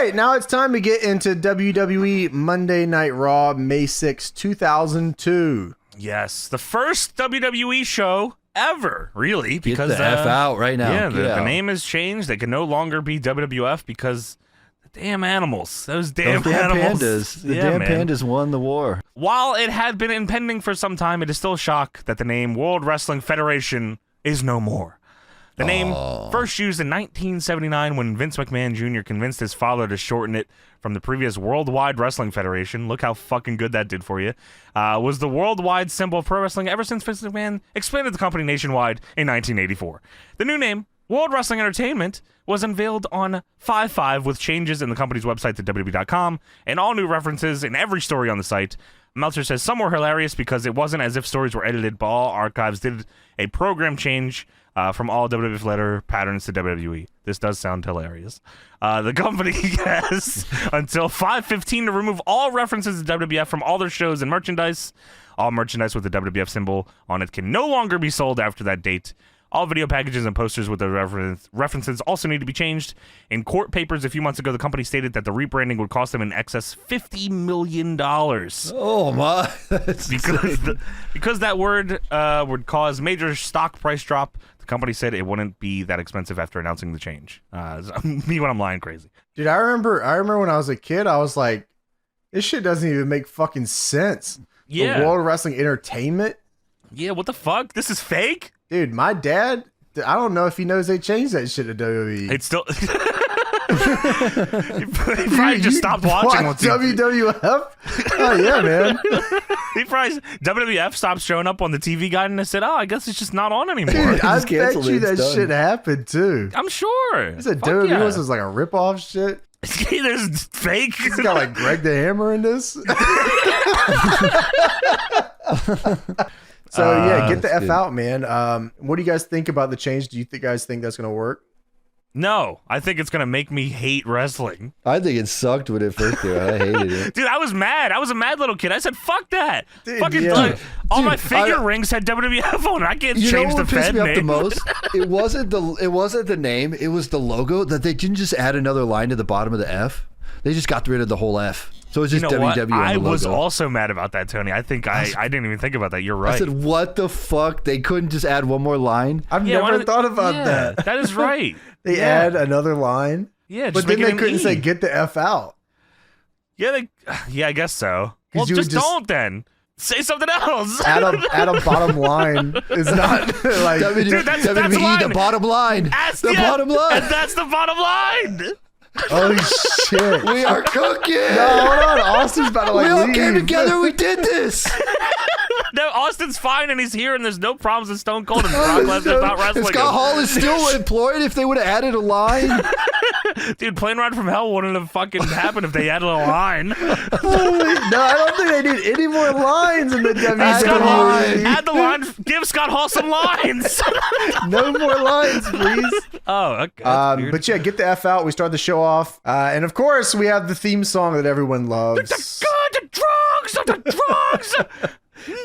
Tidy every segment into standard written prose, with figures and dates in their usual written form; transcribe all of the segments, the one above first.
right, now it's time to get into WWE Monday Night Raw, May 6, 2002. Yes, the first WWE show ever, really. Because Get the F out right now. Yeah, the name has changed. They can no longer be WWF because the damn animals. Those damn animals. Pandas. The damn pandas won the war. While it had been impending for some time, it is still a shock that the name World Wrestling Federation is no more. The name first used in 1979 when Vince McMahon Jr. convinced his father to shorten it from the previous Worldwide Wrestling Federation. Look how fucking good that did for you. Was the worldwide symbol of pro wrestling ever since Vince McMahon expanded the company nationwide in 1984. The new name, World Wrestling Entertainment, was unveiled on 5/5 with changes in the company's website to WWE.com and all new references in every story on the site. Meltzer says some were hilarious because it wasn't as if stories were edited, but all archives did a program change from all WWF letter patterns to WWE. This does sound hilarious. The company has until 5/15 to remove all references to WWF from all their shows and merchandise. All merchandise with the WWF symbol on it can no longer be sold after that date. All video packages and posters with the references also need to be changed. In court papers a few months ago, the company stated that the rebranding would cost them in excess $50 million. Oh, my. Because that word would cause major stock price drop. The company said it wouldn't be that expensive after announcing the change. Me when I'm lying crazy. Dude, I remember when I was a kid, I was like, this shit doesn't even make fucking sense. Yeah. The World Wrestling Entertainment? Yeah, what the fuck? This is fake? Dude, my dad, I don't know if he knows they changed that shit to WWE. It's still... he probably just stopped watching on TV. WWF? Oh, yeah, man. He probably... WWF stopped showing up on the TV guide and I said, I guess it's just not on anymore. Dude, I bet you that shit happened, too. I'm sure. He said WWE was like a ripoff shit. There's fake. He's got like Greg the Hammer in this. So yeah, get the F out, man. What do you guys think about the change? Do you guys think that's gonna work? No, I think it's gonna make me hate wrestling. I think it sucked when it first did. I hated it. Dude, I was mad. I was a mad little kid. I said, "Fuck that!" Dude, fucking yeah. all my figure rings had WWF on it. I can't change the Fed name. You know what pissed me off the most? It wasn't the name. It was the logo that they didn't just add another line to the bottom of the F. They just got rid of the whole F. So it's just WWE on the logo. I was also mad about that, Tony. I think I didn't even think about that. You're right. I said, what the fuck? They couldn't just add one more line? I've never thought about that. That is right. They add another line? Yeah, but then they couldn't say get the F out. Yeah, I guess so. Well, just don't then. Say something else. Add a bottom line is not like... Dude, that's the bottom line. The bottom line. And that's the bottom line. Oh shit! We are cooking. No, hold on. Austin's about to like We all leave. came together. We did this. No, Austin's fine and he's here and there's no problems with Stone Cold and Brock Lesnar's not wrestling. Scott Hall is still employed. If they would have added a line, dude, Plane Ride from Hell wouldn't have fucking happened if they added a line. No, I don't think they need any more lines in the WWE. Add the line. Give Scott Hall some lines. No more lines, please. Oh, okay. But yeah, get the F out. We start the show off, and of course we have the theme song that everyone loves. The drugs.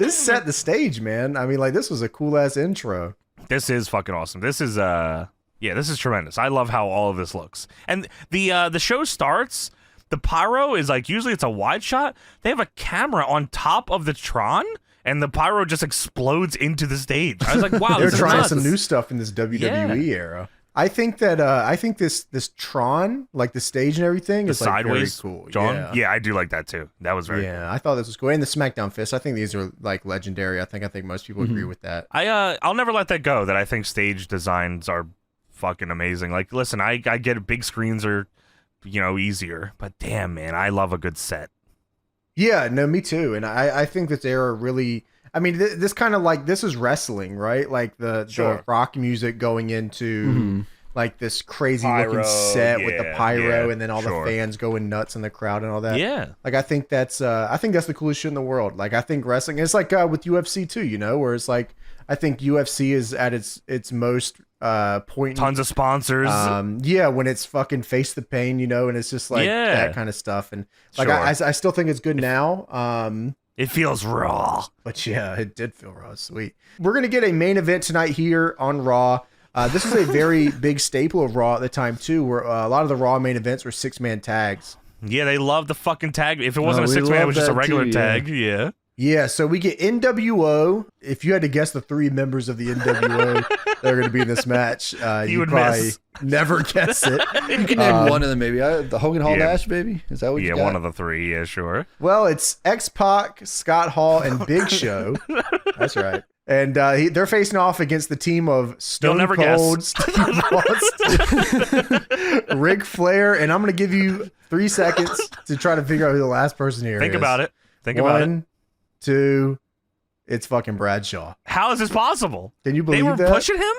This set the stage, man. I mean, like, this was a cool ass intro. This is fucking awesome. This is this is tremendous. I love how all of this looks. And the show starts. The pyro is like, usually it's a wide shot. They have a camera on top of the Tron, and the pyro just explodes into the stage. I was like, wow, they're trying some new stuff in this WWE era. I think that this Tron, like the stage and everything, is like sideways very cool. John? Yeah, I do like that too. That was very cool. I thought this was cool. And the SmackDown fist, I think these are like legendary. I think most people agree with that. I'll never let that go. That I think stage designs are fucking amazing. Like, listen, I get big screens are, easier, but damn, man, I love a good set. Yeah, no, me too. And I think that they are really. I mean, this kind of like, this is wrestling, right? Like the rock music going into like this crazy looking set with the pyro, and then all the fans going nuts in the crowd and all that. Yeah, like I think that's the coolest shit in the world. Like I think wrestling, it's like with UFC too, where it's like I think UFC is at its most point. Tons of sponsors. When it's fucking Face the Pain, and it's just like that kind of stuff. And like I still think it's good now. It feels raw. But yeah, it did feel raw. Sweet. We're going to get a main event tonight here on Raw. This was a very big staple of Raw at the time too, where a lot of the Raw main events were 6-man tags. Yeah, they loved the fucking tag. If it wasn't a 6-man, it was just a regular tag. Yeah. Yeah, so we get NWO. If you had to guess the 3 members of the NWO that are going to be in this match, you would probably never guess it. You can name one of them, maybe. The Hogan Hall Nash, maybe? Is that what you got? Yeah, one of the 3. Yeah, sure. Well, it's X-Pac, Scott Hall, and Big Show. That's right. And they're facing off against the team of Stone Cold, Steve Austin, Ric Flair, and I'm going to give you 3 seconds to try to figure out who the last person here is. Think about it. Think about it. 1, 2, it's fucking Bradshaw. How is this possible? Can you believe that? They were pushing him?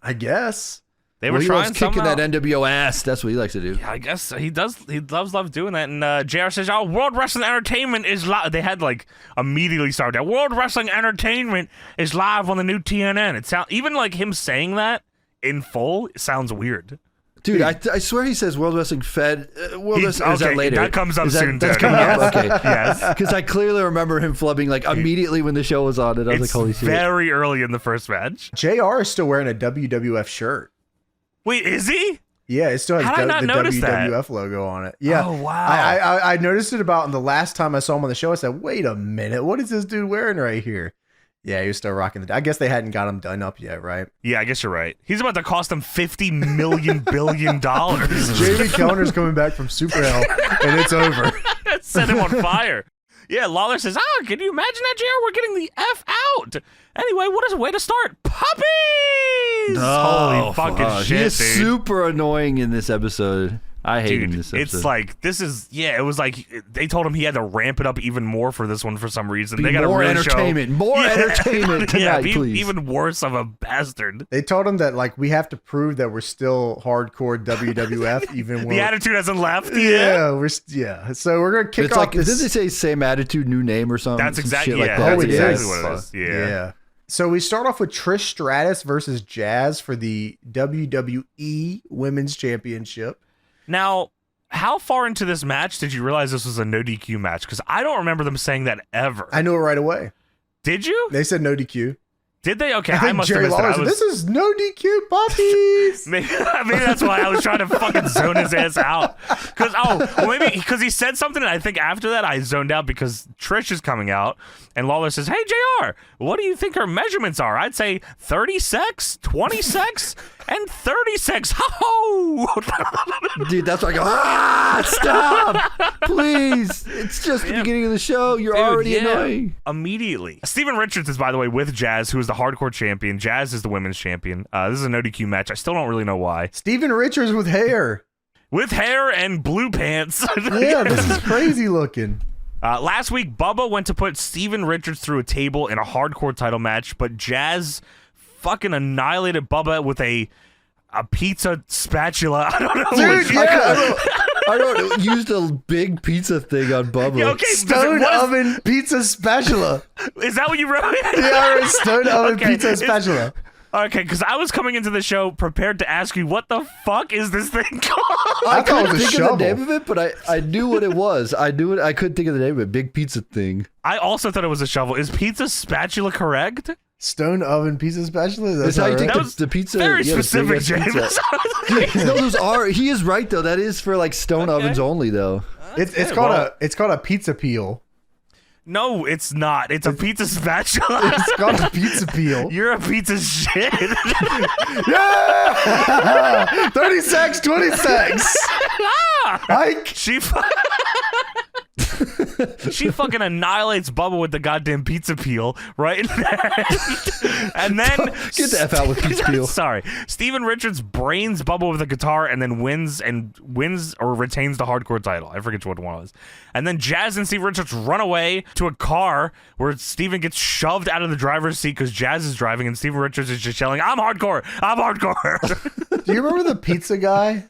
I guess. They were trying kicking somehow. that NWO ass. That's what he likes to do. Yeah, I guess he does. He loves doing that. And JR says, "Oh, World Wrestling Entertainment is live." They had like immediately started that. World Wrestling Entertainment is live on the new TNN. It sounds even like him saying that in full sounds weird. Dude, I swear he says World Wrestling Fed. World Wrestling, is that later? That comes up soon. That's coming up? Okay. Yes. Because I clearly remember him flubbing like immediately when the show was on. And I was like, holy shit. Very early in the first match. JR is still wearing a WWF shirt. Wait, is he? Yeah, it still has the WWF that? logo on it. Yeah. Oh, wow. I noticed it about the last time I saw him on the show. I said, wait a minute. What is this dude wearing right here? Yeah, he was still rocking the... I guess they hadn't got him done up yet, right? Yeah, I guess you're right. He's about to cost them $50 million billion. Jamie Kellner's coming back from Super Hell, and it's over. Set him on fire. Yeah, Lawler says, can you imagine that, JR? We're getting the F out. Anyway, what is a way to start? Puppies! Holy fucking shit, He is dude. super annoying in this episode. I hate him in this episode. It's like, it was like, they told him he had to ramp it up even more for this one for some reason. They got more really entertainment. More entertainment tonight, please. Even worse of a bastard. They told him that, like, we have to prove that we're still hardcore WWF, even when the attitude hasn't left. Yeah. So we're going to kick off this. Did they say same attitude, new name or something? That's exactly, like that. That's exactly what it is. Yeah. So we start off with Trish Stratus versus Jazz for the WWE Women's Championship. Now, how far into this match did you realize this was a no DQ match? Because I don't remember them saying that ever. I knew it right away. Did you? They said no DQ. Did they? Okay, I must have missed it. This is no DQ, puppies. maybe that's why I was trying to fucking zone his ass out. Maybe because he said something, and I think after that I zoned out because Trish is coming out, and Lawler says, "Hey, JR, what do you think her measurements are?" I'd say 36, 26, and 36. Ho! Dude, that's why I go, stop! Please! It's just the beginning of the show. You're already annoying. Immediately. Steven Richards is, by the way, with Jazz, who is the hardcore champion. Jazz is the women's champion. This is a no DQ match. I still don't really know why. Steven Richards with hair. With hair and blue pants. Yeah, this is crazy looking. Last week, Bubba went to put Steven Richards through a table in a hardcore title match, but Jazz fucking annihilated Bubba with a pizza spatula. I don't know. Dude, yeah. I don't used a big pizza thing on Bubba. Yeah, okay, Stone oven pizza spatula. Is that what you wrote? Yeah, I wrote stone oven pizza spatula. Okay, because I was coming into the show prepared to ask you, what the fuck is this thing called? I thought it was a shovel. Of the name of it, but I knew what it was. I knew it. I couldn't think of the name of it. Big pizza thing. I also thought it was a shovel. Is pizza spatula correct? Stone oven pizza spatula? That's how you right? take the pizza. Very specific, James. No, those are. He is right though. That is for like stone ovens only though. It's called a pizza peel. No, it's not. It's a pizza spatula. It's called a pizza peel. You're a piece of shit. Yeah! 36, 26. Hike. She fucking annihilates Bubba with the goddamn pizza peel, right? And then get the F out with pizza peel. Sorry, Steven Richards brains Bubba with a guitar and then wins or retains the hardcore title. I forget what one it was. And then Jazz and Steven Richards run away to a car where Steven gets shoved out of the driver's seat because Jazz is driving and Steven Richards is just yelling, "I'm hardcore! I'm hardcore!" Do you remember the pizza guy?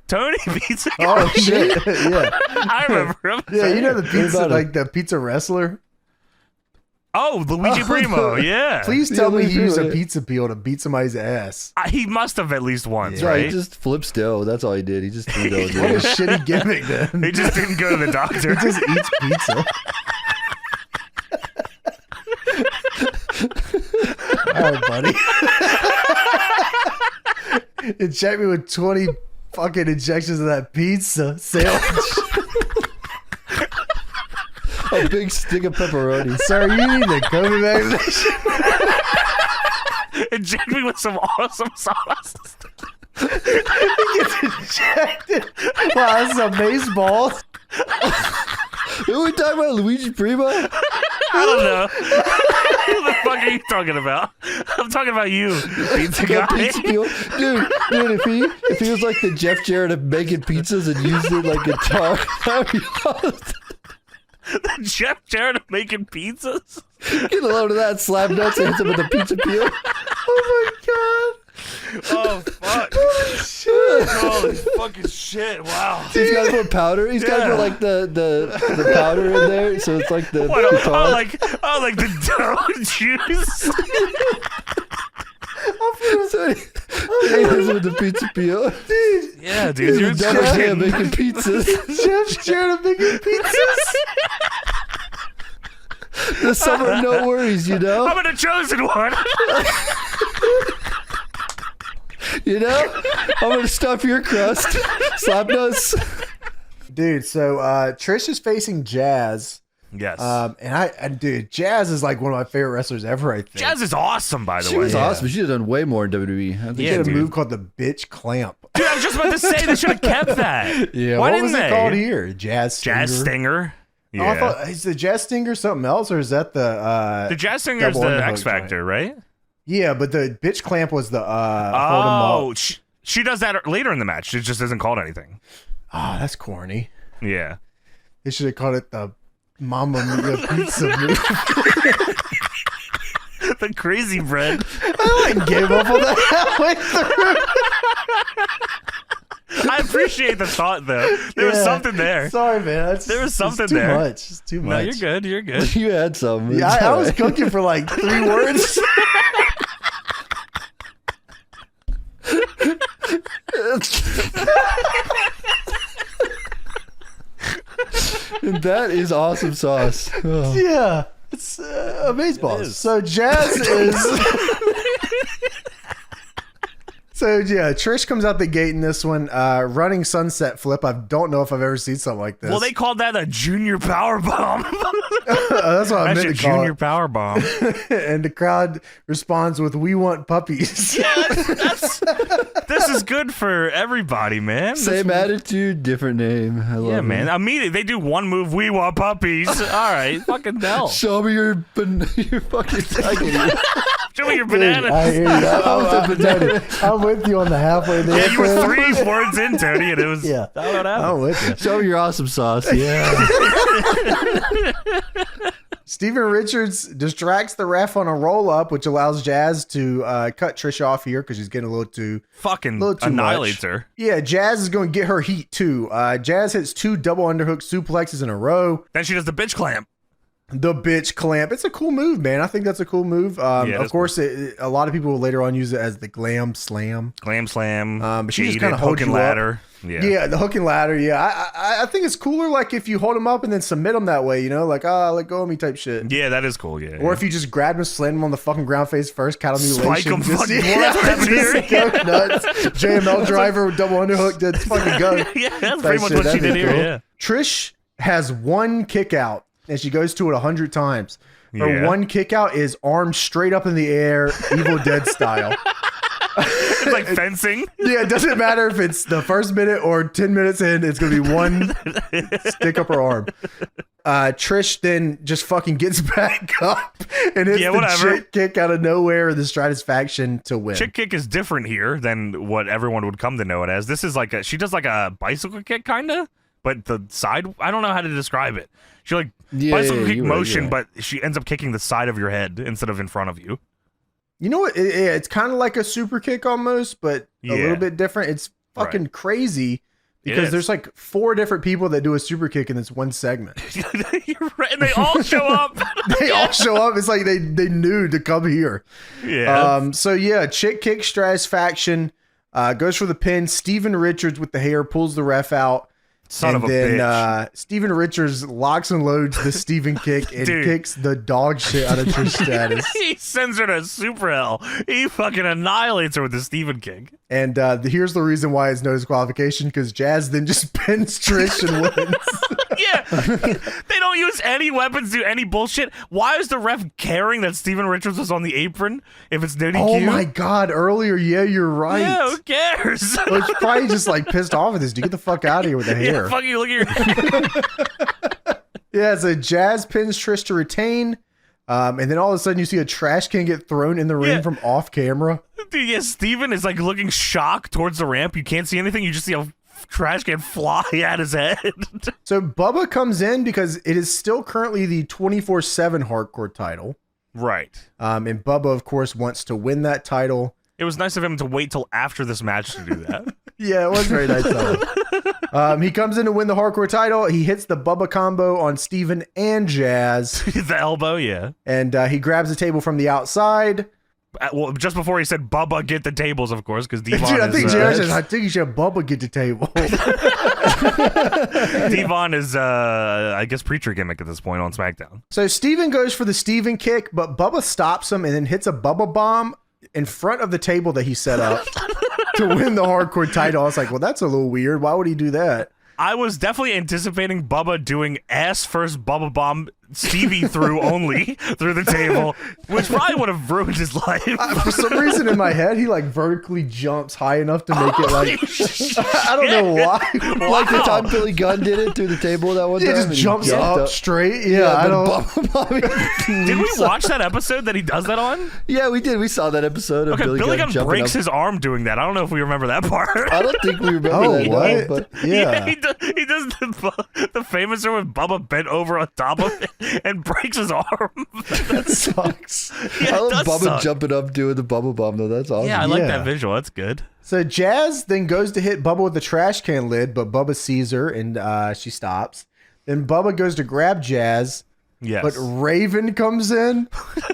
Tony Pizza. Oh shit! Yeah, I remember him. Yeah, you know the pizza, like the pizza wrestler. Oh, Luigi Primo. Yeah. Please tell me he used a pizza peel to beat somebody's ass. He must have at least once, Yeah, right? he just flips dough. That's all he did. He just threw dough. What a shitty gimmick, then. He just didn't go to the doctor. He just eats pizza. All right, buddy. Inject me with 20 fucking injections of that pizza sandwich. A big stick of pepperoni. Sir, you need the COVID vaccination. Inject me with some awesome sauce. He gets injected. Wow, that's a baseball. Who are we talking about? Luigi Primo? I don't know. Who the fuck are you talking about? I'm talking about you, pizza guy. Pizza peel? Dude, if he was like the Jeff Jarrett of making pizzas and used it like guitar, that'd be awesome. The Jeff Jarrett of making pizzas? Get a load of that, slap nuts, and hit him with a pizza peel. Oh my god. Oh, fuck. Holy shit. Holy fucking shit. Wow. He's got to put powder. He's got to put like the powder in there, so it's like the What, guitar. like the dough juice? So he hits him with the pizza peel. Dude. Yeah, dude. You're Double jam making pizzas. Jeff Jarrett making pizzas. The summer of no worries, you know? I'm the chosen one. You know? I'm going to stuff your crust. Slap nuts. Dude, so Trish is facing Jazz. Yes. And dude, Jazz is like one of my favorite wrestlers ever, I think. Jazz is awesome, by the way. She was awesome. She had done way more in WWE. I think She had a move called the bitch clamp. Dude, I was just about to say they should have kept that. Yeah, Why what didn't was they? it called here? Jazz Stinger? Jazz Stinger. Oh, I thought, is the Jazz Stinger something else, or is that the Jazz Stinger is double the underhook X Factor, right? Yeah, but the bitch clamp was the hold 'em up. She does that later in the match. It just isn't called anything. Oh, that's corny. Yeah. They should have called it the Mamma Mia pizza move. The crazy bread. I like gave up on that halfway through. I appreciate the thought, though. There was something there. Sorry, man. There was something it's too there. Much. It's too much. No, you're good. You're good. You had some. Yeah, I was cooking for like 3 words. And that is awesome sauce. Oh. Yeah, it's baseball. So Jazz is. So yeah, Trish comes out the gate in this one, running sunset flip. I don't know if I've ever seen something like this. Well, they called that a junior power bomb. That's what I That's meant a to call junior it. power bomb. And the crowd responds with, "We want puppies." This is good for everybody, man. Same attitude, different name. I love Yeah, it. man. Immediately, they do one move. We want puppies. All right, fucking hell. Show me your fucking tiger. Show me your banana. I hear you. I'm with you on the halfway there. Yeah, you were 3 words in, Tony, and it was. Yeah. I I'm with you. Show me your awesome sauce. Yeah. Steven Richards distracts the ref on a roll up, which allows Jazz to cut Trish off here because she's getting a little too annihilates her. Yeah, Jazz is going to get her heat too. Jazz hits 2 double underhook suplexes in a row. Then she does the bitch clamp. The bitch clamp. It's a cool move, man. I think that's a cool move. Of course, a lot of people will later on use it as the glam slam. Glam slam. But she just kind of hook holds and you ladder. up. Yeah, the hook and ladder. Yeah, I think it's cooler like if you hold them up and then submit them that way. You know, like let go of me type shit. Yeah, that is cool. Yeah. Or if you just grab him, slam him on the fucking ground face first, cattle Spike mutilation. him, Just, fucking just go nuts. JML driver, double underhook, just fucking go. Yeah, that's pretty much what she did here. Yeah. Trish has 1 kick out and she goes to it 100 times. Her 1 kick out is arms straight up in the air, Evil Dead style. It's like fencing. Yeah, it doesn't matter if it's the first minute or 10 minutes in, it's going to be 1 stick up her arm. Trish then just fucking gets back up and hits the chick kick out of nowhere in the Stratusfaction to win. Chick kick is different here than what everyone would come to know it as. This is like she does like a bicycle kick kind of, but the side, I don't know how to describe it. She like bicycle kick motion, but she ends up kicking the side of your head instead of in front of you. You know what? It's kind of like a super kick almost, but a little bit different. It's fucking crazy because there's like 4 different people that do a super kick in this one segment. You're right. And they all show up. They all show up. It's like they knew to come here. Yeah. So yeah, chick kick Stratusfaction goes for the pin. Steven Richards with the hair pulls the ref out. Son of a bitch. Steven Richards locks and loads the Steven kick and kicks the dog shit out of Trish Stratus. He sends her to super hell. He fucking annihilates her with the Steven kick. And here's the reason why it's no disqualification, because Jazz then just pins Trish and wins. Yeah, they don't use any weapons, do any bullshit. Why is the ref caring that Steven Richards was on the apron if it's no DQ? Oh my God, earlier, yeah, you're right. Yeah, who cares? Well, it's probably just like pissed off at this. Do you get the fuck out of here with the hair? Yeah, fuck you, look at your Yeah, so Jazz pins Trish to retain. And then all of a sudden you see a trash can get thrown in the ring from off camera. Dude, yeah, Steven is like looking shocked towards the ramp. You can't see anything. You just see a trash can fly at his head. So Bubba comes in because it is still currently the 24/7 hardcore title. Right. And Bubba, of course, wants to win that title. It was nice of him to wait till after this match to do that. Yeah, it was very nice of him. He comes in to win the hardcore title. He hits the Bubba combo on Steven and Jazz. The elbow, yeah. And he grabs the table from the outside. Well, just before he said, Bubba, get the tables, of course, because Devon Dude, I think Jazz says, I think you should have Bubba get the table. Devon is, I guess, preacher gimmick at this point on SmackDown. So Steven goes for the Steven kick, but Bubba stops him and then hits a Bubba bomb in front of the table that he set up to win the hardcore title. I was like, well, that's a little weird. Why would he do that? I was definitely anticipating Bubba doing ass first Bubba bomb Stevie through only through the table, which probably would have ruined his life. For some reason in my head, he like vertically jumps high enough to make it like, I don't know why. Wow. Like the time Billy Gunn did it through the table that one time. He just jumps up straight. Yeah, I don't. Did we watch that episode that he does that on? Yeah, we did. We saw that episode of Okay, Billy Gunn jumping breaks up. his arm doing that. I don't know if we remember that part. I don't think we remember Oh, that. what? No, but Yeah. He does the famous one with Bubba bent over on top of it and breaks his arm. That sucks. Yeah, I it love does Bubba suck. jumping up doing the bubble bomb though. That's awesome. Yeah, I like Yeah. that visual. That's good. So Jazz then goes to hit Bubba with the trash can lid, but Bubba sees her and she stops. Then Bubba goes to grab Jazz, Yes. but Raven comes in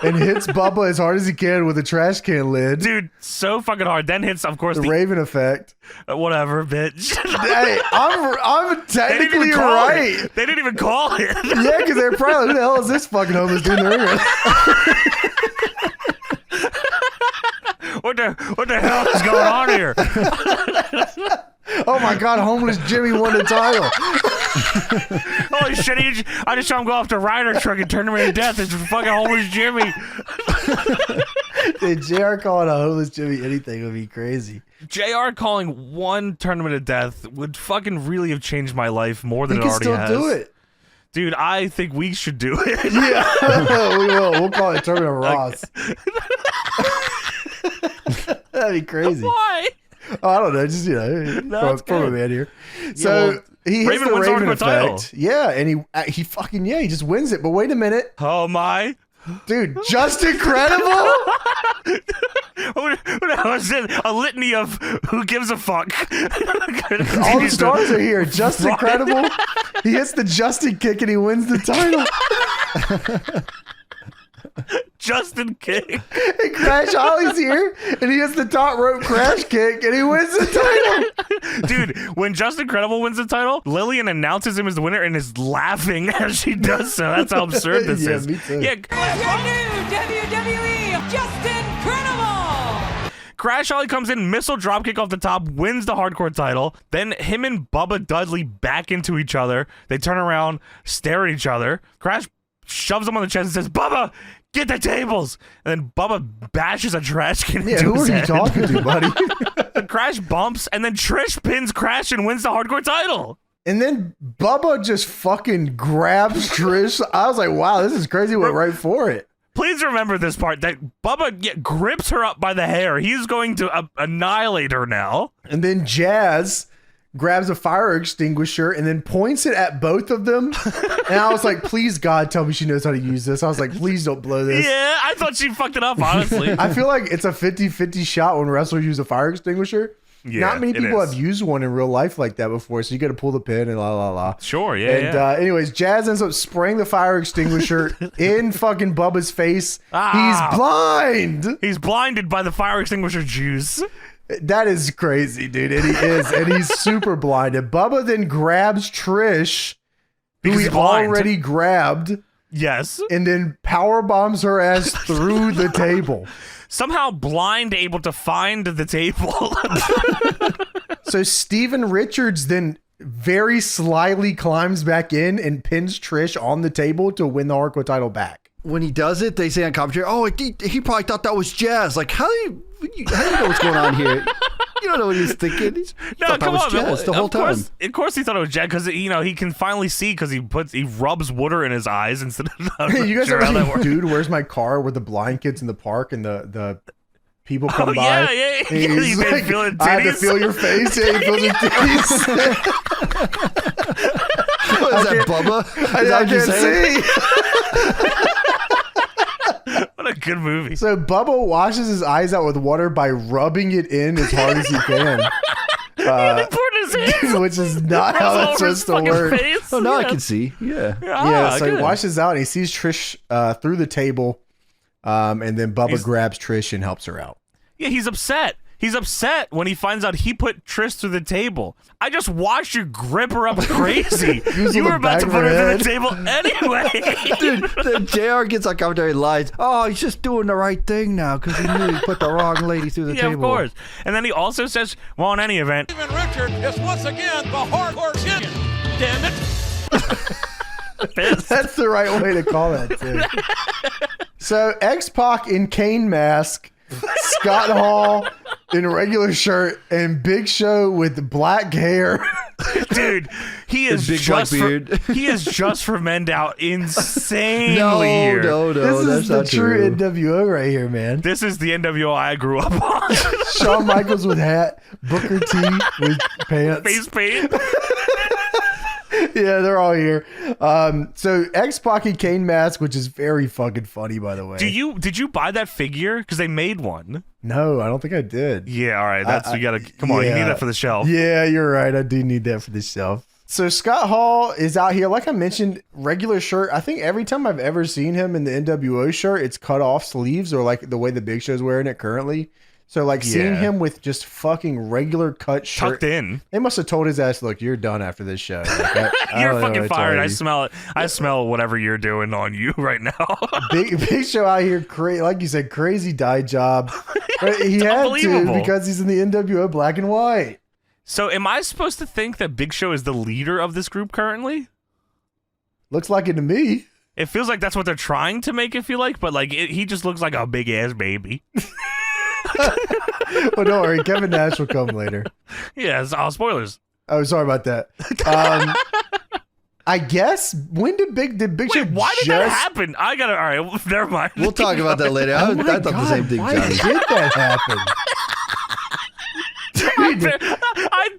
and hits Bubba as hard as he can with a trash can lid. Dude, so fucking hard. Then hits, of course, The the Raven effect. whatever, bitch. Hey, I'm They didn't technically even call right. it. They didn't even call it. Yeah, because they're probably, who the hell is this fucking homeless dude in the ring? What the hell is going on here? Oh my God, homeless Jimmy won the title. Holy shit! I just saw him go off the rider truck and turn him into death. It's fucking homeless Jimmy. Dude, JR calling a homeless Jimmy anything would be crazy. JR calling one tournament of death would fucking really have changed my life more than He it can already still has. do it. Dude, I think we should do it. Yeah, we will. We'll call it Tournament of Ross. That'd be crazy. Why? Oh, I don't know. Just, you know, it's from a good. man here. So well, he hits Raven the wins the Raven hardcore effect. title. Yeah, and he fucking, he just wins it. But wait a minute. Oh my. Dude, just incredible. Who the hell is it? A litany of who gives a fuck. All the stars are here. Just incredible. He hits the Justin kick and he wins the title. Justin King. And Crash Holly's here and he hits the top rope crash kick and he wins the title. Dude, when Justin Credible wins the title, Lillian announces him as the winner and is laughing as she does so. That's how absurd this Yeah, is. me too. Yeah, Your new WWE Justin Credible. Crash Holly comes in, missile dropkick off the top, wins the hardcore title. Then him and Bubba Dudley back into each other. They turn around, stare at each other. Crash shoves him on the chest and says, Bubba, get the tables. And then Bubba bashes a trash can Yeah, into who his are you head. talking to, buddy? Crash bumps, and then Trish pins Crash and wins the hardcore title. And then Bubba just fucking grabs Trish. I was like, wow, this is crazy. Went right for it. Please remember this part, that Bubba grips her up by the hair. He's going to annihilate her now. And then Jazz grabs a fire extinguisher and then points it at both of them. And I was like, please, God, tell me she knows how to use this. I was like, please don't blow this. Yeah, I thought she fucked it up, honestly. I feel like it's a 50-50 shot when wrestlers use a fire extinguisher. Yeah, Not many it people is. have used one in real life like that before, so you got to pull the pin and la la la. Sure, yeah, And anyways, Jazz ends up spraying the fire extinguisher in fucking Bubba's face. Ah. He's blind. He's blinded by the fire extinguisher juice. That is crazy, dude. And he is, and he's super blinded. Bubba then grabs Trish, who Because he he's blind. already grabbed. Yes. and then power bombs her ass through the table. Somehow blind able to find the table. So Steven Richards then very slyly climbs back in and pins Trish on the table to win the Hardcore title back. When he does it, they say on commentary, "Oh, he probably thought that was Jazz." Like, how do you know what's going on here? You don't know what he's thinking. He thought that was Jazz the whole time. Of course, he thought it was Jazz because he can finally see because he rubs water in his eyes instead of. You guys ever seen Dude, Where's My Car? Where the blind kids in the park and the people come by. Yeah. He's like, I had to feel your face. Yeah, he feels your titties. What is that, Bubba? I can't see. What a good movie. So Bubba washes his eyes out with water by rubbing it in as hard as he can. Which is not how that's supposed to work. Oh, now I can see. Yeah. So he washes out and he sees Trish through the table. And then Bubba grabs Trish and helps her out. Yeah, he's upset. He's upset when he finds out he put Trish through the table. I just watched you grip her up crazy. You were about to put her through the table anyway. Dude, then JR gets on commentary and lies. Oh, he's just doing the right thing now because he knew he put the wrong lady through the table. Yeah, of course. And then he also says, well, in any event. Steven Richard is once again the hardcore champion. Damn it. That's the right way to call that, too. So X-Pac in cane mask, Scott Hall in a regular shirt, and Big Show with black hair. Dude, he is big just black beard. He is just for men out insanely No, here. that's This is not the true true. NWO right here, man. This is the NWO I grew up on. Shawn Michaels with hat, Booker T with pants. Face paint. Yeah, they're all here. So X-Pac in cane mask, which is very fucking funny, by the way. Did you buy that figure? Because they made one. No, I don't think I did. Yeah, all right. That's you gotta come on. You need that for the shelf. Yeah, you're right. I do need that for the shelf. So Scott Hall is out here, like I mentioned, regular shirt. I think every time I've ever seen him in the NWO shirt, it's cut off sleeves or like the way the Big Show's wearing it currently. So like seeing him with just fucking regular cut shirt. Tucked in. They must have told his ass, look, you're done after this show. Like, You're fucking fired. I smell it. I smell whatever you're doing on you right now. Big Show out here, like you said, crazy dye job. But he had to because he's in the NWO black and white. So am I supposed to think that Big Show is the leader of this group currently? Looks like it to me. It feels like that's what they're trying to make it feel like, but like he just looks like a big ass baby. Well, don't worry, Kevin Nash will come later. Yeah, spoilers. Oh, sorry about that. I guess when did Big Show? Wait, why did that happen? I gotta. All right, never mind. We'll talk about that later. I thought the same thing, Why Johnny. did that happen? I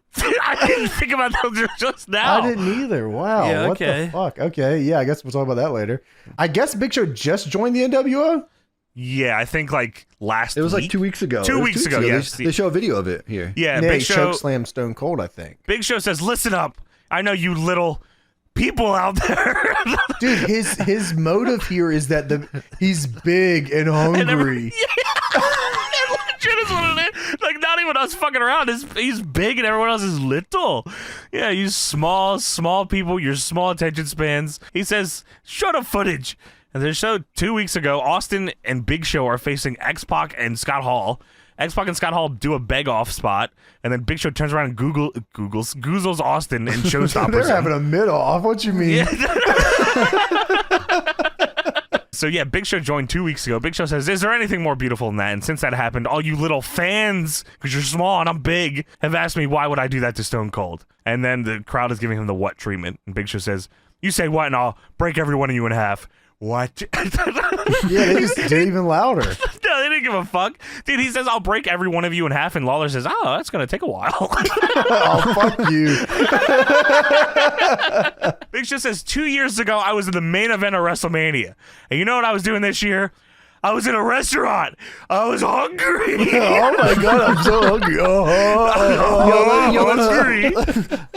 didn't think about that just now. I didn't either. Wow. Yeah, what the fuck? Okay, yeah, I guess we'll talk about that later. I guess Big Show just joined the NWO? Yeah, I think like last. It was week? like 2 weeks ago. 2 weeks ago. Yes, They show a video of it here. Yeah, Yeah, Big he Show chokeslammed Stone Cold, I think. Big Show says, "Listen up. I know you little people out there." Dude, his motive here is that he's big and hungry. Legit is what it is. Like, not even us fucking around. He's big and everyone else is little. Yeah, you small people, your small attention spans. He says, show the footage. And they showed 2 weeks ago, Austin and Big Show are facing X-Pac and Scott Hall. X-Pac and Scott Hall do a beg-off spot, and then Big Show turns around and googles Austin and showstoppers. They're having a mid-off. What you mean? Yeah. So yeah, Big Show joined 2 weeks ago. Big Show says, is there anything more beautiful than that? And since that happened, all you little fans, because you're small and I'm big, have asked me why would I do that to Stone Cold? And then the crowd is giving him the what treatment. And Big Show says, you say what and I'll break every one of you in half. What? Yeah, they just did even louder. No, they didn't give a fuck. Dude, he says, I'll break every one of you in half. And Lawler says, oh, that's going to take a while. Oh, fuck you. Big Show says, 2 years ago, I was in the main event of WrestleMania. And you know what I was doing this year? I was in a restaurant. I was hungry. Oh, my God, I'm so hungry.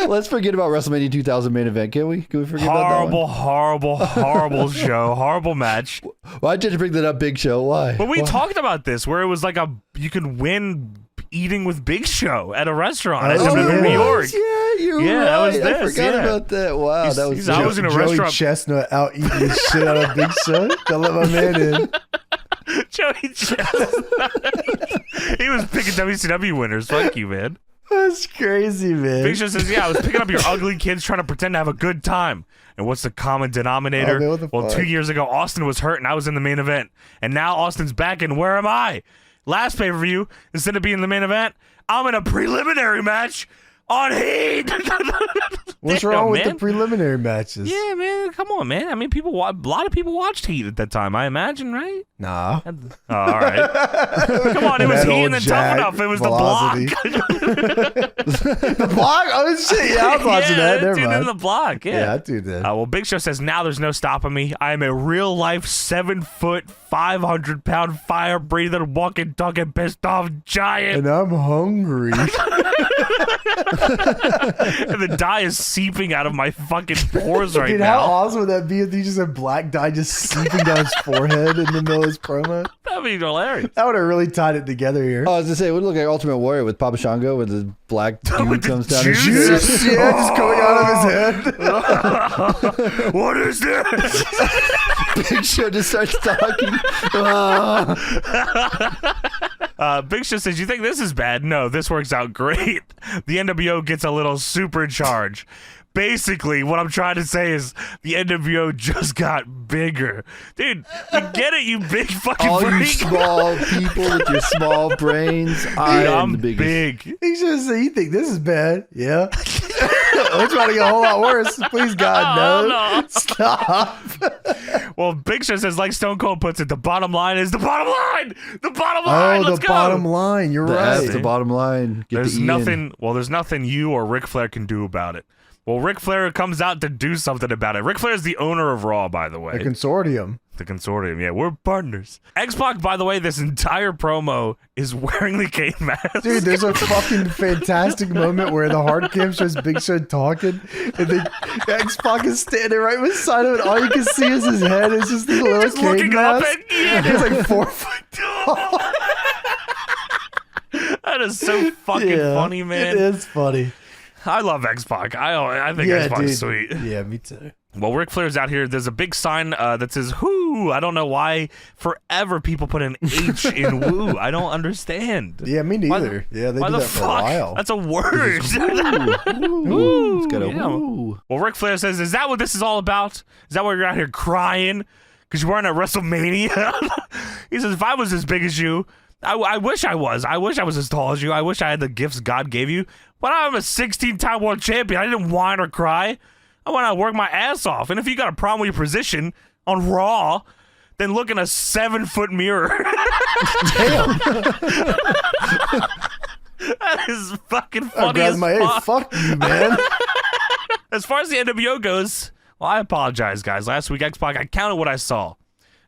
Let's forget about WrestleMania 2000 main event, can we? Can we forget about that one? Horrible show. Horrible match. Why did you bring that up, Big Show? Why? But we talked about this, where it was like you could win eating with Big Show at a restaurant at WWE New York. Yeah, You're Yeah, right. that was I this, forgot yeah. about that. Wow, that was. I was in a Joey restaurant. Chestnut out eating the shit out of Big Show. Don't let my man in. Joey Chestnut. He was picking WCW winners. Fuck you, man. That's crazy, man. Big Show says, I was picking up your ugly kids trying to pretend to have a good time. And what's the common denominator? Oh, man, what the Well, fuck? 2 years ago, Austin was hurt and I was in the main event. And now Austin's back and where am I? Last pay-per-view, instead of being in the main event, I'm in a preliminary match on Heat. What's Damn, wrong with man. the preliminary matches? Yeah, man, come on, man. I mean, a lot of people watched Heat at that time, I imagine, right? Nah. Oh, all right. Come on, it was That Heat old and then Jack Tough Enough. It was Velocity. The block? Oh, shit. Yeah, I was watching that. Never dude, mind. in the block. Yeah, Yeah, I do that. Well, Big Show says, now there's no stopping me. I am a real-life 7-foot, 500-pound, fire-breathing, walking, talking, pissed-off giant. And I'm hungry. And the dye is seeping out of my fucking pores right Dude, now. how awesome would that be if he just had black dye just seeping down his forehead in the middle of his promo? That'd be hilarious. That would have really tied it together here. Oh, I was gonna say, it would look like Ultimate Warrior with Papa Shango when the black dude With the comes down. juice? His Yeah, just coming out of his head. What is this? Big Show just starts talking. Big Show says, you think this is bad? No, this works out great. The NWO gets a little supercharge. Basically, what I'm trying to say is the NWO just got bigger. Dude, we get it, you big fucking All you freak. small people with your small brains. I am I'm the biggest. big. He should say, you think this is bad? Yeah. We're trying to get a whole lot worse. Please, God, Oh, no. no. Stop. Well, Big Show says, like Stone Cold puts it, the bottom line is the bottom line. The bottom line. Oh, Let's the go. bottom line. You're That's right. the bottom line. Get There's the Ian. nothing. Well, there's nothing you or Ric Flair can do about it. Well, Ric Flair comes out to do something about it. Ric Flair is the owner of Raw, by the way. The consortium. The consortium, yeah, we're partners. X-Pac, by the way, this entire promo is wearing the Kane mask. Dude, there's a fucking fantastic moment where the hard cam shows Big Show talking, and then X-Pac is standing right beside him, and all you can see is his head. It's just the little just Kane looking up mask. at He's like 4 foot tall. That is so fucking funny, man. It is funny. I love X-Pac. I think Yeah, X-Pac dude. is sweet. Yeah, me too. Well, Ric Flair's out here. There's a big sign that says "Whoo." I don't know why. Forever, people put an H in "Woo." I don't understand. Yeah, me Why neither. Yeah, they Why do the that for a fuck? while. That's a word. Ooh, it's got a Yeah. woo. Well, Ric Flair says, "Is that what this is all about? Is that why you're out here crying because you weren't at WrestleMania?" He says, "If I was as big as you, I wish I was. I wish I was as tall as you. I wish I had the gifts God gave you. But I'm a 16-time world champion. I didn't whine or cry. I went out and worked my ass off. And if you got a problem with your position on Raw, then look in a 7-foot mirror." Damn. That is fucking I funny grabbed as my head. fuck. Fuck you, man. As far as the NWO goes, well, I apologize, guys. Last week, X-Pac, I counted what I saw.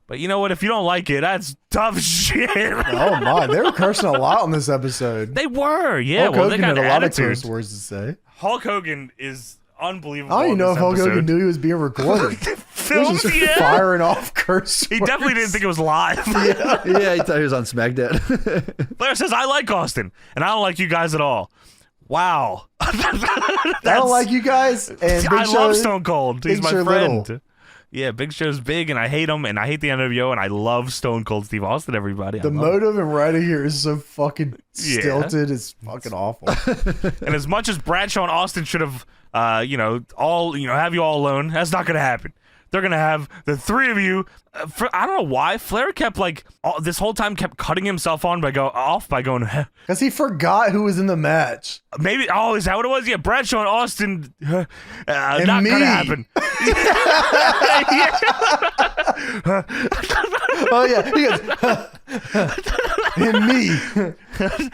But you know what? If you don't like it, that's tough shit. Oh my, they were cursing a lot on this episode. They were, yeah. Hulk well, Hogan they got had a lot of attitude. curse words to say. Hulk Hogan is unbelievable. I don't even in know this if Hulk Hogan episode. knew he was being recorded. He Filmed, was just yeah. firing off curse He definitely didn't think it was live. Yeah, he thought he was on SmackDown. Flair says, "I like Austin, and I don't like you guys at all." Wow. I don't like you guys. And Big I Show, love Stone Cold. He's Big my Show friend. little. Yeah, Big Show's big, and I hate him, and I hate the NWO, and I love Stone Cold Steve Austin, everybody. The I love motive and writing here is so fucking Yeah. stilted. It's fucking awful. him. And as much as Bradshaw and Austin should have, have you all alone, that's not going to happen. They're going to have the three of you. I don't know why. Flair kept, this whole time kept cutting himself on by going, Because he forgot who was in the match. maybe, is that what it was? Yeah, Bradshaw and Austin, not me. going to happen. Oh, yeah. He goes, and me.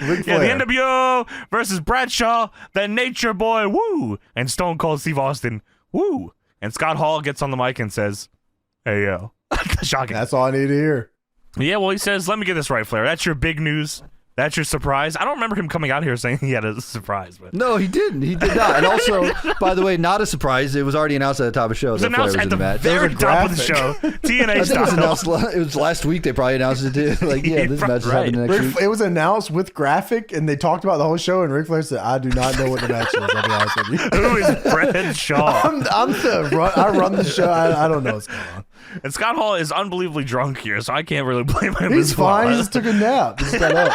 Ric Yeah, Flair. the NWO versus Bradshaw, the Nature Boy, woo, and Stone Cold Steve Austin, woo. And Scott Hall gets on the mic and says, "Hey, yo." Shocking. That's all I need to hear. Yeah, well, he says, "Let me get this right, Flair. That's your big news. That's your surprise? I don't remember him coming out here saying he had a surprise. But No, he didn't. He did not. And also, by the way, not a surprise. It was already announced at the top of the show. It was announced at the very top of the show. TNA style. It was last week. They probably announced it too. Like, yeah, this match is happening next week. It was announced with graphic, and they talked about the whole show. And Ric Flair said, "I do not know what the match is. I'll be honest with you." Who is Brad Shaw? I run the show. I don't know what's going on. And Scott Hall is unbelievably drunk here, so I can't really blame him. He's fine. He just took a nap. He just got up.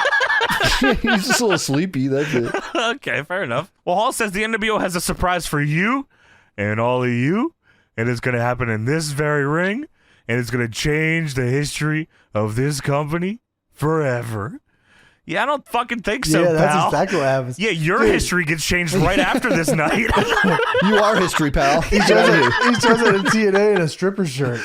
He's just a little sleepy. That's it. Okay, fair enough. Well, Hall says the NWO has a surprise for you and all of you, and it's going to happen in this very ring, and it's going to change the history of this company forever. Yeah, I don't fucking think so, yeah, that's pal. exactly what happens. Yeah, your history gets changed right after this night. You are history, pal. He shows it in TNA in a stripper shirt.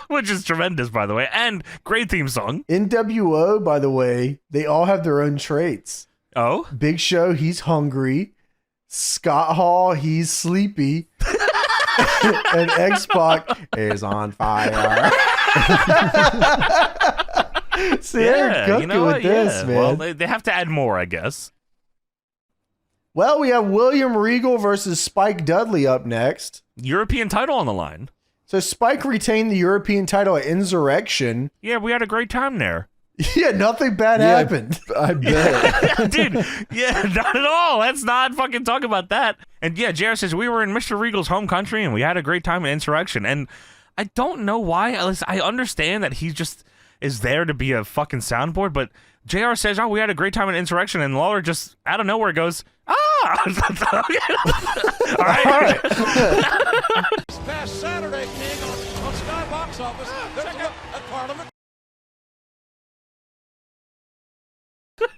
Which is tremendous, by the way, and great theme song. NWO, by the way, they all have their own traits. Oh? Big Show, he's hungry. Scott Hall, he's sleepy. And X-Pac is on fire. See, they're cooking with this, man. Well, they have to add more, I guess. Well, we have William Regal versus Spike Dudley up next. European title on the line. So Spike retained the European title at Insurrection. Yeah, we had a great time there. Yeah, nothing bad happened. I bet. Dude, yeah, not at all. Let's not fucking talk about that. And yeah, JR says, we were in Mr. Regal's home country and we had a great time at Insurrection. And I don't know why. I understand that he just is there to be a fucking soundboard, but JR says, oh, we had a great time at Insurrection, and Lawler just out of nowhere goes, ah! All right. This past Saturday, King, on Sky Box Office, there's a Parliament.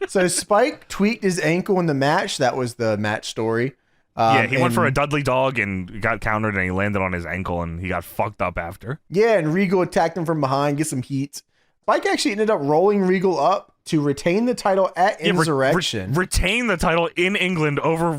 So Spike tweaked his ankle in the match. That was the match story. Yeah, he went for a Dudley dog and got countered, and he landed on his ankle, and he got fucked up after. Yeah, and Regal attacked him from behind, get some heat. Spike actually ended up rolling Regal up to retain the title at Insurrection. Retain the title in England over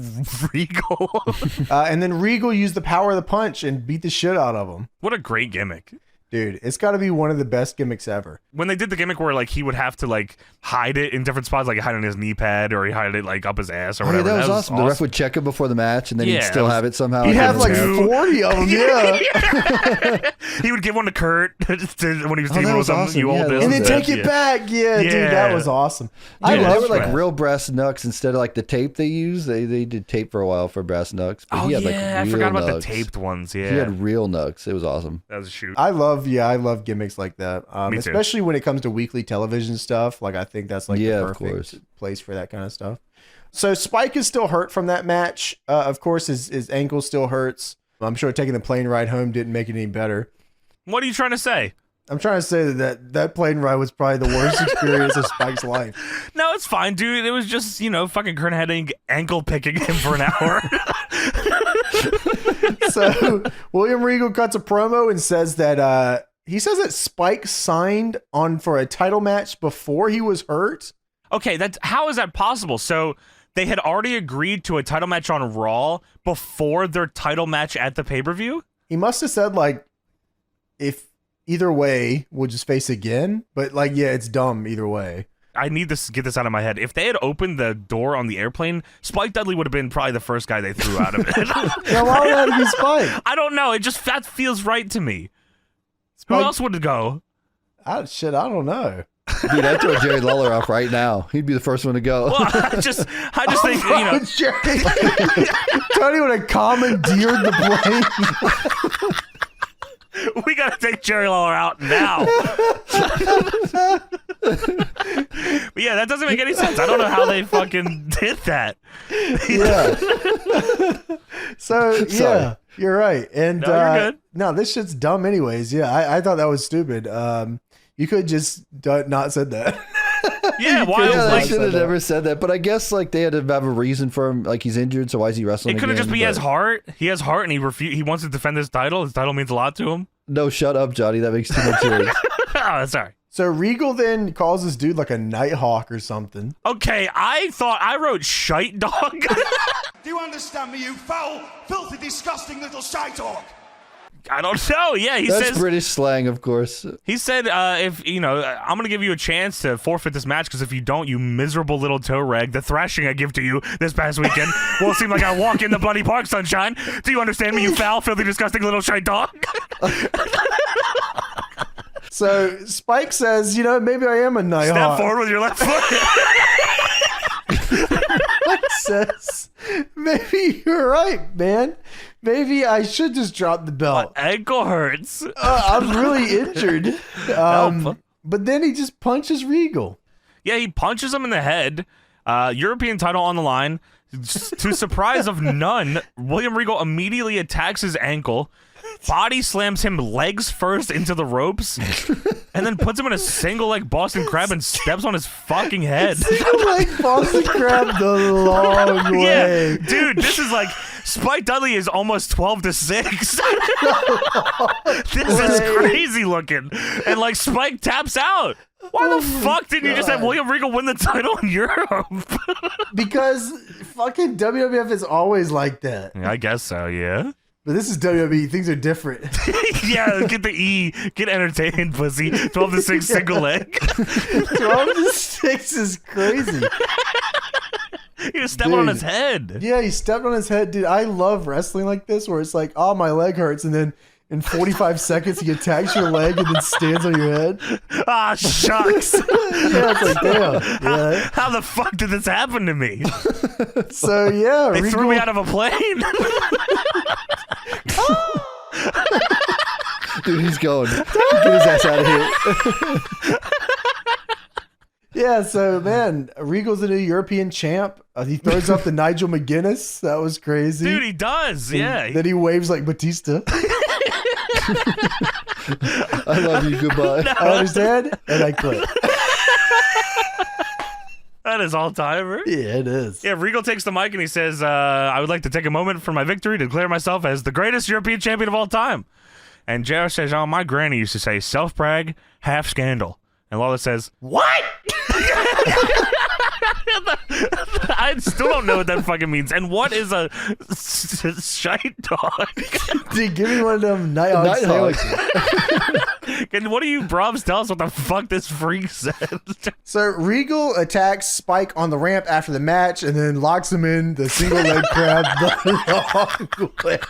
Regal. And then Regal used the power of the punch and beat the shit out of him. What a great gimmick. Dude, it's got to be one of the best gimmicks ever. When they did the gimmick where like he would have to like hide it in different spots, like hide it on his knee pad or he hide it like up his ass or whatever. Yeah, that was awesome. The ref would check it before the match and then he'd still have it somehow. He'd have like 40 of them, yeah. He would give one to Kurt when he was dealing with awesome. You old and then take it back. Yeah, dude, that was awesome. I love they were like real brass knucks instead of like the tape they used. They did tape for a while for brass knucks. But he had, like, I forgot about the taped ones. Yeah, he had real knucks. It was awesome. That was a shoot. I love gimmicks like that, especially when it comes to weekly television stuff. Like I think that's like the perfect place for that kind of stuff. So Spike is still hurt from that match. Of course, his ankle still hurts. I'm sure taking the plane ride home didn't make it any better. What are you trying to say? I'm trying to say that plane ride was probably the worst experience of Spike's life. No, it's fine, dude. It was just, fucking Kurt Hennig ankle picking him for an hour. So William Regal cuts a promo and says that he says that Spike signed on for a title match before he was hurt. Okay, how is that possible? So they had already agreed to a title match on Raw before their title match at the pay-per-view? He must have said, like, if either way, we'll just face again. But, like, yeah, it's dumb either way. I need to get this out of my head. If they had opened the door on the airplane, Spike Dudley would have been probably the first guy they threw out of it. Yeah, why would that be Spike? I don't know. That feels right to me. Who else would go? I don't know. Dude, I'd throw Jerry Lawler off right now. He'd be the first one to go. Well, I just think, Jerry. Tony would have commandeered the plane. We gotta take Jerry Lawler out now. But yeah, that doesn't make any sense. I don't know how they fucking did that. Yeah. So yeah, you're right. And no, you're good. No, this shit's dumb anyways. Yeah, I thought that was stupid. You could just not said that. Yeah, why? They should have never said that. But I guess like they had to have a reason for him. Like he's injured, so why is he wrestling? It could have just been he has heart. He has heart, and he wants to defend his title. His title means a lot to him. No, shut up, Johnny. That makes too much sense. Oh, sorry. So Regal then calls this dude like a Nighthawk or something. Okay, I wrote shite dog. Do you understand me, you foul, filthy, disgusting little shite hawk? I don't know. Yeah, he That's says British slang, of course. He said, if I'm gonna give you a chance to forfeit this match because if you don't, you miserable little toe rag, the thrashing I give to you this past weekend will seem like I walk in the bloody park, sunshine. Do you understand me, you foul, filthy, disgusting little shy dog? So Spike says, maybe I am a Nighthawk. Step forward with your left foot. Spike says, maybe you're right, man. Maybe I should just drop the belt. My ankle hurts. I'm really injured. But then he just punches Regal. Yeah, he punches him in the head. European title on the line. To surprise of none, William Regal immediately attacks his ankle, body slams him legs first into the ropes, and then puts him in a single leg Boston Crab and steps on his fucking head. Single leg Boston Crab the long way. Yeah, dude, this is like Spike Dudley is almost 12-6. This is crazy looking, and like Spike taps out. Why the fuck didn't you just have William Regal win the title in Europe? Because fucking WWF is always like that. Yeah, I guess so, yeah. But this is WWE. Things are different. Yeah, get the E. Get entertained, pussy. 12-6 single leg. 12-6 is crazy. He was stepping on his head. Yeah, he stepped on his head. Dude, I love wrestling like this where it's like, oh, my leg hurts. And then in 45 seconds, he attacks your leg and then stands on your head. Ah, shucks. Yeah, it's like, damn. Yeah. How the fuck did this happen to me? So, yeah. They threw me out of a plane. Dude, he's going. Get his ass out of here. Yeah, so, man, Regal's a new European champ. He throws up the Nigel McGuinness. That was crazy. Dude, he does. Yeah. Then he waves like Batista. I love you. Goodbye. No. I understand, and I quit. That is all timer. Yeah, it is. Yeah, Regal takes the mic and he says, I would like to take a moment for my victory to declare myself as the greatest European champion of all time. And JR says, oh, my granny used to say, self-brag, half scandal. And Lawler says, what? I still don't know what that fucking means. And what is a shite dog? Dude, give me one of them Nighthawks. Can one of you brovs tell us what the fuck this freak said? So Regal attacks Spike on the ramp after the match and then locks him in the single leg crab the long way.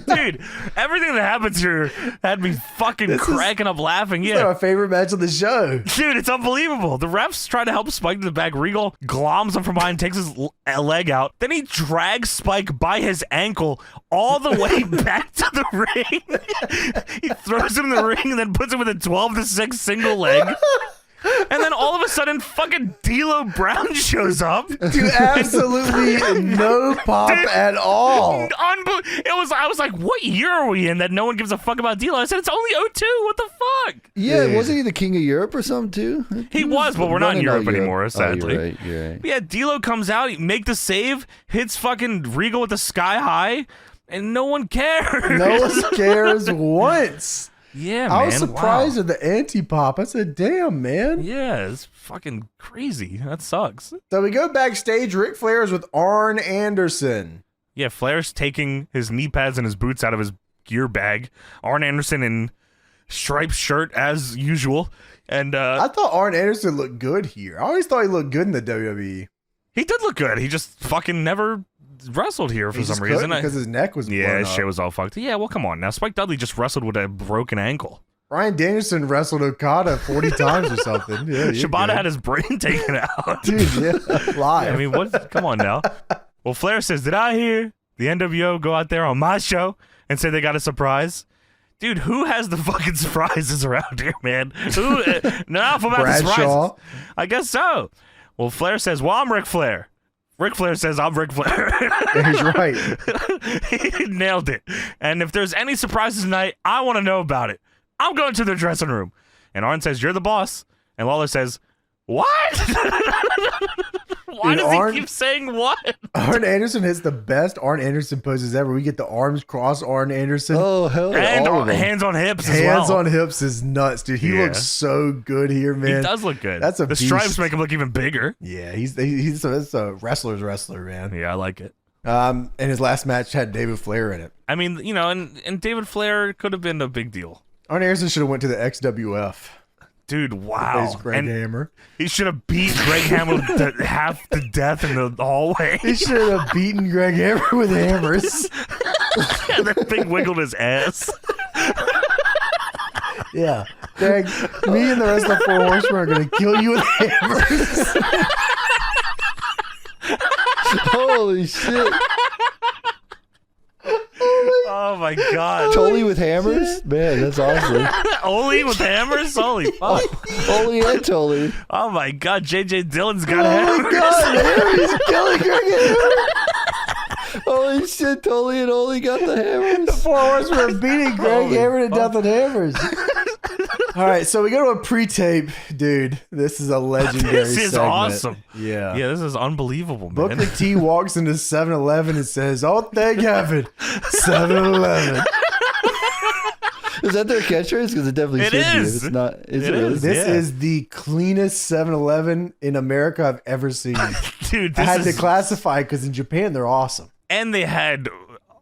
Dude, everything that happens here had me fucking cracking up laughing. Yeah, our favorite match of the show. Dude, it's unbelievable. The refs try to help Spike to the back. Regal gloms him from behind, takes his leg out. Then he drags Spike by his ankle all the way back to the ring. He throws him in the ring and then puts him with a 12-6 single leg. And then all of a sudden, fucking D'Lo Brown shows up. Dude, absolutely no pop at all. I was like, what year are we in that no one gives a fuck about D'Lo? I said, it's only 02. What the fuck? Yeah, wasn't he the king of Europe or something, too? He was, but we're not in Europe anymore, sadly. You're right. Yeah, D'Lo comes out, he make the save, hits fucking Regal with the sky high, and no one cares. No one cares once. Yeah, man. I was surprised at the anti-pop. I said, damn, man. Yeah, it's fucking crazy. That sucks. So we go backstage. Ric Flair is with Arn Anderson. Yeah, Flair's taking his knee pads and his boots out of his gear bag. Arn Anderson in striped shirt as usual. And I thought Arn Anderson looked good here. I always thought he looked good in the WWE. He did look good. He just fucking never wrestled here for some reason because his neck was blown his up. shit was all fucked. Yeah, well, come on now. Spike Dudley just wrestled with a broken ankle. Bryan Danielson wrestled Okada 40 times or something. Yeah, Shibata had his brain taken out. Dude, yeah, live. Yeah, I mean, what? Come on now. Well, Flair says, did I hear the NWO go out there on my show and say they got a surprise? Dude, who has the fucking surprises around here, man? Who? Enough about the surprises. I guess so. Well, Flair says, well, I'm Ric Flair. Ric Flair says, I'm Ric Flair. He's right. He nailed it. And if there's any surprises tonight, I want to know about it. I'm going to the dressing room. And Arn says, you're the boss. And Lawler says, what? Why does he keep saying what? Arn Anderson hits the best Arn Anderson poses ever. We get the arms cross Arn Anderson. Oh, hell yeah. And hands on hips as well. Hands on hips is nuts, dude. He looks so good here, man. He does look good. That's the stripes make him look even bigger. Yeah, he's a wrestler's wrestler, man. Yeah, I like it. And his last match had David Flair in it. I mean, you know, and David Flair could have been a big deal. Arn Anderson should have went to the XWF. Dude, wow. He's Greg Hammer. He should have beat Greg Hammer half to death in the hallway. He should have beaten Greg Hammer with hammers. And then Big wiggled his ass. Yeah. Greg, me and the rest of the 4 Horsemen are going to kill you with hammers. Holy shit. Oh my god. Tully with hammers? Man, that's awesome. Only with hammers? Holy fuck. Tully and Tully. Oh my god, JJ Dillon's got hammers. Oh my god, he's killing Greg Hammer. Holy shit, Tully and Oli got the hammers. The 4 Horsemen are beating Greg Hammer to death with hammers. All right, so we go to a pre-tape. Dude, this is a legendary This is segment. awesome. Yeah. Yeah, this is unbelievable, man. Booker T walks into 7-Eleven and says, "Oh, thank heaven, 7-Eleven." Is that their catchphrase? Because it definitely should be. If it's not. Is it really? This is the cleanest 7-Eleven in America I've ever seen. Dude, I this had is... to classify because in Japan they're awesome. And they had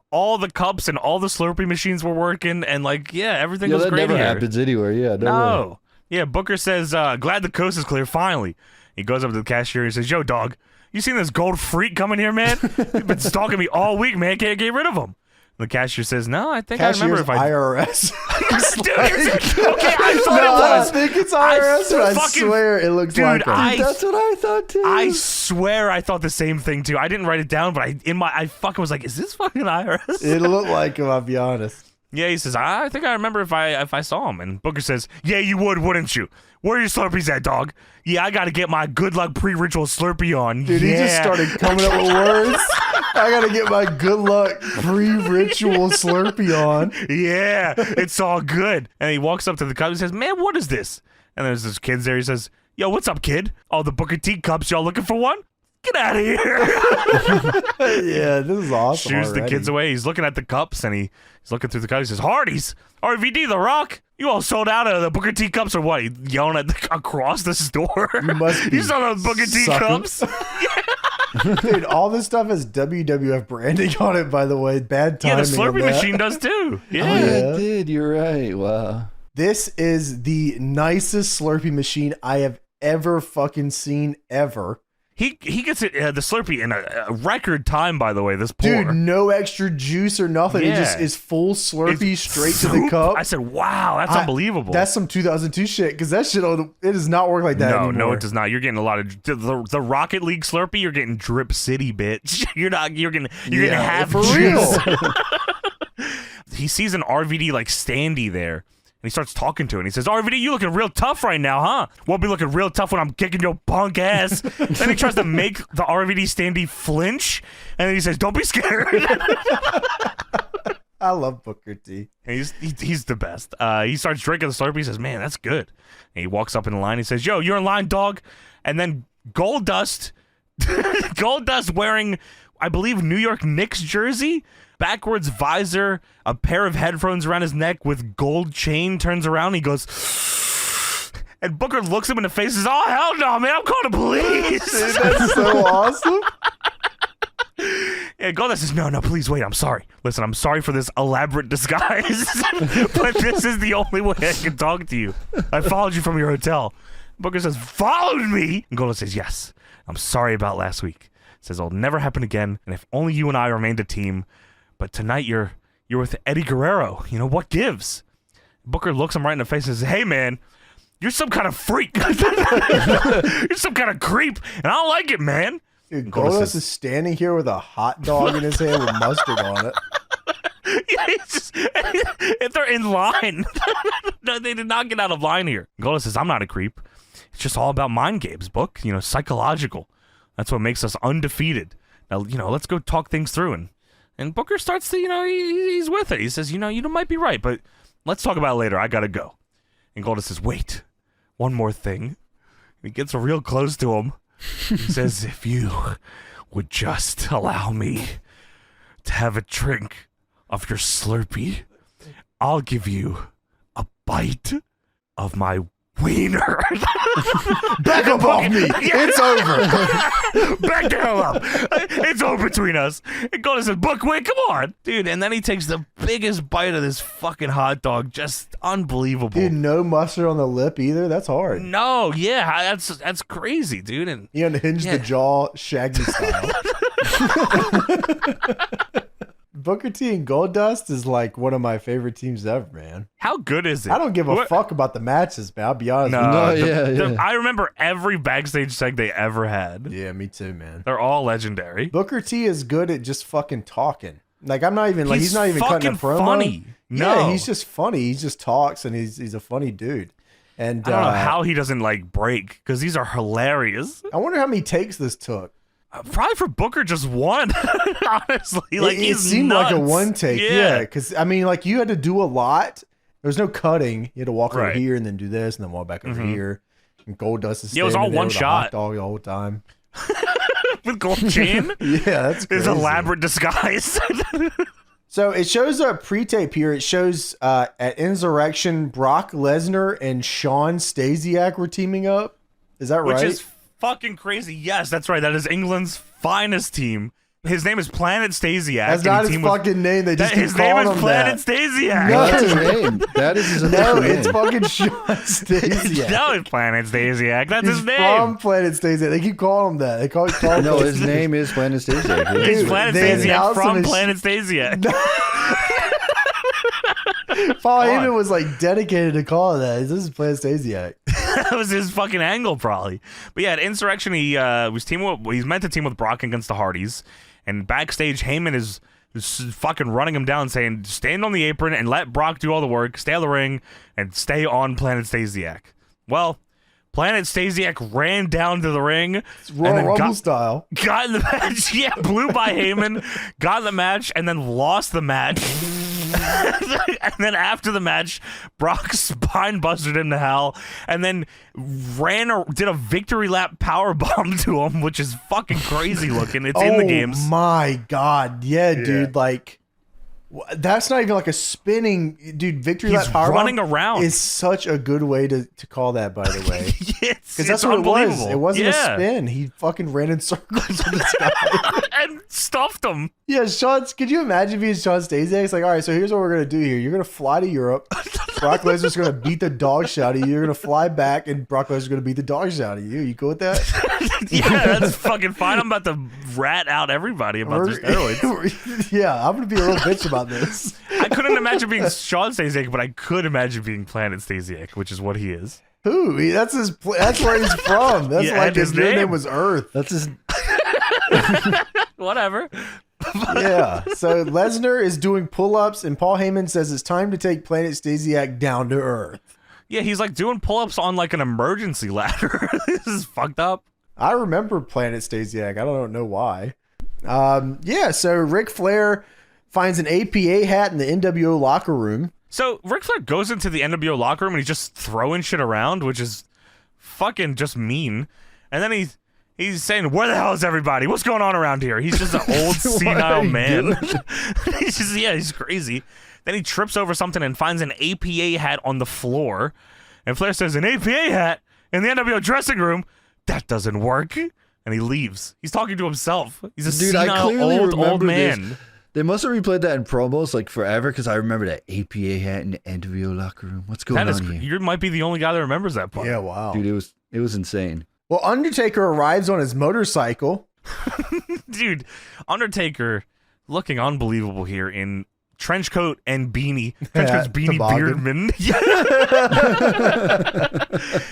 all the cups and all the Slurpee machines were working, and like, yeah, everything was that great never here. happens anywhere. Yeah, No. way. Yeah, Booker says, glad the coast is clear, finally. He goes up to the cashier and says, yo, dog, you seen this gold freak coming here, man? He's been stalking me all week, man. Can't get rid of him. The cashier says, no, I think Cashier's I remember if I... IRS. Dude, okay, I thought No, it was. I think it's IRS, but I fucking- swear it looks Dude, like it. That's what I thought too. I swear I thought the same thing, too. I didn't write it down, but I fucking was like, is this fucking IRS? It looked like him, I'll be honest. Yeah, he says, I think I remember if I saw him. And Booker says, yeah, you would, wouldn't you? Where are your Slurpees at, dog? Yeah, I got to get my good luck pre-ritual Slurpee on. Dude, yeah. he just started coming up with words. I got to get my good luck pre-ritual Slurpee on. Yeah, it's all good. And he walks up to the cup and says, man, what is this? And there's this kid there. He says, yo, what's up, kid? Oh, the Booker T cups. Y'all looking for one? Get out of here. Yeah, this is awesome. Shoos the kids away. He's looking at the cups and he's looking through the cups. He says, Hardee's, RVD, The Rock. You all sold out of the Booker T cups or what? He's yelling at across the store. You must be You sold out of Booker T cups? Dude, all this stuff has WWF branding on it, by the way. Bad Yeah, timing. the Slurpee on that. machine does too. Yeah. Oh, yeah, it did. You're right. Wow. This is the nicest Slurpee machine I have ever fucking seen ever. He gets it the Slurpee in a record time, by the way, this pour. Dude, no extra juice or nothing. It Yeah. just is full Slurpee It's straight to the soup. cup. I said, wow, that's unbelievable. That's some 2002 shit, because that shit, it does not work like that anymore. No, it does not. You're getting a lot of the Rocket League Slurpee. You're getting Drip City, bitch. You're getting half for juice. real. He sees an RVD like standee there. And he starts talking to it. And he says, RVD, you looking real tough right now, huh? Won't be looking real tough when I'm kicking your punk ass. Then he tries to make the RVD standee flinch. And then he says, don't be scared. I love Booker T. And he's the best. He starts drinking the Slurpee. He says, man, that's good. And he walks up in the line. He says, yo, you're in line, dog. And then Goldust wearing, I believe, New York Knicks jersey, backwards visor, a pair of headphones around his neck with gold chain, turns around. He goes, and Booker looks him in the face and says, oh, hell no, man, I'm calling the police. Dude, that's so awesome. And Goldust says, no, please wait, I'm sorry. Listen, I'm sorry for this elaborate disguise, but this is the only way I can talk to you. I followed you from your hotel. Booker says, followed me? And Goldust says, yes, I'm sorry about last week. Says it'll never happen again, and if only you and I remained a team. But tonight you're with Eddie Guerrero. You know, what gives? Booker looks him right in the face and says, hey, man, you're some kind of freak. You're some kind of creep, and I don't like it, man. Dude, Goldust Goldust is standing here with a hot dog in his hand with mustard on it. Yeah, if they're in line. No, they did not get out of line here. Goldust says, I'm not a creep. It's just all about mind games, Book. You know, psychological. That's what makes us undefeated. Now, you know, let's go talk things through. And Booker starts to, you know, he's with it. He says, you know, you might be right, but let's talk about it later. I got to go. And Goldust says, wait, one more thing. He gets real close to him. He says, if you would just allow me to have a drink of your Slurpee, I'll give you a bite of my wiener. Back up off me. It's over. Back the hell up. It's over between us. And Goldust says, Bookway, come on. Dude, and then he takes the biggest bite of this fucking hot dog. Just unbelievable. Dude, no mustard on the lip either. That's hard. No, yeah, that's crazy, dude. And you unhinge the jaw Shaggy style. Booker T and Goldust is like one of my favorite teams ever, man. How good is it? I don't give a fuck about the matches, man. I'll be honest with you. Yeah. I remember every backstage seg they ever had. Yeah, me too, man. They're all legendary. Booker T is good at just fucking talking. Like, I'm not even, like, he's not even cutting a promo. Funny. No. Yeah, he's just funny. He just talks, and he's a funny dude. And I don't know how he doesn't, like, break, because these are hilarious. I wonder how many takes this took. Probably for Booker, just one. Honestly, like it seemed nuts. like a one take, yeah. Because I mean, like you had to do a lot. There was no cutting. You had to walk over here and then do this, and then walk back over here. And Goldust is it was all one shot. Hot dog the whole time with gold chain. Yeah, that's crazy. His elaborate disguise. So it shows a pre-tape here. It shows at Insurrection, Brock Lesnar and Sean Stasiak were teaming up. Is that right? Which is fucking crazy. Yes, that's right. That is England's finest team. His name is Planet Stasiak. That's not his fucking name. They just keep calling him his name is Planet Stasiak. No, that's his name. That is his no, name. it's fucking Sean Stasiak. No, it's Planet Stasiak. That's He's his name. from Planet Stasiak. They keep calling him that. They call him No, his name is Planet Stasiak. Dude, He's Planet Stasiak from Planet Stasiak. Paul Heyman was like dedicated to calling that. This is Planet Stasiak. That was his fucking angle, probably. But yeah, at Insurrection, he's meant to team with Brock against the Hardys, and backstage, Heyman is fucking running him down, saying, "Stand on the apron and let Brock do all the work. Stay on the ring and stay on Planet Stasiak." Well, Planet Stasiak ran down to the ring, Royal Rumble style. Got in the match. Yeah, blew by Heyman, got in the match, and then lost the match. And then after the match, Brock spine busted him to hell, and then did a victory lap power bomb to him, which is fucking crazy looking. It's in the games. Oh my god, yeah, dude, like. That's not even like a spinning, dude. Victory lap power running around is such a good way to call that, by the way. Because that's what it was. It wasn't a spin. He fucking ran in circles with this guy and stuffed him. Yeah, Sean. Could you imagine being Sean Stasiak? It's like, all right, so here's what we're gonna do here. You're gonna fly to Europe. Brock Lesnar's gonna beat the dog shit out of you. You're gonna fly back, and Brock Lesnar's gonna beat the dog shit out of you. You cool with that? Yeah, that's fucking fine. I'm about to rat out everybody about their steroids. Yeah, I'm gonna be a little bitch about this. I couldn't imagine being Sean Stasiak, but I could imagine being Planet Stasiak, which is what he is. Who? That's where he's from. That's like his name was Earth. That's his. Whatever. Yeah. So Lesnar is doing pull-ups, and Paul Heyman says it's time to take Planet Stasiak down to Earth. Yeah, he's like doing pull-ups on like an emergency ladder. This is fucked up. I remember Planet Stasiak. I don't know why. Yeah. So Ric Flair finds an APA hat in the NWO locker room. So Ric Flair goes into the NWO locker room and he's just throwing shit around, which is fucking just mean. And then he's saying, "Where the hell is everybody? What's going on around here?" He's just an old senile man. He's crazy. Then he trips over something and finds an APA hat on the floor. And Flair says, "An APA hat in the NWO dressing room? That doesn't work." And he leaves. He's talking to himself. He's a senile old man. This. They must have replayed that in promos like forever, because I remember that APA hat in the NWO locker room. What's going on here? You might be the only guy that remembers that part. Yeah, wow. Dude, it was insane. Well, Undertaker arrives on his motorcycle. Dude, Undertaker looking unbelievable here in trench coat and beanie. Trench coat's beanie beardman.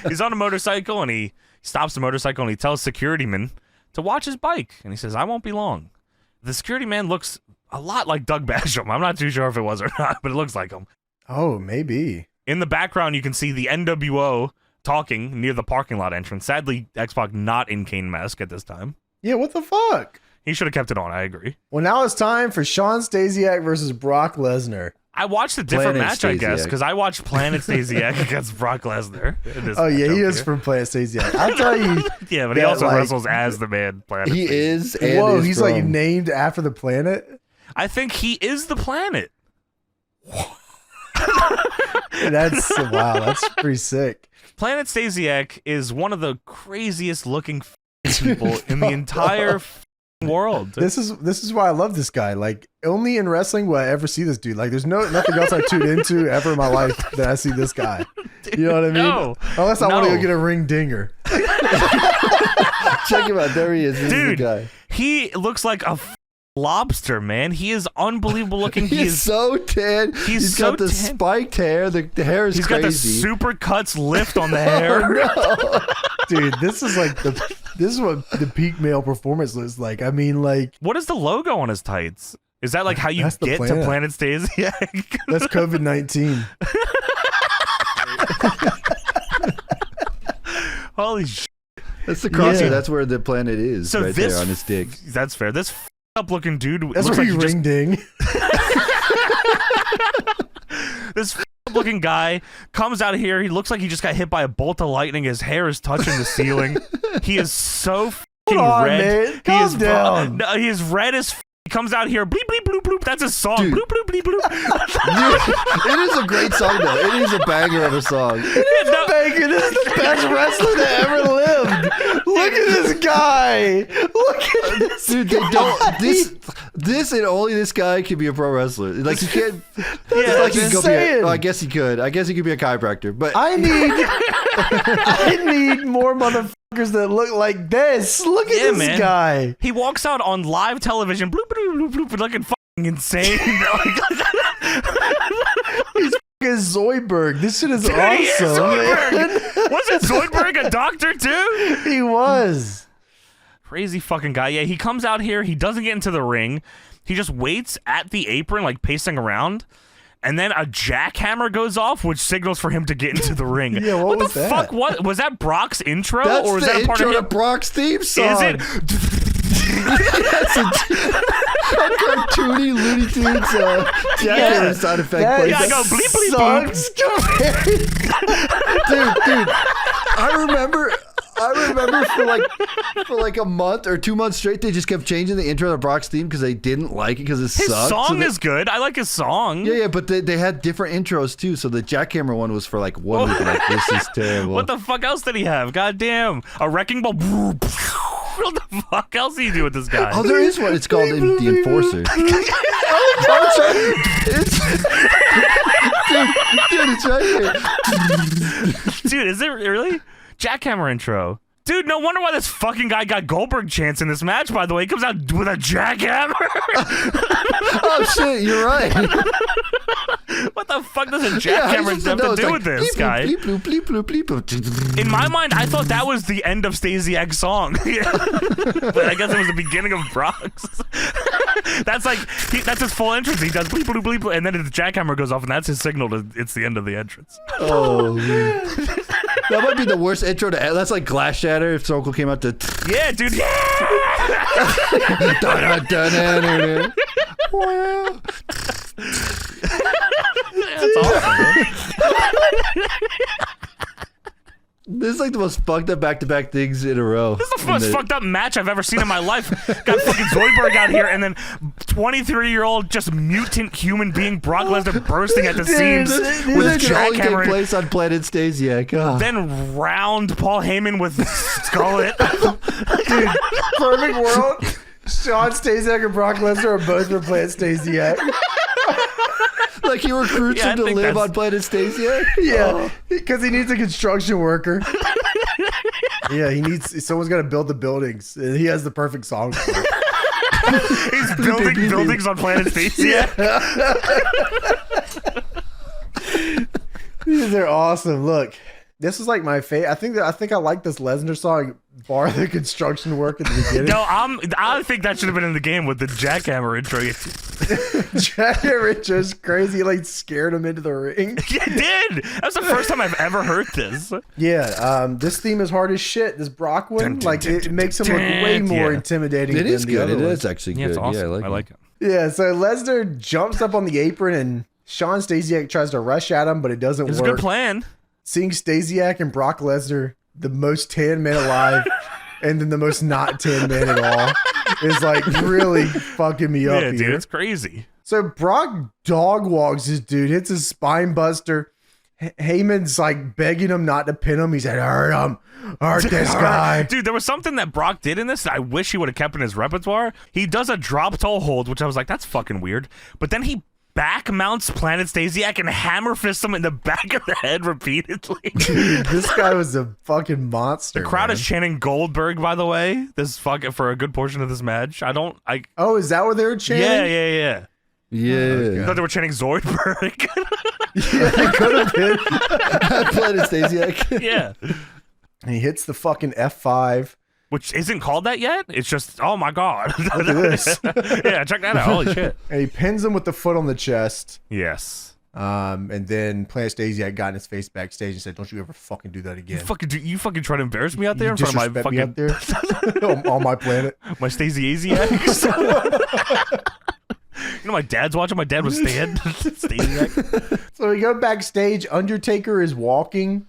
He's on a motorcycle and he stops the motorcycle and he tells security man to watch his bike. And he says, "I won't be long." The security man looks a lot like Doug Basham. I'm not too sure if it was or not, but it looks like him. Oh, maybe. In the background, you can see the NWO talking near the parking lot entrance. Sadly, X-Pac not in Kane mask at this time. Yeah, what the fuck? He should have kept it on, I agree. Well, now it's time for Sean Stasiak versus Brock Lesnar. I watched a different match, I guess, because I watched Planet Stasiak against Brock Lesnar. Oh, yeah, he is from Planet Stasiak. I'll tell you. Yeah, but he also wrestles as the man Planet He Stasiak. is. And whoa, is he's from... like named after the planet? I think he is the planet. That's wow. That's pretty sick. Planet Stasiak is one of the craziest looking people in the entire world. This is why I love this guy. Like, only in wrestling will I ever see this dude. Like, there's nothing else I tune into ever in my life that I see this guy. You know what I mean? No, unless I want to go get a ring dinger. Check him out. There he is. This dude, is the guy. he looks like a lobster, man. He is unbelievable looking. He's so tan. He's got the spiked hair. The hair is crazy. He's got the super cuts lift on the hair. No. Dude, this is what the peak male performance looks like. I mean, like, what is the logo on his tights? Is that like how you get to Planet Stasiak? That's COVID-19. Holy shit. That's the crosshair. Yeah. That's where the planet is. So right there on his dick. That's fair. This up looking dude. That's looks where like you ring ding. This looking guy comes out here. He looks like he just got hit by a bolt of lightning. His hair is touching the ceiling. He is so fucking red. Man. Calm down. No, he is red as. He comes out here, bleep, bleep, bloop, bloop. That's a song. Dude. Bloop, bloop, bleep, bloop. It is a great song, though. It is a banger of a song. It is a banger. This is the best wrestler that ever lived. Look at this guy. Look at this dude, guy. They don't. This and only this guy can be a pro wrestler. Like, he can't. Yeah, like he could be I guess he could. I guess he could be a chiropractor. But I need more motherfuckers that look like this. Look at this guy. He walks out on live television, bloop, bloop, bloop, bloop, looking fucking insane. He's fucking Zoidberg. This shit is Dude, awesome. Wasn't Zoidberg a doctor too? He was. Crazy fucking guy. Yeah, he comes out here. He doesn't get into the ring. He just waits at the apron, like pacing around. And then a jackhammer goes off, which signals for him to get into the ring. Yeah, what was the that? Fuck? What was that? Brock's intro, that's or is the that a part intro of to Brock's theme song? Is it? That's a cartoony Looney Tunes jackhammer sound effect place. Yeah, I go bleep bleep bleep. Dude, I remember for like a month or 2 months straight, they just kept changing the intro to Brock's theme because they didn't like it because it sucked. His song is good. I like his song. Yeah, but they had different intros too. So the jackhammer one was for like 1 week. Like, this is terrible. What the fuck else did he have? God damn. A wrecking ball. What the fuck else do you do with this guy? Oh, there is one. It's called The Enforcer. Dude, it's right here. Dude, is it really? Jackhammer intro. Dude, no wonder why this fucking guy got Goldberg chance in this match, by the way. He comes out with a jackhammer. Oh, shit, you're right. What the fuck does a jackhammer have to do with this guy? In my mind, I thought that was the end of Stasiak's song. But I guess it was the beginning of Brock's. That's like, that's his full entrance. He does bleep, bleep, bleep, bleep, and then the jackhammer goes off, and that's his signal to it's the end of the entrance. Oh, man. That might be the worst intro to. That's like Glass Shatter if Stone Cold came out to. Yeah, dude. Yeah. That's awesome, man. This is like the most fucked up back-to-back things in a row. This is the most fucked up match I've ever seen in my life. Got fucking Zoidberg out here, and then 23-year-old just mutant human being Brock Lesnar bursting at the seams with a jackhammer. Take place on Planet Stasiak. Oh. Then round Paul Heyman with Skullet. Dude, perfect world. Shawn Stasiak and Brock Lesnar are both from Planet Stasiak. Like he recruits him to live on Planet Stasiak? Yeah, because he needs a construction worker. Yeah, someone's got to build the buildings. And he has the perfect song for it. He's building buildings on Planet Stasiak. Yeah. These are awesome. Look, this is like my favorite. I think I like this Lesnar song, bar the construction work at the beginning. No, I think that should have been in the game with the jackhammer intro. Jackhammer intro is crazy. Like scared him into the ring. Yeah, it did. That's the first time I've ever heard this. Yeah, this theme is hard as shit. This Brock one, it makes him look way more intimidating. It is than good. The other It is actually good. It's awesome. Yeah, I like it. Yeah, so Lesnar jumps up on the apron and Shawn Stasiak tries to rush at him, but it doesn't work. It's a good plan. Seeing Stasiak and Brock Lesnar, the most tan man alive, and then the most not tan man at all, is like really fucking me up. Yeah, dude, here. it's crazy. So Brock dog walks this dude, hits his spine buster. Heyman's like begging him not to pin him. He said, hurt this guy. Dude, there was something that Brock did in this that I wish he would have kept in his repertoire. He does a drop toe hold, which I was like, that's fucking weird. But then he back mounts Planet Stasiak and hammer fists him in the back of the head repeatedly. Dude, this guy was a fucking monster. The crowd is chanting Goldberg, by the way, for a good portion of this match. Oh, is that what they were chanting? Yeah. Yeah. I thought they were chanting Zoidberg. Yeah, they could have been. Planet Stasiak. Yeah. And he hits the fucking F5. Which isn't called that yet. It's just, oh my God. Look at this. Yeah, check that out. Holy shit. And he pins him with the foot on the chest. Yes. And then Planet Stasiak got in his face backstage and said, don't you ever fucking do that again. You fucking try to embarrass me out there in front of my fucking... me out there? on my planet. My Stasiak. You know, my dad's watching. My dad was Stan. So we go backstage. Undertaker is walking.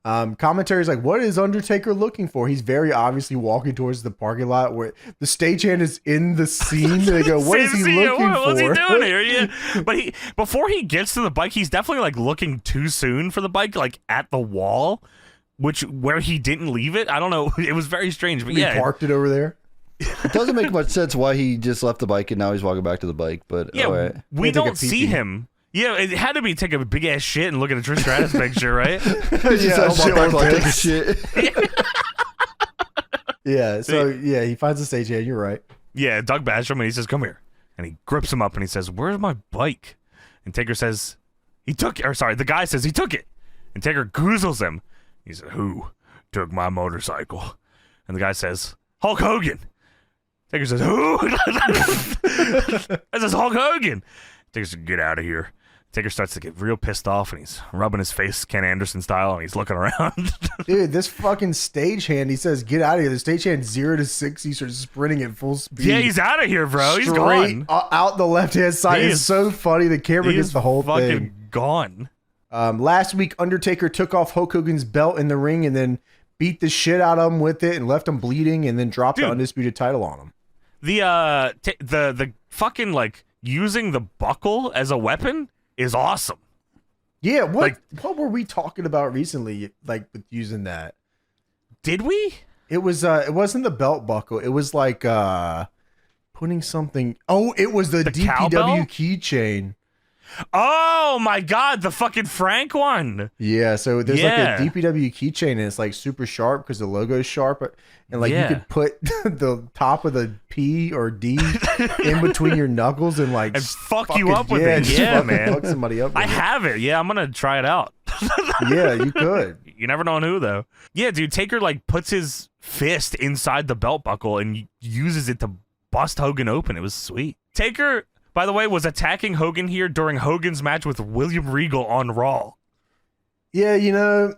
Commentary's like, what is Undertaker looking for? He's very obviously walking towards the parking lot where the stagehand is in the scene. They go, what is he looking for? What's he doing here? Yeah. But before he gets to the bike, he's definitely like looking too soon for the bike, like at the wall, where he didn't leave it. I don't know. It was very strange. But he parked it over there. It doesn't make much sense why he just left the bike and now he's walking back to the bike, but yeah, all right. We don't see him. Yeah, it had to be take a big ass shit and look at a Trish Stratus picture, right? Take a shit. Yeah, so yeah, he finds the stage. Yeah, you're right. Yeah, Doug Basham, and he says, come here. And he grips him up and he says, where's my bike? And Taker says, the guy says he took it. And Taker goozles him. He said, who took my motorcycle? And the guy says, Hulk Hogan. Taker says, who? That says Hulk Hogan. Taker says, get out of here. Taker starts to get real pissed off, and he's rubbing his face Ken Anderson style, and he's looking around. Dude, this fucking stagehand, he says, get out of here. The stagehand 0 to 60 starts sprinting at full speed. Yeah, he's out of here, bro. He's gone. Out the left-hand side. It's so funny. The camera gets the whole fucking thing. Gone. Last week, Undertaker took off Hulk Hogan's belt in the ring and then beat the shit out of him with it and left him bleeding and then dropped the undisputed title on him. The fucking like using the buckle as a weapon is awesome. Yeah, what were we talking about recently? Like with using that? Did we? It was it wasn't the belt buckle. It was like putting something. Oh, it was the DPW keychain. Oh my God, the fucking Frank one. Yeah, so there's like a DPW keychain and it's like super sharp because the logo is sharp, and like you could put the top of the P or D in between your knuckles and like fuck you up with it. Yeah, man. Fuck somebody up. I have it. Yeah, I'm gonna try it out. Yeah, you could. You never know on who though. Yeah, dude. Taker like puts his fist inside the belt buckle and uses it to bust Hogan open. It was sweet. Taker, by the way, was attacking Hogan here during Hogan's match with William Regal on Raw. Yeah, you know,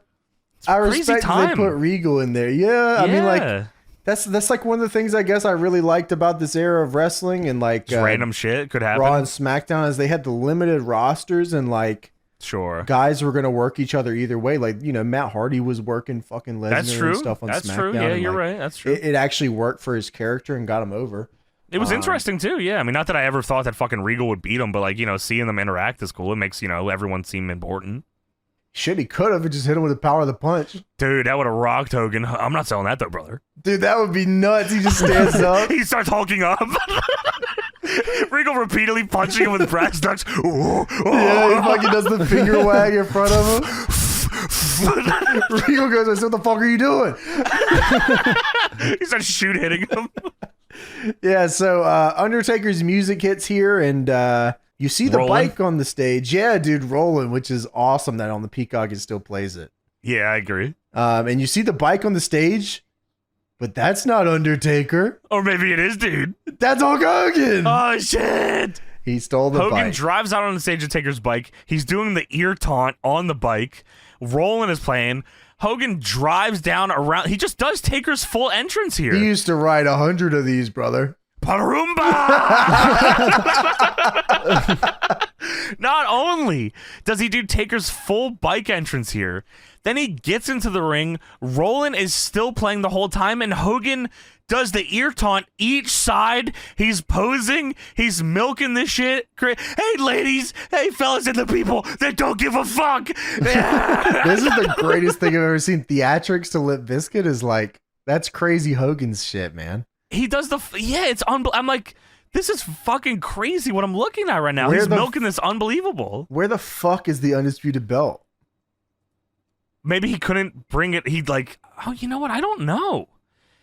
I respect that they put Regal in there. Yeah, I mean, like, that's like one of the things I guess I really liked about this era of wrestling and like random shit could happen. Raw and SmackDown is they had the limited rosters and like guys were gonna work each other either way. Like, you know, Matt Hardy was working fucking Lesnar and stuff on SmackDown. That's true. Yeah, you're right. That's true. It actually worked for his character and got him over. It was interesting too, yeah. I mean, not that I ever thought that fucking Regal would beat him, but like, you know, seeing them interact is cool. It makes, you know, everyone seem important. Shit, he could have just hit him with the power of the punch. Dude, that would have rocked Hogan. I'm not selling that though, brother. Dude, that would be nuts. He just stands up. He starts hulking up. Regal repeatedly punching him with brass knucks. Yeah, he fucking does the finger wag in front of him. Regal goes, what the fuck are you doing? He starts hitting him. Yeah, so Undertaker's music hits here, and you see the bike on the stage. Yeah, dude, rolling, which is awesome that on the Peacock it still plays it. Yeah, I agree. And you see the bike on the stage, but that's not Undertaker. Or maybe it is, dude. That's Hulk Hogan. Oh, shit. He stole the bike. Hogan drives out on the stage of Taker's bike. He's doing the ear taunt on the bike. Roland is playing. Hogan drives down around. He just does Taker's full entrance here. He used to ride 100 of these, brother. Parumba! Not only does he do Taker's full bike entrance here, then he gets into the ring. Roland is still playing the whole time, and Hogan does the ear taunt each side. He's posing. He's milking this shit. Hey, ladies. Hey, fellas and the people that don't give a fuck. This is the greatest thing I've ever seen. Theatrics to Limp Bizkit is like, that's crazy Hogan's shit, man. He does it's I'm like, this is fucking crazy what I'm looking at right now. He's milking this unbelievable. Where the fuck is the undisputed belt? Maybe he couldn't bring it. He'd like, oh, you know what? I don't know.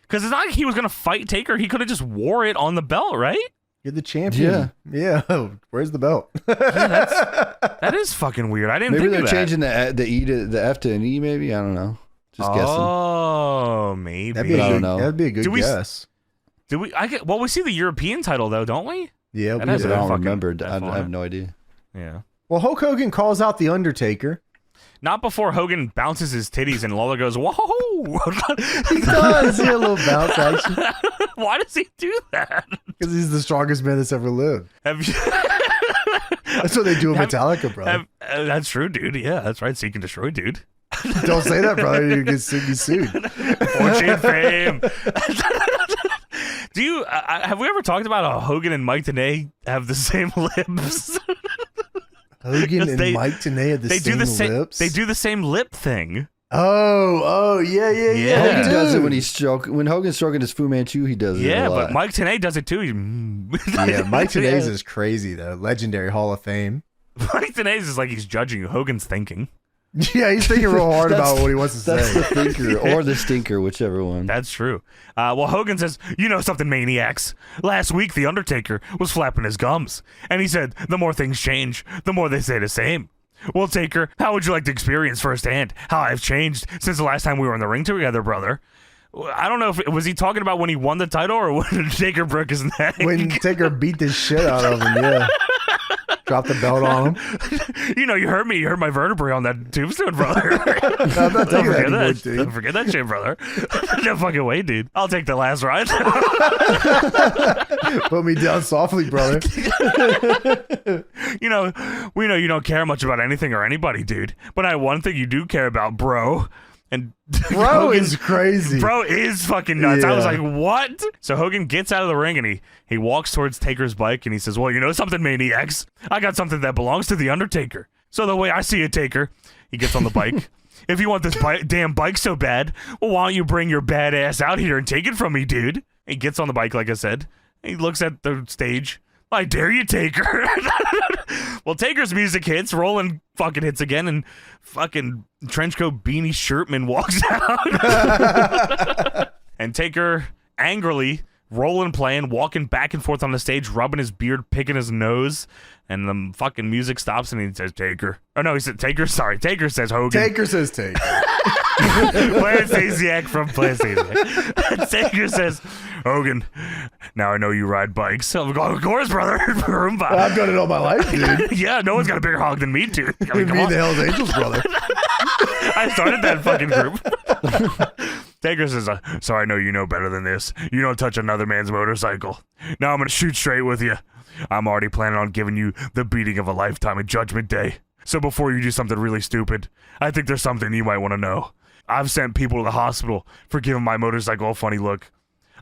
Because it's not like he was going to fight Taker. He could have just wore it on the belt, right? You're the champion. Yeah. Where's the belt? That is fucking weird. I didn't think of that. Maybe they're changing the E to the F to an E, maybe? I don't know. Just guessing. Oh, maybe. I don't know. That'd be a good guess. We see the European title, though, don't we? Yeah, I don't remember. I have no idea. Yeah. Well, Hulk Hogan calls out The Undertaker. Not before Hogan bounces his titties and Lawler goes, whoa! He does. A little bounce action. Why does he do that? Because he's the strongest man that's ever lived. Have you... That's what they do in Metallica, brother. That's true, dude. Yeah, that's right. Seek and destroy, dude. Don't say that, brother. You get sued. Fortune, fame. Do you have we ever talked about how Hogan and Mike Tenay have the same lips? Hogan and Mike Tenay have the same lips? They do the same lip thing. Oh, yeah. Hogan does it when he's stroking. When Hogan's stroking his Fu Manchu, he does it a lot. But Mike Tenay does it too. Yeah, Mike Tenay's is crazy though. Legendary Hall of Fame. Mike Tenay's is like he's judging you. Hogan's thinking. Yeah, he's thinking real hard about what he wants to say. That's the thinker or the stinker, whichever one. That's true. Well, Hogan says, you know something, maniacs? Last week, The Undertaker was flapping his gums. And he said, the more things change, the more they stay the same. Well, Taker, how would you like to experience firsthand how I've changed since the last time we were in the ring together, brother? I don't know if was he talking about when he won the title or when Taker broke his neck? When Taker beat the shit out of him, yeah. Drop the belt on him. You know, you hurt me. You hurt my vertebrae on that tombstone, brother. I'm not taking that anymore, dude. Don't forget that shit, brother. No fucking way, dude. I'll take the last ride. Put me down softly, brother. You know, we know you don't care much about anything or anybody, dude. But I have one thing you do care about, bro. And bro Hogan, is crazy. Bro is fucking nuts. Yeah. I was like, what? So Hogan gets out of the ring and he walks towards Taker's bike and he says, well, you know something, maniacs? I got something that belongs to The Undertaker. So the way I see it, Taker, he gets on the bike. If you want this damn bike so bad, well, why don't you bring your bad ass out here and take it from me, dude? He gets on the bike, like I said. He looks at the stage. I dare you, Taker. Well, Taker's music hits, Roland fucking hits again, and fucking trenchcoat beanie shirtman walks out. And Taker angrily, Roland playing, walking back and forth on the stage, rubbing his beard, picking his nose, and the fucking music stops and he says Taker. Oh no, he said Taker, sorry. Taker says Hogan. Taker says Taker. Planet Stasiak from Planet Stasiak. Taker says, Hogan, now I know you ride bikes. I'm going, of course, brother. I've done it all my life, dude. Yeah, no one's got a bigger hog than me, dude. I mean, me and the Hells Angels, brother. I started that fucking group. Taker says, so I know you know better than this. You don't touch another man's motorcycle. Now I'm going to shoot straight with you. I'm already planning on giving you the beating of a lifetime at Judgment Day. So before you do something really stupid, I think there's something you might want to know. I've sent people to the hospital for giving my motorcycle a funny look.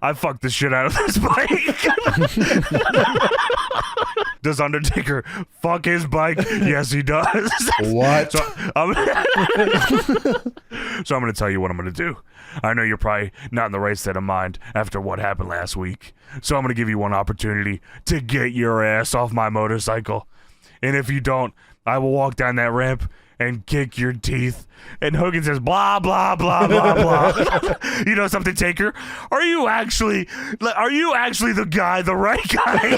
I fucked the shit out of this bike. Does Undertaker fuck his bike? Yes, he does. What? So I'm going to tell you what I'm going to do. I know you're probably not in the right state of mind after what happened last week. So I'm going to give you one opportunity to get your ass off my motorcycle. And if you don't, I will walk down that ramp and kick your teeth. And Hogan says, blah, blah, blah, blah, blah. You know something, Taker? Are you actually the guy, the right guy?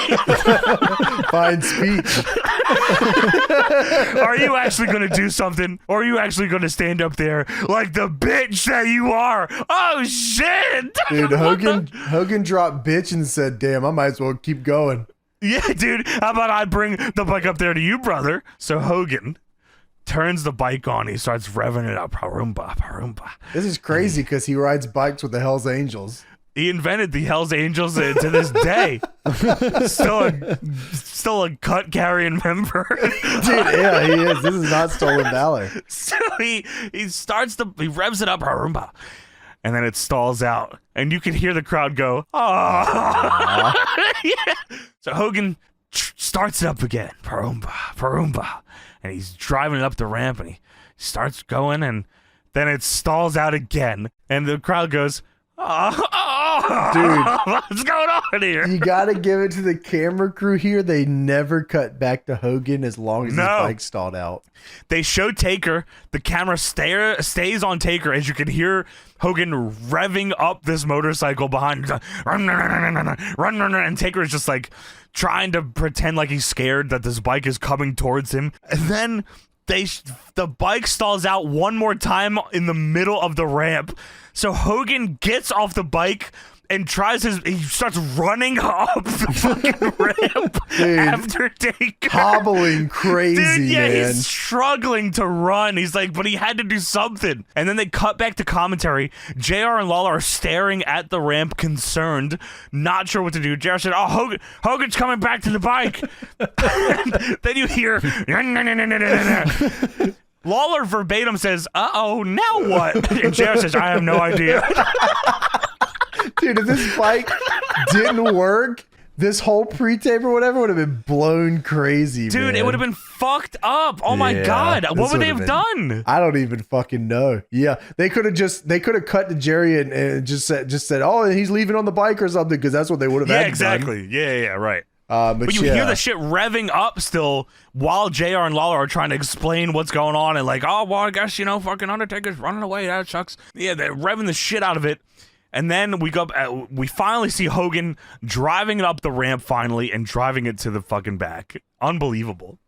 Fine speech. Are you actually going to do something? Or are you actually going to stand up there like the bitch that you are? Oh, shit. Dude, Hogan dropped bitch and said, damn, I might as well keep going. Yeah, dude. How about I bring the bike up there to you, brother? So Hogan turns the bike on. He starts revving it up. Harumba, harumba. This is crazy because he rides bikes with the Hells Angels. He invented the Hells Angels to this day. Still a cut carrying member. Dude, yeah, he is. This is not stolen valor. So he revs it up. Harumba. and then it stalls out, and you can hear the crowd go, "Oh!" Yeah. So Hogan starts it up again, Parumba, Parumba, and he's driving it up the ramp, and he starts going, and then it stalls out again, and the crowd goes, "Oh, dude, what's going on here?" You gotta give it to the camera crew here. They never cut back to Hogan as long as his bike stalled out. They show Taker. The camera stays on Taker as you can hear Hogan revving up this motorcycle behind. Run, and Taker is just like trying to pretend like he's scared that this bike is coming towards him. And then the bike stalls out one more time in the middle of the ramp. So Hogan gets off the bike and he starts running up the fucking ramp, dude, after Taker. Hobbling crazy, dude, yeah, man. He's struggling to run. He's like, but he had to do something. And then they cut back to commentary. JR and Lawler are staring at the ramp, concerned, not sure what to do. JR said, "Oh, Hogan's coming back to the bike." Then you hear, Lawler verbatim says, "Uh-oh, now what?" And JR says, "I have no idea." Dude, if this bike didn't work, this whole pre-tape or whatever would have been blown crazy, dude, man. It would have been fucked up. Oh my God. What would they have done? I don't even fucking know. Yeah. They could have cut to Jerry and just said, "Oh, he's leaving on the bike or something," because that's what they would have had. Yeah, exactly. Done. Yeah, right. But you hear the shit revving up still while JR and Lawler are trying to explain what's going on and like, "Oh, well, I guess, fucking Undertaker's running away. That sucks." Yeah, they're revving the shit out of it. And then we finally see Hogan driving it up the ramp finally and driving it to the fucking back. Unbelievable.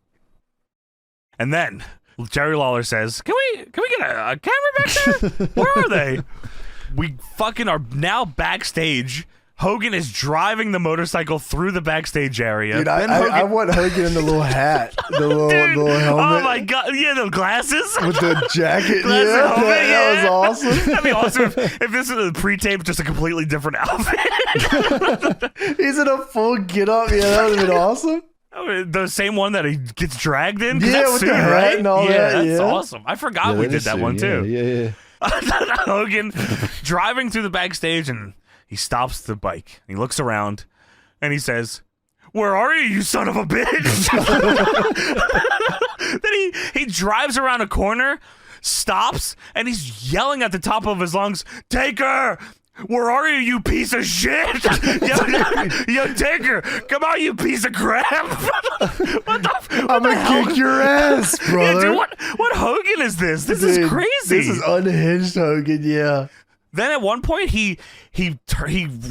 And then Jerry Lawler says, Can we get a camera back there? Where are they?" We fucking are now backstage. Hogan is driving the motorcycle through the backstage area. Dude, I want Hogan in the little hat, the little helmet. Oh my God! Yeah, the glasses with the jacket. Helmet, that was awesome. That'd be awesome if this is a pre-tape, just a completely different outfit. He's in a full get-up. Yeah, that would have been awesome. The same one that he gets dragged in. Yeah, that's with soon, the hat right? and all that. That's awesome. I forgot we did that one too. Yeah. Hogan driving through the backstage, and he stops the bike. He looks around and he says, "Where are you, you son of a bitch?" Then he drives around a corner, stops, and he's yelling at the top of his lungs, "Taker! Where are you, you piece of shit? Yo, Taker, come on, you piece of crap!" I'm gonna kick your ass, brother. Yeah, dude, what Hogan is this? This is crazy. This is unhinged Hogan, yeah. Then at one point he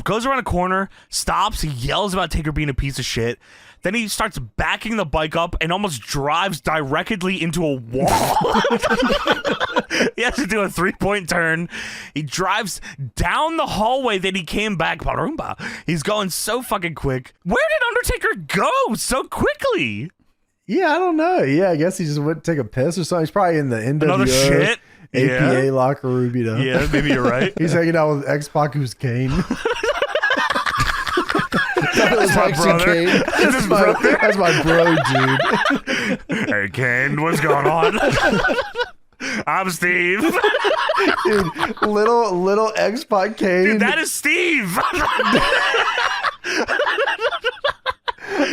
goes around a corner, stops, he yells about Taker being a piece of shit. Then he starts backing the bike up and almost drives directly into a wall. He has to do a 3-point turn. He drives down the hallway that he came back. Parumba. He's going so fucking quick. Where did Undertaker go so quickly? Yeah, I don't know. Yeah, I guess he just went to take a piss or something. He's probably in the NWO. Another shit. APA locker room, Yeah, maybe you're right. He's hanging out with 𝑥-ᴑᴏᴏ. That's my brother. That's my bro, dude. Hey, Kane, what's going on? I'm Steve. Dude, little X-Pac Kane. Dude, that is Steve.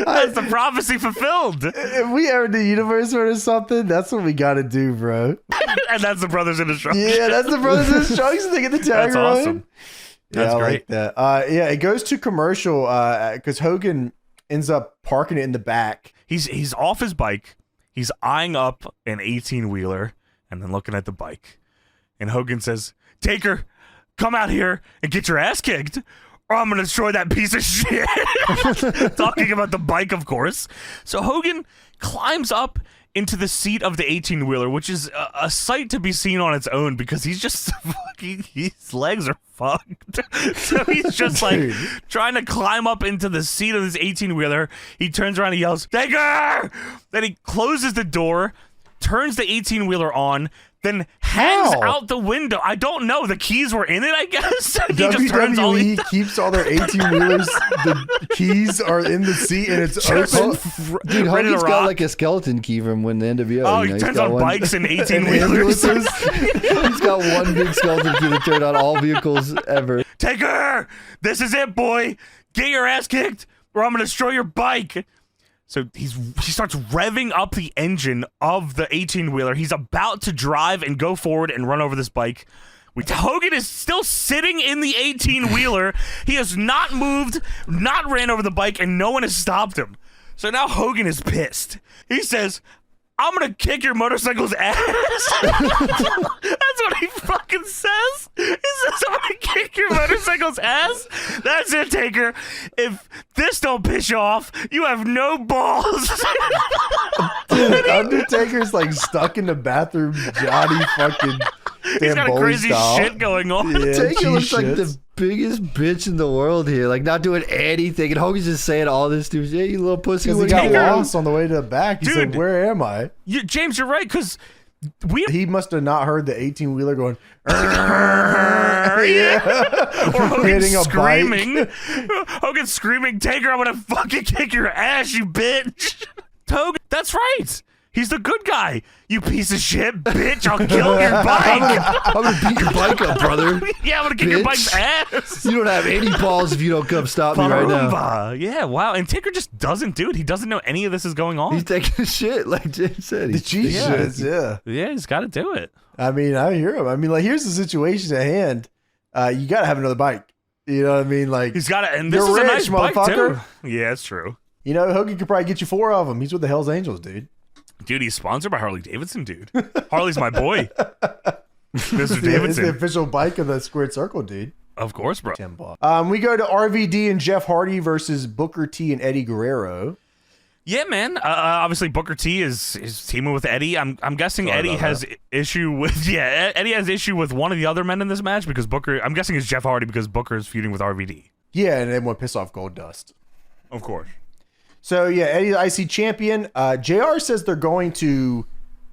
That's the prophecy fulfilled. If we ever do universe or something, that's what we gotta do, bro. And that's the Brothers in Destruction. Yeah, that's the Brothers in Destruction. They get the tag. That's awesome. That's I great. like that. Yeah, it goes to commercial because Hogan ends up parking it in the back. He's off his bike. He's eyeing up an 18-wheeler and then looking at the bike. And Hogan says, "Taker, come out here and get your ass kicked, or I'm going to destroy that piece of shit." Talking about the bike, of course. So Hogan climbs up into the seat of the 18-wheeler, which is a sight to be seen on its own because he's just fucking, his legs are fucked. So he's just like trying to climb up into the seat of this 18-wheeler. He turns around and yells, "Taker!" Then he closes the door, turns the 18-wheeler on, then hangs How? out the window. I don't know. The keys were in it, I guess. He just turns all WWE keeps all their 18-wheelers. The keys are in the seat and it's open. Dude, ready to Hogan's got rock. like a skeleton key from when the NWO. Oh, you he know, turns on bikes and 18-wheelers. ambulances. He's got one big skeleton key to turn on all vehicles ever. Taker, this is it, boy. Get your ass kicked, or I'm gonna destroy your bike. So he starts revving up the engine of the 18-wheeler. He's about to drive and go forward and run over this bike. Hogan is still sitting in the 18-wheeler. He has not moved, not ran over the bike, and no one has stopped him. So now Hogan is pissed. He says, I'm gonna kick your motorcycle's ass. That's what he fucking says. He says, I'm gonna kick your motorcycle's ass. That's it, Taker. If this don't piss you off, you have no balls. Dude, Undertaker's like stuck in the bathroom, Johnny fucking. He's got a crazy shit going on. Yeah, Taker looks like shits. the biggest bitch in the world here, like not doing anything, and Hogan's just saying all this to him. Yeah, you little pussy. Because he What got are you doing? lost on the way to the back. He said, Dude. "Where am I?" James, you're right, because He must have not heard the 18-wheeler going. yeah. Or Hogan Hitting a screaming. Hogan screaming, Taker, I'm gonna fucking kick your ass, you bitch. Hogan, that's right. He's the good guy. You piece of shit, bitch. I'll kill your bike. I'm gonna beat your bike up, brother. Yeah, I'm gonna kick your bitch. bike's ass. You don't have any balls if you don't come stop me right now. Barumba. Yeah, wow. And Taker just doesn't do it. He doesn't know any of this is going on. He's taking a shit, like James said. The He's cheese Yeah. shits, yeah. Yeah, he's got to do it. I mean, I hear him. I mean, like, here's the situation at hand. You gotta have another bike. You know what I mean? Like, He's got to, and this You're is a rich, nice bike, too. motherfucker. Yeah, it's true. you know, Hogan could probably get you 4 of them. He's with the Hell's Angels, dude. Dude, he's sponsored by Harley Davidson, dude. Harley's my boy. Mr. It's the Davidson. official bike of the Squared Circle, dude. Of course, bro. We go to RVD and Jeff Hardy versus Booker T and Eddie Guerrero. Yeah, man. Obviously, Booker T is teaming with Eddie. I'm guessing Sorry Eddie about has issue with Eddie has issue with one of the other men in this match because Booker. I'm guessing it's Jeff Hardy because Booker is feuding with RVD. Yeah, and they want to piss off Gold Dust. Of course. So yeah, Eddie's IC champion. JR says they're going to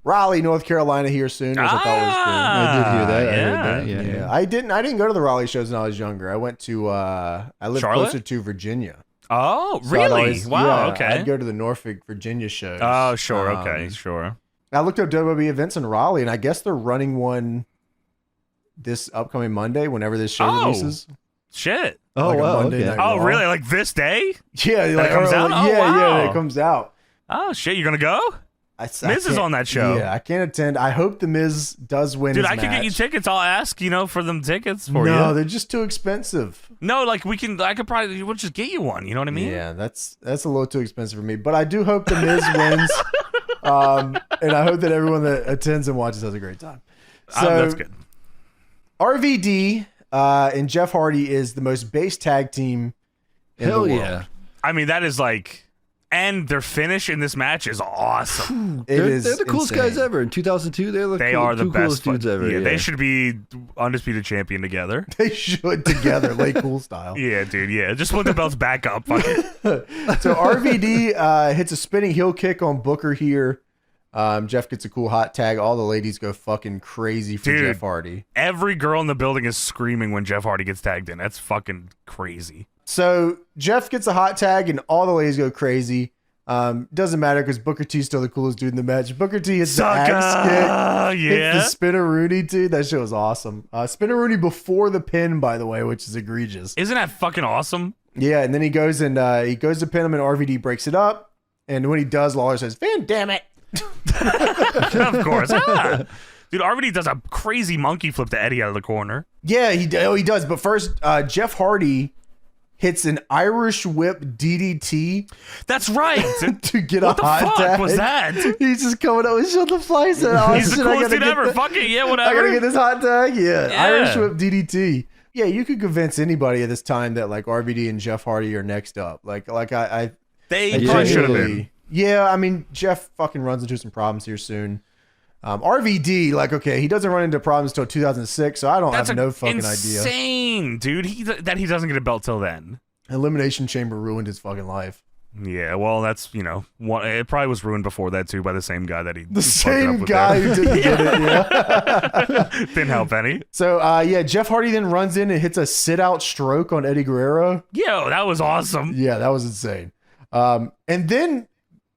Raleigh, North Carolina here soon, which I thought was cool. I did hear that. I Yeah. heard that. Yeah. Yeah, I didn't go to the Raleigh shows when I was younger. I went to I lived Charlotte? closer to Virginia. Oh, So I'd really? always- Wow. yeah, Okay. I'd go to the Norfolk, Virginia shows. Oh, sure. Okay. Sure. I looked up WWE events in Raleigh, and I guess they're running one this upcoming Monday, whenever this show Oh. releases. Shit. Oh, Like a wow. Monday Okay. night. Oh, Raw. really? Like this day? Yeah, like, it comes out? Oh, yeah, wow. it comes out. Oh, shit. You gonna go? Miz Miz is on that show. Yeah, I can't attend. I hope the Miz does win. Dude, his I could get you match. tickets. I'll ask, for them tickets for No, you. they're just too expensive. No, like I could probably, we'll just get you one. You know what I mean? Yeah, that's a little too expensive for me. But I do hope the Miz wins, and I hope that everyone that attends and watches has a great time. So that's good. RVD and Jeff Hardy is the most base tag team in Hell the world. yeah. I mean, that is like, and their finish in this match is awesome. They're They're the coolest guys ever. In 2002, they're the They are the two best coolest dudes ever. Yeah, they should be undisputed champion together. They should together, lay cool style. Yeah, dude. Yeah, just put the belts back up. Fuck it. So RVD hits a spinning heel kick on Booker here. Jeff gets a cool hot tag. All the ladies go fucking crazy for Dude. Jeff Hardy. Every girl in the building is screaming when Jeff Hardy gets tagged in. That's fucking crazy. So Jeff gets a hot tag and all the ladies go crazy. Doesn't matter because Booker T's still the coolest dude in the match. Booker T hits the axe kick. Yeah. Hits the Spinner-Rooney, dude. That shit was awesome. Spinner-Rooney before the pin, by the way, which is egregious. Isn't that fucking awesome? Yeah, and then he goes to pin him and RVD breaks it up. And when he does, Lawler says, "Van damn it." Of course. Ah. Dude, RVD does a crazy monkey flip to Eddie out of the corner. Yeah, he does. But first, Jeff Hardy hits an Irish whip DDT That's right. to get What a the hot fuck tag. was that? He's just coming up with shut the flies. Oh, He's the shit, I coolest gotta dude get ever. the- Fuck it. Yeah, I whatever. gotta get this hot tag. Yeah. Yeah. Irish whip DDT. Yeah, you could convince anybody at this time that like RVD and Jeff Hardy are next up. Like I They Yeah. probably should have been. genuinely- Yeah, I mean Jeff fucking runs into some problems here soon. RVD, like, okay, he doesn't run into problems until 2006, so I don't That's have no fucking idea. insane, dude. That he doesn't get a belt till then. Elimination Chamber ruined his fucking life. Yeah, well, that's, it probably was ruined before that, too, by the same guy that he The same guy who didn't get it, yeah. Didn't help any. So, Jeff Hardy then runs in and hits a sit-out stroke on Eddie Guerrero. Yo, that was awesome. Yeah, that was insane. And then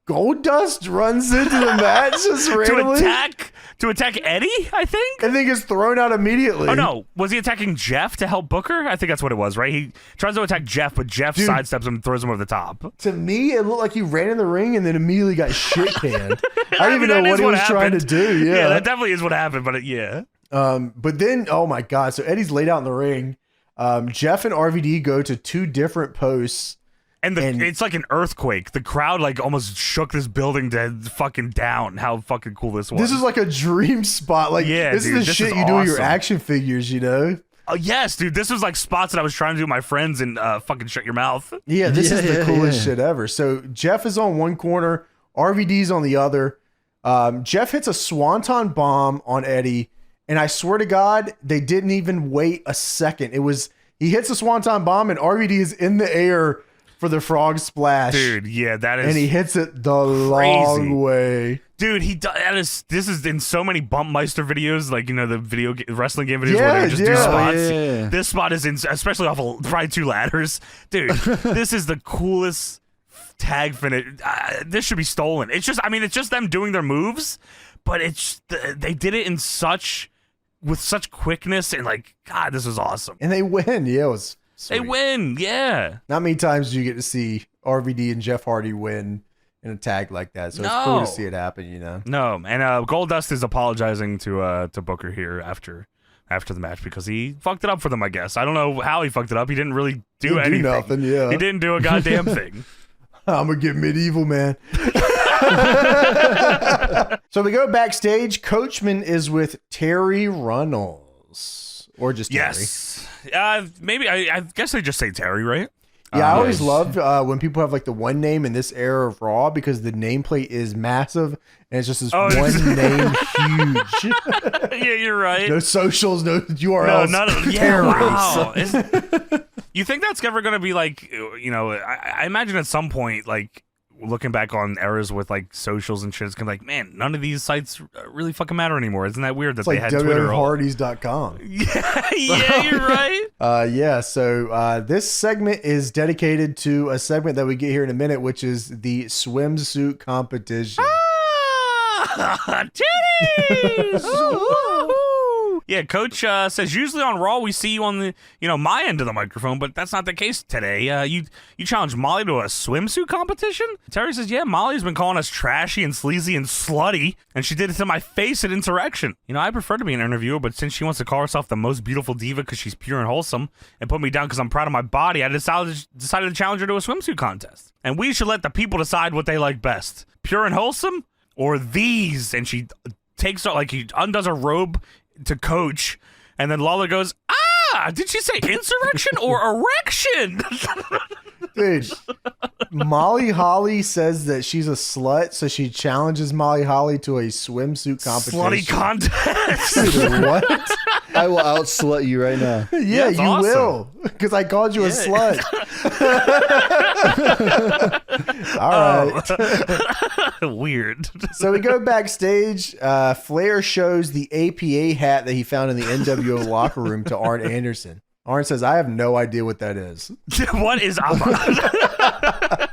Goldust runs into the match just randomly. To attack Eddie, I think? And then gets thrown out immediately. Oh, no. Was he attacking Jeff to help Booker? I think that's what it was, right? He tries to attack Jeff, but Jeff sidesteps him and throws him over the top. To me, it looked like he ran in the ring and then immediately got shit canned. I don't even know what he was trying to do. Yeah, that definitely is what happened, but yeah. But then, oh my God. So Eddie's laid out in the ring. Jeff and RVD go to 2 different posts. And it's like an earthquake. The crowd almost shook this building to fucking down. How fucking cool this was. This is like a dream spot. This is the shit you do with your action figures, Oh, yes, dude. This was like spots that I was trying to do with my friends and fucking shut your mouth. Yeah, this is the coolest shit ever. So Jeff is on one corner, RVD's on the other. Jeff hits a swanton bomb on Eddie, and I swear to God, they didn't even wait a second. He hits a swanton bomb, and RVD is in the air for the frog splash. Dude, yeah, that is. And he hits it the long way. Dude, this is in so many Bumpmeister videos, the wrestling game videos where they just do spots. Yeah. This spot is especially off of probably 2 ladders. Dude, this is the coolest tag finish. This should be stolen. It's just them doing their moves, but they did it with such quickness and God, this was awesome. And they win. Yeah, it was sweet. They win, yeah. Not many times do you get to see RVD and Jeff Hardy win in a tag like that, so it's cool to see it happen, No, and Goldust is apologizing to Booker here after the match because he fucked it up for them, I guess. I don't know how he fucked it up. He didn't really do anything. Nothing, yeah. He didn't do a goddamn thing. I'm gonna get medieval, man. So we go backstage. Coachman is with Terry Runnels, or just Terry. Yes. Maybe I guess they just say Terry, right? Yeah, I always loved when people have the one name in this era of Raw because the nameplate is massive and it's just this one name huge. Yeah, you're right. No socials, no URLs. No, none of them. Yeah, wow. You think that's ever going to be I imagine at some point, looking back on eras with socials and shit, it's gonna be man, none of these sites really fucking matter anymore. Isn't that weird that they had Twitter? www.hardys.com. Yeah, you're right. So this segment is dedicated to a segment that we get here in a minute, which is the swimsuit competition. Titties! Yeah, Coach says usually on Raw we see you on the my end of the microphone, but that's not the case today. You challenged Molly to a swimsuit competition. Terry says, yeah, Molly's been calling us trashy and sleazy and slutty, and she did it to my face at Insurrection. I prefer to be an interviewer, but since she wants to call herself the most beautiful diva because she's pure and wholesome, and put me down because I'm proud of my body, I decided to challenge her to a swimsuit contest. And we should let the people decide what they like best: pure and wholesome or these. And she takes he undoes her robe to Coach, and then Lawler goes, did she say insurrection or erection? Dude, Molly Holly says that she's a slut, so she challenges Molly Holly to a swimsuit competition. Slutty contest. Dude, what? I will out-slut you right now. Yeah, you awesome. Will. Because I called you a slut. All right. Weird. So we go backstage. Flair shows the APA hat that he found in the NWO locker room to Arn Anderson. Arn says, I have no idea what that is. What is APA?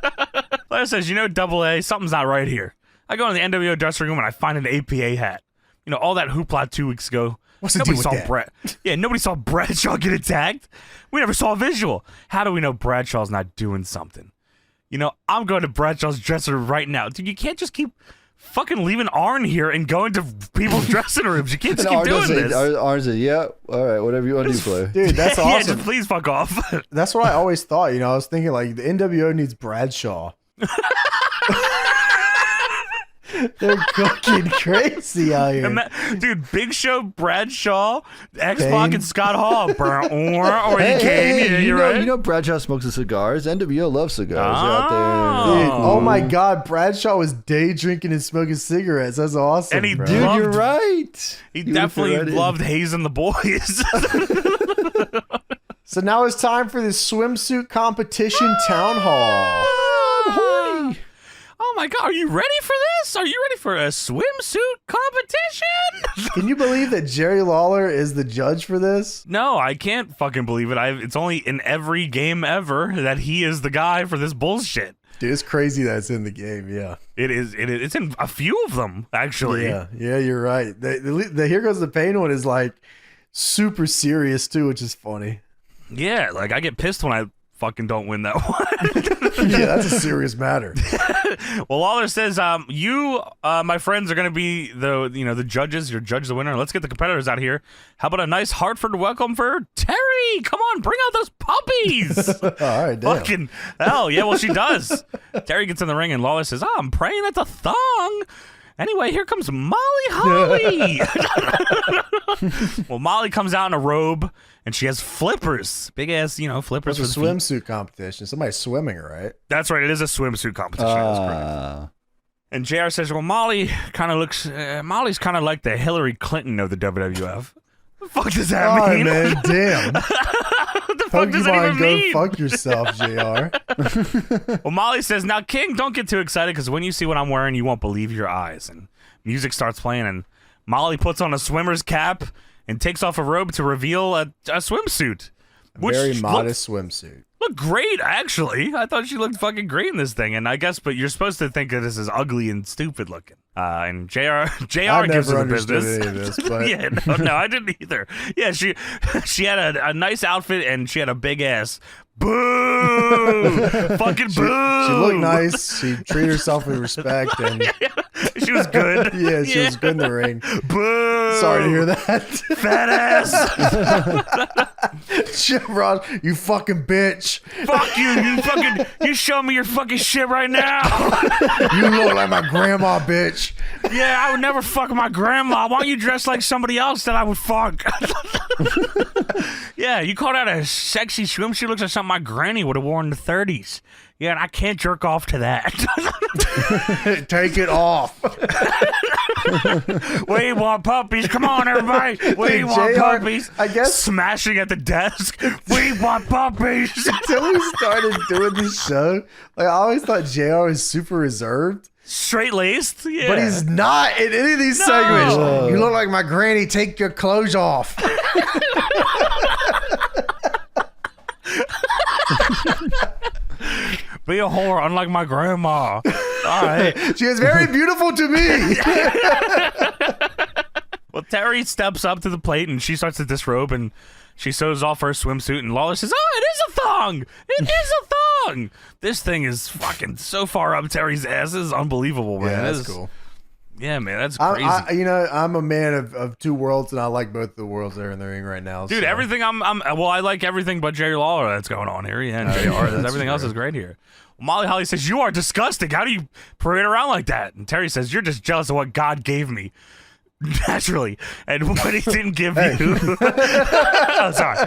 Flair says, Double A, something's not right here. I go in the NWO dressing room and I find an APA hat. All that hoopla 2 weeks ago. What's the deal with that? Nobody saw Bradshaw get attacked. We never saw a visual. How do we know Bradshaw's not doing something? I'm going to Bradshaw's dressing room right now. Dude, you can't just keep fucking leaving Arn here and going to people's dressing rooms. You can't just keep doing this. Arn said, yeah, all right, whatever you want to do, Flair. Dude, that's awesome. Yeah, just please fuck off. That's what I always thought. I was thinking the NWO needs Bradshaw. They're cooking crazy out here. Dude, Big Show, Bradshaw, X-Pac, and Scott Hall. Or hey, you're right. Bradshaw smokes the cigars. NWO loves cigars. Out there. Dude, oh my God, Bradshaw was day drinking and smoking cigarettes. That's awesome. And dude, you're right. He definitely loved hazing the boys. So now it's time for the swimsuit competition town hall. my God, are you ready for this? Are you ready for a swimsuit competition? Can you believe that Jerry Lawler is the judge for this? No, I can't fucking believe it. It's only in every game ever that he is the guy for this bullshit. Dude, it's crazy that it's in the game, yeah. It is. It's in a few of them, actually. Yeah, you're right. The Here Goes the Pain one is like super serious too, which is funny. Yeah, like I get pissed when I fucking don't win that one. Yeah, that's a serious matter. Well, Lawler says, you, my friends, are going to be the judges. You're judge the winner. Let's get the competitors out here. How about a nice Hartford welcome for Terry? Come on, bring out those puppies. All right, damn. Fucking hell, yeah, well, she does. Terry gets in the ring and Lawler says, I'm praying at the thong. Anyway, here comes Molly Holly. Well, Molly comes out in a robe, and she has flippers. Big-ass, flippers. It's a swimsuit competition. Somebody's swimming, right? That's right. It is a swimsuit competition. That's correct. And JR says, well, Molly's kind of like the Hillary Clinton of the WWF. What the fuck does that mean? All right, man, damn. What the fuck does that even mean? Go fuck yourself, JR. Well, Molly says, now, King, don't get too excited, because when you see what I'm wearing, you won't believe your eyes. And music starts playing, and Molly puts on a swimmer's cap and takes off a robe to reveal a swimsuit. Very modest swimsuit. Looked great, actually. I thought she looked fucking great in this thing. And I guess, but you're supposed to think that this is ugly and stupid looking. And JR gives her the business. Any of this, but... Yeah, no, I didn't either. Yeah, she had a nice outfit and she had a big ass. Boo! Fucking boo! She looked nice. She treated herself with respect, and she was good. Yeah, she was good in the ring. Boo! Sorry to hear that. Fat ass. Jim Ross, you fucking bitch. Fuck you! You show me your fucking shit right now. You look like my grandma, bitch. Yeah, I would never fuck my grandma. Why don't you dress like somebody else that I would fuck? Yeah, you call that a sexy swimsuit? Looks like something my granny would have worn in the 30s. Yeah, and I can't jerk off to that. Take it off. We want puppies. Come on, everybody. We want puppies. I guess smashing at the desk. We want puppies. Until we started doing this show, like I always thought JR was super reserved. Straight-laced, yeah. But he's not in any of these segments. You look like my granny. Take your clothes off. Be a whore, unlike my grandma. All right. She is very beautiful to me. Well, Terry steps up to the plate and she starts to disrobe and she sews off her swimsuit and Lawler says, "Oh, it is a thong! It is a thong!" This thing is fucking so far up Terry's ass. This is unbelievable, man. Yeah, that's cool. Yeah, man, that's crazy. I'm a man of two worlds, and I like both the worlds that are in the ring right now. Dude, so. everything I like everything but Jerry Lawler that's going on here. Yeah, and JR. Everything else is great here. Well, Molly Holly says, "You are disgusting. How do you parade around like that?" And Terry says, "You're just jealous of what God gave me." Naturally, and what he didn't give you. Oh, sorry.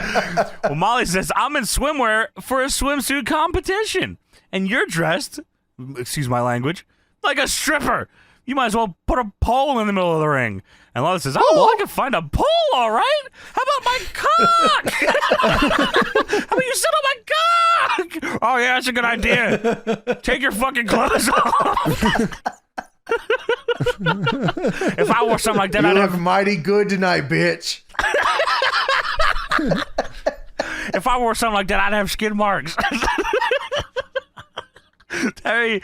Well, Molly says, "I'm in swimwear for a swimsuit competition, and you're dressed, excuse my language, like a stripper. You might as well put a pole in the middle of the ring." And Lawler says, "Oh, well, I can find a pole, all right. How about my cock? How about you sit on my cock? Oh, yeah, that's a good idea. Take your fucking clothes off." If I wore something like that, I'd look mighty good tonight, bitch. If I wore something like that, I'd have skid marks. Terry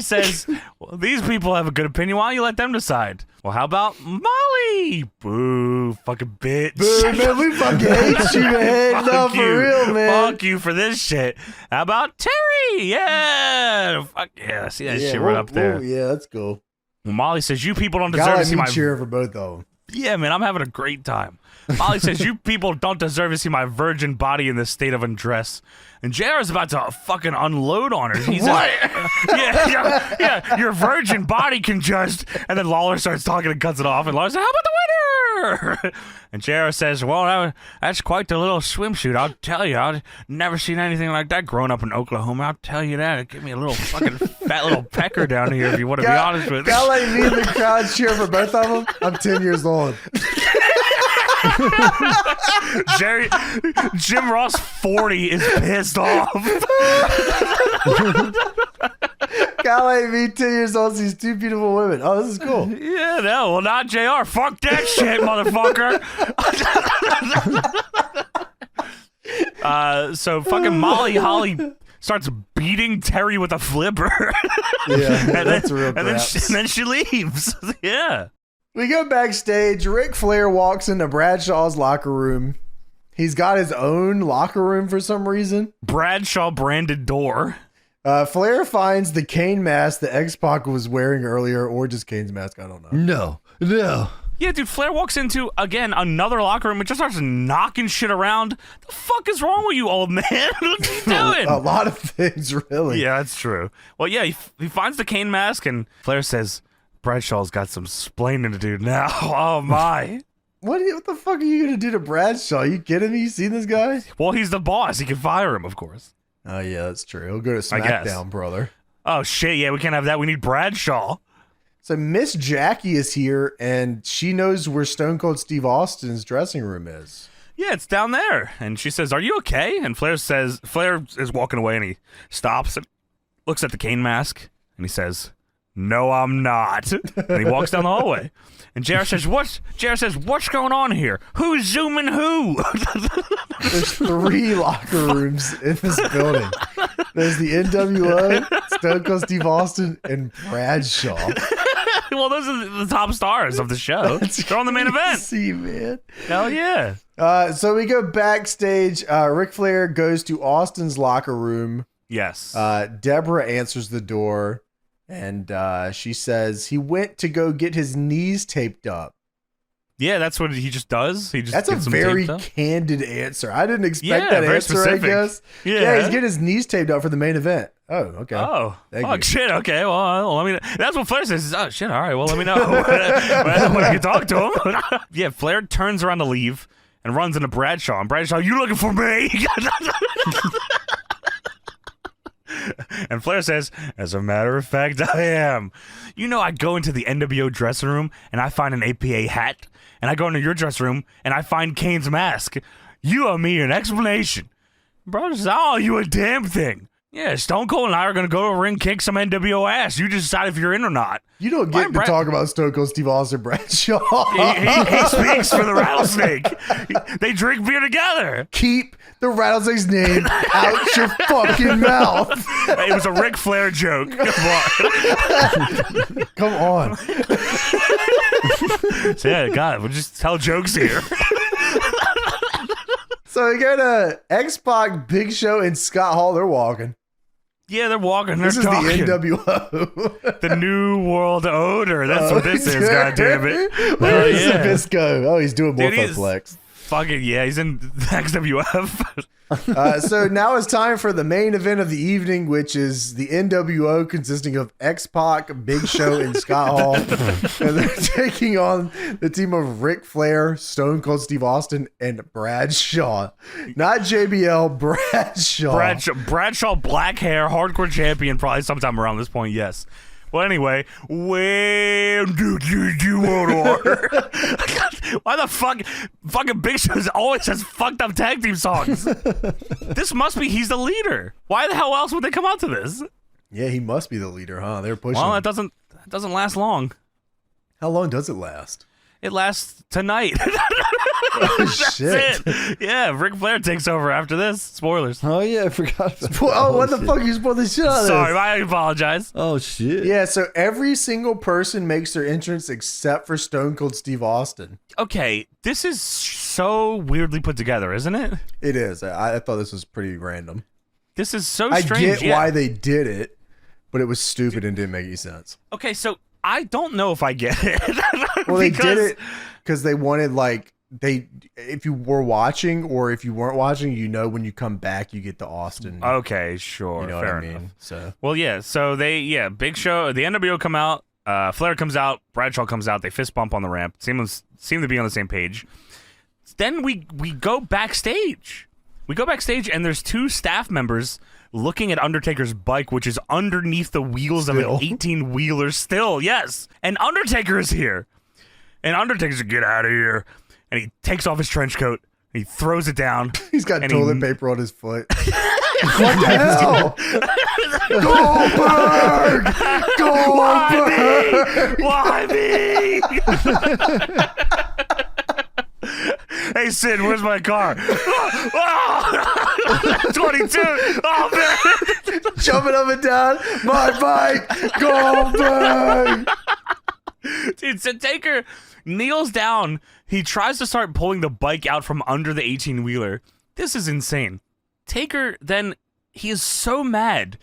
says, "Well, these people have a good opinion. Why don't you let them decide?" Well, how about Molly? Boo, fucking bitch. Boo, man, we fucking hate you, man. No, for real, man. Fuck you for this shit. How about Terry? Yeah. Fuck yeah. See that shit right up there. Yeah, that's cool. Well, Molly says, "You people don't deserve to see my..." cheer for both of them. Yeah, man, I'm having a great time. Molly says, "You people don't deserve to see my virgin body in this state of undress." And JR is about to fucking unload on her. He's what? Yeah, your virgin body can just... And then Lawler starts talking and cuts it off. And Lawler says, "How about the winner?" And JR says, "Well, that's quite the little swimsuit. I'll tell you. I've never seen anything like that growing up in Oklahoma. I'll tell you that. It gave me a little fucking fat little pecker down here, if you want to be honest with me." Y'all like me in the crowd cheer for both of them? I'm 10 years old. Jim Ross 40 is pissed off. Guy like me, 10 years old, sees two beautiful women. Oh, this is cool. Yeah, no, well, not JR. Fuck that shit, motherfucker. So fucking Molly Holly starts beating Terry with a flipper. Yeah, that's real. And then she leaves. Yeah. We go backstage. Ric Flair walks into Bradshaw's locker room. He's got his own locker room for some reason. Bradshaw branded door. Flair finds the Kane mask that X-Pac was wearing earlier, or just Kane's mask. I don't know. No. Yeah, dude, Flair walks into, again, another locker room and just starts knocking shit around. The fuck is wrong with you, old man? What are you doing? A lot of things, really. Yeah, that's true. Well, yeah, he finds the Kane mask, and Flair says, Bradshaw's got some splaining to do now. Oh, my. What the fuck are you going to do to Bradshaw? Are you kidding me? You seen this guy? Well, he's the boss. He can fire him, of course. Oh, yeah, that's true. He'll go to SmackDown, brother. Oh, shit, yeah, we can't have that. We need Bradshaw. So Miss Jackie is here, and she knows where Stone Cold Steve Austin's dressing room is. Yeah, it's down there. And she says, are you okay? And Flair is walking away, and he stops and looks at the Kane mask, and he says, no, I'm not. And he walks down the hallway. And JR says, what's going on here? Who's zooming who? There's 3 locker rooms in this building. There's the NWO, Stone Cold Steve Austin, and Bradshaw. Well, those are the top stars of the show. They're on the main event. See, man. Hell yeah. So we go backstage. Ric Flair goes to Austin's locker room. Yes. Deborah answers the door, and she says he went to go get his knees taped up. Yeah, that's what he just does. That's a very candid answer. I didn't expect that answer, specific. I guess. Yeah, he's getting his knees taped up for the main event. Oh, okay. Oh, Thank you. Shit. Okay, well, let me. That's what Flair says. Oh, shit. All right. Well, let me know when I can talk to him. Yeah, Flair turns around to leave and runs into Bradshaw. And Bradshaw, you looking for me? And Flair says, as a matter of fact, I am. You know, I go into the NWO dressing room and I find an APA hat. And I go into your dressing room and I find Kane's mask. You owe me an explanation. Bro says, oh, you a damn thing. Yeah, Stone Cold and I are going to go to a ring, kick some NWO ass. You just decide if you're in or not. You don't get to talk about Stone Cold Steve Austin Bradshaw. He speaks for the Rattlesnake. They drink beer together. Keep the Rattlesnake's name out your fucking mouth. It was a Ric Flair joke. Come on. So yeah, God, we'll just tell jokes here. So we go to X-Pac, Big Show, and Scott Hall. They're walking. Yeah, they're walking. They're this is talking. the NWO. The New World Order. That's what this is, goddammit. Where is Nabisco? Oh, he's doing Morphoplex. Fucking yeah, he's in the XWF. So now it's time for the main event of the evening, which is the NWO consisting of X-Pac, Big Show, and Scott Hall. And they're taking on the team of Ric Flair, Stone Cold Steve Austin, and Bradshaw. Not JBL, Bradshaw. Bradshaw, black hair, hardcore champion, probably sometime around this point, yes. Well, anyway, when did you want order? Why the fucking Big Show always has fucked up tag team songs? This must be he's the leader. Why the hell else would they come out to this? Yeah, he must be the leader, huh? They're pushing. Well, that doesn't last long. How long does it last? It lasts tonight. Oh, shit. It. Yeah, Ric Flair takes over after this. Spoilers. Oh, yeah, I forgot. What the fuck? You spoiled the shit out of this. Sorry, I apologize. Oh, shit. Yeah, so every single person makes their entrance except for Stone Cold Steve Austin. Okay, this is so weirdly put together, isn't it? It is. I thought this was pretty random. This is so strange. I get why they did it, but it was stupid and didn't make any sense. Okay, so I don't know if I get it. Well, they did it because they wanted, like, if you were watching or if you weren't watching, you know, when you come back, you get the Austin. Okay, sure. You know fair what I mean? enough. So, well, yeah. So Big Show, the NWO come out, Flair comes out, Bradshaw comes out. They fist bump on the ramp. Seem to be on the same page. Then we go backstage. We go backstage, and there's 2 staff members looking at Undertaker's bike, which is underneath the wheels of an 18-wheeler still. Yes, and Undertaker is here. And Undertaker's like, get out of here. And he takes off his trench coat, and he throws it down. He's got toilet paper on his foot. What the hell? Goldberg! Goldberg! Why me? Hey, Sid, where's my car? 22! Oh, man! Jumping up and down. My bike! Goldberg! Dude, so Taker kneels down. He tries to start pulling the bike out from under the 18-wheeler. This is insane. Taker, then, he is so mad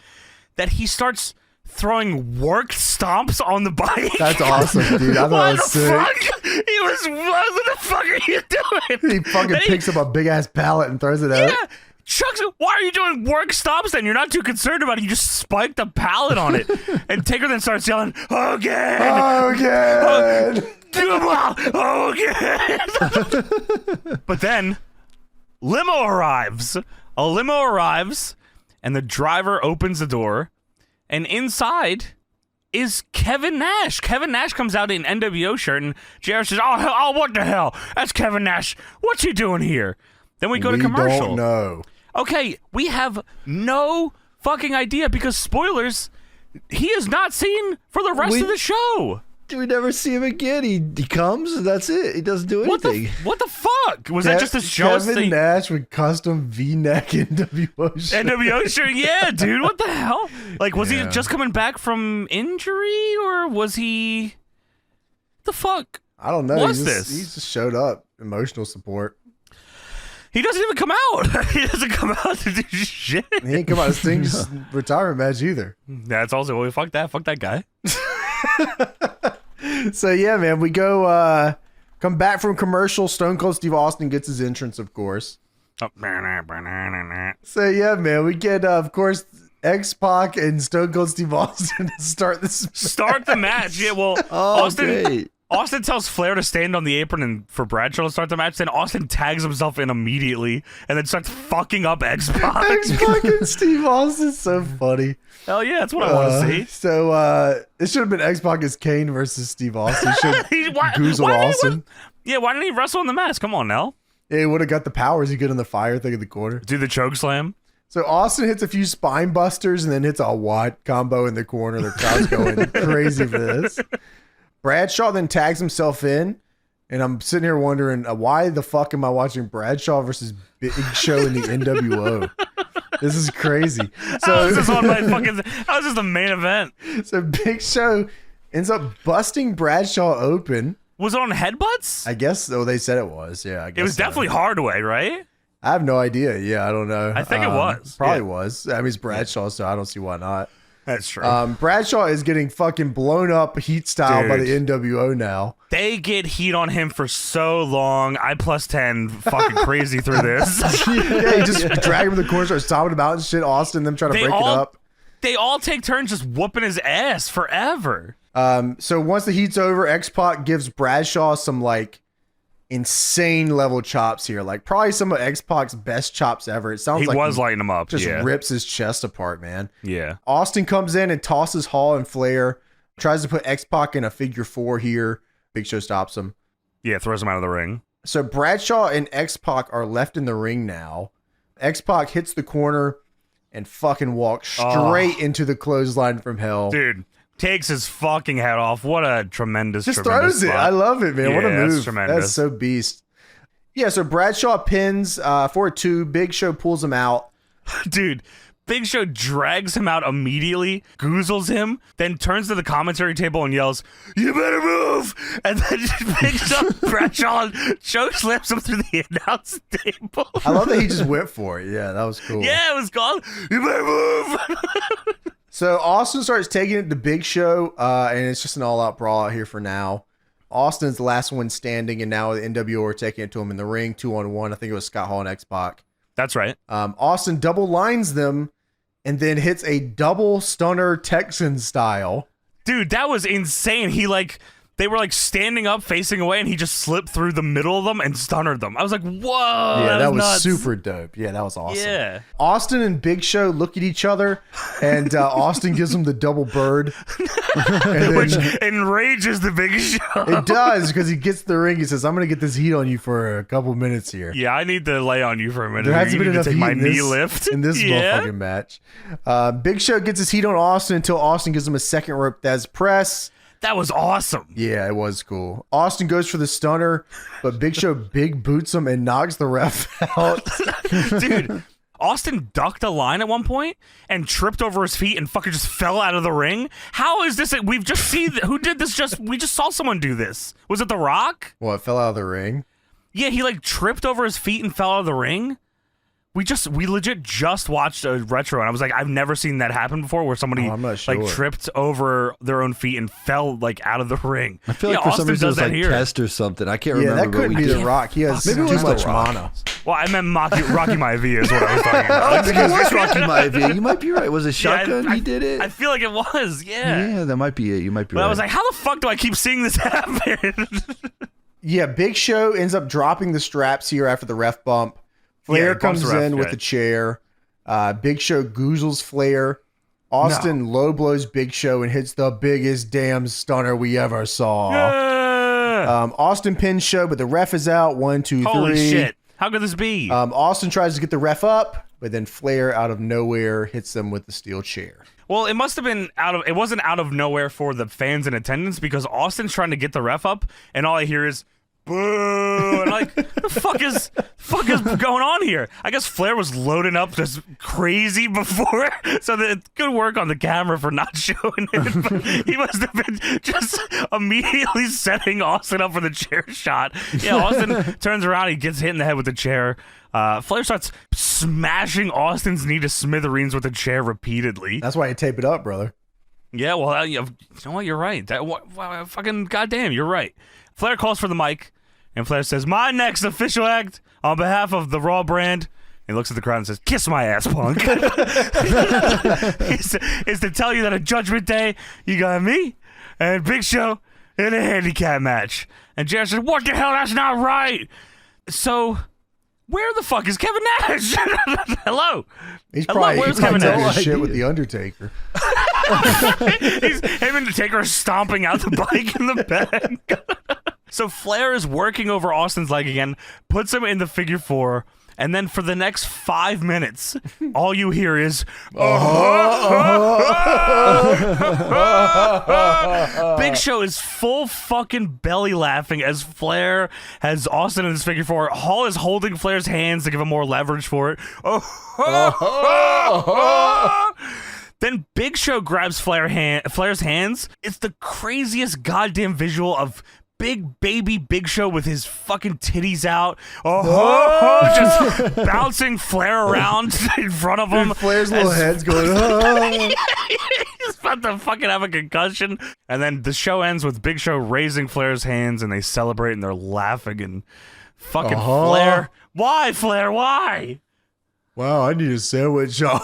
that he starts throwing work stomps on the bike. That's awesome, dude. I thought it was sick. Fuck? What the fuck are you doing? He fucking picks up a big-ass pallet and throws it out. Yeah. Chuck's, why are you doing work stomps then? You're not too concerned about it. You just spiked the pallet on it. And Taker then starts yelling, Hogan! Hogan! Hogan! But then, limo arrives. A limo arrives, and the driver opens the door, and inside is Kevin Nash. Kevin Nash comes out in an NWO shirt, and JR says, oh, what the hell? That's Kevin Nash. What's he doing here? Then we go to commercial. Don't know. Okay, we have no fucking idea because spoilers, he is not seen for the rest of the show. We never see him again. He comes and that's it. He doesn't do anything. What the fuck? Was that just a show? Kevin Nash with custom V-neck NWO shirt. NWO shirt? Yeah, dude. What the hell? Like, was he just coming back from injury or was he... The fuck? I don't know. He just showed up. Emotional support. He doesn't even come out. He doesn't come out to do shit. He ain't come out to Sting's retirement match either. That's also, well, fuck that. Fuck that guy. So yeah, man, we go come back from commercial. Stone Cold Steve Austin gets his entrance, of course. So yeah, man, we get of course X-Pac and Stone Cold Steve Austin to start the match. Yeah, well, Austin tells Flair to stand on the apron and for Bradshaw to start the match. Then Austin tags himself in immediately and then starts fucking up X-Pac. X-Pac and Steve Austin's so funny. Hell yeah, that's what I want to see. So it should have been X-Pac as Kane versus Steve Austin. Goozled Austin. Why didn't he wrestle in the mask? Come on now. Yeah, he would have got the powers he could in the fire thing in the corner. Do the choke slam. So Austin hits a few spine busters and then hits a Watt combo in the corner. The crowd's going crazy for this. Bradshaw then tags himself in, and I'm sitting here wondering why the fuck am I watching Bradshaw versus Big Show in the NWO? This is crazy. So how is this the main event? So Big Show ends up busting Bradshaw open. Was it on headbutts? I guess so. They said it was. Yeah, I guess it was definitely hard way, right? I have no idea. Yeah, I don't know. I think it was. Probably was. I mean, it's Bradshaw, so I don't see why not. That's true. Bradshaw is getting fucking blown up heat style by the NWO now. They get heat on him for so long. I +10 fucking crazy through this. Yeah, he just drag him in the corner, starts stomping him out and shit. Austin, them trying to break it up. They all take turns just whooping his ass forever. So once the heat's over, X-Pac gives Bradshaw some like insane level chops here, like probably some of X-Pac's best chops ever. It sounds like he was lighting him up. Just rips his chest apart, man. Yeah. Austin comes in and tosses Hall and Flair, tries to put X-Pac in a figure 4 here. Big Show stops him. Yeah, throws him out of the ring. So Bradshaw and X-Pac are left in the ring now. X-Pac hits the corner and fucking walks straight into the clothesline from hell. Dude. Takes his fucking head off. What a tremendous throws spot. it. I love it, man. Yeah, what a move. That's tremendous. That's so beast. Yeah, so Bradshaw pins for a 2. Big Show pulls him out. Dude, Big Show drags him out immediately, goozles him, then turns to the commentary table and yells, "You better move!" And then just picks up Bradshaw and choke slams him through the announce table. I love that he just went for it. Yeah, that was cool. Yeah, it was called, "You better move!" So Austin starts taking it to Big Show, and it's just an all-out brawl out here for now. Austin's the last one standing, and now the NWO are taking it to him in the ring, 2-on-1. I think it was Scott Hall and X-Pac. That's right. Austin double lines them, and then hits a double stunner Texan style. Dude, that was insane. He like they were like standing up, facing away, and he just slipped through the middle of them and stunnered them. I was like, whoa. Yeah, that was nuts. super dope. Yeah, that was awesome. Yeah. Austin and Big Show look at each other, and Austin gives him the double bird. Which enrages the Big Show. It does, because he gets the ring. He says, I'm going to get this heat on you for a couple minutes here. Yeah, I need to lay on you for a minute. There hasn't been enough take heat my in knee this, lift. in this motherfucking match. Big Show gets his heat on Austin until Austin gives him a second rope Thesz press. That was awesome. Yeah, it was cool. Austin goes for the stunner, but Big Show big boots him and knocks the ref out. Dude, Austin ducked a line at one point and tripped over his feet and fucking just fell out of the ring. How is this? We've just seen who did this. We just saw someone do this. Was it The Rock? What, fell out of the ring? Yeah, he like tripped over his feet and fell out of the ring. We legit just watched a retro, and I was like, I've never seen that happen before, where somebody I'm not sure. like tripped over their own feet and fell like out of the ring. I feel like for some reason it was like test or something. I can't remember. Yeah, that couldn't be The Rock. He has Maybe it too was much The Rock. mana. Well, I meant Rocky Maivia is what I was talking about. I think it was Rocky Maivia. You might be right. Was it Shotgun? Yeah, He did it. I feel like it was. Yeah. Yeah, that might be it. You might be But right. I was like, how the fuck do I keep seeing this happen? Yeah, Big Show ends up dropping the straps here after the ref bump. Flair he bumps comes the ref, in with yeah. the chair. Big Show goozles Flair. Austin low blows Big Show and hits the biggest damn stunner we ever saw. Yeah. Austin pins Show, but the ref is out. 1, 2, 3. Holy shit. How could this be? Austin tries to get the ref up, but then Flair out of nowhere hits them with the steel chair. Well, it must have been it wasn't out of nowhere for the fans in attendance, because Austin's trying to get the ref up, and all I hear is boo, and like, the fuck is going on here? I guess Flair was loading up just crazy before, so that it could work on the camera for not showing it. But he must have been just immediately setting Austin up for the chair shot. Yeah, Austin turns around, he gets hit in the head with the chair. Flair starts smashing Austin's knee to smithereens with the chair repeatedly. That's why you tape it up, brother. Yeah, well, you know what? You're right. Fucking goddamn, you're right. Flair calls for the mic, and Flair says, "My next official act on behalf of the Raw brand." He looks at the crowd and says, "Kiss my ass, punk." is to tell you that on Judgment Day, you got me and Big Show in a handicap match. And Jared says, "What the hell? That's not right." So, where the fuck is Kevin Nash? Hello. He's Hello, probably where's Kevin talking Nash? shit with the Undertaker. Him and the Taker are stomping out the bike in the back. So Flair is working over Austin's leg again, puts him in the figure 4, and then for the next 5 minutes, all you hear is Big Show is full fucking belly laughing as Flair has Austin in his figure 4. Hall is holding Flair's hands to give him more leverage for it. Then Big Show grabs Flair's hands. It's the craziest goddamn visual of big baby Big Show with his fucking titties out. Just bouncing Flair around in front of him. Dude, Flair's little head's going, He's about to fucking have a concussion. And then the show ends with Big Show raising Flair's hands, and they celebrate, and they're laughing, and fucking Flair. Why, Flair? Why? Wow, I need a sandwich. That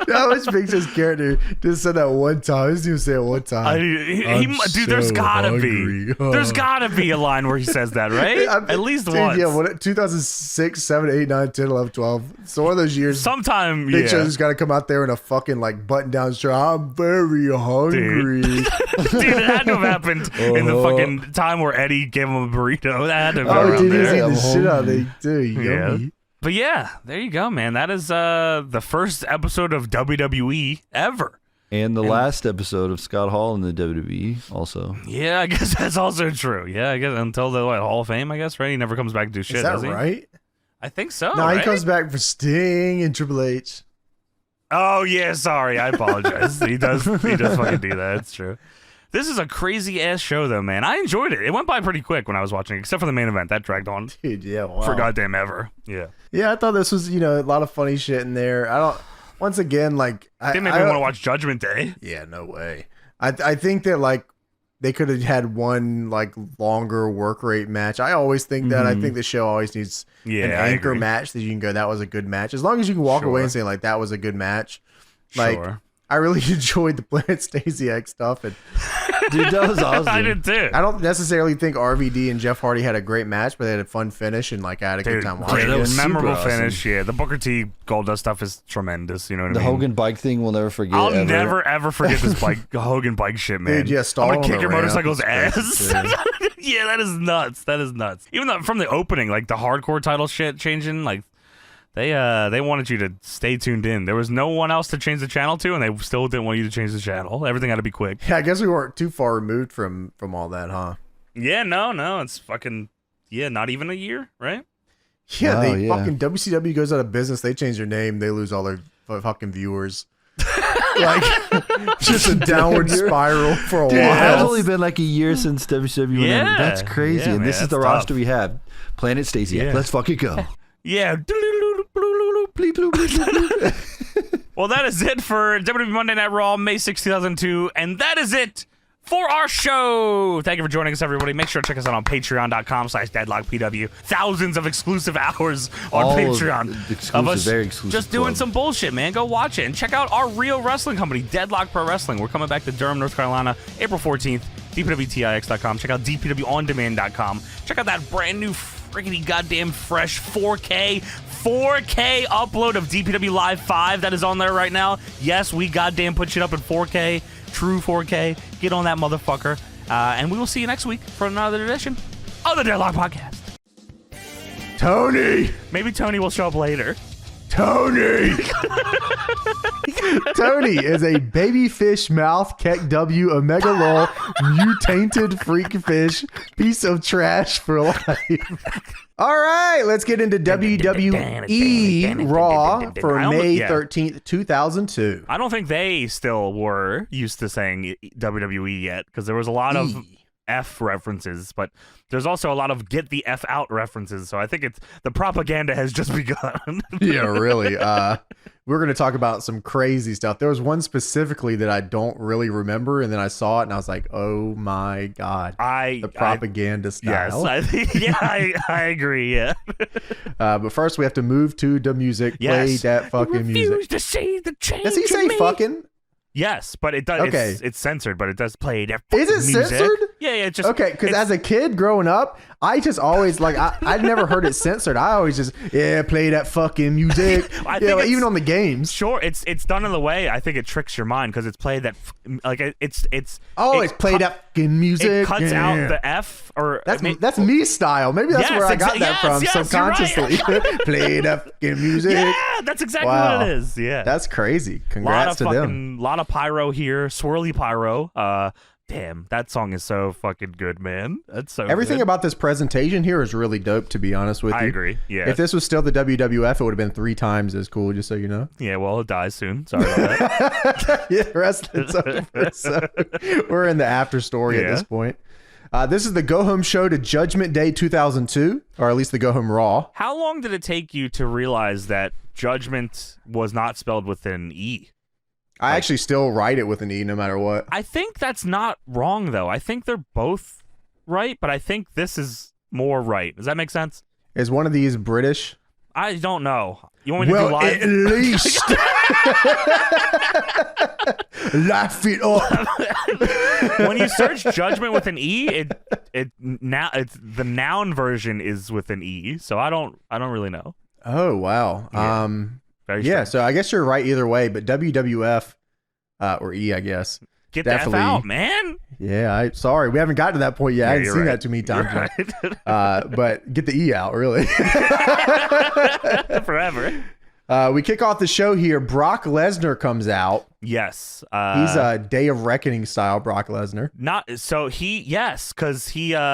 was Big Show's character. Just said that one time. He just even say it one time. Dude, there's gotta be. There's gotta be a line where he says that, right? At least once. Yeah, 2006, 7, 8, 9, 10, 11, 12. So one of those years. Sometime, Big Show's just got to come out there in a fucking like button-down shirt. I'm very hungry. Dude, it had to have happened in the fucking time where Eddie gave him a burrito. That had to have been dude, around he's there. eating the shit out of it, too. Yeah. Yummy. But yeah, there you go, man. That is the first episode of WWE ever. And the last episode of Scott Hall in the WWE also. Yeah, I guess that's also true. Yeah, I guess until the Hall of Fame, I guess, right? He never comes back to do shit, Is that does he? right? I think so. No, right? he comes back for Sting and Triple H. Oh yeah, sorry, I apologize. he does fucking do that. It's true. This is a crazy ass show though, man. I enjoyed it. It went by pretty quick when I was watching it, except for the main event. That dragged on Dude, yeah, wow. for goddamn ever. Yeah. Yeah, I thought this was, a lot of funny shit in there. Once again, like, Didn't make me want to watch Judgment Day. Yeah, no way. I think that, like, they could have had one, like, longer work rate match. I always think that. I think the show always needs an anchor match that you can go, that was a good match. As long as you can walk away and say, like, that was a good match. Like, Sure. I really enjoyed the Planet Stasiak stuff. And dude, that was awesome. I did too. I don't necessarily think RVD and Jeff Hardy had a great match, but they had a fun finish and like I had a good time watching that it. was Memorable super finish. Yeah, the Booker T Goldust stuff is tremendous. You know what I The mean? Hogan bike thing we'll never forget. I'll ever. never ever forget this Hogan bike shit, man. Dude, yeah, stall I'm gonna on kick the your ramp. motorcycle's It's ass. crazy, Yeah, that is nuts. That is nuts. Even though from the opening, like the hardcore title shit changing, like they wanted you to stay tuned in. There was no one else to change the channel to, and they still didn't want you to change the channel. Everything had to be quick. Yeah, I guess we weren't too far removed from all that, huh? Yeah, no, it's fucking not even a year, right? Yeah, Oh, they yeah. fucking WCW goes out of business. They change their name. They lose all their fucking viewers. Like just a downward spiral for a Dude, it has while. only been like a year since WCW. Yeah. That's crazy. Yeah, and man, this is that's the tough. roster we have. Planet Stasiak. Yeah. Let's fucking go. Yeah. Bleep, bloop, bleep, bloop. Well, that is it for WWE Monday Night Raw, May 6, 2002, and that is it for our show. Thank you for joining us, everybody. Make sure to check us out on patreon.com/deadlockpw. Thousands of exclusive hours on All Patreon exclusive, of us very exclusive just doing club. some bullshit, man. Go watch it and check out our real wrestling company, Deadlock Pro Wrestling. We're coming back to Durham, North Carolina, April 14th. DPWTIX.com. Check out DPWOnDemand.com. Check out that brand new friggity goddamn fresh 4K upload of DPW Live 5 that is on there right now. Yes, we goddamn put shit up in 4K, true 4K. Get on that motherfucker. And we will see you next week for another edition of the Deadlock Podcast. Tony! Maybe Tony will show up later. Tony! Tony is a baby fish mouth 𝐒𝐔𝐑𝐂𝐔𝐓 omega lol mutated freak fish piece of trash for life. All right, let's get into WWE Raw for May 13th, 2002. I don't think they still were used to saying WWE yet because there was a lot of F references, but there's also a lot of get the F out references. So I think it's the propaganda has just begun. Yeah, really. We're going to talk about some crazy stuff. There was one specifically that I don't really remember, and then I saw it and I was like, oh my God. The propaganda style. Yes, I agree, yeah. But first we have to move to the music. Play that fucking music. To see the change. Does he say fucking? Yes, but it does. Okay. It's censored, but it does play that. Is it music. censored? Yeah, it's just okay. Because as a kid growing up, I just always like I'd never heard it censored. I always just play that fucking music. I think like, even on the games. Sure, it's done in the way. I think it tricks your mind because it's played that like it's it's play that fucking music. It cuts out the F or that's me style. Maybe that's where I got that from subconsciously. Play that fucking music. Yeah, that's exactly what it is. Yeah, that's crazy. Congrats to them. Lot of pyro here, swirly pyro. Damn, that song is so fucking good, man. That's so everything good. about this presentation here is really dope, to be honest with you. I agree. Yeah. If this was still the WWF, it would have been 3 times as cool, just so you know. Yeah, well, it dies soon. Sorry about that. Yeah, wrestling's over. So we're in the after story at this point. This is the Go Home show to Judgment Day 2002, or at least the Go Home Raw. How long did it take you to realize that Judgment was not spelled with an E? I actually still write it with an E no matter what. I think that's not wrong, though. I think they're both right, but I think this is more right. Does that make sense? Is one of these British? I don't know. You want me to do live? At least laugh it up. When you search Judgment with an E, it's the noun version is with an E, so I don't really know. Oh wow. Yeah. Very yeah, strange. so I guess you're right either way, but WWF or E, I guess. Get the F out, man. Yeah, sorry, we haven't gotten to that point yet. I haven't you're seen right. that too many times. Right. But get the E out, really. Forever. We kick off the show here. Brock Lesnar comes out. Yes. He's a Day of Reckoning style Brock Lesnar. Because he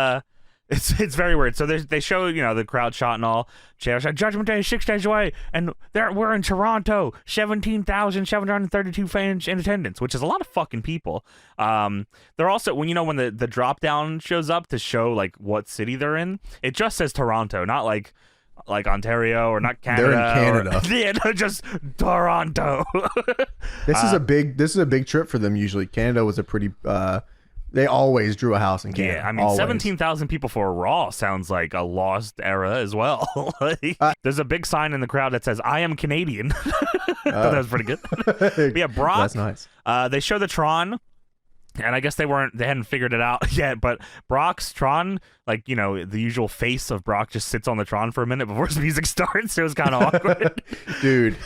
it's very weird. So they show, the crowd shot and all. Judgment Day is 6 days away, and we're in Toronto. 17,732 fans in attendance, which is a lot of fucking people. They're also when the drop down shows up to show like what city they're in, it just says Toronto, not like Ontario or not Canada. They're in Canada. No, just Toronto. This is a big trip for them usually. Canada was a pretty They always drew a house in Canada. Yeah, I mean, 17,000 people for a Raw sounds like a lost era as well. There's a big sign in the crowd that says, "I am Canadian." That was pretty good. But yeah, Brock. That's nice. They show the Tron. And I guess they hadn't figured it out yet, but Brock's Tron, like, the usual face of Brock just sits on the Tron for a minute before his music starts. So it was kind of awkward. Dude,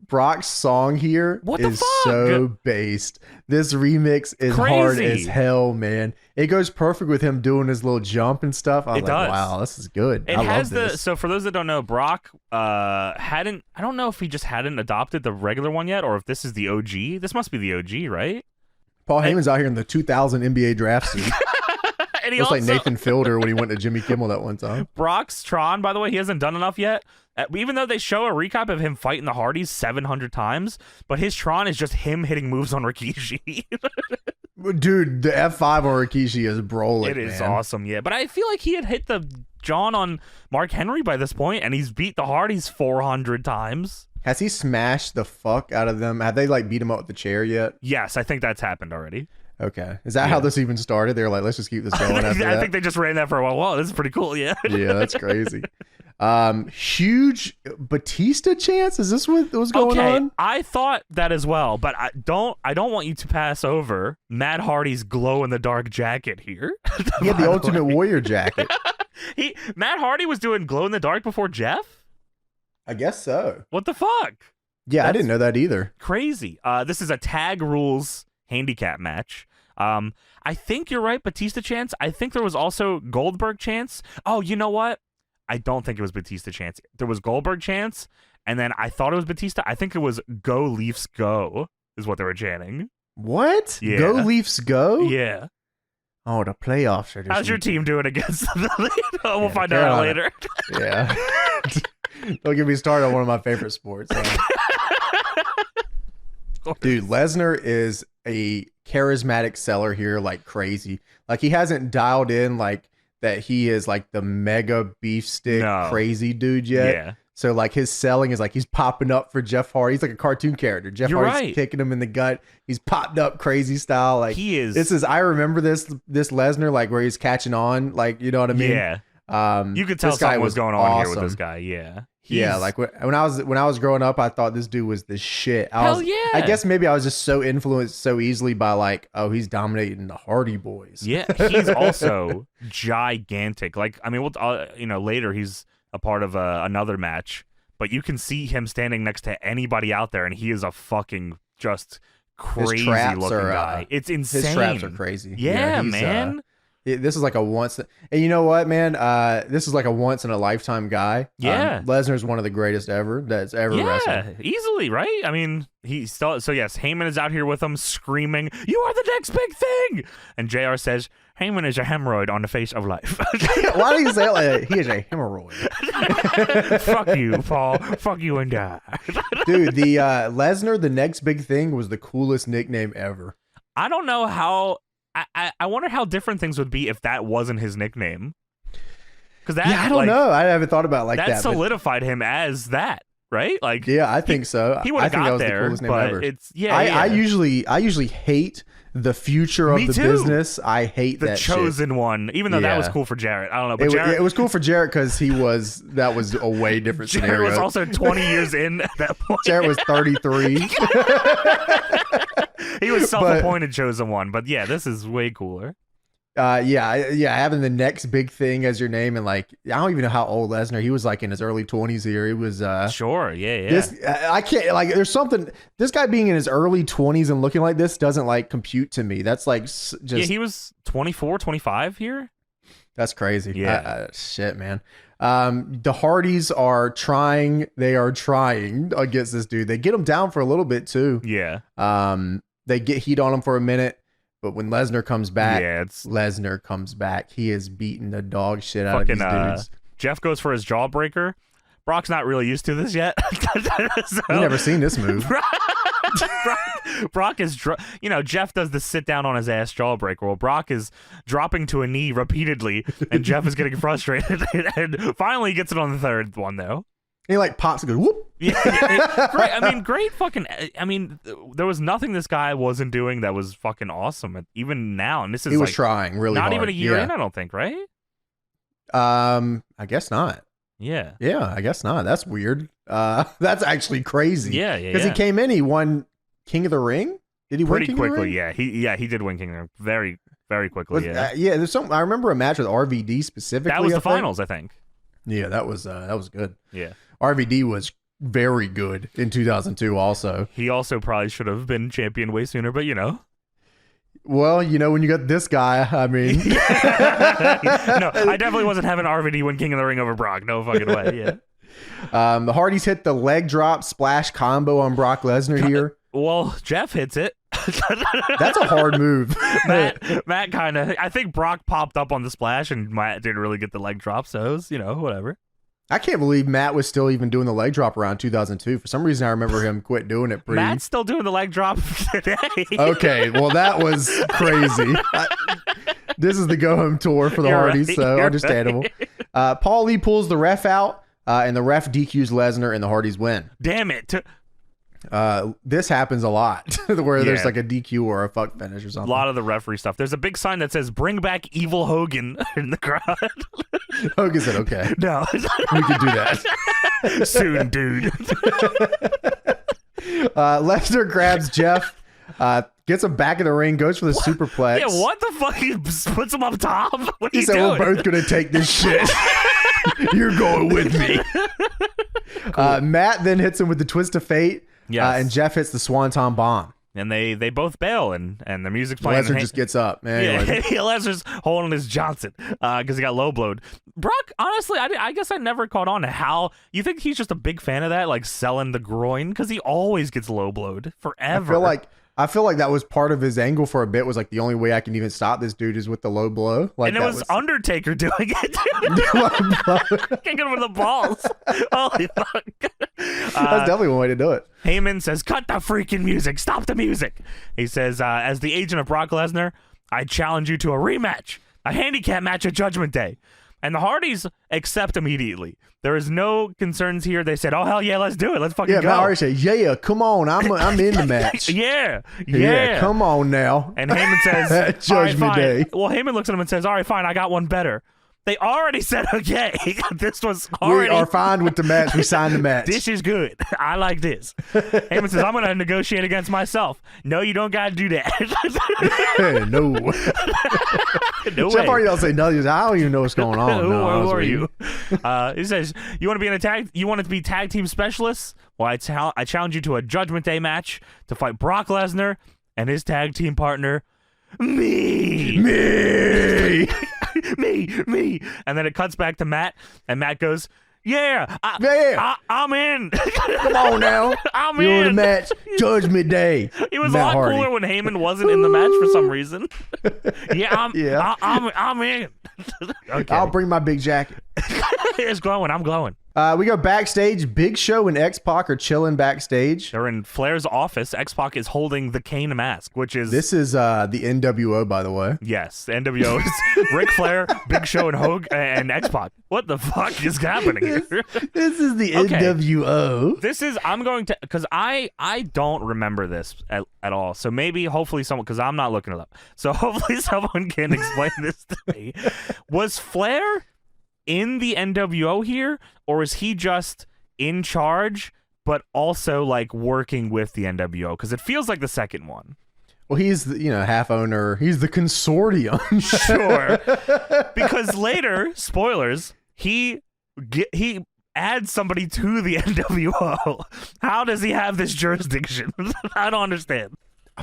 Brock's song here is so based. This remix is hard as hell, man. It goes perfect with him doing his little jump and stuff. I was like, wow, this is good. I love this. So for those that don't know, Brock I don't know if he just hadn't adopted the regular one yet, or if this is the OG. This must be the OG, right? Paul Heyman's out here in the 2000 NBA draft suit. And he looks like Nathan Fielder when he went to Jimmy Kimmel that one time. Brock's Tron, by the way, he hasn't done enough yet. Even though they show a recap of him fighting the Hardys 700 times, but his Tron is just him hitting moves on Rikishi. Dude, the F5 on Rikishi is brolic, It is awesome, yeah. But I feel like he had hit the John on Mark Henry by this point, and he's beat the Hardys 400 times. Has he smashed the fuck out of them? Have they beat him up with the chair yet? Yes, I think that's happened already. Okay. Is that how this even started? They were like, let's just keep this going after that? I think they just ran that for a while. Wow, this is pretty cool, yeah. Yeah, that's crazy. Huge Batista chance? Is this what was going on? I thought that as well, but I don't want you to pass over Matt Hardy's glow-in-the-dark jacket here. He had the Ultimate Warrior jacket. Matt Hardy was doing glow-in-the-dark before Jeff? I guess so. What the fuck? Yeah, I didn't know that either. Crazy. This is a tag rules handicap match. I think you're right, Batista chance. I think there was also Goldberg chance. Oh, you know what? I don't think it was Batista chance. There was Goldberg chance, and then I thought it was Batista. I think it was Go Leafs Go is what they were chanting. What? Yeah. Go Leafs Go? Yeah. Oh, the playoffs are just... How's your team doing against the... We'll find out later. Yeah. Don't get me started on one of my favorite sports. Dude, Lesnar is a charismatic seller here like crazy. Like, he hasn't dialed in that he is the mega beef stick crazy dude yet. Yeah. So his selling is he's popping up for Jeff Hardy. He's like a cartoon character. Jeff Hardy's kicking him in the gut. He's popped up crazy style. He is. This is, I remember this Lesnar where he's catching on. You know what I mean? Yeah. You could tell something was going on here with this guy. Yeah. When I was growing up, I thought this dude was the shit. I guess maybe I was just so influenced so easily by he's dominating the Hardy Boys. Yeah, he's also gigantic. Later he's a part of another match, but you can see him standing next to anybody out there, and he is a fucking just crazy looking guy. It's insane. His traps are crazy. Yeah, man. This is a once, and you know what, man? This is a once in a lifetime guy. Yeah, Lesnar's one of the greatest ever that's ever wrestled. Easily, right? I mean, he's still. So yes, Heyman is out here with him, screaming, "You are the next big thing!" And JR says, "Heyman is a hemorrhoid on the face of life." Why do you say it like that? He is a hemorrhoid. Fuck you, Paul. Fuck you and die. Dude, the Lesnar, the next big thing, was the coolest nickname ever. I don't know how. I wonder how different things would be if that wasn't his nickname. Because I don't know. I haven't thought about that. That solidified him as that, right? Yeah, I think so. He would have got there. The coolest name ever. It's I usually hate the future of the business. I hate the that chosen shit. One, even though that was cool for Jarrett. I don't know, but it was cool for Jarrett because that was a way different Jarrett scenario. was also 20 years in at that point. Jarrett was 33. He was self-appointed chosen one, but yeah, this is way cooler. Having the next big thing as your name, and I don't even know how old Lesnar. He was in his early 20s here. He was sure, yeah. I can't there's something. This guy being in his early 20s and looking like this doesn't compute to me. That's just he was 24, 25 here. That's crazy. Yeah, shit, man. The Hardys are trying. They are trying against this dude. They get him down for a little bit too. Yeah. They get heat on him for a minute. But when Lesnar comes back, Lesnar comes back. He is beating the dog shit out of these dudes. Jeff goes for his jawbreaker. Brock's not really used to this yet. I've never seen this move. Brock is, Jeff does the sit down on his ass jawbreaker. Well, Brock is dropping to a knee repeatedly, and Jeff is getting frustrated. And finally gets it on the third one, though. he like pops and goes whoop. Yeah, great. I mean, great fucking. I mean, there was nothing this guy wasn't doing that was fucking awesome. Even now, and this is he was like trying really not hard. even a year in. I don't think, right? I guess not. Yeah. Yeah, I guess not. That's weird. That's actually crazy. Yeah. Because he came in, he won King of the Ring. Did he win pretty King quickly? of the Ring? Yeah, he did win King of the Ring very, very quickly. Yeah, there's some. I remember a match with RVD specifically. That was the finals, I think. Yeah, that was good. Yeah, RVD was very good in 2002. Also, he also probably should have been champion way sooner, but you know. Well, you know, when you got this guy, I mean, no, I definitely wasn't having RVD win King of the Ring over Brock. No fucking way. Yeah. The Hardys hit the leg drop splash combo on Brock Lesnar here. Well, Jeff hits it. That's a hard move. Matt kind of. I think Brock popped up on the splash, and Matt didn't really get the leg drop. So it was, you know, whatever. I can't believe Matt was still even doing the leg drop around 2002. For some reason, I remember him quit doing it. Matt's still doing the leg drop today. Okay, well, that was crazy. This is the go home tour for the Hardys, right, so understandable. Right. Paul Lee pulls the ref out, and the ref DQs Lesnar, and the Hardys win. Damn it. This happens a lot, where there's like a DQ or a fuck finish or something. A lot of the referee stuff. There's a big sign that says "Bring back Evil Hogan" in the crowd. Hogan said, "Okay, no, we can do that soon, dude." Lesnar grabs Jeff, gets him back in the ring, goes for the superplex. Yeah, what the fuck? He puts him up top. What are you said, doing? "We're both gonna take this shit. You're going with me." Cool. Matt then hits him with the twist of fate. Yes. And Jeff hits the Swanton Bomb. And they both bail, and the music's playing. Lesnar just gets up. Yeah, Lesnar's holding his Johnson because he got low blowed. Brock, honestly, I guess I never caught on to how you think he's just a big fan of that, like selling the groin, because he always gets low blowed forever. I feel like that was part of his angle for a bit. Was like the only way I can even stop this dude is with the low blow. Like, and it was Undertaker doing it. Kicking him with the balls. Holy fuck! That's definitely one way to do it. Heyman says, "Cut the freaking music! Stop the music!" He says, "As the agent of Brock Lesnar, I challenge you to a rematch, a handicap match at Judgment Day." And the Hardys accept immediately. There is no concerns here. They said, "Oh hell yeah, let's do it. Let's fucking go." Yeah, Matt Hardy said, "Yeah, come on, I'm in the match." yeah, come on now. And Heyman says, "Judgment Day." Well, Heyman looks at him and says, "All right, fine, I got one better." They already said okay. This was already. We are fine with the match. We signed the match. This is good. I like this. Heyman says, "I'm going to negotiate against myself." No, you don't got to do that. No. No Jeff way. Hardy don't say nothing. He says, "I don't even know what's going on." Who are you? He says, "You want to be in a tag? You want to be tag team specialists? Well, I challenge you to a Judgment Day match to fight Brock Lesnar and his tag team partner, me." me. And then it cuts back to Matt, and Matt goes, "Yeah, I'm in." Come on now. I'm You're in. the match. Judgment Day. He was Matt a lot Hardy. cooler when Heyman wasn't in the match for some reason. I'm in. Okay. I'll bring my big jacket. It's glowing. I'm glowing. We go backstage. Big Show and X-Pac are chilling backstage. They're in Flair's office. X-Pac is holding the Kane mask, which is... This is the NWO, by the way. Yes, the NWO is Ric Flair, Big Show, and Hogan, and X-Pac. What the fuck is happening here? This is the NWO. This is... I'm going to... Because I don't remember this at all. So maybe, hopefully someone... Because I'm not looking it up. So hopefully someone can explain this to me. Was Flair in the NWO here, or is he just in charge but also like working with the NWO? Because it feels like the second one. Well, he's the, half owner. He's the consortium. Sure. Because later, spoilers, he adds somebody to the NWO. How does he have this jurisdiction? I don't understand.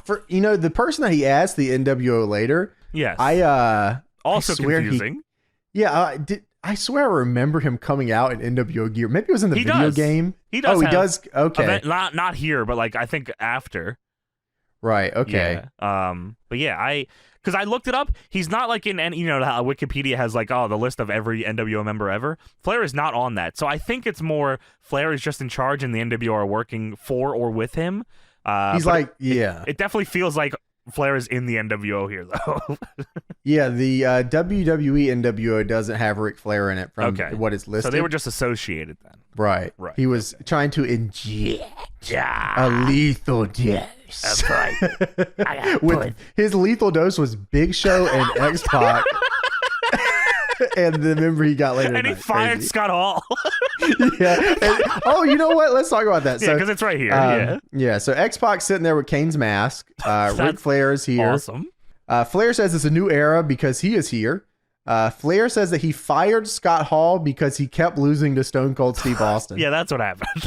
For the person that he adds the NWO later. Yes. Also confusing. I swear I remember him coming out in NWO gear. Maybe it was in the video game. He does. Oh, he does. Okay. Not here, but like I think after. Right. Okay. Yeah. But yeah, because I looked it up. He's not like in any, how Wikipedia has like, the list of every NWO member ever. Flair is not on that. So I think it's more Flair is just in charge and the NWO are working for or with him. He's like, yeah. It definitely feels like Flair is in the NWO here, though. Yeah, the WWE NWO doesn't have Ric Flair in it from what is listed. So they were just associated then. Right. He was trying to inject a lethal dose. That's right. With his lethal dose was Big Show and X-Pac. And the member he got later. And he fired Crazy. Scott Hall. Yeah. And, you know what? Let's talk about that. Yeah, because it's right here. Yeah. So X-Pac sitting there with Kane's mask. Ric Flair is here. Awesome. Flair says it's a new era because he is here. Flair says that he fired Scott Hall because he kept losing to Stone Cold Steve Austin. Yeah, that's what happened.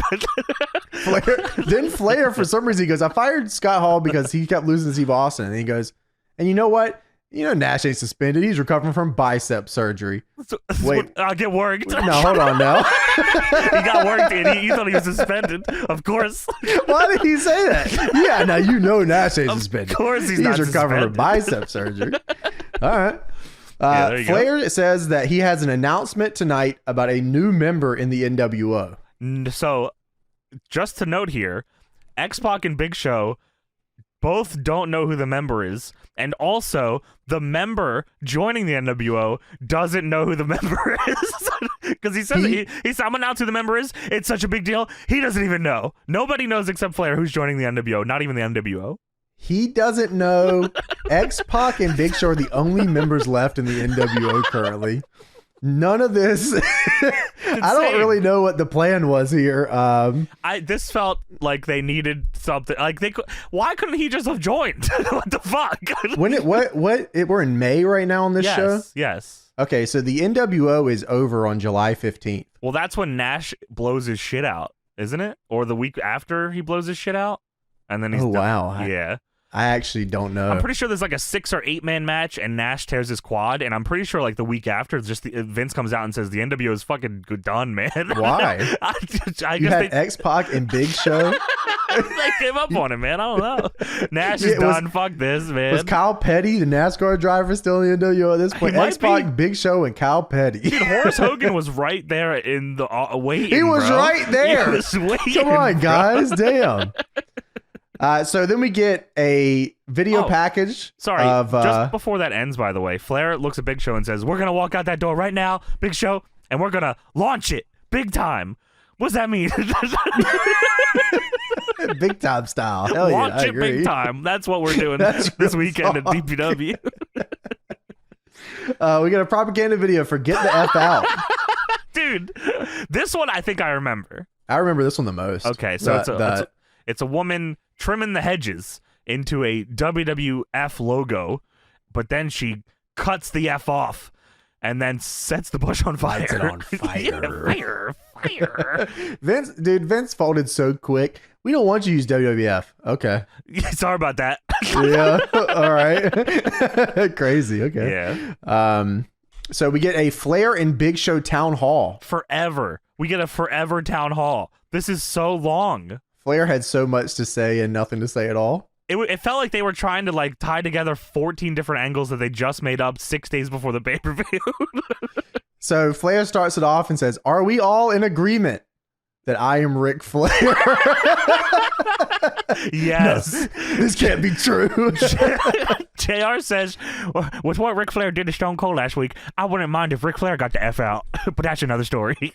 Flair, for some reason, he goes, I fired Scott Hall because he kept losing to Steve Austin. And he goes, and you know what? You know, Nash ain't suspended. He's recovering from bicep surgery. Wait. I'll get worked. No, hold on now. He got worked, and he thought he was suspended. Of course. Why did he say that? Yeah, now you know Nash ain't suspended. Of course he's not recovering suspended. from bicep surgery. All right. Flair says that he has an announcement tonight about a new member in the NWO. So, just to note here, X-Pac and Big Show both don't know who the member is, and also the member joining the NWO doesn't know who the member is. Because he says, he said, I'm announcing who the member is. It's such a big deal. He doesn't even know. Nobody knows except Flair who's joining the NWO, not even the NWO. He doesn't know. X-Pac and Big Show are the only members left in the NWO currently. None of this. I don't really know what the plan was here. This felt like they needed something. Like why couldn't he just have joined? What the fuck? We're in May right now on this show? Yes. Okay, so the NWO is over on July 15th. Well, that's when Nash blows his shit out, isn't it? Or the week after he blows his shit out? And then he's done. Wow. Yeah. I actually don't know. I'm pretty sure there's like a 6 or 8 man match and Nash tears his quad, and I'm pretty sure like the week after, Vince comes out and says the NWO is fucking done, man. Why? You had X-Pac and Big Show. They came up on him, man. I don't know. Nash is done. Fuck this, man. Was Kyle Petty, the NASCAR driver, still in the NWO at this point? X-Pac, Big Show, and Kyle Petty. Dude, Horace Hogan was right there in the waiting. He was right there. He was waiting. Come on, guys. Damn. So then we get a video package. Sorry, just before that ends, by the way, Flair looks at Big Show and says, we're going to walk out that door right now, Big Show, and we're going to launch it big time. What does that mean? Big time style. Hell launch yeah, it big time. That's what we're doing this weekend at DPW. We got a propaganda video for Get the F Out. Dude, this one I think I remember. I remember this one the most. Okay, so it's a woman trimming the hedges into a WWF logo, but then she cuts the F off and then sets the bush on fire. Lights it on fire. Yeah, fire. Vince folded so quick. We don't want you to use WWF. Okay. Sorry about that. Yeah. All right. Crazy. Okay. Yeah. So we get a Flair and Big Show town hall. Forever. We get a forever town hall. This is so long. Flair had so much to say and nothing to say at all. It felt like they were trying to like tie together 14 different angles that they just made up 6 days before the pay-per-view. So Flair starts it off and says, "Are we all in agreement that I am Ric Flair?" Yes. No, this can't be true. JR says, with what Ric Flair did to Stone Cold last week, I wouldn't mind if Ric Flair got the F out. But that's another story.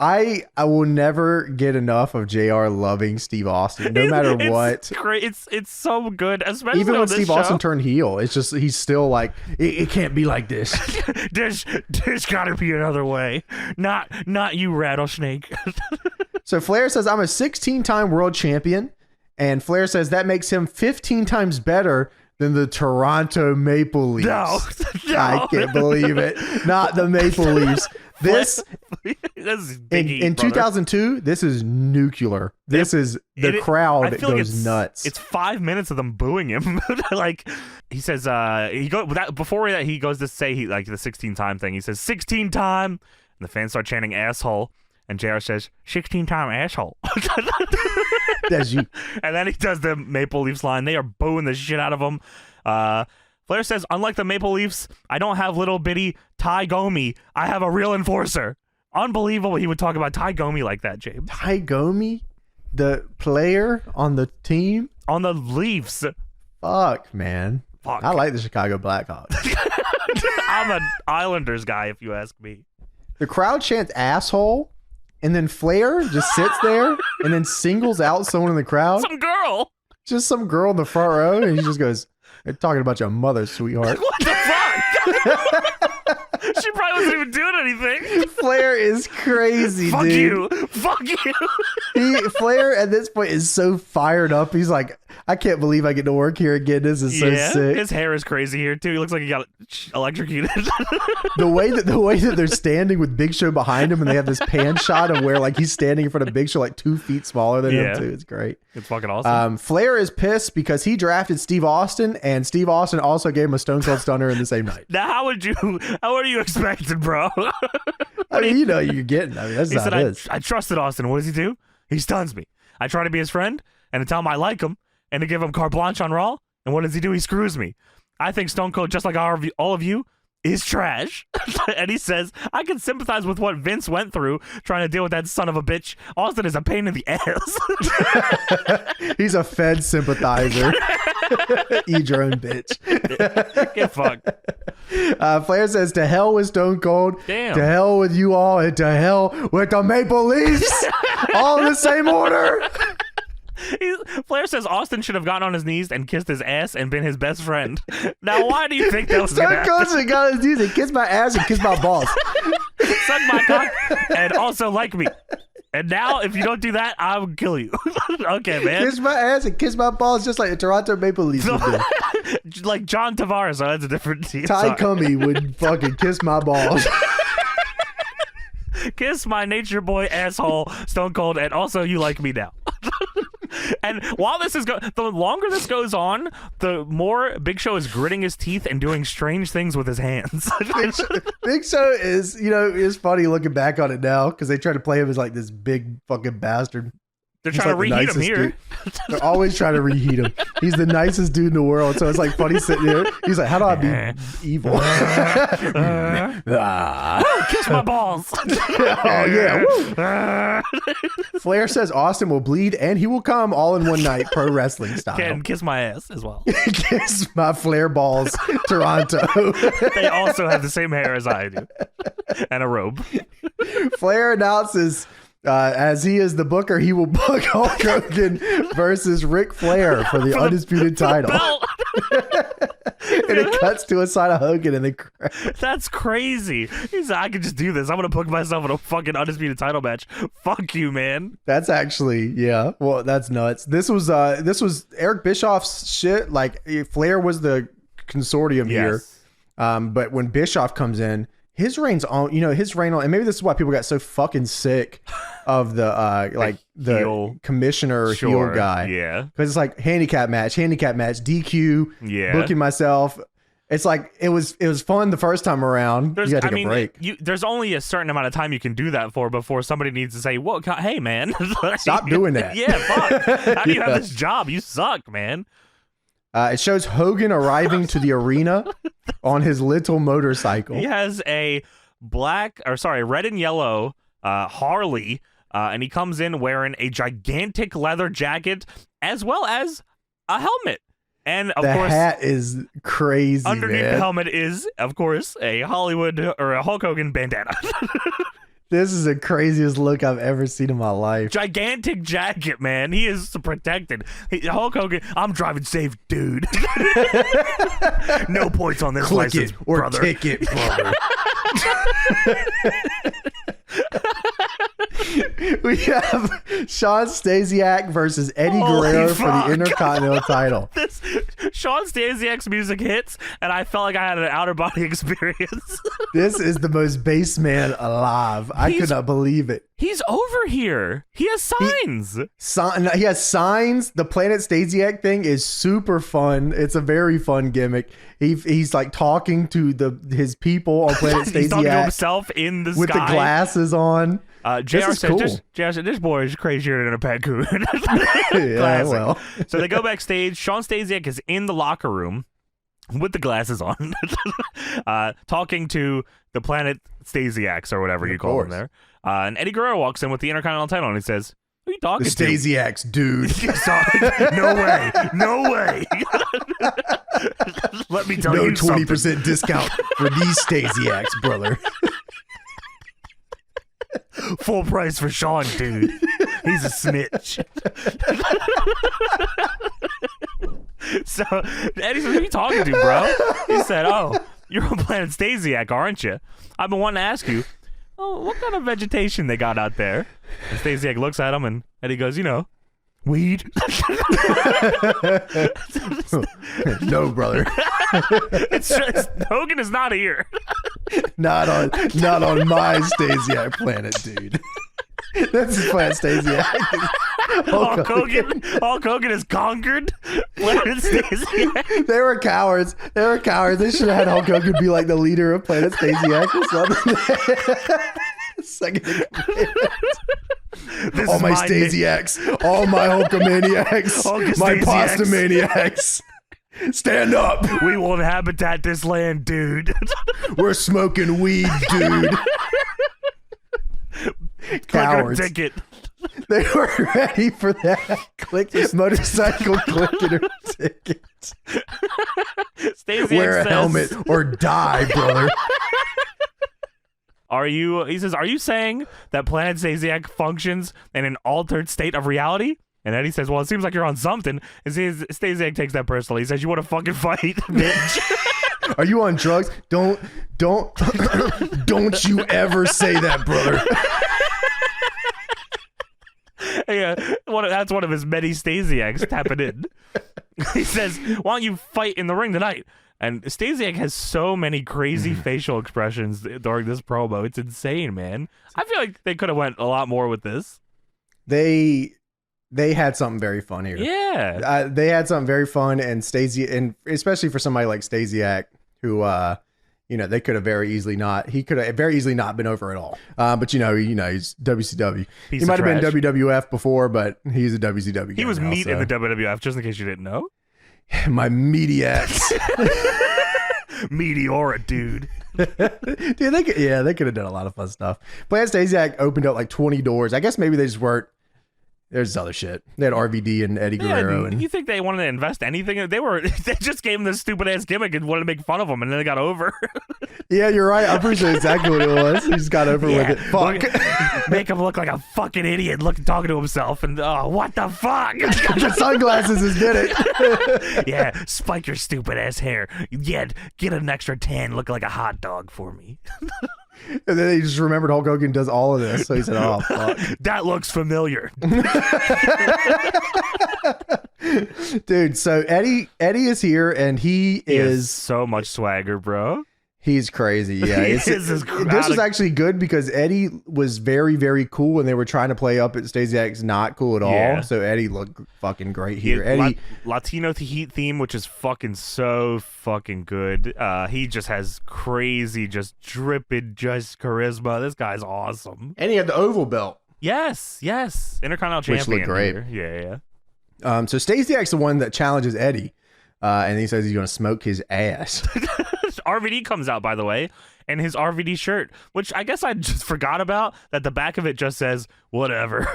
I will never get enough of JR loving Steve Austin, no matter what. Great. It's so good, especially even when on this Steve show. Austin turned heel. It's just he's still like it can't be like this. There's got to be another way. Not you, Rattlesnake. So Flair says, "I'm a 16-time world champion," and Flair says that makes him 15 times better than the Toronto Maple Leafs. No. I can't believe it. Not the Maple Leafs. This is big in 2002. This is nuclear. This is the crowd that goes nuts. It's 5 minutes of them booing him. Like he says, before that he goes to say the 16-time thing. He says 16-time, and the fans start chanting asshole, and JR says 16-time asshole. That's you. And then he does the Maple Leafs line. They are booing the shit out of him. Flair says, unlike the Maple Leafs, I don't have little bitty Ty Gomi. I have a real enforcer. Unbelievable he would talk about Ty Gomi like that, James. Ty Gomi? The player on the team? On the Leafs. Fuck, man. Fuck. I like the Chicago Blackhawks. I'm an Islanders guy, if you ask me. The crowd chants asshole, and then Flair just sits there and then singles out someone in the crowd. Some girl. Just some girl in the front row, and he just goes, "They're talking about your mother, sweetheart." What the fuck? She probably wasn't even doing anything. Flair is crazy, Fuck dude. you. Fuck you. Flair at this point is so fired up. He's like, I can't believe I get to work here again. This is so sick. His hair is crazy here too. He looks like he got electrocuted. The way that they're standing with Big Show behind him, and they have this pan shot of where like he's standing in front of Big Show like 2 feet smaller than him too. It's great. It's fucking awesome. Flair is pissed because he drafted Steve Austin, and Steve Austin also gave him a Stone Cold Stunner in the same night. Now, how are you expecting, bro? I mean, you know you're getting. I mean, that's how it is. I trusted Austin. What does he do? He stuns me. I try to be his friend and to tell him I like him and to give him carte blanche on Raw. And what does he do? He screws me. I think Stone Cold, just like all of you, is trash. And he says, I can sympathize with what Vince went through trying to deal with that son of a bitch. Austin is a pain in the ass. He's a Fed sympathizer. Eat your own bitch. Get fucked. Flair says, to hell with Stone Cold. Damn. To hell with you all, and to hell with the Maple Leafs. All in the same order. Flair says Austin should have gotten on his knees and kissed his ass and been his best friend. Now, why do you think that was going to happen? Stone Cold should have got on his knees and kissed my ass and kissed my balls. Suck my cock and also like me. And now, if you don't do that, I will kill you. Okay, man. Kiss my ass and kiss my balls just like the Toronto Maple Leafs would do. Like John Tavares, so that's a different team. Ty Cummy would fucking kiss my balls. Kiss my nature boy asshole, Stone Cold, and also you like me now. And while this is the longer this goes on, the more Big Show is gritting his teeth and doing strange things with his hands. Big Show is, is funny looking back on it now because they try to play him as like this big fucking bastard. They're trying to reheat him here. Dude. They're always trying to reheat him. He's the nicest dude in the world. So it's like funny sitting here. He's like, how do I be evil? Kiss my balls. Oh, yeah. Flair says Austin will bleed and he will come all in one night, pro wrestling style. Can kiss my ass as well. Kiss my Flair balls, Toronto. They also have the same hair as I do. And a robe. Flair announces... as he is the booker, he will book Hulk Hogan versus Ric Flair for the undisputed title. And it cuts to a side of Hogan in the crowd. That's crazy. He's like, I could just do this. I'm gonna book myself in a fucking undisputed title match. Fuck you, man. That's actually, yeah. Well, that's nuts. This was Eric Bischoff's shit. Like Flair was the consortium here. But when Bischoff comes in, his reign on, and maybe this is why people got so fucking sick of the heel. commissioner heel guy. Yeah. Because it's like handicap match, DQ, booking myself. It's like it was fun the first time around. You gotta take a break. There's only a certain amount of time you can do that for before somebody needs to say, "Well, hey man, stop doing that." Yeah, fuck. How do you have this job? You suck, man. It shows Hogan arriving to the arena on his little motorcycle. He has a red and yellow Harley, and he comes in wearing a gigantic leather jacket as well as a helmet. And of course, the hat is crazy. Underneath the helmet is, of course, a Hollywood or a Hulk Hogan bandana. This is the craziest look I've ever seen in my life. Gigantic jacket, man. He is protected. Hulk Hogan, I'm driving safe, dude. No points on this Click license, it or brother. kick it, brother. We have Shawn Stasiak versus Eddie Guerrero for the Intercontinental title. Shawn Stasiak's music hits, and I felt like I had an outer body experience. This is the most base man alive. I could not believe it. He's over here. He has signs. He has signs. The Planet Stasiak thing is super fun. It's a very fun gimmick. He's like talking to his people on Planet Stasiak. He's talking to himself in the with sky. the glasses on. JR says, cool. JR said, this boy is crazier than a raccoon. Yeah, well. So they go backstage. Shawn Stasiak is in the locker room with the glasses on, talking to the Planet Stasiaks or whatever you call them there. And Eddie Guerrero walks in with the Intercontinental title and he says, who are you talking the to? Stasiaks, dude. No way. No way. Let me tell you something. No 20% discount for these Stasiaks, brother. Full price for Sean, dude. He's a snitch. So Eddie said, who are you talking to, bro? He said, oh, you're on Planet Stasiak, aren't you? I've been wanting to ask you, oh, what kind of vegetation they got out there? And Stasiak looks at him, and Eddie goes, weed. No, brother. Hogan is not here. Not on my Stasiak planet, dude. That's his planet Stasiak. Hulk Hogan has conquered Planet Stasiak. They were cowards. They should have had Hulk Hogan be like the leader of Planet Stasiak or something. Second in command. All my Stasiaks, all my Hulkamaniacs, my Pasta Maniacs. Stand up. We will habitat this land, dude. We're smoking weed, dude. Cowards. Ticket. They were ready for that. Click this motorcycle, click it or ticket. Wear a helmet or die, brother. He says, are you saying that Planet Stasiak functions in an altered state of reality? And Eddie says, well, it seems like you're on something. And Stasiak takes that personally. He says, you want to fucking fight, bitch? Are you on drugs? Don't you ever say that, brother. Yeah, that's one of his many Stasiaks tapping in. He says, why don't you fight in the ring tonight? And Stasiak has so many crazy facial expressions during this promo. It's insane, man. I feel like they could have went a lot more with this. They had something very fun here. Yeah. They had something very fun, and especially for somebody like Stasiak, who they could have very easily not. He could have very easily not been over at all. But he's WCW. He might have been WWF before, but he's a WCW guy. He was meat in the WWF, just in case you didn't know. My meaty ass. Meteora, dude. Dude, they could have done a lot of fun stuff. Planet Stasiak opened up like 20 doors. I guess maybe they just weren't. There's other shit. They had RVD and Eddie Guerrero. And you think they wanted to invest anything? They just gave him this stupid ass gimmick and wanted to make fun of him, and then they got over. Yeah, you're right. I'm pretty sure exactly what it was. He just got over with it. Fuck. Make him look like a fucking idiot, talking to himself, and what the fuck? The sunglasses just did it. Yeah, spike your stupid ass hair. Yeah, get an extra tan, look like a hot dog for me. And then he just remembered Hulk Hogan does all of this, so he said, "Oh fuck, that looks familiar." Dude, so Eddie is here, and he is so much swagger, bro. He's crazy. Yeah, this was actually good because Eddie was very, very cool when they were trying to play up at Stasiak's not cool at all. Yeah. So Eddie looked fucking great here. Eddie Latino Heat theme, which is fucking so fucking good. He just has crazy, just dripping, just charisma. This guy's awesome. And he had the oval belt. Yes. Intercontinental champion. Which looked great. Here. Yeah. So Stasiak's the one that challenges Eddie. And he says he's going to smoke his ass. RVD comes out, by the way, and his RVD shirt, which I guess I just forgot about, that the back of it just says, whatever.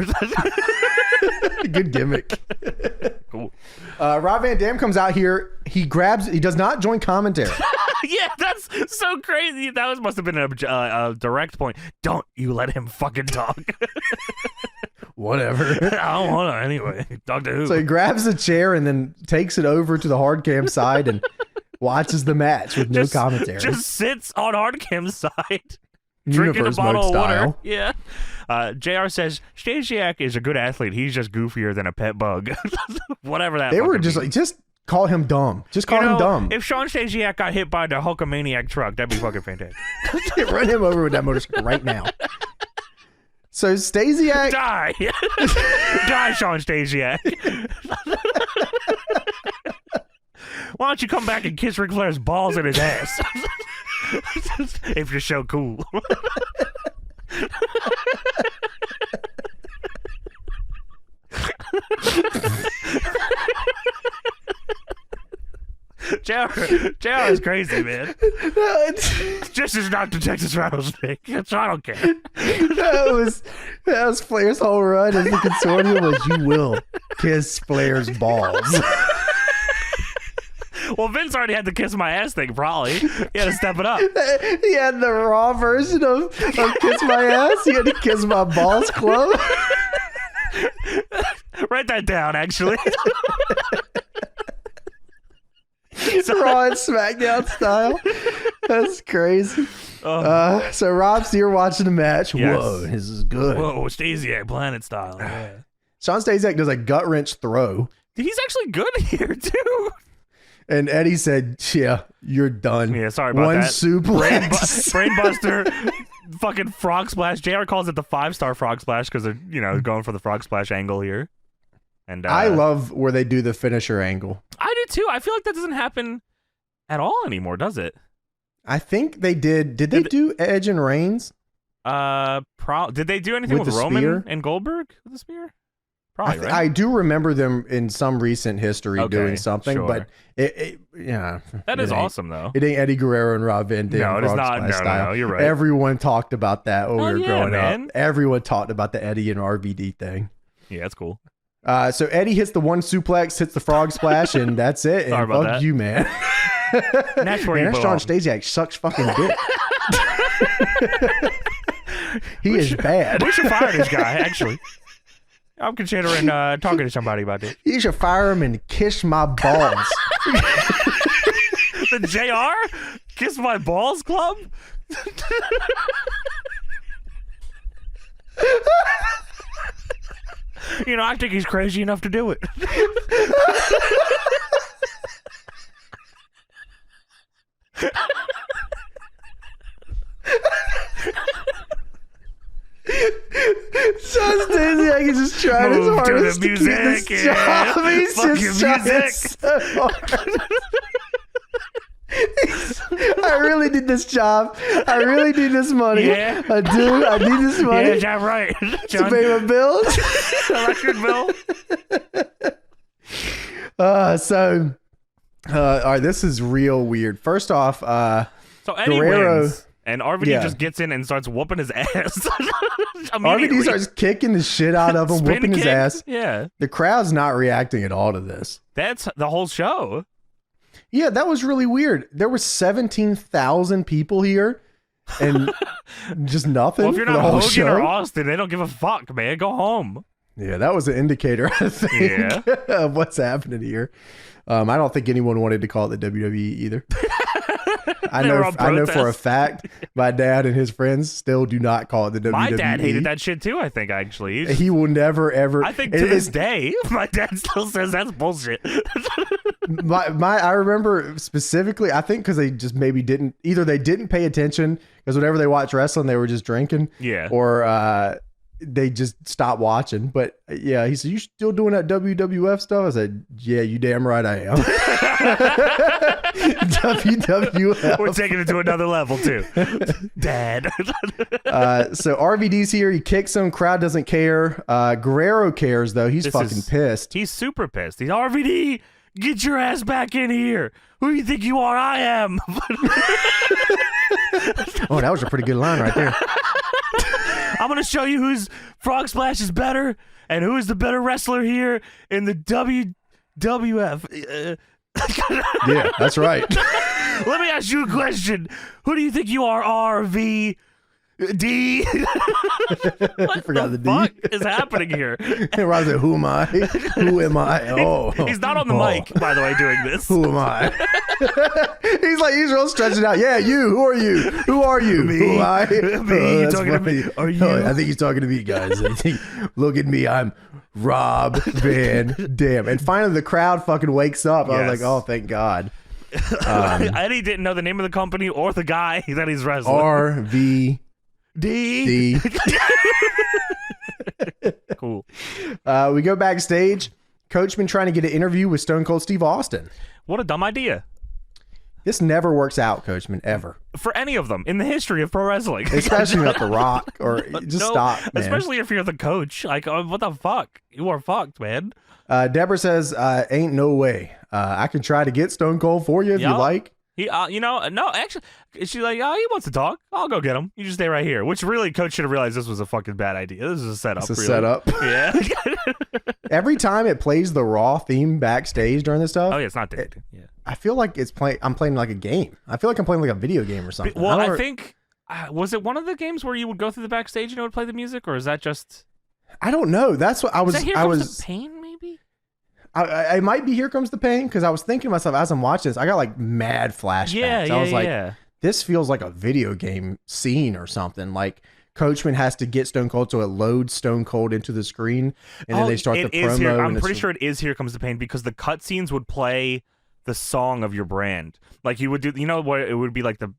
Good gimmick. Cool. Rob Van Dam comes out here. He does not join commentary. Yeah, that's so crazy. That must have been a direct point. Don't you let him fucking talk. Whatever. I don't want to anyway. Talk to who? So he grabs a chair and then takes it over to the hard cam side and watches the match with no commentary. Just sits on hard cam side, drinking a bottle of water. Yeah. JR says Stasiak is a good athlete. He's just goofier than a pet bug. Whatever that. They were just like, just call him dumb. Just call him dumb. If Sean Stasiak got hit by the Hulkamaniac truck, that'd be fucking fantastic. Run him over with that motorcycle right now. So Stasiak die, die, Sean Stasiak. Why don't you come back and kiss Ric Flair's balls in his ass? If you're so cool. JR is crazy, man. Just as not the Texas Rattlesnake. So I don't care. That was Flair's whole run as the consortium was, you will kiss Flair's balls. Well, Vince already had the kiss my ass thing, probably. He had to step it up. He had the Raw version of kiss my ass. He had to kiss my balls club. Write that down, actually. Raw and SmackDown style. That's crazy. So Rob's here watching the match. Yes. Whoa, this is good. Whoa, Stasiak Planet style. Yeah. Sean Stasiak does a gut wrench throw. He's actually good here, too. And Eddie said, yeah, you're done. Yeah, sorry about One that. suplex. Brainbuster, fucking frog splash. JR calls it the 5-star frog splash because they're, going for the frog splash angle here. And I love where they do the finisher angle. I do too. I feel like that doesn't happen at all anymore, does it? I think they did. Did they do Edge and Reigns? Did they do anything With with the Roman spear? and Goldberg with the spear? Probably, right? I do remember them in some recent history Okay, doing something, sure. but yeah, That is awesome, though. It ain't Eddie Guerrero and Rob Van Dam. No, it is Frog not. Splash No, style. no, you're right. Everyone talked about that when we were growing man. up. Everyone talked about the Eddie and RVD thing. Yeah, that's cool. So Eddie hits the one suplex, hits the frog splash, and that's it. Sorry And about fuck that. you, man. That's where Man, you Sean belong. Stasiak sucks fucking dick. He is bad. We should fire this guy, actually. I'm considering talking to somebody about this. You should fire him and kiss my balls. The JR? Kiss My Balls Club? I think he's crazy enough to do it. Sean Stasiak is just trying his Move to hardest the to keep this music, job. He's fucking just trying music. so hard. I really need this job. I really need this money. Yeah. I do. I need this money Yeah, I'm right. to John, pay my bills. electric bill. All right, this is real weird. First off, So Eddie Guerrero- wins, and RVD Yeah. just gets in and starts whooping his ass. RVD starts kicking the shit out of him, Spin whooping his kick? ass. Yeah, The crowd's not reacting at all to this. that's the whole show. Yeah, that was really weird. There were 17,000 people here, and just nothing. Well, if you're for not the whole Hogan show. or Austin, they don't give a fuck, man. Go home. Yeah, that was an indicator, I think, of what's happening here. I don't think anyone wanted to call it the WWE either. I They were know on for a protest. fact my dad and his friends still do not call it the WWE. My dad hated that shit too, I think, actually. He will never, ever. I think to this day, my dad still says that's bullshit. I remember specifically, I think because they just maybe didn't, either they didn't pay attention because whenever they watch wrestling, they were just drinking. Yeah. Or they just stopped watching. But yeah, he said, "You still doing that WWF stuff?" I said, "Yeah, you damn right I am." WWF. We're taking it to another level too. Dad. So RVD's here. He kicks him. Crowd doesn't care. Guerrero cares though. He's fucking pissed. He's super pissed. He's RVD. Get your ass back in here. Who do you think you are? I am. Oh, that was a pretty good line right there. I'm going to show you whose Frog Splash is better and who is the better wrestler here in the WWF. Yeah, that's right. Let me ask you a question. Who do you think you are, RVD? What forgot the D. fuck is happening here? And Rob's like, "Who am I? Who am I? Oh, He's not on the mic, by the way, doing this. Who am I?" he's real stretching out. Yeah, you. Who are you? Who are you? Me. Who am I? Me. You That's talking to me? funny. Are you? I think he's talking to me, guys. I think, look at me. I'm Rob Van Dam. And finally, the crowd fucking wakes up. I was Yes. like, "Oh, thank God." Eddie didn't know the name of the company or the guy that he's wrestling. RVD. Cool. We go backstage. Coach been trying to get an interview with Stone Cold Steve Austin. What a dumb idea. This never works out, Coachman, ever. For any of them in the history of pro wrestling. Especially not The Rock, or just No, stop, man. Especially if you're the coach. Like, what the fuck? You are fucked, man. Deborah says, "Ain't no way. I can try to get Stone Cold for you if you Yeah. like." He, no, actually, she's like, oh, he wants to talk. I'll go get him. You just stay right here. Which really, coach should have realized this was a fucking bad idea. This is a setup. It's a really. setup. Yeah. Every time it plays the Raw theme backstage during this stuff, Oh, yeah, it's not dated. Yeah. I feel like I'm playing like a game. I feel like I'm playing like a video game or something. Well, I think was it one of the games where you would go through the backstage and it would play the music, or is that just? I don't know. That's what I was. Is that Here Comes the Pain, maybe. I might be Here Comes the Pain, because I was thinking to myself as I'm watching this, I got like mad flashbacks. Yeah, I was like, yeah. This feels like a video game scene or something. Like Coachman has to get Stone Cold, so it loads Stone Cold into the screen, and then they start the promo. I'm pretty sure it is Here Comes the Pain, because the cutscenes would play the song of your brand. Like you would do, you know what? It would be like the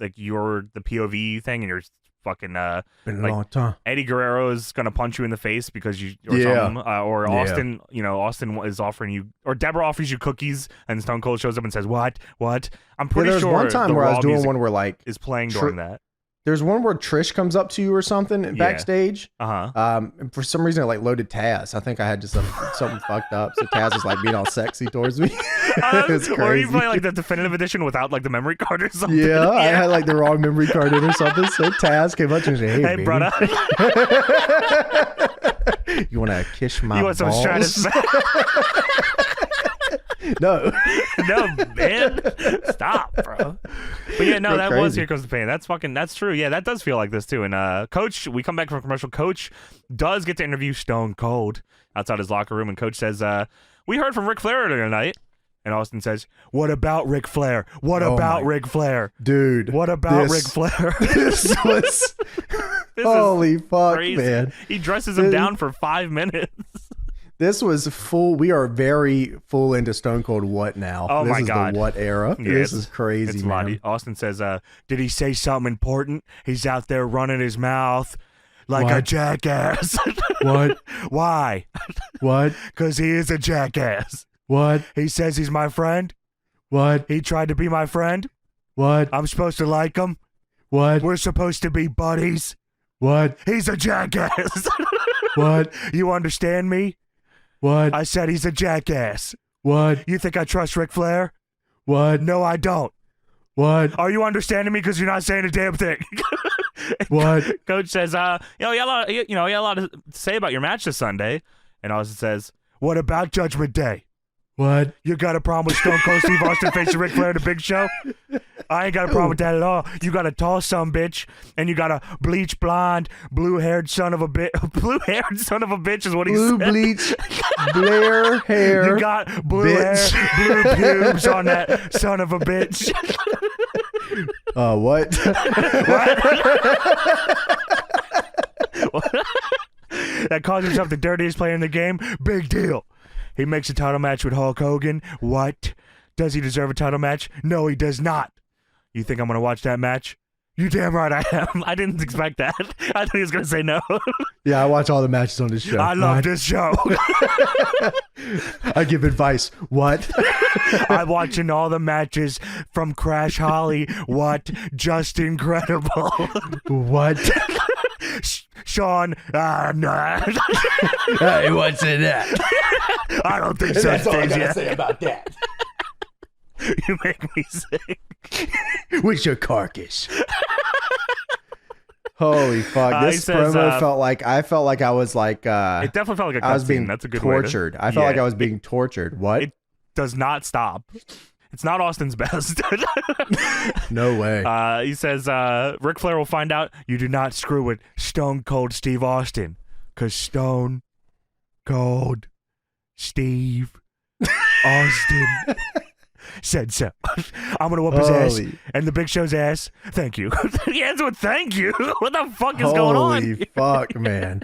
POV thing, and you're fucking Been a like long time. Eddie Guerrero is gonna punch you in the face because you or something, or Austin, Austin is offering you, or Deborah offers you cookies, and Stone Cold shows up and says, "What? I'm pretty there's sure one time where I was doing one where like is playing during that. There's one where Trish comes up to you or something backstage. And for some reason, it like loaded Taz. I think I had just something fucked up. So Taz was like being all sexy towards me. It's crazy. Or you play like the definitive edition without like the memory card or something. Yeah, I had like the wrong memory card in or something. So Taz came up to me and said, "Hey, brother, you want to kiss my balls?" Some Stratus? No, man, stop, bro. But yeah, no, that was Here Comes the Pain. That's true. Yeah, that does feel like this too. And Coach, we come back from commercial. Coach does get to interview Stone Cold outside his locker room, and Coach says, "We heard from Ric Flair tonight." And Austin says, "What about Ric Flair? What about Ric Flair, dude? What about Ric Flair?" This was holy fuck, crazy. Man. He dresses him down for 5 minutes. This was full. We are very full into Stone Cold what now. Oh, this my is God. The what era. Yeah, this is crazy, it's man. Austin says, did he say something important? He's out there running his mouth like a jackass. What? Why? What? Because he is a jackass. What? He says he's my friend. What? He tried to be my friend. What? I'm supposed to like him. What? We're supposed to be buddies. What? He's a jackass. What? You understand me? What? I said he's a jackass. What? You think I trust Ric Flair? What? No, I don't. What? Are you understanding me? Because you're not saying a damn thing. What? Coach says, you had a lot to say about your match this Sunday. And Austin says, what about Judgment Day? What? You got a problem with Stone Cold Steve Austin facing Ric Flair in the Big Show? I ain't got a problem with that at all. You got a tall son bitch, and you got a bleach blonde, blue-haired son of a bitch. Blue-haired son of a bitch is what he said. Blue bleach, Blair hair. You got blue bitch. hair, blue pubes on that son of a bitch. What? What? That calls himself the dirtiest player in the game? Big deal. He makes a title match with Hulk Hogan. What? Does he deserve a title match? No, he does not. You think I'm going to watch that match? You damn right I am. I didn't expect that. I thought he was going to say no. Yeah, I watch all the matches on this show. I love this show. I give advice. What? I'm watching all the matches from Crash Holly. What? Just incredible. What? Sean, no. Hey, what's in that? I don't think so. That's all I gotta say about that. You make me sick. With your carcass. Holy fuck! This promo felt like I was like. It definitely felt like a I was being cutscene. That's a good tortured. I felt like I was being tortured. What? It does not stop. It's not Austin's best. No way. He says Ric Flair will find out you do not screw with Stone Cold Steve Austin, because Stone Cold Steve Austin said so. I'm gonna whoop his ass and the Big Show's ass. Thank you. He ends with thank you. What the fuck is going on? Holy fuck, man.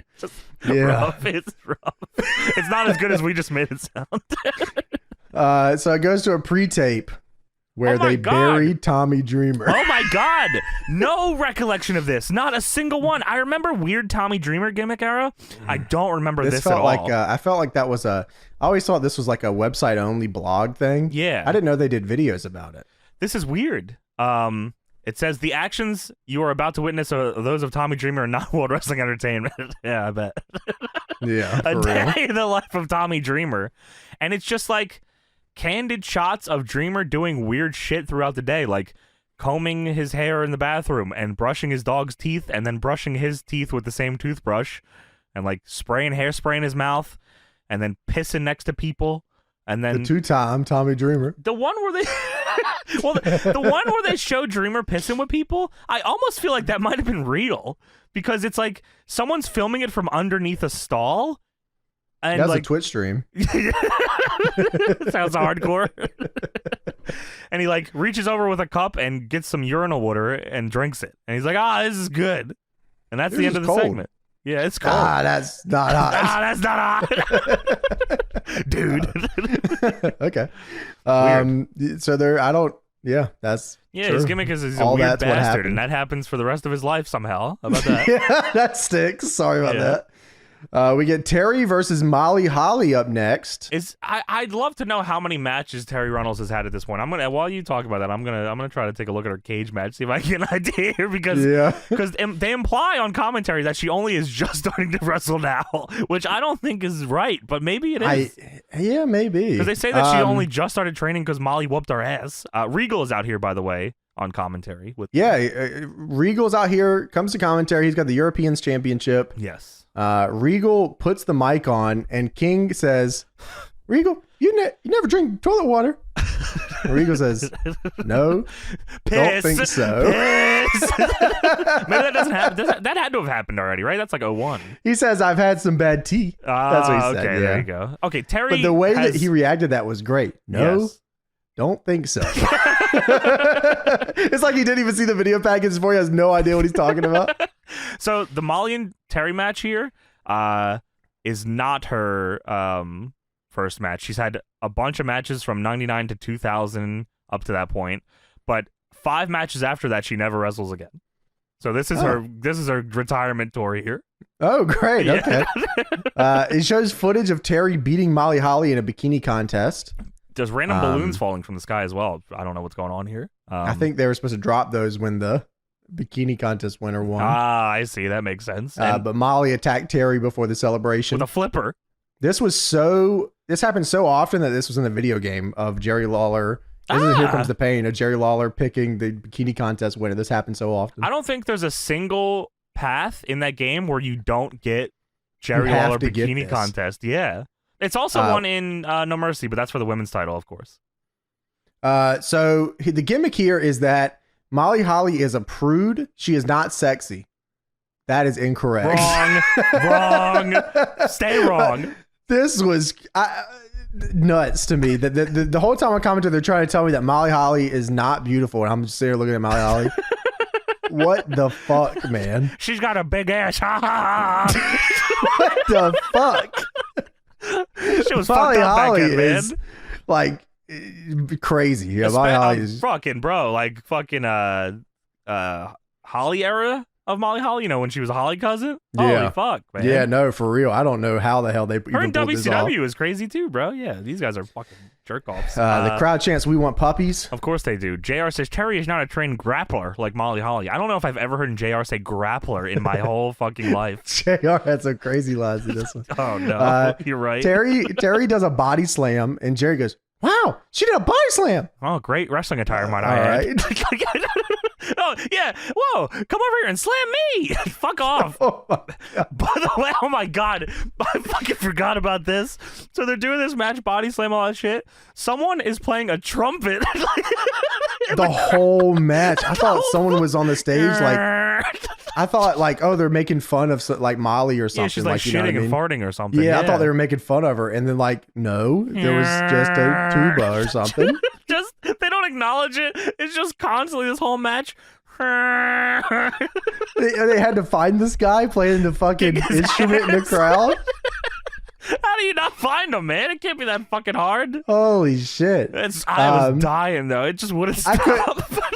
Rough. It's rough. It's not as good as we just made it sound. So it goes to a pre-tape where they buried Tommy Dreamer. Oh my God. No recollection of this. Not a single one. I remember weird Tommy Dreamer gimmick era. I don't remember this at all. I felt like that was I always thought this was like a website only blog thing. Yeah. I didn't know they did videos about it. This is weird. It says the actions you are about to witness are those of Tommy Dreamer and not World Wrestling Entertainment. Yeah, I bet. Yeah. A day in the life of Tommy Dreamer. And it's just like candid shots of Dreamer doing weird shit throughout the day, like combing his hair in the bathroom and brushing his dog's teeth and then brushing his teeth with the same toothbrush and like spraying hairspray in his mouth and then pissing next to people And then the 2-time Tommy Dreamer. The one where they, well, the one where they show Dreamer pissing with people, I almost feel like that might have been real because it's like someone's filming it from underneath a stall. And that's like, a Twitch stream. Sounds hardcore. And he like reaches over with a cup and gets some urinal water and drinks it. And he's like, this is good. And that's the end of the segment. Yeah, it's cold. That's not hot. That's not hot. Dude. Okay. So that's yeah, true. his gimmick is he's a weird bastard, and that happens for the rest of his life somehow. How about that? Yeah, that sticks. Sorry about that. We get Terry versus Molly Holly up next. I'd love to know how many matches Terry Runnels has had at this point. I'm gonna, while you talk about that, I'm gonna try to take a look at her cage match, see if I get an idea here, because they imply on commentary that she only is just starting to wrestle now, which I don't think is right, but maybe it is. Yeah, maybe, because they say that she only just started training because Molly whooped her ass. Regal is out here, by the way, on commentary with Regal's out here, comes to commentary. He's got the Europeans Championship. Yes. Regal puts the mic on, and King says, "Regal, you never drink toilet water." Regal says, "No, don't think so." Piss. Maybe that doesn't happen. That had to have happened already, right? That's like 01. He says, "I've had some bad tea." That's what he said. Okay, yeah. there you go. Okay, Terry. But the way that he reacted to that was great. No, don't think so. It's like he didn't even see the video package before. He has no idea what he's talking about. So the Molly and Terry match here is not her first match. She's had a bunch of matches from 99 to 2000 up to that point, but 5 matches after that she never wrestles again. So this is her retirement tour here. Oh, great. Yeah. Okay. It shows footage of Terry beating Molly Holly in a bikini contest. There's random balloons falling from the sky as well. I don't know what's going on here. I think they were supposed to drop those when the bikini contest winner won. I see. That makes sense. But Molly attacked Terry before the celebration with a flipper. This happened so often that this was in the video game of Jerry Lawler. This is Here Comes the Pain of Jerry Lawler picking the bikini contest winner. This happened so often. I don't think there's a single path in that game where you don't get Jerry Lawler bikini contest. Yeah. It's also one in No Mercy, but that's for the women's title, of course. So the gimmick here is that Molly Holly is a prude. She is not sexy. That is incorrect. Wrong. Stay wrong. This was nuts to me. The whole time on commentary, they're trying to tell me that Molly Holly is not beautiful, and I'm just there looking at Molly Holly. What the fuck, man? She's got a big ass. What the fuck? She was Molly fucked up Holly back then, man. Is like crazy. Yeah, Molly Holly is fucking bro, like fucking Holly era of Molly Holly. You know, when she was a Holly cousin. Yeah. Holy fuck, man. Yeah, no, for real. I don't know how the hell they her even in pulled this off. WCW is crazy too, bro. Yeah, these guys are fucking jerk offs. The crowd chants, "We want puppies." Of course they do. JR says Terry is not a trained grappler like Molly Holly. I don't know if I've ever heard JR say grappler in my whole fucking life. JR had some crazy lines in this one. Oh no, you're right. Terry does a body slam, and Jerry goes, "Wow, she did a body slam." Oh, great wrestling attire, might I add. Oh, yeah. Whoa, come over here and slam me. Fuck off. Oh, my God. By the way, oh my God, I fucking forgot about this. So they're doing this match, body slam, all that shit. Someone is playing a trumpet. The whole match. I thought someone was on the stage, like, I thought, like, oh, they're making fun of, like, Molly or something. Yeah, she's like you shitting know what I mean? and farting or something. Yeah, I thought they were making fun of her. And then, like, no, there was just a tuba or something. Just, they don't acknowledge it. It's just constantly this whole match. They had to find this guy playing the fucking instrument in the crowd. How do you not find him, man? It can't be that fucking hard. Holy shit. I was dying, though. It just wouldn't stop.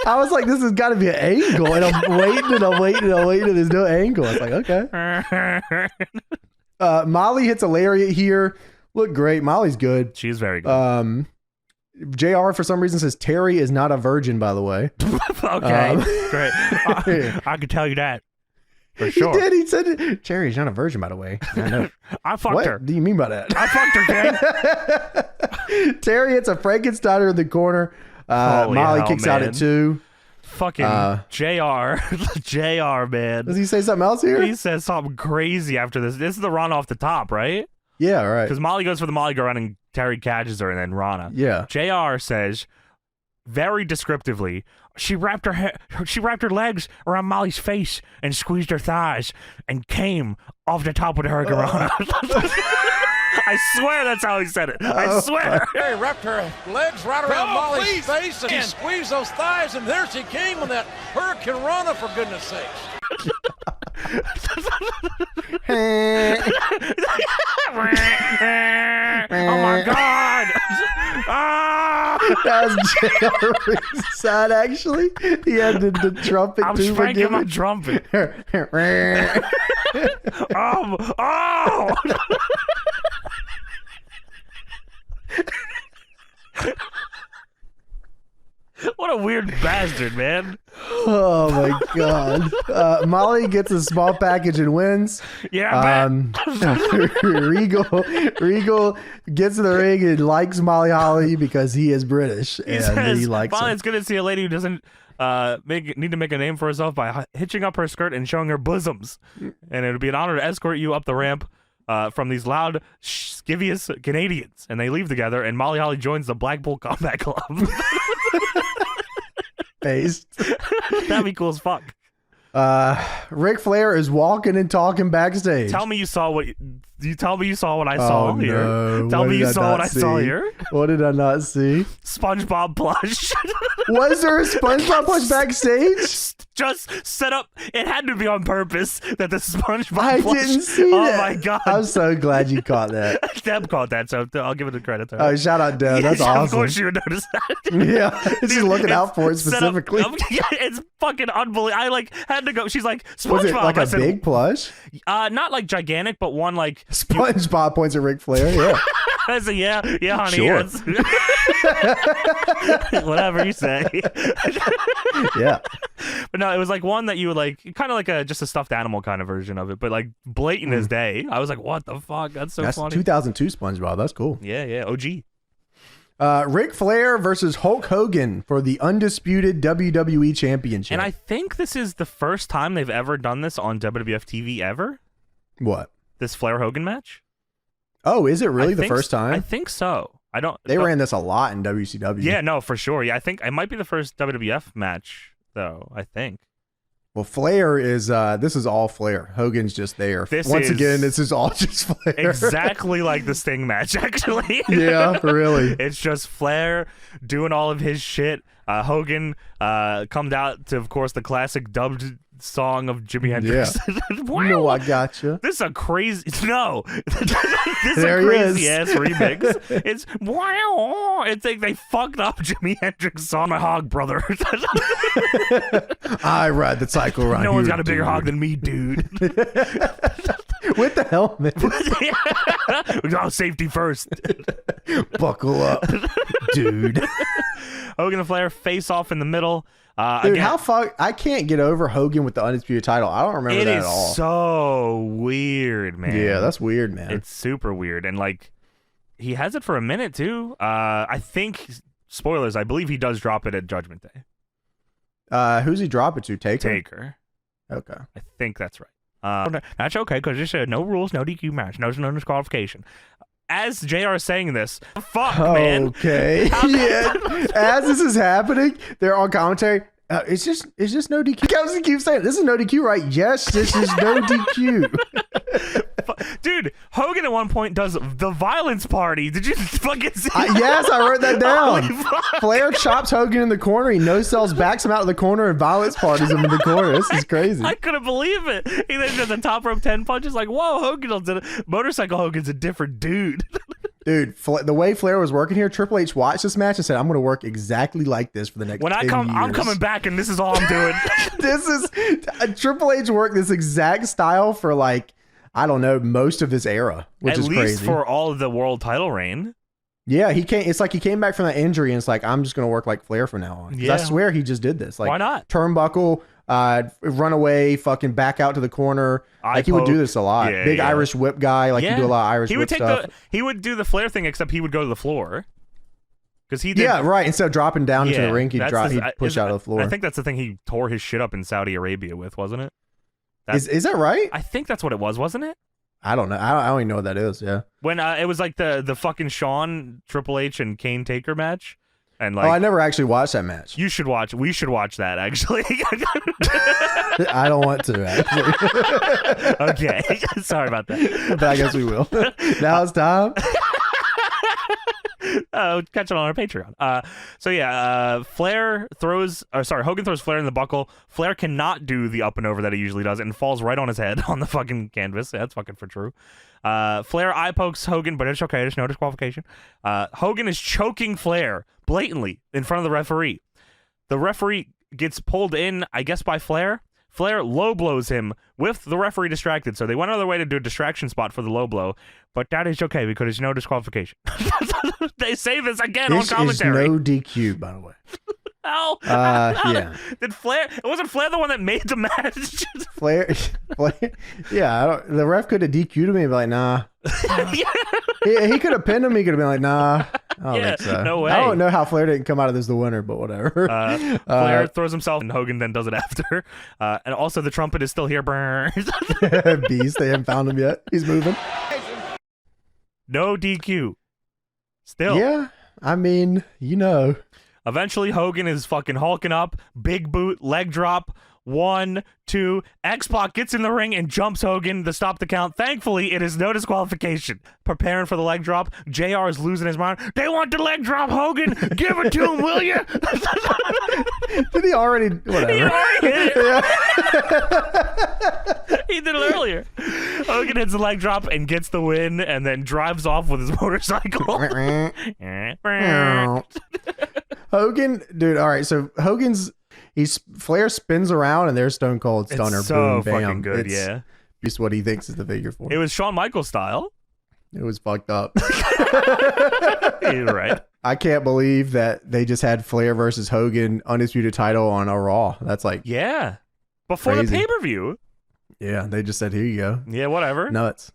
I was like, this has got to be an angle. And I'm waiting, and there's no angle. I was like, okay. Molly hits a lariat here. Look great. Molly's good. She's very good. JR, for some reason, says Terry is not a virgin, by the way. Okay, great. I can tell you that. For sure. He did. He said, Terry's not a virgin, by the way. I know. I fucked her. What do you mean by that? I fucked her, gang. Terry hits a Frankensteiner in the corner. Molly kicks out at 2. Fucking JR, man. Does he say something else here? He says something crazy after this. This is the run off the top, right? Yeah, right. Because Molly goes for the Molly go around and Terry catches her, and then Rana. Yeah. JR says, very descriptively, she wrapped her legs around Molly's face and squeezed her thighs and came off the top of the Hurricane Rana. I swear that's how he said it. I swear. Terry wrapped her legs right around Molly's face and he squeezed those thighs, and there she came with that Hurricane Rana, for goodness sakes. Oh my God! That was JR's side, actually. He had the trumpet I'm too. spanking my trumpet. Oh! What a weird bastard, man. Oh my God. Molly gets a small package and wins. Yeah, Regal gets in the ring and likes Molly Holly because he is British and he likes finally, her. it's good to see a lady who doesn't need to make a name for herself by hitching up her skirt and showing her bosoms. And it would be an honor to escort you up the ramp from these loud, scivious Canadians. And they leave together, and Molly Holly joins the Blackpool Combat Club. Based. That'd be cool as fuck. Ric Flair is walking and talking backstage. Tell me you saw what I saw here. No. Tell me you saw what I see? saw here. What did I not see? SpongeBob plush. Was there a SpongeBob plush backstage? Just set up. It had to be on purpose that the SpongeBob I plush. didn't see Oh that. my God. I'm so glad you caught that. Deb caught that, so I'll give it the credit to her. Oh, shout out Deb. That's Yeah, awesome. Of course you would notice that. Yeah, she's looking out for it set up- specifically. yeah, it's fucking unbelievable. I had to go. She's like, SpongeBob. Was it like I a said, big plush? not like gigantic, but one like. SpongeBob points at Ric Flair. Yeah. I said, yeah, honey. Sure. Yes. Whatever you say. Yeah. But no, it was like one that you would like, kind of like just a stuffed animal kind of version of it, but like blatant as day. I was like, what the fuck? That's so That's funny. 2002 SpongeBob. That's cool. Yeah, OG. Ric Flair versus Hulk Hogan for the undisputed WWE Championship. And I think this is the first time they've ever done this on WWF TV ever. What? This Flair Hogan match. Oh, is it really I the think first time? I think so. I don't. They ran this a lot in WCW. Yeah, no, for sure. Yeah, I think it might be the first WWF match, though. I think. Well, Flair is. This is all Flair. Hogan's just there. Once again, this is all just Flair. Exactly like the Sting match, actually. Yeah, really. It's just Flair doing all of his shit. Hogan comes out to, of course, the classic dubbed song of Jimi Hendrix. You know I gotcha. This is a crazy this is There a he crazy is. ass remix. It's like they fucked up Jimi Hendrix song, My Hog Brother. I ride the cycle right No one's here, got a bigger dude. hog than me, dude. With the helmet. We got safety first. Buckle up, dude. Hogan and Flair face off in the middle. Dude, Again, how fuck? I can't get over Hogan with the undisputed title. I don't remember it that is at all. so weird, man. Yeah, that's weird, man. It's super weird, and like he has it for a minute too. I think spoilers. I believe he does drop it at Judgment Day. Who's he drop it to? Taker. Taker. Okay. I think that's right. That's okay because it's no rules, no DQ match, no disqualification. As JR is saying this, fuck, man. Okay. Yeah. As this is happening, they're on commentary. It's just no DQ. Kelsey keeps saying, "This is no DQ, right?" Yes, this is no DQ. Dude, Hogan at one point does the violence party. Did you fucking see that? Yes, I wrote that down. Holy fuck. Flair chops Hogan in the corner. He no-sells, backs him out of the corner, and violence parties him in the corner. This is crazy. I couldn't believe it. He then does a top rope 10 punches like, whoa, Motorcycle Hogan's a different dude. Dude, the way Flair was working here, Triple H watched this match and said, "I'm going to work exactly like this for the next When 10 I come, years." I'm coming back and this is all I'm doing. This is Triple H worked this exact style for like, I don't know, most of his era, which At is least crazy. for all of the world title reign. Yeah, he came. It's like he came back from that injury and it's like, I'm just going to work like Flair from now on. 'Cause Yeah. I swear he just did this. Like, Why not? Turnbuckle, run away, fucking back out to the corner. Eye Like he would do poke. this a lot. Yeah, Big yeah. Irish whip guy. Like he'd do a lot of Irish he whip would take stuff. he would do the Flair thing, except he would go to the floor. Because he did. Yeah, right. Instead of dropping down into Yeah, the ring, he'd that's he'd push out of the floor. I think that's the thing he tore his shit up in Saudi Arabia with, wasn't it? Is that right? I think that's what it was, wasn't it? I don't know. I don't even know what that is. Yeah. When it was like the fucking Shawn, Triple H, and Kane Taker match. And like, I never actually watched that match. You should watch. We should watch that, actually. I don't want to, actually. Okay. Sorry about that. But I guess we will. Now it's time. Catch it on our Patreon. Hogan throws Flair in the buckle. Flair cannot do the up and over that he usually does and falls right on his head on the fucking canvas. Yeah, that's fucking for true. Flair eye pokes Hogan, but it's okay. There's no disqualification. Hogan is choking Flair blatantly in front of the referee. The referee gets pulled in, I guess, by Flair. Flair low blows him with the referee distracted, so they went out of their way to do a distraction spot for the low blow, but that is okay because there's no disqualification. They say this again on commentary. Is no DQ, by the way. Oh, yeah. Did Flair? It wasn't Flair the one that made the match. Flair, yeah. The ref could have DQ'd him and be like, nah. He could have pinned him. He could have been like, nah. I don't think so. No way. I don't know how Flair didn't come out of this the winner, but whatever. Flair throws himself, and Hogan then does it after. And also, the trumpet is still here. Beast, they haven't found him yet. He's moving. No DQ. Still. Yeah, I mean, Eventually, Hogan is fucking hulking up. Big boot, leg drop. 1, 2. X-Pac gets in the ring and jumps Hogan to stop the count. Thankfully, it is no disqualification. Preparing for the leg drop. JR is losing his mind. They want the leg drop, Hogan. Give it to him, will you? Did he already? Whatever. He already hit it. He did it earlier. Hogan hits the leg drop and gets the win and then drives off with his motorcycle. Hogan, dude, all right, so Flair spins around and there's Stone Cold Stunner. It's so boom, bam. fucking good, yeah. Just what he thinks is the figure four. It was Shawn Michaels style. It was fucked up. You're right. I can't believe that they just had Flair versus Hogan undisputed title on a Raw. That's like before crazy. The pay-per-view. Yeah, they just said, here you go. Yeah, whatever. Nuts.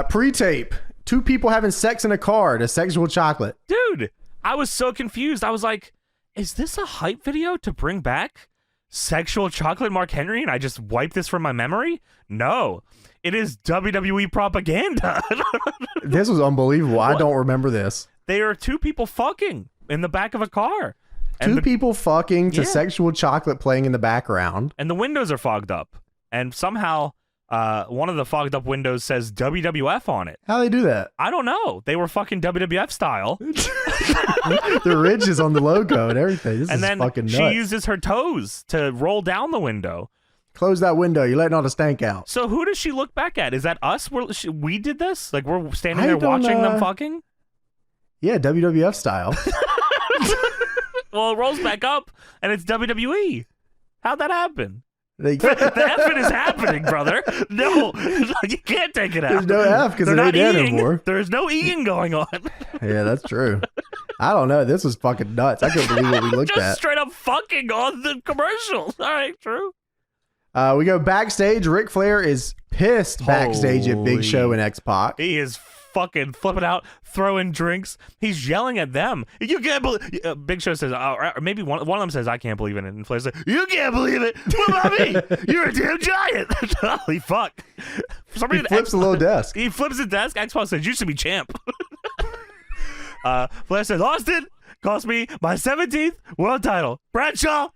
Pre-tape. 2 people having sex in a car. The sexual chocolate. Dude, I was so confused. I was like, is this a hype video to bring back sexual chocolate Mark Henry? And I just wiped this from my memory? No. It is WWE propaganda. This was unbelievable. What? I don't remember this. They are 2 people fucking in the back of a car. And 2 people fucking to sexual chocolate playing in the background. And the windows are fogged up. And somehow one of the fogged up windows says WWF on it. How they do that? I don't know. They were fucking WWF style. The ridge is on the logo and everything. This is fucking nuts. She uses her toes to roll down the window. Close that window. You're letting all the stank out. So who does she look back at? Is that us? We did this? Like we're standing there watching them fucking? Yeah, WWF style. Well, it rolls back up and it's WWE. How'd that happen? The effing is happening, brother. No, you can't take it out. There's no F because they're not there anymore. There's no eating going on. Yeah, that's true. I don't know. This was fucking nuts. I couldn't believe what we looked Just at. Straight up fucking on the commercials. All right, true. We go backstage. Ric Flair is pissed backstage at Big Show and X-Pac. He is fucking flipping out, throwing drinks. He's yelling at them. You can't believe. Big Show says, or maybe one of them says, "I can't believe it." And Flair says, "You can't believe it. What about me? You're a damn giant." Holy fuck! For some reason, He flips a little desk. He flips the desk. X-Pac says, "You should be champ." Flair says, "Austin cost me my 17th world title. Bradshaw,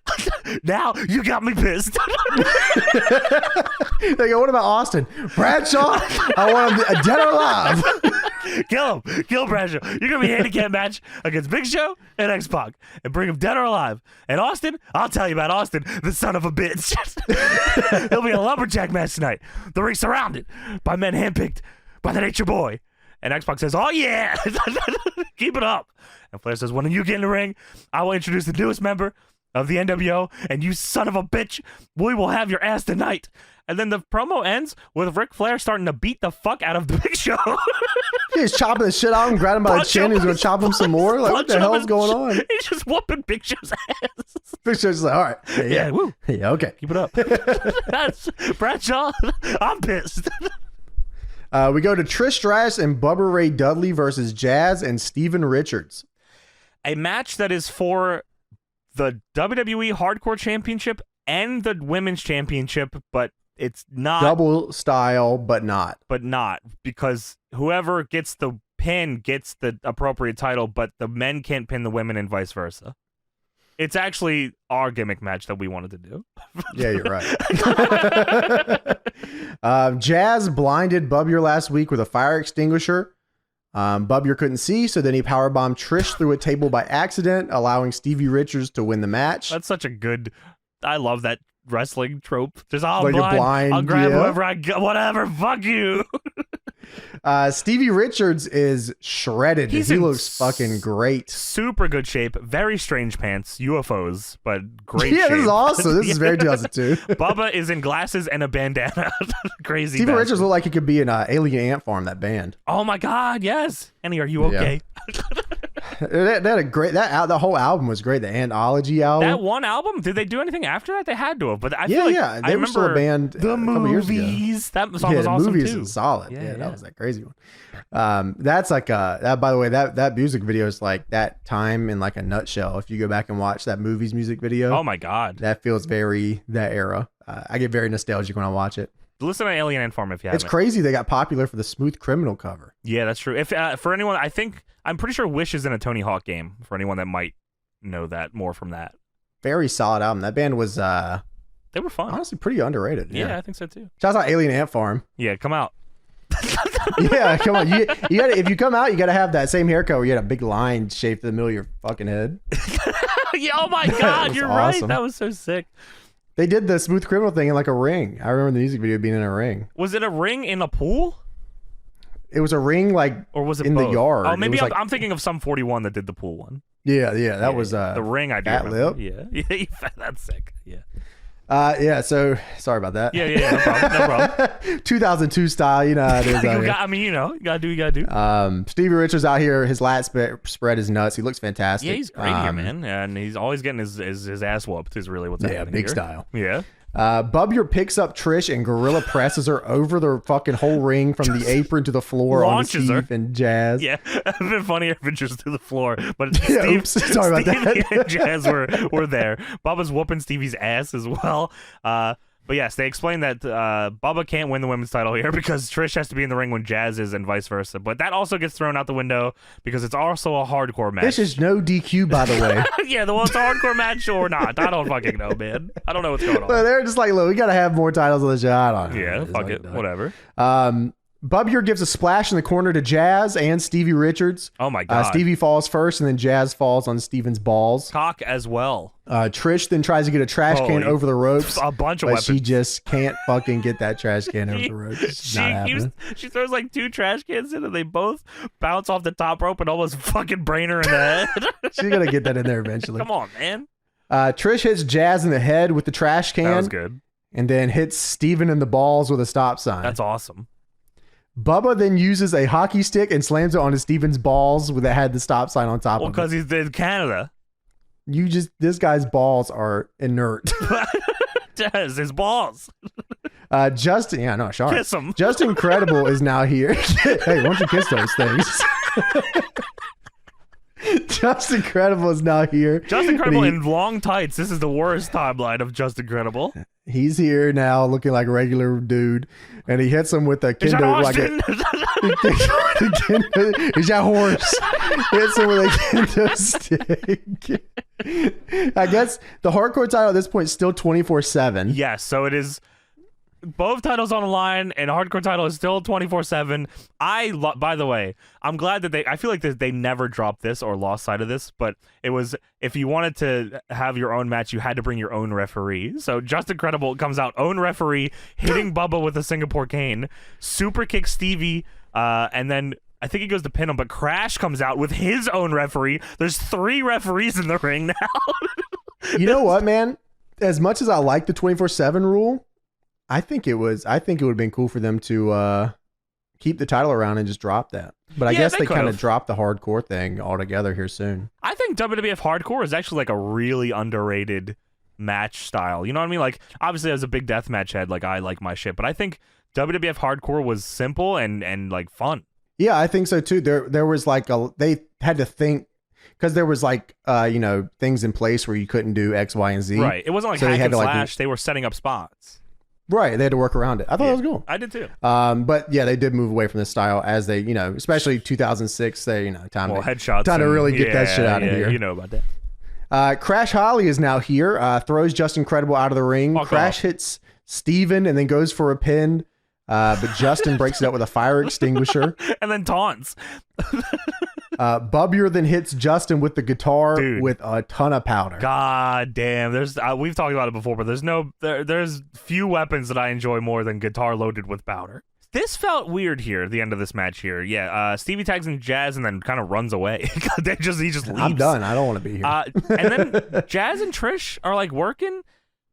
now you got me pissed." They go, what about Austin? Bradshaw? I want him dead or alive. Kill him. Kill Bradshaw. You're going to be a handicap match against Big Show and X-Pac and bring him dead or alive. And Austin, I'll tell you about Austin, the son of a bitch. He'll be a lumberjack match tonight. The ring surrounded by men handpicked by the Nature Boy. And X-Pac says, "Oh, yeah, keep it up." And Flair says, "When you get in the ring, I will introduce the newest member of the NWO, and you son of a bitch, we will have your ass tonight." And then the promo ends with Ric Flair starting to beat the fuck out of the Big Show. He's chopping the shit out of him, grabbing him by the chin. He's going to chop him some more. Like, what the hell's going on? He's just whooping Big Show's ass. Big Show's like, all right. Yeah, woo. Yeah, okay. Keep it up. That's Bradshaw. I'm pissed. We go to Trish Stratus and Bubba Ray Dudley versus Jazz and Steven Richards. A match that is for the WWE Hardcore Championship and the Women's Championship, but it's not double style, but not because whoever gets the pin gets the appropriate title, but the men can't pin the women and vice versa. It's actually our gimmick match that we wanted to do. Yeah, you're right. Jazz blinded Bubbier last week with a fire extinguisher. Bubbier couldn't see, so then he powerbombed Trish through a table by accident, allowing Stevie Richards to win the match. That's such a good... I love that wrestling trope. Just, I'm like blind. I'll grab whoever I get. Whatever. Fuck you. Stevie Richards is shredded. He looks fucking great. Super good shape. Very strange pants. UFOs, but great shape. Yeah, this is awesome. This is very 2002. Bubba is in glasses and a bandana. Crazy. Stevie Richards looked like he could be in Alien Ant Farm, that band. Oh my God, yes. Annie, are you okay? Yeah. That had a great the whole album was great. The Anthology album. That one album, did they do anything after that? They had to have, but I feel feel like they I were still remember a band the movies. That song was the awesome movies too. Was solid. Yeah, that was that crazy one. That's like that. By the way, that music video is like that time in like a nutshell. If you go back and watch that movie's music video, oh my God, that feels very that era. I get very nostalgic when I watch it. Listen to Alien Ant Farm if you haven't. It's crazy they got popular for the Smooth Criminal cover. Yeah, that's true. If for anyone, I'm pretty sure Wish is in a Tony Hawk game. For anyone that might know that more from that. Very solid album. That band was they were fun. Honestly, pretty underrated. Yeah, I think so too. Shouts out Alien Ant Farm. Yeah, come out. Yeah, come on. You gotta, if you come out, you gotta have that same haircut where you had a big line shaped in the middle of your fucking head. Yeah, oh my God, you're awesome. right. That was so sick. They did the Smooth Criminal thing in like a ring. I remember the music video being in a ring. Was it a ring in a pool? It was a ring like, or was it in both? the yard? Oh, maybe I'm thinking of some 41 that did the pool one. Yeah, that was the ring. I do Fat remember. Lip. Yeah, that's sick. Yeah. Yeah. So sorry about that. Yeah. No problem. 2002 style, you know. How it is out here. You gotta do what you gotta do. Stevie Richards out here. His lat spread is nuts. He looks fantastic. Yeah, he's great here, man. And he's always getting his ass whooped. Is really what's happening. Yeah, big here. style. Yeah. Bubbier picks up Trish and gorilla presses her over the fucking whole ring from the apron to the floor on Steve and Jazz. Yeah, it's been funny if it's just to the floor, but sorry about that. and Jazz were there. Bubba's whooping Stevie's ass as well. But yes, they explained that Bubba can't win the women's title here because Trish has to be in the ring when Jazz is and vice versa. But that also gets thrown out the window because it's also a hardcore match. This is no DQ, by the way. Yeah, it's a hardcore match or not. I don't fucking know, man. I don't know what's going on. But they're just like, look, we got to have more titles on the show. I don't know. Yeah, fuck it. Whatever. Bubbier gives a splash in the corner to Jazz and Stevie Richards. Oh my God. Stevie falls first and then Jazz falls on Steven's balls. Cock as well. Trish then tries to get a trash can over the ropes. A bunch of weapons. She just can't fucking get that trash can over the ropes. She throws like 2 trash cans in and they both bounce off the top rope and almost fucking brain her in the head. She's going to get that in there eventually. Come on, man. Trish hits Jazz in the head with the trash can. That was good. And then hits Steven in the balls with a stop sign. That's awesome. Bubba then uses a hockey stick and slams it onto Steven's balls that had the stop sign on top of it. Well, because he's in Canada. This guy's balls are inert. Yes, his balls. Justin, yeah, no, sure. Kiss him. Justin Credible is now here. Hey, why don't you kiss those things? Justin Credible is now here. Justin Credible in long tights. This is the worst timeline of Justin Credible. He's here now looking like a regular dude. And he hits him with a kendo. He's a horse. Hits him with a kendo stick. I guess the hardcore title at this point is still 24/7. Yes, so it is. Both titles on the line, and hardcore title is still 24/7. By the way, I'm glad that I feel like they never dropped this or lost sight of this, but it was, if you wanted to have your own match, you had to bring your own referee. So Justin Credible comes out, own referee, hitting Bubba with a Singapore cane, super kick Stevie, and then I think he goes to pin him, but Crash comes out with his own referee. There's 3 referees in the ring now. You know what, man? As much as I like the 24/7 rule, I think it would have been cool for them to keep the title around and just drop that. But I guess they kind of dropped the hardcore thing altogether here soon. I think WWF Hardcore is actually like a really underrated match style. You know what I mean? Like, obviously as a big deathmatch head, like I like my shit, but I think WWF Hardcore was simple and like fun. Yeah, I think so too. There was like they had to think, because there was like things in place where you couldn't do X, Y, and Z. Right. It wasn't like hack and slash. They were setting up spots. Right, they had to work around it. I thought that was cool. I did too. But yeah, they did move away from this style as they, especially 2006. They, time to really get that shit out of here. You know about that. Crash Holly is now here. Throws Justin Credible out of the ring. Crash hits Steven and then goes for a pin. But Justin breaks it up with a fire extinguisher. And then taunts. Bubbier then hits Justin with the guitar with a ton of powder. God damn. There's we've talked about it before, but there's few weapons that I enjoy more than guitar loaded with powder. This felt weird here at the end of this match here. Yeah, Stevie tags in Jazz and then kind of runs away. He just leaves. I'm done. I don't want to be here. And then Jazz and Trish are like working,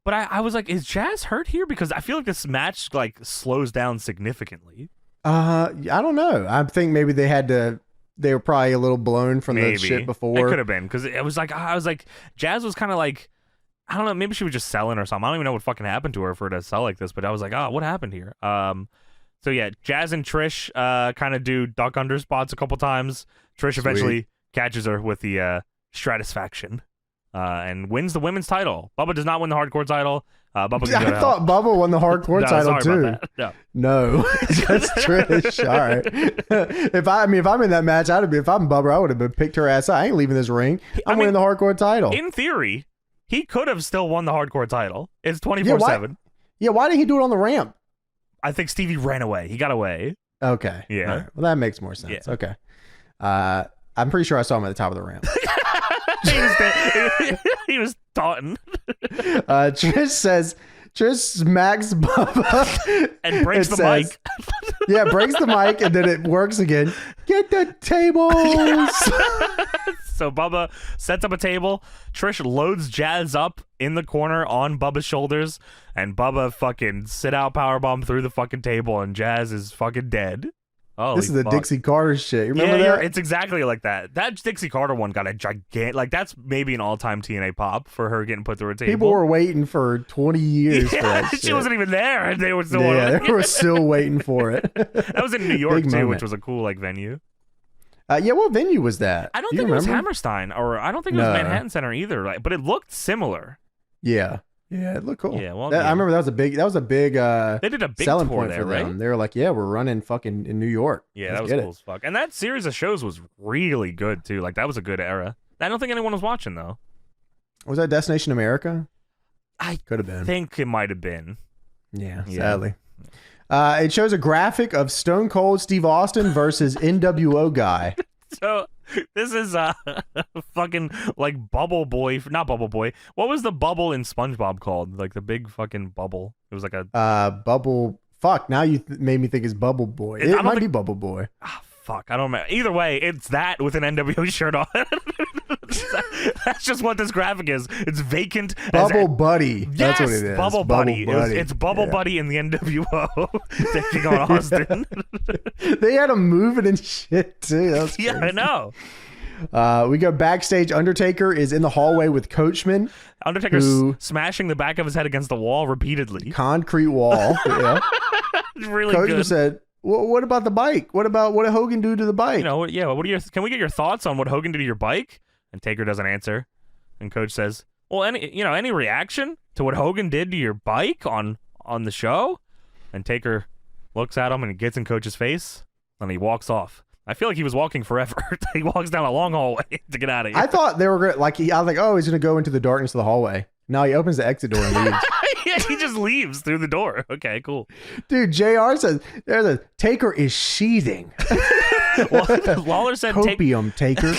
but I was like, is Jazz hurt here? Because I feel like this match like slows down significantly. I don't know. I think maybe they were probably a little blown from the shit before. It could have been because it was like I was like Jazz was kind of like, I don't know, maybe she was just selling or something. I don't even know what fucking happened to her for her to sell like this, but I was like, what happened here? So yeah, Jazz and Trish kind of do duck under spots a couple times. Trish eventually catches her with the Stratisfaction and wins the women's title. Bubba does not win the hardcore title. Bubba can go I thought Bubba won the hardcore title too. No, just Trish. All right. If I'm in that match, if I'm Bubba, I would have picked her ass. I ain't leaving this ring. I'm winning the hardcore title. In theory, he could have still won the hardcore title. It's 24/7. Yeah, why didn't he do it on the ramp? I think Stevie ran away. He got away. Okay. Yeah. Right. Well, that makes more sense. Yeah. Okay. I'm pretty sure I saw him at the top of the ramp. He was taunting. Trish smacks Bubba and breaks the mic. Yeah, breaks the mic and then it works again. Get the tables. So Bubba sets up a table. Trish loads Jazz up in the corner on Bubba's shoulders, and Bubba fucking sit out powerbomb through the fucking table, and Jazz is fucking dead. Oh, this is the Dixie Carter shit. You remember that? It's exactly like that. That Dixie Carter one got a gigantic, like that's maybe an all-time TNA pop for her getting put through a table. People were waiting for 20 years for that shit. She wasn't even there, and they were still they were still waiting for it. That was in New York too, which was a cool like venue. Yeah, what venue was that? I don't think it was Hammerstein, or I don't think it was Manhattan Center either. Like, but it looked similar. Yeah, it looked cool. Yeah, well, I remember that was a big. They did a big selling tour point there, for them. right? They were like, yeah, we're running fucking in New York. Yeah, that was cool as fuck. And that series of shows was really good too. Like that was a good era. I don't think anyone was watching though. Was that Destination America? I could have been. Think it might have been. Yeah, sadly. It shows a graphic of Stone Cold Steve Austin versus NWO guy. So this is fucking like Bubble Boy, not Bubble Boy. What was the bubble in SpongeBob called? Like the big fucking bubble. It was like a bubble. Fuck! Now you made me think it's Bubble Boy. It might be Bubble Boy. Fuck! I don't remember. Either way, it's that with an NWO shirt on. That's just what this graphic is. It's vacant. Bubble Buddy. Yes, that's what it is. Bubble Buddy. It's Bubble Buddy in the NWO taking on Austin. They had him moving and shit too. That was crazy. I know. We go backstage. Undertaker is in the hallway with Coachman. Undertaker's smashing the back of his head against the wall repeatedly. Concrete wall. Yeah. Really Coachman good. said, what about the bike? What did Hogan do to the bike? You know, what can we get your thoughts on what Hogan did to your bike? And Taker doesn't answer. And Coach says, well, any reaction to what Hogan did to your bike on the show? And Taker looks at him and gets in Coach's face and he walks off. I feel like he was walking forever. He walks down a long hallway to get out of here. I thought they were I was like, he's going to go into the darkness of the hallway. No, he opens the exit door and leaves. Yeah, he just leaves through the door. Okay, cool. Dude, JR says there's a Taker is sheathing. Lawler said copium Taker.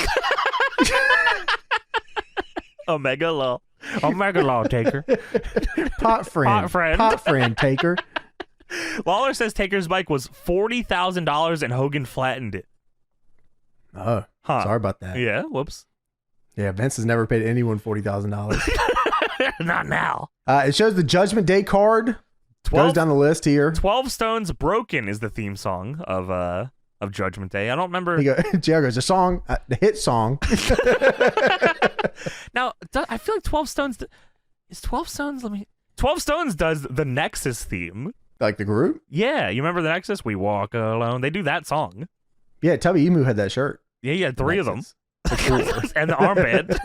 Omega Law Taker. Pot friend Taker. Lawler says Taker's bike was $40,000 and Hogan flattened it. Oh, sorry about that. Yeah, whoops. Yeah, Vince has never paid anyone $40,000. Not now. It shows the Judgment Day card. Goes down the list here. 12 Stones Broken is the theme song of Judgment Day. I don't remember. JR goes, the hit song. Now, I feel like 12 Stones is 12 Stones. 12 Stones does the Nexus theme. Like the group? Yeah, you remember the Nexus? We walk alone. They do that song. Yeah, Tubby Emu had that shirt. Yeah, he had 3 of them. And the armband.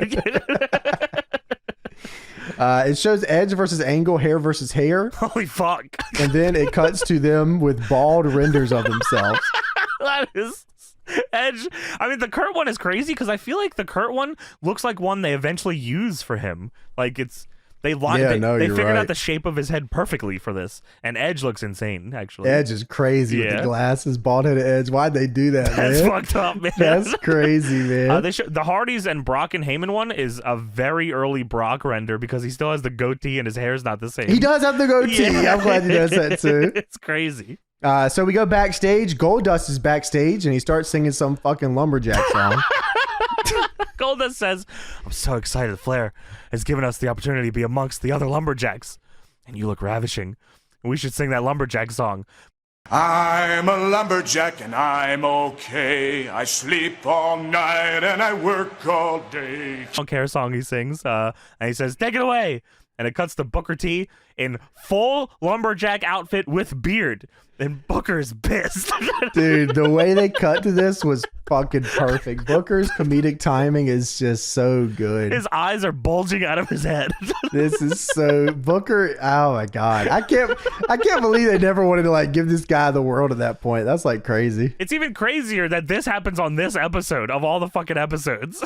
It shows Edge versus Angle, hair versus hair. Holy fuck. And then it cuts to them with bald renders of themselves. That is Edge. I mean, the Kurt one is crazy because I feel like the Kurt one looks like one they eventually use for him. Like they figured out the shape of his head perfectly for this, and Edge looks insane. Actually, Edge is crazy with the glasses, bald headed Edge. Why'd they do that? That's man? fucked up, man. That's crazy, man. The Hardys and Brock and Heyman one is a very early Brock render because he still has the goatee and his hair's not the same. He does have the goatee. Yeah. I'm glad he does that too. It's crazy. So we go backstage. Goldust is backstage, and he starts singing some fucking lumberjack song. Goldust says, "I'm so excited. Flair has given us the opportunity to be amongst the other lumberjacks, and you look ravishing. We should sing that lumberjack song." I'm a lumberjack and I'm okay. I sleep all night and I work all day. I don't care song he sings, and he says, "Take it away." And it cuts to Booker T in full lumberjack outfit with beard. And Booker's pissed. Dude, the way they cut to this was fucking perfect. Booker's comedic timing is just so good. His eyes are bulging out of his head. This is so Booker. Oh my god, I can't believe they never wanted to like give this guy the world at that point. That's like crazy. It's even crazier that this happens on this episode of all the fucking episodes.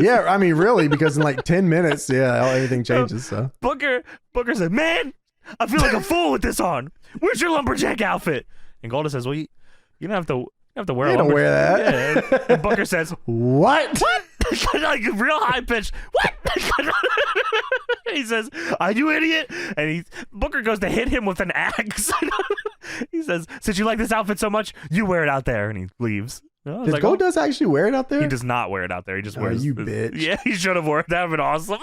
Yeah, I mean, really, because in like 10 minutes, everything changes. So Booker said, "Man, I feel like a fool with this on. Where's your lumberjack outfit?" And Goldust says, "Well, you don't have to wear. You don't wear that." Yeah. And Booker says, "What?" Like real high pitched. What? He says, "Are you idiot?" And Booker goes to hit him with an axe. He says, "Since you like this outfit so much, you wear it out there." And he leaves. Does Goldust actually wear it out there? He does not wear it out there. He just wears. You bitch. Yeah, he should have worn it. That would have been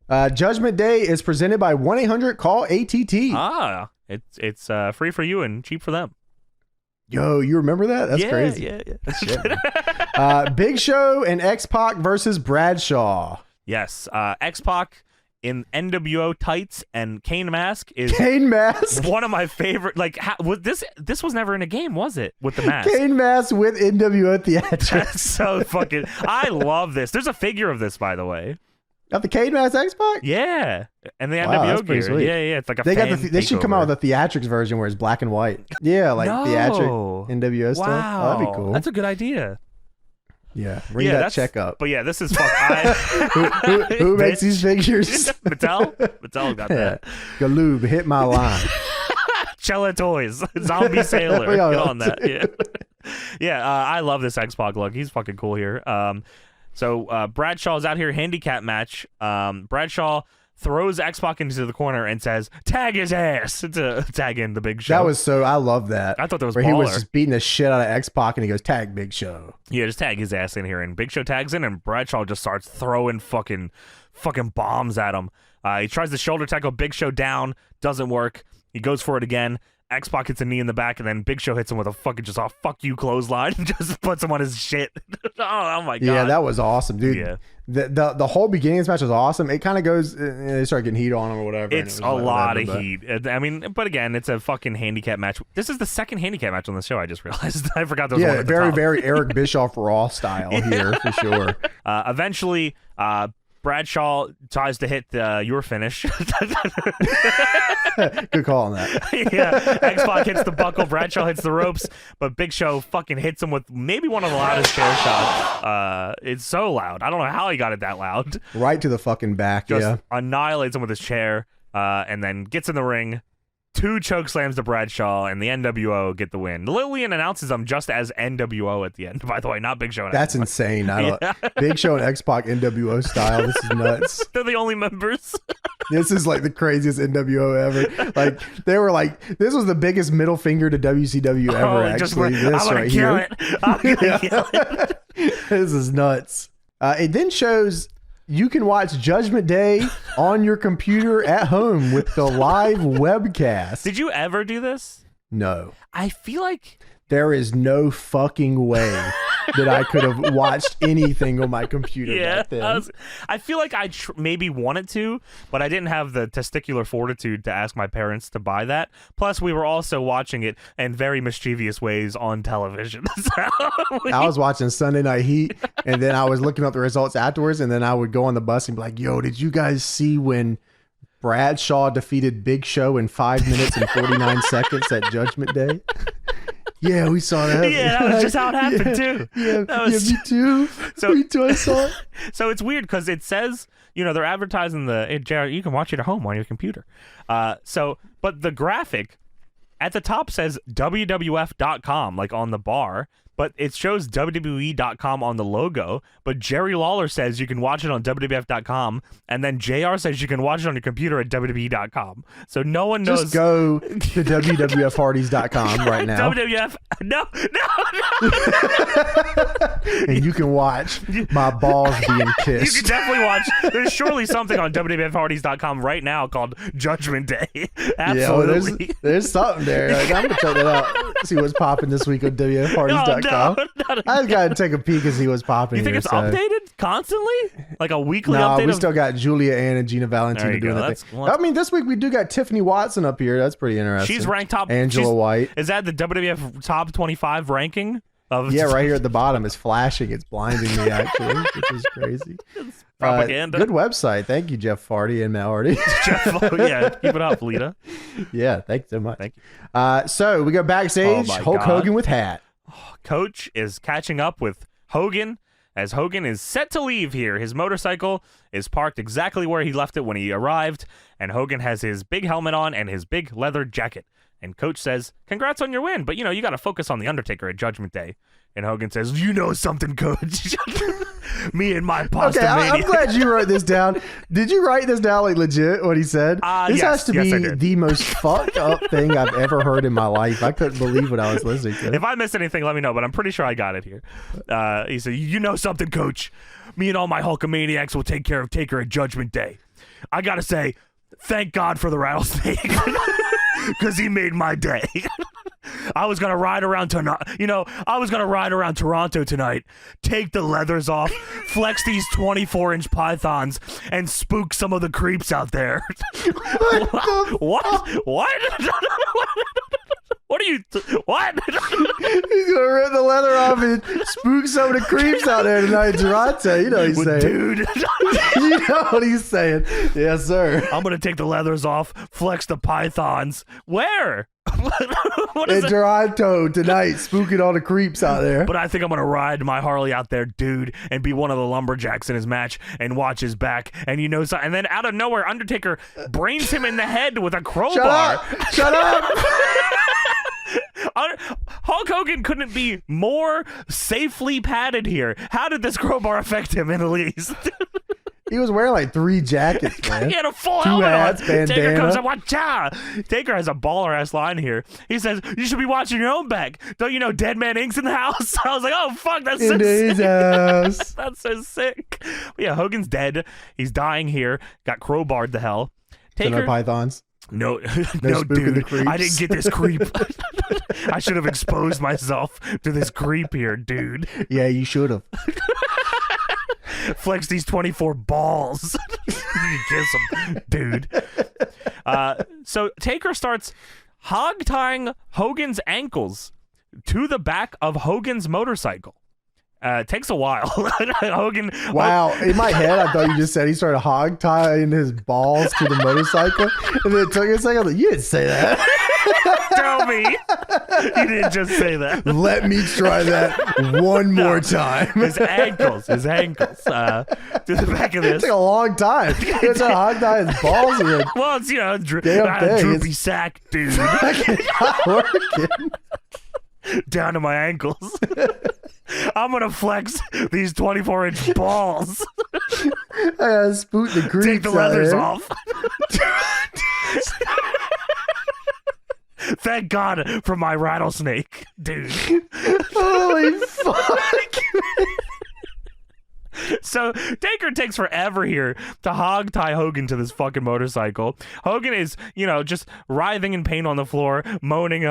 awesome. Judgment Day is presented by 1-800-CALL-ATT. Ah, it's free for you and cheap for them. Yo, you remember that? That's crazy. Yeah. Shit, Big Show and X-Pac versus Bradshaw. Yes, X-Pac in NWO tights and cane mask is one of my favorite. Like, this was never in a game, was it? With the mask, cane mask with NWO theatrics. That's so fucking. I love this. There's a figure of this, by the way. Got the cane mask X-Pac? Yeah, and the NWO gear. Sweet. Yeah. It's like a. They should come out with a theatrics version where it's black and white. Yeah, like theatric NWO stuff. Oh, that'd be cool. That's a good idea. Yeah, bring that check up. But yeah, this is who makes these figures? Mattel got that. Galoob, hit my line. Cella Toys, Zombie Sailor. Get on that. Yeah. I love this X-Pac look. He's fucking cool here. So Bradshaw's out here, handicap match. Bradshaw throws X-Pac into the corner and says, "Tag his ass," to tag in the Big Show. I love that. I thought that was where baller. He was just beating the shit out of X-Pac and he goes, "Tag Big Show." Yeah, just tag his ass in here. And Big Show tags in and Bradshaw just starts throwing fucking bombs at him. He tries to shoulder tackle Big Show down. Doesn't work. He goes for it again. X-Pac hits a knee in the back, and then Big Show hits him with a fucking fuck you clothesline and just puts him on his shit. Oh my god. Yeah, that was awesome, dude. Yeah. The whole beginning of this match was awesome. It kind of goes, they start getting heat on him or whatever. It's a lot of heat. I mean, but again, it's a fucking handicap match. This is the second handicap match on the show. I just realized. I forgot there was one at the top. Very Eric Bischoff Raw style here for sure. Eventually, Bradshaw tries to hit your finish. Good call on that. Yeah, X-Pac hits the buckle, Bradshaw hits the ropes, but Big Show fucking hits him with maybe one of the loudest chair shots. It's so loud. I don't know how he got it that loud. Right to the fucking back, Just annihilates him with his chair, and then gets in the ring. 2 choke slams to Bradshaw, and the NWO get the win. Lillian announces them just as NWO at the end, by the way, not Big Show and That's X-Pac. insane. Big Show and X-Pac NWO style. This is nuts. They're the only members. This is like the craziest NWO ever. Like, they were like, this was the biggest middle finger to WCW ever, actually. This right here. I'm gonna kill it. This is nuts. It then shows you can watch Judgment Day on your computer at home with the live webcast. Did you ever do this? No. I feel like there is no fucking way that I could have watched anything on my computer back then. I feel like I maybe wanted to, but I didn't have the testicular fortitude to ask my parents to buy that. Plus, we were also watching it in very mischievous ways on television. I was watching Sunday Night Heat, and then I was looking up the results afterwards, and then I would go on the bus and be like, yo, did you guys see when Bradshaw defeated Big Show in 5 minutes and 49 seconds at Judgment Day? Yeah, we saw that. Yeah, that was just how it happened, too. Yeah, me too. Me too, I saw it. So it's weird because it says, they're advertising you can watch it at home on your computer. But the graphic at the top says WWF.com, like on the bar, but it shows WWE.com on the logo. But Jerry Lawler says you can watch it on WWF.com, and then JR says you can watch it on your computer at WWE.com. So no one knows. Just go to WWFHardys.com right now. WWF, no. And you can watch my balls being kissed. You can definitely watch. There's surely something on WWFHardys.com right now called Judgment Day. Absolutely. Yeah, there's something there. Like, I'm going to check that out. See what's popping this week on WWFHardys.com. I got to take a peek and see what's popping. You think it's updated constantly? Like a weekly update? No, we still got Julia Ann and Gina Valentina doing that thing. I mean, this week we do got Tiffany Watson up here. That's pretty interesting. She's ranked top. Angela White. Is that the WWF top 25 ranking? Yeah, right here at the bottom. It's flashing. It's blinding me, actually, which is crazy. It's propaganda. Good website. Thank you, Jeff Hardy and Matt Hardy. Yeah, keep it up, Lita. Yeah, thanks so much. Thank you. So we go backstage. Hulk Hogan with hat. Coach is catching up with Hogan as Hogan is set to leave here. His motorcycle is parked exactly where he left it when he arrived, and Hogan has his big helmet on and his big leather jacket. And Coach says, congrats on your win, but, you got to focus on the Undertaker at Judgment Day. And Hogan says, you know something, Coach. Me and my pasta mania. I'm glad you wrote this down. Did you write this down like legit, what he said? This has to be the most fucked up thing I've ever heard in my life. I couldn't believe what I was listening to. If I missed anything, let me know, but I'm pretty sure I got it here. He said, you know something, Coach. Me and all my Hulkamaniacs will take care of Taker at Judgment Day. I got to say, thank God for the rattlesnake. Because he made my day. I was gonna ride around Toronto tonight, take the leathers off, flex these 24-inch pythons, and spook some of the creeps out there. What? What are you? What? He's gonna rip the leather off and spook some of the creeps out there tonight, Toronto. You know what he's saying, dude. You know what he's saying? Yes, sir. I'm gonna take the leathers off, flex the pythons. Where? What is in Toronto tonight, spooking all the creeps out there. But I think I'm gonna ride my Harley out there, dude, and be one of the lumberjacks in his match and watch his back. And and then out of nowhere, Undertaker brains him in the head with a crowbar. Shut up! Hulk Hogan couldn't be more safely padded here. How did this crowbar affect him in the least? He was wearing like 3 jackets, man. He had a full 2 helmet hats, on. bandana. Taker comes and watcha. Taker has a baller-ass line here. He says, you should be watching your own back. Don't you know Dead Man Inc.'s in the house? I was like, oh, fuck, that's so sick. House. That's so sick. But yeah, Hogan's dead. He's dying here. Got crowbarred to hell. Taker. So no pythons. No, dude. I didn't get this creep. I should have exposed myself to this creep here, dude. Yeah, you should have. Flex these 24 balls. You can kiss them, dude. So Taker starts hog-tying Hogan's ankles to the back of Hogan's motorcycle. Takes a while. Hogan. Wow. In my head, I thought you just said he started hog-tying his balls to the motorcycle. And then it took a second. I was like, you didn't say that. Tell me. You didn't just say that. Let me try that one more time. His ankles. To the back of this. It took a long time. It's a hog-tie his balls. Well, it's, a droopy sack, dude. Not working. Down to my ankles. I'm gonna flex these 24-inch balls. I gotta spook the creeps. Take the leathers off. Thank God for my rattlesnake, dude. Holy fuck. So Taker takes forever here to hog tie Hogan to this fucking motorcycle. Hogan is, you know, just writhing in pain on the floor, moaning,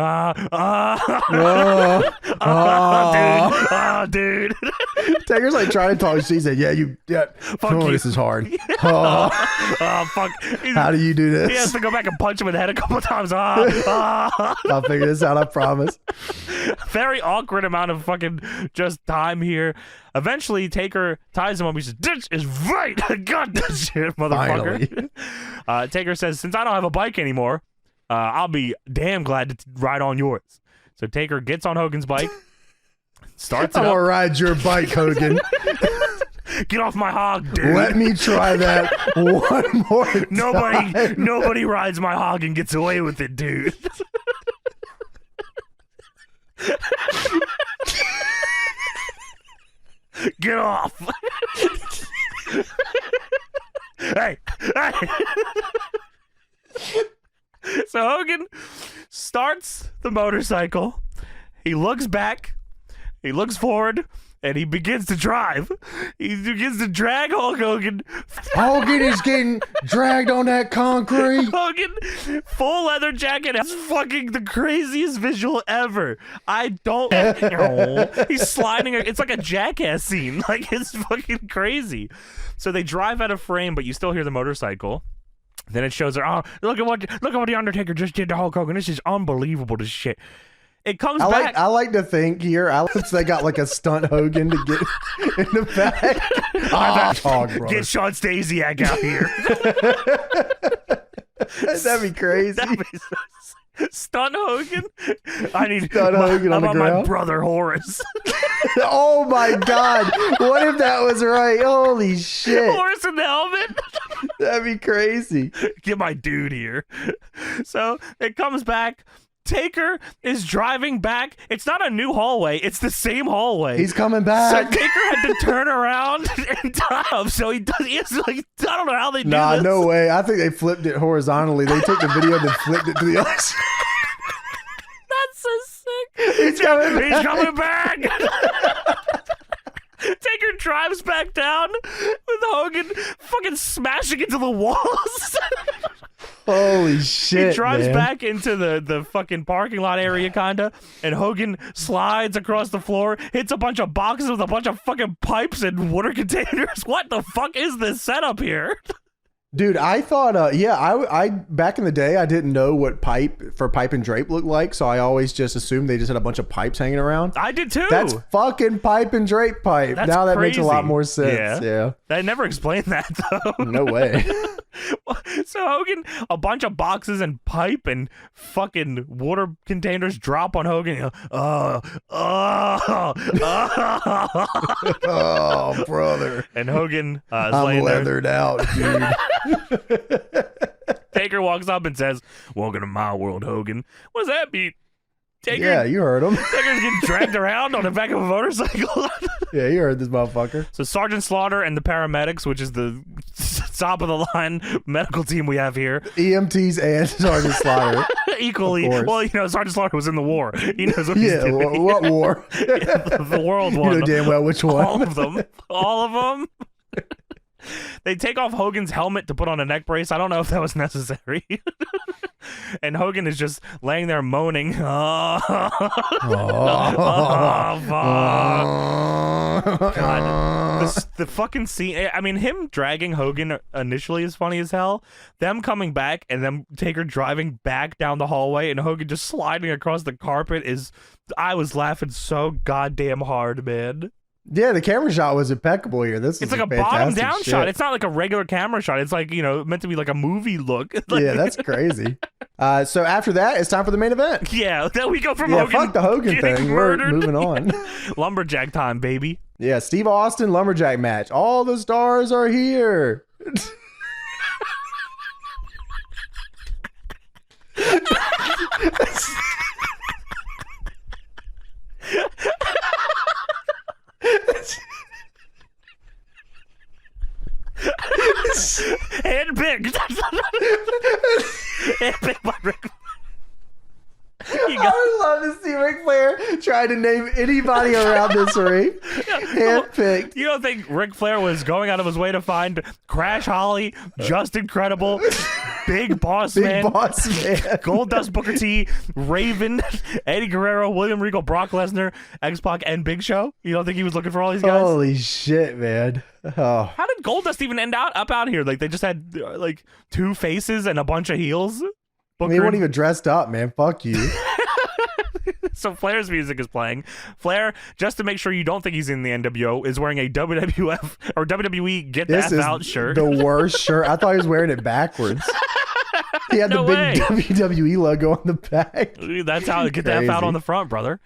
dude. Taker's like trying to talk. She said, fuck you. This is hard. Fuck. How do you do this? He has to go back and punch him in the head a couple times. I'll figure this out, I promise. Very awkward amount of fucking just time here. Eventually, Taker ties him up. He says, "This is right. I got this shit, motherfucker." Taker says, "Since I don't have a bike anymore, I'll be damn glad to ride on yours." So Taker gets on Hogan's bike, starts it up. I'm gonna ride your bike, Hogan. Get off my hog, dude. Let me try that one more time. Nobody rides my hog and gets away with it, dude. Get off. Hey. So Hogan starts the motorcycle. He looks back. He looks forward. And he begins to drive. He begins to drag Hulk Hogan. Hogan is getting dragged on that concrete. Hogan, full leather jacket. That's fucking the craziest visual ever. He's sliding. It's like a Jackass scene. Like, it's fucking crazy. So they drive out of frame, but you still hear the motorcycle. Then it shows her. Oh, look at what the Undertaker just did to Hulk Hogan. This is unbelievable. This shit. It comes back. I like to think here, they got like a stunt Hogan to get in the back. Get Sean Stasiak out here. That'd be crazy. That'd be stunt Hogan. I need stunt Hogan on the ground. My brother Horace. Oh my God! What if that was right? Holy shit! Horace in the helmet. That'd be crazy. Get my dude here. So it comes back. Taker is driving back. It's not a new hallway. It's the same hallway. He's coming back. So Taker had to turn around and tie up. So he does. He's like, I don't know how they do this. Nah, no way. I think they flipped it horizontally. They took the video and then flipped it to the other side. That's so sick. He's coming back. Taker drives back down with Hogan fucking smashing into the walls. Holy shit, he drives man. back into the fucking parking lot area, kinda, and Hogan slides across the floor, hits a bunch of boxes with a bunch of fucking pipes and water containers. What the fuck is this setup here? Dude, I thought, I back in the day, I didn't know what pipe and drape looked like, so I always just assumed they just had a bunch of pipes hanging around. I did too. That's fucking pipe and drape pipe. That's now that crazy. makes a lot more sense. Yeah. I never explained that, though. No way. So Hogan, a bunch of boxes and pipe and fucking water containers drop on Hogan. Oh, brother. And Hogan is I'm leathered out, dude. Taker walks up and says, "Welcome to my world, Hogan." What does that mean? Taker, yeah, you heard him. Taker's getting dragged around on the back of a motorcycle. Yeah, you heard this motherfucker. So Sergeant Slaughter and the paramedics, which is the top of the line medical team we have here. EMTs and Sergeant Slaughter. Equally. Well, you know, Sergeant Slaughter was in the war. He knows what he's doing. What war? The world one. You know damn well which one. All of them. All of them. They take off Hogan's helmet to put on a neck brace. I don't know if that was necessary. And Hogan is just laying there moaning. Oh, fuck. God. The fucking scene. I mean, him dragging Hogan initially is funny as hell. Them coming back and them Taker driving back down the hallway and Hogan just sliding across the carpet is... I was laughing so goddamn hard, man. Yeah, the camera shot was impeccable here. It's like a bottom down shot. It's not like a regular camera shot. It's like, you know, meant to be like a movie look. Yeah, that's crazy. So after that, it's time for the main event. Yeah, then we go from Hogan. Fuck the Hogan thing. Murdered. We're moving on. Lumberjack time, baby. Yeah, Steve Austin lumberjack match. All the stars are here. Handpicked. Handpicked by Rick. I would love to see Ric Flair tried to name anybody around this ring. Handpicked. You don't think Ric Flair was going out of his way to find Crash Holly, Just Incredible, Big Boss Man, Goldust, Booker T, Raven, Eddie Guerrero, William Regal, Brock Lesnar, X-Pac, and Big Show? You don't think he was looking for all these guys? Holy shit, man. Oh. How did Goldust even end up out here? Like, they just had like 2 faces and a bunch of heels? Booker. They weren't even dressed up, man. Fuck you. So Flair's music is playing. Flair, just to make sure you don't think he's in the NWO, is wearing a WWF or WWE Get the F Out shirt. The worst shirt. I thought he was wearing it backwards. He had the big WWE logo on the back. That's how Get the F Out on the front, brother.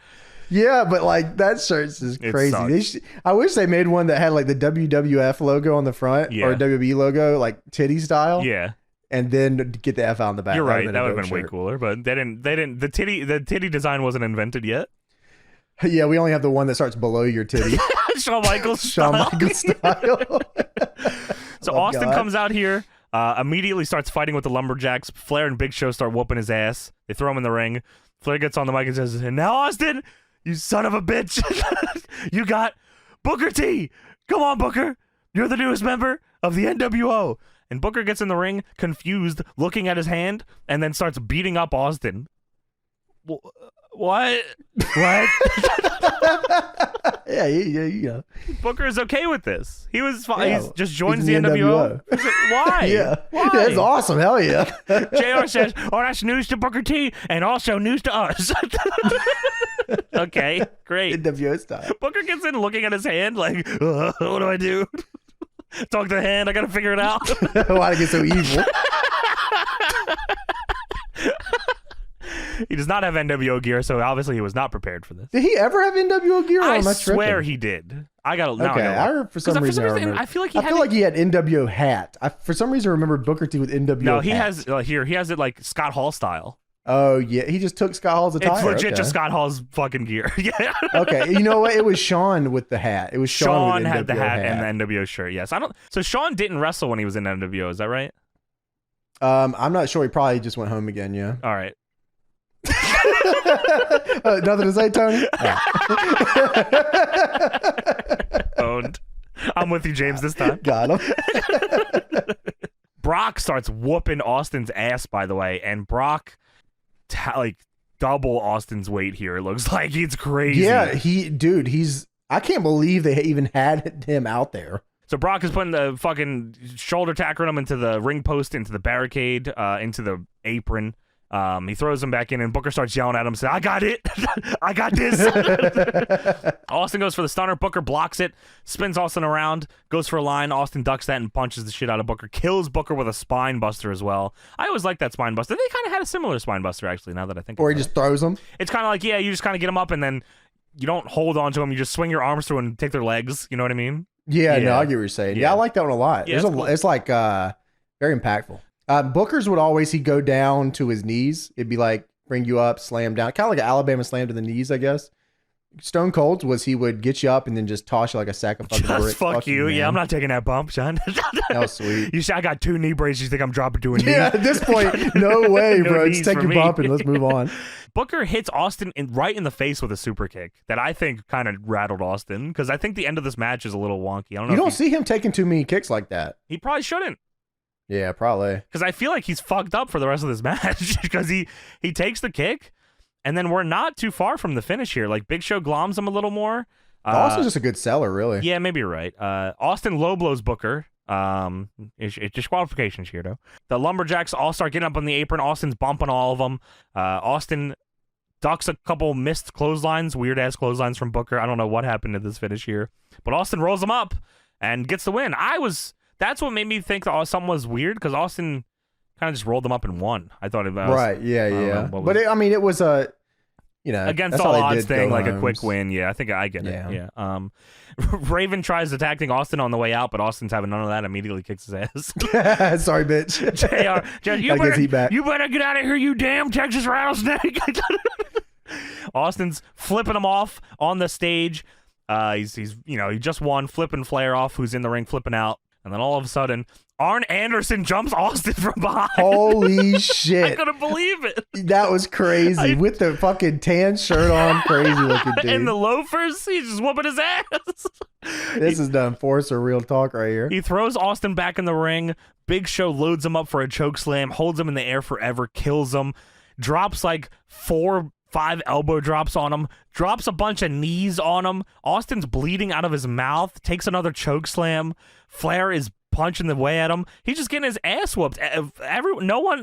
Yeah, but like that shirt's just crazy. I wish they made one that had like the WWF logo on the front or WWE logo, like titty style. Yeah. And then Get the F Out on the back. You're right. That would have been way cooler, but they didn't. The titty design wasn't invented yet. Yeah, we only have the one that starts below your titty. Shawn Michaels style. So Austin comes out here, immediately starts fighting with the Lumberjacks. Flair and Big Show start whooping his ass. They throw him in the ring. Flair gets on the mic and says, "And now, Austin, you son of a bitch, you got Booker T. Come on, Booker. You're the newest member of the NWO." And Booker gets in the ring, confused, looking at his hand, and then starts beating up Austin. What? Yeah. Booker is okay with this. He was fine. Yeah, he just joins the NWO. Why? Yeah. Why? Yeah, it's awesome. Hell yeah. JR says, "Oh, that's news to Booker T and also news to us." Okay, great. NWO style. Booker gets in looking at his hand like, what do I do? Talk to the hand. I got to figure it out. Why'd I get so evil? He does not have NWO gear, so obviously he was not prepared for this. Did he ever have NWO gear? I swear he did. I got to. Okay, for some reason, I feel like he had NWO hat. For some reason, I remember Booker T with NWO. No, he has here. He has it like Scott Hall style. Oh yeah, he just took Scott Hall's attire. It's legit just Scott Hall's fucking gear. Yeah. Okay, you know what? It was Shawn with the hat. It was Shawn had the hat and the NWO shirt. Yes, I don't. So Shawn didn't wrestle when he was in NWO. Is that right? I'm not sure. He probably just went home again. Yeah. All right. Nothing to say, Tony. Owned. I'm with you, James. This time. Got him. Brock starts whooping Austin's ass, by the way, and Brock like double Austin's weight here. It looks like it's crazy. Yeah, I can't believe they even had him out there. So Brock is putting the fucking shoulder tackling him into the ring post, into the barricade, into the apron. He throws him back in, and Booker starts yelling at him, saying, "I got it! I got this!" Austin goes for the stunner. Booker blocks it, spins Austin around, goes for a line. Austin ducks that and punches the shit out of Booker. Kills Booker with a spine buster as well. I always liked that spine buster. They kind of had a similar spine buster, actually, now that I think about it. Or he just throws them? It's kind of like, yeah, you just kind of get them up, and then you don't hold on to them. You just swing your arms through and take their legs. You know what I mean? Yeah, no, I get what you're saying. Yeah, I like that one a lot. Yeah, it's like very impactful. Booker's would always, he'd go down to his knees. It'd be like, bring you up, slam down. Kind of like an Alabama slam to the knees, I guess. Stone Cold's was he would get you up and then just toss you like a sack of fucking bricks. Fuck you. Yeah, I'm not taking that bump, son. That was sweet. You say I got 2 knee braces. You think I'm dropping to a knee? Yeah, at this point, no way, bro. Just take your bump and let's move on. Booker hits Austin right in the face with a super kick that I think kind of rattled Austin, because I think the end of this match is a little wonky. I don't know. You don't see him taking too many kicks like that. He probably shouldn't. Yeah, probably. Because I feel like he's fucked up for the rest of this match, because he takes the kick, and then we're not too far from the finish here. Like, Big Show gloms him a little more. Austin's just a good seller, really. Yeah, maybe you're right. Austin low blows Booker. It's disqualification here, though. The Lumberjacks all start getting up on the apron. Austin's bumping all of them. Austin ducks a couple missed clotheslines, weird-ass clotheslines from Booker. I don't know what happened to this finish here. But Austin rolls him up and gets the win. That's what made me think that something was weird, because Austin kind of just rolled them up and won. I thought it was... Right, yeah. But it was a... against all odds thing, like a quick win. Yeah, I think I get it. Yeah. Raven tries attacking Austin on the way out, but Austin's having none of that. Immediately kicks his ass. Sorry, bitch. You better get out of here, you damn Texas rattlesnake. Austin's flipping him off on the stage. He just won, flipping Flair off, who's in the ring flipping out. And then all of a sudden, Arn Anderson jumps Austin from behind. Holy shit. I couldn't believe it. That was crazy. With the fucking tan shirt on, crazy looking dude. And the loafers, he's just whooping his ass. This is the enforcer real talk right here. He throws Austin back in the ring. Big Show loads him up for a choke slam, holds him in the air forever, kills him, drops like 4-5 elbow drops on him, drops a bunch of knees on him. Austin's bleeding out of his mouth, takes another choke slam. Flair is punching the way at him. He's just getting his ass whooped. No one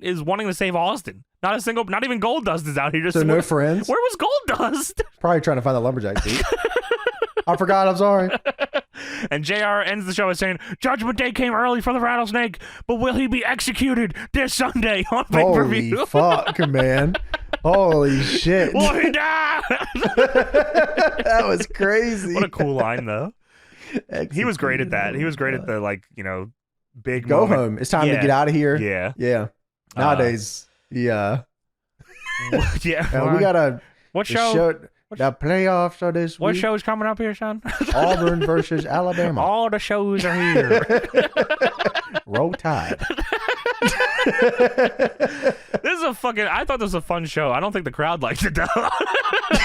is wanting to save Austin. Not even Goldust is out here. So no friends? Where was Goldust? Probably trying to find the lumberjack seat. I forgot, I'm sorry. And JR ends the show by saying, Judgment Day came early for the Rattlesnake, but will he be executed this Sunday on pay-per-view? Holy fuck, man. Holy shit. Will he die? That was crazy. What a cool line, though. He was great at that. He was great at the, big go moment. home. It's time to get out of here. Yeah. Yeah. Nowadays, yeah. Yeah. We got a... What show? The playoffs are this What week. show's coming up here, son? Auburn versus Alabama. All the shows are here. Roll Tide. I thought this was a fun show. I don't think the crowd liked it, though.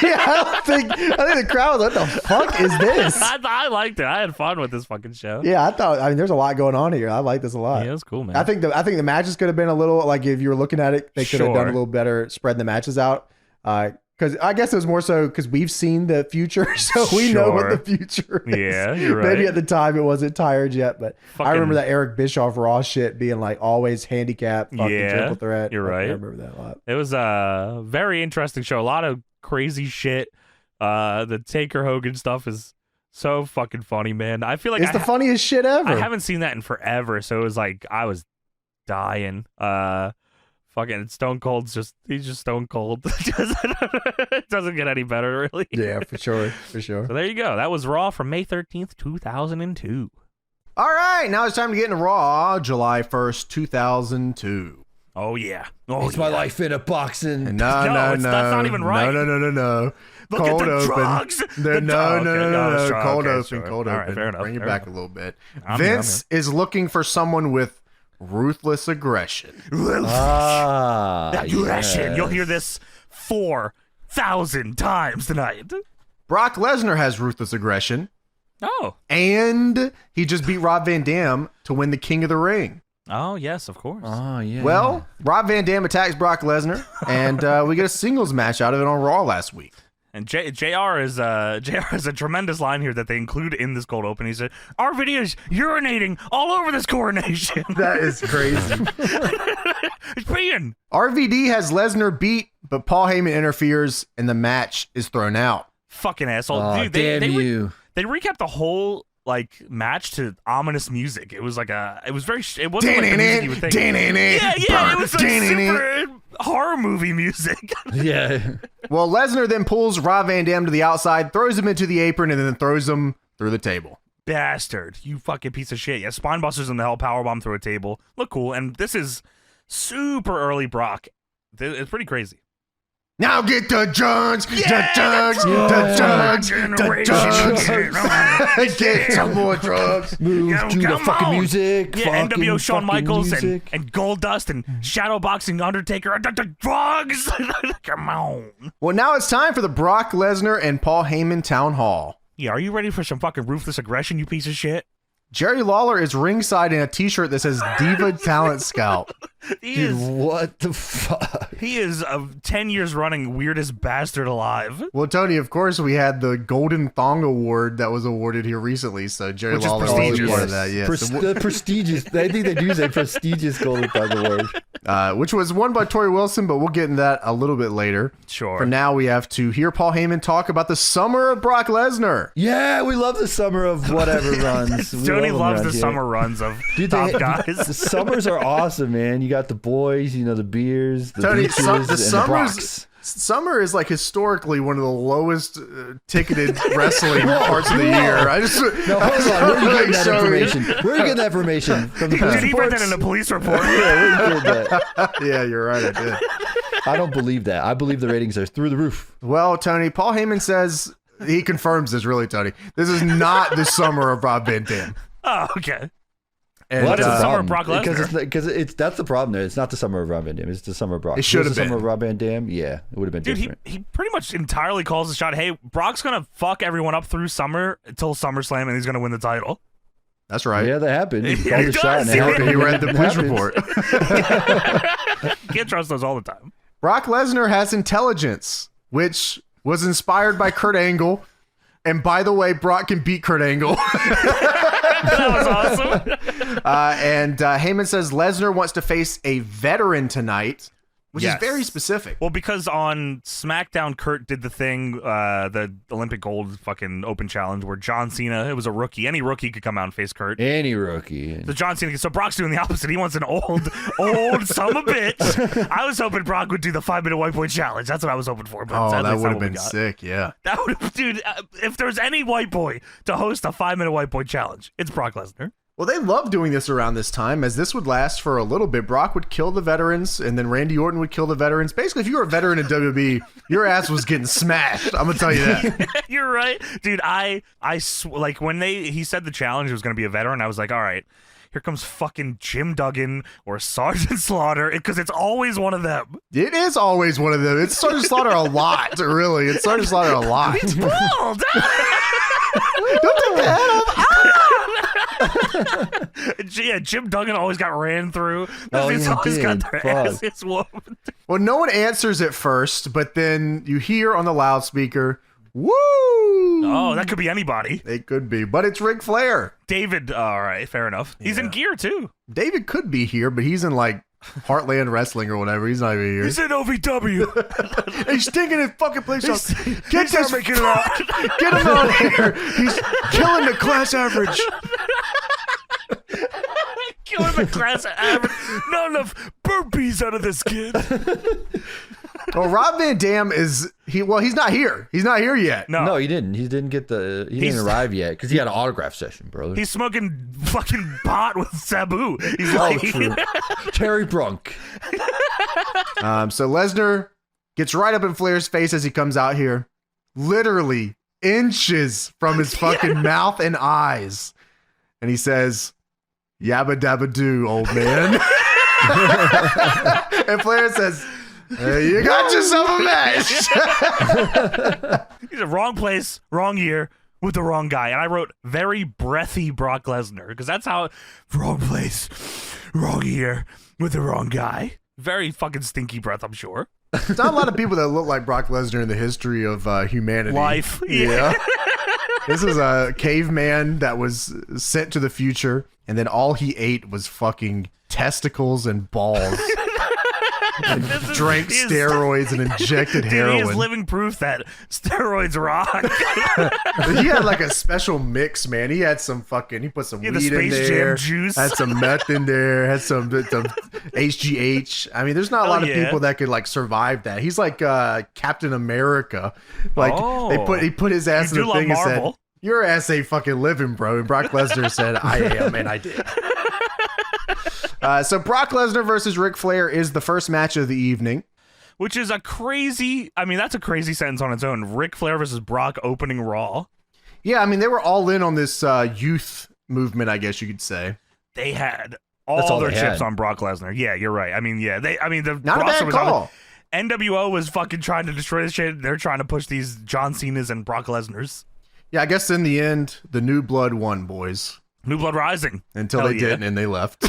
Yeah, I think the crowd was like, what the fuck is this? I liked it. I had fun with this fucking show. Yeah, there's a lot going on here. I like this a lot. Yeah, it was cool, man. I think the matches could have been a little, like, if you were looking at it, they could have done a little better spreading the matches out. Because I guess it was more so because we've seen the future, so we know what the future is. Yeah, you're right. Maybe at the time it wasn't tired yet, but I remember that Eric Bischoff Raw shit being like always handicap, fucking triple threat. You're right. I remember that a lot. It was a very interesting show. A lot of crazy shit. The Taker Hogan stuff is so fucking funny, man. I feel like it's the funniest shit ever. I haven't seen that in forever, so it was like I was dying. Fucking Stone Cold's he's just Stone Cold. It doesn't get any better, really. Yeah, for sure. So there you go. That was Raw from May 13th, 2002. All right, now it's time to get into Raw, July 1st, 2002. Oh, yeah. It's my life in a boxing. No. That's not even right. No. Look cold at the open. drugs. No. Cold open. Sure. Cold All open. right, fair enough. Bring it back a little bit. I'm Vince is looking for someone with ruthless aggression. Aggression. Yes. You'll hear this 4,000 times tonight. Brock Lesnar has ruthless aggression. Oh. And he just beat Rob Van Dam to win the King of the Ring. Oh, yes, of course. Oh, yeah. Well, Rob Van Dam attacks Brock Lesnar, and we get a singles match out of it on Raw last week. And JR has a tremendous line here that they include in this cold open. He said, "Our video's urinating all over this coronation." That is crazy. It's peeing. RVD has Lesnar beat, but Paul Heyman interferes, and the match is thrown out. Fucking asshole. Oh, Dude, damn you. They recapped the whole match to ominous music. It was like it wasn't like the music you would think. Yeah, it was like super horror movie music. Yeah. Well, Lesnar then pulls Rob Van Dam to the outside, throws him into the apron, and then throws him through the table. Bastard. You fucking piece of shit. Yeah, spinebusters in the hell, powerbomb through a table. Look cool. And this is super early Brock. It's pretty crazy. Now get the drugs, the drugs. Get some more drugs. Move to the fucking music. Yeah, fucking, NWO Shawn Michaels music. and Goldust and Shadowboxing Undertaker. The drugs. Come on. Well, now it's time for the Brock Lesnar and Paul Heyman Town Hall. Yeah, are you ready for some fucking ruthless aggression, you piece of shit? Jerry Lawler is ringside in a t-shirt that says Diva Talent Scout. Dude, what the fuck? He is a 10 years running weirdest bastard alive. Well, Tony, of course, we had the Golden Thong Award that was awarded here recently, so Jerry Lawler was part of that. Yes. The prestigious, I think they do say prestigious Golden Thong Award. Which was won by Tori Wilson, but we'll get into that a little bit later. Sure. For now, we have to hear Paul Heyman talk about the summer of Brock Lesnar. Yeah, we love the summer of whatever runs. Tony loves the summer runs of top guys. The summers are awesome, man. You got the boys, the beers, the Tony, beaches, the and the Brocks. Summer is like historically one of the lowest ticketed wrestling parts of the year. I just hold on. Where are you getting that information? Where are you getting that information from the police Did he put reports? that in a police report? Yeah, where you getting that? Yeah, you're right. I did. I don't believe that. I believe the ratings are through the roof. Well, Tony, Paul Heyman says he confirms this. Really, Tony, this is not the summer of Rob Van Dam. Oh, okay. And, what is the summer of Brock Lesnar? Because that's the problem there. It's not the summer of Rob Van Dam. It's the summer of Brock. It should have been. The summer of Rob Van Dam. Yeah, it would have been different. He pretty much entirely calls the shot. Hey, Brock's gonna fuck everyone up through summer until SummerSlam, and he's gonna win the title. That's right. Yeah, that happened. He He called the shot. does. And He read the police report. Can't trust those all the time. Brock Lesnar has intelligence, which was inspired by Kurt Angle. And by the way, Brock can beat Kurt Angle. That was awesome. And Heyman says Lesnar wants to face a veteran tonight, which Yes. is very specific. Well, because on SmackDown, Kurt did the thing, the Olympic Gold fucking open challenge where John Cena, it was a rookie. Any rookie could come out and face Kurt. Any rookie. So John Cena, so Brock's doing the opposite. He wants an old son of a bitch. I was hoping Brock would do the 5-minute white boy challenge. That's what I was hoping for. But Oh, sadly, that it's would not have what we been got. sick, yeah. That would have, dude. If there's any white boy to host a 5-minute white boy challenge, it's Brock Lesnar. Well, they love doing this around this time, as this would last for a little bit. Brock would kill the veterans, and then Randy Orton would kill the veterans. Basically, if you were a veteran in WWE, your ass was getting smashed. I'm gonna tell you that. You're right, dude. Like when he said the challenge was going to be a veteran, I was like, all right, here comes fucking Jim Duggan or Sergeant Slaughter, because it's always one of them. It is always one of them. It's Sergeant Slaughter a lot, really. It's Sergeant Slaughter a lot. He's bald. Don't take the head off. Yeah, Jim Duggan always got ran through. Oh, He's he always got did. their Fuck. asses whooped. Well, no one answers at first, but then you hear on the loudspeaker, "Woo!" Oh, that could be anybody. It could be, but it's Ric Flair. David, all right, fair enough. He's in gear too. David could be here, but he's in like Heartland Wrestling or whatever. He's not even here. He's in OVW. He's stinking his fucking place up. Get he's this not making it out. Get him on here. He's killing the class average. Killing the class average. Not enough burpees out of this kid. Well, Rob Van Dam is he's not here. He's not here yet. No, he didn't. He didn't get the. He didn't arrive yet because he had an autograph session, brother. He's smoking fucking pot with Sabu. He's Oh, like, true. Terry Brunk. So Lesnar gets right up in Flair's face as he comes out here, literally inches from his fucking mouth and eyes, and he says, "Yabba dabba doo, old man." And Flair says, "You got yourself a match." he's in wrong place, wrong year, with the wrong guy. And I wrote very breathy Brock Lesnar because that's how wrong place, wrong year, with the wrong guy. Very fucking stinky breath, I'm sure. There's not a lot of people that look like Brock Lesnar in the history of humanity. Life. Yeah. This is a caveman that was sent to the future, and then all he ate was fucking testicles and balls. And drank steroids and injected heroin. He is living proof that steroids rock. He had like a special mix, man. He had some fucking. He put some had weed the in Space there. Jam juice. Had some meth in there. Had some HGH. I mean, there's not a lot of people that could like survive that. He's like Captain America. Like he put his ass in the thing and said, "Your ass ain't fucking living, bro." And Brock Lesnar said, "I am," and I did. So Brock Lesnar versus Ric Flair is the first match of the evening. Which is a crazy, I mean, that's a crazy sentence on its own. Ric Flair versus Brock opening Raw. Yeah, I mean, they were all in on this youth movement, I guess you could say. They had all their chips on Brock Lesnar. Yeah, you're right. I mean, the not a bad call. NWO was fucking trying to destroy this shit. They're trying to push these John Cena's and Brock Lesnar's. Yeah, I guess in the end, the new blood won, boys. New Blood Rising. Until they didn't, and they left. They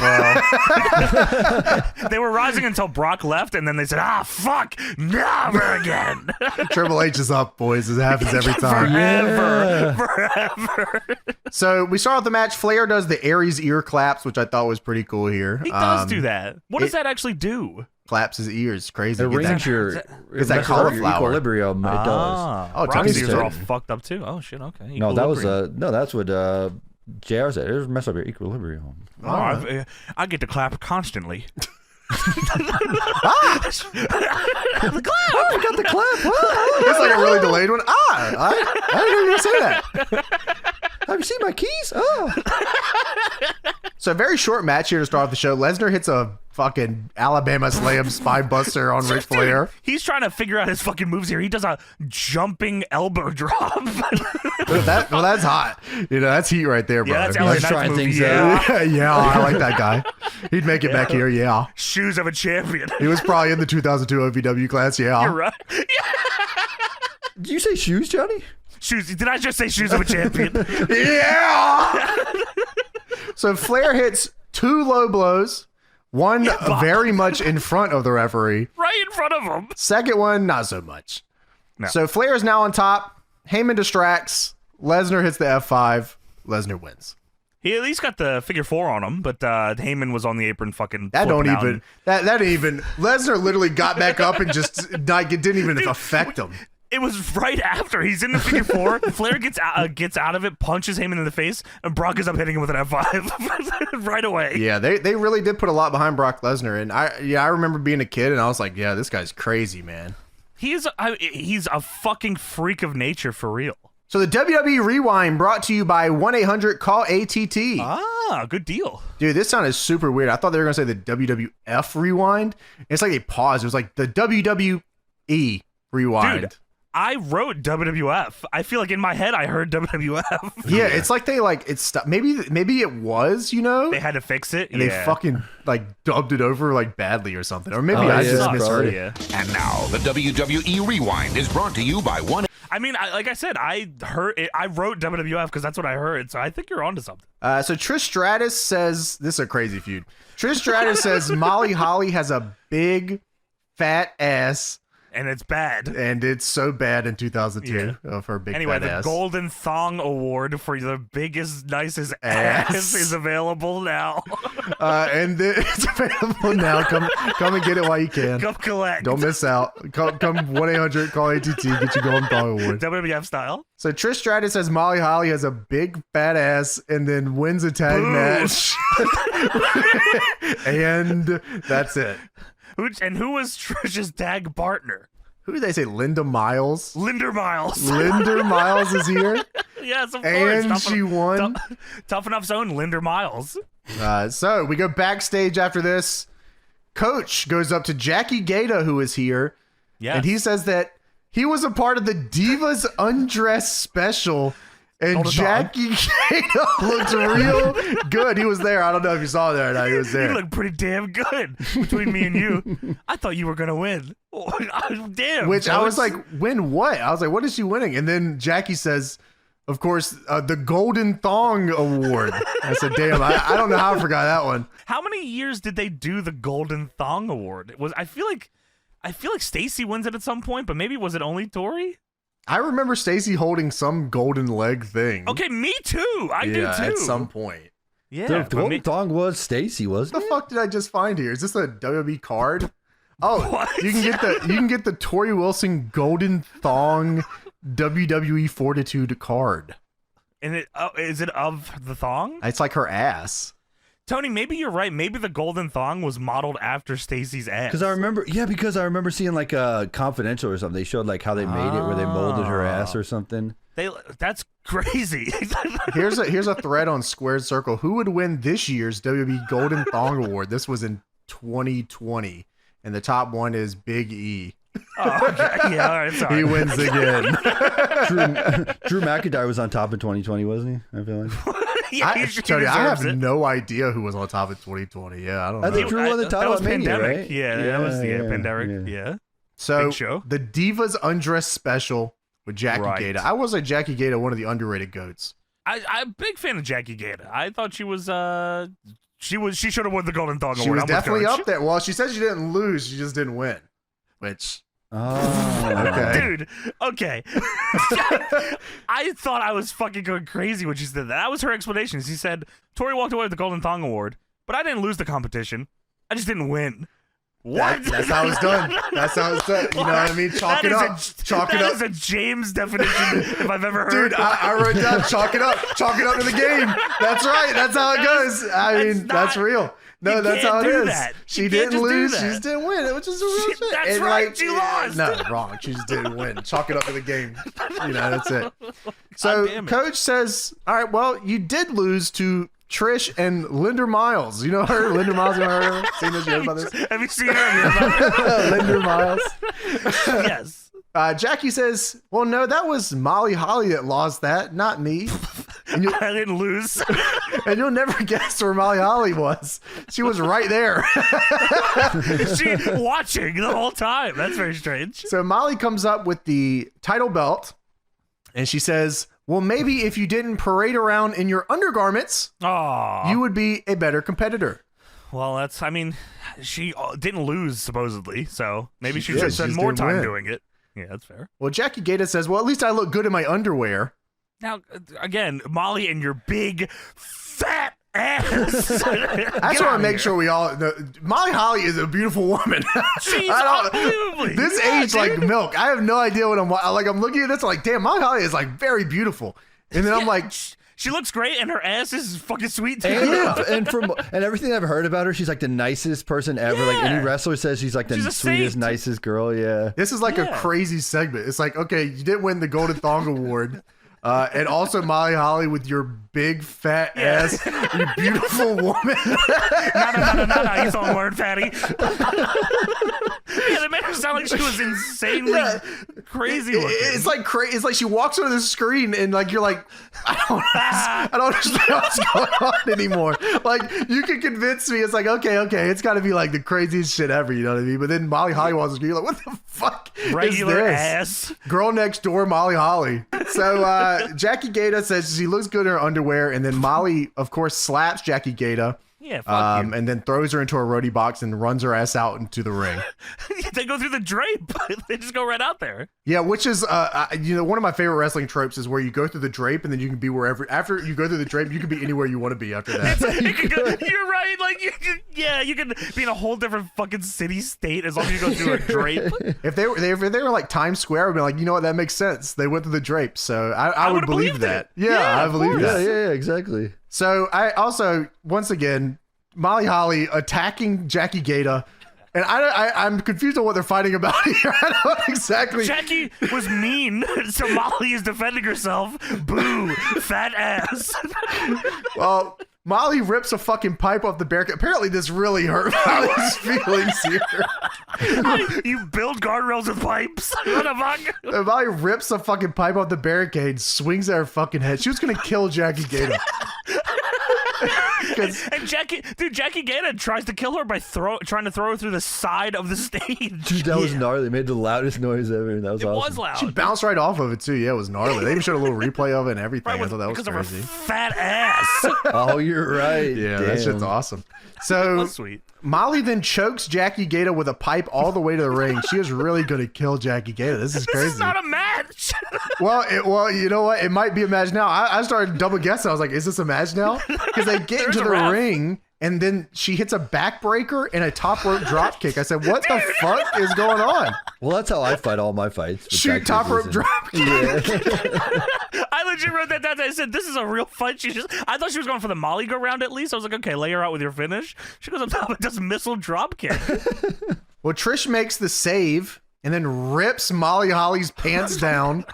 were rising until Brock left, and then they said, fuck, never again. Triple H is up, boys. It happens every time. Forever. So we start with the match. Flair does the Aries ear claps, which I thought was pretty cool here. He does do that. What does that actually do? Claps his ears. Crazy. It rings your cauliflower equilibrium. It does. Oh, Brock's ears are all fucked up too. Oh shit. Okay. No, that was that's what JR said. It mess up your equilibrium. I get to clap constantly. I got the clap. It's like a really delayed one. I didn't know you were gonna say that. Have you seen my keys? So very short match here to start off the show. Lesnar hits a fucking Alabama slam spine buster on Ric Flair. He's trying to figure out his fucking moves here. He does a jumping elbow drop. well, that's hot. You know, that's heat right there, bro. Yeah, that's LA Knight's trying move. things Yeah, I like that guy. He'd make it back here, yeah. Shoes of a champion. He was probably in the 2002 OVW class, yeah. You're right. Did you say shoes, Johnny? Shoes. Did I just say shoes of a champion? Yeah! So Flair hits 2 low blows. One very much in front of the referee. Right in front of him. Second one, not so much. No. So Flair is now on top. Heyman distracts. Lesnar hits the F5. Lesnar wins. He at least got the figure 4 on him, but Heyman was on the apron fucking That don't flipping out even, that ain't even, Lesnar literally got back up and just, like, it didn't even affect him. It was right after he's in the figure 4. Flair gets out of it, punches Heyman in the face, and Brock is up hitting him with an F5 right away. Yeah, they really did put a lot behind Brock Lesnar, and I remember being a kid and I was like, yeah, this guy's crazy, man. He's a fucking freak of nature for real. So the WWE Rewind brought to you by 1-800-CALL-ATT. Ah, good deal. Dude, this sounded super weird. I thought they were gonna say the WWF Rewind. It's like a pause. It was like the WWE Rewind. Dude, I wrote WWF. I feel like in my head I heard WWF. Yeah, it's like they like it's maybe it was, you know, they had to fix it, and they fucking like dubbed it over like badly or something, or maybe I just misheard it. Yeah. And now the WWE Rewind is brought to you by one. I mean, like I said, I heard it. I wrote WWF because that's what I heard. So I think you're onto something. So Trish Stratus says this is a crazy feud. Trish Stratus says Molly Holly has a big fat ass. And it's bad. And it's so bad in 2002 of her big anyway, fat ass. The Golden Thong Award for the biggest, nicest ass is available now. And it's available now. Come and get it while you can. Come collect. Don't miss out. Come 1-800-CALL-ATT. Get your Golden Thong Award. WWF style. So Trish Stratus says Molly Holly has a big fat ass and then wins a tag match. And that's it. Who was Trish's tag partner? Who did they say? Linda Miles? Linder Miles. Linder Miles is here? Yes, of course. And she won. Tough Enough's own Linder Miles. So we go backstage after this. Coach goes up to Jackie Gata, who is here. Yes. And he says that he was a part of the Divas Undress special. And Jackie Gata looked real good. He was there. I don't know if you saw that or not. He was there. You look pretty damn good between me and you. I thought you were going to win. Damn. Which I was like, win what? I was like, what is she winning? And then Jackie says, of course, the Golden Thong Award. I said, damn, I don't know how I forgot that one. How many years did they do the Golden Thong Award? I feel like Stacy wins it at some point, but maybe was it only Tori? I remember Stacy holding some golden leg thing. Okay, me too. I do too. At some point. Yeah. The Golden Thong was Stacy, wasn't What the fuck did I just find here? Is this a WWE card? Oh, What? you can get the Tori Wilson Golden Thong WWE Fortitude card. And is it of the thong? It's like her ass. Tony, maybe you're right. Maybe the Golden Thong was modeled after Stacy's ass. Because I remember seeing like a Confidential or something. They showed like how they made it, where they molded her ass or something. That's crazy. Here's a thread on Squared Circle. Who would win this year's WWE Golden Thong Award? This was in 2020, and the top one is Big E. Oh, okay. Yeah, all right, sorry. He wins again. Drew McIntyre was on top in 2020, wasn't he? I feel like. Yeah, Tony, I have no idea who was on top in 2020. Yeah, I don't know. I think Drew won the title that was at Mania, pandemic. right? Yeah, that was pandemic. Yeah. So Big show. The Divas Undress Special with Jackie Gata. I was like Jackie Gata, one of the underrated goats. I'm a big fan of Jackie Gata. I thought she was she should have won the Golden Thong Award. She was definitely up there. Well, she said she didn't lose, she just didn't win. Which okay. Dude, okay. I thought I was fucking going crazy when she said that. That was her explanation. She said, Tori walked away with the Golden Thong Award, but I didn't lose the competition. I just didn't win. What? That's how it's done. That's how it's done. You know what I mean? Chalk it up. Chalk it up. That is a James definition if I've ever heard. Dude, I wrote down chalk it up. Chalk it up to the game. That's right. That's how it goes. I mean, that's real. No, that's how it is. She didn't lose. She just didn't win, which is a real shit. That's right. She lost. No, wrong. She just didn't win. Chalk it up to the game. You know, that's it. So Coach says, all right, well, you did lose to Trish and Linda Miles. You know her? Linda Miles, you know her? Seen this? You heard about this? Have you seen her? Linda Miles. Yes. Jackie says, well, no, that was Molly Holly that lost that, not me. And I didn't lose. And you'll never guess where Molly Holly was. She was right there. She watching the whole time. That's very strange. So Molly comes up with the title belt, and she says, well, maybe if you didn't parade around in your undergarments, you would be a better competitor. Well, she didn't lose, supposedly, so maybe she should spend more time doing it. Yeah, that's fair. Well, Jackie Gata says, well, at least I look good in my underwear. Now, again, Molly and your big, fat ass. I just want to make sure we all know, Molly Holly is a beautiful woman. She's unbelievably. This age like milk. I have no idea what I'm like. I'm looking at this, I'm like, damn, Molly Holly is like very beautiful. And then I'm like, she looks great, and her ass is fucking sweet too. And everything I've heard about her, she's like the nicest person ever. Yeah. Like any wrestler says, she's like the sweetest, nicest girl. Yeah. This is like a crazy segment. It's like, okay, you didn't win the Golden Thong Award. And also Molly Holly with your big fat ass, you beautiful woman. No, you thong word, fatty. Yeah, they made her sound like she was insanely crazy looking. It's like crazy. It's like she walks onto the screen and like you're like, I don't understand what's going on anymore. Like you can convince me. It's like okay, it's got to be like the craziest shit ever. You know what I mean? But then Molly Holly walks on the screen. You're like, what the fuck? Regular is this? ass. Girl next door, Molly Holly. So Jackie Gata says she looks good in her underwear, and then Molly, of course, slaps Jackie Gata. Yeah, fuck you. And then throws her into a roadie box and runs her ass out into the ring. They go through the drape. They just go right out there. Yeah, which is, one of my favorite wrestling tropes is where you go through the drape and then you can be wherever. After you go through the drape, you can be anywhere you want to be after that. You're right. Like, you can be in a whole different fucking city state as long as you go through a drape. If they were like Times Square, I'd be like, you know what, that makes sense. They went through the drape, so I would believe that. Yeah, I believe that. Yeah, exactly. So I also, once again, Molly Holly attacking Jackie Gata, and I'm confused on what they're fighting about here. I don't know exactly. Jackie was mean, so Molly is defending herself. Boo, fat ass. Well, Molly rips a fucking pipe off the barricade. Apparently, this really hurt Molly's feelings here. You build guardrails with pipes. What the fuck? Molly rips a fucking pipe off the barricade, swings at her fucking head. She was gonna kill Jackie Gata. And Jackie Gata tries to kill her by trying to throw her through the side of the stage. Dude, that was gnarly. It made the loudest noise ever, and that was awesome. It was loud. She bounced right off of it too. Yeah, it was gnarly. They even showed a little replay of it and everything. I thought that was because crazy. Of her fat ass. Oh, you're right. Yeah, Damn. that shit's awesome. So sweet. Molly then chokes Jackie Gata with a pipe all the way to the ring. She is really going to kill Jackie Gata. This is crazy. This is not a match. Well, you know what? It might be a match now. I started double guessing. I was like, is this a match now? Because they get into the ring, and then she hits a backbreaker and a top rope drop kick. I said, what the fuck is going on? Well, that's how I fight all my fights. Shoot top rope drop kick. Yeah. I legit wrote that down. I said, this is a real fight. I thought she was going for the Molly go round at least. I was like, okay, lay her out with your finish. She goes up top and does a missile drop kick. Well, Trish makes the save and then rips Molly Holly's pants down,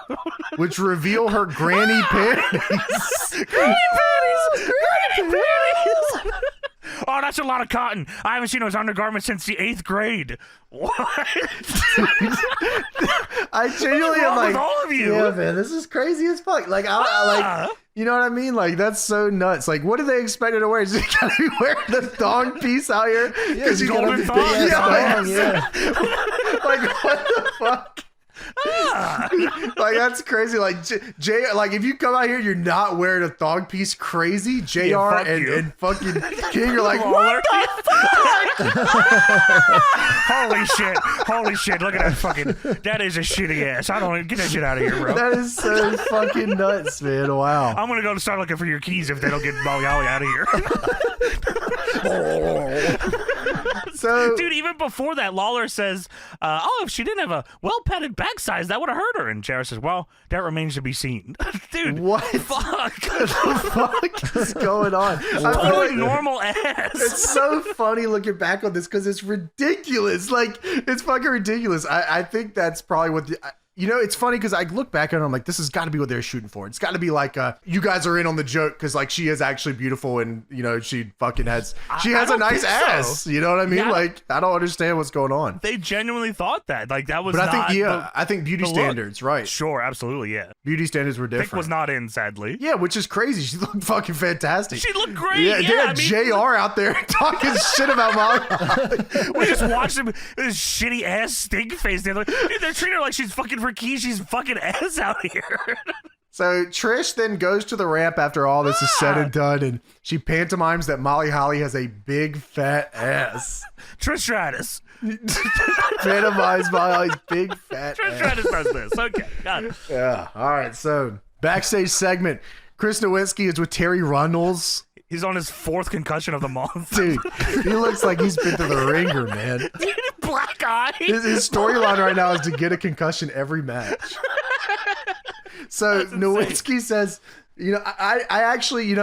which reveal her granny panties. Granny panties! Oh, that's a lot of cotton. I haven't seen those undergarments since the 8th grade. What? I genuinely am like, with all of you? Yeah, man, this is crazy as fuck. Like, like, you know what I mean? Like, that's so nuts. Like, what do they expect her to wear? Is she gotta be wearing the thong piece out here? Yeah, she's golden thong. Yeah. Like, what the fuck? Like, that's crazy. Like, like, if you come out here, you're not wearing a thong piece. Crazy. JR and fucking King are like, what the fuck? Holy shit! Look at that fucking. That is a shitty ass. I don't get that shit out of here, bro. That is so fucking nuts, man. Wow. I'm gonna go to start looking for your keys if they don't get Molly Holly out of here. So, dude, even before that, Lawler says, if she didn't have a well-padded backside, that would have hurt her. And Jarrett says, well, that remains to be seen. Dude, what? Fuck. What the fuck is going on? Totally normal ass. It's so funny looking back on this because it's ridiculous. Like, it's fucking ridiculous. I think that's probably what it's funny because I look back at it, I'm like, this has got to be what they're shooting for. It's got to be like, you guys are in on the joke because like she is actually beautiful and she fucking has a nice ass. So. You know what I mean? Yeah. Like I don't understand what's going on. They genuinely thought that. Like that was. But I think beauty standards, right? Sure, absolutely, yeah. Beauty standards were different. Vic was not in, sadly. Yeah, which is crazy. She looked fucking fantastic. She looked great. Yeah, they had JR out there talking shit about Molly. We just watched him with his shitty ass stink face. They're treating her like she's fucking Ḥrkīši's fucking ass out here. So Trish then goes to the ramp after all this is said and done, and she pantomimes that Molly Holly has a big fat ass. Trish Stratus. Pantomimes Molly Holly's big fat Trish ass. Stratus does this. Okay, got it. Yeah. All right. So backstage segment. Chris Nowinski is with Terry Runnels. He's on his 4th concussion of the month. Dude, he looks like he's been to the ringer, man. Dude, black eye. His storyline right now is to get a concussion every match. So Nowinski says, I actually,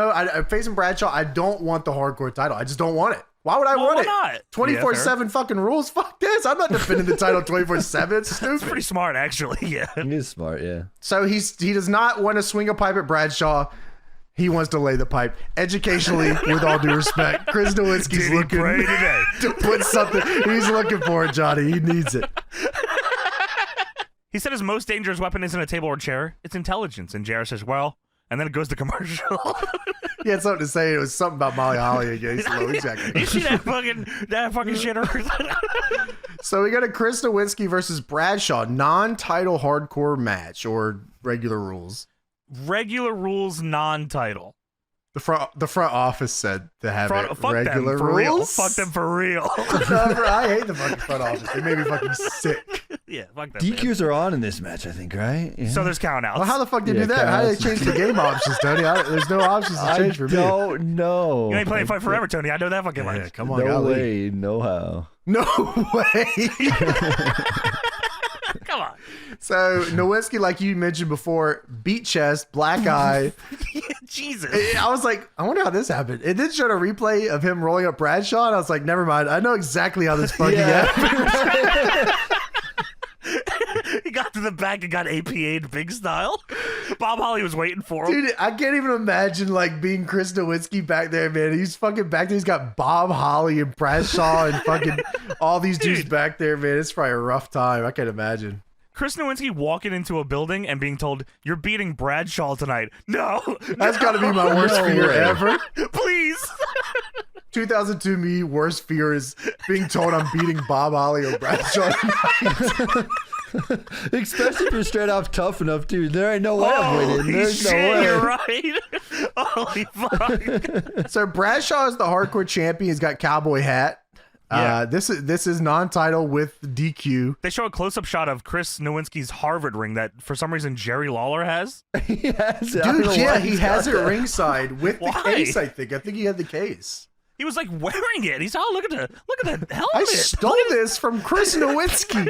facing Bradshaw, I don't want the hardcore title. I just don't want it. Why would I want it? Why not? 24/7 fucking rules. Fuck this. I'm not defending the title 24/7. It's stupid. It's pretty smart, actually. Yeah. It is smart, yeah. So he does not want to swing a pipe at Bradshaw. He wants to lay the pipe. Educationally, with all due respect, Chris Nowinski's looking to put something. He's looking for it, Johnny. He needs it. He said his most dangerous weapon isn't a table or chair. It's intelligence. And JR says, well, and then it goes to commercial. He had something to say. It was something about Molly Holly again. Exactly. You see that fucking shitter? So we got a Chris Nowinski versus Bradshaw non-title hardcore match or regular rules. Regular rules, non-title. The front office said to have fuck regular them for rules. Real. Fuck them for real. I hate the fucking front office. They made me fucking sick. Yeah, fuck them. DQs are on in this match, I think, right? Yeah. So there's count outs. Well, how the fuck did they do that? How did they change the game options, Tony? There's no options to change for me. I don't know. You ain't playing Fight Forever, Tony. I know that fucking much. Come on, no way, no how. No way. Come on. So Nowinski, like you mentioned before, beat chest, black eye. Jesus. I was like, I wonder how this happened. It did show a replay of him rolling up Bradshaw, and I was like, never mind. I know exactly how this fucking happened. He got to the back and got APA'd big style. Bob Holly was waiting for him. Dude, I can't even imagine like being Chris Nowinski back there, man. He's fucking back there. He's got Bob Holly and Bradshaw and fucking all these dudes back there, man. It's probably a rough time. I can't imagine. Chris Nowinski walking into a building and being told, you're beating Bradshaw tonight. No. That's got to be my worst fear ever. Please. 2002 me, worst fear is being told I'm beating Bob Holly or Bradshaw tonight. Especially if you're straight off tough enough, dude. There ain't no way I'm winning. There's shit, no way. You're right. Holy fuck. So Bradshaw is the hardcore champion. He's got cowboy hat. Yeah. This is non-title with DQ. They show a close-up shot of Chris Nowinski's Harvard ring that for some reason Jerry Lawler has. He has it. Dude, yeah, he has it ringside with the Why? case. I think he had the case. He was like wearing it. He's look at the helmet. I stole this from Chris Nowinski.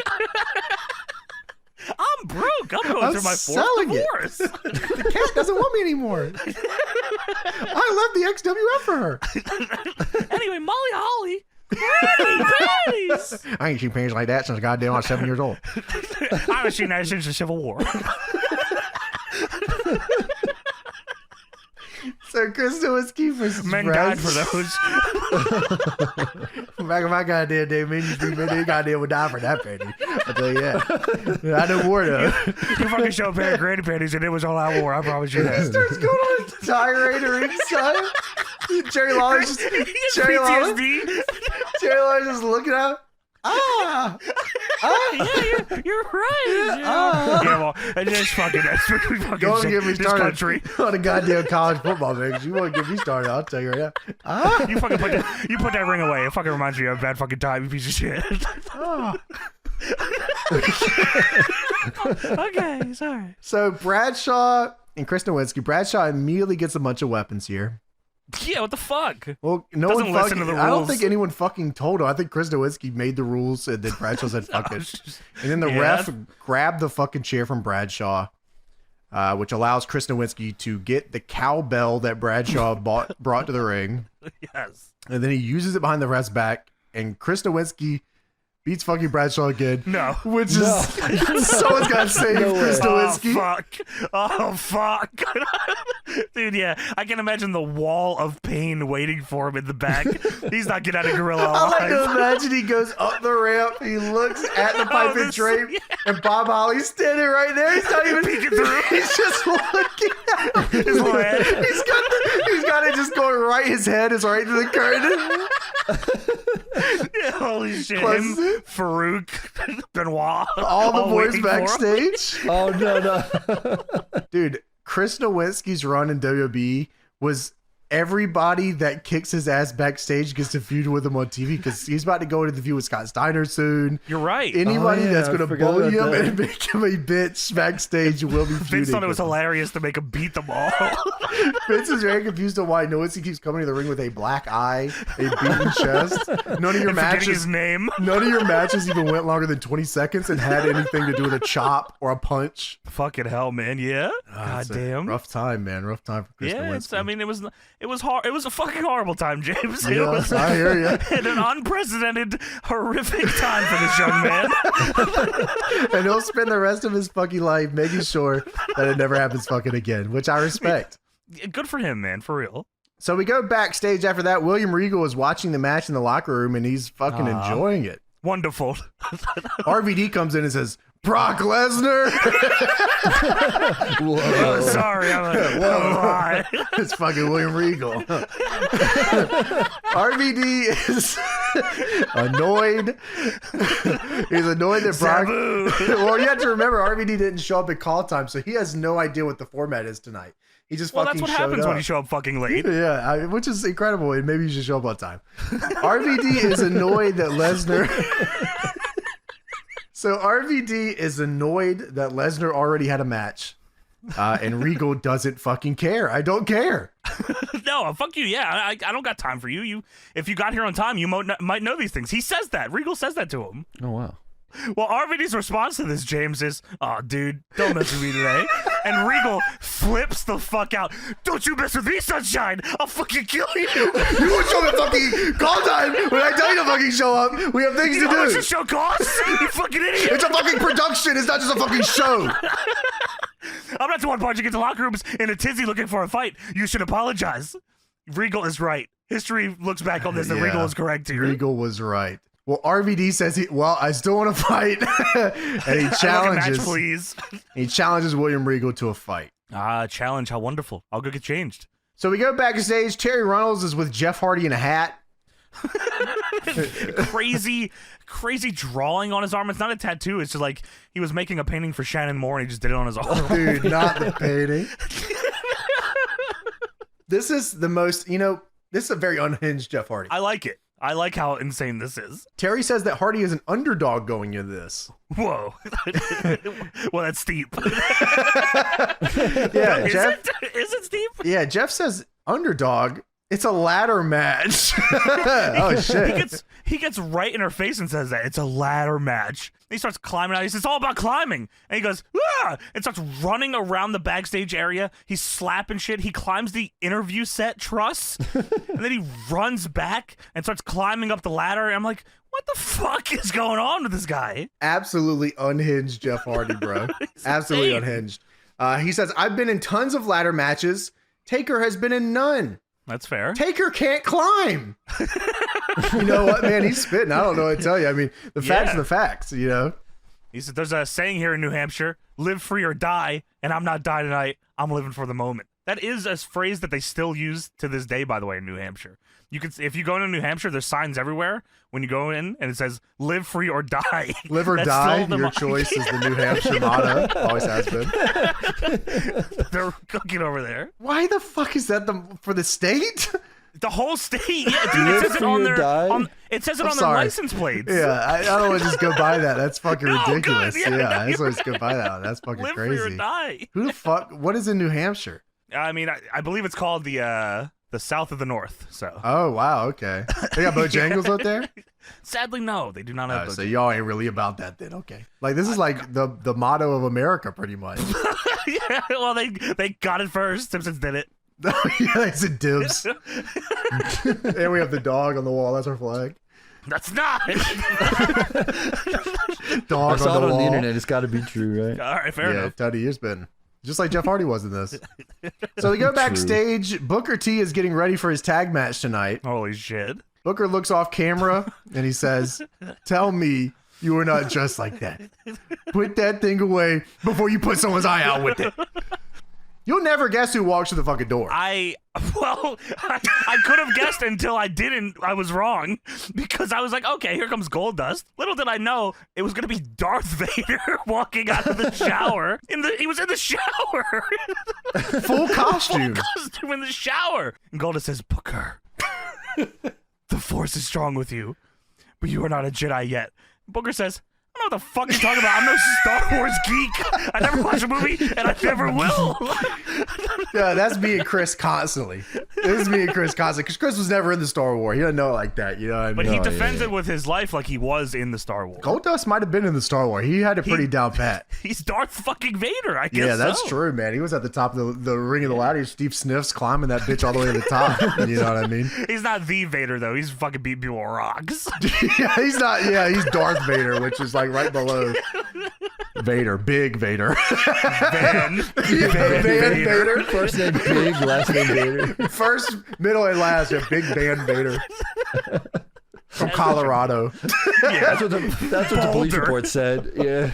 I'm broke. I'm going through my fourth divorce. The cat doesn't want me anymore. I left the XWF for her. Anyway, Molly Holly. Panties. I ain't seen panties like that since goddamn I was 7 years old. I haven't seen that since the Civil War. So Chris Nowinski versus Men died for those. Back in my goddamn day, men used to be men, they goddamn would die for that panty. I tell you that. I know more though. You fucking show a pair of granny panties and it was all I wore. I promise you that. He starts going on a tirade ringside. Jerry Lawler's just Jerry Lawler's just looking at him. Yeah, you're right. Yeah, well, and just fucking don't get me this started country. on a goddamn college football, man. 'Cause you won't get me started. I'll tell you right now. You fucking put that ring away. It fucking reminds you of a bad fucking time, you piece of shit. Okay, sorry. So Bradshaw and Chris Nowinski. Bradshaw immediately gets a bunch of weapons here. Yeah, what the fuck? Well, Doesn't listen to the I don't rules. think anyone fucking told him. I think Chris Nowinski made the rules and then Bradshaw said fuck it. And then the ref grabbed the fucking chair from Bradshaw, which allows Chris Nowinski to get the cowbell that Bradshaw brought to the ring. Yes. And then he uses it behind the ref's back. And Chris Nowinski beats fucking Bradshaw again. No. Which is someone's got to save Chris Nowinski. Oh fuck. Dude, yeah. I can imagine the wall of pain waiting for him in the back. He's not getting out of Gorilla alive. I like to imagine he goes up the ramp, he looks at the pipe and drape, and Bob Holly's standing right there. He's not even peeking through. He's just looking at his little head. He's got it just going right. His head is right to the curtain. Yeah, holy shit. Him, Farouk, Benoit. All the boys backstage. Oh, no. Dude, Chris Nowinski's run in WWE was everybody that kicks his ass backstage gets to feud with him on TV because he's about to go into the feud with Scott Steiner soon. You're right. Anybody that's going to bully him and make him a bitch backstage will be feuding. Vince thought it was hilarious to make him beat them all. Vince is very confused on why Nowinski keeps coming to the ring with a black eye, a beaten chest. None of your matches, his name. None of your matches even went longer than 20 seconds and had anything to do with a chop or a punch. Fucking hell, man. Yeah. God damn. Rough time, man. Rough time for Chris Nowinski. I mean, it was hard. It was a fucking horrible time, James. Yeah, I hear you. And an unprecedented, horrific time for this young man. And he'll spend the rest of his fucking life making sure that it never happens fucking again, which I respect. Good for him, man. For real. So we go backstage after that. William Regal is watching the match in the locker room, and he's fucking enjoying it. Wonderful. RVD comes in and says, Brock Lesnar. Oh, sorry, I'm lying. It's fucking William Regal. RVD is annoyed. He's annoyed that Brock. Well, you have to remember, RVD didn't show up at call time, so he has no idea what the format is tonight. He just fucking showed up. Well, that's what happens when you show up fucking late. Yeah, which is incredible, and maybe you should show up on time. RVD is annoyed that Lesnar. So RVD is annoyed that Lesnar already had a match, and Regal doesn't fucking care. I don't care. No, fuck you. Yeah, I don't got time for you. If you got here on time, you might know these things. He says that. Regal says that to him. Oh, wow. Well, RVD's response to this, James, is, "Oh, dude, don't mess with me today." And Regal flips the fuck out. "Don't you mess with me, Sunshine! I'll fucking kill you!" You won't show up fucking call time when I tell you to fucking show up. We have things to do. How much this show costs? You fucking idiot! It's a fucking production. It's not just a fucking show. I'm not the one barging into locker rooms in a tizzy looking for a fight. You should apologize. Regal is right. History looks back on this, and Regal is correct here. Regal was right. Well, RVD says I still want to fight, and he challenges. Match, please. He challenges William Regal to a fight. Challenge! How wonderful! I'll go get changed. So we go backstage. Terry Runnels is with Jeff Hardy in a hat. crazy drawing on his arm. It's not a tattoo. It's just like he was making a painting for Shannon Moore, and he just did it on his arm. Dude, not the painting. This is the most. This is a very unhinged Jeff Hardy. I like it. I like how insane this is. Terry says that Hardy is an underdog going into this. Whoa. Well, that's steep. Yeah, Is it steep? Yeah, Jeff says underdog. It's a ladder match. Oh, shit. He gets right in her face and says that. It's a ladder match. He starts climbing out. He says, it's all about climbing. And he goes, ah! And starts running around the backstage area. He's slapping shit. He climbs the interview set truss. And then he runs back and starts climbing up the ladder. And I'm like, what the fuck is going on with this guy? Absolutely unhinged Jeff Hardy, bro. Absolutely unhinged. He says, I've been in tons of ladder matches. Taker has been in none. That's fair. Taker can't climb. You know what, man? He's spitting. I don't know what to tell you. I mean, the facts are the facts, you know? He said, there's a saying here in New Hampshire, live free or die, and I'm not dying tonight. I'm living for the moment. That is a phrase that they still use to this day, by the way, in New Hampshire. If you go into New Hampshire, there's signs everywhere when you go in, and it says, live free or die. Live or die, your choice is the New Hampshire motto. Always has been. They're cooking over there. Why the fuck is that for the state? The whole state? Yeah, dude, it says it on their license plates. Yeah, I don't want to just go by that. That's fucking ridiculous. Good. Yeah, I just want to go by that. That's fucking live crazy. Free or die. Who the fuck? What is in New Hampshire? I mean, I believe it's called the South of the North. So. Oh wow, okay. They got Bojangles out there? Sadly, no, they do not have. So y'all ain't really about that then. Okay, like this is like the motto of America, pretty much. Yeah, well, they got it first. Simpsons did it. Yeah, it's a dibs. And we have the dog on the wall. That's our flag. That's not. I saw it on the internet. It's got to be true, right? All right, fair enough. Tony, you've been just like Jeff Hardy was in this. So we go backstage. Booker T is getting ready for his tag match tonight. Holy shit. Booker looks off camera and he says, "Tell me you are not just like that. Put that thing away before you put someone's eye out with it." You'll never guess who walks through the fucking door. I could have guessed until I didn't. I was wrong because I was like, okay, here comes Goldust. Little did I know it was going to be Darth Vader walking out of the shower. He was in the shower. Full costume. Full costume in the shower. And Goldust says, "Booker, the Force is strong with you, but you are not a Jedi yet." Booker says, "I don't know what the fuck you're talking about. I'm no Star Wars geek. I never watched a movie, and I never will." Yeah, that's me and Chris constantly. This is me and Chris constantly, because Chris was never in the Star Wars. He doesn't know it like that, you know what I mean? But he defends it with his life like he was in the Star Wars. Goldust might have been in the Star Wars. He had it pretty down pat. He's Darth fucking Vader, I guess. Yeah, that's true, man. He was at the top of the ring of the ladder. Steve Sniff's climbing that bitch all the way to the top. You know what I mean? He's not the Vader, though. He's fucking beating people with rocks. Yeah, he's not. Yeah, he's Darth Vader, which is like right below Vader, Big Vader. Van Vader. First name Big, last name Vader. First, middle, and last, yeah, Big Van Vader. From Colorado. Yeah, That's what the police report said. Yeah.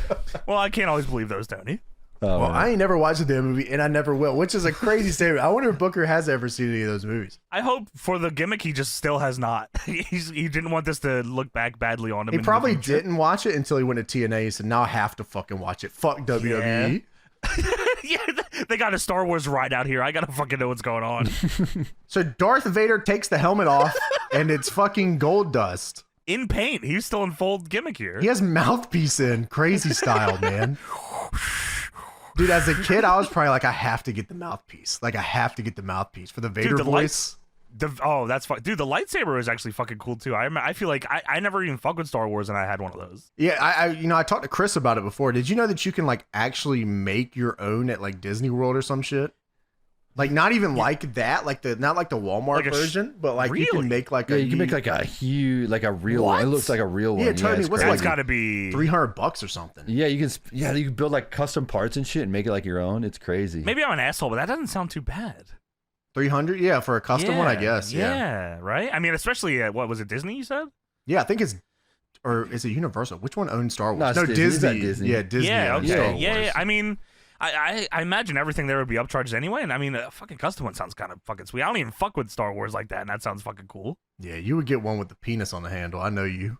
well, I can't always believe those, Tony. Oh, Well, I ain't never watched a damn movie, and I never will, which is a crazy statement. I wonder if Booker has ever seen any of those movies. I hope for the gimmick he just still has not. He didn't want this to look back badly on him. He probably didn't watch it until he went to TNA. He said, "Now I have to fucking watch it. Fuck WWE." Yeah, they got a Star Wars ride out here. I gotta fucking know what's going on. So Darth Vader takes the helmet off, and it's fucking Goldust. In paint. He's still in full gimmick here. He has mouthpiece in, crazy style, man. Dude, as a kid, I was probably like, I have to get the mouthpiece. Like, I have to get the mouthpiece for the Vader voice. Oh, that's fun. Dude, the lightsaber is actually fucking cool, too. I feel like I never even fucked with Star Wars, and I had one of those. Yeah, I talked to Chris about it before. Did you know that you can, like, actually make your own at, like, Disney World or some shit? Like, not even like that, not like the Walmart version, but like you can make like you can make like a huge, like a real one. It looks like a real one. Yeah, tell me what's that's got to be $300 or something. Yeah, you can build like custom parts and shit and make it like your own. It's crazy. Maybe I'm an asshole, but that doesn't sound too bad. 300, yeah, for a custom one, I guess. Yeah, right. I mean, especially at, what was it, Disney? You said? Yeah, I think it's, or is it Universal? Which one owns Star Wars? No, Disney. Yeah, Disney. Yeah, owns Star Wars. yeah. I mean, I imagine everything there would be upcharged anyway, and I mean, a fucking custom one sounds kind of fucking sweet. I don't even fuck with Star Wars like that, and that sounds fucking cool. Yeah, you would get one with the penis on the handle. I know you.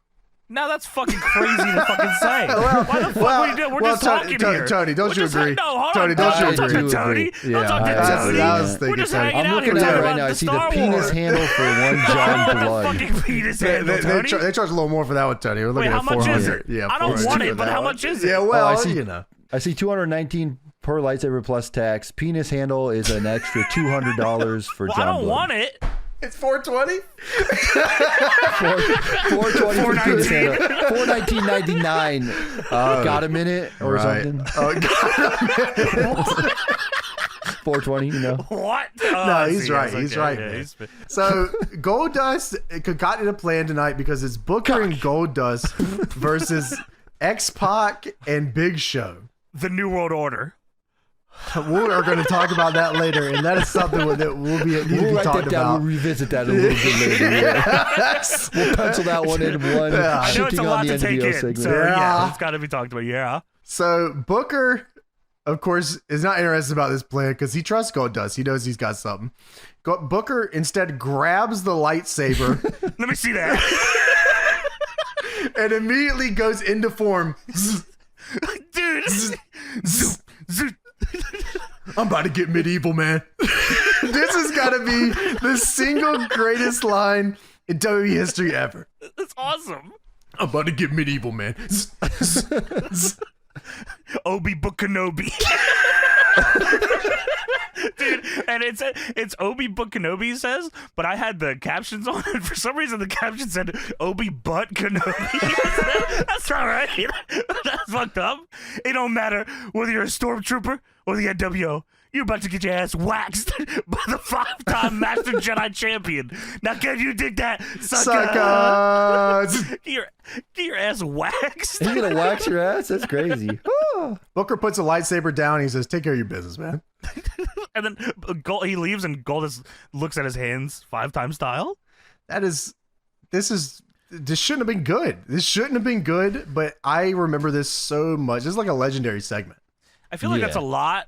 No, that's fucking crazy to fucking say. Why the fuck we do? We're just talking here. Tony, don't you agree? No, hold Tony, on. don't you Don't agree? talk to Tony. Yeah, Don't talk to Tony. We're just hanging I'm out looking here at it talking right about now. I the see the Star penis Wars. handle for one John Blood. Fucking penis handle, Tony. They charge a little more for that one, Tony. We're looking Wait, how at much 400. is it? Yeah, I don't 400 want for it, but that how one. much is it? Yeah, well, I see, you know. I see 219 per lightsaber plus tax. Penis handle is an extra $200 for Well, John I don't Blood. want it. It's 420. 420 for penis handle. $419.99. Got a minute or something? Oh, God. 420, you know. What? No, he's right. Yes, He's okay, right, yeah, man. he's- So Goldust concocted a plan tonight because it's Booker and Goldust versus X-Pac and Big Show. The New World Order. We are going to talk about that later, and that is something that will be We'll write talked that down. about. We'll revisit that a little bit later. Yeah. We'll pencil that one in one. I know it's a lot to take in, segment. so yeah, it's got to be talked about. Yeah. So Booker, of course, is not interested about this plan because he trusts Goldust. He knows he's got something. Booker instead grabs the lightsaber Let me see that. and immediately goes into form. Dude. Zoop, zoop. I'm about to get medieval, man. This has got to be the single greatest line in WWE history ever. That's awesome. I'm about to get medieval, man. Obi-Wan-Kenobi. Dude, and it's Obi-Wan-Kenobi says, but I had the captions on, and for some reason the caption said Obi-Butt-Kenobi. That's not right. That's fucked up. It don't matter whether you're a stormtrooper or the NWO. You're about to get your ass waxed by the 5-time Master Jedi champion. Now, can you dig that, Suckers? Get your ass waxed. He's gonna wax your ass? That's crazy. Booker puts a lightsaber down. And he says, "Take care of your business, man." And then he leaves, and Goldust looks at his hands 5-time style. This shouldn't have been good. This shouldn't have been good, but I remember this so much. This is like a legendary segment. I feel like that's a lot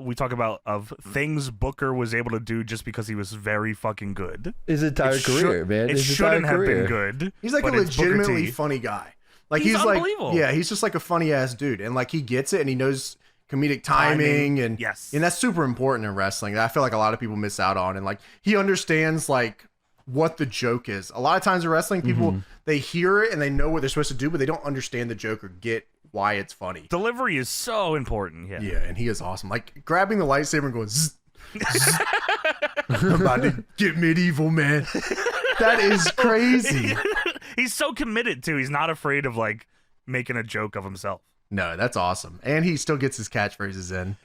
we talk about of things Booker was able to do just because he was very fucking good. His entire career, man. It shouldn't have been good. He's like a legitimately funny guy. Like he's unbelievable. Like, he's just like a funny ass dude, and like he gets it, and he knows comedic timing, and yes, and that's super important in wrestling. I feel like a lot of people miss out on, and like he understands like what the joke is. A lot of times in wrestling, people they hear it and they know what they're supposed to do, but they don't understand the joke or get why it's funny. Delivery is so important. Yeah, and he is awesome. Like grabbing the lightsaber and going, zzz, zzz. I'm about to get medieval, man. That is crazy. He's so committed too. He's not afraid of like making a joke of himself. No, that's awesome. And he still gets his catchphrases in.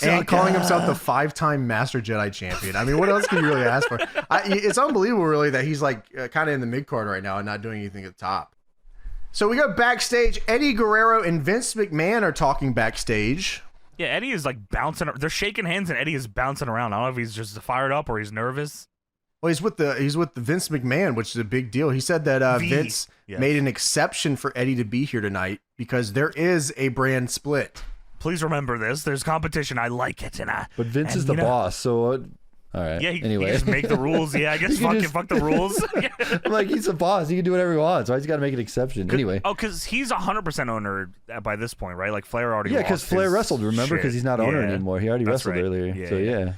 And calling himself the 5-time Master Jedi champion. I mean, what else can you really ask for? It's unbelievable, really, that he's like kind of in the mid-card right now and not doing anything at the top. So we go backstage. Eddie Guerrero and Vince McMahon are talking backstage. Yeah, Eddie is like bouncing. They're shaking hands, and Eddie is bouncing around. I don't know if he's just fired up or he's nervous. Well, he's with the Vince McMahon, which is a big deal. He said that Vince made an exception for Eddie to be here tonight because there is a brand split. Please remember this. There's competition. I like it, but Vince is the boss, so all right. Yeah, anyway, he just make the rules. Yeah, I guess fuck the rules. I'm like, he's the boss. He can do whatever he wants. So he's got to make an exception. Anyway. Oh, because he's 100% owner by this point, right? Like Flair already. Yeah, because Flair wrestled. Remember, because he's not owner anymore. He already wrestled earlier. Yeah, so yeah.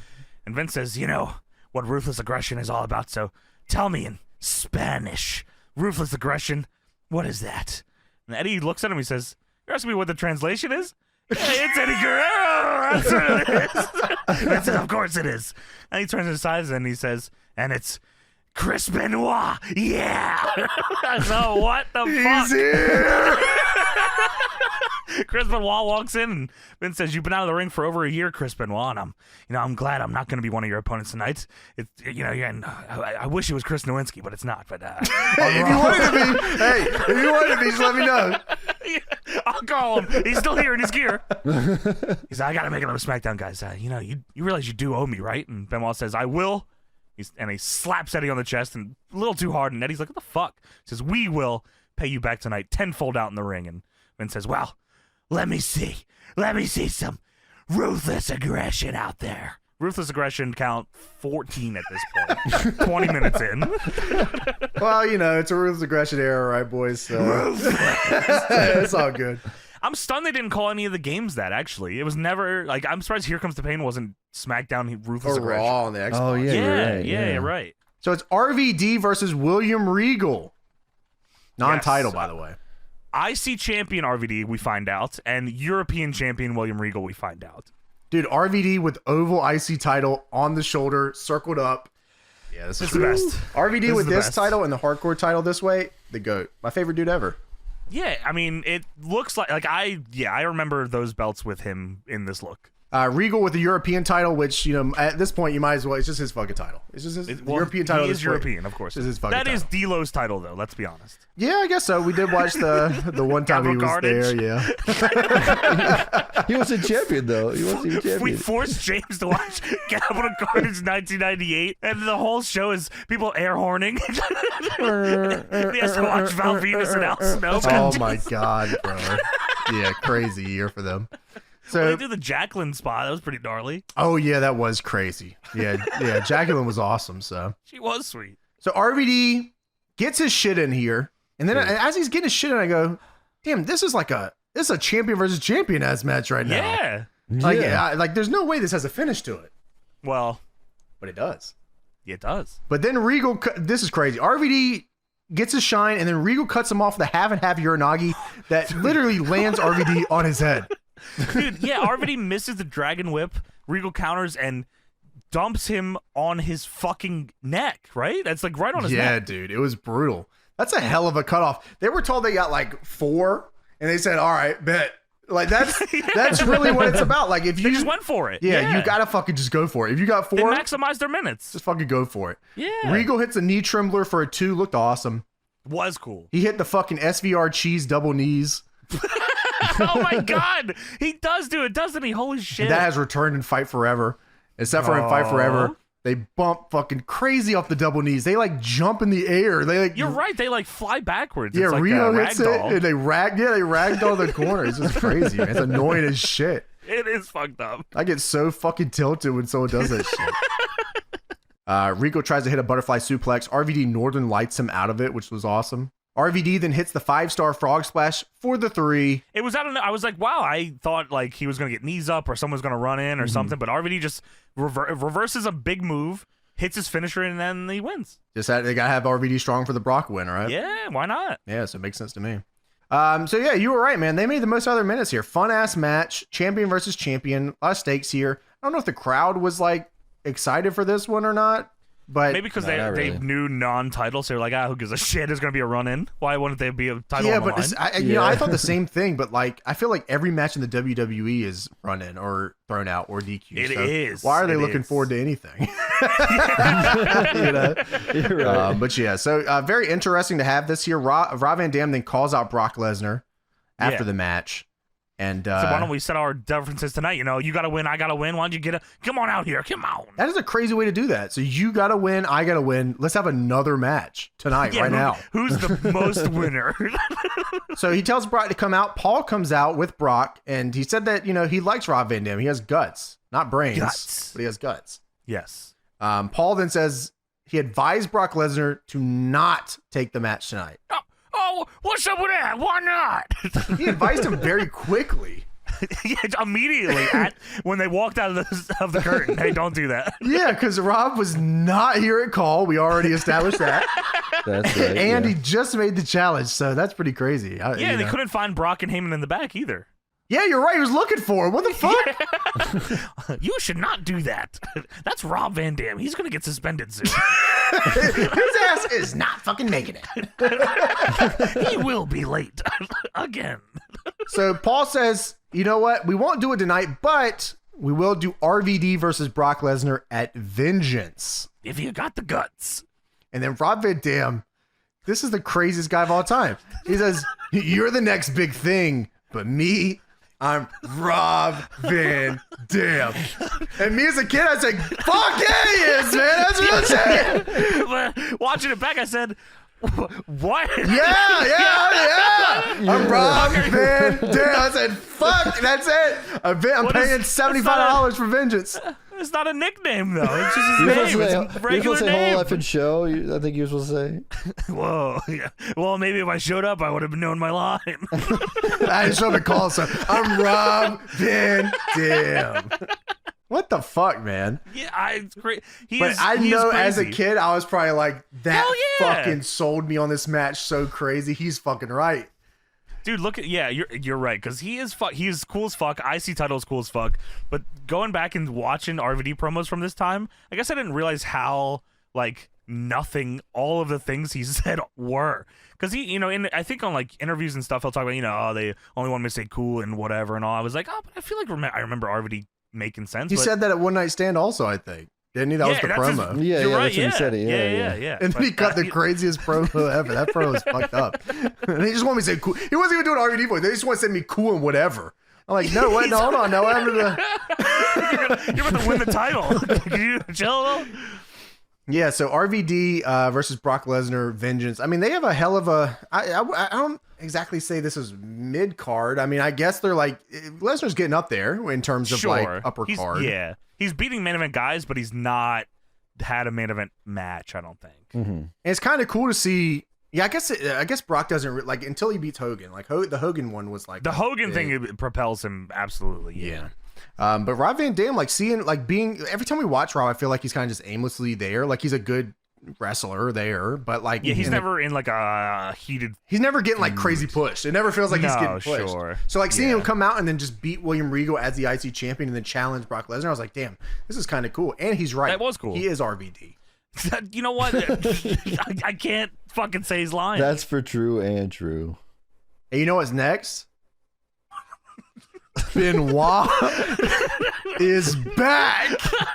And Vince says, you know what ruthless aggression is all about. So tell me in Spanish, ruthless aggression. What is that? And Eddie looks at him. He says, "You're asking me what the translation is?" Hey, it's Eddie Guerrero. That's what it is. Vince says, "Of course it is." And he turns his sides and he says, "And it's Chris Benoit." Yeah. So what the fuck? He's here. Chris Benoit walks in and Vince says, "You've been out of the ring for over a year, Chris Benoit, and I'm glad I'm not going to be one of your opponents tonight. It's, I wish it was Chris Nowinski, but it's not. But if you wanted to be, just let me know. I'll call him. He's still here in his gear." He's like, "I got to make another SmackDown, guys. You realize you do owe me, right?" And Benoit says, "I will." And he slaps Eddie on the chest and a little too hard, and Eddie's like, "What the fuck?" He says, "We will pay you back tonight, tenfold out in the ring." And Vince says, "Well, let me see some ruthless aggression out there." Ruthless aggression count 14 at this point. 20 minutes in. Well, it's a ruthless aggression era, right, boys? So. It's all good. I'm stunned they didn't call any of the games that, actually. It was never, like, I'm surprised Here Comes the Pain wasn't SmackDown Ruthless or Aggression. Raw on the Xbox. Oh, yeah, you're right. So it's RVD versus William Regal. Non-title, by the way. IC champion RVD, we find out, and European champion William Regal, we find out. Dude, RVD with oval IC title on the shoulder, circled up. Yeah, this is the best. RVD with this title and the hardcore title this way, the GOAT. My favorite dude ever. Yeah, I mean, it looks like I remember those belts with him in this look. Regal with the European title, which, at this point, you might as well, it's just his fucking title. It's just his European title. He is European, of course. It's his fucking that title. is D'Lo's title, though, let's be honest. Yeah, I guess so. We did watch the one time he was Carnage. there, yeah. He wasn't champion, though. He wasn't even champion. We forced James to watch Capital Carnage 1998, and the whole show is people air horning. He has to watch Val Venus and Al Snow. Oh, my God, bro. Yeah, crazy year for them. So they did the Jacqueline spot. That was pretty gnarly. Oh yeah, that was crazy. Yeah, Jacqueline was awesome. So she was sweet. So RVD gets his shit in here, and then as he's getting his shit in, I go, "Damn, this is a champion versus champion ass match right now." Yeah. Like there's no way this has a finish to it. Well, but it does. It does. But then Regal, this is crazy. RVD gets his shine, and then Regal cuts him off with a half and half Uranagi that literally lands RVD on his head. Dude, yeah, RVD misses the Dragon Whip. Regal counters and dumps him on his fucking neck, right? That's like right on his neck. Yeah, dude, it was brutal. That's a hell of a cutoff. They were told they got like 4, and they said, "All right, bet. Like that's really what it's about. Like if you just went for it. Yeah, you gotta fucking just go for it. If you got 4, they maximize their minutes. Just fucking go for it. Yeah. Regal hits a knee trembler for a 2. Looked awesome. Was cool. He hit the fucking SVR cheese double knees. Oh my god, he does do it, doesn't he? Holy shit. And that has returned in Fight Forever. Except for in Fight Forever, they bump fucking crazy off the double knees. They like jump in the air. They like You're right. They like fly backwards. Yeah, it's like Rio hits it ragdoll. and they ragdoll the corner. It's just crazy, man. It's annoying as shit. It is fucked up. I get so fucking tilted when someone does that shit. Rico tries to hit a butterfly suplex. RVD Northern lights him out of it, which was awesome. RVD then hits the 5-star frog splash for the 3. It was, I don't know, I was like, wow, I thought like he was going to get knees up or someone's going to run in or something, but RVD just reverses a big move, hits his finisher, and then he wins. They gotta have RVD strong for the Brock win, right? Yeah, why not? Yeah, so it makes sense to me. So yeah, you were right, man. They made the most out of their minutes here. Fun ass match, champion versus champion. A lot of stakes here. I don't know if the crowd was like excited for this one or not, but maybe because they knew non-title, so they're like, who gives a shit? There's gonna be a run-in. Why wouldn't they be a title? Yeah, on the but line? you know, I thought the same thing. But like, I feel like every match in the WWE is run-in or thrown out or DQ. It is. Why are they looking forward to anything? You know? You're right. But yeah, so very interesting to have this here. Rob Van Dam then calls out Brock Lesnar after the match. And so why don't we set our differences tonight? You know, you got to win, I got to win. Why don't you come on out here? Come on. That is a crazy way to do that. So you got to win, I got to win. Let's have another match tonight, right now. Who's the most winner? So he tells Brock to come out. Paul comes out with Brock, and he said that, you know, he likes Rob Van Dam. He has guts, not brains, but he has guts. Yes. Paul then says he advised Brock Lesnar to not take the match tonight. Oh, what's up with that? Why not? He advised him very quickly. Yeah, immediately when they walked out of the curtain. Hey, don't do that. Yeah, because Rob was not here at call. We already established that. That's right. And he just made the challenge, so that's pretty crazy. Yeah, they couldn't find Brock and Heyman in the back either. Yeah, you're right. He was looking for him. What the fuck? You should not do that. That's Rob Van Dam. He's going to get suspended soon. His ass is not fucking making it. He will be late again. So Paul says, you know what? We won't do it tonight, but we will do RVD versus Brock Lesnar at Vengeance. If you got the guts. And then Rob Van Dam, this is the craziest guy of all time. He says, you're the next big thing, but me, I'm Rob Van Dam. And me as a kid, I said, fuck yeah, he is, man. That's what I'm saying. But watching it back, I said, what? Yeah. I'm Rob Van Dam. I said, fuck, that's it. I'm paying $75 for Vengeance. It's not a nickname, though. It's just his name. It's a regular name. Whole effing show, I think you were supposed to say. Whoa. Yeah. Well, maybe if I showed up, I would have known my line. I just want to call, so I'm Rob Van Dam. What the fuck, man? Yeah, it's great. I know as a kid, I was probably like, that fucking sold me on this match so crazy. He's fucking right. Dude, look at you're right, because he's cool as fuck. IC title is cool as fuck. But going back and watching RVD promos from this time, I guess I didn't realize how like nothing all of the things he said were. Because he, you know, I think on like interviews and stuff, he'll talk about, you know, they only want me to say cool and whatever and all. I was like, but I feel like I remember RVD making sense. He said that at One Night Stand also, I think. Didn't he? That was the promo. You're right, that's when he said it. Yeah. And then he cut the craziest promo ever. That promo was fucked up. And he just wanted me to say cool. He wasn't even doing RVD voice. They just want to send me cool and whatever. I'm like, no, what? No, hold on. No, I'm gonna... You're about to win the title. Can you chill though? Yeah, so RVD versus Brock Lesnar, Vengeance. I mean, they have a hell of a... I don't exactly say this is mid-card. I mean, I guess they're like... Lesnar's getting up there in terms of like upper card. Yeah. He's beating main event guys, but he's not had a main event match, I don't think. Mm-hmm. And it's kind of cool to see... Yeah, I guess Brock doesn't... like until he beats Hogan. Like, the Hogan one was like... The Hogan thing propels him, absolutely, yeah. But Rob Van Dam, like seeing, like being, every time we watch Rob, I feel like he's kind of just aimlessly there. Like he's a good wrestler there, but like, yeah, he's never in like a heated. He's never getting like crazy pushed. It never feels like he's getting pushed. Sure. So like seeing him come out and then just beat William Regal as the IC champion and then challenge Brock Lesnar, I was like, damn, this is kind of cool. And he's right. That was cool. He is RVD. You know what? I can't fucking say his line. That's for true and true. And you know what's next? Benoit is back.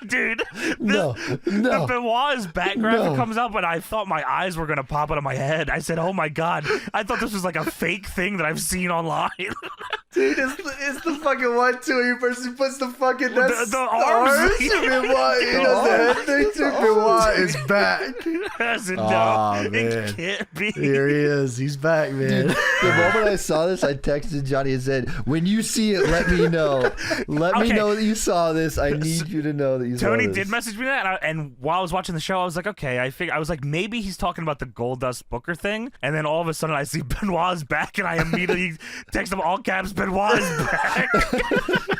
Dude, No. the Benoit is back graphic comes up, and I thought my eyes were going to pop out of my head. I said, oh my God. I thought this was like a fake thing that I've seen online. Dude, it's the fucking 1-2. He first puts the fucking the arms. He does the head thing too. Benoit is back. I said, Oh, no, man. it can't be. Here he is. He's back, man. Dude, the moment I saw this, I texted Johnny and said, when you see it, let me know. Let me know that you saw this. I need you to know that you saw this. Tony did message me that, and while I was watching the show, I was like, okay, I was like, maybe he's talking about the Goldust Booker thing, and then all of a sudden I see Benoit's back, and I immediately text him all caps, Benoit is back.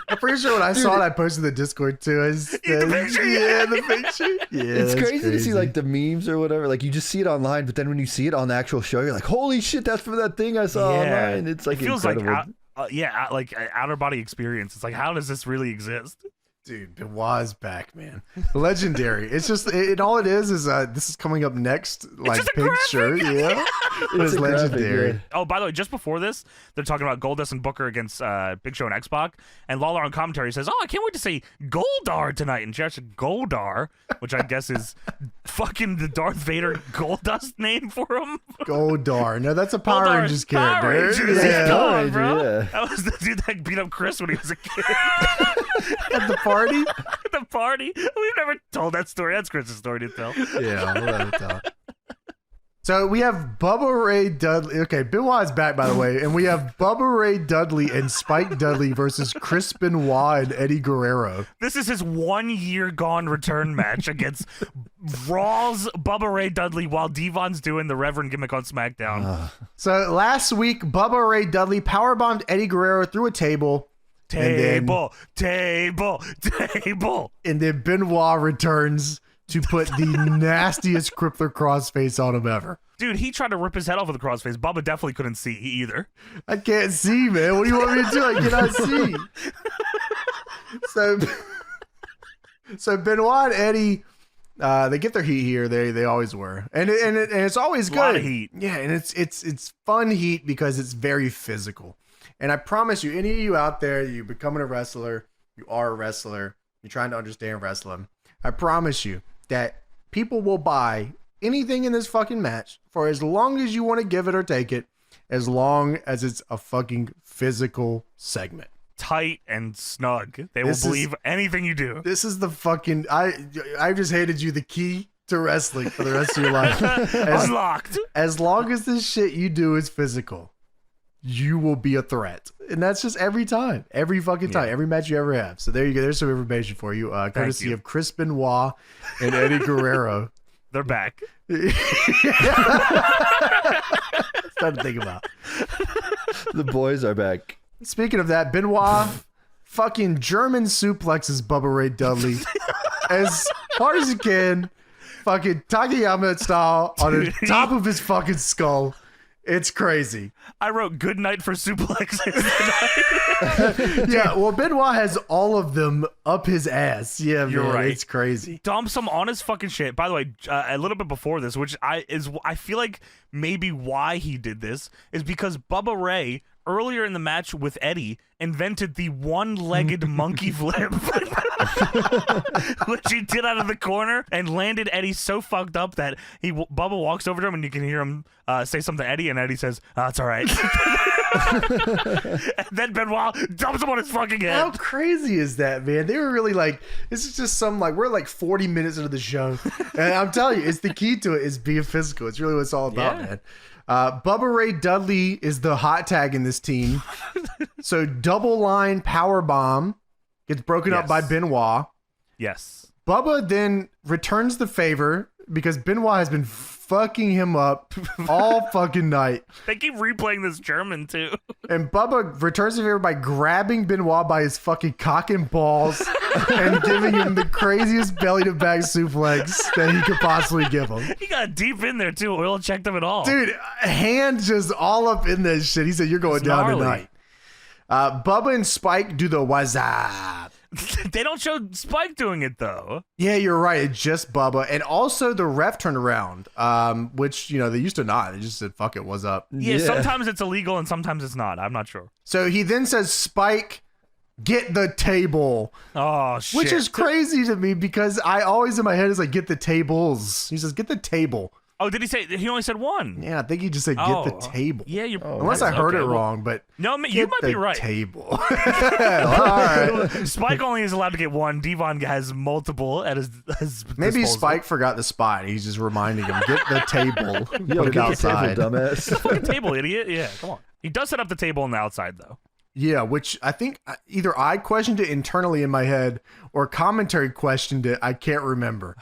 I'm pretty sure when I saw it, I posted the Discord too. The picture, the picture. Yeah, It's crazy to see like the memes or whatever. Like you just see it online, but then when you see it on the actual show, you're like, holy shit, that's from that thing I saw online. It's like it feels incredible. like like outer body experience. It's like, how does this really exist? Dude, Benoit is back, man. Legendary. It's just, all it is this is coming up next, like just a pink graphic. shirt. Yeah, it is legendary. Graphic, Oh, by the way, just before this, they're talking about Goldust and Booker against Big Show and X-Pac, and Lawler on commentary says, "Oh, I can't wait to say Goldar tonight." And Jared said Goldar, which I guess is fucking the Darth Vader Goldust name for him. Goldar. No, that's a Power Goldar. Rangers Power character. Rangers. Yeah. Come Power on, Ranger, bro. yeah. That was the dude that beat up Chris when he was a kid. At the party. At the party. We've never told that story. That's Chris's story to tell. Yeah, we'll let it tell. So we have Bubba Ray Dudley. Okay, Benoit is back, by the way. And we have Bubba Ray Dudley and Spike Dudley versus Chris Benoit and Eddie Guerrero. This is his 1 year gone return match against Raw's Bubba Ray Dudley while Devon's doing the Reverend gimmick on SmackDown. So last week, Bubba Ray Dudley powerbombed Eddie Guerrero through a table. Table. And then Benoit returns to put the nastiest crippler crossface on him ever. Dude, he tried to rip his head off with a crossface. Bubba definitely couldn't see either. I can't see, man. What do you want me to do? I cannot see. So Benoit and Eddie, they get their heat here. They always were, and it's always good. A lot of heat. Yeah, and it's fun heat because it's very physical. And I promise you, any of you out there, you're becoming a wrestler, you are a wrestler, you're trying to understand wrestling. I promise you that people will buy anything in this fucking match for as long as you want to give it or take it, as long as it's a fucking physical segment. Tight and snug. They will believe anything you do. This is the fucking... I just hated you the key to wrestling for the rest of your life. Unlocked. As long as this shit you do is physical, you will be a threat. And that's just every time. Every fucking time. Every match you ever have. So there you go. There's some information for you. Courtesy of Chris Benoit and Eddie Guerrero. They're back. It's time to think about. The boys are back. Speaking of that, Benoit fucking German suplexes Bubba Ray Dudley as hard as he can. Fucking Takayama style on the top of his fucking skull. It's crazy. I wrote good night for suplexes. Yeah, well, Benoit has all of them up his ass. Yeah, You're man, right. It's crazy. Dumps him on his fucking shit. By the way, a little bit before this, which I feel like maybe why he did this is because Bubba Ray earlier in the match with Eddie invented the one-legged monkey flip, which he did out of the corner and landed Eddie so fucked up that Bubba walks over to him and you can hear him say something to Eddie, and Eddie says, "Oh, it's all right." And then Benoit dumps him on his fucking head. How crazy is that, man? They were really like, this is just some, like, we're like 40 minutes into the show. And I'm telling you, it's the key to it is being physical. It's really what it's all about, man. Bubba Ray Dudley is the hot tag in this team. So double line power bomb gets broken up by Benoit. Yes. Bubba then returns the favor because Benoit has been fucking him up all fucking night. They keep replaying this German too. And Bubba returns the favor by grabbing Benoit by his fucking cock and balls and giving him the craziest belly to back suplex that he could possibly give him. He got deep in there too. Oil checked him at all. Dude, hand just all up in this shit. He said, "You're going down tonight." Bubba and Spike do the what's up. They don't show Spike doing it though. Yeah, you're right. It's just Bubba. And also the ref turned around, which, you know, they used to not. They just said, "Fuck it, what's up?" Yeah, sometimes it's illegal and sometimes it's not. I'm not sure. So he then says, "Spike, get the table. Oh, shit. Which is crazy to me because I always in my head is like, get the tables. He says, get the table. Oh, did he say? He only said one. Yeah, I think he just said, get the table. Yeah, you. Unless I heard it wrong, but no, you might be right. Table. All right. Spike only is allowed to get one. Devon has multiple at his Maybe disposal. Spike forgot the spot. He's just reminding him, get the table. Put it outside. The table, dumbass. Fucking table, idiot. Yeah, come on. He does set up the table on the outside, though. Yeah, which I think either I questioned it internally in my head or commentary questioned it. I can't remember.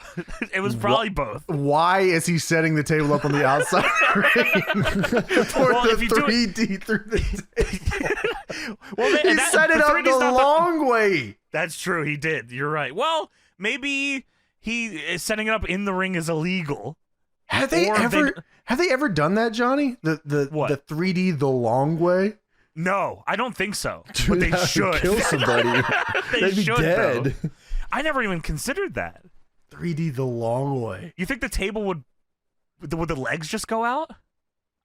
It was probably both. Why is he setting the table up on the outside ring for the 3D through the table? Well, he set it up the long way. That's true. He did. You're right. Well, maybe he is setting it up in the ring is illegal. Have they ever done that, Johnny? The 3D the long way? No, I don't think so. But they should. Kill somebody. They'd be dead. Though. I never even considered that. 3D the long way. You think the table would the legs just go out?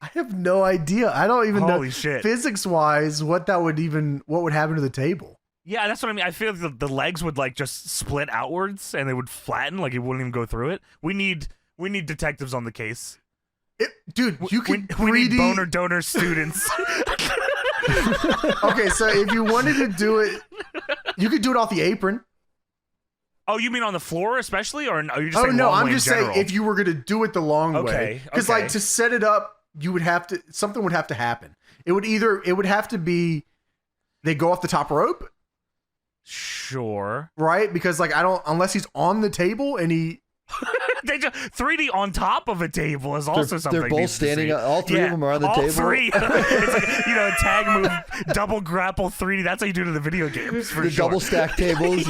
I have no idea. I don't even know shit. Physics-wise what would happen to the table. Yeah, that's what I mean. I feel like the legs would like just split outwards and they would flatten, like it wouldn't even go through it. We need detectives on the case. Dude, you can 3D... We need boner donor students. Okay, so if you wanted to do it, you could do it off the apron. Oh, you mean on the floor especially? Or are you just saying no, long I'm way just in general? saying if you were going to do it the long way. Because like to set it up, you would have to, something would have to happen. It would have to be, they go off the top rope. Sure. Right? Because like, unless he's on the table and he... They just 3D on top of a table is also something. They're both standing. All three of them are on the all table. Three. It's like, a tag move, double grapple 3D. That's how you do it in the video games. For the sure. double stack tables.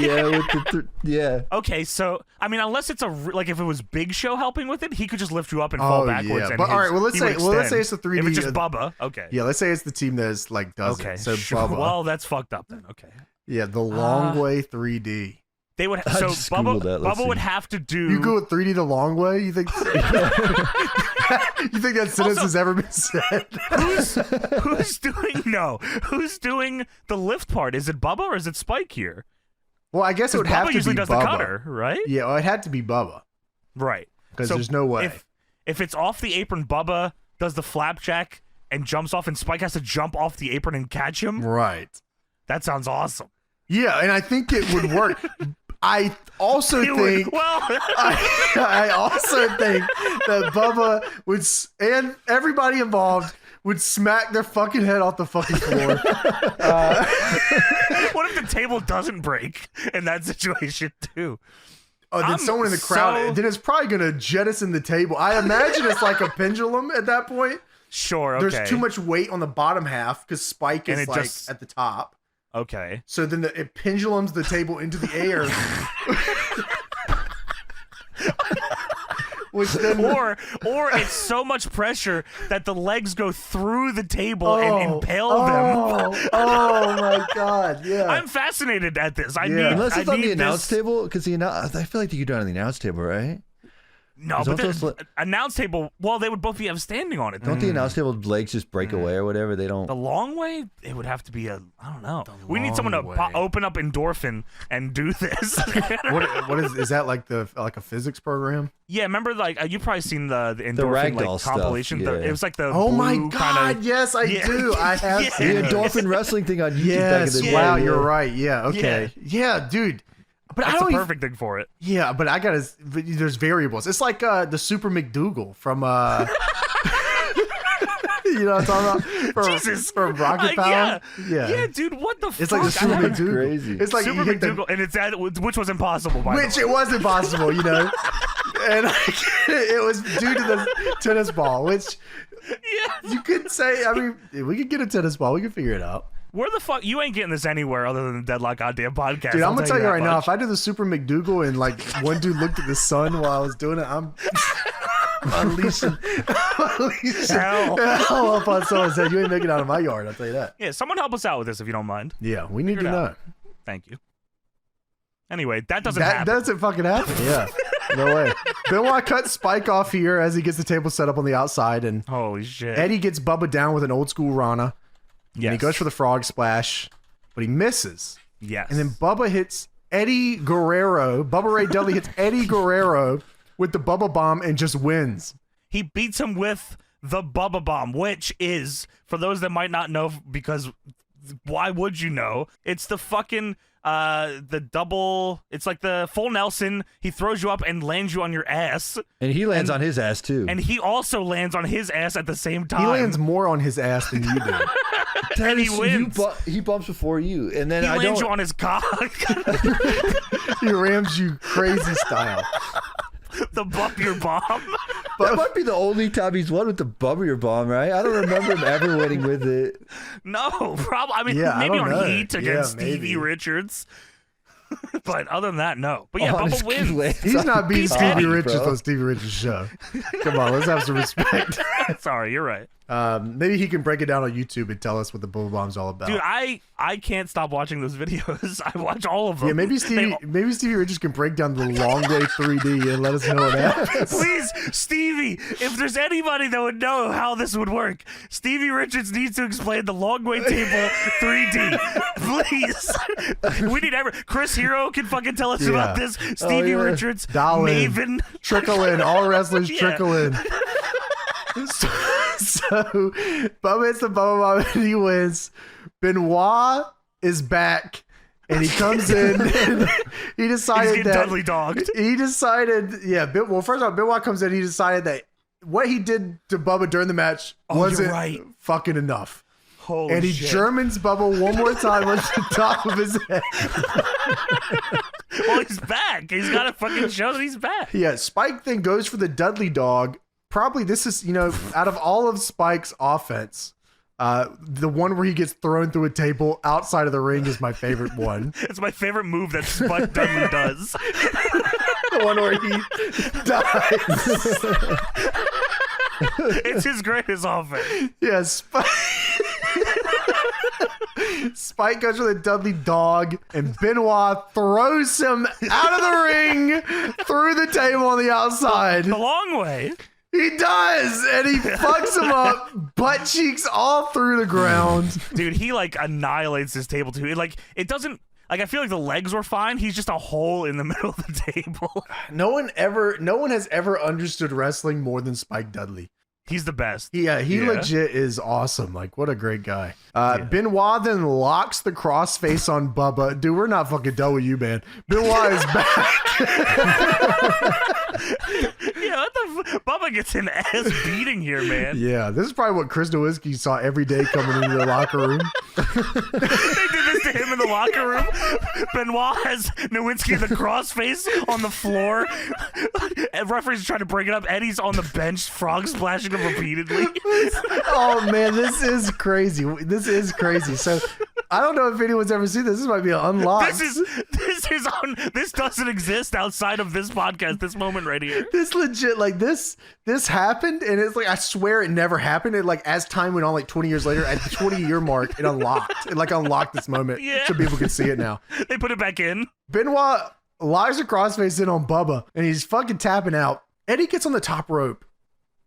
Yeah. Okay, so I mean, unless it's like if it was Big Show helping with it, he could just lift you up and fall backwards. Yeah. And but all right, let's say it's the 3D. If it's just Bubba, okay. Yeah, let's say it's the team that is like does it. So sure. Bubba. Well, that's fucked up then. Okay. Yeah, the long way 3D. They would Bubba would have to do. You go with 3D the long way. You think? You think that sentence has ever been said? Who's doing the lift part? Is it Bubba or is it Spike here? Well, I guess it would have to be Bubba. Bubba usually does the cutter, right? Yeah, well, it had to be Bubba. Right. Because there's no way. If it's off the apron, Bubba does the flapjack and jumps off, and Spike has to jump off the apron and catch him. Right. That sounds awesome. Yeah, and I think it would work. I also think I also think that Bubba would and everybody involved would smack their fucking head off the fucking floor. What if the table doesn't break in that situation too? Oh, then someone in the crowd, then it's probably gonna jettison the table. I imagine it's like a pendulum at that point. Sure, okay. There's too much weight on the bottom half because Spike is like at the top. Okay. So then it pendulums the table into the air. Which then, or it's so much pressure that the legs go through the table and impale them. Oh my god! Yeah, I'm fascinated at this. Unless it's on the announce table, because I feel like you could do it on the announce table, right? No, but the announce table, well, they would both be standing on it. Don't the announce table legs just break away or whatever? They don't. The long way, it would have to be I don't know. We need someone to open up endorphin and do this. What is that like a physics program? Yeah, remember you've probably seen the endorphin ragdoll compilation. Stuff, yeah. It was like the oh my god, yes I do. I have seen the endorphin wrestling thing on YouTube back in the day. Wow, you're right. Yeah, okay. Yeah, dude. But that's the perfect thing for it. Yeah, but there's variables. It's like the Super McDougal from you know what I'm talking about? From Rocket Power. Yeah, dude, what the fuck? It's like the Super McDougal. Crazy. It's like Super McDougal, and it's which was impossible, by the way. Which it was impossible, you know. And it was due to the tennis ball, which you could say, I mean, we could get a tennis ball. We could figure it out. Where the fuck? You ain't getting this anywhere other than the Deadlock goddamn podcast. Dude, I'm going to tell you right now, if I did the Super McDougal and like one dude looked at the sun while I was doing it, I'm unleashing hell up on someone's head. You ain't making it out of my yard, I'll tell you that. Yeah, someone help us out with this if you don't mind. Yeah, we need to know. Thank you. Anyway, that doesn't happen. That doesn't fucking happen. Yeah. No way. Benoit cuts Spike off here as he gets the table set up on the outside, and holy shit. Eddie gets Bubba down with an old school Rana. Yes. And he goes for the frog splash, but he misses. Yes. And then Bubba hits Eddie Guerrero. Bubba Ray Dudley hits Eddie Guerrero with the Bubba Bomb and just wins. He beats him with the Bubba Bomb, which is, for those that might not know, because why would you know? It's the fucking the double. It's like the full Nelson. He throws you up and lands you on your ass, and he lands on his ass too. And he also lands on his ass at the same time. He lands more on his ass than you do. And he wins. He bumps before you, and then he lands you on his cock. He rams you crazy style. The bump your bomb. That might be the only time he's won with the bump your bomb, right? I don't remember him ever winning with it. No, probably. I mean, maybe on Heat against Stevie maybe. Richards. But other than that, no. But yeah, Bubba wins. He's not beating Stevie Eddie, Richards bro. on Stevie Richards' show. Come on, let's have some respect. Sorry, you're right. Maybe he can break it down on YouTube and tell us what the Bubba Bomb's all about. Dude, I can't stop watching those videos. I watch all of them. Yeah, maybe Stevie Richards can break down the long way 3D and let us know what happens. Please, Stevie, if there's anybody that would know how this would work, Stevie Richards needs to explain the long way table 3D. Please. We need Chris Hero can fucking tell us about this. Stevie Richards, Maven. Trickle in. All wrestlers trickle in. So Bubba hits the Bubba Bomb and he wins. Benoit is back and he comes in and he decided He's getting Dudley dogged. He decided, well, first off, Benoit comes in, he decided that what he did to Bubba during the match wasn't fucking enough. Holy and he shit. Germans Bubba one more time on the top of his head. Well, he's back. He's got to fucking show that he's back. Yeah, Spike then goes for the Dudley dog. Probably this is, out of all of Spike's offense, the one where he gets thrown through a table outside of the ring is my favorite one. It's my favorite move that Spike Dudley does. The one where he dies. It's his greatest offense. Yeah, Spike goes for the Dudley dog, and Benoit throws him out of the ring through the table on the outside. The long way. He does, and he fucks him up, butt cheeks all through the ground. Dude, he annihilates this table too. It doesn't. I feel like the legs were fine. He's just a hole in the middle of the table. No one has ever understood wrestling more than Spike Dudley. He's the best. He legit is awesome. What a great guy. Benoit then locks the crossface on Bubba. Dude, we're not fucking done with you, man. Benoit is back. Yeah, what the Bubba gets an ass beating here, man. Yeah, this is probably what Chris Nowinski saw every day coming into the locker room. They did this to him in the locker room. Benoit has Nowinski the crossface on the floor. And referee's trying to break it up. Eddie's on the bench, frog splashing him repeatedly. Oh man, this is crazy. So I don't know if anyone's ever seen this. This might be an unlocked. This doesn't exist outside of this podcast. This moment right here. This legit this happened, and it's I swear it never happened. It as time went on, 20 years later, at the 20-year mark, it unlocked. It unlocked this moment so people can see it now. They put it back in. Benoit locks a crossface in on Bubba, and he's fucking tapping out. Eddie gets on the top rope,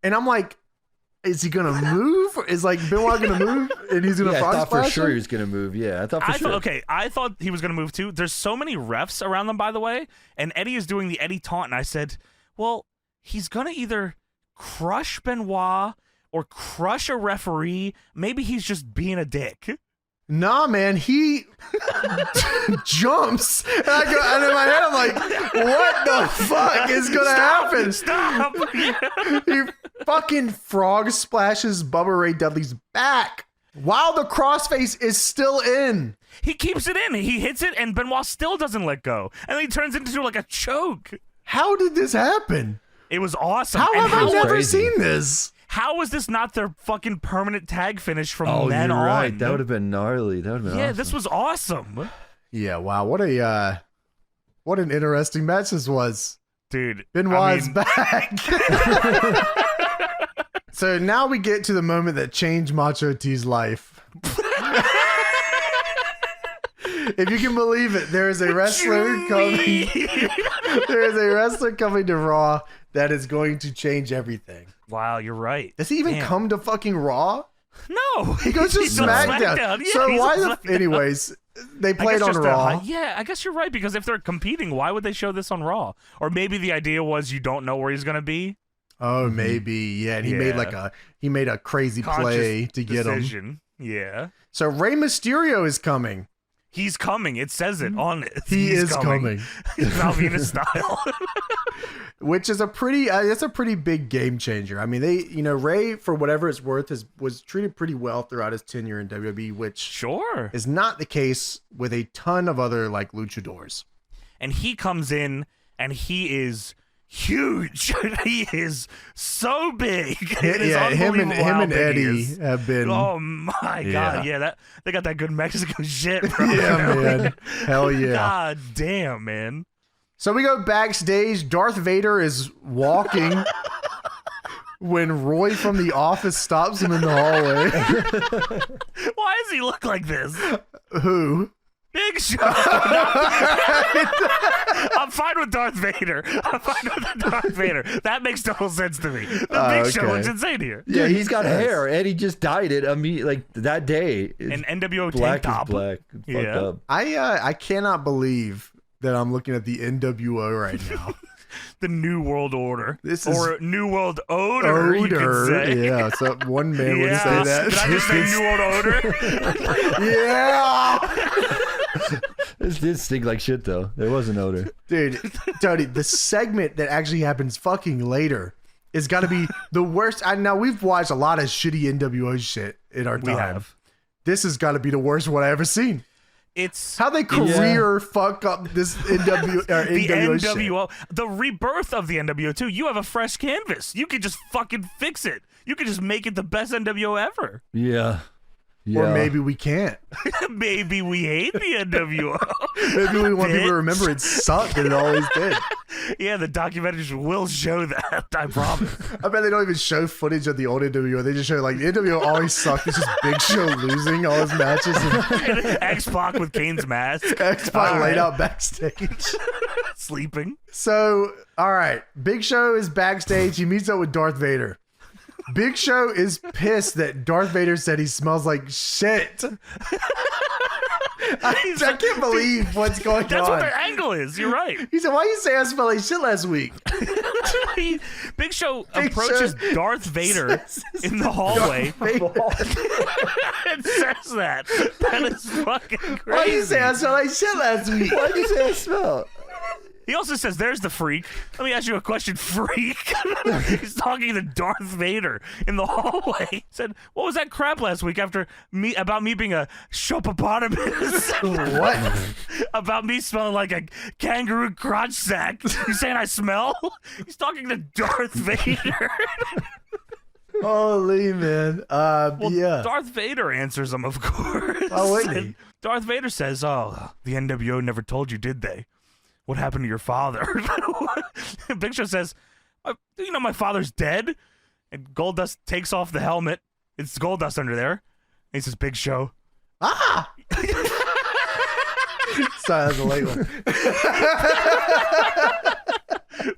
and I'm like, is he gonna move? Is Benoit gonna move and he's gonna frog I thought for splash sure him? he was gonna move. Yeah, I thought for sure. I thought he was gonna move too. There's so many refs around them, by the way, and Eddie is doing the Eddie taunt, and I said, well, he's gonna either crush Benoit or crush a referee. Maybe he's just being a dick. Nah, man, he jumps, and and in my head I'm like, what the fuck is gonna happen? Stop! He fucking frog splashes Bubba Ray Dudley's back while the crossface is still in. He keeps it in. He hits it, and Benoit still doesn't let go, and then he turns it into a choke. How did this happen? It was awesome. How have I never crazy. seen this? How was this not their fucking permanent tag finish from then you're on? right. That would have been gnarly. That would have been awesome. This was awesome. Yeah, wow, what an interesting match this was. Dude, Benoit's back. So now we get to the moment that changed Macho T's life. If you can believe it, there is a wrestler coming. There is a wrestler coming to Raw that is going to change everything. Wow, you're right. Does he even come to fucking Raw? No, He goes to he's on SmackDown. SmackDown. Yeah, So he's why on the? SmackDown. Anyways, They played on Raw. Yeah, I guess you're right, because if they're competing, why would they show this on Raw? Or maybe the idea was you don't know where he's going to be. Oh, maybe. Yeah, and he made a crazy play to get him. Yeah. So Rey Mysterio is coming. He's coming. It says it on it. He's coming. Malvina style. Which is it's a pretty big game changer. I mean, Rey, for whatever it's worth, was treated pretty well throughout his tenure in WWE, which is not the case with a ton of other like luchadors. And he comes in and he is huge. He is so big. Him and Eddie have been. Oh my god! Yeah, they got that good Mexican shit. Bro. Yeah, man. Hell yeah! God damn, man. So we go backstage. Darth Vader is walking when Roy from The Office stops him in the hallway. Why does he look like this? Who? Big Show. I'm fine with Darth Vader. That makes total sense to me. The Big Show looks insane here. Yeah, he's got hair, and he just dyed it. I mean, like that day. An NWO black tank top. Is black. Yeah. Up. I cannot believe that I'm looking at the NWO right now. The New World Order. This is New World Odor. You could say. Yeah, so one man would say that. Did I just say New World Order? Yeah. This did stink like shit, though. There was an odor. Dude, Tony, the segment that actually happens fucking later is got to be the worst. Now, we've watched a lot of shitty NWO shit in our time. We have. This has got to be the worst one I ever seen. It's how they fuck up this NWO shit. The rebirth of the NWO too. You have a fresh canvas. You could just fucking fix it. You could just make it the best NWO ever. Yeah. Or maybe we can't. Maybe we hate the NWO. Maybe we want people to remember it sucked and it always did. Yeah, the documentaries will show that. I promise. I bet they don't even show footage of the old NWO. They just show like the NWO always sucked. It's just Big Show losing all his matches. And X-Pac with Kane's mask. X-Pac laid out backstage. Sleeping. So, all right. Big Show is backstage. He meets up with Darth Vader. Big Show is pissed that Darth Vader said he smells like shit. I can't believe what's going on. That's what their angle is. You're right. He said, why you say I smell like shit last week? Big Show approaches Darth Vader in the hallway and says that. That is fucking crazy. Why you say I smell like shit last week? Why did you say I smell? He also says, there's the freak. Let me ask you a question, freak. He's talking to Darth Vader in the hallway. He said, what was that crap last week about me being a ḥopopotamus? What? About me smelling like a kangaroo crotch sack. You saying I smell? He's talking to Darth Vader. Holy man. Yeah. Darth Vader answers him, of course. Oh, wait. Darth Vader says, oh, the NWO never told you, did they? What happened to your father? Big Show says, you know my father's dead? And Goldust takes off the helmet. It's Goldust under there. And he says, Big Show. Ah! Sorry, that's a late one.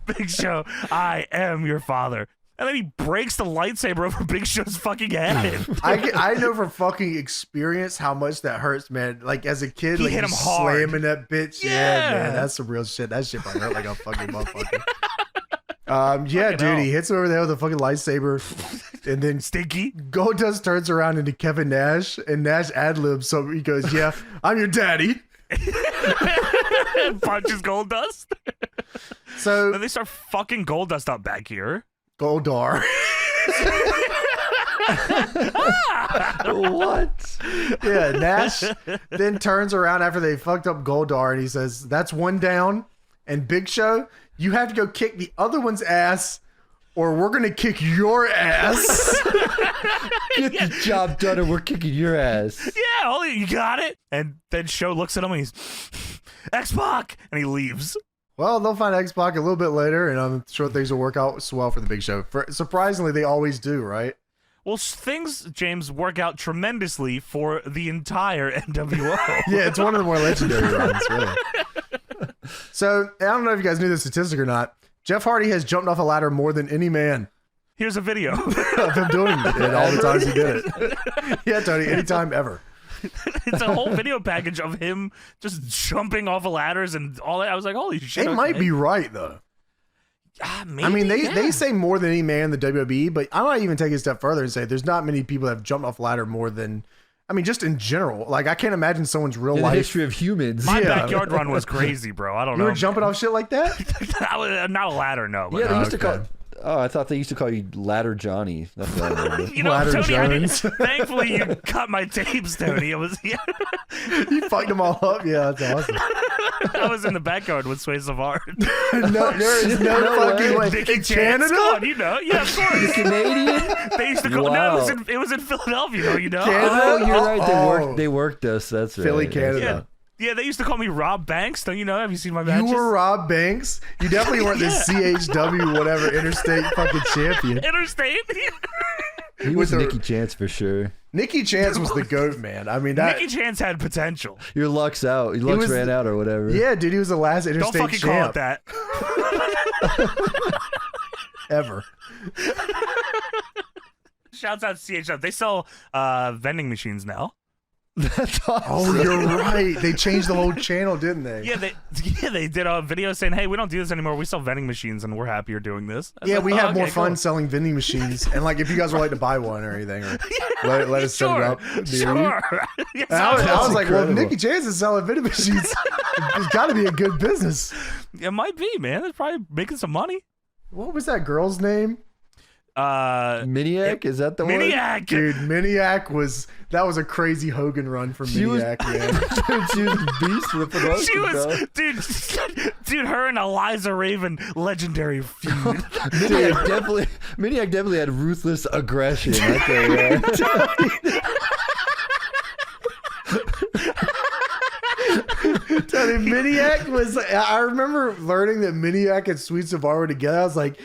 Big Show, I am your father. And then he breaks the lightsaber over Big Show's fucking head. I know from fucking experience how much that hurts, man. Like as a kid, he like hit him hard. Slamming that bitch. Yeah, man, that's some real shit. That shit probably hurt like a fucking motherfucker. Yeah, dude, hell. he hits him over there with a fucking lightsaber, and then Stinky Goldust turns around into Kevin Nash, and Nash ad-libs, so he goes, "Yeah, I'm your daddy." Punches Goldust. So then they start fucking Goldust up back here. Goldar. What? Yeah, Nash then turns around after they fucked up Goldar and he says, that's one down. And Big Show, you have to go kick the other one's ass or we're going to kick your ass. Get the job done or we're kicking your ass. Yeah, you got it. And then Show looks at him and he's, X-Pac! And he leaves. Well, they'll find X-Pac a little bit later, and I'm sure things will work out well for the Big Show. Surprisingly, they always do, right? Well, things, James, work out tremendously for the entire NWO. Yeah, it's one of the more legendary runs, really. So, I don't know if you guys knew this statistic or not. Jeff Hardy has jumped off a ladder more than any man. Here's a video of him doing it all the times he did it. Yeah, Tony, anytime ever. It's a whole video package of him just jumping off of ladders and all that. I was like, holy shit. They might be right, though. Maybe, I mean, they say more than any man in the WWE, but I might even take it a step further and say there's not many people that have jumped off a ladder more than, I mean, just in general. Like, I can't imagine someone's real life. The history of humans. My backyard run was crazy, bro. I don't know. You were jumping off shit like that? Not a ladder, no. But Yeah, they used to call. Oh, I thought they used to call you Ladder Johnny. That's what I remember. You know, Ladder Tony, Jones. Thankfully, you cut my tapes, Tony. It was You fucked them all up. Yeah, that's awesome. I was in the backyard with ☞. No, there is no fucking way. Nicky In Chance, Canada? come on, you know, yeah, of course. The Canadian? They used to call. Wow. No, it was in Philadelphia, though. You know. Canada? Oh, you're right. Oh. They worked us. That's right. Philly, Canada. Yeah. Yeah, they used to call me Rob Banks. Don't you know? Have you seen my You matches? were Rob Banks. You definitely weren't the CHW whatever interstate fucking champion. Interstate. He was With the- Nicky Chance for sure. Nicky Chance was the GOAT, man. I mean, that. Nicky Chance had potential. Your luck's out. Your luck's was- ran out or whatever. Yeah, dude, he was the last Don't interstate fucking champ call it that. ever. Shouts out to CHF. They sell vending machines now. That's awesome. Oh, you're right. They changed the whole channel, didn't they? Yeah, they did a video saying, "Hey, we don't do this anymore. We sell vending machines, and we're happier doing this." I was Yeah, like, we "Oh, have okay, more fun cool." selling vending machines. And like, if you guys would like to buy one or anything, or let us set it up. near you. Sure. Yes, And I was like, well, if incredible. Nicky Chance is selling vending machines, it's got to be a good business. it might be, man. It's probably making some money. What was that girl's name? Miniac? Is that the one? Miniac. Dude, Miniac was a crazy Hogan run for She was- Miniac, man. Dude, she was a beast for the promotion, She was, bro. dude, her and Eliza Raven, legendary feud. Miniac definitely had ruthless aggression. I tell you that. Tony, Miniac was. I remember learning that Miniac and Sweet Savard were together. I was like,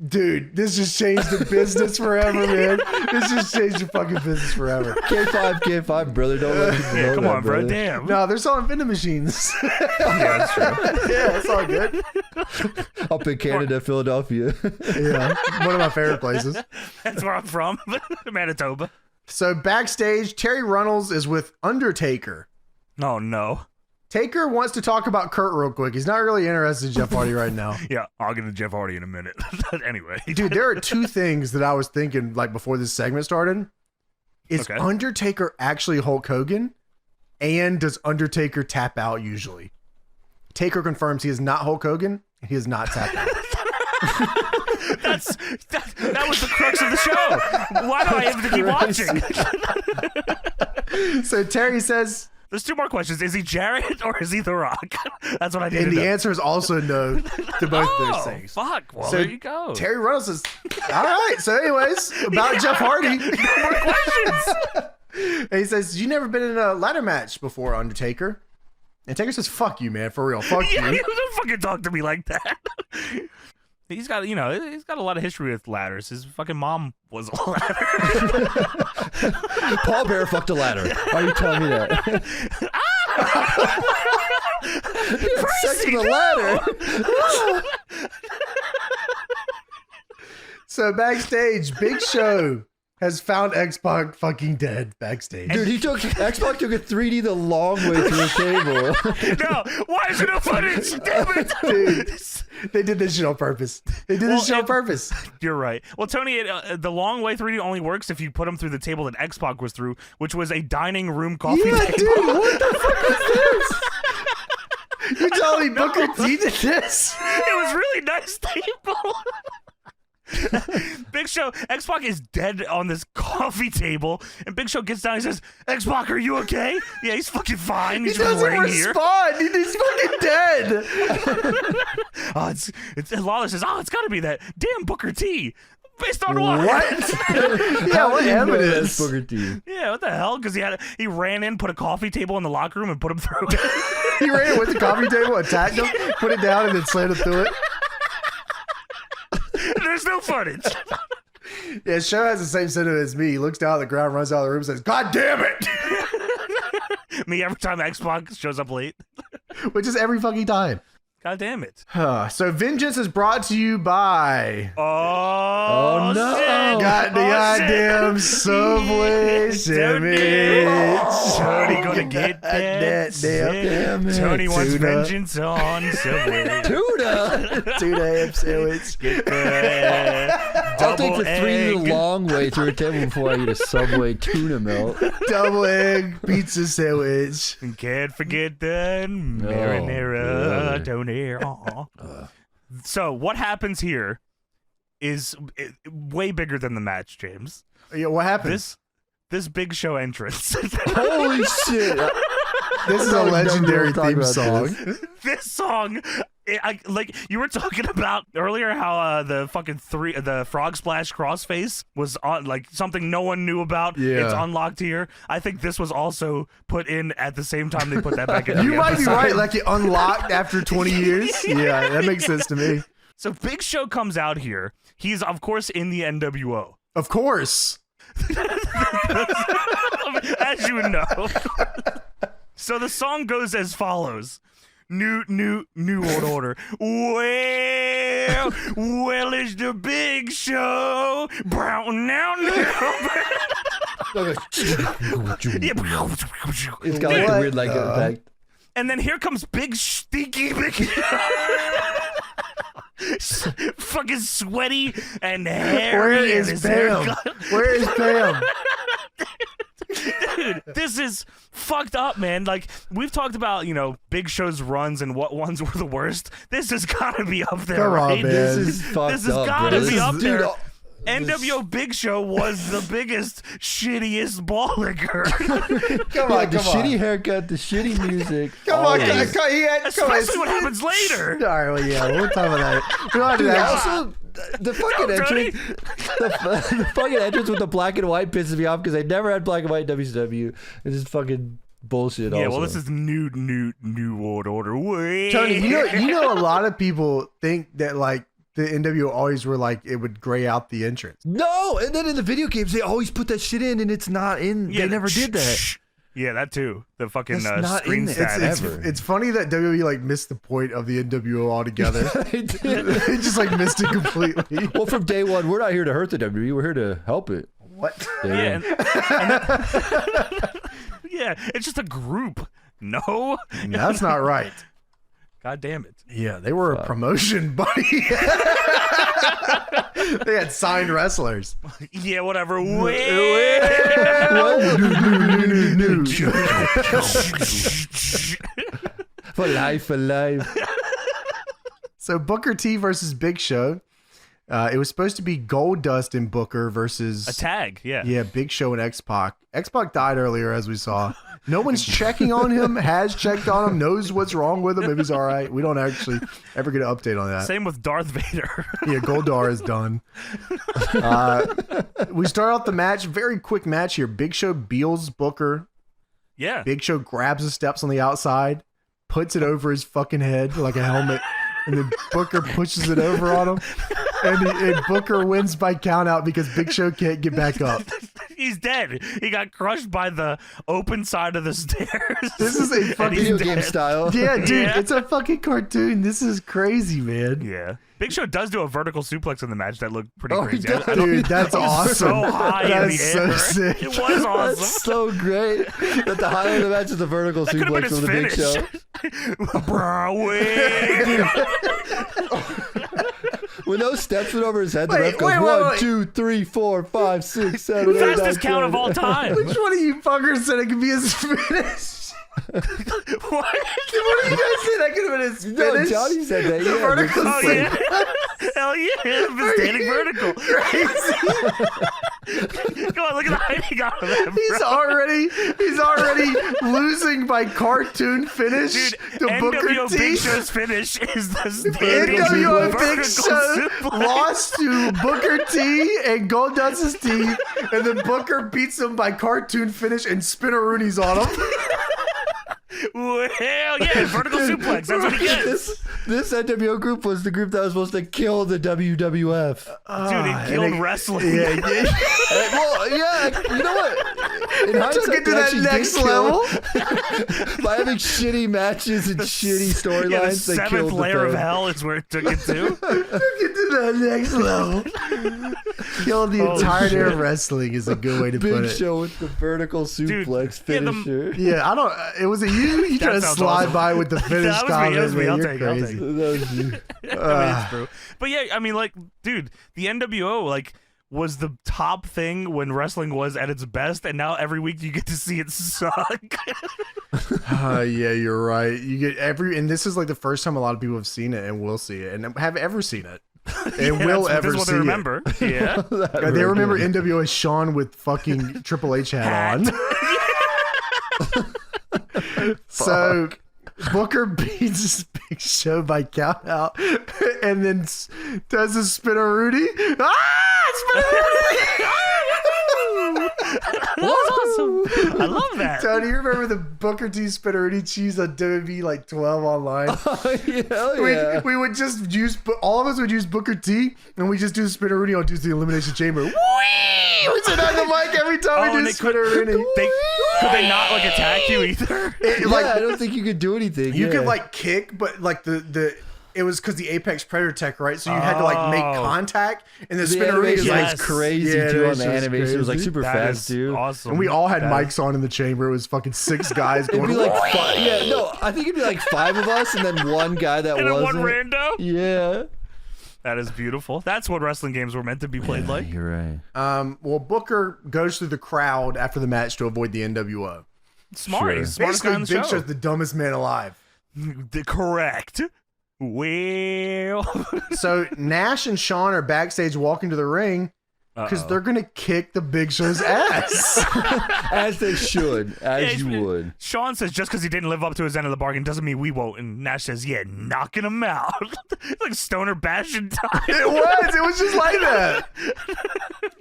dude, this just changed the business forever, man. This just changed the fucking business forever. K5, brother. Don't let me Yeah, know come that, on, bro. brother. Damn. No, they're selling vending machines. Yeah, that's true. Yeah, it's all good. Up in Canada, Philadelphia. Yeah, one of my favorite places. That's where I'm from, Manitoba. So backstage, Terry Runnels is with Undertaker. Oh no. Taker wants to talk about Kurt real quick. He's not really interested in Jeff Hardy right now. Yeah, I'll get to Jeff Hardy in a minute. Anyway, Dude, there are two things that I was thinking like before this segment started. Is Okay. Undertaker actually Hulk Hogan? And does Undertaker tap out usually? Taker confirms he is not Hulk Hogan. He is not tapped out. that was the crux of the show. Why do I have to keep watching? So Terry says, There's two more questions. Is he Jarrett or is he The Rock? That's what I need and to the know. answer is also no to both those things. Fuck. Well, So there you go. Terry Runnels says, all right. So anyways, about Jeff Hardy. More questions. And he says, you never been in a ladder match before, Undertaker. And Taker says, fuck you, man. For real. Fuck Yeah, you. you don't fucking talk to me like that. He's got a lot of history with ladders. His fucking mom was a ladder. Paul Bear fucked a ladder. Why are you telling me that? He had sex with a ladder. So backstage, Big Show has found X-Pac fucking dead backstage. Dude, X-Pac took a 3D the long way through the table. No, why is there no footage? Damn it. Dude, they did this shit on purpose. They did this shit on purpose. You're right. Well, Tony, the long way 3D only works if you put him through the table that X-Pac was through, which was a dining room coffee Yeah, table. dude, what the fuck is this? You telling me Booker T did this? It was really nice table. Big Show, X-Pac is dead on this coffee table, and Big Show gets down and says, X-Pac, are you okay? Yeah, he's fucking fine. He's He just doesn't laying here. respond. He's fucking dead. Oh, it's Lawler says, oh, it's got to be that damn Booker T. Based on what? What? Yeah, what evidence? Booker T. Yeah, what the hell? Because he ran in, put a coffee table in the locker room, and put him through it. He ran with the coffee table, attacked him, put it down, and then slammed it through it. There's no footage. Yeah, Show has the same sentiment as me. He looks down at the ground, runs out of the room, and says, God damn it! Me every time X-Pac shows up late. Which is every fucking time. God damn it. So Vengeance is brought to you by... Oh no. shit. Got the goddamn Subway sandwich. Tony gonna get that. Damn it. Tony wants Tuna. vengeance on Subway. Tuna ham sandwich. Get that. I'll take the Double egg. long way through a table before I eat a Subway tuna melt. Double egg pizza sandwich. And can't forget the marinara donair. So what happens here is way bigger than the match, James. Yeah, what happened? This Big Show entrance. Holy shit. This is a legendary theme song. This song, like you were talking about earlier, how the fucking the Frog Splash crossface was on, like something no one knew about. Yeah. It's unlocked here. I think this was also put in at the same time they put that back in. You might be right. Like it unlocked after 20 years. Yeah, that makes sense to me. So Big Show comes out here. He's of course in the NWO. Of course. As you know. So the song goes as follows. New world order. Well, it's the Big Show. Brown now. It's got like a weird like effect. And then here comes Big Stinky Big fucking sweaty and hairy. Where and is his Pam? haircut. Where is Pam? Dude, this is fucked up, man. Like, we've talked about, Big Show's runs and what ones were the worst. This has got to be up there, Come on, right? man. This is fucked This has up, got bro. to be up Dude, there. NWO Big Show was the biggest, shittiest ballinger. Come on, the come on. shitty haircut, the shitty music. Come on, always. Especially what happens later. All right, well, yeah, we'll talk about that. We don't have to Dude, do that. also, the fucking entrance, the fucking entrance with the black and white pisses me off because they never had black and white in WCW. It's just fucking bullshit. Yeah, also. well, this is new world order. Wait. Tony, you know, a lot of people think that like the NWO always were like it would gray out the entrance. No, and then in the video games they always put that shit in, and it's not in. Yeah, they never did that. Yeah, that too. The fucking That's not screen in there. stat. It's funny that WWE like missed the point of the NWO altogether. They did. They just like missed it completely. Well, from day one, we're not here to hurt the WWE. We're here to help it. What? Day one. Yeah, it's just a group. No, That's not right. God damn it. Yeah, they were a promotion, buddy. They had signed wrestlers. Yeah, whatever. For life, for life. So Booker T versus Big Show. It was supposed to be Goldust and Booker versus A tag, yeah. Yeah, Big Show and X-Pac. X-Pac died earlier, as we saw. No one's checking on him, has checked on him, knows what's wrong with him, if he's all right. We don't actually ever get an update on that. Same with Darth Vader. Yeah, Goldar is done. We start out the match, very quick match here. Big Show beals Booker. Yeah. Big Show grabs the steps on the outside, puts it over his fucking head like a helmet, and then Booker pushes it over on him. And Booker wins by count out because Big Show can't get back up. He's dead. He got crushed by the open side of the stairs. This is a fucking Video game style. Yeah, dude, Yeah. it's a fucking cartoon. This is crazy, man. Yeah. Big Show does do a vertical suplex in the match that looked pretty Oh, he crazy. does. Dude, that's It was awesome. so high in That's the so air. sick. It was awesome. That's so great that the highlight of the match is the vertical That could have been suplex his of the Big Show. finish. Bro, wait. When those steps went over his head, the Wait, ref goes wait, 1, wait. 2, 3, 4, 5, 6, 7, 8, 9, Fastest count of 10. all time. Which one of you fuckers said it could be his finish? What? What did you guys say that could have been his No, finish? Johnny said that. The Yeah, vertical Oh, suplex. yeah. Hell yeah. The standing vertical. Go on, look at the height he got on that, bro. He's already losing by cartoon finish Dude, to Booker NWO T. Big Show's finish is the standing NWO Big vertical Show suplex. lost to Booker T and Goldust's teeth, and then Booker beats him by cartoon finish and spinneroonies on him. Well, yeah, vertical suplex. That's what he gets. This NWO group was the group that was supposed to kill the WWF. Dude, he killed wrestling. Yeah, yeah. Well, yeah, you know what? In hindsight, took it to that next level. By having shitty matches and shitty storylines. Yeah, the they seventh killed layer of the hell is where it took it to. Took it to that next level. Killed the entirety of wrestling is a good way to put it. Big Show with the vertical suplex finisher. Yeah, I don't. It was a you. You trying to slide awesome. by with the finish comment. That was me. I'll You're take it. crazy. That was you. I mean, it's true. But yeah, I mean, like, dude, the NWO, like, was the top thing when wrestling was at its best, and now every week you get to see it suck. Yeah, you're right. You get and this is like the first time a lot of people have seen it and will see it and have ever seen it. And will ever see they remember. it. Yeah. They remember NWO as Sean with fucking Triple H hat on. So Booker beats Big Show by count out and then does a Spinaroonie. Spinaroonie! That was awesome. I love that. Tony, you remember the Booker T Spinaroonie cheese on WWE like 12 online? Yeah. We would just use, all of us would use Booker T, and we just do Spinaroonie on Tuesday Elimination Chamber. Whee! We sit on the mic every time we do Spinaroonie. Could they not like attack you either? I don't think you could do anything. You could like kick, but like it was because the Apex Predator tech, right? So you had to like make contact, and the Spinaroonie is like crazy too on the animation. It was like super fast too. Awesome. And we all had mics on in the chamber. It was fucking 6 guys going. It'd be like I think it'd be like 5 of us and then one guy that and wasn't. one rando. Yeah. That is beautiful. That's what wrestling games were meant to be played like. You're right. Well, Booker goes through the crowd after the match to avoid the NWO. Smart. Sure. Smartest guy on the Big show. Show's the dumbest man alive. Correct. Well. So Nash and Shawn are backstage walking to the ring because they're going to kick the Big Show's ass. As they should. As you would. Shawn says just because he didn't live up to his end of the bargain doesn't mean we won't. And Nash says, yeah, knocking him out. It's like stoner bashing time. It was just like that.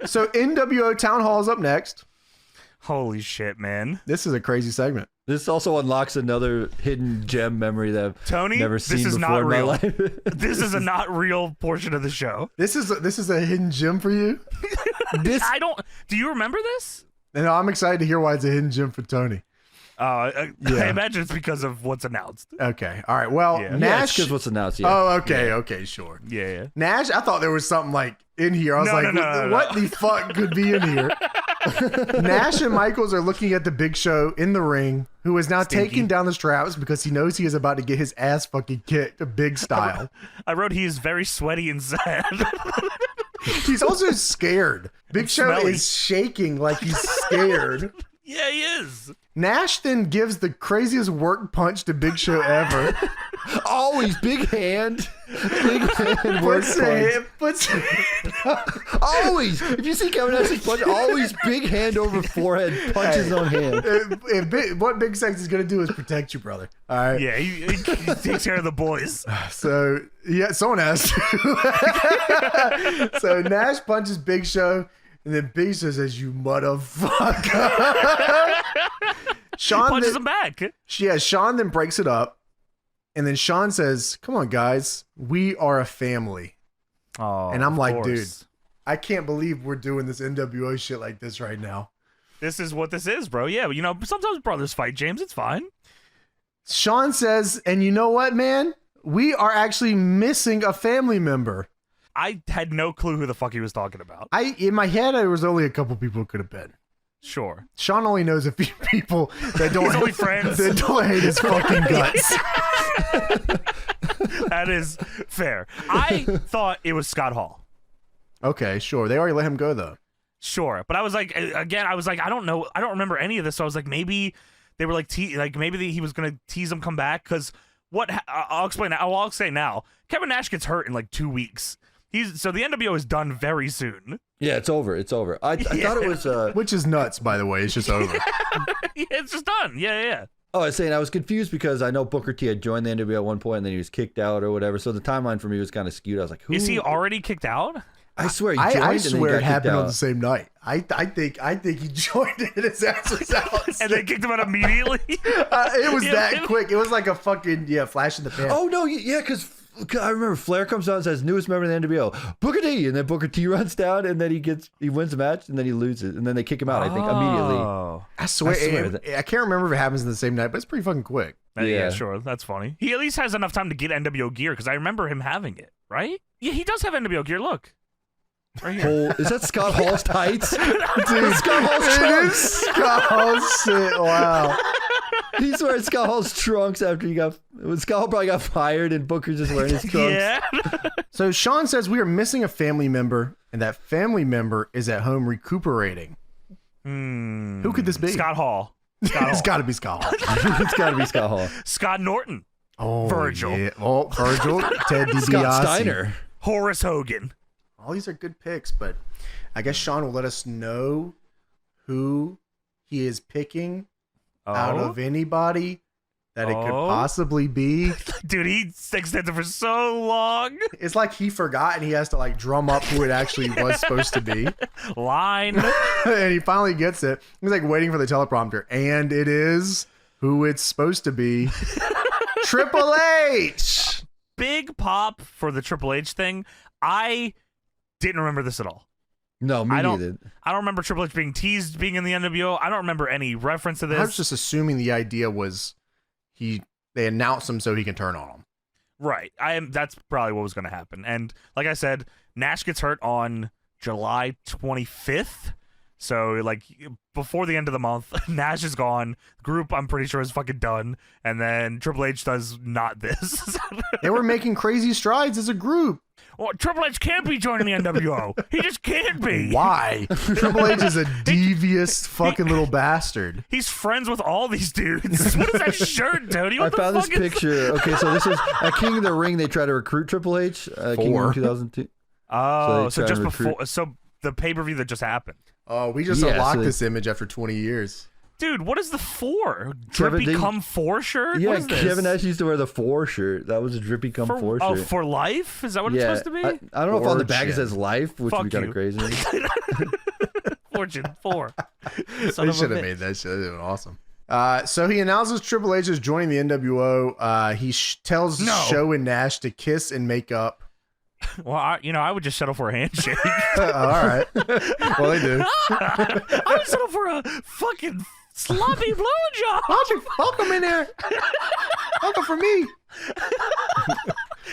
So NWO Town Hall is up next. Holy shit, man. This is a crazy segment. This also unlocks another hidden gem memory that I've Tony, never seen this is before not in my real. life. This is a not real portion of the show. This is a hidden gem for you. Do you remember this? And I'm excited to hear why it's a hidden gem for Tony. I imagine it's because of what's announced. Okay. All right. Well, Yeah. Nash. because what's announced. Yeah. Oh, okay. Okay. Sure. Yeah. Nash, I thought there was something like in here. I was No. what the fuck could be in here? Nash and Michaels are looking at the Big Show in the ring, who is now taking down the straps because he knows he is about to get his ass fucking kicked, big style. I wrote he is very sweaty and sad. He's also scared. Big Show smelly. is shaking like he's scared. Yeah, he is. Nash then gives the craziest work punch to Big Show ever. Always big hand. Big hand work punch. Always. If you see Kevin Nash's punch, always big hand over forehead, punch his own hand. What Big Sex is going to do is protect you, brother. All right. Yeah, he takes care of the boys. So, yeah, someone has to. So Nash punches Big Show, and then Big Show says, you motherfucker. Shawn Punches him back. Yeah, Shawn then breaks it up. And then Shawn says, come on, guys. We are a family. Oh, and I'm like, dude, I can't believe we're doing this NWO shit like this right now. This is what this is, bro. Yeah, you know, sometimes brothers fight, James. It's fine. Shawn says, and you know what, man? We are actually missing a family member. I had no clue who the fuck he was talking about. In my head, there was only a couple people who could have been. Sure. Shawn only knows a few people that don't, only friends. That don't hate his fucking guts. That is fair. I thought it was Scott Hall. Okay, sure. They already let him go, though. Sure. But I was like, again, I don't know. I don't remember any of this. So I was like, maybe they were like, he was going to tease him come back. Because I'll explain that. I'll say now. Kevin Nash gets hurt in like 2 weeks. So the NWO is done very soon. Yeah, it's over. It's over. I thought it was... Which is nuts, by the way. It's just over. Yeah, it's just done. Yeah. Oh, I was saying I was confused because I know Booker T had joined the NWO at one point and then he was kicked out or whatever. So the timeline for me was kind of skewed. I was like, who? Is he already kicked out? I swear he joined. I swear it happened on out. the same night. I think he joined it and his ass was out. And they kicked him out immediately. It was that quick. It was like a fucking flash in the pan. Oh no, yeah, because I remember Flair comes out and says newest member of the NWO, Booker T, and then Booker T runs down and then he wins the match and then he loses and then they kick him out. I think immediately. I swear I can't remember if it happens in the same night, but it's pretty fucking quick. Yeah, sure, that's funny. He at least has enough time to get NWO gear because I remember him having it, right? Yeah, he does have NWO gear. Look. Right here. Is that Scott Hall's tights? Dude, Scott Hall's trunks. Scott Hall's shit. Wow. He's wearing Scott Hall's trunks after Scott Hall probably got fired and Booker's just wearing his trunks. Yeah. So Sean says we are missing a family member, and that family member is at home recuperating. Who could this be? Scott Hall. It's got to be Scott Hall. It's got to be Scott Hall. Scott Norton. Oh, Virgil. Yeah. Oh, Virgil. Ted DiBiase. Scott Steiner. Horace Hogan. All these are good picks, but I guess Sean will let us know who he is picking out of anybody that it could possibly be. Dude, he extended for so long. It's like he forgot and he has to like drum up who it actually was supposed to be. Line. And he finally gets it. He's like waiting for the teleprompter. And it is who it's supposed to be. Triple H. Big pop for the Triple H thing. I didn't remember this at all. No, me neither. I don't remember Triple H being teased being in the NWO. I don't remember any reference to this. I was just assuming the idea was they announced him so he can turn on him. Right. That's probably what was going to happen. And like I said, Nash gets hurt on July 25th. So like before the end of the month, Nash is gone. The group, I'm pretty sure, is fucking done. And then Triple H does not this. They were making crazy strides as a group. Well, Triple H can't be joining the NWO. He just can't be. Why? Triple H is a devious fucking little bastard. He's friends with all these dudes. What is that shirt, Tony? I found this picture. Okay, so this is at King of the Ring. They try to recruit Triple H. King of 2002. Oh, so just before. So the pay-per-view that just happened. Oh, we just unlocked this image after 20 years. Dude, what is the 4? Drippy Cum 4 shirt? Yeah, what is this? Kevin Nash used to wear the 4 shirt. That was a Drippy Cum 4 shirt. Oh, for life? Is that what it's supposed to be? I don't know if on the back it says life, which would be kind of crazy. Fortune 4. They should have made that shit. That would have been awesome. So he announces Triple H is joining the NWO. He tells Show and Nash to kiss and make up. Well, I would just settle for a handshake. All right. Well, they do. I would settle for a fucking sloppy blowjob. Why don't you fuck him in there? Fuck him for me.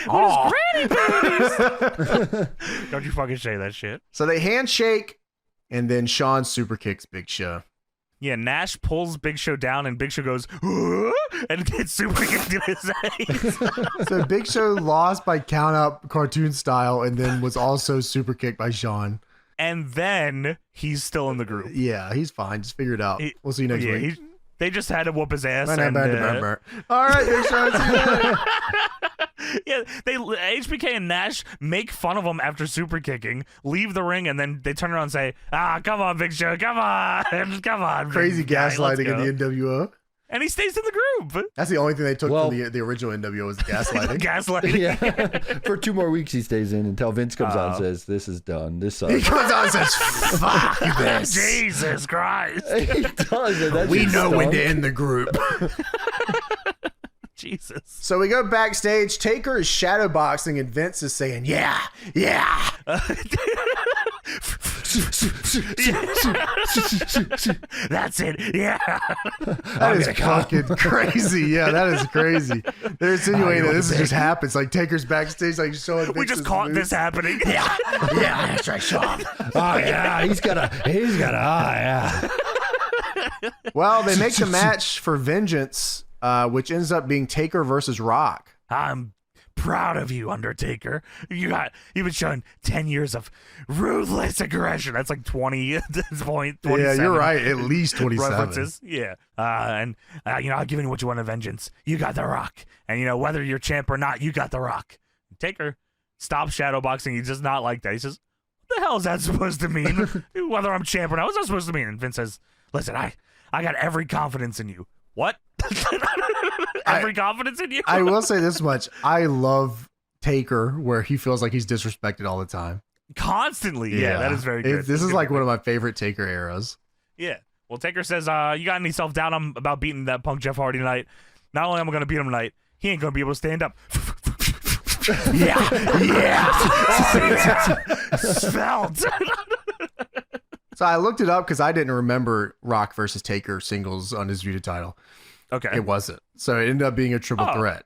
What is granny babies? Don't you fucking say that shit. So they handshake, and then Sean super kicks Big Show. Yeah, Nash pulls Big Show down, and Big Show goes, and gets super kicked in his face. So Big Show lost by count out cartoon style, and then was also super kicked by Sean. And then he's still in the group. Yeah, he's fine. Just figure it out. We'll see you next week. They just had to whoop his ass. All right, Big Show. See you later. Yeah, HBK and Nash make fun of him after super kicking, leave the ring, and then they turn around and say, come on, Big Show, come on. Crazy gaslighting in the NWO. And he stays in the group. That's the only thing they took from the original NWO was the gaslighting. Gaslighting. Yeah. For 2 more weeks he stays in until Vince comes out and says, this is done. This sucks. He comes out and says, fuck this. Jesus Christ. He does. We know when to end the group. Jesus. So we go backstage. Taker is shadowboxing, and Vince is saying, yeah. That's it. Yeah. That is fucking crazy. Yeah, that is crazy. They're insinuating that this just happens. Like Taker's backstage, like showing Vince's we just caught this happening. Yeah, that's right, Sean. Oh yeah, he's got a. Well, they make the match for Vengeance, which ends up being Taker versus Rock. I'm proud of you, Undertaker. You've been showing 10 years of ruthless aggression. That's like 20 at this point. 27 yeah, you're right. At least 27 references. Yeah. I'll give you what you want of Vengeance. You got the Rock. And whether you're champ or not, you got the Rock. Taker stops shadowboxing. He does not like that. He says, "What the hell is that supposed to mean? Whether I'm champ or not, what's that supposed to mean?" And Vince says, "Listen, I got every confidence in you." What? Every confidence in you? I will say this much. I love Taker where he feels like he's disrespected all the time. Constantly. Yeah, that is very good. This is like one of my favorite Taker eras. Yeah. Well, Taker says, you got any self-doubt about beating that punk Jeff Hardy tonight? Not only am I going to beat him tonight, he ain't going to be able to stand up. Yeah. Svelte. So I looked it up because I didn't remember Rock versus Taker singles Undisputed title. Okay. It wasn't. So it ended up being a triple threat.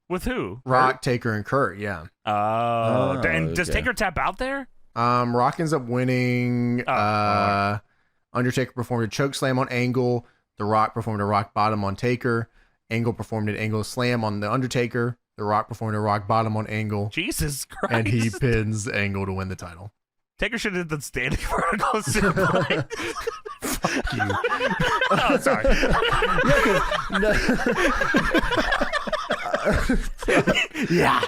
With who? Rock, Kurt? Taker, and Kurt, yeah. And does Taker tap out there? Rock ends up winning. Undertaker performed a choke slam on Angle. The Rock performed a rock bottom on Taker. Angle performed an Angle slam on the Undertaker. The Rock performed a rock bottom on Angle. Jesus Christ. And he pins Angle to win the title. Taker should have done the standing vertical suplex. Fuck you. Oh, sorry. Yeah.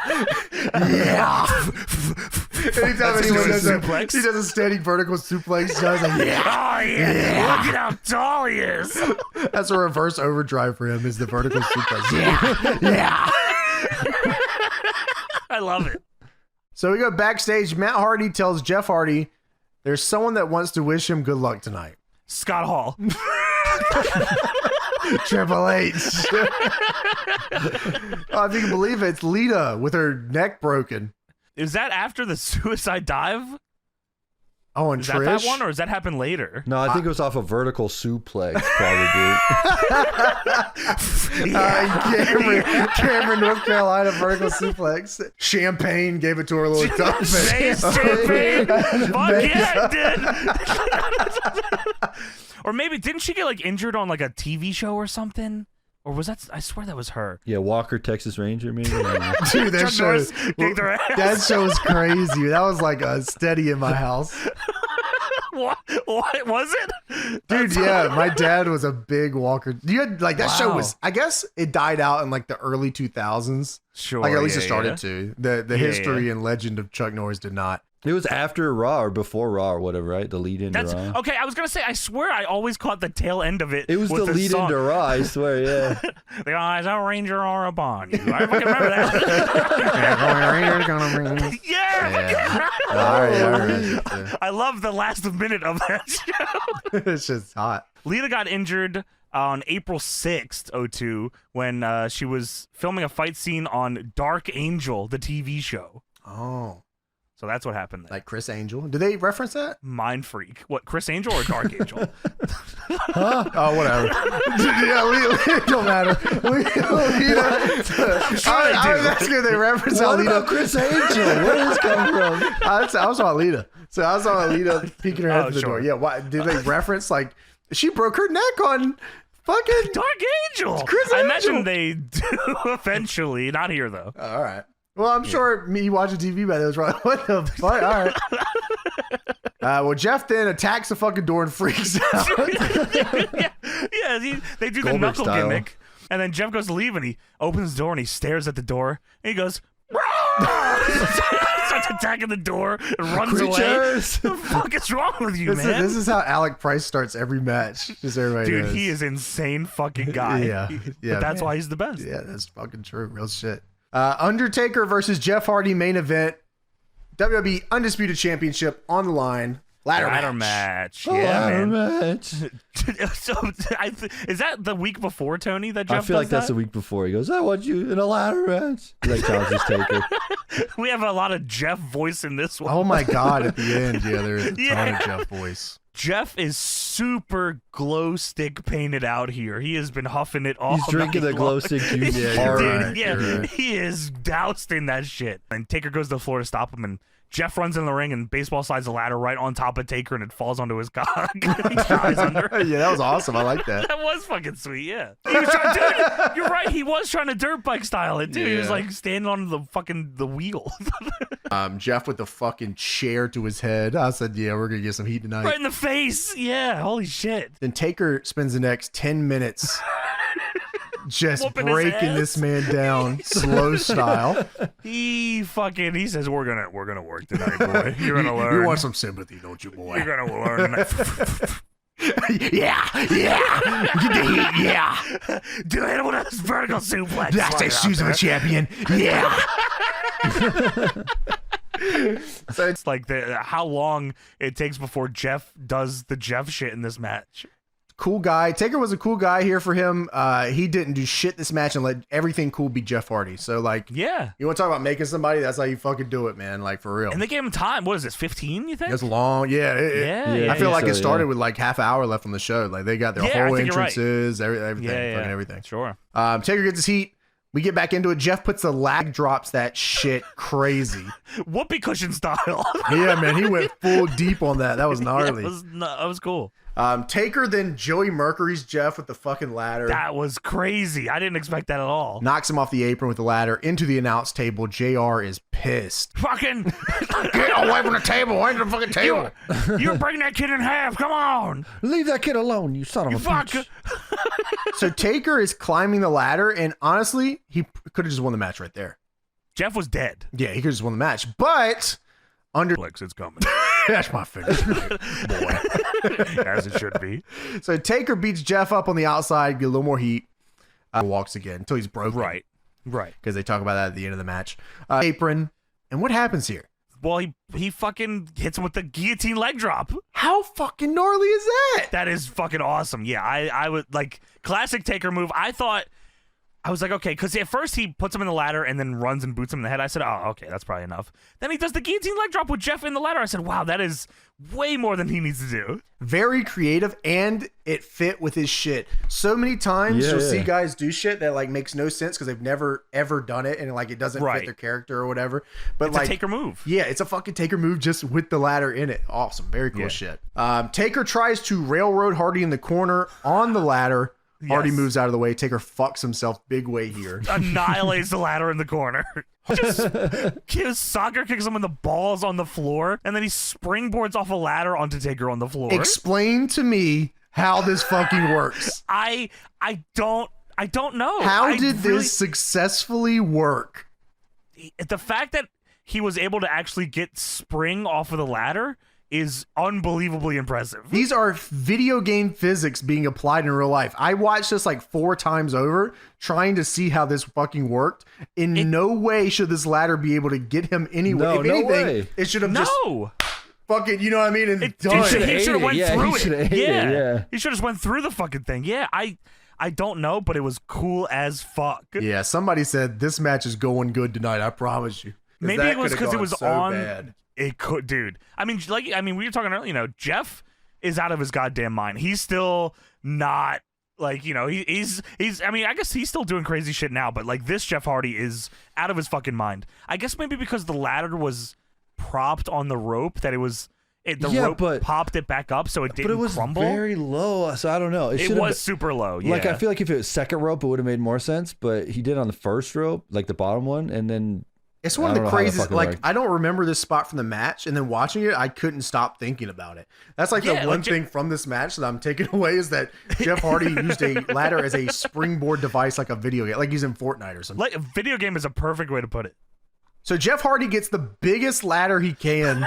Anytime anyone does he does a standing vertical suplex, he does like, yeah. Oh, yeah. Look at how tall he is. That's a reverse overdrive for him, is the vertical suplex. Yeah. I love it. So we go backstage. Matt Hardy tells Jeff Hardy there's someone that wants to wish him good luck tonight. Scott Hall. Triple H. Oh, if you can believe it, it's Lita with her neck broken. Is that after the suicide dive? Oh, and is Trish? that one, or does that happen later? No, I think it was off a vertical suplex, probably. Cameron, North Carolina, vertical suplex. Champagne gave it to her a little tough. Champagne. Fuck yeah, it did. Or maybe, didn't she get like injured on like a TV show or something? Or was that? I swear that was her. Yeah, Walker, Texas Ranger, maybe. Dude, that show was crazy. That was like a steady in my house. What was it? Dude, yeah, my dad was a big Walker. You had like that show was. I guess it died out in like the early 2000s. Sure, like at least it started to. The history and legend of Chuck Norris did not. It was after Raw or before Raw or whatever, right? The lead into Raw. Okay, I was going to say, I swear I always caught the tail end of it. It was the lead into Raw, I swear, yeah. The eyes of Ranger are upon you. I fucking remember that. Yeah. All right. I love the last minute of that show. It's just hot. Lita got injured on April 6th, 2002, when she was filming a fight scene on Dark Angel, the TV show. Oh. So that's what happened there. Like Chris Angel. Do they reference that? Mind Freak. What, Chris Angel or Dark Angel? Huh? Oh, whatever. Yeah, it don't matter. I was asking if they reference what Lita. About Chris Angel? Where did this come from? I was on Lita. So I was on Lita peeking her head through the door. Yeah, why did they reference like she broke her neck on fucking Dark Angel? Chris Angel. I imagine they do eventually. Not here though. All right. Well, I'm sure me watching TV by those right. What the fuck? All right. Well, Jeff then attacks the fucking door and freaks out. They do the Goldberg knuckle style. gimmick, and then Jeff goes to leave, and he opens the door and he stares at the door, and he goes, starts attacking the door and runs away. What the fuck is wrong with you, man? This is how Alec Price starts every match. Just everybody Dude, knows. he is insane fucking guy. Yeah. But that's why he's the best. Yeah, that's fucking true. Real shit. Undertaker versus Jeff Hardy main event. WWE Undisputed Championship on the line. Ladder match. Yeah, match. So, is that the week before, Tony, that Jeff I feel like does that's that? the week before. He goes, I want you in a ladder match. He like challenges Taker. We have a lot of Jeff voice in this one. Oh my God, at the end. Yeah, there's a ton of Jeff voice. Jeff is super glow stick painted out here. He has been huffing it all He's drinking night the glow long. stick juice. Dude, he is doused in that shit. And Taker goes to the floor to stop him, and Jeff runs in the ring and baseball slides the ladder right on top of Taker, and it falls onto his cock. He dies under it. Yeah, that was awesome. I like that. That was fucking sweet, yeah. He was trying, dude, you're right. He was trying to dirt bike style it, dude. He was like standing on the wheel. Jeff with the fucking chair to his head. I said, yeah, we're going to get some heat tonight. Right in the face. Yeah, holy shit. Then Taker spends the next 10 minutes just Whooping his breaking ass. this man down slow style. He says, we're gonna work tonight, boy. You're gonna learn. You want some sympathy, don't you, boy? You're gonna learn tonight. Yeah. Get the heat, yeah. Do it with a vertical suplex. That's the shoes of a champion. Yeah. So it's like how long it takes before Jeff does the Jeff shit in this match. Cool guy. Taker was a cool guy here for him. He didn't do shit this match and let everything cool be Jeff Hardy. So like, yeah, you want to talk about making somebody? That's how you fucking do it, man. Like for real. And they gave him time. What is this? 15? You think? It's long. Yeah. I feel like it started with like half an hour left on the show. Like they got their whole entrances, everything, fucking everything. Sure. Taker gets his heat. We get back into it. Jeff puts the lag drops that shit crazy. Whoopee cushion style. Yeah, man. He went full deep on that. That was gnarly. That was cool. Taker then Joey Mercury's Jeff with the fucking ladder. That was crazy. I didn't expect that at all. Knocks him off the apron with the ladder into the announce table. JR is pissed. Fucking get away from the table. Away from the fucking table. You're breaking that kid in half. Come on. Leave that kid alone, you son of a bitch. So Taker is climbing the ladder, and honestly, he could have just won the match right there. Jeff was dead. Yeah, he could have just won the match. But under it's coming. That's my finish, boy. As it should be. So Taker beats Jeff up on the outside, get a little more heat. Walks again until he's broken. Right. Because they talk about that at the end of the match. Apron. And what happens here? Well, he fucking hits him with the guillotine leg drop. How fucking gnarly is that? That is fucking awesome. Yeah, I would like classic Taker move. I was like, okay, because at first he puts him in the ladder and then runs and boots him in the head. I said, oh, okay, that's probably enough. Then he does the guillotine leg drop with Jeff in the ladder. I said, wow, that is way more than he needs to do. Very creative, and it fit with his shit. So many times you'll see guys do shit that like makes no sense because they've never ever done it, and like it doesn't fit their character or whatever. But it's like a Taker move. Yeah, it's a fucking Taker move just with the ladder in it. Awesome, very cool shit. Taker tries to railroad Hardy in the corner on the ladder. Hardy moves out of the way. Taker fucks himself big way here. Annihilates the ladder in the corner. Just soccer kicks him in the balls on the floor, and then he springboards off a ladder onto Taker on the floor. Explain to me how this fucking works. I don't know. How did this successfully work? The fact that he was able to actually get spring off of the ladder is unbelievably impressive. These are video game physics being applied in real life. I watched this like 4 times over trying to see how this fucking worked. In no way should this ladder be able to get him anywhere. No, if anything, way. It should have just fucking, you know what I mean? And he should have went through it. Yeah. He should have went through the fucking thing. Yeah, I don't know, but it was cool as fuck. Yeah, somebody said this match is going good tonight. I promise you. Maybe it was because it was so on. Bad. It could, dude. I mean, we were talking earlier. You know, Jeff is out of his goddamn mind. He's still not like, you know, he's. I mean, I guess he's still doing crazy shit now, but like this Jeff Hardy is out of his fucking mind. I guess maybe because the ladder was propped on the rope that it was. The rope popped it back up so it didn't crumble. But it was very low, so I don't know. It was super low. Yeah. Like I feel like if it was second rope, it would have made more sense. But he did on the first rope, like the bottom one, and then. It's one of the craziest, like, I don't remember this spot from the match, and then watching it, I couldn't stop thinking about it. That's like the one thing from this match that I'm taking away is that Jeff Hardy used a ladder as a springboard device, like a video game, like he's in Fortnite or something. Like a video game is a perfect way to put it. So Jeff Hardy gets the biggest ladder he can,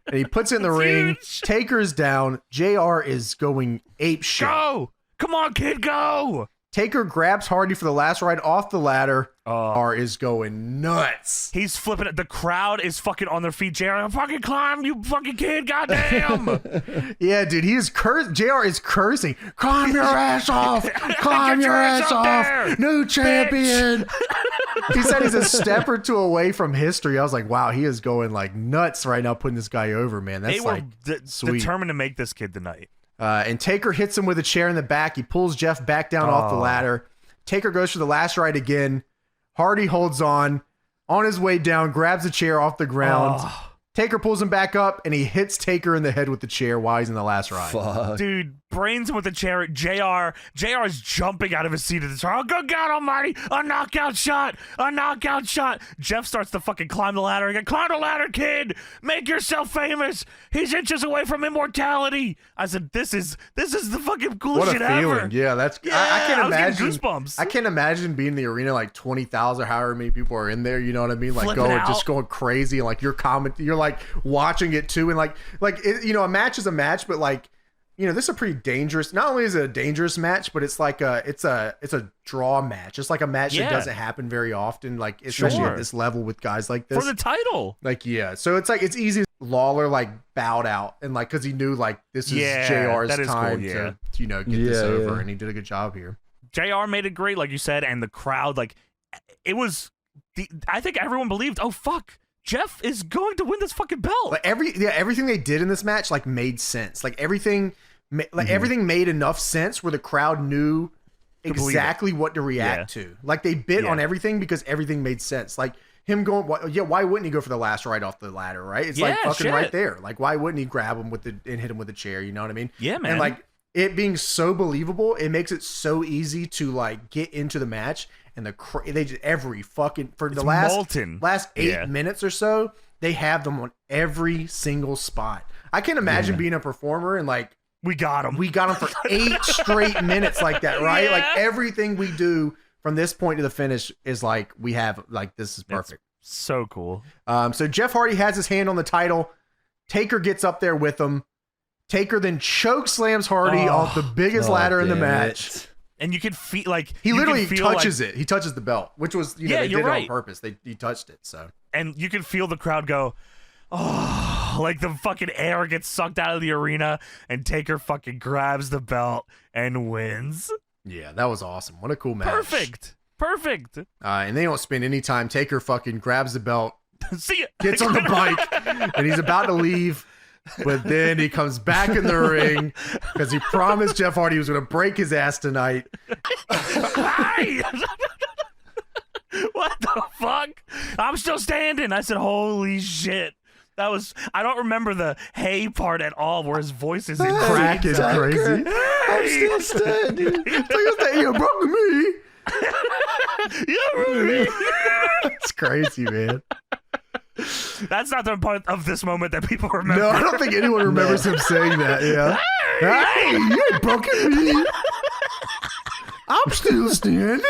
and he puts it in the ring. Huge. Taker's down. JR is going ape shit. Go! Come on, kid, go! Taker grabs Hardy for the last ride off the ladder. R is going nuts. He's flipping it. The crowd is fucking on their feet. JR, fucking climb, you fucking kid, goddamn. Yeah, dude, he is JR is cursing. Climb your ass off. Climb your ass off. New champion. He said he's a step or two away from history. I was like, wow, he is going like nuts right now, putting this guy over, man. That's sweet. Determined to make this kid tonight. And Taker hits him with a chair in the back. He pulls Jeff back down off the ladder. Taker goes for the last ride again. Hardy holds on his way down, grabs a chair off the ground. Taker pulls him back up, and he hits Taker in the head with the chair while he's in the last ride. Fuck. Dude, brains him with the chair. JR is jumping out of his seat at the chair. Oh, good God almighty. A knockout shot. Jeff starts to fucking climb the ladder again. Climb the ladder, kid. Make yourself famous. He's inches away from immortality. I said, this is the fucking coolest shit ever. What a feeling. Yeah, that's... I can't imagine... Goosebumps. I can't imagine being in the arena like 20,000, however many people are in there, you know what I mean? Like just going crazy, and like you're like watching it too, and like it, you know, a match is a match, but like, this is a pretty dangerous. Not only is it a dangerous match, but it's like it's a draw match. It's like a match that doesn't happen very often. Like especially at this level with guys like this for the title. Like so it's like it's easy. Lawler like bowed out and like because he knew like this is JR's time to get this over, and he did a good job here. JR made it great, like you said, and the crowd like it was. I think everyone believed. Oh fuck. Jeff is going to win this fucking belt. Like everything they did in this match like made sense. Like everything made enough sense where the crowd knew exactly what to react to. Like they bit on everything because everything made sense. Like him going, why wouldn't he go for the last right off the ladder? Right? It's like fucking right there. Like why wouldn't he grab him and hit him with the chair? You know what I mean? Yeah, man. And like it being so believable, it makes it so easy to like get into the match. And they just every fucking for the last 8 minutes or so, they have them on every single spot. I can't imagine being a performer and like we got them for 8 straight minutes like that, right? Like everything we do from this point to the finish is like we have like this is perfect. It's so cool. So Jeff Hardy has his hand on the title. Taker gets up there with him. Taker then choke slams Hardy off the biggest ladder in the match. And you can feel like he literally touches it. He touches the belt, which was they did it on purpose. He touched it. So and you can feel the crowd go, oh, like the fucking air gets sucked out of the arena, and Taker fucking grabs the belt and wins. Yeah, that was awesome. What a cool match. Perfect. And they don't spend any time. Taker fucking grabs the belt, see ya. Gets on the bike, and he's about to leave. But then he comes back in the ring because he promised Jeff Hardy he was going to break his ass tonight. What the fuck? I'm still standing. I said, holy shit. That was, I don't remember the hey part at all where his voice is insane. Crack is crazy. I'm still standing. You broke me. You broke me. It's crazy, man. That's not the part of this moment that people remember. No, I don't think anyone remembers him saying that. Yeah. Hey, you ain't broken me. I'm still standing.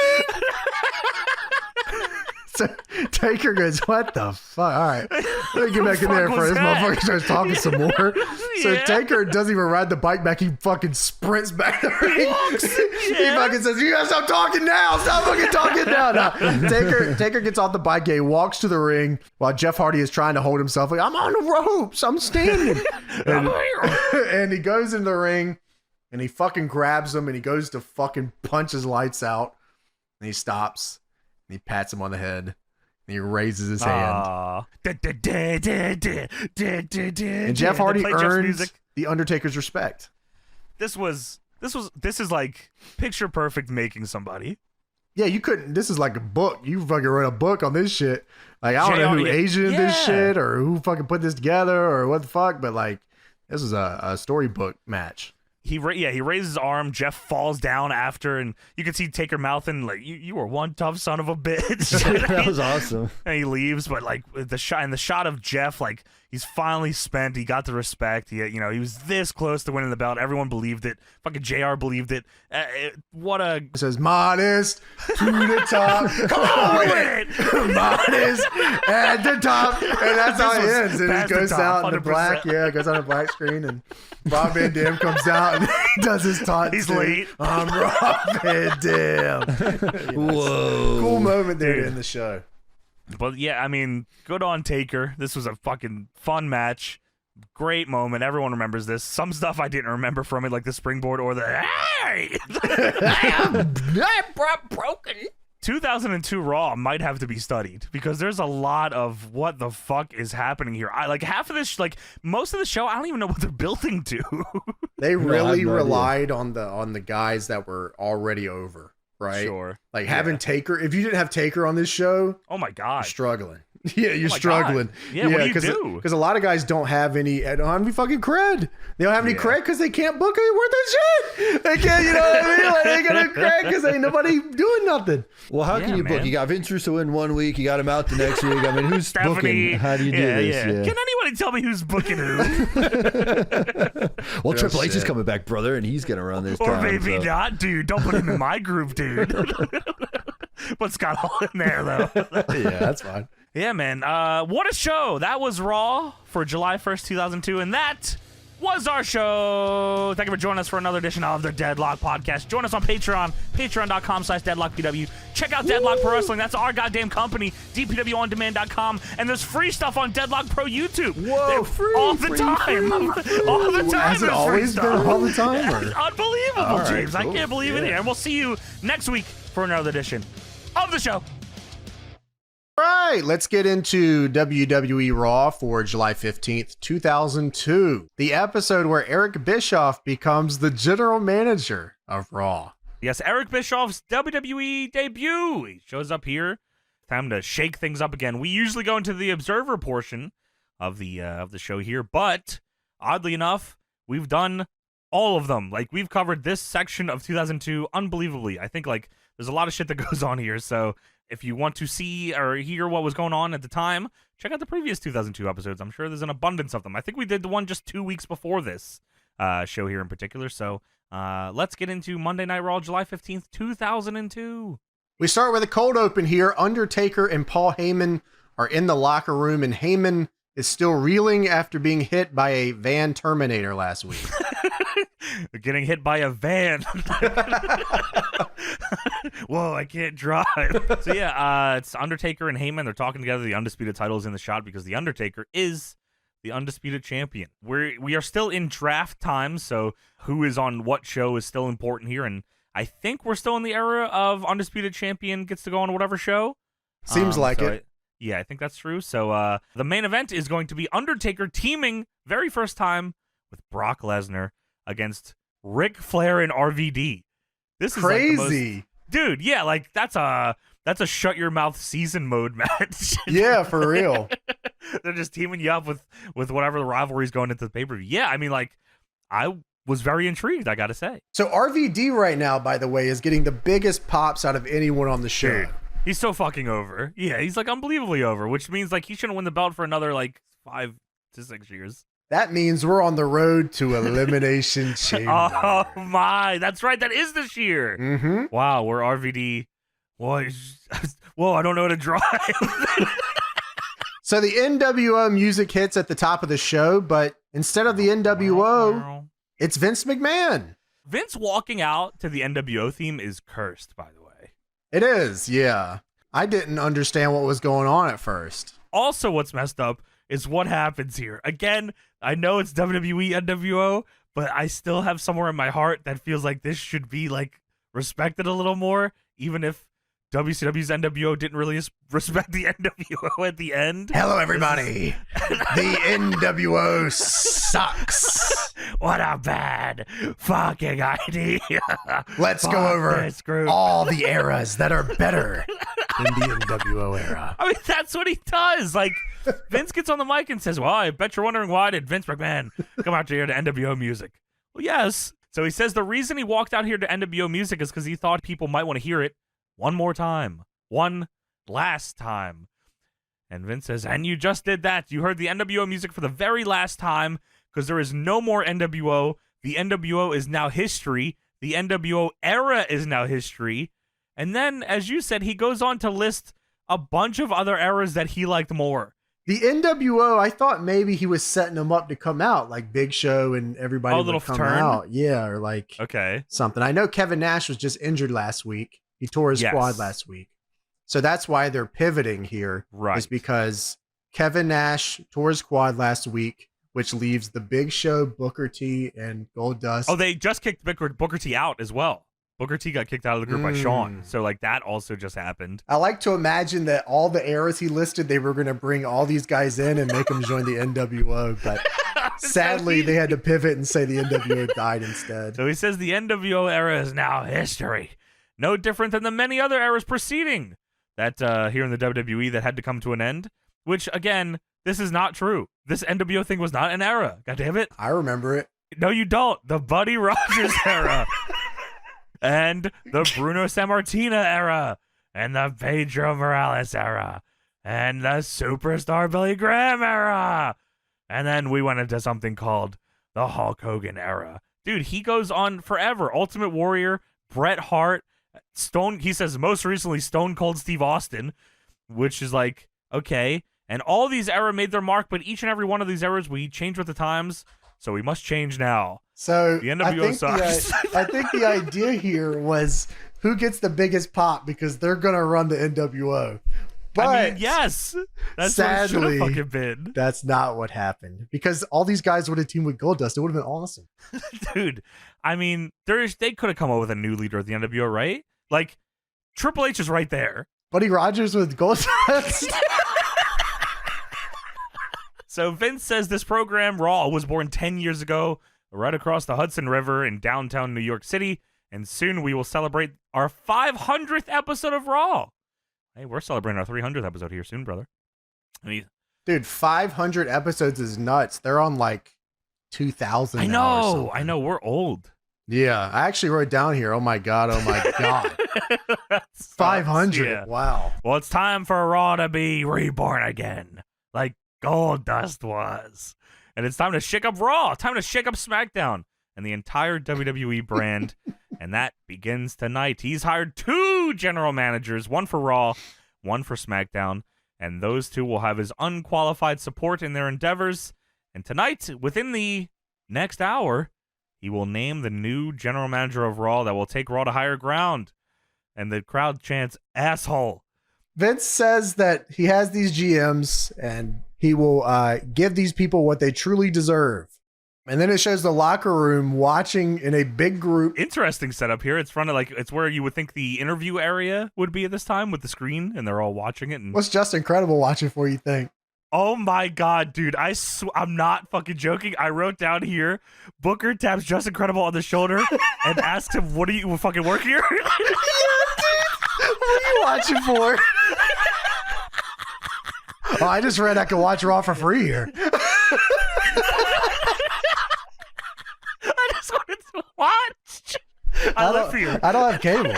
So Taker goes, what the fuck? All right. Let me get back in there before this motherfucker starts talking some more. So Taker doesn't even ride the bike back. He fucking sprints back the ring. He fucking says, you gotta stop talking now. Stop fucking talking now. No. Taker gets off the bike. He walks to the ring while Jeff Hardy is trying to hold himself. Like, I'm on the ropes. I'm standing. And he goes in the ring and he fucking grabs him and he goes to fucking punch his lights out. And he stops. He pats him on the head and he raises his hand. And Jeff Hardy earns the Undertaker's respect. This is like picture perfect making somebody. Yeah, you couldn't. This is like a book. You fucking wrote a book on this shit. Like, I don't know who Asian this shit or who fucking put this together or what the fuck, but like, this is a storybook match. He raises his arm. Jeff falls down after, and you can see Taker mouthing like, "You were one tough son of a bitch." That was awesome. And he leaves, but like the shot of Jeff, like he's finally spent. He got the respect. He was this close to winning the belt. Everyone believed it. Fucking JR believed it. It says modest to the top. Come on with it. Modest at the top, and that's how it ends. And it goes out in the black. Yeah, it goes on a black screen, and Rob Van Dam comes out and he does his taunt. He's late. I'm Rob Van Dam. Whoa. Cool moment there to end the show. But yeah, I mean, good on Taker. This was a fucking fun match. Great moment. Everyone remembers this. Some stuff I didn't remember from it, like the springboard or the hey! I'm broken. 2002 Raw might have to be studied because there's a lot of what the fuck is happening here. Half of this, like most of the show, I don't even know what they're building to. They really relied on the guys that were already over, right? Sure. Like having Taker. If you didn't have Taker on this show, oh my god, you're struggling. Yeah, you're struggling. God. Yeah, what do you do? Because a lot of guys don't have any fucking cred. They don't have any cred because they can't book it worth of shit. They can't, you know what I mean? Like, they got no cred because ain't nobody doing nothing. Well, how can you book? You got Vince Russo in 1 week, you got him out the next week. I mean, who's booking? How do you do this? Yeah. Can anybody tell me who's booking who? Well, Triple H is coming back, brother, and he's gonna run this. Or maybe not, dude. Don't put him in my group, dude. But Scott Hall in there, though. Yeah, that's fine. Yeah, man. What a show. That was Raw for July 1st, 2002. And that was our show. Thank you for joining us for another edition of the Deadlock Podcast. Join us on Patreon, patreon.com/DeadlockPW. Check out Deadlock Pro Wrestling. That's our goddamn company, DPWOnDemand.com. And there's free stuff on Deadlock Pro YouTube. Whoa, free, all the time. All the time. Has it always been all the time? Or? Unbelievable, All right, James. cool. I can't believe it here. And we'll see you next week for another edition of the show. All right, let's get into WWE Raw for July 15th, 2002. The episode where Eric Bischoff becomes the general manager of Raw. Yes, Eric Bischoff's WWE debut. He shows up here. Time to shake things up again. We usually go into the Observer portion of the show here, but oddly enough, we've done all of them. Like, we've covered this section of 2002 unbelievably. I think, like, there's a lot of shit that goes on here, so if you want to see or hear what was going on at the time, check out the previous 2002 episodes. I'm sure there's an abundance of them. I think we did the one just 2 weeks before this show here in particular. So let's get into Monday Night Raw, July 15th, 2002. We start with a cold open here. Undertaker and Paul Heyman are in the locker room, and Heyman is still reeling after being hit by a van Terminator last week. Getting hit by a van. Whoa, I can't drive. So yeah, it's Undertaker and Heyman. They're talking together. The undisputed title is in the shot because the Undertaker is the undisputed champion. We are still in draft time, so who is on what show is still important here. And I think we're still in the era of undisputed champion gets to go on whatever show. Seems like it. Yeah, I think that's true. So the main event is going to be Undertaker teaming very first time with Brock Lesnar against Ric Flair and RVD. This is crazy. Like dude, yeah, like that's a shut your mouth season mode match. Yeah, for real. They're just teaming you up with whatever the rivalry's going into the pay-per-view. Yeah, I mean, like, I was very intrigued, I gotta say. So RVD right now, by the way, is getting the biggest pops out of anyone on the show. Dude, he's so fucking over. Yeah, he's like unbelievably over, which means like he shouldn't win the belt for another like 5 to 6 years. That means we're on the road to Elimination Chamber. Oh my, that's right. That is this year. Mm-hmm. Wow, we're RVD. Whoa, I don't know how to drive. So the NWO music hits at the top of the show, but instead of the NWO, it's Vince McMahon. Vince walking out to the NWO theme is cursed, by the way. It is, yeah. I didn't understand what was going on at first. Also, what's messed up is what happens here. Again, I know it's WWE NWO, but I still have somewhere in my heart that feels like this should be like respected a little more, even if WCW's NWO didn't really respect the NWO at the end. Hello, everybody. The NWO sucks. What a bad fucking idea. Let's go over all the eras that are better than the NWO era. I mean, that's what he does. Like, Vince gets on the mic and says, well, I bet you're wondering why did Vince McMahon come out here to NWO music? Well, yes. So he says the reason he walked out here to NWO music is because he thought people might want to hear it one more time. One last time. And Vince says, and you just did that. You heard the NWO music for the very last time because there is no more NWO. The NWO is now history. The NWO era is now history. And then, as you said, he goes on to list a bunch of other eras that he liked more. The NWO, I thought maybe he was setting them up to come out, like Big Show and everybody would come out. Yeah, or like something. I know Kevin Nash was just injured last week. He tore his quad last week. So that's why they're pivoting here. Right. Is because Kevin Nash tore his quad last week, which leaves the Big Show, Booker T, and Goldust. Oh, they just kicked Booker T out as well. Booker T got kicked out of the group by Shawn. So, like, that also just happened. I like to imagine that all the eras he listed, they were going to bring all these guys in and make them join the NWO. But sadly, they had to pivot and say the NWO died instead. So he says the NWO era is now history. No different than the many other eras preceding that here in the WWE that had to come to an end. Which, again, this is not true. This NWO thing was not an era. God damn it. I remember it. No, you don't. The Buddy Rogers era. And the Bruno Sammartino era. And the Pedro Morales era. And the Superstar Billy Graham era. And then we went into something called the Hulk Hogan era. Dude, he goes on forever. Ultimate Warrior, Bret Hart, he says most recently Stone Cold Steve Austin, which is like, okay. And all these eras made their mark, but each and every one of these eras, we changed with the times. so we must change now. So The NWO sucks. I think the idea here was who gets the biggest pop because they're gonna run the NWO. But I mean, yes, that's sadly, what it should have fucking been. That's not what happened because all these guys would have teamed with Goldust. It would have been awesome. Dude, I mean, they could have come up with a new leader of the NWO, right? Like, Triple H is right there. Buddy Rogers with Goldust. So Vince says this program, Raw, was born 10 years ago, right across the Hudson River in downtown New York City, and soon we will celebrate our 500th episode of Raw. Hey, we're celebrating our 300th episode here soon, brother. I mean, dude, 500 episodes is nuts. They're on like 2,000. I know. We're old. Yeah, I actually wrote down here. Oh my god. 500. Yeah. Wow. Well, it's time for Raw to be reborn again, like Goldust was, and it's time to shake up Raw. Time to shake up SmackDown and the entire WWE brand. And that begins tonight. He's hired 2 general managers, one for Raw, one for SmackDown, and those 2 will have his unqualified support in their endeavors. And tonight, within the next hour, he will name the new general manager of Raw that will take Raw to higher ground. And the crowd chants, "Asshole." Vince says that he has these GMs and he will give these people what they truly deserve. And then it shows the locker room watching in a big group. Interesting setup here. It's front of it's where you would think the interview area would be at this time with the screen, and they're all watching it. And what's Justin Credible watching for, you think? Oh my god, dude! I'm not fucking joking. I wrote down here: Booker taps Justin Credible on the shoulder and asks him, "What do you fucking work here?" Yeah, dude. What are you watching for? Oh, I just read I could watch Raw for free here. I just wanted to watch. I live here. I don't have cable.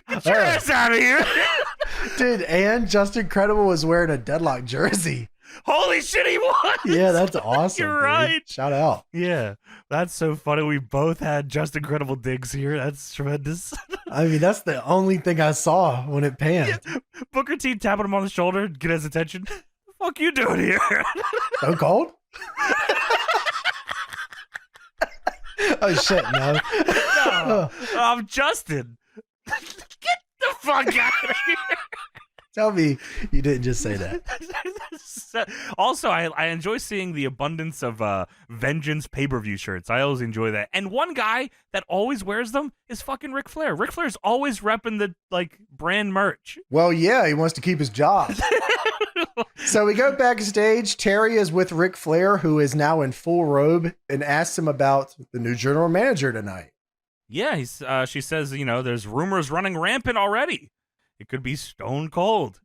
Get your ass out of here. Dude, and Justin Credible was wearing a Deadlock jersey. Holy shit, he was. Yeah, that's awesome. You're dude. right. Shout out. Yeah, that's so funny. We both had Justin Credible digs here. That's tremendous. I mean, that's the only thing I saw when it panned. Yeah. Booker T tapping him on the shoulder, get his attention. What the fuck you doing here? So cold? Oh, shit, no. No, I'm Justin. Get the fuck out of here. Tell me you didn't just say that. Also, I enjoy seeing the abundance of Vengeance pay-per-view shirts. I always enjoy that. And one guy that always wears them is fucking Ric Flair. Ric Flair's always repping the brand merch. Well, yeah, he wants to keep his job. So we go backstage. Terry is with Ric Flair, who is now in full robe, and asks him about the new general manager tonight. Yeah, she says, there's rumors running rampant already. It could be Stone Cold.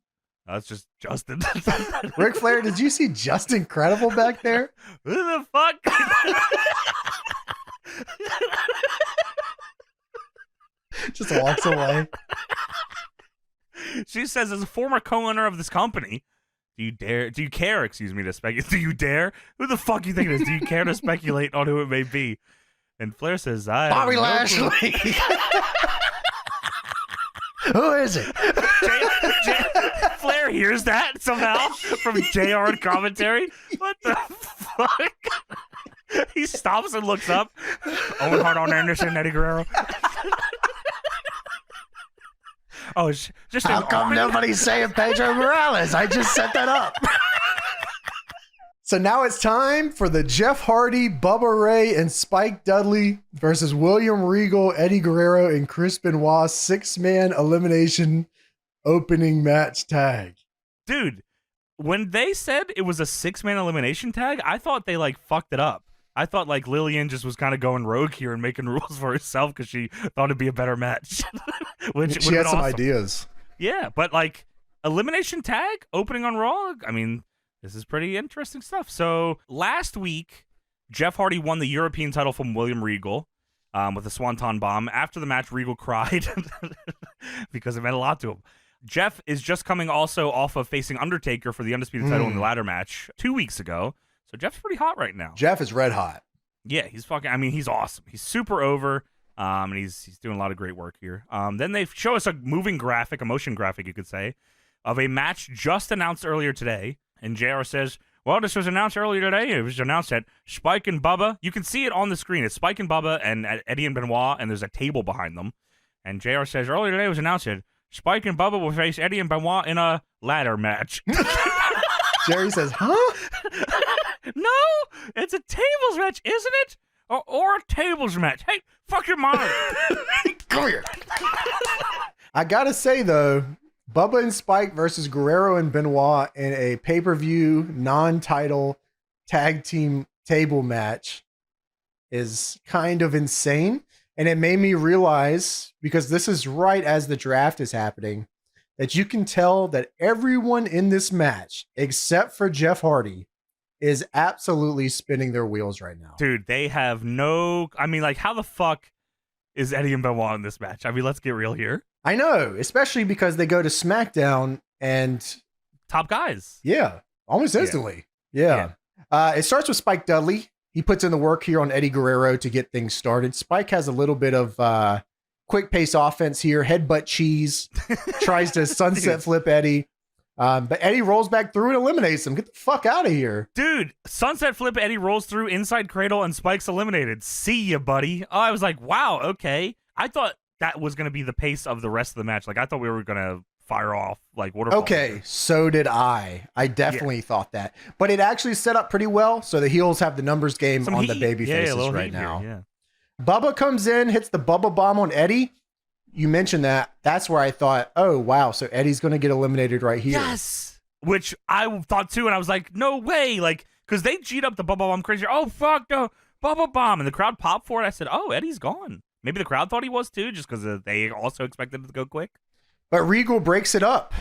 That's just Justin. Ric Flair, did you see Justin Credible back there? Who the fuck? Just walks away. She says, as a former co-owner of this company, do you care to speculate? Do you dare? Who the fuck you think it is? Do you care to speculate on who it may be? And Flair says, Bobby Lashley. Who is it? Flair hears that somehow from JR and commentary. What the fuck? He stops and looks up. Owen Hart, Arn Anderson, Eddie Guerrero. Oh, just how come nobody's saying Pedro Morales? I just set that up. So now it's time for the Jeff Hardy, Bubba Ray, and Spike Dudley versus William Regal, Eddie Guerrero, and Chris Benoit 6-man elimination opening match tag. Dude, when they said it was a 6-man elimination tag, I thought they fucked it up. I thought Lillian just was kind of going rogue here and making rules for herself because she thought it'd be a better match. Which she had some awesome ideas. Yeah, but elimination tag opening on Raw, I mean, this is pretty interesting stuff. So last week, Jeff Hardy won the European title from William Regal with a Swanton Bomb. After the match, Regal cried because it meant a lot to him. Jeff is just coming also off of facing Undertaker for the Undisputed title in the ladder match 2 weeks ago. So Jeff's pretty hot right now. Jeff is red hot. Yeah, he's he's awesome. He's super over, and he's doing a lot of great work here. Then they show us a motion graphic, you could say, of a match just announced earlier today. And JR says, Well, this was announced earlier today. It was announced that Spike and Bubba, you can see it on the screen. It's Spike and Bubba and Eddie and Benoit, and there's a table behind them. And JR says, earlier today it was announced that Spike and Bubba will face Eddie and Benoit in a ladder match. Jerry says, huh? No, it's a tables match, isn't it? Or a tables match. Hey, fuck your mom. Come here. I gotta say, though, Bubba and Spike versus Guerrero and Benoit in a pay-per-view non-title tag team table match is kind of insane. And it made me realize, because this is right as the draft is happening, that you can tell that everyone in this match, except for Jeff Hardy, is absolutely spinning their wheels right now. Dude, they have no... I mean, like, how the fuck is Eddie and Benoit in this match? I mean, let's get real here. I know, especially because they go to SmackDown and... Top guys. Yeah, almost instantly. Yeah. It starts with Spike Dudley. He puts in the work here on Eddie Guerrero to get things started. Spike has a little bit of quick pace offense here. Headbutt cheese. Tries to sunset flip Eddie. But Eddie rolls back through and eliminates him. Get the fuck out of here. Dude, sunset flip Eddie rolls through inside cradle and Spike's eliminated. See ya, buddy. Oh, I was like, wow, okay. I thought that was going to be the pace of the rest of the match. Like, I thought we were going to fire off like waterfall. Okay, so did I. I definitely thought that. But it actually set up pretty well, so the heels have the numbers game on the baby faces right now. Here, Bubba comes in, hits the Bubba bomb on Eddie. You mentioned that. That's where I thought, oh, wow, so Eddie's going to get eliminated right here. Yes! Which I thought too, and I was like, no way. Like, because they G'd up the Bubba bomb crazy. Oh, fuck, no, Bubba bomb. And the crowd popped for it. I said, oh, Eddie's gone. Maybe the crowd thought he was too, just because they also expected it to go quick. But Regal breaks it up,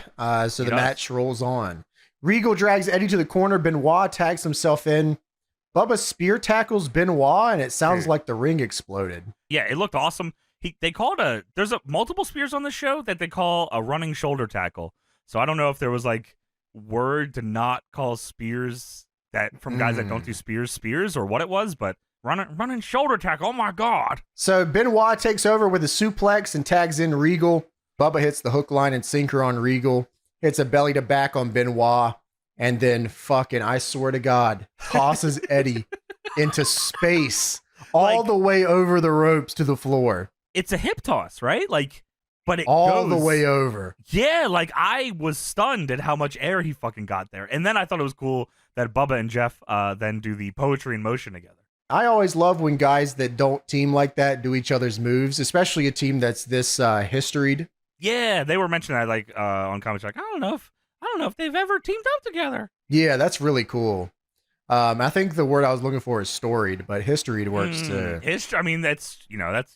so the match rolls on. Regal drags Eddie to the corner. Benoit tags himself in. Bubba spear tackles Benoit, and it sounds like the ring exploded. Yeah, it looked awesome. They called there's multiple spears on the show that they call a running shoulder tackle. So I don't know if there was like word to not call spears that from guys that don't do spears or what it was, but running shoulder tackle. Oh my God. So Benoit takes over with a suplex and tags in Regal. Bubba hits the hook, line, and sinker on Regal. Hits a belly to back on Benoit. And then fucking, I swear to God, tosses Eddie into space all the way over the ropes to the floor. It's a hip toss, right? Like, but it all goes the way over. Yeah, like I was stunned at how much air he fucking got there. And then I thought it was cool that Bubba and Jeff then do the poetry in motion together. I always love when guys that don't team like that do each other's moves, especially a team that's this historied. Yeah, they were mentioning that like on comments, like I don't know if they've ever teamed up together. Yeah, that's really cool. I think the word I was looking for is storied, but history works too. I mean, that's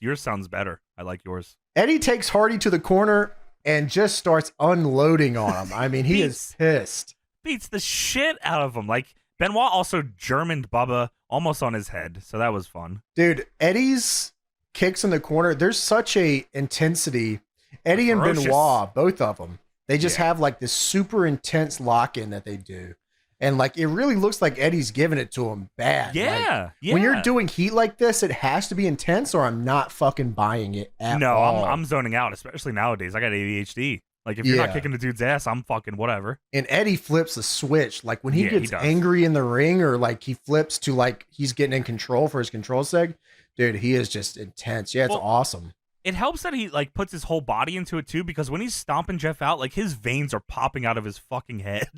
yours sounds better. I like yours. Eddie takes Hardy to the corner and just starts unloading on him. I mean, he is pissed. Beats the shit out of him. Like Benoit also Germaned Bubba almost on his head, so that was fun. Dude, Eddie's kicks in the corner, there's such a intensity. Eddie and Benoit, both of them, they just have like this super intense lock-in that they do. And like, it really looks like Eddie's giving it to him bad. Yeah, like, when you're doing heat like this, it has to be intense or I'm not fucking buying it at all. No, I'm zoning out, especially nowadays. I got ADHD. Like, if you're not kicking the dude's ass, I'm fucking whatever. And Eddie flips a switch. Like, when he gets angry in the ring or like he flips to like he's getting in control for his control seg, dude, he is just intense. Yeah, it's awesome. It helps that he like puts his whole body into it too, because when he's stomping Jeff out, like his veins are popping out of his fucking head.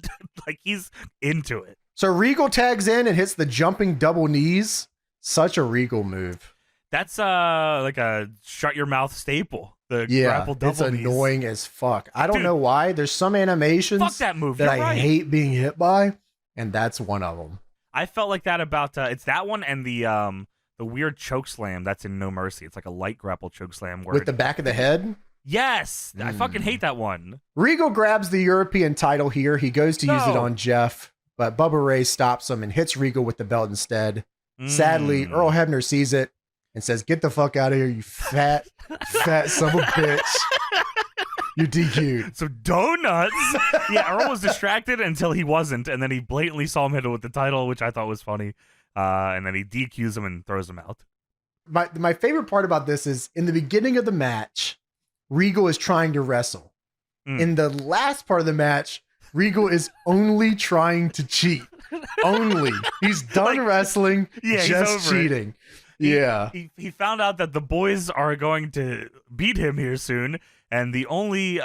Like he's into it. So Regal tags in and hits the jumping double knees. Such a Regal move. That's like a shut your mouth staple. The grapple double it's annoying as fuck. I don't know why. There's some animations that move. that I hate being hit by, and that's one of them. I felt like that about it's that one and the weird choke slam that's in No Mercy. It's like a light grapple choke slam with the back of the head. Yes, I fucking hate that one. Regal grabs the European title here. He goes to use it on Jeff, but Bubba Ray stops him and hits Regal with the belt instead. Sadly, Earl Hebner sees it and says, "Get the fuck out of here, you fat son of a bitch. You're DQ'd." So donuts. Yeah, Earl was distracted until he wasn't, and then he blatantly saw him hit it with the title, which I thought was funny. And then he DQs him and throws him out. My favorite part about this is in the beginning of the match, Regal is trying to wrestle. In the last part of the match, Regal is only trying to cheat. Only. He's done wrestling, just cheating. He found out that the boys are going to beat him here soon, and the only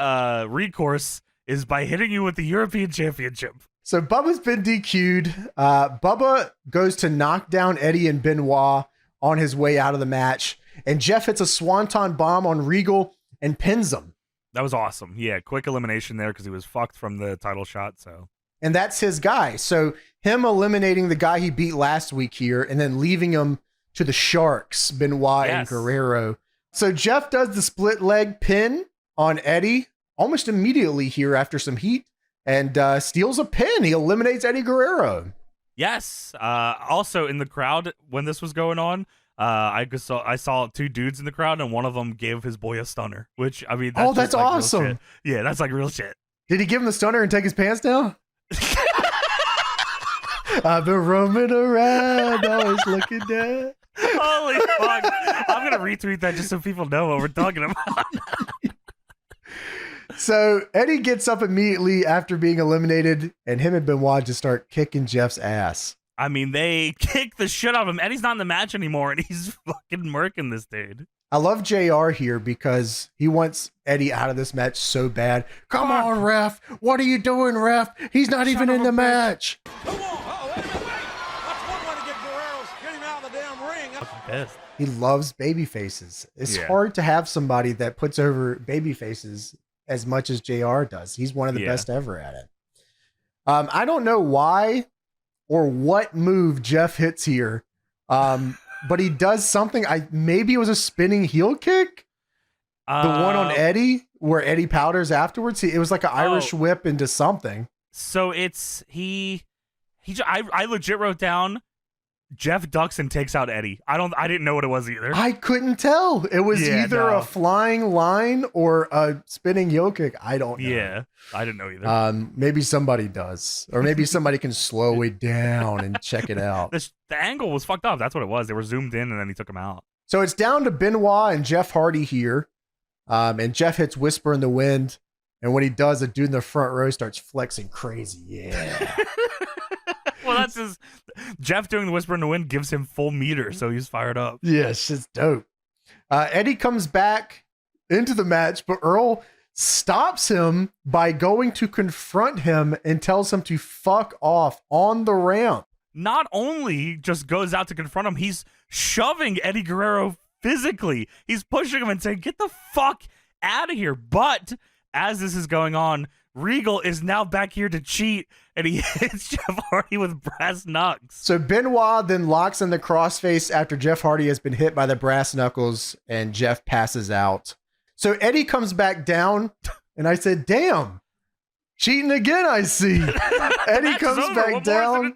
recourse is by hitting you with the European Championship. So Bubba's been DQ'd. Bubba goes to knock down Eddie and Benoit on his way out of the match, and Jeff hits a swanton bomb on Regal and pins him. That was awesome. Yeah, quick elimination there because he was fucked from the title shot. And that's his guy. So him eliminating the guy he beat last week here and then leaving him to the Sharks, Benoit and Guerrero. So Jeff does the split leg pin on Eddie almost immediately here after some heat and steals a pin. He eliminates Eddie Guerrero. Yes. Also in the crowd when this was going on, I saw two dudes in the crowd and one of them gave his boy a stunner, which I mean, that's like awesome. Yeah, that's like real shit. Did he give him the stunner and take his pants down? I've been roaming around, always looking down. Holy fuck. I'm going to retweet that just so people know what we're talking about. So Eddie gets up immediately after being eliminated, and him and Benoit just start kicking Jeff's ass. I mean, they kick the shit out of him. Eddie's not in the match anymore, and he's fucking murking this dude. I love JR here because he wants Eddie out of this match so bad. Come on, ref. What are you doing, ref? He's not even in the match. Come on. Oh, wait. That's one way to get Guerrero's. Get him out of the damn ring. Pissed. He loves baby faces. It's hard to have somebody that puts over baby faces as much as JR does. He's one of the best ever at it. I don't know why or what move Jeff hits here. But he does something. Maybe it was a spinning heel kick. The one on Eddie where Eddie powders afterwards. It was like an Irish whip into something. So it's I legit wrote down Jeff ducks and takes out Eddie. I didn't know what it was either. I couldn't tell. It was either a flying line or a spinning heel kick. I don't know. Yeah, I didn't know either. Maybe somebody does, or maybe somebody can slow it down and check it out. The angle was fucked up. That's what it was. They were zoomed in and then he took him out. So it's down to Benoit and Jeff Hardy here, and Jeff hits Whisper in the Wind, and when he does, a dude in the front row starts flexing crazy. Yeah. Well, that's his. Jeff doing the Whisper in the Wind gives him full meter, so he's fired up. Yes, it's dope. Eddie comes back into the match, but Earl stops him by going to confront him and tells him to fuck off on the ramp. Not only just goes out to confront him, he's shoving Eddie Guerrero physically. He's pushing him and saying, "Get the fuck out of here." But as this is going on, Regal is now back here to cheat, and he hits Jeff Hardy with brass knucks. So Benoit then locks in the crossface after Jeff Hardy has been hit by the brass knuckles, and Jeff passes out. So Eddie comes back down, and I said, damn, cheating again, I see. Eddie comes back down,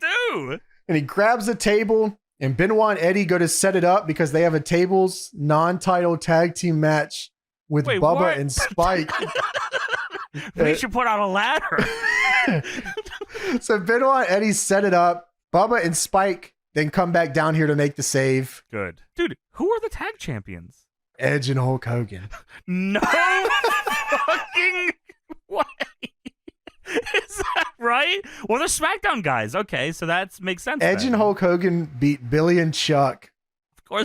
and he grabs a table, and Benoit and Eddie go to set it up because they have a tables non-title tag team match with Bubba and Spike. We should put out a ladder. So Benoit and Eddie set it up. Bubba and Spike then come back down here to make the save. Good. Dude, who are the tag champions? Edge and Hulk Hogan. No fucking way. Is that right? Well, they're SmackDown guys. Okay, so that makes sense. Edge and Hulk Hogan beat Billy and Chuck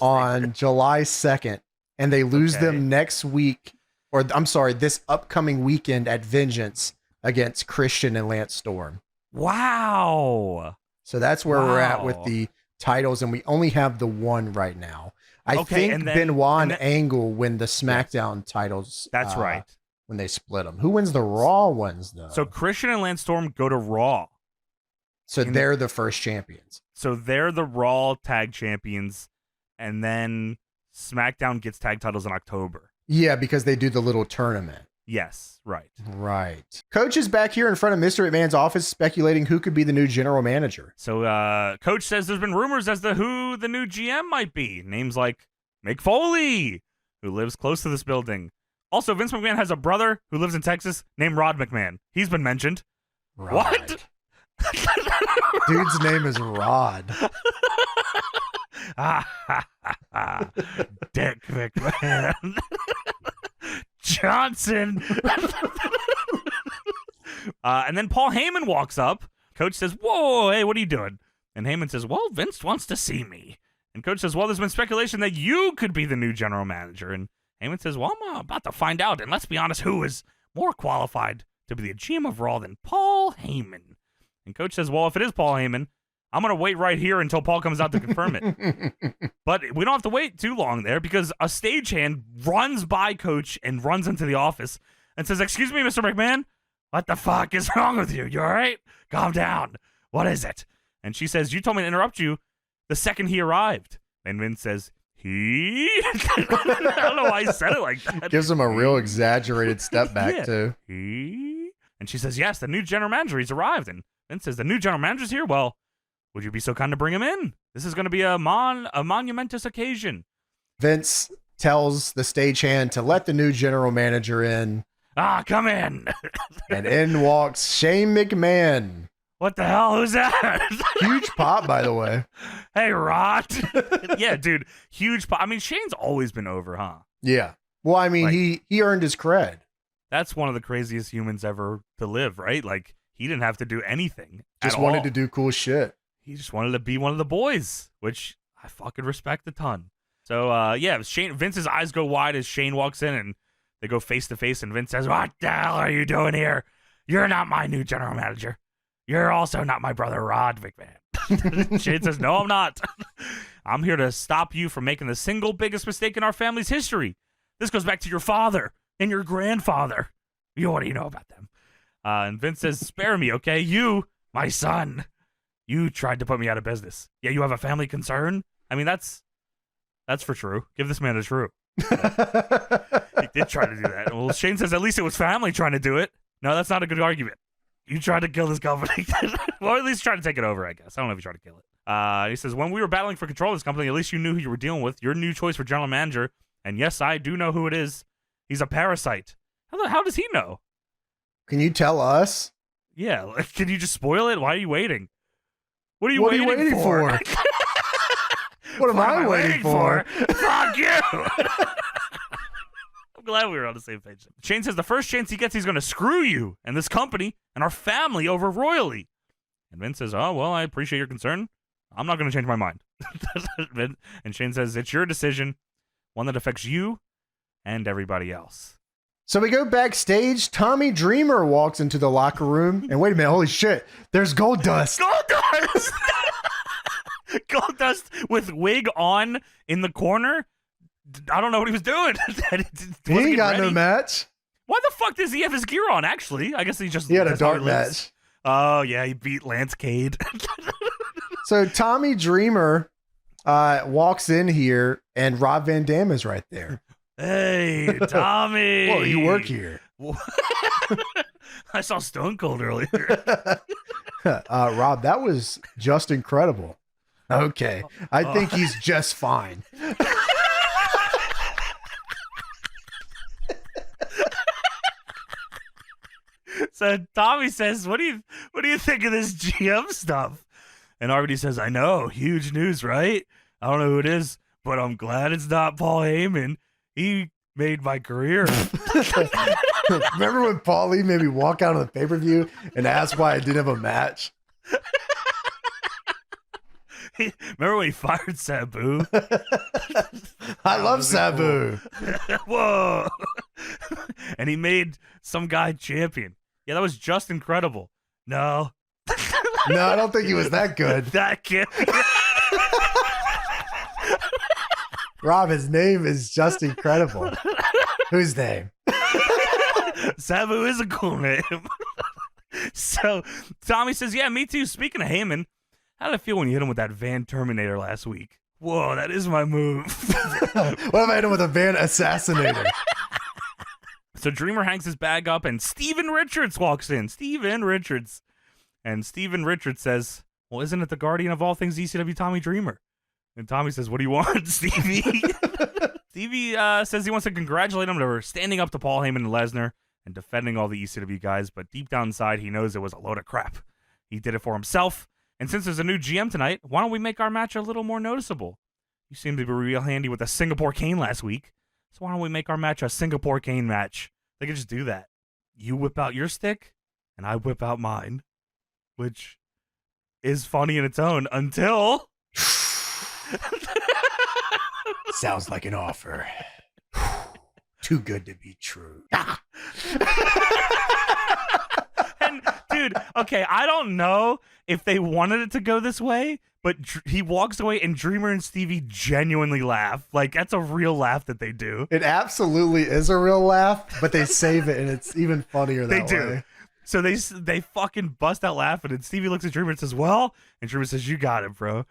on July 2nd, and they lose them next week. Or I'm sorry, this upcoming weekend at Vengeance against Christian and Lance Storm. Wow. So that's where we're at with the titles, and we only have the one right now. I think Benoit and Angle win the SmackDown titles. That's right. When they split them. Who wins the Raw ones, though? So Christian and Lance Storm go to Raw. So they're the first champions. So they're the Raw tag champions, and then SmackDown gets tag titles in October. Yeah, because they do the little tournament. Yes, right. Right. Coach is back here in front of Mr. McMahon's office speculating who could be the new general manager. So Coach says there's been rumors as to who the new GM might be. Names like Mick Foley, who lives close to this building. Also, Vince McMahon has a brother who lives in Texas named Rod McMahon. He's been mentioned. Rod. What? Dude's name is Rod. Dick McMahon. Johnson. And then Paul Heyman walks up. Coach says, whoa, hey, what are you doing? And Heyman says, well, Vince wants to see me. And Coach says, well, there's been speculation that you could be the new general manager. And Heyman says, well, I'm about to find out. And let's be honest, who is more qualified to be the GM of Raw than Paul Heyman? And Coach says, well, if it is Paul Heyman, I'm going to wait right here until Paul comes out to confirm it. But we don't have to wait too long there because a stagehand runs by Coach and runs into the office and says, excuse me, Mr. McMahon, what the fuck is wrong with you? You all right? Calm down. What is it? And she says, you told me to interrupt you the second he arrived. And Vince says, he? I don't know why he said it like that. Gives him a real exaggerated step back, too. He? And she says, yes, the new general manager, he's arrived. And Vince says, the new general manager's here? Well, would you be so kind to bring him in? This is going to be a monumentous occasion. Vince tells the stagehand to let the new general manager in. Ah, come in. And in walks Shane McMahon. What the hell? Who's that? Huge pop, by the way. Hey, Rod. Yeah, dude. Huge pop. I mean, Shane's always been over, huh? Yeah. Well, I mean, Like, he earned his cred. That's one of the craziest humans ever to live, right? Like, he didn't have to do anything. Just wanted to do cool shit. He just wanted to be one of the boys, which I fucking respect a ton. So, yeah, Vince's eyes go wide as Shane walks in, and they go face to face, and Vince says, what the hell are you doing here? You're not my new general manager. You're also not my brother, Rod McMahon. Shane says, no, I'm not. I'm here to stop you from making the single biggest mistake in our family's history. This goes back to your father and your grandfather. What do you know about them? And Vince says, spare me, okay? You, my son, you tried to put me out of business. Yeah, you have a family concern? I mean, that's for true. Give this man a true. He did try to do that. Well, Shane says, at least it was family trying to do it. No, that's not a good argument. You tried to kill this company. Well, at least try to take it over, I guess. I don't know if you tried to kill it. He says, when we were battling for control of this company, at least you knew who you were dealing with. Your new choice for general manager. And yes, I do know who it is. He's a parasite. How does he know? Can you tell us? Yeah, like, can you just spoil it? Why are you waiting? What are you waiting for? What am I waiting for? Fuck you! I'm glad we were on the same page. Shane says the first chance he gets, he's going to screw you and this company and our family over royally. And Vince says, oh, well, I appreciate your concern. I'm not going to change my mind. And Shane says, it's your decision, one that affects you and everybody else. So we go backstage. Tommy Dreamer walks into the locker room. And wait a minute. Holy shit. There's Goldust. Goldust! Goldust with wig on in the corner. I don't know what he was doing. He ain't got no match. Why the fuck does he have his gear on, actually? I guess he had a dark match. Oh, yeah, he beat Lance Cade. So Tommy Dreamer walks in here, and Rob Van Dam is right there. Hey, Tommy. Whoa, you work here. I saw Stone Cold earlier. Rob, that was just incredible. Okay. I think he's just fine. So Tommy says, what do you think of this GM stuff? And RVD says, I know, huge news, right? I don't know who it is, but I'm glad it's not Paul Heyman. He made my career. Remember when Paul Lee made me walk out of the pay-per-view and ask why I didn't have a match? Remember when he fired Sabu? I love Sabu. Cool. Whoa. And he made some guy champion. Yeah, that was just incredible. No. No, I don't think he was that good. That kid. Rob, his name is just incredible. Whose name? Sabu is a cool name. So Tommy says, yeah, me too. Speaking of Heyman, how did it feel when you hit him with that Van Terminator last week? Whoa, that is my move. What if I hit him with a Van Assassinator? So Dreamer hangs his bag up and Steven Richards walks in. Steven Richards. And Steven Richards says, well, isn't it the guardian of all things ECW, Tommy Dreamer? And Tommy says, what do you want, Stevie? Stevie says he wants to congratulate him for standing up to Paul Heyman and Lesnar and defending all the ECW guys, but deep down inside, he knows it was a load of crap. He did it for himself. And since there's a new GM tonight, why don't we make our match a little more noticeable? You seemed to be real handy with a Singapore Cane last week. So why don't we make our match a Singapore Cane match? They could just do that. You whip out your stick, and I whip out mine, which is funny in its own until... Sounds like an offer. Too good to be true. And dude, okay, I don't know if they wanted it to go this way, but he walks away and Dreamer and Stevie genuinely laugh. Like, that's a real laugh that they do. It absolutely is a real laugh, but they save it and it's even funnier that way. They do. So they fucking bust out laughing, and Stevie looks at Dreamer and says, well, and Dreamer says, you got it, bro.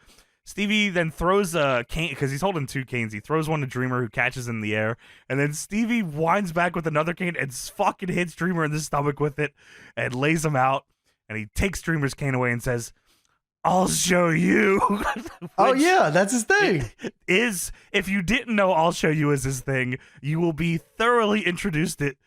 Stevie then throws a cane, because he's holding 2 canes. He throws one to Dreamer, who catches in the air, and then Stevie winds back with another cane and fucking hits Dreamer in the stomach with it and lays him out, and he takes Dreamer's cane away and says, I'll show you. Oh, yeah, that's his thing. If you didn't know I'll show you is his thing, you will be thoroughly introduced it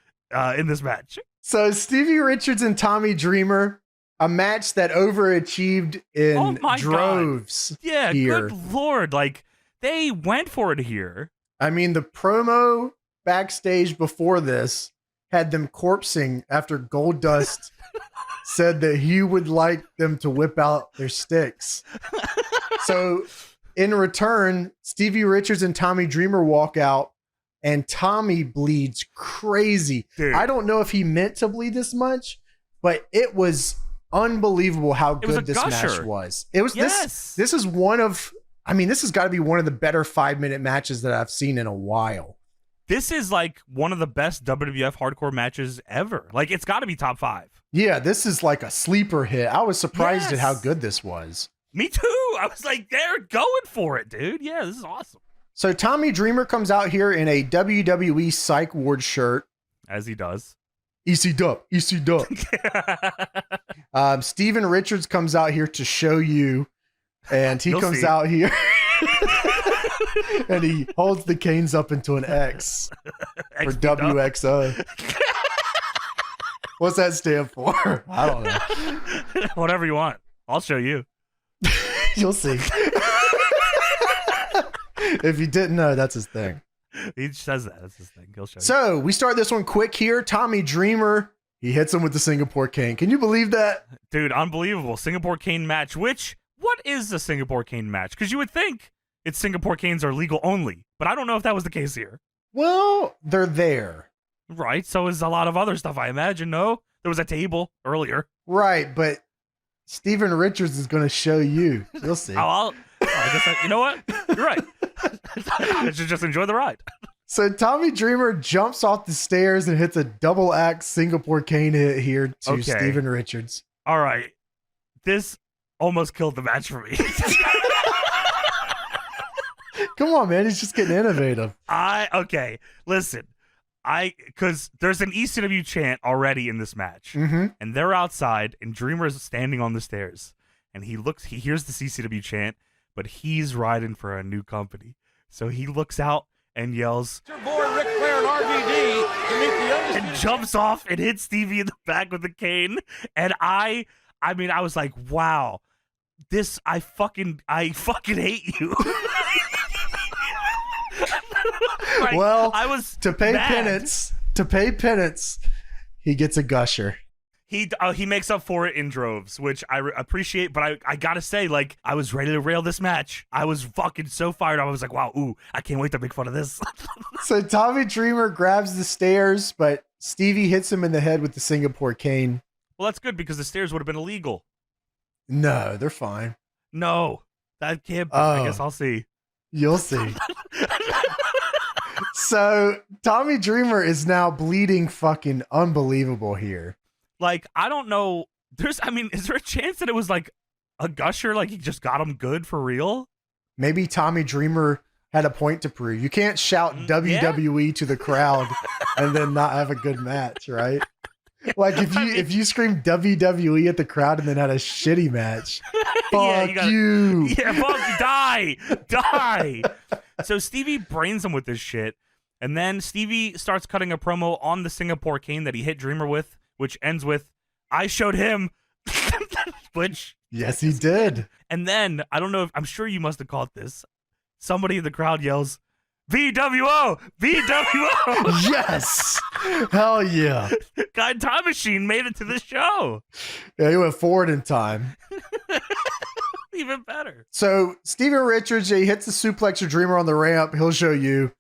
in this match. So Stevie Richards and Tommy Dreamer, a match that overachieved in droves. God. Yeah, here. Good Lord. Like, they went for it here. I mean, the promo backstage before this had them corpsing after Goldust said that he would like them to whip out their sticks. So in return, Stevie Richards and Tommy Dreamer walk out, and Tommy bleeds crazy. Dude. I don't know if he meant to bleed this much, but it was unbelievable how good this match was. It was this is one of, I mean, this has got to be one of the better 5-minute matches that I've seen in a while. This is like one of the best WWF hardcore matches ever. Like, it's got to be top 5. Yeah, this is like a sleeper hit. I was surprised at how good this was. Me too. I was like, they're going for it, dude. Yeah, this is awesome. So Tommy Dreamer comes out here in a WWE Psych Ward shirt. As he does. EC Dup. Steven Richards comes out here to show you, and he comes out here and he holds the canes up into an X for WXO. What's that stand for? I don't know. Whatever you want. I'll show you. You'll see. If you didn't know, that's his thing. He says that. That's his thing. He'll show you. So we start this one quick here. Tommy Dreamer, he hits him with the Singapore cane. Can you believe that? Dude, unbelievable. Singapore cane match. What is the Singapore cane match? Because you would think it's Singapore canes are legal only, but I don't know if that was the case here. Well, they're there. Right. So is a lot of other stuff, I imagine. No? There was a table earlier. Right, but Steven Richards is going to show you. You'll see. I guess you know what? You're right. I should just enjoy the ride. So Tommy Dreamer jumps off the stairs and hits a double axe Singapore cane hit here to Steven Richards. All right. This almost killed the match for me. Come on, man. He's just getting innovative. Listen. Because there's an ECW chant already in this match. Mm-hmm. And they're outside, and Dreamer is standing on the stairs. And he hears the CCW chant, but he's riding for a new company. So he looks out and yells, Your boy Ric Flair and RVD to meet the undisputed and jumps off and hits Stevie in the back with the cane. And I was like, wow, I fucking hate you. Like, well, I was to pay penance, he gets a gusher. He makes up for it in droves, which I appreciate, but I gotta say, like, I was ready to rail this match. I was fucking so fired up. I was like, wow, I can't wait to make fun of this. So Tommy Dreamer grabs the stairs, but Stevie hits him in the head with the Singapore cane. Well, that's good because the stairs would have been illegal. No, they're fine. No, that can't be. I guess I'll see. You'll see. So Tommy Dreamer is now bleeding fucking unbelievable here. Like, I don't know. Is there a chance that it was like a gusher? Like, he just got him good for real? Maybe Tommy Dreamer had a point to prove. You can't shout WWE to the crowd and then not have a good match, right? Like, if you scream WWE at the crowd and then had a shitty match, fuck you. Yeah, fuck you. Die. So Stevie brains him with this shit. And then Stevie starts cutting a promo on the Singapore cane that he hit Dreamer with, which ends with, I showed him. Which. Yes, he did. And then, I don't know I'm sure you must have caught this. Somebody in the crowd yells, BWO! BWO! Yes. Hell yeah. God, Time Machine made it to the show. Yeah, he went forward in time. Even better. So Steven Richards, he hits the suplexer Dreamer on the ramp. He'll show you.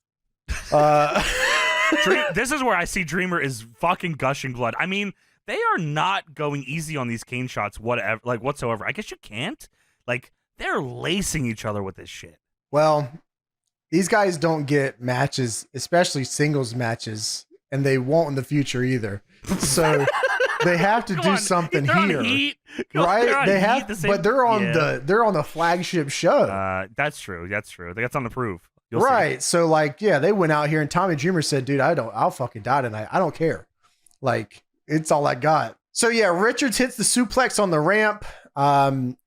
This is where I see Dreamer is fucking gushing blood. I mean, they are not going easy on these cane shots, whatsoever. I guess you can't. Like, they're lacing each other with this shit. Well, these guys don't get matches, especially singles matches, and they won't in the future either. So they have to do something here, right? They have, but they're on the flagship show. That's true. That's true. They got something to prove. Right. So like, yeah, they went out here and Tommy Dreamer said, dude, I'll fucking die tonight. I don't care. Like, it's all I got. So yeah, Richards hits the suplex on the ramp.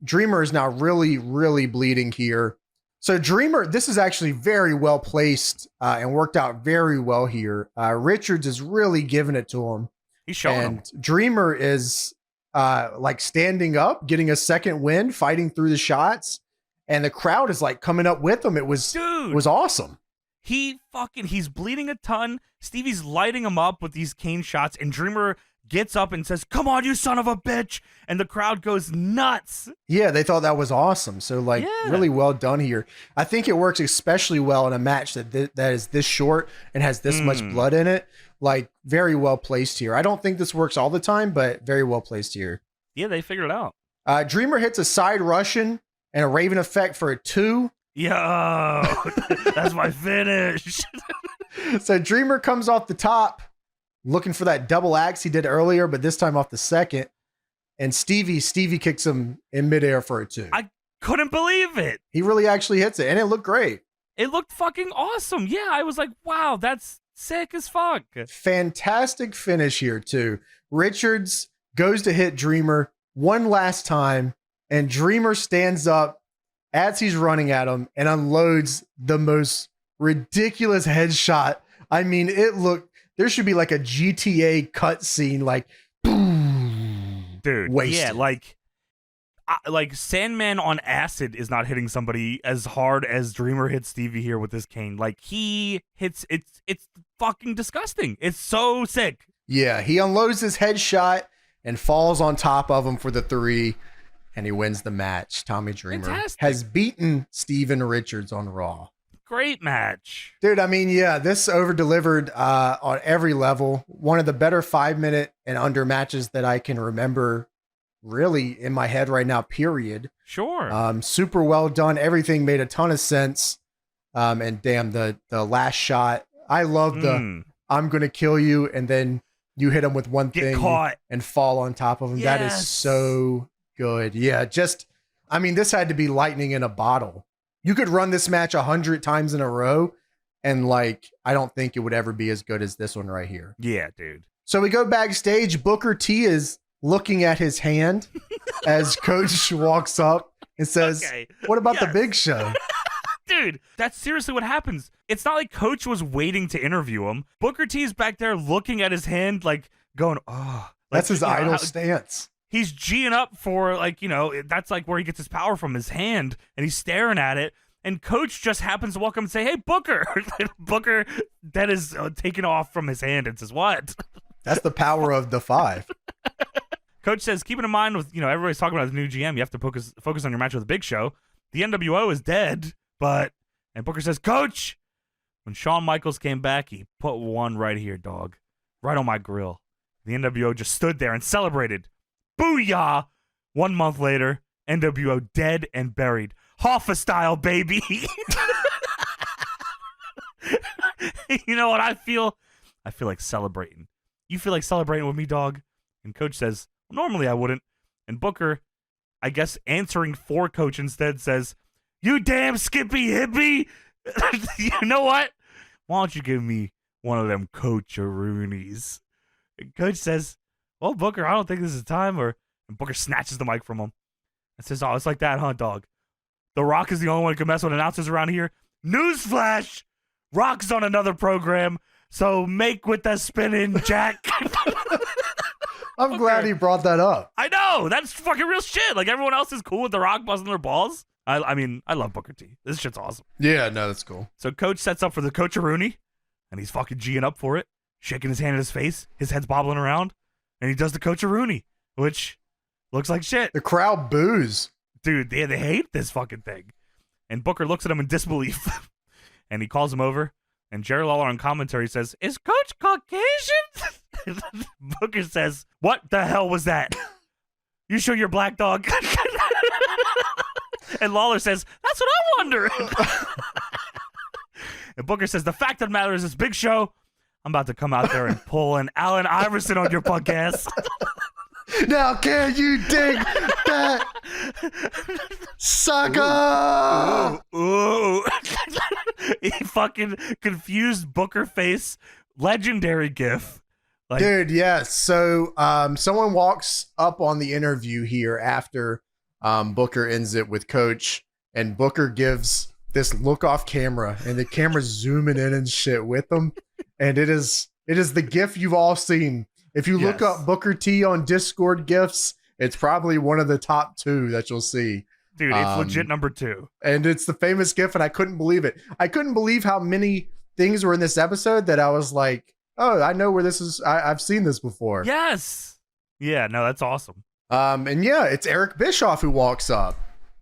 Dreamer is now really, really bleeding here. So Dreamer, this is actually very well placed and worked out very well here. Richards is really giving it to him. He's showing him. Dreamer is like standing up, getting a second win, fighting through the shots. And the crowd is like coming up with him. It was awesome. He's bleeding a ton. Stevie's lighting him up with these cane shots, and Dreamer gets up and says, "Come on, you son of a bitch!" And the crowd goes nuts. Yeah, they thought that was awesome. So like, really well done here. I think it works especially well in a match that is this short and has this much blood in it. Like, very well placed here. I don't think this works all the time, but very well placed here. Yeah, they figured it out. Dreamer hits a side Russian and a Raven effect for a 2. Yo, that's my finish. So Dreamer comes off the top, looking for that double axe he did earlier, but this time off the second. And Stevie kicks him in midair for a 2. I couldn't believe it. He really actually hits it, and it looked great. It looked fucking awesome. Yeah, I was like, wow, that's sick as fuck. Fantastic finish here, too. Richards goes to hit Dreamer one last time, and Dreamer stands up as he's running at him and unloads the most ridiculous headshot. I mean, there should be like a GTA cutscene, like, boom. Dude, wasted. Yeah, like Sandman on acid is not hitting somebody as hard as Dreamer hits Stevie here with this cane. Like, he hits, it's fucking disgusting. It's so sick. Yeah, he unloads his headshot and falls on top of him for the 3. And he wins the match. Tommy Dreamer has beaten Steven Richards on Raw. Great match. Dude, I mean, yeah, this over-delivered on every level. One of the better 5-minute and under matches that I can remember really in my head right now, period. Sure. Super well done. Everything made a ton of sense. And damn, the last shot. I love the I'm going to kill you. And then you hit him with one thing and fall on top of him. Yes. That is so good. Yeah, this had to be lightning in a bottle. You could run this match 100 times in a row, and like, I don't think it would ever be as good as this one right here. Yeah, dude. So we go backstage. Booker T is looking at his hand as Coach walks up and says, "What about the Big Show?" Dude, that's seriously what happens. It's not like Coach was waiting to interview him. Booker T is back there looking at his hand, like going, "Oh." Like, that's his idol stance. He's G'ing up for, like, that's like where he gets his power from, his hand, and he's staring at it. And Coach just happens to walk up and say, "Hey, Booker." Booker, that is taken off from his hand and says, "What?" That's the power of the 5. Coach says, keep it in mind with, everybody's talking about the new GM. You have to focus on your match with the Big Show. The NWO is dead, and Booker says, "Coach, when Shawn Michaels came back, he put one right here, dog. Right on my grill." The NWO just stood there and celebrated. Booyah! 1 month later, NWO dead and buried. Hoffa style, baby. You know what I feel? I feel like celebrating. You feel like celebrating with me, dog? And Coach says, "Normally I wouldn't." And Booker, I guess answering for Coach instead, says, "You damn skippy hippie." You know what? Why don't you give me one of them Coach-a-roonies? And Coach says, "Well, Booker, I don't think this is time." And Booker snatches the mic from him and says, "Oh, it's like that, huh, dog? The Rock is the only one who can mess with announcers around here. Newsflash! Rock's on another program, so make with the spinning, Jack." I'm glad he brought that up. I know. That's fucking real shit. Like, everyone else is cool with The Rock busting their balls. I mean, I love Booker T. This shit's awesome. Yeah, no, that's cool. So Coach sets up for the ꞊ᴄᴅᴅᴄ, and he's fucking G'ing up for it, shaking his hand in his face, his head's bobbling around, and he does the ꞊ᴄᴅᴅᴄ, which looks like shit. The crowd boos. Dude, they hate this fucking thing. And Booker looks at him in disbelief, and he calls him over, and Jerry Lawler on commentary says, "Is Coach Caucasian?" Booker says, "What the hell was that? You sure you're black, dog?" And Lawler says, "That's what I'm wondering." And Booker says, "The fact of the matter is this big show, I'm about to come out there and pull an Allen Iverson on your punk ass." Now can you dig that, sucker? Ooh. He fucking confused Booker face, legendary gif. Like, dude, yes. So someone walks up on the interview here after Booker ends it with Coach, and Booker gives this look off camera, and the camera's zooming in and shit with them, and it is the gif you've all seen. If you look up Booker T on Discord gifs, it's probably one of the top 2 that you'll see. Dude, it's legit number 2. And it's the famous gif, and I couldn't believe it. I couldn't believe how many things were in this episode that I was like, oh, I know where this is. I've seen this before. Yes. Yeah, no, that's awesome. And yeah, it's Eric Bischoff who walks up.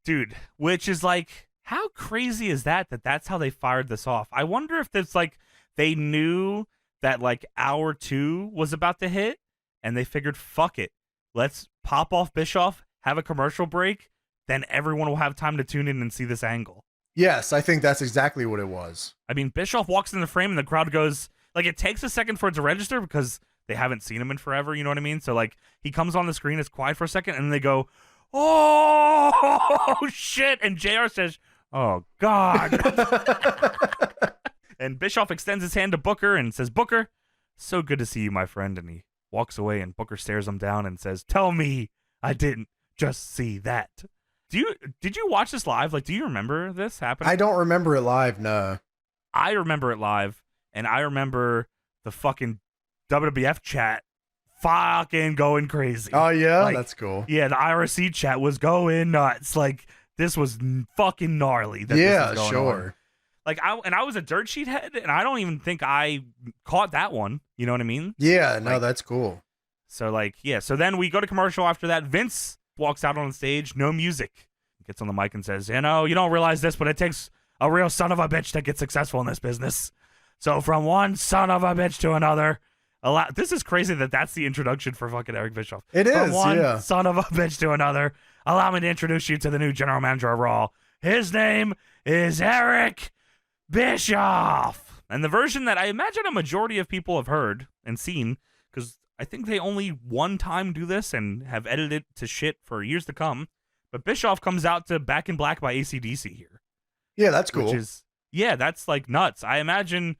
Dude, which is like, how crazy is that that's how they fired this off? I wonder if it's like they knew that like hour 2 was about to hit, and they figured, fuck it, let's pop off Bischoff, have a commercial break, then everyone will have time to tune in and see this angle. Yes, I think that's exactly what it was. I mean, Bischoff walks in the frame and the crowd goes, like, it takes a second for it to register because they haven't seen him in forever, you know what I mean? So like he comes on the screen, it's quiet for a second, and then they go, "Oh shit," and JR says, "Oh God." And Bischoff extends his hand to Booker and says, "Booker, so good to see you, my friend." And he walks away, and Booker stares him down and says, "Tell me I didn't just see that." Did you watch this live? Like, do you remember this happening? I don't remember it live, no. I remember it live, and I remember the fucking WWF chat fucking going crazy. Oh, yeah? Like, that's cool. Yeah, the IRC chat was going nuts. Like, this was fucking gnarly. Yeah, this was going on. Like, I was a dirt sheet head, and I don't even think I caught that one. You know what I mean? Yeah, no, like, that's cool. So, like, yeah. So then we go to commercial after that. Vince walks out on the stage, no music. Gets on the mic and says, "You know, you don't realize this, but it takes a real son of a bitch to get successful in this business. So from one son of a bitch to another." This is crazy that's the introduction for fucking Eric Bischoff. It is, from one yeah. son of a bitch to another. Allow me to introduce you to the new general manager of Raw. His name is Eric Bischoff. And the version that I imagine a majority of people have heard and seen, because I think they only one time do this and have edited it to shit for years to come. But Bischoff comes out to Back in Black by AC/DC here. Yeah, that's cool. Which is, yeah, that's like nuts. I imagine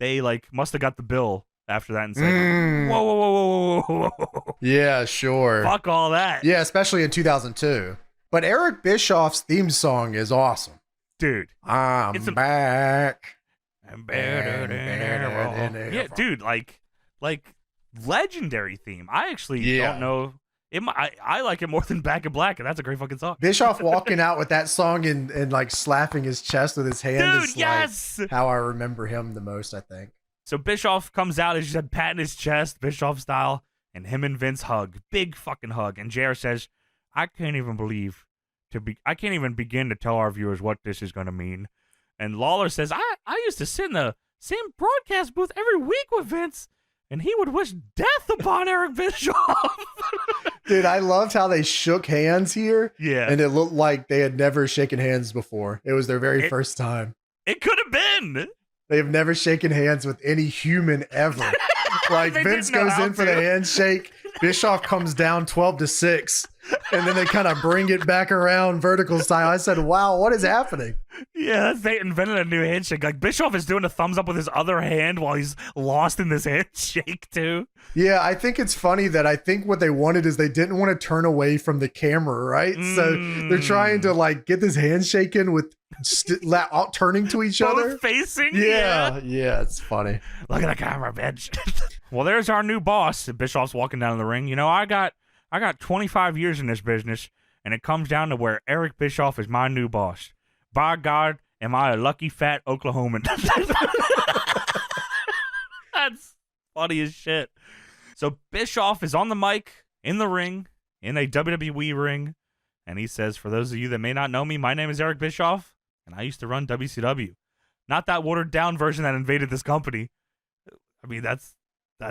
they like must have got the bill after that and said, whoa, whoa, whoa, whoa, whoa, whoa. Yeah, sure. Fuck all that. Yeah, especially in 2002. But Eric Bischoff's theme song is awesome. Dude. I'm back. Yeah, dude, like legendary theme. I actually don't know. I like it more than Back in Black, and that's a great fucking song. Bischoff walking out with that song and like slapping his chest with his hand Dude, is yes! like how I remember him the most, I think. So Bischoff comes out, as you said, patting his chest, Bischoff style, and him and Vince hug. Big fucking hug. And JR says, I can't even begin to tell our viewers what this is going to mean. And Lawler says, I used to sit in the same broadcast booth every week with Vince, and he would wish death upon Eric Bischoff. Dude, I loved how they shook hands here. Yeah. And it looked like they had never shaken hands before. It was their very first time. It could have been. They've never shaken hands with any human ever. Like Vince goes in for the handshake. Bischoff comes down 12-6. And then they kind of bring it back around vertical style. I said, wow, what is happening? Yeah, they invented a new handshake. Like Bischoff is doing a thumbs up with his other hand while he's lost in this handshake too. Yeah, I think it's funny that I think what they wanted is they didn't want to turn away from the camera, right? So they're trying to like get this handshake in with turning to each other. Both facing? Yeah, it's funny. Look at the camera, bitch. Well, there's our new boss. Bischoff's walking down the ring. You know, I got 25 years in this business, and it comes down to where Eric Bischoff is my new boss. By God, am I a lucky fat Oklahoman? That's funny as shit. So Bischoff is on the mic, in the ring, in a WWE ring, and he says, for those of you that may not know me, my name is Eric Bischoff, and I used to run WCW. Not that watered-down version that invaded this company. I mean, that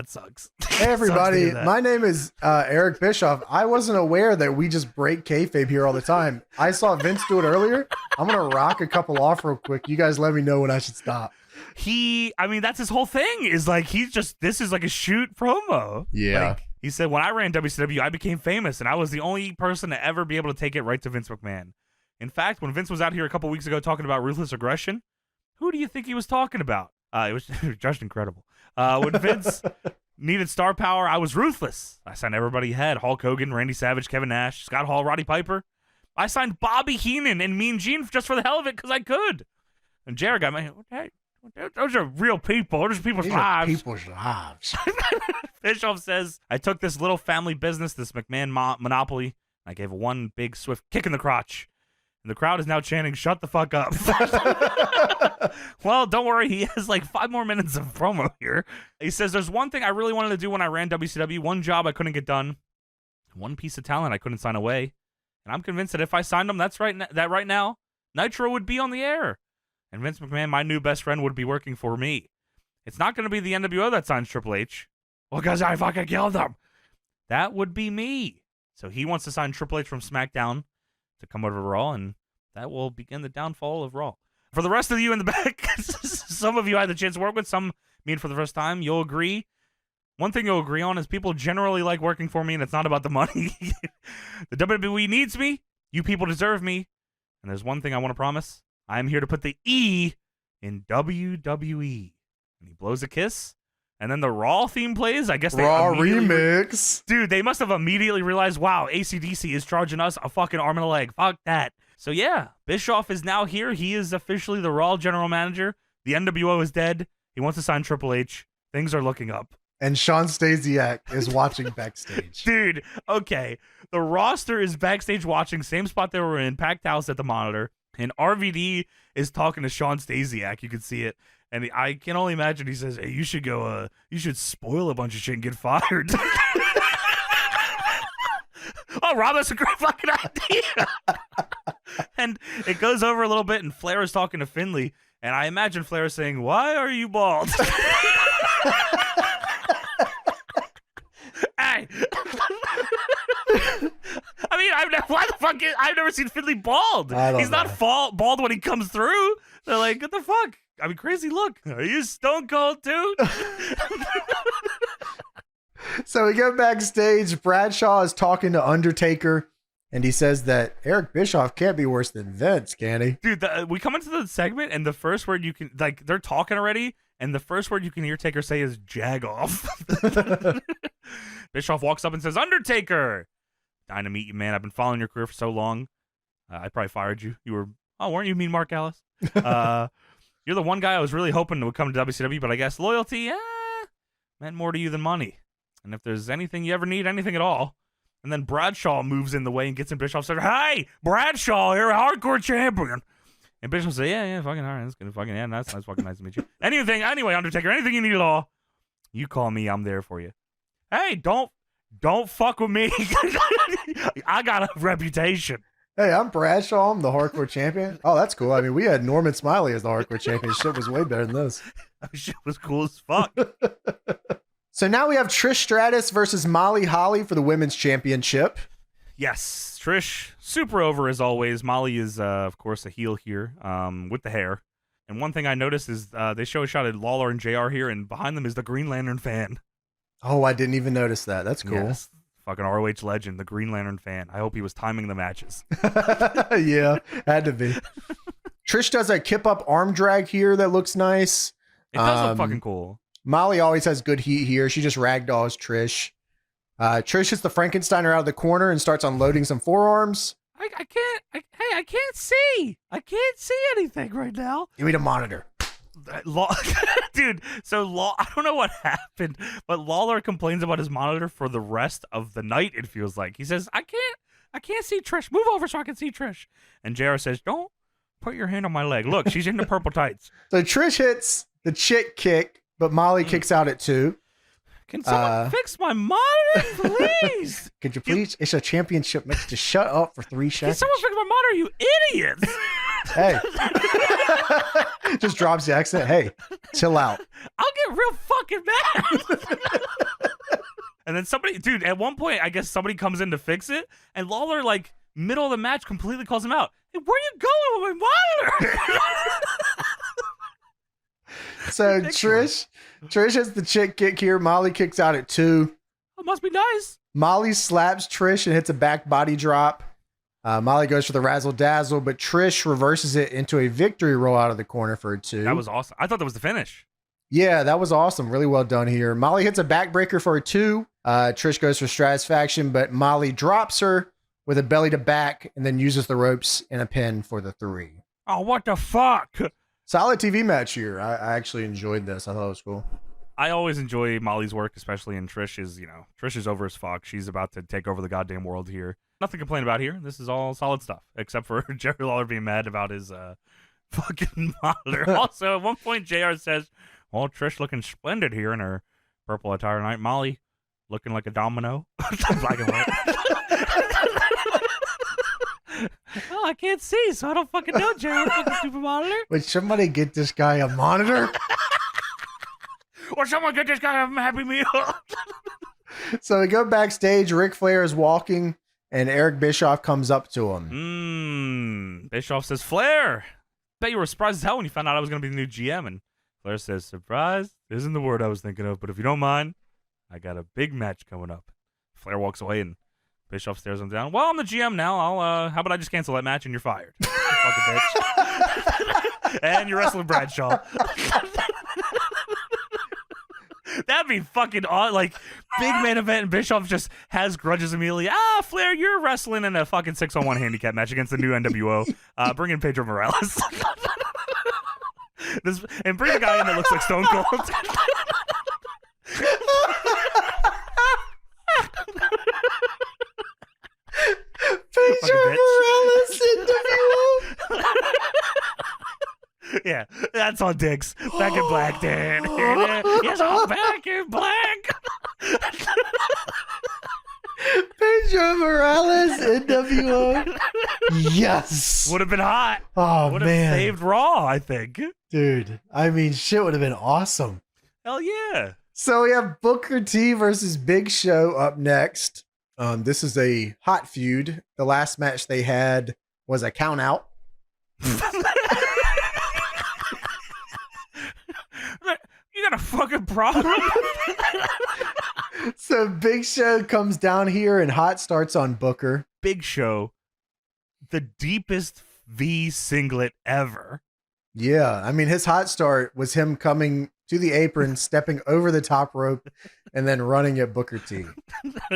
sucks. Hey, everybody. My name is Eric Bischoff. I wasn't aware that we just break kayfabe here all the time. I saw Vince do it earlier. I'm going to rock a couple off real quick. You guys let me know when I should stop. I mean, that's his whole thing, is like, this is like a shoot promo. Yeah. Like, he said, when I ran WCW, I became famous, and I was the only person to ever be able to take it right to Vince McMahon. In fact, when Vince was out here a couple weeks ago talking about ruthless aggression, who do you think he was talking about? It was just incredible. When Vince needed star power, I was ruthless. I signed everybody he had: Hulk Hogan, Randy Savage, Kevin Nash, Scott Hall, Roddy Piper. I signed Bobby Heenan and Mean Gene just for the hell of it because I could. And Jared got my, hey, those are real people. Those are people's lives. People's lives. Bischoff says, I took this little family business, this McMahon monopoly. I gave it one big swift kick in the crotch. And the crowd is now chanting, shut the fuck up. Well, don't worry. He has like 5 more minutes of promo here. He says, there's one thing I really wanted to do when I ran WCW. One job I couldn't get done. One piece of talent I couldn't sign away. And I'm convinced that if I signed him, that right now, Nitro would be on the air. And Vince McMahon, my new best friend, would be working for me. It's not going to be the NWO that signs Triple H. Well, because I fucking killed him. That would be me. So he wants to sign Triple H from SmackDown to come over to Raw, and that will begin the downfall of Raw. For the rest of you in the back, some of you I had the chance to work with, some meet for the first time, you'll agree. One thing you'll agree on is people generally like working for me, and it's not about the money. The WWE needs me. You people deserve me. And there's one thing I want to promise. I'm here to put the E in WWE. And he blows a kiss. And then the Raw theme plays. I guess they Raw remix. Dude, they must have immediately realized, wow, AC/DC is charging us a fucking arm and a leg. Fuck that. So yeah, Bischoff is now here. He is officially the Raw general manager. The NWO is dead. He wants to sign Triple H. Things are looking up. And Sean Stasiak is watching backstage. Dude, okay. The roster is backstage watching, same spot they were in, packed house at the monitor. And RVD is talking to Sean Stasiak. You can see it. And I can only imagine he says, hey, you should go, you should spoil a bunch of shit and get fired. Oh, Rob, that's a great fucking idea. And it goes over a little bit, and Flair is talking to Finley. And I imagine Flair saying, why are you bald? Hey. I mean, I've never seen Finley bald. He's not bald when he comes through. They're like, what the fuck? I mean, crazy look. Are you stone cold too? So we go backstage. Bradshaw is talking to Undertaker, and he says that Eric Bischoff can't be worse than Vince, can he? Dude, we come into the segment, and the first word you can, like, they're talking already, and the first word you can hear Taker say is jag off. Bischoff walks up and says, Undertaker! Dying to meet you, man. I've been following your career for so long. I probably fired you. Weren't you mean Mark Ellis? You're the one guy I was really hoping would come to WCW, but I guess loyalty meant more to you than money. And if there's anything you ever need, anything at all. And then Bradshaw moves in the way and gets in Bischoff says, hey, Bradshaw, you're a hardcore champion. And Bischoff says, yeah, fucking all right. That's good. Fucking, yeah, that's fucking nice to meet you. Anyway, Undertaker, anything you need at all, you call me. I'm there for you. Hey, don't fuck with me. I got a reputation. Hey, I'm Bradshaw. I'm the hardcore champion. Oh, that's cool. I mean, we had Norman Smiley as the hardcore champion. Shit was way better than this. That shit was cool as fuck. So now we have Trish Stratus versus Molly Holly for the women's championship. Yes, Trish, super over as always. Molly is, of course, a heel here with the hair. And one thing I noticed is they show a shot of Lawler and JR here, and behind them is the Green Lantern fan. Oh, I didn't even notice that. That's cool. Yes. Fucking ROH legend, the Green Lantern fan. I hope he was timing the matches. Yeah, had to be. Trish does a kip-up arm drag here that looks nice. It does look fucking cool. Molly always has good heat here. She just ragdolls Trish. Trish hits the Frankensteiner out of the corner and starts unloading some forearms. I can't see. I can't see anything right now. Give me the monitor. Dude, I don't know what happened, but Lawler complains about his monitor for the rest of the night, it feels like. He says, I I can't see Trish. Move over so I can see Trish. And JR says, don't put your hand on my leg. Look, she's in the purple tights. So Trish hits the chick kick, but Molly kicks out at 2. Can someone fix my monitor, please? Could you please? It's a championship match. Just shut up for 3 Can seconds. someone fix my monitor, you idiots? Hey. Just drops the accent. Hey, chill out. I'll get real fucking mad. And then somebody, dude, at one point, I guess somebody comes in to fix it, and Lawler, like, middle of the match, completely calls him out. Hey, where are you going with my monitor? So Trish hits the chick kick here. Molly kicks out at 2. That must be nice. Molly slaps Trish and hits a back body drop. Molly goes for the razzle dazzle, but Trish reverses it into a victory roll out of the corner for a 2. That was awesome. I thought that was the finish. Yeah, that was awesome. Really well done here. Molly hits a backbreaker for a 2. Trish goes for Stratisfaction, but Molly drops her with a belly to back and then uses the ropes in a pin for the 3. Oh, what the fuck? Solid TV match here. I actually enjoyed this. I thought it was cool. I always enjoy Molly's work, especially in Trish's, Trish is over as fuck. She's about to take over the goddamn world here. Nothing to complain about here. This is all solid stuff, except for Jerry Lawler being mad about his fucking monitor. Also, at one point, JR says, well, Trish looking splendid here in her purple attire tonight. Molly looking like a domino. Black and white. Well, I can't see, so I don't fucking know, JR. Fucking stupid monitor. Would somebody get this guy a monitor? Or someone get this guy a Happy Meal. So we go backstage. Ric Flair is walking, and Eric Bischoff comes up to him. Bischoff says, Flair, bet you were surprised as hell when you found out I was going to be the new GM. And Flair says, surprise isn't the word I was thinking of, but if you don't mind, I got a big match coming up. Flair walks away, and Bischoff stares him down. Well, I'm the GM now. How about I just cancel that match and you're fired? Fucking bitch. And you're wrestling Bradshaw. That'd be fucking odd. Like, big main event, and Bischoff just has grudges immediately. Flair, you're wrestling in a fucking 6-on-1 handicap match against the new NWO. Bring in Pedro Morales. And bring a guy in that looks like Stone Cold. Pedro Morales NWO. Yeah, that's on Diggs. Back in black, Dan. Yes, I'm back in black. Pedro Morales NWO. Yes. Would have been hot. Oh, would man. have saved Raw, I think. Dude, I mean, shit would have been awesome. Hell yeah. So we have Booker T versus Big Show up next. This is a hot feud. The last match they had was a count out. You got a fucking problem? So Big Show comes down here and hot starts on Booker. Big Show, the deepest V singlet ever. Yeah, I mean, his hot start was him coming to the apron, stepping over the top rope, and then running at Booker T.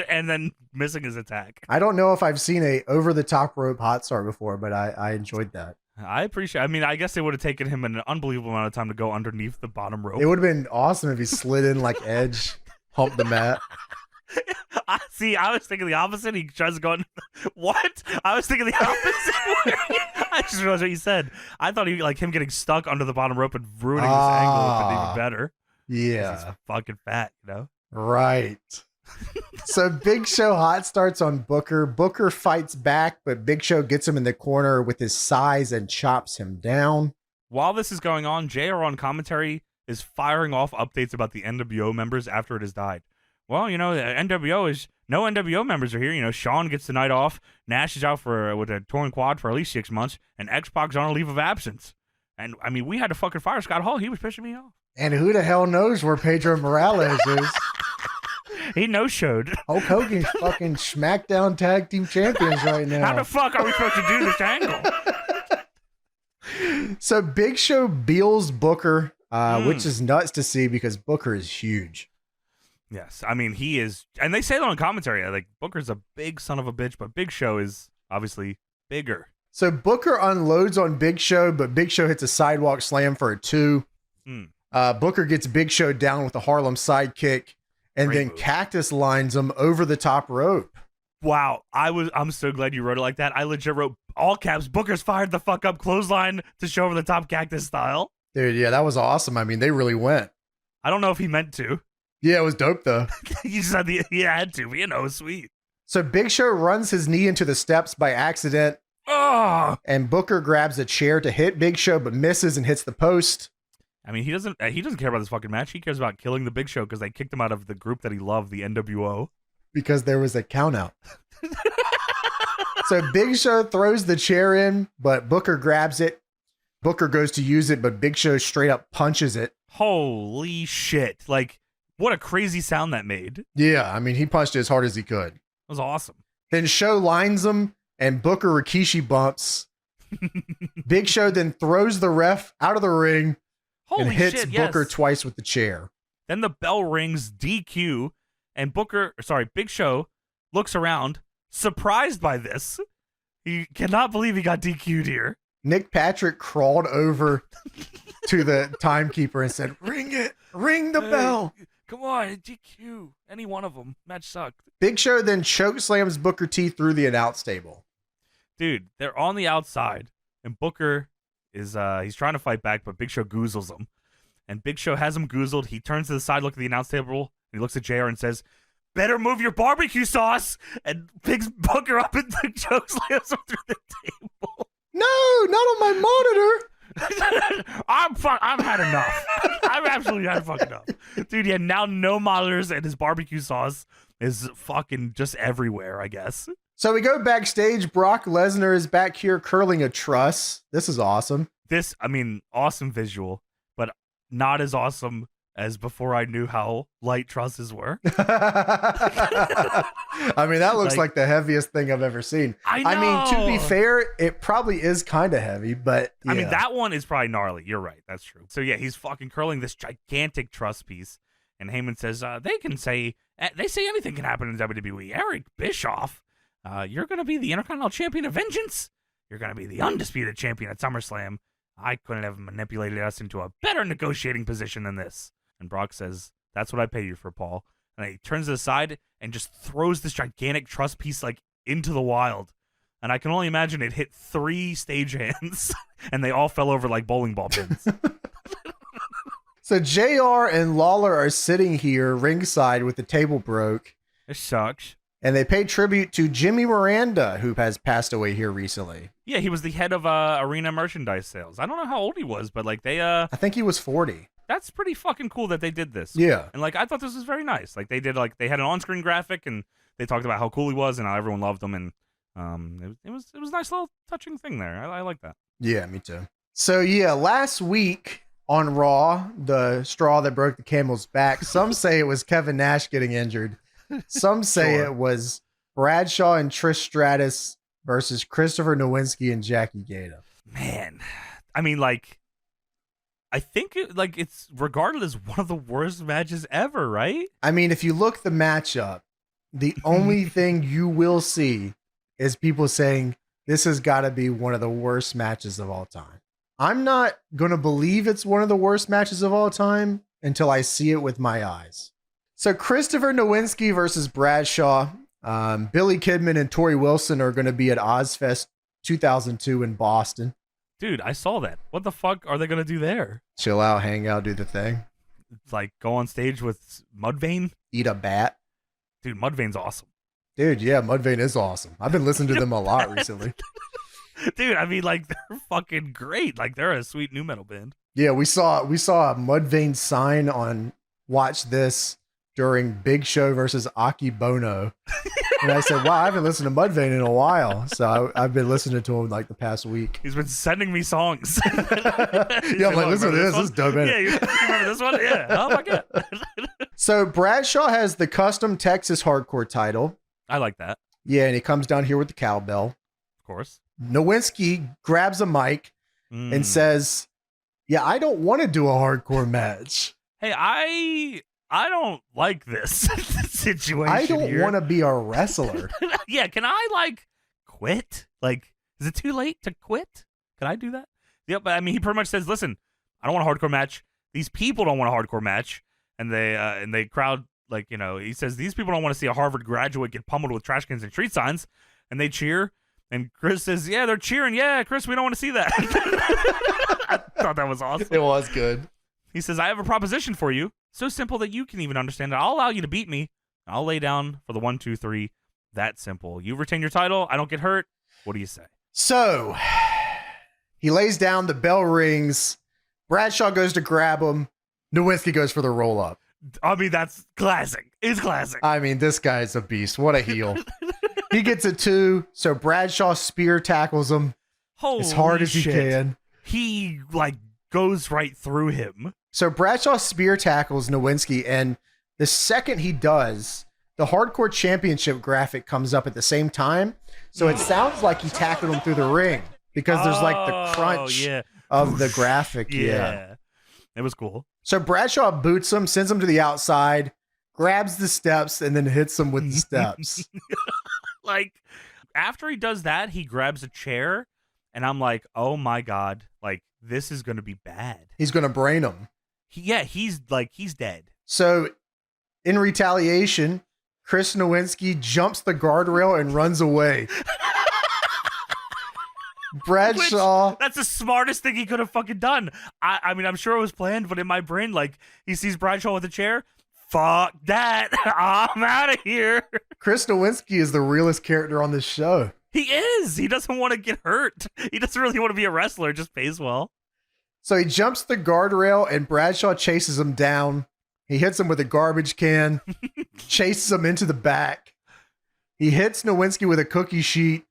And then missing his attack. I don't know if I've seen a over the top rope hot start before, but I enjoyed that. I appreciate. I mean, I guess it would have taken him an unbelievable amount of time to go underneath the bottom rope. It would have been awesome if he slid in like Edge, humped the mat. I was thinking the opposite. He tries to go in. What? I was thinking the opposite. I just realized what you said. I thought he like him getting stuck under the bottom rope and ruining this angle would have been even better. Yeah. He's fucking fat, you know? Right. So Big Show hot starts on Booker. Booker fights back, but Big Show gets him in the corner with his size and chops him down. While this is going on, JR on commentary is firing off updates about the NWO members after it has died. Well, you know, the NWO is no NWO members are here. You know, Shawn gets the night off. Nash is out with a torn quad for at least 6 months, and X-Pac's on a leave of absence. And I mean, we had to fucking fire Scott Hall. He was pissing me off. And who the hell knows where Pedro Morales is? He no-showed. Hulk Hogan's fucking SmackDown Tag Team Champions right now. How the fuck are we supposed to do this angle? So Big Show beals Booker, which is nuts to see because Booker is huge. Yes, I mean, he is, and they say that on commentary, like, Booker's a big son of a bitch, but Big Show is obviously bigger. So Booker unloads on Big Show, but Big Show hits a sidewalk slam for a 2. Booker gets Big Show down with a Harlem sidekick, and then Cactus lines him over the top rope. Wow, I'm so glad you wrote it like that. I legit wrote all caps, Booker's fired the fuck up, clothesline to show over the top cactus style. Dude, yeah, that was awesome. I mean, they really went. I don't know if he meant to. Yeah, it was dope though. He just had he had to, but it was sweet. So Big Show runs his knee into the steps by accident. Oh! And Booker grabs a chair to hit Big Show, but misses and hits the post. I mean, he doesn't care about this fucking match. He cares about killing the Big Show because they kicked him out of the group that he loved, the NWO. Because there was a count out. So Big Show throws the chair in, but Booker grabs it. Booker goes to use it, but Big Show straight up punches it. Holy shit. Like, what a crazy sound that made. Yeah, I mean, he punched it as hard as he could. It was awesome. Then Show lines him, and Booker Rikishi bumps. Big Show then throws the ref out of the ring and hits Booker twice with the chair. Then the bell rings, DQ, and Big Show looks around, surprised by this. He cannot believe he got DQ'd here. Nick Patrick crawled over to the timekeeper and said, "Ring it, ring the bell. Come on, DQ. Any one of them. Match sucked." Big Show then choke slams Booker T through the announce table. Dude, they're on the outside, and Booker is he's trying to fight back, but Big Show goozles him. And Big Show has him goozled. He turns to the side, looks at the announce table, and he looks at JR and says, "Better move your barbecue sauce," and picks Booker up and choke slams him through the table. No, not on my monitor. I've had enough. I've absolutely had fucking enough. Dude, yeah, now no monitors and his barbecue sauce is fucking just everywhere, I guess. So we go backstage. Brock Lesnar is back here curling a truss. This is awesome. Awesome visual, but not as awesome as before I knew how light trusses were. I mean, that looks like the heaviest thing I've ever seen. I know. I mean, to be fair, it probably is kind of heavy, but yeah. I mean, that one is probably gnarly. You're right. That's true. So yeah, he's fucking curling this gigantic truss piece. And Heyman says, they say anything can happen in WWE. Eric Bischoff, you're going to be the Intercontinental Champion of Vengeance. You're going to be the undisputed champion at SummerSlam. I couldn't have manipulated us into a better negotiating position than this. And Brock says, "That's what I pay you for, Paul." And he turns to the side and just throws this gigantic truss piece like into the wild. And I can only imagine it hit 3 stagehands and they all fell over like bowling ball pins. So JR and Lawler are sitting here ringside with the table broke. It sucks. And they pay tribute to Jimmy Miranda, who has passed away here recently. Yeah, he was the head of arena merchandise sales. I don't know how old he was, but like I think he was 40. That's pretty fucking cool that they did this. Yeah. And like I thought this was very nice. Like they had an on-screen graphic and they talked about how cool he was and how everyone loved him, and it was a nice little touching thing there. I like that. Yeah, me too. So yeah, last week on Raw, the straw that broke the camel's back, some say it was Kevin Nash getting injured. Some say it was Bradshaw and Trish Stratus versus Christopher Nowinski and Jackie Gaeta. Man, I mean, like, I think it's regarded as one of the worst matches ever, right? I mean, if you look the matchup, the only thing you will see is people saying this has got to be one of the worst matches of all time. I'm not going to believe it's one of the worst matches of all time until I see it with my eyes. So Christopher Nowinski versus Bradshaw. Billy Kidman and Tori Wilson are going to be at Ozfest 2002 in Boston. Dude, I saw that. What the fuck are they going to do there? Chill out, hang out, do the thing. It's like go on stage with Mudvayne? Eat a bat. Dude, Mudvayne's awesome. Dude, yeah, Mudvayne is awesome. I've been listening to them a lot recently. Dude, I mean, like, they're fucking great. Like, they're a sweet new metal band. Yeah, we saw a Mudvayne sign on Watch This during Big Show versus Aki Bono. And I said, wow, I haven't listened to Mudvayne in a while. So I've been listening to him like the past week. He's been sending me songs. Yeah, I'm like, listen to this. This is dope, man. Yeah, you remember this one? Yeah. Oh, my God. So Bradshaw has the custom Texas hardcore title. I like that. Yeah, and he comes down here with the cowbell. Of course. Nowinski grabs a mic and says, yeah, I don't want to do a hardcore match. Hey, I don't like this situation. I don't want to be a wrestler. Yeah, can I like quit? Like, is it too late to quit? Can I do that? Yep, but I mean, he pretty much says, listen, I don't want a hardcore match. These people don't want a hardcore match. And they crowd like, he says, these people don't want to see a Harvard graduate get pummeled with trash cans and street signs, and they cheer. And Chris says, yeah, they're cheering. Yeah, Chris, we don't want to see that. I thought that was awesome. It was good. He says, I have a proposition for you. So simple that you can even understand it. I'll allow you to beat me. I'll lay down for the 1, 2, 3. That simple. You retain your title. I don't get hurt. What do you say? So he lays down, the bell rings. Bradshaw goes to grab him. Nowinski goes for the roll up. I mean, that's classic. It's classic. I mean, this guy's a beast. What a heel. He gets a 2. So Bradshaw spear tackles him as hard as he can. He goes right through him. So Bradshaw spear tackles Nowinski, and the second he does, the Hardcore Championship graphic comes up at the same time. So it sounds like he tackled him through the ring because there's the crunch of the graphic. Yeah. It was cool. So Bradshaw boots him, sends him to the outside, grabs the steps, and then hits him with the steps. After he does that, he grabs a chair, and I'm like, oh my God, this is going to be bad. He's going to brain him. He's dead. So in retaliation, Chris Nowinski jumps the guardrail and runs away. Bradshaw. That's the smartest thing he could have fucking done. I mean, I'm sure it was planned, but in my brain, he sees Bradshaw with a chair. Fuck that. I'm out of here. Chris Nowinski is the realest character on this show. He is. He doesn't want to get hurt. He doesn't really want to be a wrestler. It just pays well. So he jumps the guardrail and Bradshaw chases him down. He hits him with a garbage can, chases him into the back. He hits Nowinski with a cookie sheet.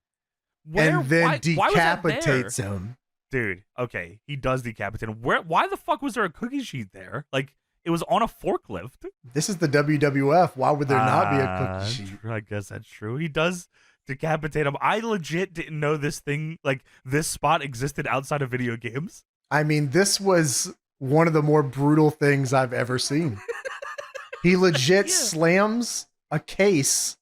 And then decapitates him. Dude, okay. He does decapitate him. Why the fuck was there a cookie sheet there? It was on a forklift. This is the WWF. Why would there not be a cookie sheet? I guess that's true. He does decapitate him. I legit didn't know this thing, this spot existed outside of video games. I mean, this was one of the more brutal things I've ever seen. He legit slams a case,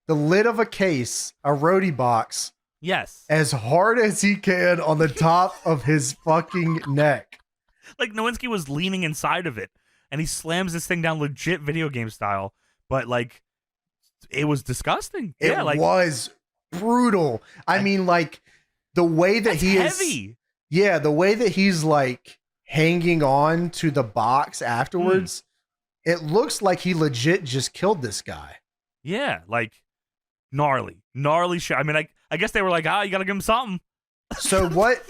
the lid of a case, a roadie box. Yes. As hard as he can on the top of his fucking neck. Nowinski was leaning inside of it, and he slams this thing down legit video game style, but it was disgusting. It was brutal. I mean, the way that he is heavy. Yeah, the way that he's hanging on to the box afterwards, it looks like he legit just killed this guy. Yeah, gnarly shit. I mean, I guess they were you gotta give him something. So what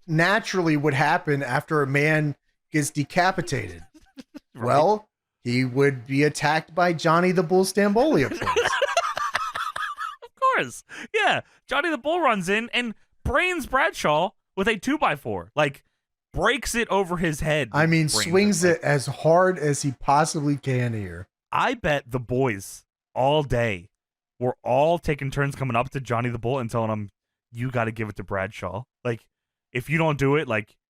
naturally would happen after a man gets decapitated? Right. Well, he would be attacked by Johnny the Bull Stamboli, of course. Of course. Yeah. Johnny the Bull runs in and brains Bradshaw with a 2x4. Breaks it over his head. I mean, swings it as hard as he possibly can here. I bet the boys all day were all taking turns coming up to Johnny the Bull and telling him, you got to give it to Bradshaw. If you don't do it,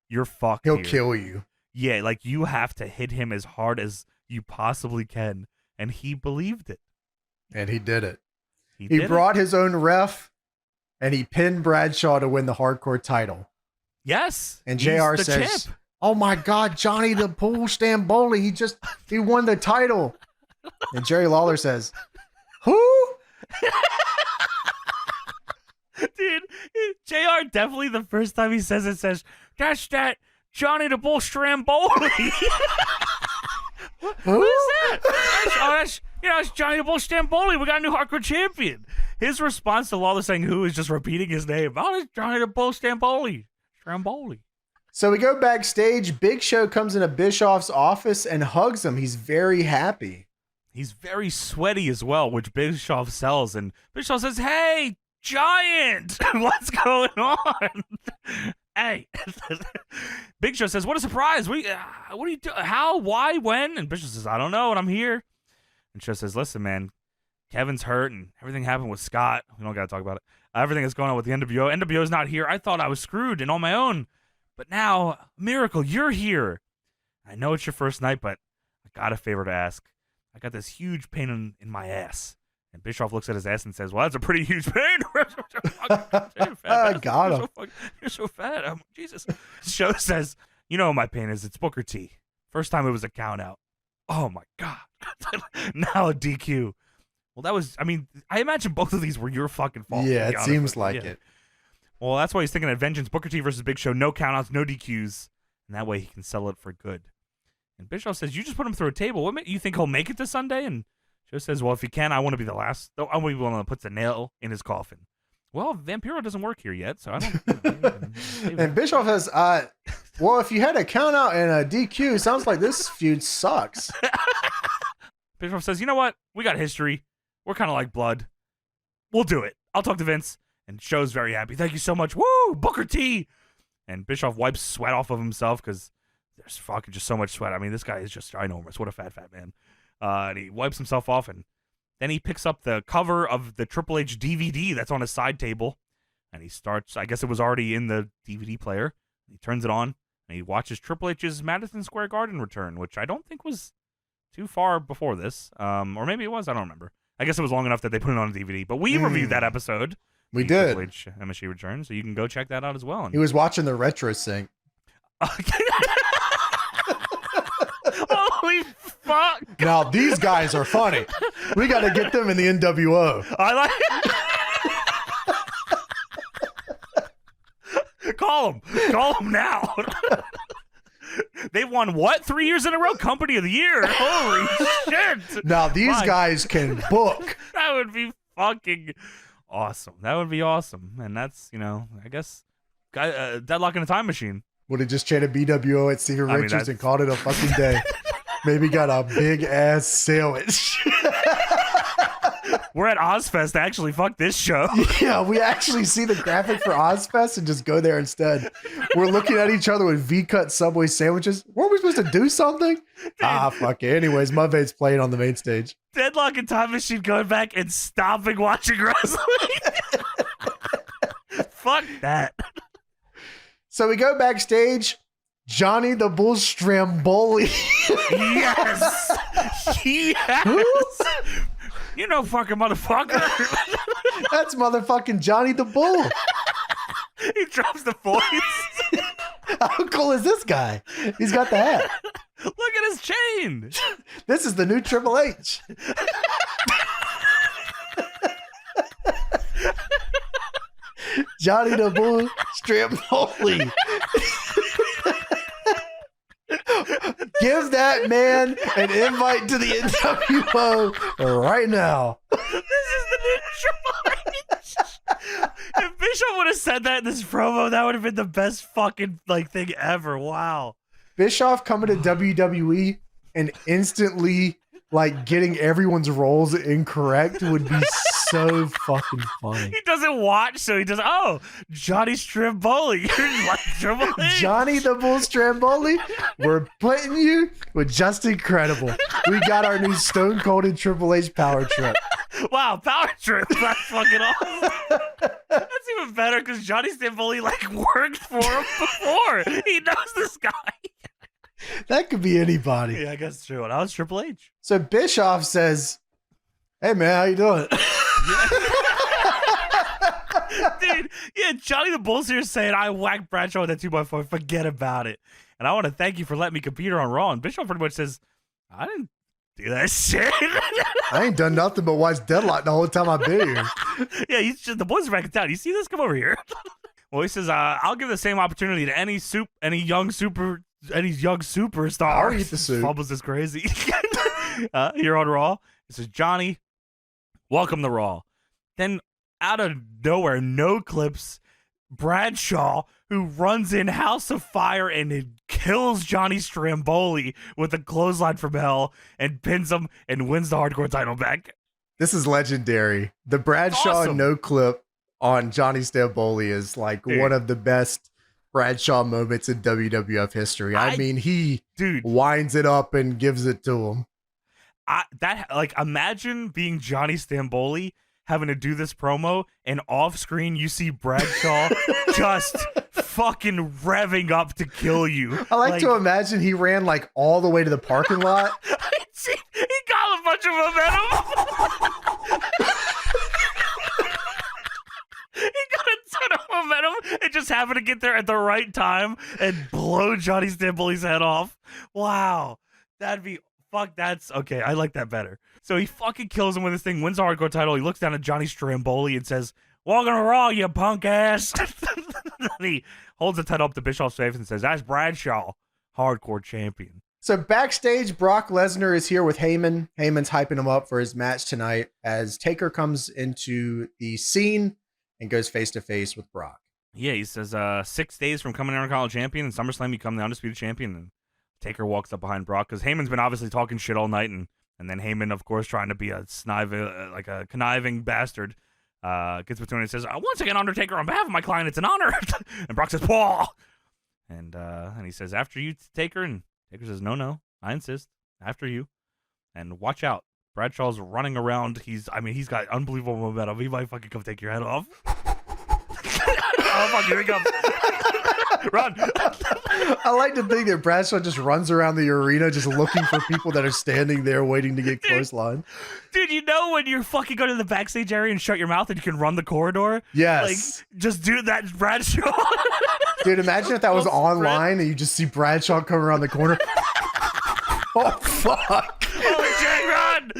you're fucked. He'll kill you. Yeah, you have to hit him as hard as you possibly can. And he believed it. And he did it. He brought his own ref, and he pinned Bradshaw to win the hardcore title. Yes. And JR says, champ. Oh my God, Johnny the Bull Stamboli, he won the title. And Jerry Lawler says, who? Dude, JR definitely the first time he says it says, that's that Johnny the Bull Stamboli. Who is that? That's Johnny the Bull Stamboli. We got a new hardcore champion. His response to Lawler saying who is just repeating his name. Oh, it's Johnny the Bull Stamboli. So we go backstage. Big Show comes into Bischoff's office and hugs him. He's very happy. He's very sweaty as well, which Bischoff sells. And Bischoff says, hey, Giant, what's going on? Hey. Big Show says, what a surprise. What are you doing? How? Why? When? And Bischoff says, I don't know, and I'm here. And Show says, listen, man, Kevin's hurt, and everything happened with Scott. We don't got to talk about it. Everything that's going on with the NWO. NWO's not here. I thought I was screwed and on my own. But now, Miracle, you're here. I know it's your first night, but I got a favor to ask. I got this huge pain in my ass. And Bischoff looks at his ass and says, well, that's a pretty huge pain. I got him. You're so fat. Jesus. Show says, you know what my pain is. It's Booker T. First time it was a count out. Oh my God. Now a DQ. Well, that was, I mean, I imagine both of these were your fucking fault. Yeah, it seems like it. Well, that's why he's thinking of vengeance. Booker T versus Big Show, no countouts, no DQs. And that way he can sell it for good. And Bischoff says, you just put him through a table. What you think he'll make it to Sunday? And Joe says, well, if he can, I want to be the last. I want to be the one that puts the nail in his coffin. Well, Vampiro doesn't work here yet, so I don't. And Bischoff has, well, if you had a count out and a DQ, sounds like this feud sucks. Bischoff says, you know what? We got history. We're kind of like blood. We'll do it. I'll talk to Vince. And Show's very happy. Thank you so much. Woo! Booker T! And Bischoff wipes sweat off of himself because there's fucking just so much sweat. I mean, this guy is just ginormous. What a fat man. And he wipes himself off, and then he picks up the cover of the Triple H DVD that's on his side table, and he starts, I guess it was already in the DVD player. He turns it on, and he watches Triple H's Madison Square Garden return, which I don't think was too far before this. Or maybe it was. I don't remember. I guess it was long enough that they put it on a DVD, but we reviewed that episode. We did. Triple H MSG return, so you can go check that out as well. And he was watching the retro sync. Holy fuck! Now these guys are funny. We got to get them in the NWO. I like. Call them now. They've won what 3 years in a row? Company of the Year. Holy shit! Now these guys can book. That would be fucking awesome. That would be awesome. And that's, I guess, Deadlock in a Time Machine. Would have just chanted BWO at Steven Richards and called it a fucking day. Maybe got a big ass sandwich. We're at Ozfest. Actually, fuck this show. Yeah, we actually see the graphic for Ozfest and just go there instead. We're looking at each other with V-cut Subway sandwiches. Weren't we supposed to do something? Dude. Fuck it. Anyways, Mudvay's playing on the main stage. Deadlock and Time Machine going back and stopping watching wrestling. Fuck that. So we go backstage. Johnny the Bull Stramboli. Yes. Yes. You know, fucking motherfucker. That's motherfucking Johnny the Bull. He drops the voice. How cool is this guy? He's got the hat. Look at his chain. This is the new Triple H. Johnny the Bull Stramboli. Give that man an invite to the NWO right now. This is the new Triple H. If Bischoff would have said that in this promo, that would have been the best fucking thing ever. Wow. Bischoff coming to WWE and instantly getting everyone's roles incorrect would be so fucking funny. He doesn't watch, so he does. Oh, Johnny Stramboli. You're like Triple H. Johnny the Bull Stramboli. We're putting you with Just Incredible. We got our new Stone Cold and Triple H power trip. Wow, power trip. That's fucking awesome. That's even better because Johnny Stramboli worked for him before. He knows this guy. That could be anybody. Yeah, I guess it's true. And I was Triple H. So Bischoff says, "Hey man, how you doing?" Dude, yeah, Johnny the Bull's here saying I whacked Bradshaw with that 2x4. Forget about it. And I want to thank you for letting me compete here on Raw. And Bischoff pretty much says, I didn't do that shit. I ain't done nothing but watch Deadlock the whole time I've been here. Yeah, he's just, the boys are back in town. You see this? Come over here. Well, he says, I'll give the same opportunity to any young superstar. I'll eat the soup. Fumbles is crazy. Here on Raw. He says, Johnny, welcome to Raw. Then out of nowhere, no clips, Bradshaw, who runs in House of Fire and it kills Johnny Stramboli with a clothesline from hell and pins him and wins the hardcore title back. This is legendary. The Bradshaw no clip on Johnny Stramboli is one of the best Bradshaw moments in WWF history. I mean, he winds it up and gives it to him. Imagine being Johnny Stramboli having to do this promo, and off screen you see Bradshaw just fucking revving up to kill you. I like to imagine he ran all the way to the parking lot. He got a bunch of momentum. He got a ton of momentum and just happened to get there at the right time and blow Johnny Stramboli's head off. Wow. That'd be fuck, that's okay. I like that better. So he fucking kills him with this thing, wins the hardcore title. He looks down at Johnny Stramboli and says, "Welcome to Raw, you punk ass." He holds the title up to Bischoff's face and says, "That's Bradshaw, hardcore champion." So backstage, Brock Lesnar is here with Heyman. Heyman's hyping him up for his match tonight as Taker comes into the scene and goes face to face with Brock. Yeah, he says 6 days from coming Intercontinental champion and SummerSlam, you become the undisputed champion. And Taker walks up behind Brock because Heyman's been obviously talking shit all night, and then Heyman, of course, trying to be a like a conniving bastard, gets between and says, "Once again, Undertaker, on behalf of my client, it's an honor." And Brock says, "Paul," and he says, "After you, Taker," and Taker says, "No, I insist. After you, and watch out. Bradshaw's running around. He's got unbelievable momentum. He might fucking come take your head off." Oh fuck! Here he comes. Run! I like to think that Bradshaw just runs around the arena just looking for people that are standing there waiting to get clotheslined. Dude, you know when you're fucking going to the backstage area and shut your mouth and you can run the corridor? Yes. Like, just do that, Bradshaw. Dude, imagine if that was online and you just see Bradshaw come around the corner. Oh, fuck. Holy shit, run!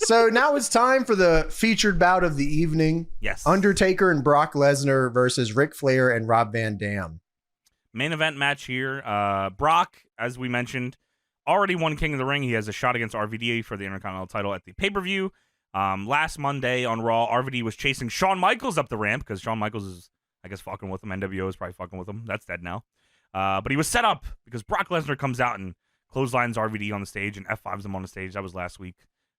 So now it's time for the featured bout of the evening. Yes. Undertaker and Brock Lesnar versus Ric Flair and Rob Van Dam. Main event match here. Brock, as we mentioned, already won King of the Ring. He has a shot against RVD for the Intercontinental title at the pay-per-view. Last Monday on Raw, RVD was chasing Shawn Michaels up the ramp because Shawn Michaels is, I guess, fucking with him. NWO is probably fucking with him. That's dead now. But he was set up because Brock Lesnar comes out and clotheslines RVD on the stage and F5s him on the stage. That was last week.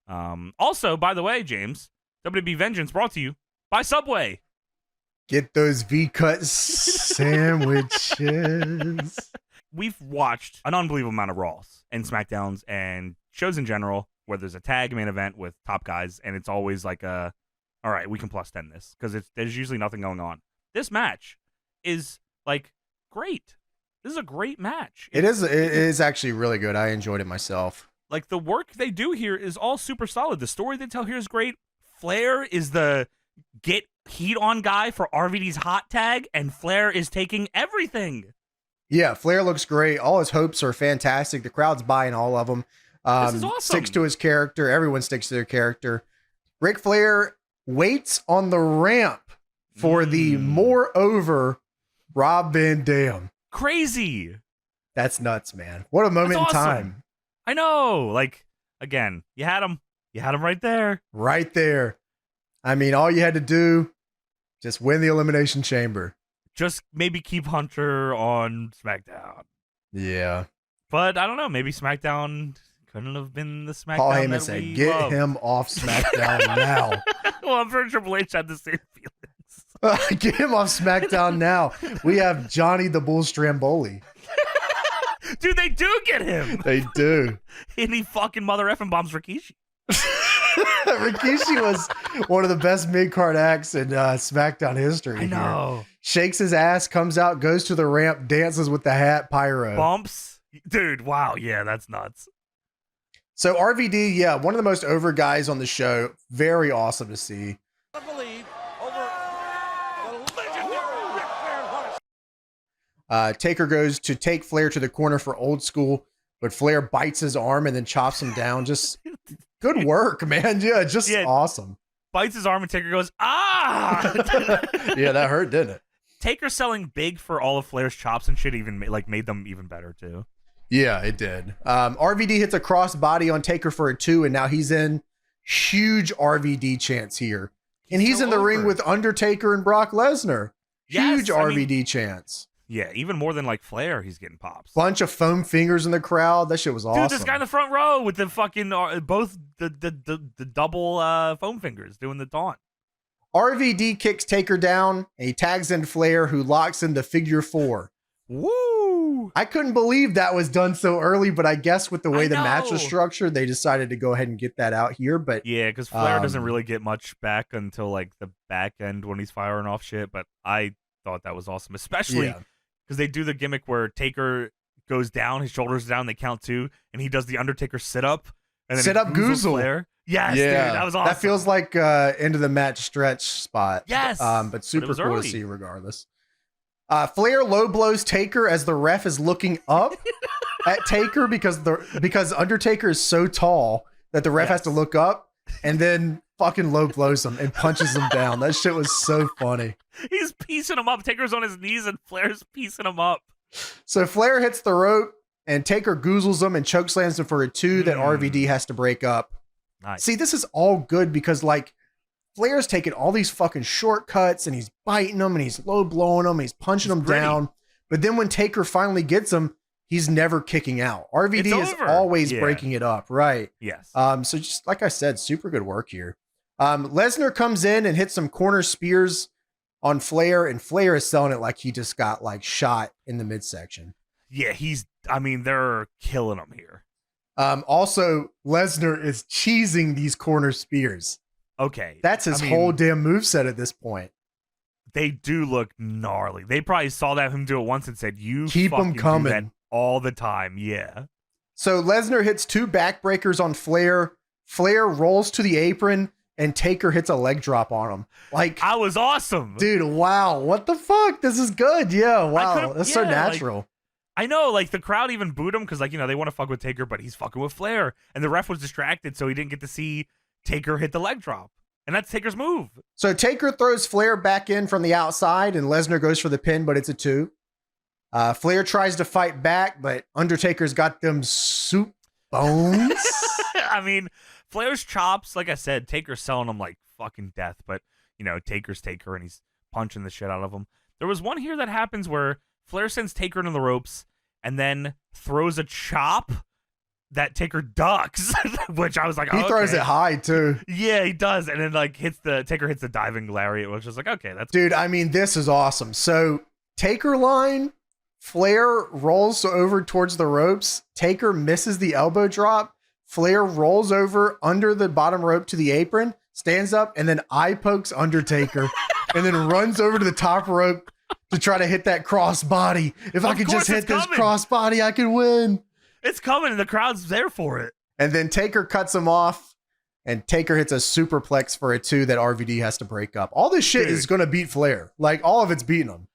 Also, by the way, James, WWE Vengeance brought to you by Subway. Get those V-cut sandwiches. We've watched an unbelievable amount of Raws and SmackDowns and shows in general where there's a tag main event with top guys, and it's always like all right, we can plus 10 this because there's usually nothing going on. This match is like great. This is a great match. It is actually really good. I enjoyed it myself. Like, the work they do here is all super solid. The story they tell here is great. Flair is the get heat on guy for RVD's hot tag, and Flair is taking everything. Yeah, Flair looks great. All his hopes are fantastic. The crowd's buying all of them. This is awesome. Sticks to his character. Everyone sticks to their character. Ric Flair waits on the ramp for the moreover Rob Van Dam. Crazy. That's nuts, man. What a moment in time. I know. Like, again, you had him. You had him right there. Right there. I mean, all you had to do, just win the Elimination Chamber. Just maybe keep Hunter on SmackDown. Yeah. But I don't know. Maybe SmackDown couldn't have been the SmackDown Paul Heyman said, get him off SmackDown now. Well, I'm pretty sure Triple H had the same feelings. Get him off SmackDown now. We have Johnny the Bull Stramboli. Dude, they do get him. They do. And he fucking mother effing bombs Rikishi. Rikishi was one of the best mid-card acts in SmackDown history. I know. Here. Shakes his ass, comes out, goes to the ramp, dances with the hat, pyro. Bumps. Dude, wow. Yeah, that's nuts. So RVD, yeah, one of the most over guys on the show. Very awesome to see. I believe over the legendary Ric Flair. Taker goes to take Flair to the corner for Old School, but Flair bites his arm and then chops him down. Just good work, man. Yeah, just awesome. Bites his arm and Taker goes, ah! Yeah, that hurt, didn't it? Taker selling big for all of Flair's chops and shit even made them even better too. Yeah, it did. RVD hits a crossbody on Taker for a 2, and now he's in huge RVD chance here. And he's in the ring with Undertaker and Brock Lesnar. Huge RVD chance. Yeah, even more than like Flair, he's getting pops. Bunch of foam fingers in the crowd. That shit was awesome. Dude, this guy in the front row with the fucking both the double foam fingers doing the taunt. RVD kicks Taker down, and he tags in Flair, who locks in the figure 4. Woo! I couldn't believe that was done so early, but I guess with the way the match was structured, they decided to go ahead and get that out here. But yeah, because Flair doesn't really get much back until like the back end when he's firing off shit. But I thought that was awesome, especially because they do the gimmick where Taker goes down, his shoulders down, they count 2, and he does the Undertaker sit up. And then sit up Goozle. Yes, dude, that was awesome. That feels like end of the match stretch spot. Yes, but super cool to see regardless. Flair low blows Taker as the ref is looking up at Taker because Undertaker is so tall that the ref has to look up, and then fucking low blows him and punches him down. That shit was so funny. He's piecing him up. Taker's on his knees and Flair's piecing him up. So Flair hits the rope and Taker goozles him and chokeslams him for a 2 that RVD has to break up. Nice. See, this is all good because like Flair's taking all these fucking shortcuts and he's biting them and he's low blowing them. He's punching them down. But then when Taker finally gets him, he's never kicking out. RVD is always breaking it up. Right. Yes. So just like I said, super good work here. Lesnar comes in and hits some corner spears on Flair, and Flair is selling it like he just got like shot in the midsection. Yeah, they're killing him here. Also, Lesnar is cheesing these corner spears. Okay. That's his whole damn moveset at this point. They do look gnarly. They probably saw him do it once and said, "You keep them coming do that all the time." Yeah. So Lesnar hits 2 backbreakers on Flair. Flair rolls to the apron, and Taker hits a leg drop on him. Like, I was awesome, dude. Wow, what the fuck? This is good. Yeah, wow, that's so natural. Like, I know, like the crowd even booed him because, like, they want to fuck with Taker, but he's fucking with Flair, and the ref was distracted, so he didn't get to see Taker hit the leg drop. And that's Taker's move. So Taker throws Flair back in from the outside, and Lesnar goes for the pin, but it's a 2. Flair tries to fight back, but Undertaker's got them soup bones. I mean, Flair's chops, like I said, Taker's selling them like fucking death, but, Taker's Taker, and he's punching the shit out of him. There was one here that happens where Flair sends Taker into the ropes and then throws a chop that Taker ducks, which I was like, he throws it high too. Yeah, he does, and then like Taker hits the diving lariat, which is like, okay, that's dude. I mean, this is awesome. So Taker line, Flair rolls over towards the ropes. Taker misses the elbow drop. Flair rolls over under the bottom rope to the apron, stands up, and then eye pokes Undertaker, and then runs over to the top rope to try to hit that cross body. If I could just hit this cross body, I could win. It's coming, and the crowd's there for it. And then Taker cuts him off, and Taker hits a superplex for a 2 that RVD has to break up. All this shit is going to beat Flair. Like, all of it's beating him.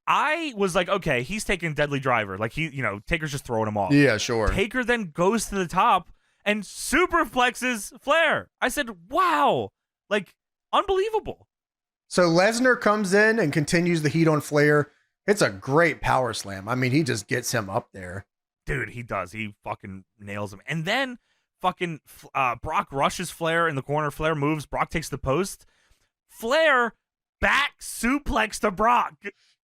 I was like, okay, he's taking Deadly Driver. Like, Taker's just throwing him off. Yeah, sure. Taker then goes to the top and superplexes Flair. I said, wow. Like, unbelievable. So Lesnar comes in and continues the heat on Flair. It's a great power slam. I mean, he just gets him up there. Dude, he does. He fucking nails him. And then fucking Brock rushes Flair in the corner. Flair moves. Brock takes the post. Flair back suplex to Brock.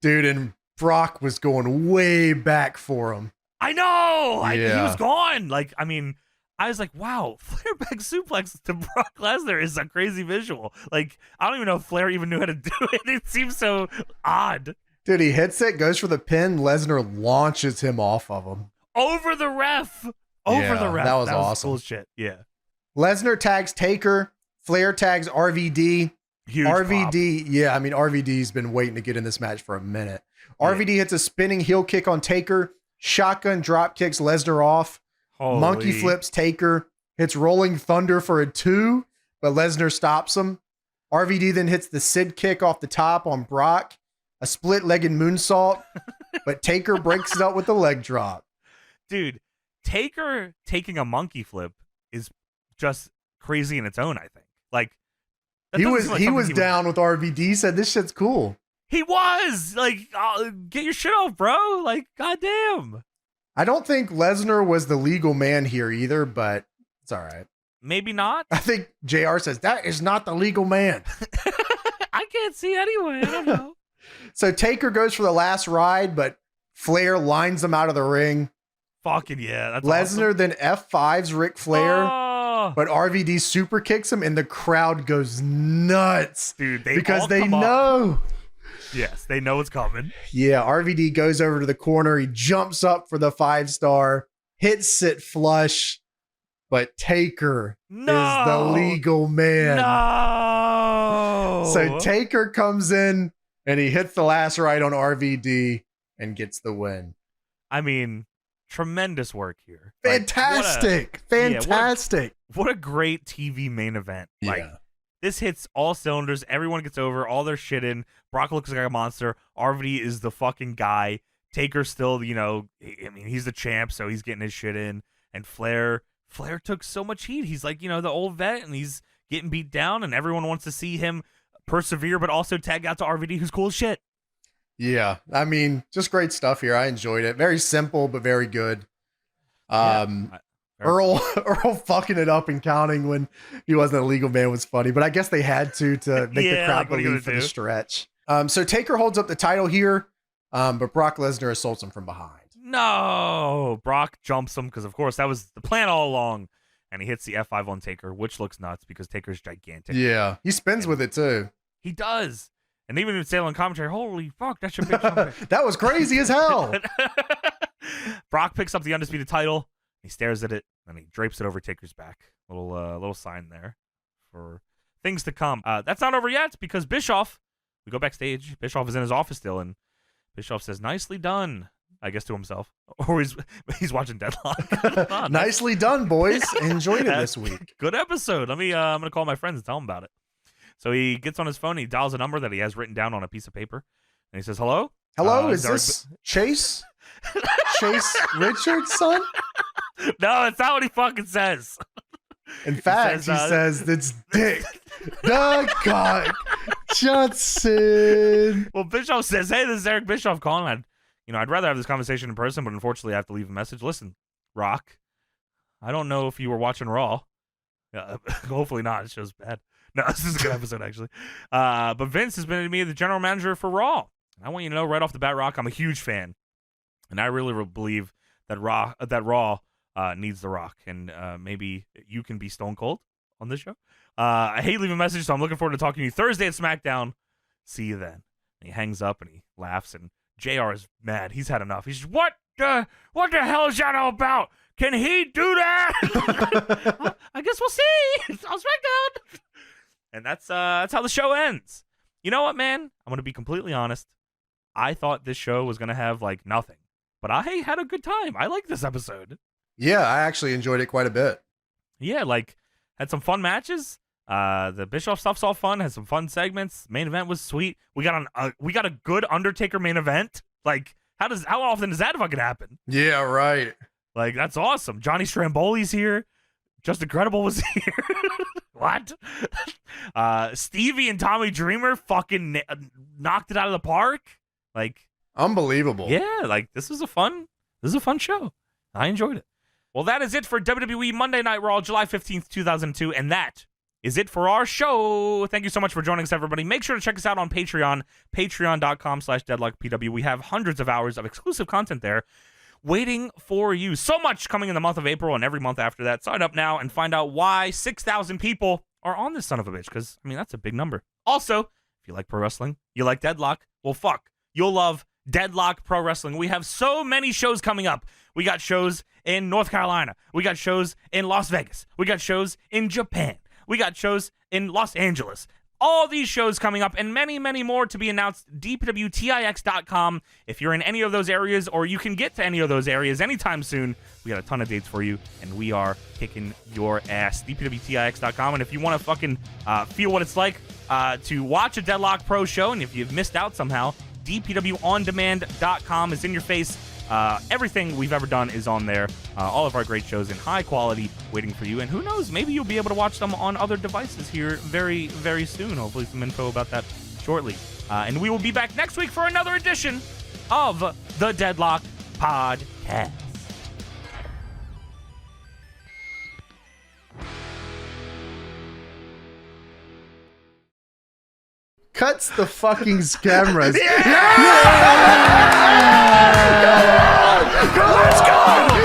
Dude, and Brock was going way back for him. I know. He was gone. Like, I mean, I was like, wow, Flair back suplex to Brock Lesnar is a crazy visual. Like, I don't even know if Flair even knew how to do it. It seems so odd. Dude, he hits it, goes for the pin. Lesnar launches him off of him. Over the ref. That was awesome. Cool shit. Yeah. Lesnar tags Taker. Flair tags RVD. Huge RVD, pop. Yeah, I mean, RVD's been waiting to get in this match for a minute. RVD hits a spinning heel kick on Taker. Shotgun drop kicks Lesnar off. Holy. Monkey flips Taker. Hits Rolling Thunder for a 2, but Lesnar stops him. RVD then hits the Sid kick off the top on Brock. A split-legged moonsault, but Taker breaks it up with the leg drop. Dude, Taker taking a monkey flip is just crazy in its own, I think. Like, he was down with RVD, said this shit's cool. He was! Like, get your shit off, bro. Like, goddamn. I don't think Lesnar was the legal man here either, but it's all right. Maybe not. I think JR says, that is not the legal man. I can't see anyway. I don't know. So Taker goes for the last ride, but Flair lines him out of the ring. Fucking yeah. That's Lesnar awesome. then F5s Ric Flair, but RVD super kicks him, and the crowd goes nuts. Dude, because they know. Yes, they know it's coming. Yeah, RVD goes over to the corner. He jumps up for the 5-star, hits it flush, but Taker is the legal man. No. So Taker comes in, and he hits the last ride on RVD and gets the win. I mean, tremendous work here. Fantastic. Fantastic. What a great TV main event. Like, this hits all cylinders. Everyone gets over, all their shit in. Brock looks like a monster. RVD is the fucking guy. Taker still, I mean, he's the champ, so he's getting his shit in. And Flair took so much heat. He's like, the old vet, and he's getting beat down, and everyone wants to see him persevere, but also tag out to RVD, who's cool as shit. Yeah, I mean, just great stuff here. I enjoyed it. Very simple, but very good. Earl fucking it up and counting when he wasn't a legal man was funny, but I guess they had to make the crowd believe for the stretch. So Taker holds up the title here, but Brock Lesnar assaults him from behind. No, Brock jumps him because, of course, that was the plan all along, and he hits the F5 on Taker, which looks nuts because Taker's gigantic. Yeah, he spins with it too. He does. And even say on commentary, holy fuck, that's your big jump. That was crazy as hell. Brock picks up the undisputed title. He stares at it, and he drapes it over Taker's back. Little sign there for things to come. That's not over yet because Bischoff, we go backstage. Bischoff is in his office still, and Bischoff says, "Nicely done," I guess to himself, or he's watching Deadlock. Nicely done, boys. Enjoyed it this week. Good episode. I'm gonna call my friends and tell them about it. So he gets on his phone. He dials a number that he has written down on a piece of paper, and he says, "Hello, is this Chase? Chase Richards' son?" No, that's not what he fucking says. In fact, he says it's Dick the Johnson. Well, Bischoff says, "Hey, this is Eric Bischoff calling. I'd rather have this conversation in person, but unfortunately, I have to leave a message. Listen, Rock, I don't know if you were watching Raw. Hopefully not. It show's bad. No, this is a good episode, actually. But Vince has been to me the general manager for Raw. I want you to know right off the bat, Rock, I'm a huge fan. And I really believe that Raw needs The Rock. And maybe you can be Stone Cold on this show. I hate leaving a message, so I'm looking forward to talking to you Thursday at SmackDown. See you then." And he hangs up and he laughs, and JR is mad. He's had enough. He's, what the hell is that all about? Can he do that? I guess we'll see. On SmackDown. And that's how the show ends. You know what, man? I'm going to be completely honest. I thought this show was going to have, nothing. But I had a good time. I like this episode. Yeah, I actually enjoyed it quite a bit. Yeah, had some fun matches. The Bischoff stuff's all fun. Had some fun segments. Main event was sweet. We got a good Undertaker main event. How often does that fucking happen? Yeah, right. That's awesome. Johnny Stramboli's here. Just Incredible was here. What? Stevie and Tommy Dreamer fucking knocked it out of the park. Unbelievable. Yeah, this is a fun show. I enjoyed it. Well, that is it for WWE Monday Night Raw, July 15th, 2002, and that is it for our show. Thank you so much for joining us, everybody. Make sure to check us out on Patreon, patreon.com/deadlockpw. We have hundreds of hours of exclusive content there waiting for you. So much coming in the month of April and every month after that. Sign up now and find out why 6,000 people are on this son of a bitch, because, that's a big number. Also, if you like pro wrestling, you like Deadlock, well, fuck, you'll love Deadlock Pro Wrestling. We have so many shows coming up. We got shows in North Carolina. We got shows in Las Vegas. We got shows in Japan. We got shows in Los Angeles. All these shows coming up and many, many more to be announced. DPWTIX.com. If you're in any of those areas or you can get to any of those areas anytime soon, we got a ton of dates for you, and we are kicking your ass. DPWTIX.com. And if you want to fucking feel what it's like to watch a Deadlock Pro show, and if you've missed out somehow, DPWOnDemand.com is in your face. Everything we've ever done is on there. All of our great shows in high quality waiting for you. And who knows, maybe you'll be able to watch them on other devices here very, very soon. Hopefully some info about that shortly. And we will be back next week for another edition of the Deadlock Podcast. Cuts the fucking cameras. Let's go!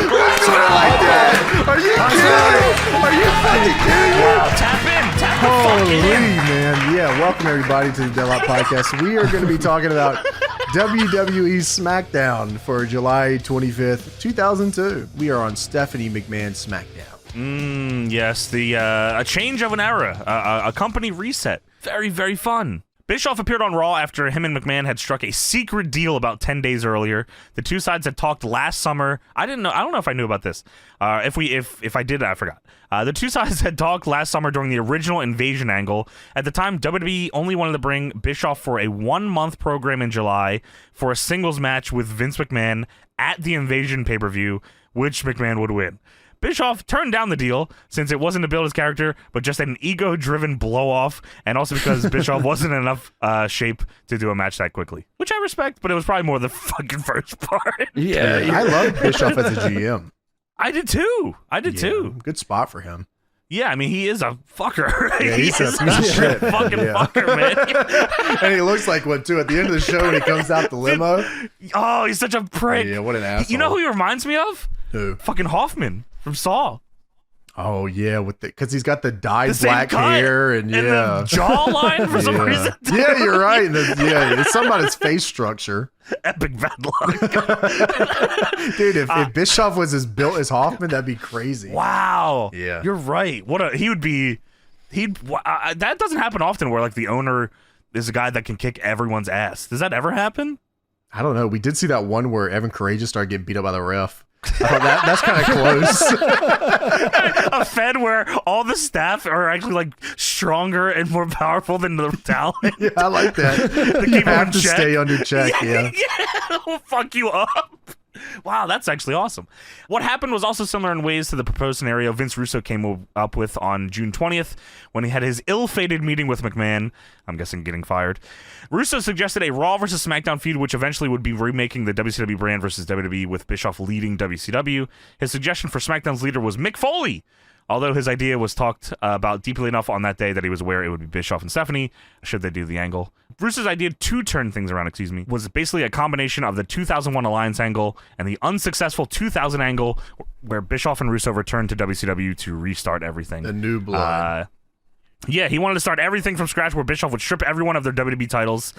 Let's do it like that. Are you kidding? Are you fucking kidding me? Wow, tap the fuck Holy in. man. Yeah, welcome everybody to the Deadlock Podcast. We are going to be talking about WWE SmackDown for July 25th, 2002. We are on Stephanie McMahon's SmackDown. Yes, a change of an era, a company reset. Very, very fun. Bischoff appeared on Raw after him and McMahon had struck a secret deal about 10 days earlier. The two sides had talked last summer. I don't know if I knew about this. If I did, I forgot. The two sides had talked last summer during the original Invasion angle. At the time, WWE only wanted to bring Bischoff for a 1-month program in July for a singles match with Vince McMahon at the Invasion pay-per-view, which McMahon would win. Bischoff turned down the deal since it wasn't to build his character, but just an ego-driven blow-off, and also because Bischoff wasn't in enough shape to do a match that quickly, which I respect, but it was probably more the fucking first part. Yeah. I love Bischoff as a GM. I did too. Good spot for him. Yeah, I mean, he is a fucker. Yeah, he's a fucking fucker, man. And he looks like one, too. At the end of the show when he comes out the limo. Oh, he's such a prick. Yeah, what an asshole. You know who he reminds me of? Who? Fucking Hoffman from Saw. Oh, yeah, because he's got the dyed black hair and the jawline for some reason. Yeah, you're right. It's something about his face structure. Epic bad luck. Dude, if Bischoff was as built as Hoffman, that'd be crazy. Wow. Yeah. You're right. That doesn't happen often where like the owner is a guy that can kick everyone's ass. Does that ever happen? I don't know. We did see that one where ᴇᴄᴅʟᴄᴜ started getting beat up by the ref. I thought that's kind of close. A Fed where all the staff are actually like stronger and more powerful than the talent. Yeah, I like that. You have to stay under check. Yeah. We'll fuck you up. Wow, that's actually awesome. What happened was also similar in ways to the proposed scenario Vince Russo came up with on June 20th when he had his ill-fated meeting with McMahon, I'm guessing getting fired. Russo suggested a Raw versus SmackDown feud, which eventually would be remaking the WCW brand versus WWE with Bischoff leading WCW. His suggestion for SmackDown's leader was Mick Foley, although his idea was talked about deeply enough on that day that he was aware it would be Bischoff and Stephanie, should they do the angle. Russo's idea to turn things around, was basically a combination of the 2001 Alliance angle and the unsuccessful 2000 angle where Bischoff and Russo returned to WCW to restart everything. The new blood. Yeah, he wanted to start everything from scratch where Bischoff would strip everyone of their WWE titles,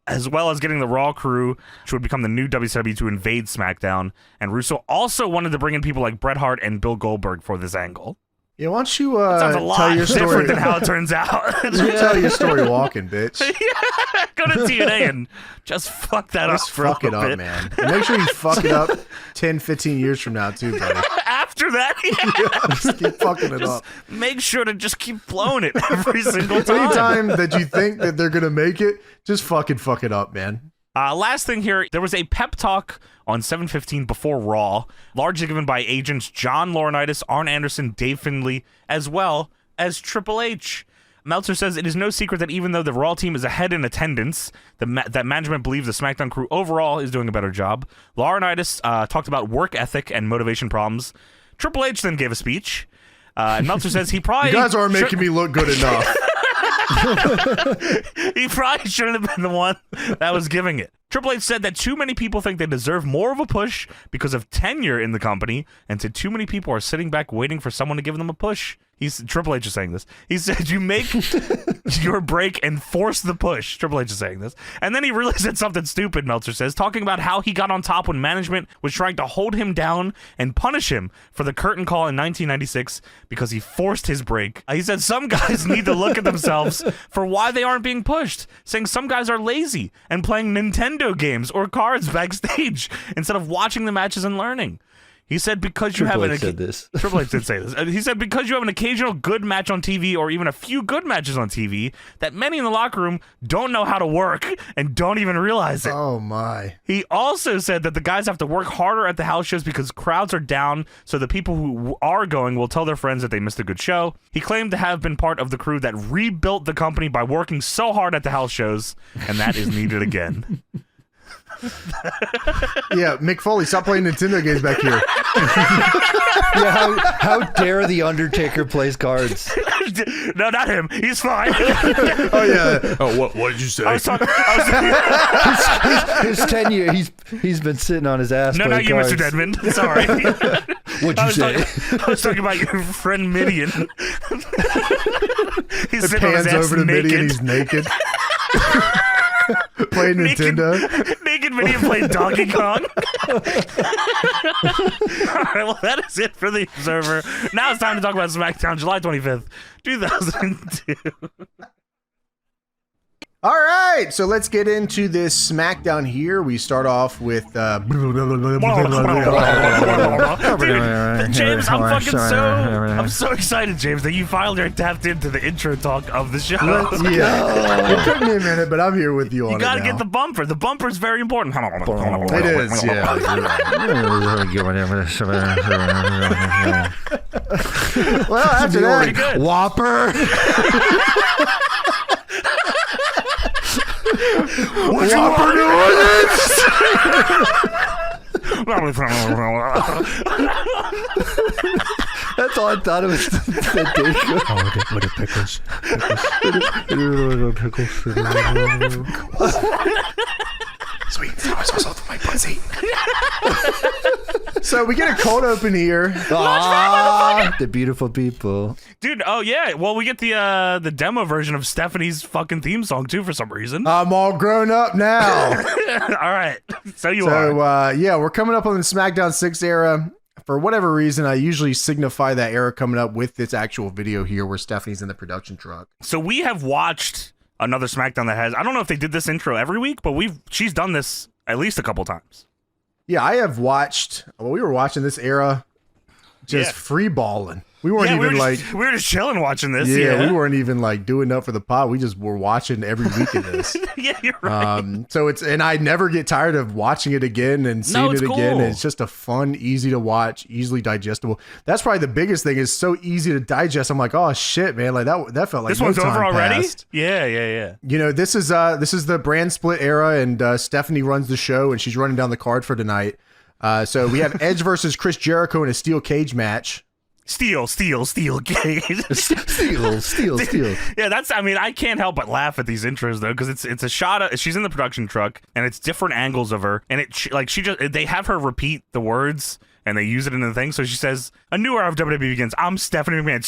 as well as getting the Raw crew, which would become the new WCW, to invade SmackDown. And Russo also wanted to bring in people like Bret Hart and Bill Goldberg for this angle. Yeah, why don't you sounds a lot tell your story different than how it turns out. Tell your story walking, bitch. Yeah, go to TNA and just fuck that up for fuck a it up, bit. man. And make sure you fuck it up 10, 15 years from now, too, buddy. After that, yeah. Just keep fucking it up. Make sure to just keep blowing it every single time. Anytime that you think that they're going to make it, just fucking fuck it up, man. Last thing here, there was a pep talk on 7/15 before Raw, largely given by agents John Laurinaitis, Arn Anderson, Dave Finlay, as well as Triple H. Meltzer says it is no secret that even though the Raw team is ahead in attendance, that management believes the SmackDown crew overall is doing a better job. Laurinaitis talked about work ethic and motivation problems. Triple H then gave a speech. And Meltzer says he probably... You guys aren't making me look good enough. He probably shouldn't have been the one that was giving it. Triple H said that too many people think they deserve more of a push because of tenure in the company, and too many people are sitting back waiting for someone to give them a push. Triple H is saying this. He said, you make your break and force the push. Triple H is saying this. And then he really said something stupid, Meltzer says, talking about how he got on top when management was trying to hold him down and punish him for the curtain call in 1996 because he forced his break. He said some guys need to look at themselves for why they aren't being pushed, saying some guys are lazy and playing Nintendo games or cards backstage instead of watching the matches and learning. He said because you have Triple H did say this. He said because you have an occasional good match on TV or even a few good matches on TV, that many in the locker room don't know how to work and don't even realize it. Oh my. He also said that the guys have to work harder at the house shows because crowds are down, so the people who are going will tell their friends that they missed a good show. He claimed to have been part of the crew that rebuilt the company by working so hard at the house shows, and that is needed again. Yeah, Mick Foley, stop playing Nintendo games back here. Yeah, how dare the Undertaker plays cards? No, not him. He's fine. Oh yeah. Oh, what did you say? His tenure, he's been sitting on his ass. No, not you, cards. Mr. Deadman. Sorry. What'd you say? I was talking about your friend Midian. He's sitting on his pans ass over to naked. Midian, he's naked. Playing Nintendo. Naked Midian playing Donkey Kong. All right, well, that is it for the Observer. Now it's time to talk about SmackDown, July 25th, 2002. All right, so let's get into this SmackDown here. We start off with Dude, James, I'm so excited, James, that you finally tapped into the intro talk of the show. It took me a minute, but I'm here with you on it. You gotta get the bumper. The bumper's very important. It is, yeah. Well, after that, Whopper. what's Whopper doing? That's all I thought it was. Sweet and sour sauce with my pussy. So we get a cold open here. The beautiful people. Dude, oh yeah. Well, we get the demo version of Stephanie's fucking theme song too for some reason. I'm all grown up now. All right. So yeah, we're coming up on the SmackDown 6 era. For whatever reason, I usually signify that era coming up with this actual video here where Stephanie's in the production truck. So we have watched another SmackDown that has, I don't know if they did this intro every week, but she's done this at least a couple times. Yeah, I have watched, we were watching this era just free balling. We weren't even we were just chilling watching this. Yeah, we weren't even like doing up for the pod. We just were watching every week of this. Yeah, you're right. So and I never get tired of watching it again and seeing it again. And it's just a fun, easy to watch, easily digestible. That's probably the biggest thing. Is so easy to digest. I'm like, oh shit, man, like that felt like this one's over already. Passed. Yeah. You know, this is the brand split era, and Stephanie runs the show, and she's running down the card for tonight. So we have Edge versus Chris Jericho in a steel cage match. Steel cage. Steel. Yeah, I can't help but laugh at these intros though, because it's a shot of, she's in the production truck and it's different angles of her, and they have her repeat the words and they use it in the thing. So she says, "A new era of WWE begins. I'm Stephanie McMahon.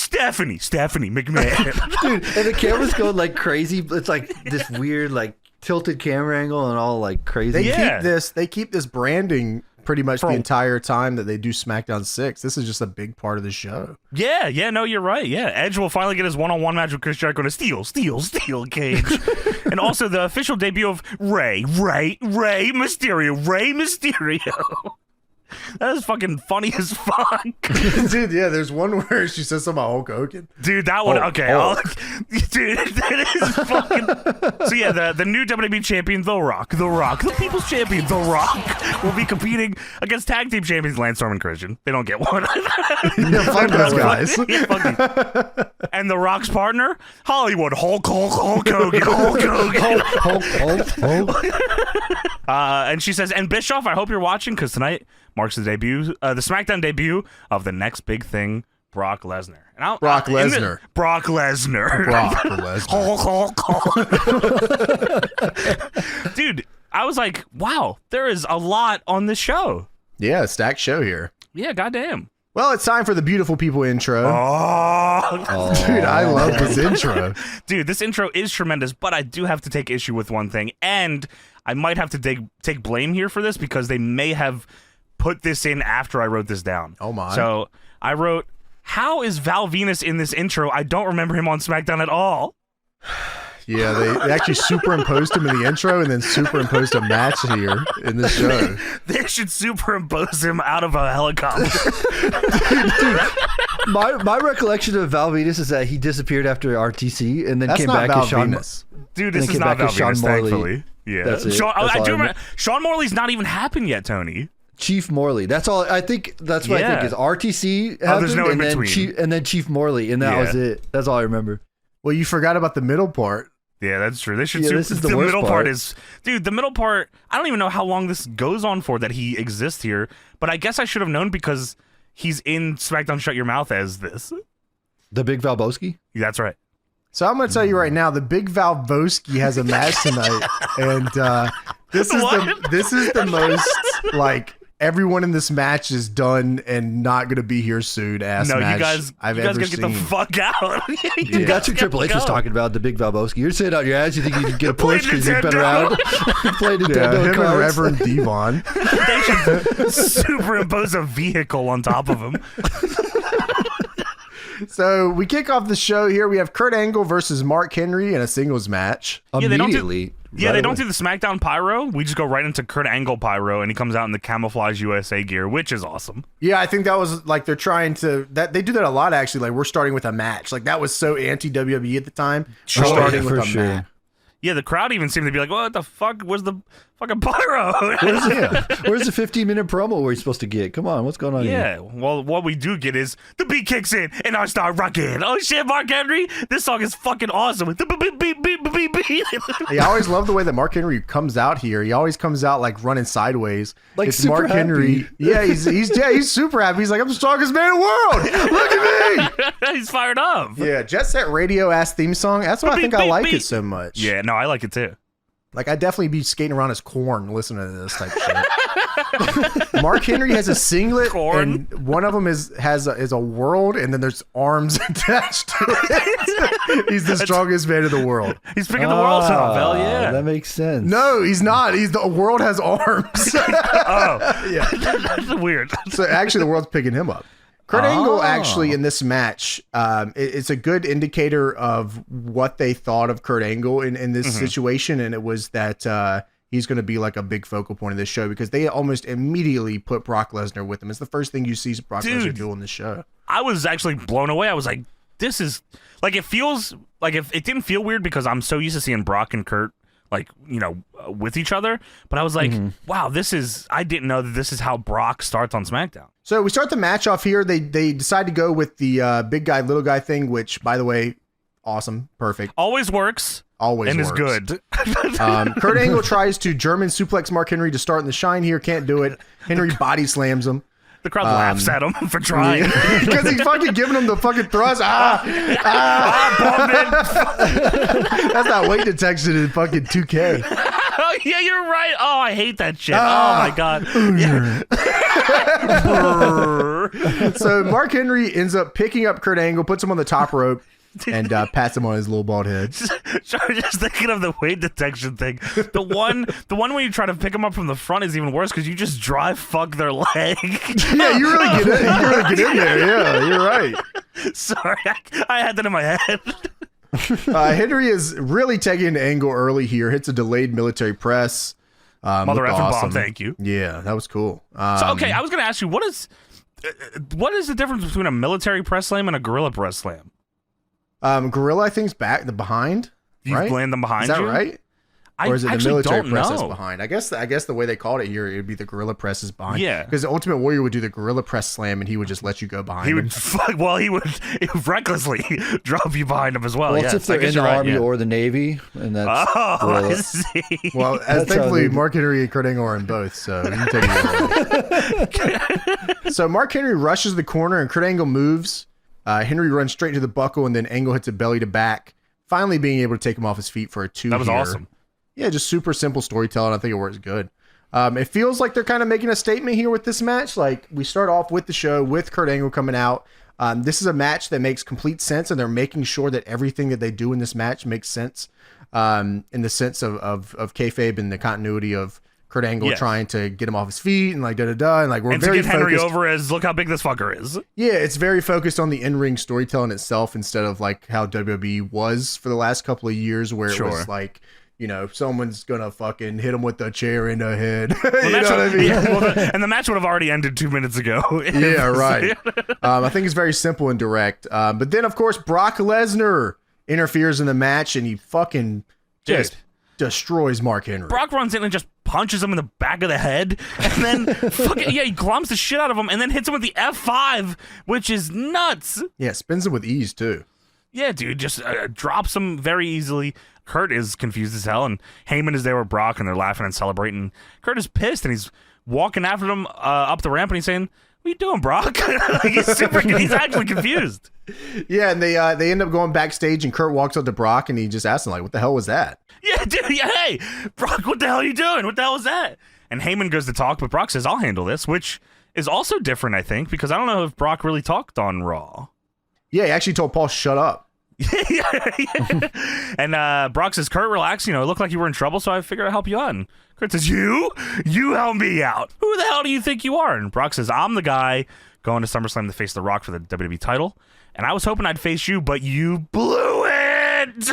Stephanie McMahon." Dude, and the camera's going like crazy. It's like this weird like tilted camera angle and all like crazy. They keep this branding pretty much the entire time that they do SmackDown 6. This is just a big part of the show. Yeah, no, you're right. Yeah, Edge will finally get his one-on-one match with Chris Jericho in a steel cage. And also the official debut of Rey Mysterio. That is fucking funny as fuck. Dude, yeah, there's one where she says something about Hulk Hogan. Dude, that one, okay. Dude, that is fucking... So yeah, the new WWE champion, The Rock, the People's Champion, The Rock, will be competing against tag team champions Lance Storm and Christian. They don't get one. Yeah, fuck those guys. Yeah, fuck you. And The Rock's partner, Hollywood, Hulk Hogan. And she says, and Bischoff, I hope you're watching, because tonight marks the SmackDown debut of the next big thing, Brock Lesnar. Brock Lesnar. Dude, I was like, wow, there is a lot on this show. Yeah, stacked show here. Yeah, goddamn. Well, it's time for the beautiful people intro. Oh. Dude, I love this intro. Dude, this intro is tremendous, but I do have to take issue with one thing, and I might have to take blame here for this because they may have put this in after I wrote this down. Oh my. So I wrote, how is Val Venus in this intro? I don't remember him on SmackDown at all. Yeah, they actually superimposed him in the intro and then superimposed a match here in this show. They should superimpose him out of a helicopter. Dude, my recollection of Val Venus is that he disappeared after RTC and then came back as Sean. Dude, this is not Val Venus, thankfully. Yeah, that's it. I do remember. Sean Morley's not even happened yet, Tony. Chief Morley. That's all. I think that's what I think is RTC happened, there's no in between. and then Chief Morley, and that was it. That's all I remember. Well, you forgot about the middle part. Yeah, that's true. They should. This is the worst middle part is, dude. The middle part. I don't even know how long this goes on for that he exists here, but I guess I should have known because he's in SmackDown Shut Your Mouth as this. The Big Valboski? That's right. So I'm going to tell you right now, the Big Valboski has a match tonight, and this is the most like everyone in this match is done and not going to be here soon. Match I've ever gotta seen. Get the fuck out. Dude, that's what Triple H was talking about. The Big Valboski. You're sitting out your ass. You think you can get a push because you've been around. Play Nintendo him cards. And Reverend Devon. They should superimpose a vehicle on top of him. So we kick off the show here. We have Kurt Angle versus Mark Henry in a singles match. Immediately. They don't do the SmackDown pyro. We just go right into Kurt Angle pyro, and he comes out in the camouflage USA gear, which is awesome. Yeah, I think that was like they're trying to they do that a lot actually. Like we're starting with a match. Like that was so anti WWE at the time. We're starting with a match. Yeah, the crowd even seemed to be like, "What the fuck? Where's the fucking pyro?" Where's the 15-minute promo we're supposed to get? Come on, what's going on here? Yeah, well, what we do get is the beat kicks in, and I start rocking. Oh shit, Mark Henry, this song is fucking awesome. I always love the way that Mark Henry comes out here. He always comes out like running sideways. Like it's super Mark Henry. happy. Yeah, he's super happy. He's like, I'm the strongest man in the world. Look at me. He's fired up. Yeah, Jet Set Radio ass theme song. That's why I think I like it so much. Yeah, no, I like it too. Like I'd definitely be skating around as Corn listening to this type of shit. Mark Henry has a singlet, Korn? and one of them is a world, and then there's arms attached to it. He's the strongest man in the world. He's picking the world up. Hell yeah, that makes sense. No, he's not. The world has arms. Oh, Yeah. that's weird. So actually, the world's picking him up. Kurt Angle actually in this match, it's a good indicator of what they thought of Kurt Angle in this situation, and it was that he's going to be like a big focal point of this show because they almost immediately put Brock Lesnar with him. It's the first thing you see Brock Lesnar do on the show. I was actually blown away. I was like, this is like, it feels like if it didn't feel weird because I'm so used to seeing Brock and Kurt like, you know, with each other, but I was like, wow, I didn't know that this is how Brock starts on SmackDown. So we start the match off here. They decide to go with the big guy, little guy thing, which, by the way, awesome, perfect. Always works. Always and works. is good. Kurt Angle tries to German suplex Mark Henry to start in the shine here. Can't do it. Henry body slams him. The crowd laughs at him for trying. Because he's fucking giving him the fucking thrust. That's not weight detection in fucking 2K. Oh, yeah, you're right. Oh, I hate that shit. Oh, my God. So Mark Henry ends up picking up Kurt Angle, puts him on the top rope, and pats him on his little bald head. Just thinking of the weight detection thing. The one when you try to pick them up from the front is even worse because you just dry fuck their leg. Yeah, you really get in there. Yeah, you're right. Sorry, I had that in my head. Henry is really taking an angle early here. Hits a delayed military press. Mother effing awesome. bomb, thank you. Yeah, that was cool. So, okay, I was going to ask you, what is the difference between a military press slam and a gorilla press slam? Gorilla, I think, is behind. You right? land them behind you? Is that you? right? Or is it the actually military don't press know. that's behind? I guess the way they called it here, it would be the gorilla press is behind. Yeah. Because the Ultimate Warrior would do the gorilla press slam, and he would just let you go behind him. He would recklessly drop you behind him as well. Well, yes, if they're in the Army or the Navy, and that's I see. Well, thankfully, Mark Henry and Kurt Angle are in both, so you can take it away. So Mark Henry rushes the corner, and Kurt Angle moves. Henry runs straight to the buckle, and then Angle hits a belly to back, finally being able to take him off his feet for a 2 That was here. awesome. Yeah, just super simple storytelling. I think it works good. It feels like they're kind of making a statement here with this match. Like, we start off with the show with Kurt Angle coming out. This is a match that makes complete sense, and they're making sure that everything that they do in this match makes sense in the sense of kayfabe and the continuity of Kurt Angle trying to get him off his feet and like da-da-da. And like, we're very to get Henry focused. over as, look how big this fucker is. Yeah, it's very focused on the in-ring storytelling itself instead of like how WWE was for the last couple of years where it was like, you know, someone's gonna fucking hit him with a chair in the head. You know what I mean? Yeah, and the match would have already ended 2 minutes ago. Yeah, right. I think it's very simple and direct. But then, of course, Brock Lesnar interferes in the match, and he fucking just destroys Mark Henry. Brock runs in and just punches him in the back of the head, and then he glomps the shit out of him, and then hits him with the F5, which is nuts. Yeah, spins him with ease too. Yeah, dude, just drops him very easily. Kurt is confused as hell, and Heyman is there with Brock, and they're laughing and celebrating. Kurt is pissed, and he's walking after them up the ramp, and he's saying, "What are you doing, Brock?" He's actually confused. Yeah, and they end up going backstage, and Kurt walks up to Brock, and he just asks him, like, "What the hell was that?" Yeah, dude. Yeah, hey, Brock, what the hell are you doing? What the hell was that? And Heyman goes to talk, but Brock says, "I'll handle this," which is also different, I think, because I don't know if Brock really talked on Raw. Yeah, he actually told Paul, "Shut up." Yeah. And Brock says, "Kurt, relax. You know, it looked like you were in trouble, so I figured I'd help you out." And Kurt says, You help me out. Who the hell do you think you are?" And Brock says, "I'm the guy going to SummerSlam to face The Rock for the WWE title. And I was hoping I'd face you, but you blew it!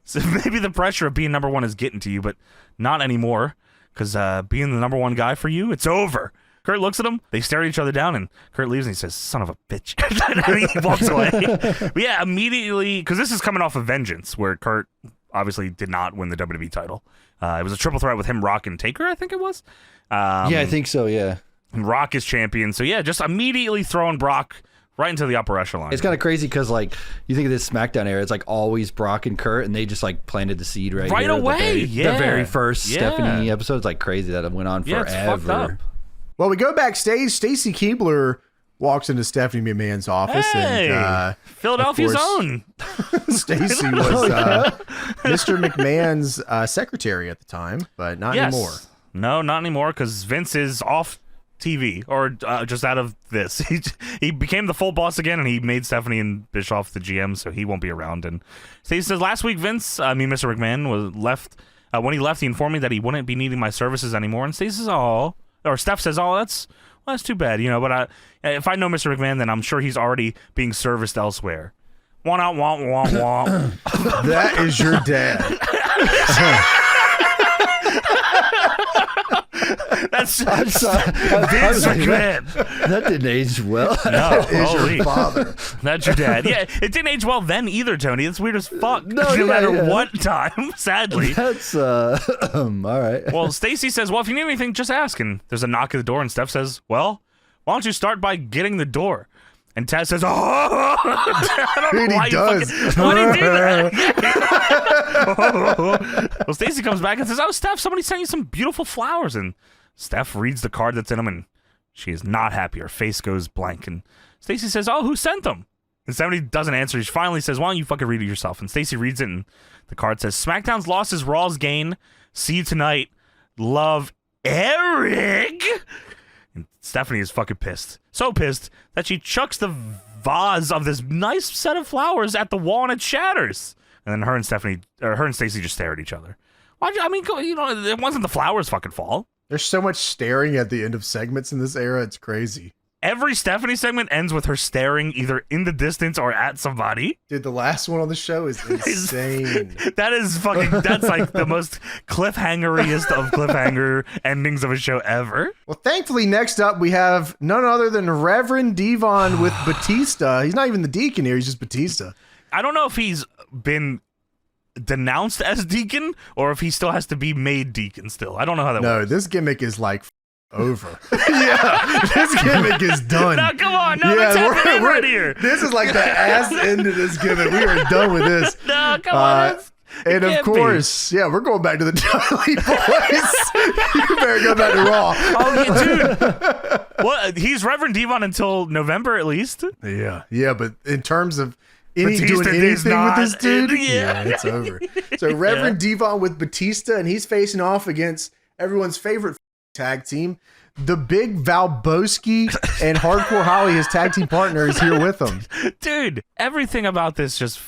So maybe the pressure of being number one is getting to you, but not anymore. Because being the number one guy for you, it's over. Kurt looks at him. They stare at each other down, and Kurt leaves, and he says, "Son of a bitch." And he walks away. But yeah, immediately, because this is coming off of Vengeance, where Kurt obviously did not win the WWE title. It was a triple threat with him, Rock, and Taker, I think it was. Yeah, I think so, yeah. And Rock is champion. So yeah, just immediately throwing Brock right into the upper echelon. It's kind of crazy because, like, you think of this SmackDown era, it's like always Brock and Kurt, and they just like planted the seed right here. Away. The very first Stephanie episode. It's like crazy that it went on forever. It's fucked up. Well, we go backstage. Stacy Keibler walks into Stephanie McMahon's office, and Philadelphia's own Stacy was Mr. McMahon's secretary at the time, but not anymore. No, not anymore, because Vince is off TV, or just out of this. He became the full boss again, and he made Stephanie and Bischoff the GM, so he won't be around. And Stacey says, last week, Mr. McMahon was left. When he left, he informed me that he wouldn't be needing my services anymore. And Stacey says, Steph says, that's too bad, but if I know Mr. McMahon, then I'm sure he's already being serviced elsewhere. Wah, wah, wah, wah. That is your dad. That's Vince McMahon. That didn't age well. No, that is your father. That's your dad. Yeah, it didn't age well then either, Tony. It's weird as fuck. No matter what time, sadly. That's all right. Well, Stacy says, well, if you need anything, just ask. And there's a knock at the door, and Steph says, well, why don't you start by getting the door? And Taz says, oh, I don't know why why did he do that? Well, Stacy comes back and says, oh, Steph, somebody sent you some beautiful flowers. And Steph reads the card that's in them, and she is not happy. Her face goes blank. And Stacy says, oh, who sent them? And Stephanie doesn't answer. She finally says, why don't you fucking read it yourself? And Stacy reads it, and the card says, SmackDown's loss is Raw's gain. See you tonight. Love, Eric. And Stephanie is fucking pissed. So pissed that she chucks the vase of this nice set of flowers at the wall, and it shatters. And then her and Stacy just stare at each other. It wasn't the flowers' fucking fault. There's so much staring at the end of segments in this era. It's crazy. Every Stephanie segment ends with her staring either in the distance or at somebody. Dude, the last one on the show is insane. That's like the most cliffhangeriest of cliffhanger endings of a show ever. Well, thankfully, next up, we have none other than Reverend Devon with Batista. He's not even the deacon here. He's just Batista. I don't know if he's been denounced as deacon or if he still has to be made deacon still. I don't know how that works. No, this gimmick is like over. Yeah, this gimmick is done. No, come on. No, let's have right here. This is like the ass end of this gimmick. We are done with this. No, come on. And of course, we're going back to the Dudley Boys. You better go back to Raw. Oh, yeah, dude. Well, he's Reverend Devon until November at least. Yeah, but in terms of doing anything with this dude, it's over. So Reverend Devon with Batista, and he's facing off against everyone's favorite tag team, the Big Val-Bosky, and Hardcore Holly, his tag team partner, is here with him. Dude, everything about this just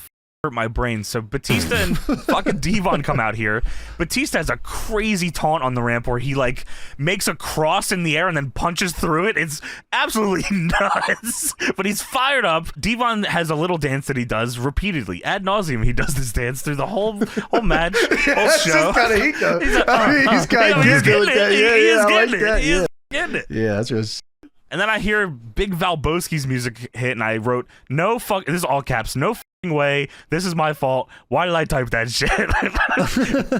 hurt my brain. So Batista and fucking Devon come out here. Batista has a crazy taunt on the ramp where he like makes a cross in the air and then punches through it. It's absolutely nuts. But he's fired up. Devon has a little dance that he does repeatedly. Ad nauseum, he does this dance through the whole match, whole show. That's kind of heat though. He's kind of getting it. He's getting it. Yeah, that's just. And then I hear Big Val-Bosky's music hit, and I wrote, this is all caps, no fucking way, this is my fault, why did I type that shit?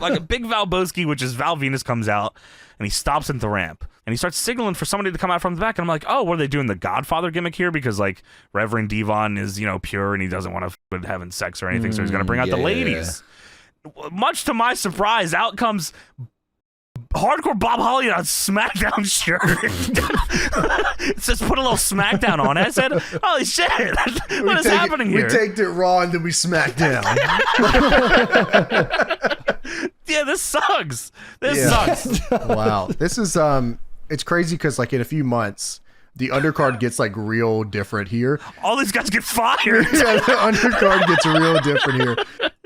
Like a Big Val-Bosky, which is Val Venus, comes out, and he stops at the ramp, and he starts signaling for somebody to come out from the back, and I'm like, oh, what are they doing, the Godfather gimmick here? Because, like, Reverend Devon is, pure, and he doesn't want to with having sex or anything, so he's going to bring out the ladies. Much to my surprise, out comes Hardcore Bob Holly on a SmackDown shirt. It says put a little SmackDown on it. I said, holy shit, what is happening here? We taked it Raw and then we SmackDown. Yeah, this sucks. This sucks. Wow. This is, it's crazy because like in a few months, the undercard gets like real different here. All these guys get fired. Yeah, the undercard gets real different here.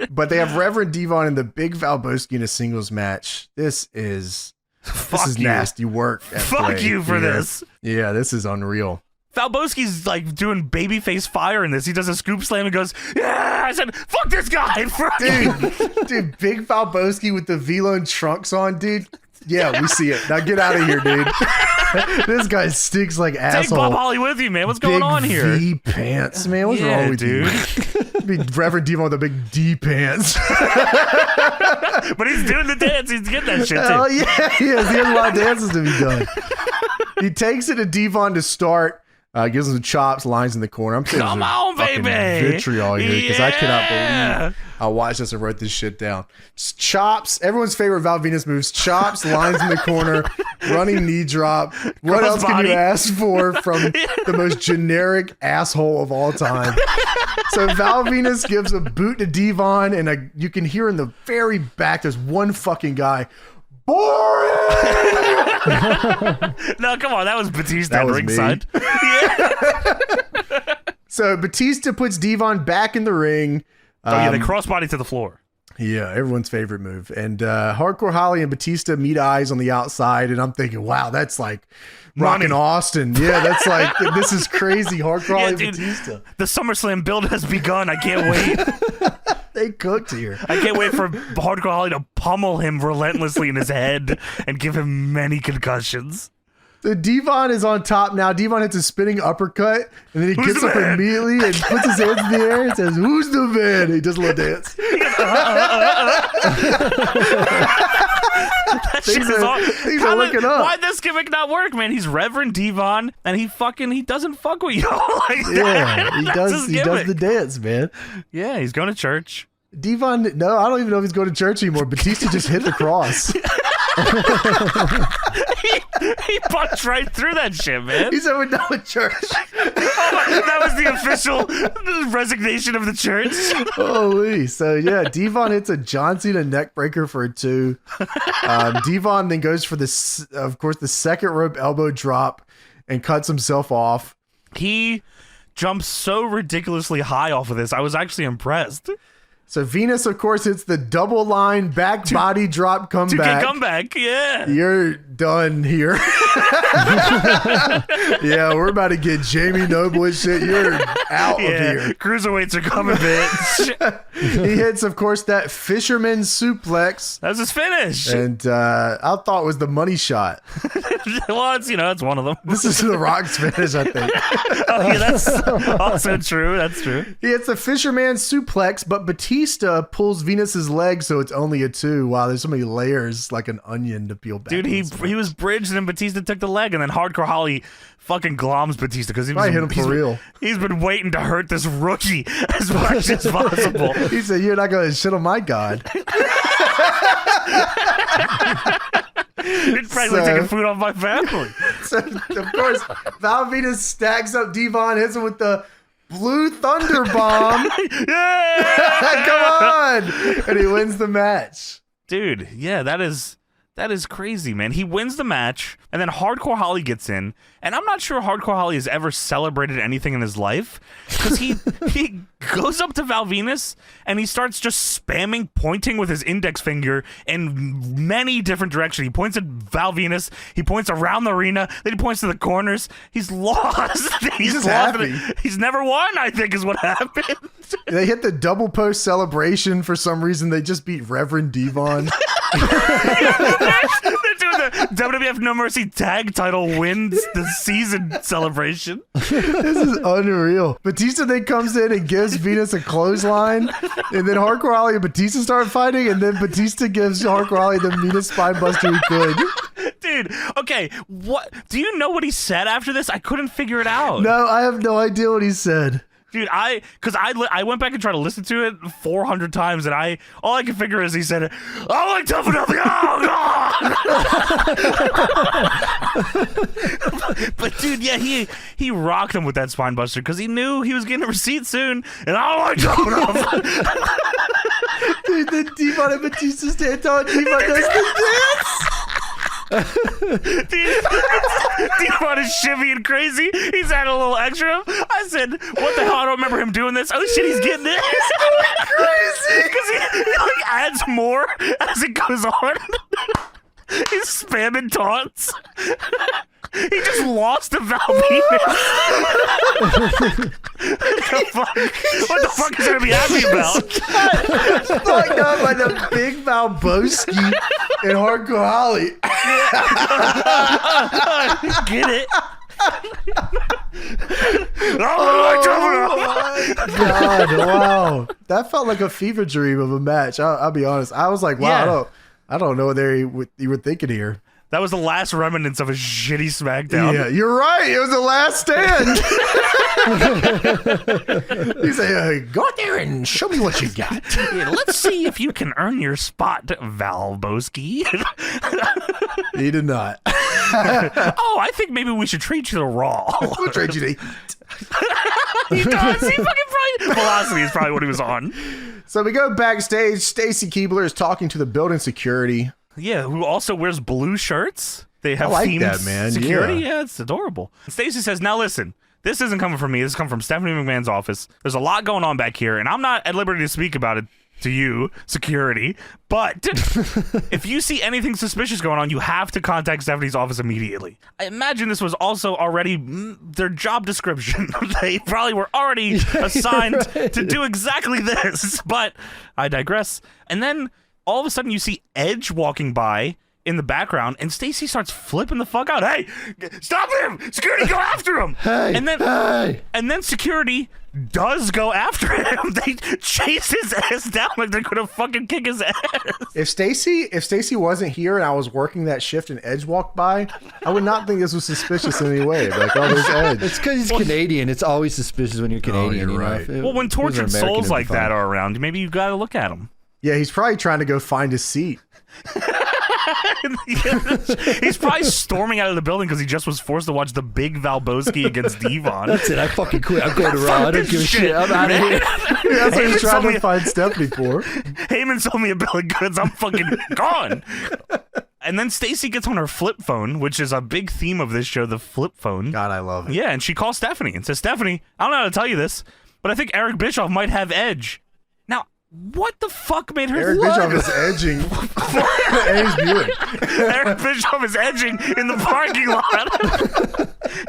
But they have Reverend Devon and the Big Val-Bosky in a singles match. This is nasty work. Fuck you for this. Yeah, this is unreal. Falbowski's like doing babyface fire in this. He does a scoop slam and goes, yeah, I said, fuck this guy. Dude, big Falbowski with the V-Lone trunks on, dude. Yeah, we see it. Now get out of here, dude. This guy stinks like asshole. Take Bob Holly with you, man. What's going on here? D pants, man. What's wrong with dude? you? Big Reverend Devon with the big D pants. But he's doing the dance. He's getting that shit, too. Oh, yeah, he is. He has a lot of dances to be done. He takes it to Devon to start. Gives him some chops, lines in the corner. I'm saying come on, baby. Vitriol here because I cannot believe I watched this and wrote this shit down. Chops, everyone's favorite Val Venus moves. Chops, lines in the corner, running knee drop. What else can you ask for from the most generic asshole of all time? So Val Venus gives a boot to Devon, and you can hear in the very back, there's one fucking guy. Boring! No, come on. That was Batista at ringside. So Batista puts Devon back in the ring. They crossbody to the floor. Yeah, everyone's favorite move. And Hardcore Holly and Batista meet eyes on the outside, and I'm thinking, wow, that's like rockin' Austin. Yeah, that's like, this is crazy. Hardcore Holly and Batista. The SummerSlam build has begun. I can't wait. They cooked here. I can't wait for Hardcore Holly to pummel him relentlessly in his head and give him many concussions. So Devon is on top now. Devon hits a spinning uppercut, and then he gets up immediately and puts his hands in the air and says, "Who's the man?" He does a little dance. Things are looking up. Why'd this gimmick not work, man? He's Reverend Devon, and he doesn't fuck with you like that. Yeah, he does the dance, man. Yeah, he's going to church. Devon, no, I don't even know if he's going to church anymore. Batista just hit the cross. He punched right through that shit, man. He said we're done with church. That was the official resignation of the church. Holy. So, yeah, Devon hits a John Cena neckbreaker for a 2. Devon then goes for, of course, the second rope elbow drop and cuts himself off. He jumps so ridiculously high off of this. I was actually impressed. So Venus, of course, hits the double line back body drop comeback. 2K comeback, yeah. You're done here. Yeah, we're about to get Jamie Noble and shit. You're out of here. Cruiserweights are coming, bitch. He hits, of course, that fisherman suplex. That's his finish. And I thought it was the money shot. Well, it's one of them. This is The Rock's finish, I think. Oh, yeah, that's also true. That's true. He hits the fisherman suplex, but Batista pulls Venus's leg, so it's only a 2. Wow, there's so many layers, like an onion to peel back. Dude, he was bridged, and then Batista took the leg, and then Hardcore Holly fucking gloms Batista because I hit him for real. He's been waiting to hurt this rookie as much as possible. He said, "You're not going to shit on my god." It's practically taking food off my family. So, of course, Val Venus stacks up Devon, hits him with the Blue Thunder Bomb. Yeah! Come on! And he wins the match. Dude, yeah, that is crazy, man. He wins the match, and then Hardcore Holly gets in, and I'm not sure Hardcore Holly has ever celebrated anything in his life, because he goes up to Val Venus, and he starts just spamming, pointing with his index finger in many different directions. He points at Val Venus, he points around the arena, then he points to the corners. He's lost. He's just lost. happy. He's never won, I think, is what happened. They hit the double post celebration for some reason. They just beat Reverend Devon. They're doing the WWF No Mercy tag title wins the season celebration. This is unreal. Batista then comes in and gives Venus a clothesline, and then Hardcore Holly and Batista start fighting, and then Batista gives Hardcore Holly the meanest spine buster he could. Dude, okay, what? Do you know what he said after this? I couldn't figure it out. No, I have no idea what he said. Dude, I went back and tried to listen to it 400 times, and all I can figure is he said, "I like tough enough." But dude, yeah, he rocked him with that spine buster because he knew he was getting a receipt soon, and I like tough enough. Dude, then Devon and Batista stand tall, and Devon does the dance. Devon is shimmying crazy. He's adding a little extra. I said, "What the hell? I don't remember him doing this." Oh shit, he's getting it. Crazy, because he like adds more as it goes on. He's spamming taunts. He just lost to Val Venus. What the fuck is going to be happy about? Fucked up by the big Bluesky and Hardcore Holly. Get it? Oh my God! Wow, that felt like a fever dream of a match. I'll be honest. I was like, wow, Yeah. I don't know what you were thinking here. That was the last remnants of a shitty SmackDown. Yeah, you're right. It was the last stand. He's like, go out there and show me what you got. Yeah, let's see if you can earn your spot, Valboski. He did not. Oh, I think maybe we should trade you to Raw. We'll trade you to eat. He does. He fucking probably. Velocity is probably what he was on. So we go backstage. Stacy Keibler is talking to the building security. Yeah, who also wears blue shirts. They have I like themed that, man. security. Yeah. Yeah, it's adorable. Stacy says, now listen, this isn't coming from me. This is coming from Stephanie McMahon's office. There's a lot going on back here, and I'm not at liberty to speak about it to you, security. But if you see anything suspicious going on, you have to contact Stephanie's office immediately. I imagine this was also already their job description. They probably were already assigned to do exactly this. But I digress. And then all of a sudden you see Edge walking by in the background, and Stacy starts flipping the fuck out. Hey, stop him! Security, go after him! And then security does go after him. They chase his ass down like they're gonna fucking kick his ass. If Stacy wasn't here and I was working that shift and Edge walked by, I would not think this was suspicious in any way. Like, oh, there's Edge. It's because he's Canadian. It's always suspicious when you're Canadian. you're you know? right. If Well, when it was an tortured American, souls it'd be like that fine. are around, maybe you gotta look at him. Yeah, he's probably trying to go find his seat. He's probably storming out of the building because he just was forced to watch the big Valboski against Devon. That's it. I fucking quit. I'm going to Raw. I don't give a shit. I'm out of here. That's what he's trying to find Stephanie for. Heyman sold me a bill of goods. I'm fucking gone. And then Stacy gets on her flip phone, which is a big theme of this show, the flip phone. God, I love it. Yeah, and she calls Stephanie and says, Stephanie, I don't know how to tell you this, but I think Eric Bischoff might have Edge. Now, what the fuck made her... Eric Bischoff is edging. Edge Buick. Eric Bischoff is edging in the parking lot.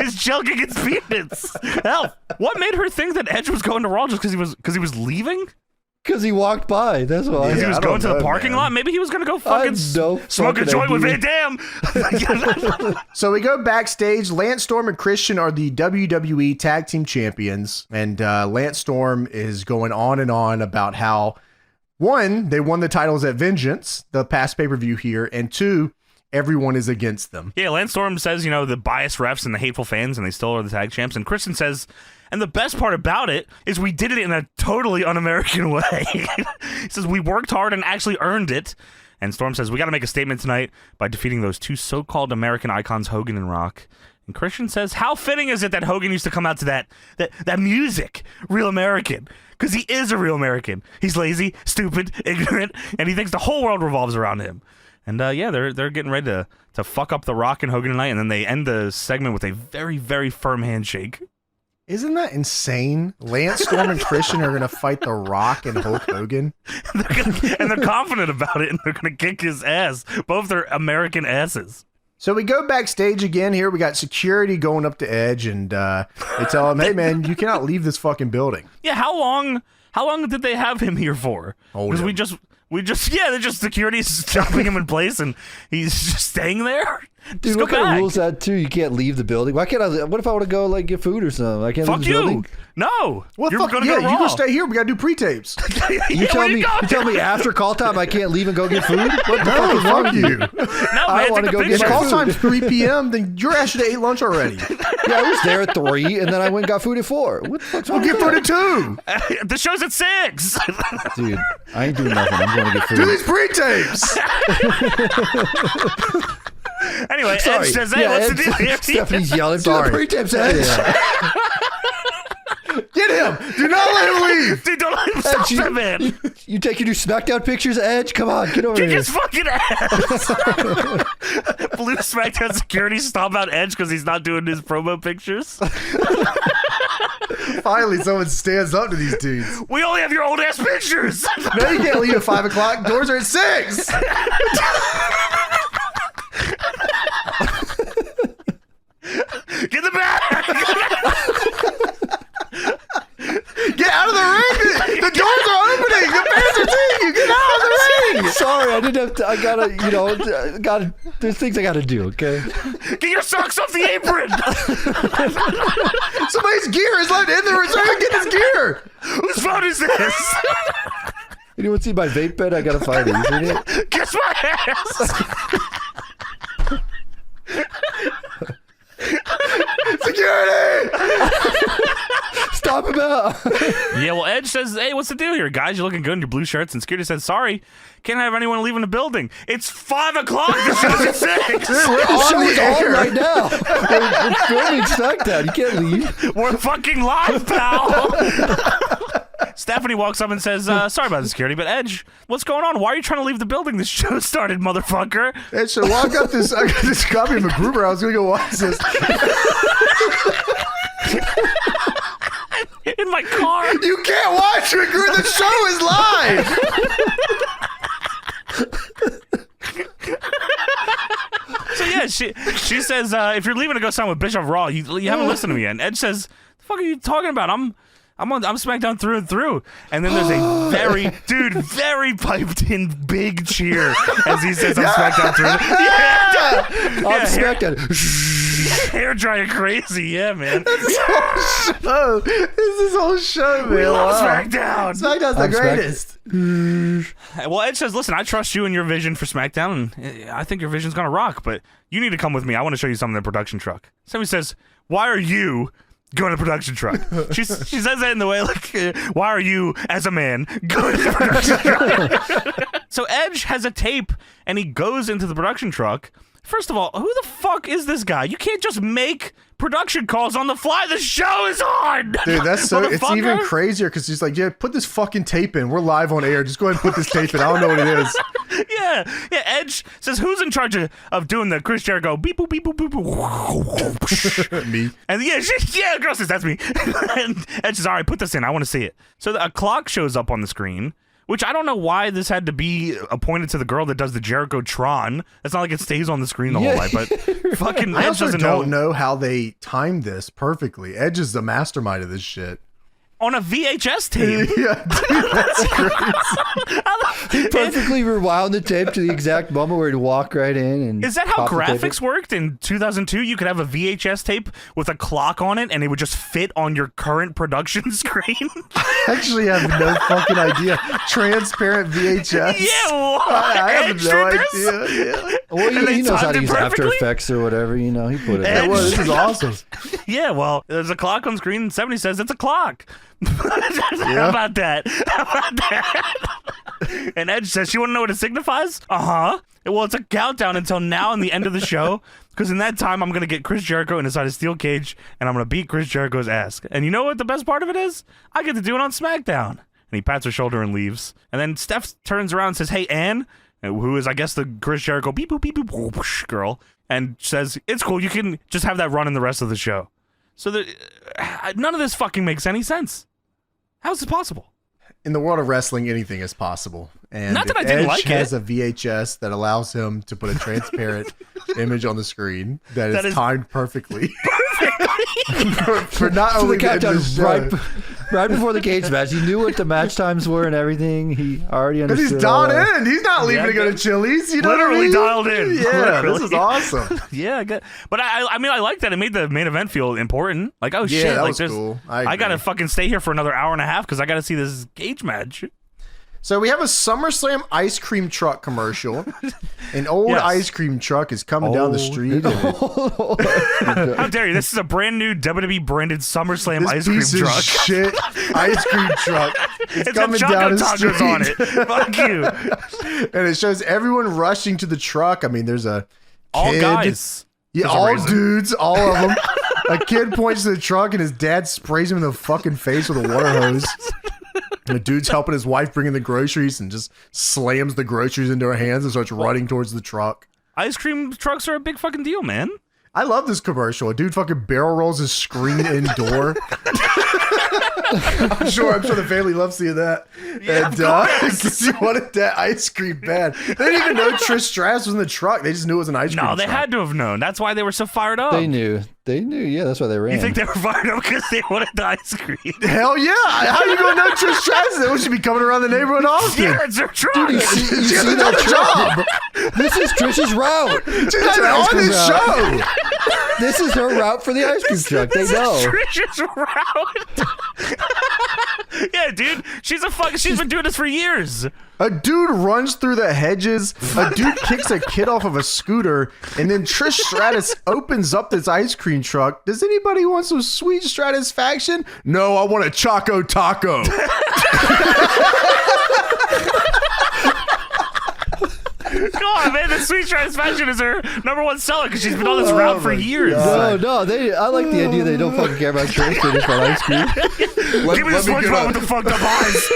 He's choking his peanuts. Hell, what made her think that Edge was going to Raw just because he was leaving? Because he walked by. That's why. He was I going don't to the know, parking man. lot? Maybe he was going to go fucking smoke a joint with Van Dam. So we go backstage. Lance Storm and Christian are the WWE Tag Team Champions. And Lance Storm is going on and on about how, one, they won the titles at Vengeance, the past pay-per-view here, and two, everyone is against them. Yeah, Lance Storm says, you know, the biased refs and the hateful fans, and they still are the tag champs. And Christian says, and the best part about it is we did it in a totally un-American way. He says, we worked hard and actually earned it. And Storm says, we got to make a statement tonight by defeating those two so-called American icons, Hogan and Rock. And Christian says, how fitting is it that Hogan used to come out to that music, Real American? Because he is a real American. He's lazy, stupid, ignorant, and he thinks the whole world revolves around him. And yeah, they're getting ready to fuck up The Rock and Hogan tonight, and then they end the segment with a very, very firm handshake. Isn't that insane? Lance Storm and Christian are going to fight The Rock and Hulk Hogan. And they're confident about it, and they're going to kick his ass. Both their American asses. So we go backstage again here. We got security going up to Edge, and they tell him, hey, man, you cannot leave this fucking building. Yeah, how long did they have him here for? Because they're just security stopping him in place, and he's just staying there. Dude, what kind of rules that too? You can't leave the building. Why can't I? What if I want to go like get food or something? I can't Fuck leave the building. No. Well, You're fuck gonna yeah, go you Raw. go stay here. We got to do pre-tapes. You tell me after call time I can't leave and go get food? What the fuck is wrong with you? No, I man, want to take go the get picture. Call food. time's 3 p.m., then your ass should have ate lunch already. Yeah, I was there at 3, and then I went and got food at 4. What the fuck's wrong We'll with get that? food at 2. The show's at 6. Dude, I ain't doing nothing. I'm going to get food. Do these pre-tapes. Anyway, Sorry. Edge says, hey, what's the deal here? Stephanie's yelling. Sorry. Do the pre-tapes, Edge. Get him. Do not let him leave. Dude, don't let him stop that man. You take your new SmackDown pictures, Edge? Come on, get over Kick here. his fucking ass. Blue SmackDown security stomp out Edge because he's not doing his promo pictures. Finally, someone stands up to these dudes. We only have your old ass pictures. No, you can't leave at 5 o'clock. Doors are at 6. I gotta, there's things I gotta do, okay? Get your socks off the apron! Somebody's gear is left in the reserve. Get his gear. Whose phone is this? Anyone see my vape pen? I gotta find it. You seen it? Kiss my ass! Security! Stop him out! Yeah, well, Edge says, hey, what's the deal here, guys? You're looking good in your blue shirts. And Security says, sorry, can't have anyone leaving the building. It's 5 o'clock. The show's at 6. Dude, we're The on show the is air on right now. We're filming SmackDown. You can't leave. We're fucking live, pal. Stephanie walks up and says, sorry about the Security, but Edge, what's going on? Why are you trying to leave the building? This show started, motherfucker. Hey, so I got this copy of MacGruber. I was gonna go watch this. In my car. You can't watch MacGruber. The show is live. So yeah, she says, if you're leaving to go sign with Bischoff Raw, you haven't listened to me yet. And Edge says, the fuck are you talking about? I'm SmackDown through and through. And then there's a very piped in big cheer as he says, I'm SmackDown through. I'm SmackDown. Hair dryer crazy, yeah, man. This is whole show, man. We love SmackDown. SmackDown's the greatest. Well, Edge says, listen, I trust you and your vision for SmackDown, and I think your vision's gonna rock, but you need to come with me. I want to show you something in the production truck. Somebody says, why are you going to the production truck? She says that in the way, like, why are you, as a man, going to the production truck? So Edge has a tape, and he goes into the production truck. First of all, who the fuck is this guy? You can't just make production calls on the fly. The show is on! Dude, that's so... It's even crazier because he's like, yeah, put this fucking tape in. We're live on air. Just go ahead and put this tape in. I don't know what it is. Yeah. Edge says, who's in charge of doing the Chris Jericho beep boop beep boop beep boop? Me. And girl says, that's me. And Edge says, all right, put this in. I want to see it. So a clock shows up on the screen, which I don't know why this had to be appointed to the girl that does the Jericho Tron. It's not like it stays on the screen the whole life, but fucking I Edge also doesn't don't know how they timed this perfectly. Edge is the mastermind of this shit. On a VHS tape. Yeah, dude, that's crazy. He perfectly rewound the tape to the exact moment where he'd walk right in. And is that how graphics worked in 2002? You could have a VHS tape with a clock on it, and it would just fit on your current production screen. I actually have no fucking idea. Transparent VHS. Yeah, what? I have no idea. Yeah. Well, he knows how to use After Effects or whatever. You know, he put it. Well, this is awesome. Yeah, well, there's a clock on screen, and 70 says it's a clock. How about that? And Edge says, you want to know what it signifies? Uh-huh. Well, it's a countdown until now and the end of the show, because in that time, I'm going to get Chris Jericho inside a steel cage, and I'm going to beat Chris Jericho's ass. And you know what the best part of it is? I get to do it on SmackDown. And he pats her shoulder and leaves. And then Steph turns around and says, hey, Ann, who is, I guess, the Chris Jericho beep, boop, beep, boop, whoosh girl, and says, it's cool, you can just have that run in the rest of the show. So none of this fucking makes any sense. How is this possible? In the world of wrestling, anything is possible. And not that I didn't like it. Edge has a VHS that allows him to put a transparent image on the screen that is timed perfectly. for not only the countdown right before the cage match. He knew what the match times were and everything. He already understood. But he's dialed in. He's not leaving to go to Chili's. You know literally what I mean? dialed in. Yeah, this is awesome. Yeah, but I mean, I like that. It made the main event feel important. Like, oh shit, that like was cool. I gotta fucking stay here for another hour and a half because I gotta see this cage match. So we have a SummerSlam ice cream truck commercial. An old ice cream truck is coming down the street. How dare you? This is a brand new WWE branded SummerSlam ice cream piece of truck. Shit ice cream truck. It's coming down the street. On it. Fuck you. And it shows everyone rushing to the truck. I mean, there's a all kid. Guys. Yeah, all dudes, all of them. A kid points to the truck and his dad sprays him in the fucking face with a water hose. And the dude's helping his wife bring in the groceries and just slams the groceries into her hands and starts running towards the truck. Ice cream trucks are a big fucking deal, man. I love this commercial. A dude fucking barrel rolls his screen indoor. I'm sure the family loves seeing that. Yeah, and because he wanted that ice cream bad. They didn't even know Trish Stratus was in the truck. They just knew it was an ice cream truck. No, they had to have known. That's why they were so fired up. They knew. They knew, yeah, that's why they ran. You think they were fired up because they wanted the ice cream? Hell yeah! How you gonna know Trish Stratus? They should be coming around the neighborhood often. Yeah, it's their truck. Dude, you see that job? This is Trish's route. She's not even on this show. This is her route for the ice cream truck. They know. Trish's route. Yeah, dude. She's been doing this for years. A dude runs through the hedges. A dude kicks a kid off of a scooter, and then Trish Stratus opens up this ice cream truck. Does anybody want some sweet Stratisfaction? No, I want a Choco Taco. Come on, man. The sweet Stratisfaction is her #1 seller because she's been on this route for years. No. I like the idea they don't fucking care about Trish. They just want ice cream. Give me the SpongeBob with the fucked up eyes.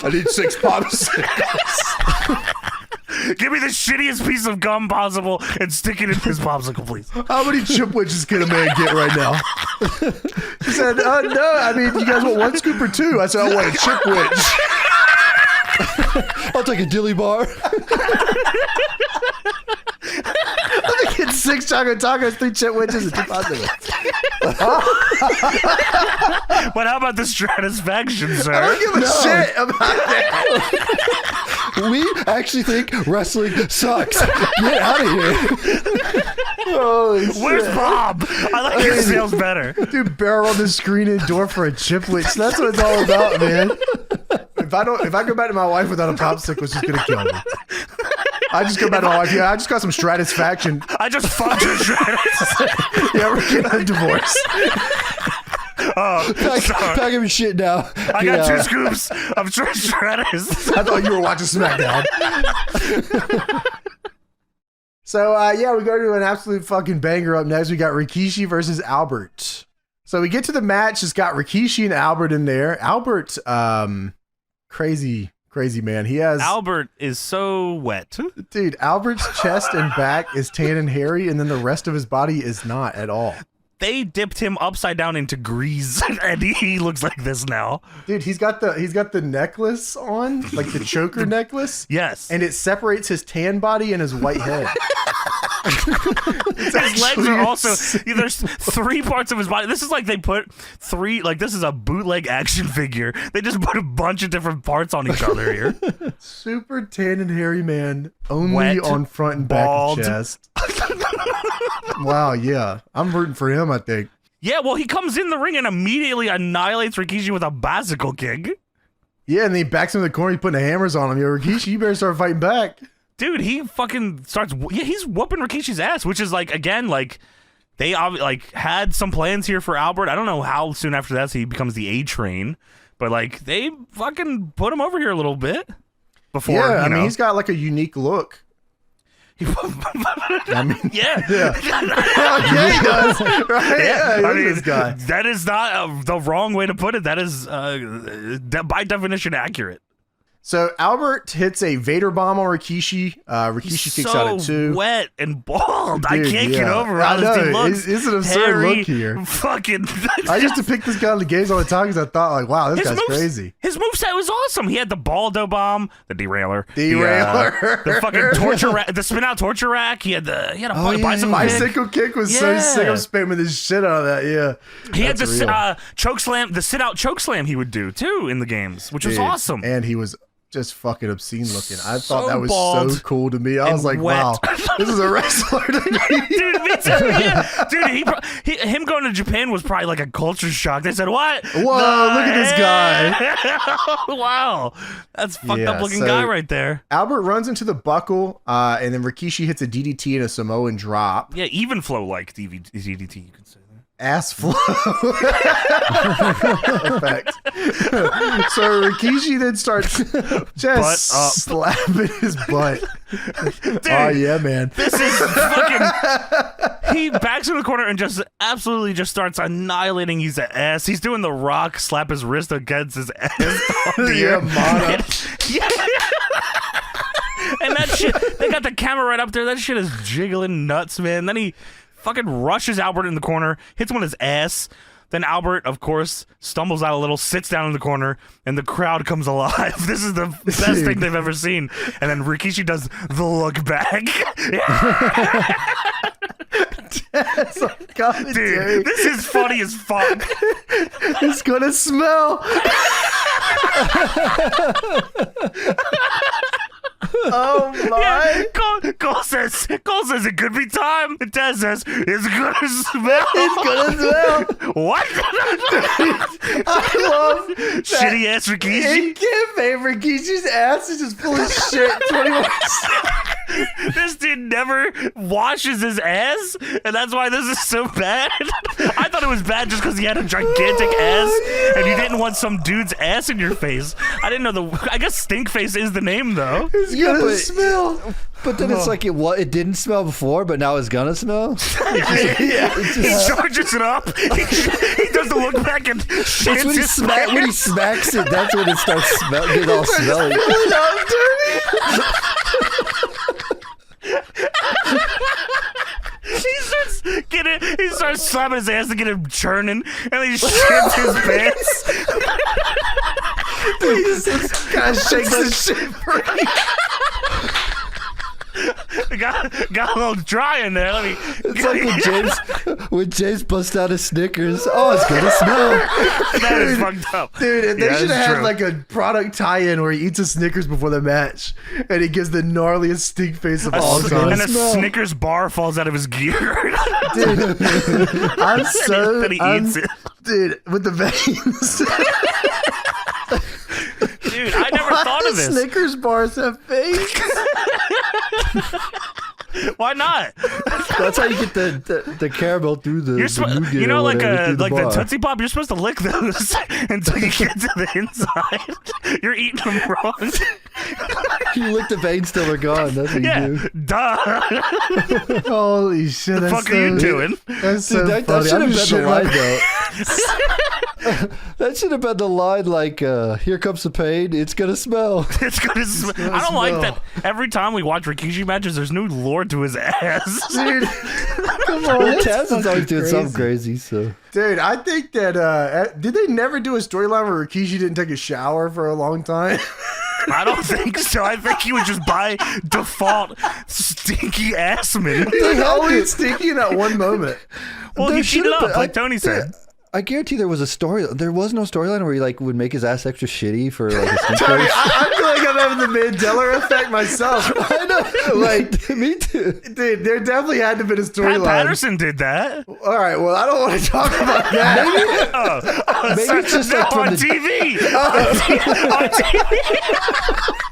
I need 6 popsicles. Give me the shittiest piece of gum possible and stick it in this popsicle, please. How many chip wedges can a man get right now? She said, no, I mean, you guys want 1 scoop or 2? I said, I want a chip wedge. I'll take a dilly bar. Let me get 6 Choco Tacos, 3 chip wedges, and 2 popsicles. But how about the Stratisfaction, sir? I don't give a shit about that. We actually think wrestling sucks. Get out of here. Holy Where's shit. Bob? I like his sales better. Dude, barrel on the screen and door for a chip wedge. That's what it's all about, man. If I go back to my wife without a popsicle, she's gonna kill me. I just go back to my wife. Yeah, I just got some Stratisfaction. I just fucked your Stratus. Yeah, we're getting a divorce. Oh, Pack him shit now. I got 2 scoops of Stratus. I thought you were watching SmackDown. So, yeah, we go to an absolute fucking banger up next. We got Rikishi versus Albert. So we get to the match. It's got Rikishi and Albert in there. Albert, crazy man. He has... Albert is so wet. Dude, Albert's chest and back is tan and hairy, and then the rest of his body is not at all. They dipped him upside down into grease, and he looks like this now. Dude, he's got the necklace on, like the choker necklace. Yes. And it separates his tan body and his white head. His legs are also... There's 3 parts of his body. This is like they put 3... Like, this is a bootleg action figure. They just put a bunch of different parts on each other here. Super tan and hairy man, only Wet, on front and bald. back of chest. Wow, yeah. I'm rooting for him, I think. Yeah, well, he comes in the ring and immediately annihilates Rikishi with a bicycle kick. Yeah, and then he backs him in the corner. He's putting the hammers on him. Yo, Rikishi, you better start fighting back. Dude, he fucking starts... Yeah, he's whooping Rikishi's ass, which is, like, again, like, they, like, had some plans here for Albert. I don't know how soon after that he becomes the A-Train, but, like, they fucking put him over here a little bit before, Yeah, I mean, he's got, like, a unique look. I mean, yeah. Yeah, he does. Right? Yeah, I mean, this guy. that is not the wrong way to put it. That is, by definition, accurate. So Albert hits a Vader bomb on Rikishi. Rikishi kicks out at 2. Wet and bald. Dude, I can't get over I how this know. dude looks. It's an absurd hairy, look here. Fucking. I used to pick this guy on the games all the time because I thought, like, wow, this guy's crazy. His moveset was awesome. He had the Baldo bomb, the derailer, Derailer. the fucking torture rack, the spin out torture rack. He had a bicycle kick was so sick. I'm spamming this shit out of that. Yeah, he had the choke slam, the sit out choke slam he would do too in the games, which was awesome. And he was just fucking obscene looking. I thought that was bald so cool to me. I was like, wet. wow, this is a wrestler to me. Dude, me too. Yeah. Dude, him going to Japan was probably like a culture shock. They said, what? Whoa, look at this guy. Wow. That's fucked up looking guy right there. Albert runs into the buckle, and then Rikishi hits a DDT and a Samoan drop. Yeah, even flow like DDT, you could say. Ass flow. Effect. So Rikishi then starts just slapping his butt. Dude, oh yeah, man. This is fucking. He backs in the corner and just absolutely just starts annihilating his ass. He's doing the Rock, slap his wrist against his ass. Yeah, mono. Yeah. And that shit, they got the camera right up there. That shit is jiggling nuts, man. Then he fucking rushes Albert in the corner, hits him on his ass. Then Albert, of course, stumbles out a little, sits down in the corner, and the crowd comes alive. This is the best thing they've ever seen. And then Rikishi does the look back. ass on commentary. Dude, this is funny as fuck. It's gonna smell. Oh my! Yeah, Cole says it could be time. And Taz says it's gonna smell. It's gonna smell. What? I love Shitty ass Rikishi. In kayfabe, Rikishi's ass is just full of shit 24/7. This dude never washes his ass, and that's why this is so bad. I thought it was bad just because he had a gigantic ass, and you didn't want some dude's ass in your face. I didn't know I guess Stink Face is the name though. It's gonna smell. But then it's like it didn't smell before, but now it's gonna smell. Yeah. He charges it up. He does the look back and shits When he smacks it, that's when it starts getting all smelly. He starts slapping his ass to get him churning, and he shits his pants. He just kind of shakes the shit free. Got a little dry in there. It's like when James busts out his Snickers. Oh, it's gonna smell. That is fucked up. Dude, they should have had like a product tie-in where he eats a Snickers before the match, and he gives the gnarliest stink face of all time. And a Snickers bar falls out of his gear. Dude, I'm so... Then he eats it. Dude, with the veins. Dude, I never thought of this. Snickers bars have veins. Why not? That's how you get the caramel through the nougat you know, or like whatever, the bar. Tootsie Pop, you're supposed to lick those until you get to the inside. You're eating them wrong. You lick the veins till they're gone. That's what you do. Duh. Holy shit. The fuck are you doing? That's so Dude, that funny. should have been the line, though. That should have been the line like, here comes the pain, it's gonna smell. It's gonna smell. I don't like that every time we watch Rikishi matches, there's new lore to his ass. Dude, come on. Well, Taz is always doing crazy. something crazy, so. Dude, I think that, did they never do a storyline where Rikishi didn't take a shower for a long time? I don't think so. I think he was just by default stinky assman. He was always stinky in that one moment. Well, he cheated up, like Tony said. I guarantee there was a story. There was no storyline where he like would make his ass extra shitty for like a stink Tony, face. I feel like I'm having the Mandela effect myself. I know, like me too. Dude, there definitely had to have been a Pat storyline. Patterson did that. All right, well, I don't want to talk about that. Maybe it's just like from on the TV. On TV.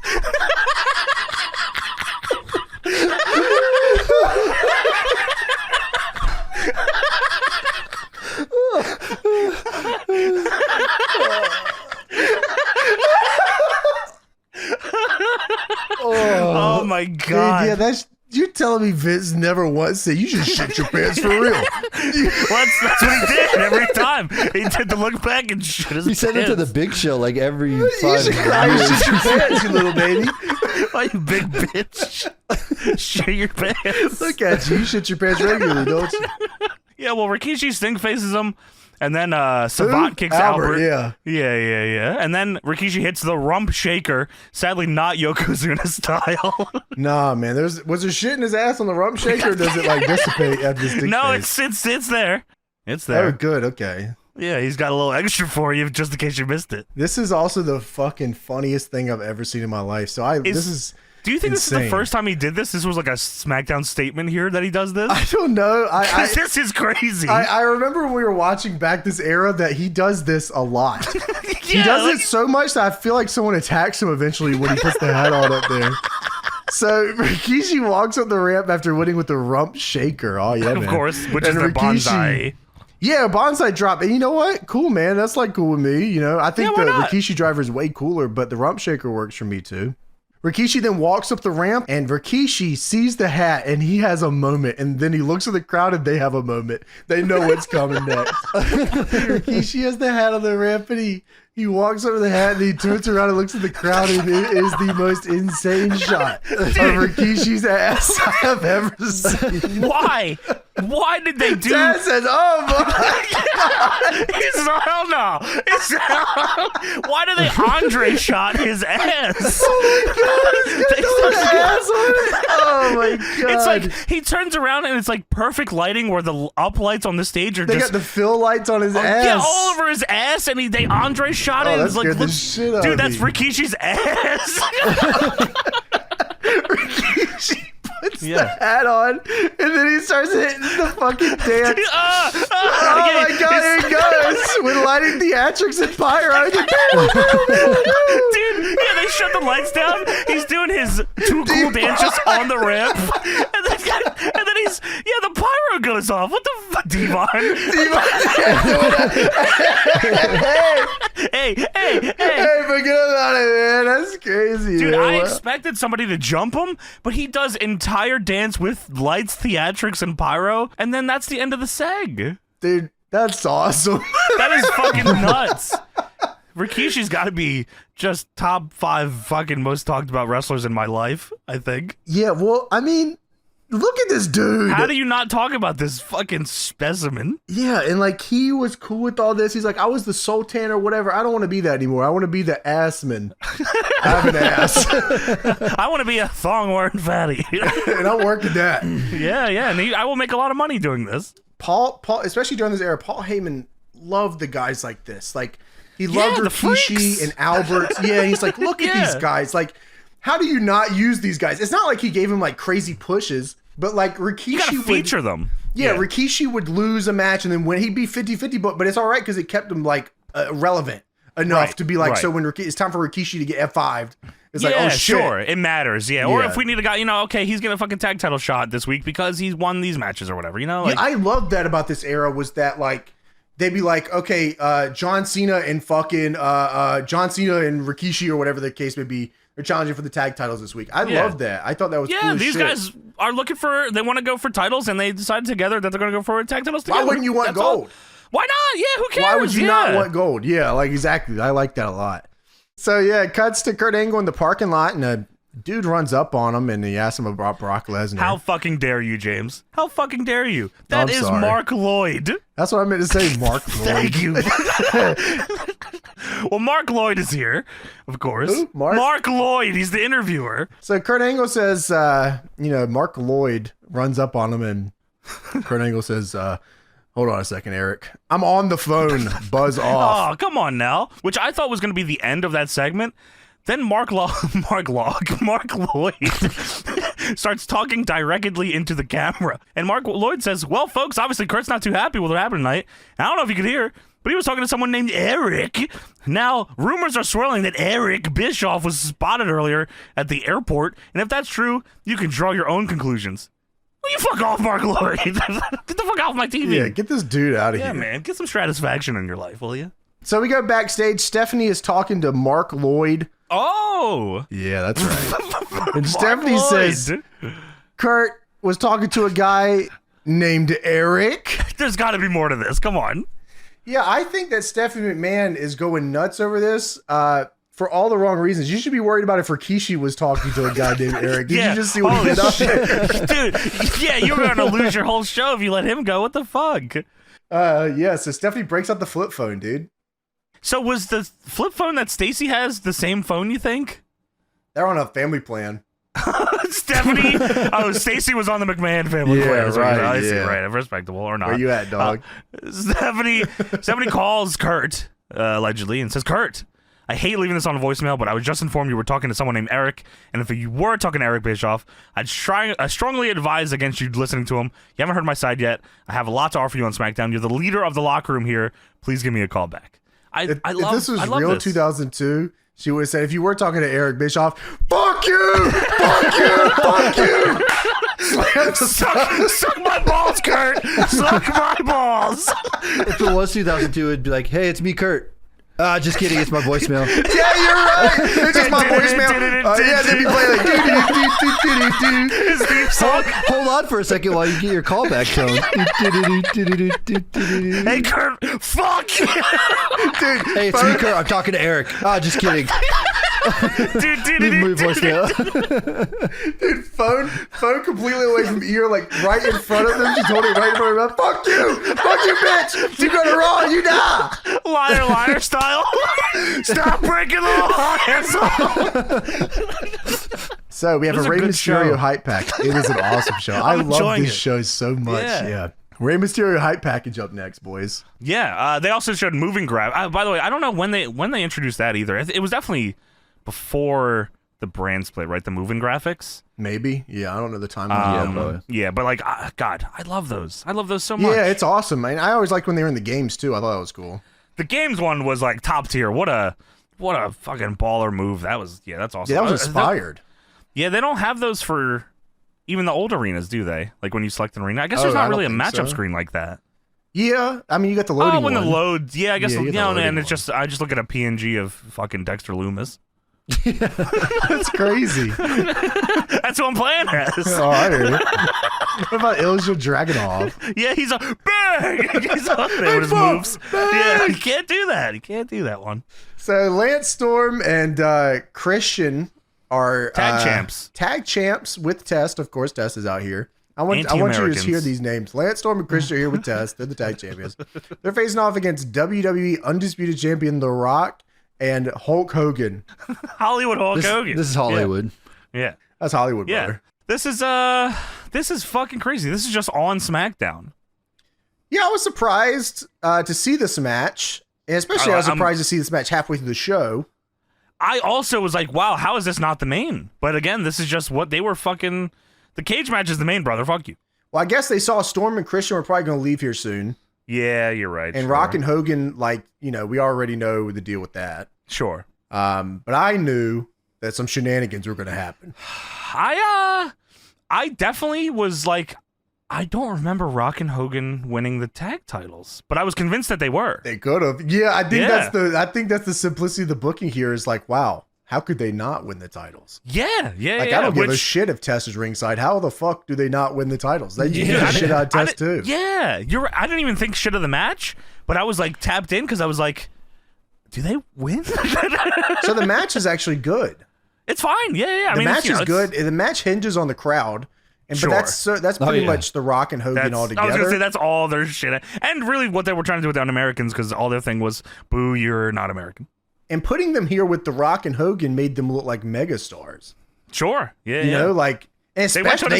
Oh my god! Dude, yeah, that's you're telling me Vince never once said you should shit your pants for real. Well, that's what he did every time. He did the look back and shit his He said it to the pants. Big Show like every You 5 should years. shit your pants, you little baby. Why you big bitch? Shit your pants. Look at you. You shit your pants regularly, don't you? Yeah, well, Rikishi stink faces him, and then Savant kicks Albert, Albert. yeah. Yeah. And then Rikishi hits the rump shaker. Sadly, not Yokozuna style. Nah, man. Was there shit in his ass on the rump shaker, or does it like dissipate after the stick No, face? it's there. It's Oh, there. good. Okay. Yeah, he's got a little extra for you just in case you missed it. This is also the fucking funniest thing I've ever seen in my life. So this is. Do you think this is insane. the first time he did this? This was like a SmackDown statement here that he does this? I don't know. This is crazy. I remember when we were watching back this era that he does this a lot. He does it so much that I feel like someone attacks him eventually when he puts the hat on up there. So Rikishi walks up the ramp after winning with the rump shaker. Oh yeah, of man. course, which And is the Rikishi- bonsai. Yeah, bonsai drop. And you know what? Cool, man. That's like cool with me. You know, I think Yeah, why the not? Rikishi driver is way cooler, but the rump shaker works for me too. Rikishi then walks up the ramp, and Rikishi sees the hat, and he has a moment. And then he looks at the crowd, and they have a moment. They know what's coming next. Rikishi has the hat on the ramp, and he walks over the hat, and he turns around and looks at the crowd, and it is the most insane shot of Rikishi's ass I have ever seen. Why? Why did they do? Dad says, "Oh my God!" He's hell no. Why did they Andre shot his ass? Oh my God! It's like he turns around and it's like perfect lighting where the up lights on the stage are they just got the fill lights on his ass. Yeah, all over his ass, and they Andre shot it. That It's like, scared the look, shit out dude, of that's me. Rikishi's ass. Rikishi puts the hat on, and then he starts hitting the fucking dance. Oh my God, here he goes with lighting theatrics and pyro. Dude, yeah, they shut the lights down. He's doing his too cool dance just on the ramp, and then he's the pyro goes off. What the fuck, Devon? Hey, forget about it, man. That's crazy, dude. man. I expected somebody to jump him, but he does entire dance with lights, theatrics, and pyro, and then that's the end of the seg. Dude, that's awesome. That is fucking nuts. Rikishi's got to be just top 5 fucking most talked about wrestlers in my life, I think. Yeah, well, I mean, look at this dude. How do you not talk about this fucking specimen? Yeah, and like he was cool with all this. He's like, I was the Sultan or whatever. I don't want to be that anymore. I want to be the assman. I have an ass. I want to be a thong-wearing fatty. And I'm working that. Yeah, and I will make a lot of money doing this. Paul, especially during this era, Paul Heyman loved the guys like this. Like, he loved Rikishi and Albert. Yeah, he's like, look at these guys. Like, how do you not use these guys? It's not like he gave him like crazy pushes, but like Rikishi you gotta feature them. Yeah, Rikishi would lose a match and then when he'd be 50-50, but it's all right because it kept him like relevant enough to be like, so when it's time for Rikishi to get F5'd, it's like, oh shit. Sure, it matters. Yeah, or if we need a guy, okay, he's getting a fucking tag title shot this week because he's won these matches or whatever, Like, I loved that about this era was that like they'd be like, okay, John Cena and fucking John Cena and Rikishi or whatever the case may be, they're challenging for the tag titles this week. I loved that. I thought that was cool as these shit. guys are looking for, they want to go for titles and they decide together that they're going to go for tag titles together. Why wouldn't you want gold? Why not? Yeah, who cares? Why would you not want gold? Yeah, like exactly. I like that a lot. So yeah, it cuts to Kurt Angle in the parking lot and a dude runs up on him and he asks him about Brock Lesnar. How fucking dare you, James? How fucking dare you? That is Mark Lloyd. That's what I meant to say, Mark Lloyd. Thank you. Well, Mark Lloyd is here, of course. Who? Mark Lloyd. He's the interviewer. So Kurt Angle says, Mark Lloyd runs up on him and Kurt Angle says, hold on a second, Eric. I'm on the phone. Buzz off. Oh, come on now. Which I thought was going to be the end of that segment. Then Mark Lloyd starts talking directly into the camera. And Mark Lloyd says, well, folks, obviously Kurt's not too happy with what happened tonight. I don't know if you could hear, but he was talking to someone named Eric. Now, rumors are swirling that Eric Bischoff was spotted earlier at the airport. And if that's true, you can draw your own conclusions. Will you fuck off, Mark Lloyd? Get the fuck off my TV. Yeah, get this dude out of here. Yeah, man. Get some satisfaction in your life, will you? So we go backstage. Stephanie is talking to Mark Lloyd. Oh! Yeah, that's right. And Stephanie says, Kurt was talking to a guy named Eric. There's got to be more to this. Come on. Yeah, I think that Stephanie McMahon is going nuts over this for all the wrong reasons. You should be worried about if Rikishi was talking to a guy named Eric. Did you just see what he did up there? Dude, yeah, you're going to lose your whole show if you let him go. What the fuck? So Stephanie breaks out the flip phone, dude. So was the flip phone that Stacy has the same phone, you think? They're on a family plan. Stephanie? Oh, Stacy was on the McMahon family plan. Right, I see, right. Respectable or not. Where you at, dog? Stephanie calls Kurt, allegedly, and says, Kurt, I hate leaving this on a voicemail, but I was just informed you were talking to someone named Eric, and if you were talking to Eric Bischoff, I strongly advise against you listening to him. You haven't heard my side yet. I have a lot to offer you on SmackDown. You're the leader of the locker room here. Please give me a call back. If this was real 2002, she would have said, if you were talking to Eric Bischoff, fuck you! Fuck you! Fuck you! Suck my balls, Kurt! Suck my balls! If it was 2002, it'd be like, hey, it's me, Kurt. Just kidding, it's my voicemail. Yeah, you're right. It's just my voicemail. Yeah, they'd be playing like Hold on for a second while you get your callback tone. Hey, Kurt, fuck you! Dude, hey, it's me, Kurt. I'm talking to Eric. Just kidding. Move voicemail. Dude, phone completely away from ear, like right in front of them. She told it right in front of them. Fuck you, bitch. You go to Raw, you die. Liar style. Stop breaking the law, asshole. So we have a Rey Mysterio hype pack. It is an awesome show. I love this show so much. Yeah. Rey Mysterio hype package up next, boys. Yeah. They also showed moving grab. By the way, I don't know when they introduced that either. It was definitely before the brand split, right? The moving graphics. Maybe. Yeah, I don't know the timeline. Yeah, but like, God, I love those. I love those so much. Yeah, it's awesome. I always liked when they were in the games too. I thought that was cool. The games one was like top tier. What a fucking baller move that was. Yeah, that's awesome. Yeah, that was inspired. Yeah, they don't have those for even the old arenas, do they? Like when you select an arena. I guess there's not really a matchup screen like that. Yeah, I mean you got the loading. When one. the loads, yeah, I guess and it's one. just I just look at a PNG of fucking Dexter Loomis. That's crazy. That's what I'm playing as. Oh, I hear you. What about ૗ᴄ Yeah, he's a bang. He's up there with his moves. Yeah, you can't do that. You can't do that one. So Lance Storm and Christian are tag champs with Test. Of course, Test is out here. I want you to just hear these names. Lance Storm and Christian are here with Test. They're the tag champions. They're facing off against WWE Undisputed Champion The Rock and Hulk Hogan. Hollywood Hulk Hogan. This is Hollywood. Yeah. That's Hollywood, brother. This is fucking crazy. This is just on SmackDown. Yeah, I was surprised to see this match. And especially I was surprised to see this match halfway through the show. I also was like, wow, how is this not the main? But again, this is just what they were fucking... The cage match is the main, brother. Fuck you. Well, I guess they saw Storm and Christian were probably going to leave here soon. Yeah, you're right. And Rock and Hogan, like, we already know the deal with that. Sure. But I knew that some shenanigans were going to happen. I definitely was like, I don't remember Rock and Hogan winning the tag titles, but I was convinced that they were. They could have. Yeah, I think that's the simplicity of the booking here is like, wow, how could they not win the titles? Yeah. I don't give a shit if Test is ringside. How the fuck do they not win the titles? They give a shit out of Test too. Yeah, you're right. I didn't even think shit of the match, but I was like tapped in because I was like, do they win? So the match is actually good. It's fine. Yeah. The match is good. The match hinges on the crowd. But that's pretty much The Rock and Hogan all together. I was going to say that's all their shit. And really what they were trying to do with the Un-Americans because all their thing was, boo, you're not American. And putting them here with The Rock and Hogan made them look like megastars. Sure. Yeah. You know, like, and especially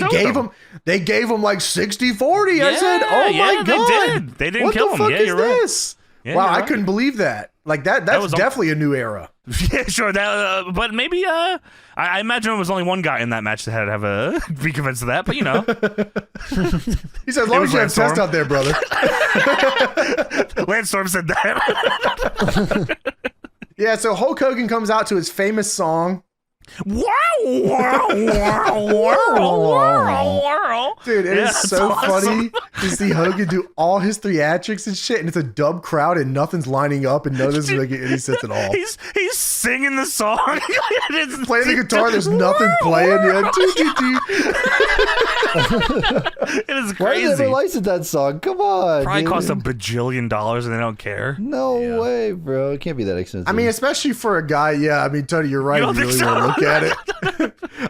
they gave them like 60-40. I said, oh my God. They didn't kill them. Yeah, you're right. This? Yeah, wow, I couldn't believe that. Like that's definitely a new era. Yeah, sure. But maybe I imagine it was only one guy in that match that had to be convinced of that. But he said, "As long as you have Test out there, brother." Lance Storm said that. Yeah. So Hulk Hogan comes out to his famous song. Wow! Dude, it is so funny to see Hogan do all his theatrics and shit, and it's a dub crowd and nothing's lining up and none of this is making any sense at all. He's singing the song. Playing the guitar, there's nothing playing. It is crazy. Why did they ever license that song? Come on. Probably cost $1 bajillion and they don't care. No way, bro. It can't be that expensive. I mean, especially for a guy, Tony, you're right. You really want to look at it.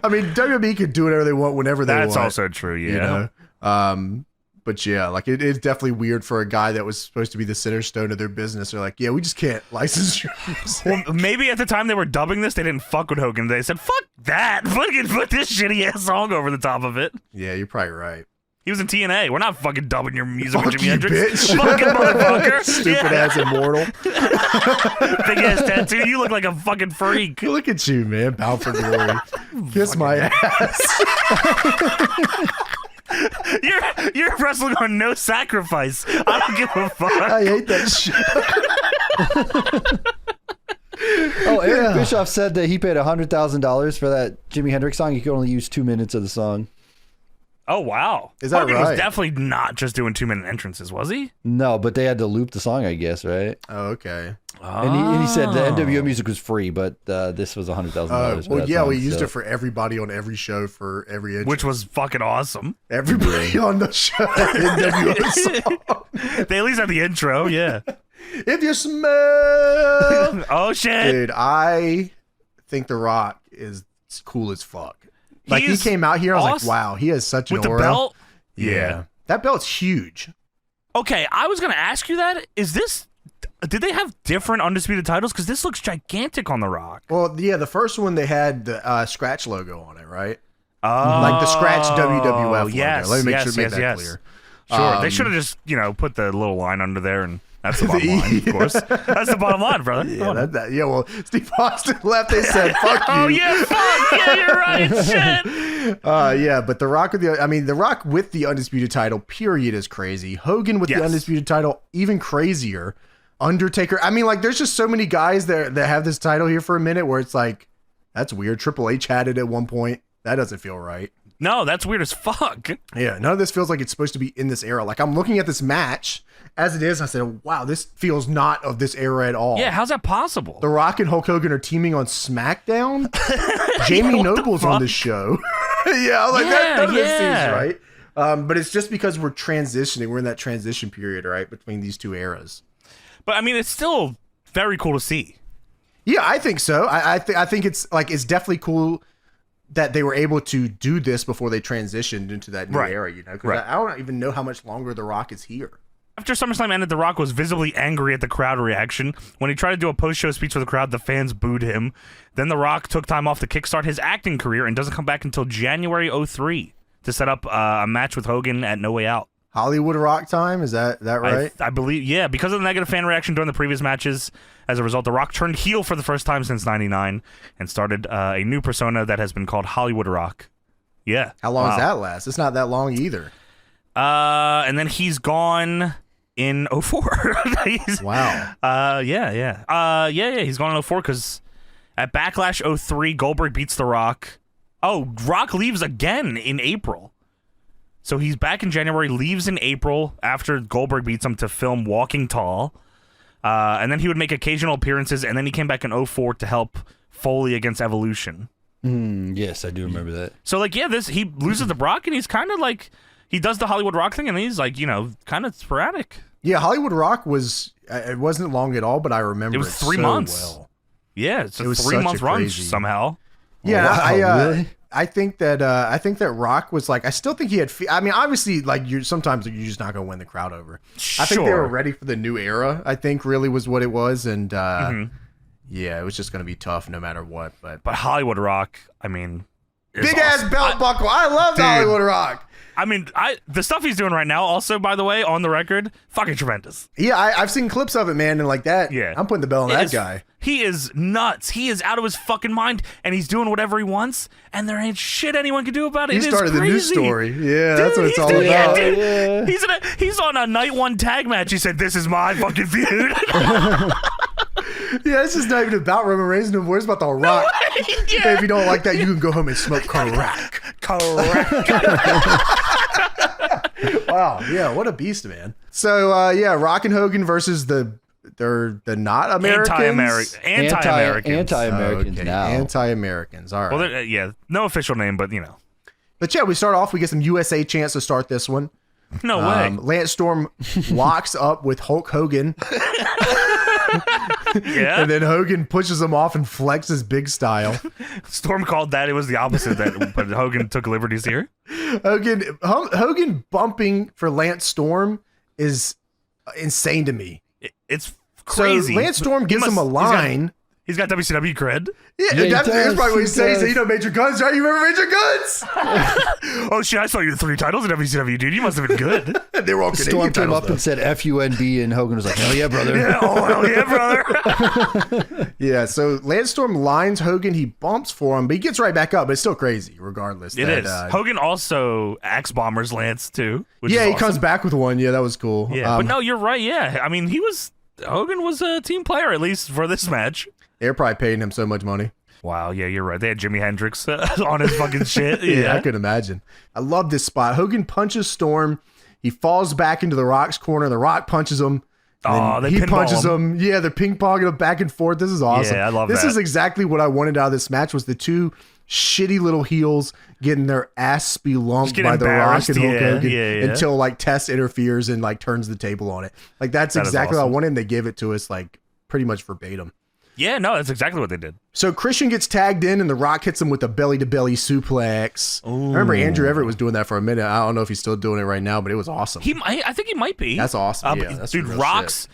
I mean, WWE could do whatever they want whenever they want. That's also true, yeah. But yeah, like it is definitely weird for a guy that was supposed to be the center stone of their business. They're like, yeah, we just can't license your music. Well, maybe at the time they were dubbing this, they didn't fuck with Hogan. They said, fuck that. Fucking put this shitty ass song over the top of it. Yeah, you're probably right. He was in TNA. We're not fucking dubbing your music with Jimi you, Hendrix. Bitch. Fucking motherfucker. Stupid ass immortal. Big ass tattoo. You look like a fucking freak. Look at you, man. Bow for glory. Kiss my ass. You're wrestling on No Sacrifice. I don't give a fuck. I hate that shit. Eric Bischoff said that he paid $100,000 for that Jimi Hendrix song. He could only use 2 minutes of the song. Oh, wow. Is that Hogan right? was definitely not just doing 2-minute entrances, was he? No, but they had to loop the song, I guess, right? Oh, okay. And he said the NWO music was free, but this was $100,000. Well, yeah, we used it for everybody on every show for every entrance. Which was fucking awesome. Everybody on the show NWO song. They at least had the intro, yeah. If you smell... Oh, shit. Dude, I think The Rock is cool as fuck. Like, he He's came out here, I was awesome. like, wow, he has such an With the aura. belt? Yeah. That belt's huge. Okay, I was going to ask you that. Did they have different undisputed titles? Because this looks gigantic on The Rock. Well, yeah, the first one, they had the Scratch logo on it, right? Oh, Like the Scratch WWF logo. yes, Let me make yes, sure make yes, that yes. clear. Sure, they should have just, put the little line under there, and that's the bottom line, of course. That's the bottom line, brother. Yeah, well, Steve Austin left. They said, fuck you. Oh, yeah, fuck. Yeah, you're right. Shit. Yeah, but The Rock The Rock with the undisputed title, period, is crazy. Hogan with the undisputed title, even crazier. Undertaker. I mean, like, there's just so many guys that have this title here for a minute where it's like, that's weird. Triple H had it at one point. That doesn't feel right. No, that's weird as fuck. Yeah, none of this feels like it's supposed to be in this era. Like, I'm looking at this match as it is. I said, wow, this feels not of this era at all. Yeah, how's that possible? The Rock and Hulk Hogan are teaming on SmackDown. Jamie Noble's on the show. Yeah, I was like, none of this seems right. But it's just because we're transitioning. We're in that transition period, right, between these two eras. But I mean, it's still very cool to see. Yeah, I think so. I think it's definitely cool that they were able to do this before they transitioned into that new era. Because I don't even know how much longer The Rock is here. After SummerSlam ended, The Rock was visibly angry at the crowd reaction. When he tried to do a post-show speech for the crowd, the fans booed him. Then The Rock took time off to kickstart his acting career and doesn't come back until January 2003 to set up a match with Hogan at No Way Out. Hollywood Rock time? Is that right? I believe, yeah. Because of the negative fan reaction during the previous matches, as a result, The Rock turned heel for the first time since '99 and started a new persona that has been called Hollywood Rock. Yeah. How long does that last? It's not that long either. And then he's gone in 2004. Wow. Yeah. He's gone in 2004 because at Backlash 2003, Goldberg beats The Rock. Oh, Rock leaves again in April. So he's back in January, leaves in April after Goldberg beats him to film Walking Tall. And then he would make occasional appearances, and then he came back in 2004 to help Foley against Evolution. Yes, I do remember that. So, like, yeah, he loses to Brock, and he's kind of like, he does the Hollywood Rock thing, and he's like, kind of sporadic. Yeah, Hollywood Rock it wasn't long at all, but I remember it was 3 so months. Well. Yeah, it's a It was 3-month such a run crazy- somehow. Yeah, Really? I think that Rock was like, I still think he had. I mean, obviously, like sometimes you're just not gonna win the crowd over. I think they were ready for the new era. I think really was what it was, and yeah, it was just gonna be tough no matter what. But Hollywood Rock, I mean, big ass belt buckle. I love Hollywood Rock. I mean, the stuff he's doing right now, also, by the way, on the record, fucking tremendous. Yeah, I've seen clips of it, man, and like that. Yeah, I'm putting the belt on that guy. He is nuts. He is out of his fucking mind, and he's doing whatever he wants, and there ain't shit anyone can do about it. He It started is the crazy. news story. Yeah, Dude, that's what it's he's all doing about. it, dude. He's on a night one tag match. He said, "This is my fucking feud." Yeah, it's just not even about Roman Reigns no more. It's about The Rock. Yeah. Hey, if you don't like that, you can go home and smoke crack. Correct. Wow, yeah, what a beast, man. So, yeah, Rock and Hogan versus the not Americans. Anti-Americans. Anti-Americans now. Anti-Americans. All right. Well, yeah, no official name, but But yeah, we start off. We get some USA chants to start this one. No way. Lance Storm locks up with Hulk Hogan. Yeah. And then Hogan pushes him off and flexes big style. Storm called that. It was the opposite, but Hogan took liberties here. Hogan bumping for Lance Storm is insane to me. It's crazy. So Lance Storm gives him a line. He's got WCW cred. Yeah, that's probably what he's saying. You know Major Guns, right? You remember Major Guns? Oh shit, I saw you 3 titles in WCW, dude. You must have been good. They were all Storm came up and said FUNB, and Hogan was like, hell yeah, brother. Yeah, oh, hell yeah, brother. Yeah, so Lance Storm lines Hogan. He bumps for him, but he gets right back up. But it's still crazy, regardless. It is. Hogan also axe bombers Lance, too. Which is he awesome. comes back with one. Yeah, that was cool. Yeah, but no, you're right. Yeah, I mean, Hogan was a team player, at least for this match. They're probably paying him so much money. Wow, yeah, you're right. They had Jimi Hendrix on his fucking shit. Yeah, I could imagine. I love this spot. Hogan punches Storm. He falls back into The Rock's corner. The Rock punches him. He punches him. Yeah, they're ping-ponging him back and forth. This is awesome. Yeah, I love this that. This is exactly what I wanted out of this match, was the two shitty little heels getting their ass spelunked by The Rock and Hulk Hogan until like Test interferes and like turns the table on it. Like that's exactly what I wanted, and they gave it to us like pretty much verbatim. Yeah, no, that's exactly what they did. So Christian gets tagged in, and The Rock hits him with a belly-to-belly suplex. Ooh. I remember Andrew Everett was doing that for a minute. I don't know if he's still doing it right now, but it was awesome. I think he might be. That's awesome. Yeah, that's dude, Rock's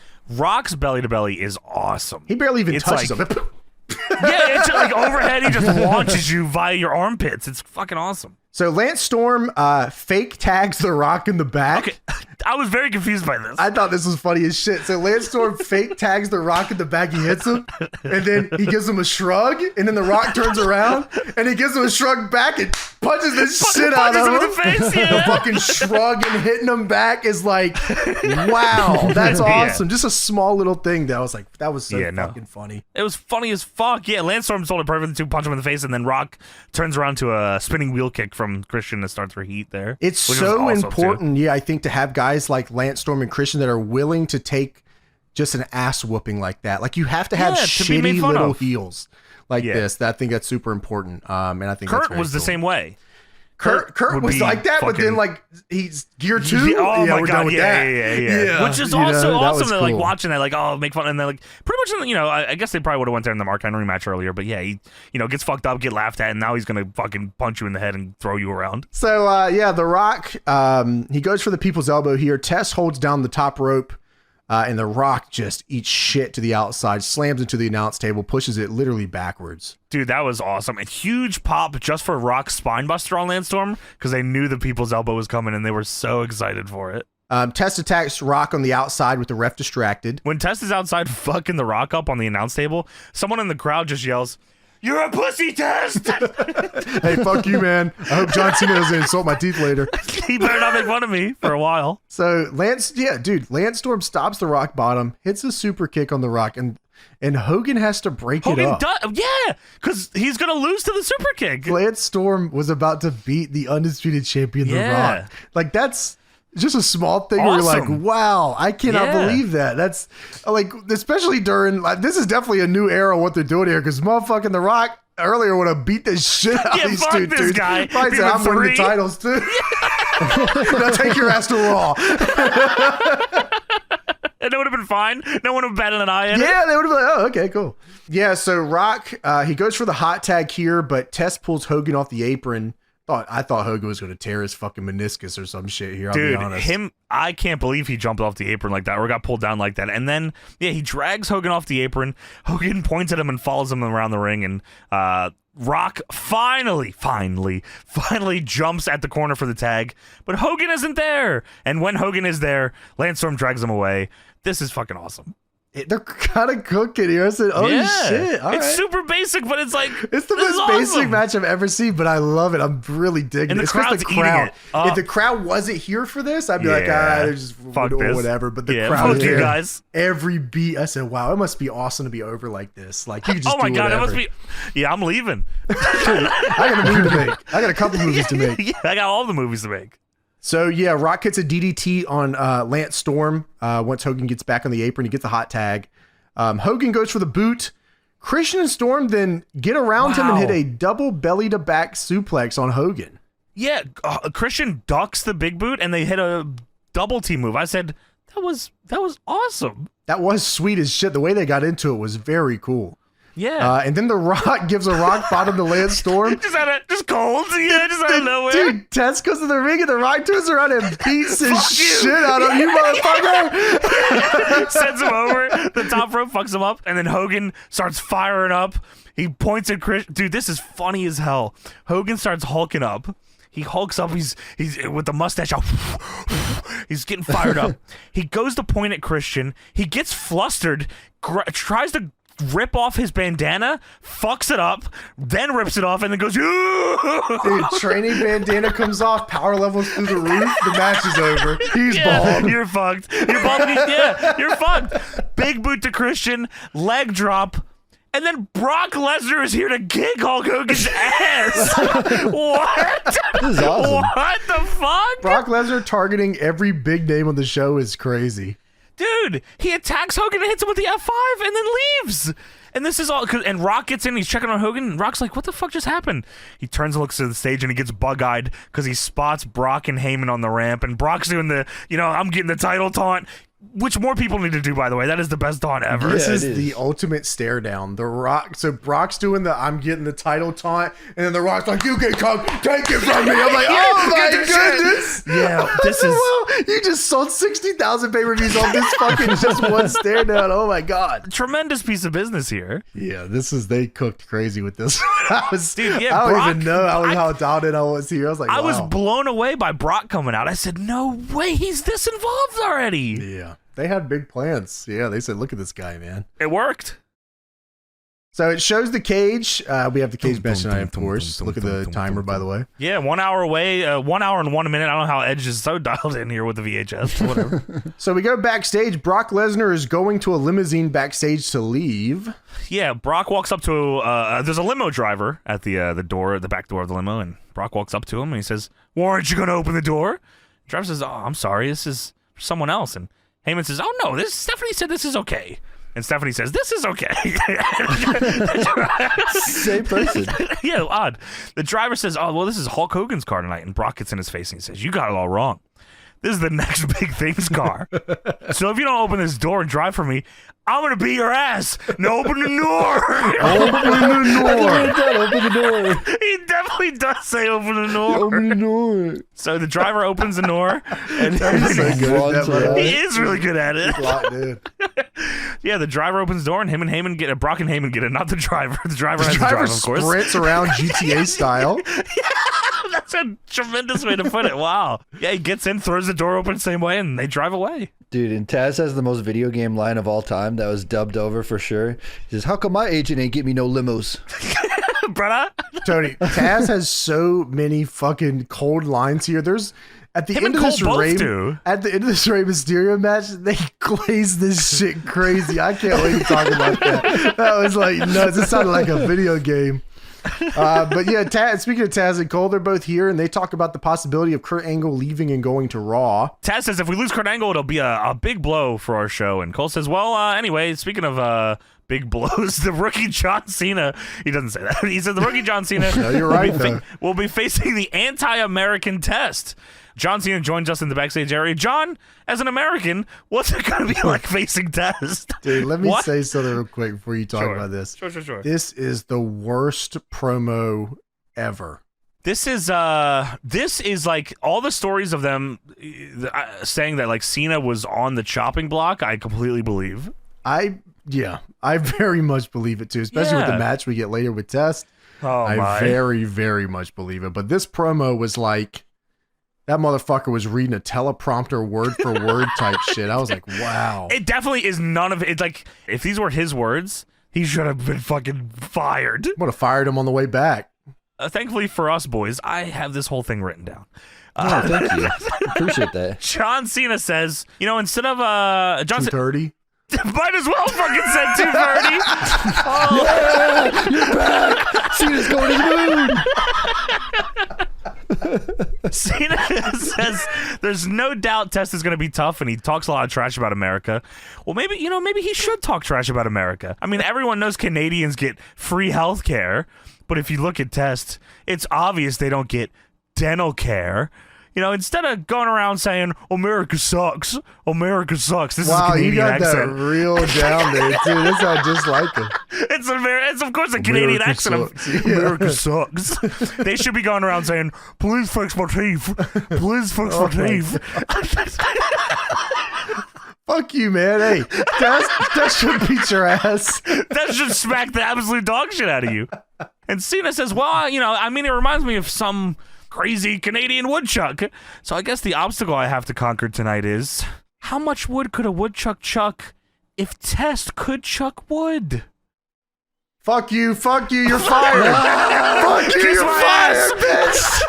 belly-to-belly is awesome. He barely even touches him. Yeah, it's like overhead. He just launches you via your armpits. It's fucking awesome. So Lance Storm fake tags The Rock in the back. Okay, I was very confused by this. I thought this was funny as shit. So Lance Storm fake tags The Rock in the back. He hits him, and then he gives him a shrug, and then The Rock turns around, and he gives him a shrug back and punches the shit out of him. In the face, yeah. The fucking shrug and hitting him back is like, wow, that's awesome. Just a small little thing that I was like, that was so fucking funny. It was funny as fuck. Yeah, Lance Storm sold it perfect to punch him in the face, and then Rock turns around to a spinning wheel kick from Christian to start their heat there. It's so important, I think, to have guys like Lance Storm and Christian that are willing to take just an ass whooping like that. Like, you have to have shitty little heels like this. I think that's super important. And I think Kurt that's was the same way. Kurt was like that, but then like he's gear 2. Oh my god, yeah. Which is also awesome. That like watching that, like, oh, make fun, and then like pretty much, I guess they probably would have went there in the Mark Henry match earlier, but yeah, he gets fucked up, get laughed at, and now he's gonna fucking punch you in the head and throw you around. So The Rock, he goes for the people's elbow here. Tess holds down the top rope. And The Rock just eats shit to the outside, slams into the announce table, pushes it literally backwards. Dude, that was awesome. A huge pop just for Rock's spinebuster on Lance Storm because they knew the people's elbow was coming and they were so excited for it. Test attacks Rock on the outside with the ref distracted. When Test is outside fucking The Rock up on the announce table, someone in the crowd just yells, "You're a pussy, Test!" Hey, fuck you, man. I hope John Cena doesn't insult my teeth later. He better not make fun of me for a while. So Lance Storm stops the Rock bottom, hits a super kick on the Rock, and Hogan has to break it up. Yeah, because he's going to lose to the super kick. Lance Storm was about to beat the undisputed champion, The Rock. Like, that's just a small thing where you're like, wow, I cannot believe that. That's like, especially during, like, this is definitely a new era what they're doing here, because motherfucking The Rock earlier would have beat the shit out of these two dudes. Guy. Probably said, I'm winning the titles too. Now take your ass to Raw. And it would have been fine. No one would have batted an eye at it. Yeah, they would have been like, oh, okay, cool. Yeah, so Rock, he goes for the hot tag here, but Tess pulls Hogan off the apron. I thought Hogan was going to tear his fucking meniscus or some shit here, I'll be honest. I can't believe he jumped off the apron like that or got pulled down like that. And then, he drags Hogan off the apron. Hogan points at him and follows him around the ring. And Rock finally jumps at the corner for the tag. But Hogan isn't there. And when Hogan is there, Lance Storm drags him away. This is fucking awesome. They're kind of cooking here. I said, oh shit. It's super basic, but it's like, it's the most basic match I've ever seen, but I love it. I'm really digging it. It's because the crowd. If the crowd wasn't here for this, I'd be like, they're just doing whatever. But the crowd, fuck you guys. Every beat, I said, wow, it must be awesome to be over like this. Like, you could just oh my do god, whatever. it must be. Yeah, I'm leaving. I got a movie to make. I got a couple movies to make. Yeah, I got all the movies to make. So, Rock hits a DDT on Lance Storm. Once Hogan gets back on the apron, he gets a hot tag. Hogan goes for the boot. Christian and Storm then get around him and hit a double belly to back suplex on Hogan. Yeah, Christian ducks the big boot and they hit a double team move. I said, that was awesome. That was sweet as shit. The way they got into it was very cool. Yeah. And then The Rock gives a rock bottom to Lance Storm. just cold. Yeah, just out of nowhere. Dude, Tess goes to the ring and The Rock turns around and beats his shit out of you, motherfucker. Sends him over. The top rope fucks him up. And then Hogan starts firing up. He points at Chris. Dude, this is funny as hell. Hogan starts hulking up. He hulks up. He's with the mustache out. He's getting fired up. He goes to point at Christian. He gets flustered. Tries to rip off his bandana, fucks it up, then rips it off, and then goes, dude, training bandana comes off, power levels through the roof, the match is over. He's bald. You're fucked. You're bald. You're fucked. Big boot to Christian, leg drop, and then Brock Lesnar is here to kick Hulk Hogan's ass. What? This is awesome. What the fuck? Brock Lesnar targeting every big name on the show is crazy. Dude, he attacks Hogan and hits him with the F5 and then leaves. And this is all, and Rock gets in, he's checking on Hogan, and Rock's like, what the fuck just happened? He turns and looks to the stage, and he gets bug-eyed because he spots Brock and Heyman on the ramp, and Brock's doing the, I'm getting the title taunt. which more people need to do, by the way. That is the best taunt ever. This is the ultimate stare down. The Rock, so Brock's doing the I'm getting the title taunt, and then The Rock's like, you can come take it from me. I'm like, oh my goodness. Yeah, this is... You just sold 60,000 pay-per-views on this fucking just one stare down. Oh my God. Tremendous piece of business here. Yeah, they cooked crazy with this. I don't even know how dialed in I was here. I was like, I wow. was blown away by Brock coming out. I said, no way, he's this involved already. Yeah. They had big plans. Yeah, they said, look at this guy, man. It worked. So it shows the cage. We have the cage match tonight, of course. Look at the timer, by the way. Yeah, 1 hour away, 1 hour and 1 minute. I don't know how Edge is so dialed in here with the VHS. Whatever. So we go backstage. Brock Lesnar is going to a limousine backstage to leave. Yeah, Brock walks up to there's a limo driver at the door, the back door of the limo, and Brock walks up to him and he says, "Why aren't you going to open the door?" The driver says, "Oh, I'm sorry, this is for someone else." And Heyman says, "Oh no, Stephanie said this is okay." And Stephanie says, "This is okay." Same person. Yeah, odd. The driver says, "Oh, well, this is Hulk Hogan's car tonight." And Brock gets in his face and he says, "You got it all wrong. This is the next big thing's car. So if you don't open this door and drive for me, I'm going to beat your ass. No, open the door." Open the door. He definitely does say open the door. Open the door. So the driver opens the door. And He's so good at that, he is really good at it. Dude. Yeah, the driver opens the door and him and Heyman get it. Brock and Heyman get it, not the driver. The driver has to drive, of course. Sprints around GTA style. That's a tremendous way to put it. Wow. Yeah, he gets in, throws the door open the same way, and they drive away. Dude, and Taz has the most video game line of all time that was dubbed over for sure. He says, "How come my agent ain't get me no limos?" Brother? Tony, Taz has so many fucking cold lines here. There's at the end of this Rey Mysterio match, they glazed this shit crazy. I can't wait to talk about that. That was like nuts. It sounded like a video game. But yeah, speaking of Taz and Cole, they're both here and they talk about the possibility of Kurt Angle leaving and going to Raw. Taz says if we lose Kurt Angle, it'll be a big blow for our show. And Cole says, well, anyway, speaking of big blows, the rookie John Cena, he doesn't say that. He says the rookie John Cena no, you're right, will be facing the anti-American test. John Cena joins us in the backstage area. John, as an American, what's it going to be like facing Test? Dude, let me say something real quick before you talk about this. Sure. This is the worst promo ever. This is like all the stories of them saying that like Cena was on the chopping block. I completely believe. I very much believe it too, especially with the match we get later with Test. I very, very much believe it. But this promo was like, that motherfucker was reading a teleprompter word for word type shit. I was like, wow. It definitely is none of it. It's like, if these were his words, he should have been fucking fired. Would have fired him on the way back. Thankfully for us, boys, I have this whole thing written down. Thank you. Appreciate that. John Cena says, instead of John 230. Might as well fucking said 230. Yeah, you're back. Cena's going to the moon. Cena says there's no doubt Test is going to be tough, and he talks a lot of trash about America. Well, maybe he should talk trash about America. I mean, everyone knows Canadians get free health care, but if you look at Test, it's obvious they don't get dental care. Instead of going around saying America sucks, this is a Canadian you got accent. That real down there too. This sounds just like him. It's of course a Canadian accent. America sucks. They should be going around saying, "Please fix my teeth. Please fix my teeth." Fuck you, man. Hey, that should beat your ass. That should smack the absolute dog shit out of you. And Cena says, well, it reminds me of some crazy Canadian woodchuck. So I guess the obstacle I have to conquer tonight is, how much wood could a woodchuck chuck if Test could chuck wood? Fuck you, you're fired. Fuck you, you're fired, bitch.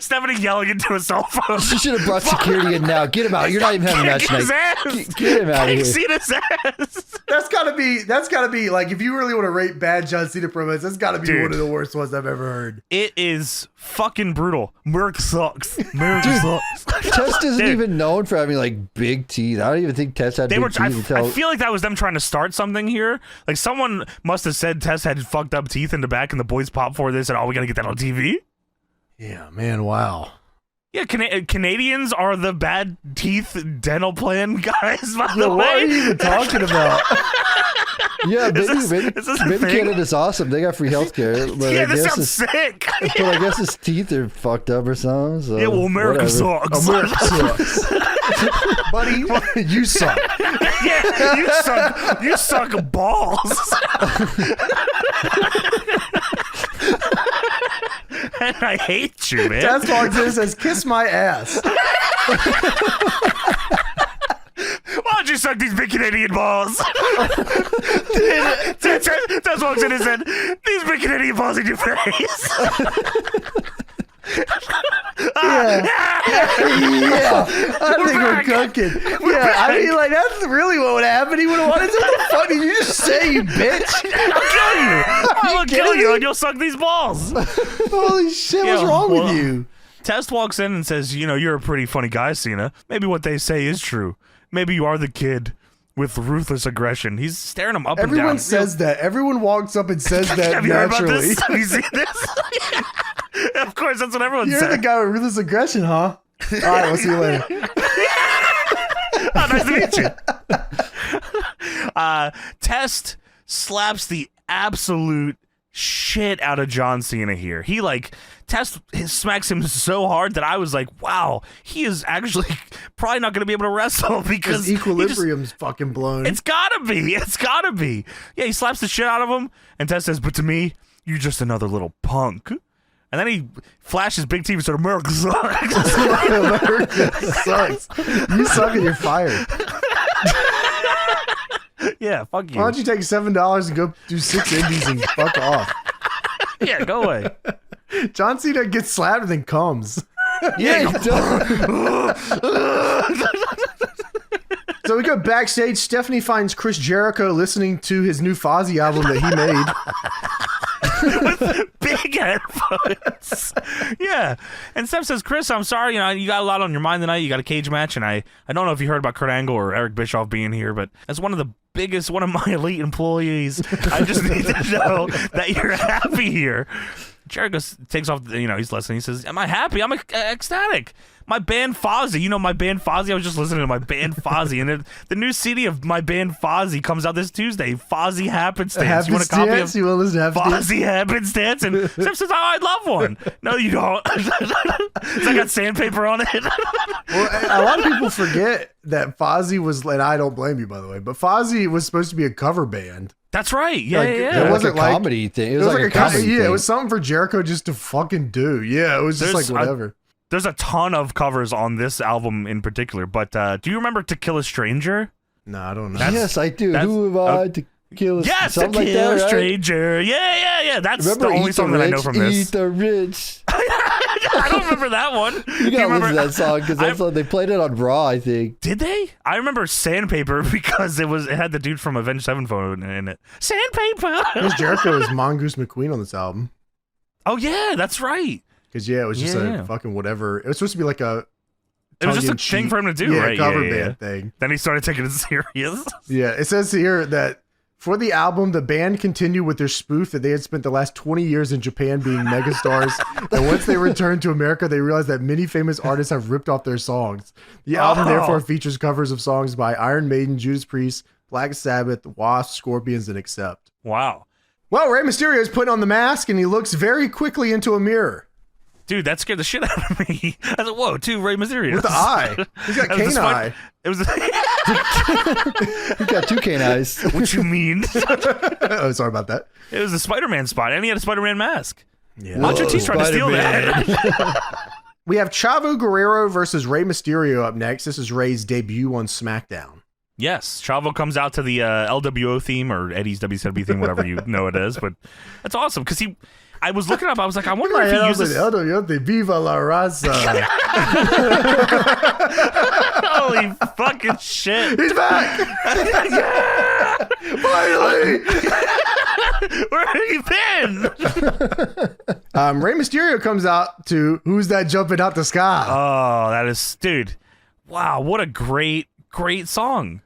Stephanie yelling into a cell phone. She should have brought security in now. Get him out. You're not even having a match tonight. Get him out of here. Cena's ass. That's gotta be like, if you really want to rate bad John Cena promos, that's gotta be one of the worst ones I've ever heard. It is fucking brutal. America sucks. America sucks. Test isn't even known for having like big teeth. I don't even think Test had big teeth. I feel like that was them trying to start something here. Like someone must have said Test had fucked up teeth in the back, and the boys popped for this, and we gotta get that on TV. Yeah, man, wow. Yeah, Canadians are the bad teeth dental plan guys, by the way. What are you even talking about? Yeah, maybe thing? Canada's awesome. They got free healthcare. But Yeah, I this guess sounds sick. but I guess his teeth are fucked up or something. So Yeah, well, America whatever. sucks. America sucks. Buddy, you suck. Yeah, you suck balls. And I hate you, man. Test walks in and says, "Kiss my ass." Why don't you suck these big Canadian balls? Tess walks in and said, "These big Canadian balls in your face." Yeah. I think we're cooking. Yeah, I mean, like, that's really what would happen. He would have wanted to. What the fuck did you just say, you bitch? I'll kill you and you'll suck these balls. Holy shit, what's wrong with you? Test walks in and says, you're a pretty funny guy, Cena. Maybe what they say is true. Maybe you are the kid with ruthless aggression. He's staring him up and down. Everyone says that. Everyone walks up and says that Have you heard about naturally. this? Have you seen this? Of course, that's what everyone says. You're the guy with ruthless aggression, huh? All right, we'll see you later. Oh, nice to meet you. Test slaps the absolute shit out of John Cena here. He Test smacks him so hard that I was like, wow, he is actually probably not going to be able to wrestle because his equilibrium's fucking blown. It's gotta be. Yeah, he slaps the shit out of him, and Test says, but to me, you're just another little punk. And then he flashes big TV and said, America sucks. America sucks. You suck and you're fired. Yeah, fuck you. Why don't you take $7 and go do 6 indies and fuck off? Yeah, go away. John Cena gets slapped and then comes. Yeah, he does. So we go backstage. Stephanie finds Chris Jericho listening to his new Fozzy album that he made. With big headphones. Yeah. And Steph says, Chris, I'm sorry, you got a lot on your mind tonight. You got a cage match, and I don't know if you heard about Kurt Angle or Eric Bischoff being here, but as one of my elite employees, I just need to know that you're happy here. Jericho takes off, he's listening. He says, am I happy? I'm ecstatic. My band Fozzy, my band Fozzy? I was just listening to my band Fozzy, and the new CD of my band Fozzy comes out this Tuesday. Fozzy Happenstance. You want a copy of you want to listen to Fozzy Happenstance? And Steph says, I'd love one. No, you don't. It's got sandpaper on it. Well, a lot of people forget that Fozzy was, and I don't blame you, by the way, but Fozzy was supposed to be a cover band. That's right. Yeah, It wasn't like a comedy thing. It was like a comedy thing. Yeah, it was something for Jericho just to fucking do. Yeah, it was just whatever. There's a ton of covers on this album in particular, but do you remember To Kill a Stranger? No, I don't know. Yes, I do. Who am I to kill a Yes, something To like Kill that, a right? Stranger. Yeah. That's Remember the only song that I know from this. Eat the Rich. I don't remember that one. You gotta listen to that song because they played it on Raw, I think. Did they? I remember Sandpaper because it had the dude from Avenged Sevenfold in it. Sandpaper. Chris Jericho is Mongoose McQueen on this album. Oh yeah, that's right. Because it was just a fucking whatever. It was supposed to be like a. It was just a thing for him to do, right? Cover band thing. Then he started taking it serious. Yeah, it says here that for the album, the band continued with their spoof that they had spent the last 20 years in Japan being megastars. And once they returned to America, they realized that many famous artists have ripped off their songs. The album therefore features covers of songs by Iron Maiden, Judas Priest, Black Sabbath, Wasp, Scorpions, and Accept. Wow. Well, Rey Mysterio is putting on the mask and he looks very quickly into a mirror. Dude, that scared the shit out of me. I was like, whoa, two Rey Mysterio. With the eye. He's got cane eye. It was. He got 2 cane eyes. What you mean? Oh, sorry about that. It was a Spider-Man spot, and he had a Spider-Man mask. Yeah. Macho T's trying to steal that. We have Chavo Guerrero versus Rey Mysterio up next. This is Rey's debut on SmackDown. Yes, Chavo comes out to the LWO theme, or Eddie's WCW theme, whatever you know it is, but that's awesome, because I was looking up, I was like, I wonder if he uses... Viva la raza. Holy fucking shit. He's back. Yeah! Finally. Where have you been? Rey Mysterio comes out to Who's That Jumping Out the Sky? Oh, that is... Dude, wow, what a great song.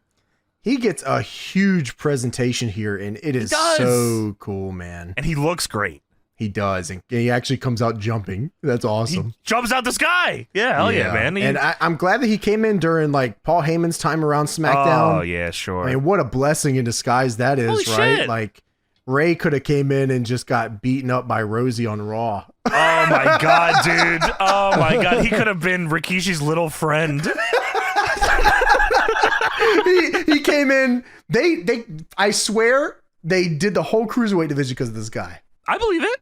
He gets a huge presentation here, and it is so cool, man. And he looks great. He does, and he actually comes out jumping. That's awesome. He jumps out the sky. Yeah, hell yeah, man. And I'm glad that he came in during like Paul Heyman's time around SmackDown. Oh yeah, sure. I mean, what a blessing in disguise that is, Holy right? shit. Like Ray could have came in and just got beaten up by Rosie on Raw. Oh my god, dude. Oh my god, he could have been Rikishi's little friend. he came in. They I swear they did the whole cruiserweight division because of this guy. I believe it.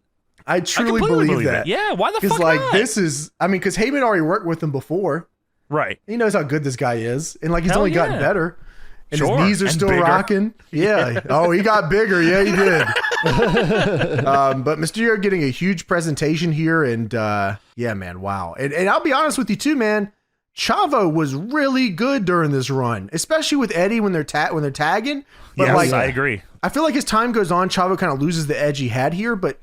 I truly believe that. Yeah, why the fuck like not? this is, I mean, because Heyman already worked with him before. Right. He knows how good this guy is, and like he's Hell only yeah. gotten better. And Sure. his knees are And still bigger. rocking. Yeah. Oh, he got bigger. Yeah, he did. But Mysterio getting a huge presentation here, and yeah, man, wow. And I'll be honest with you too, man. Chavo was really good during this run, especially with Eddie when they're tagging. But Yes, like, I agree. I feel like as time goes on, Chavo kind of loses the edge he had here, but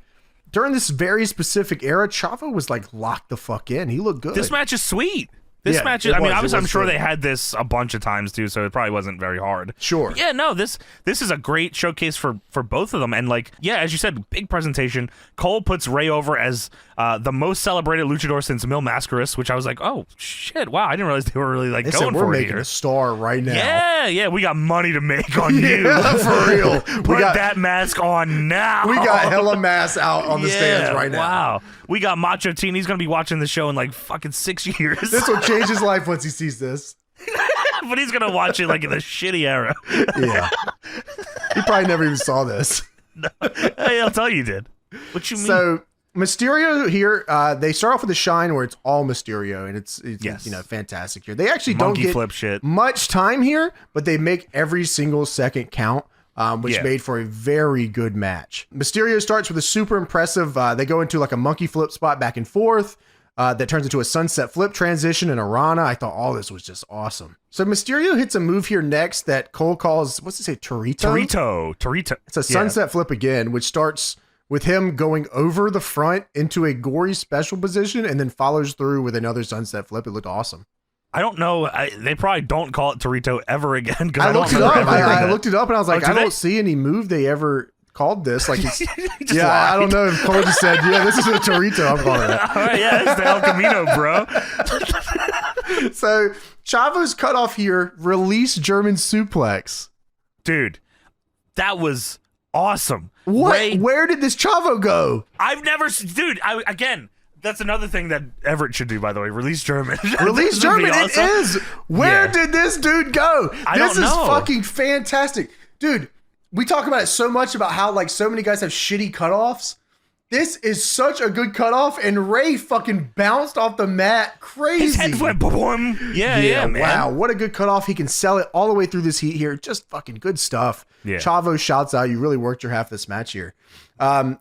during this very specific era, Chavo was like locked the fuck in. He looked good. This match is sweet. This Yeah, match is, it I mean, was. obviously, It I'm was sure good. they had this a bunch of times too, so it probably wasn't very hard. Sure. But yeah, no, this is a great showcase for both of them. And like, yeah, as you said, big presentation. Cole puts Ray over as the most celebrated luchador since Mil Mascaras, which I was like, oh shit, wow, I didn't realize they were really like They going said we're for it making here. a star right now. Yeah, we got money to make on you. Yeah, for real. Put that mask on now. We got hella mass out on the stands right now. Wow. We got Macho Teen. He's going to be watching the show in like fucking 6 years. This will change his life once he sees this. But he's going to watch it like in the shitty era. Yeah. He probably never even saw this. Hey, I'll tell you did. What you mean? So Mysterio here, they start off with a shine where it's all Mysterio, and it's Yes. fantastic here. They actually Monkey don't get flip shit. much time here, but they make every single second count. Which Yeah. made for a very good match. Mysterio starts with a super impressive, they go into like a monkey flip spot back and forth that turns into a sunset flip transition and a Rana. I thought all this was just awesome. So Mysterio hits a move here next that Cole calls, what's it say, Torito? It's a sunset flip again, which starts with him going over the front into a gory special position and then follows through with another sunset flip. It looked awesome. I don't know. They probably don't call it Torito ever again. I looked it up. I looked it up and I was like, I they? don't see any move they ever called this. Like, it's, Just yeah, I lied. don't know if Cole just said, yeah, this is a Torito. I'm calling it that. All right, yeah, it's the El Camino, bro. So Chavo's cut off here, release German suplex. Dude, that was awesome. What? Ray, Where did this Chavo go? I've never, dude. Again, that's another thing that Everett should do. By the way, release German. Release This would be German. It awesome. is. Where Yeah. did this dude go? I This don't is know. fucking fantastic, dude. We talk about it so much about how like so many guys have shitty cutoffs. This is such a good cutoff, and Ray fucking bounced off the mat crazy. His head went boom. Yeah, man. Wow, what a good cutoff. He can sell it all the way through this heat here. Just fucking good stuff. Yeah. Chavo shouts out, you really worked your half this match here.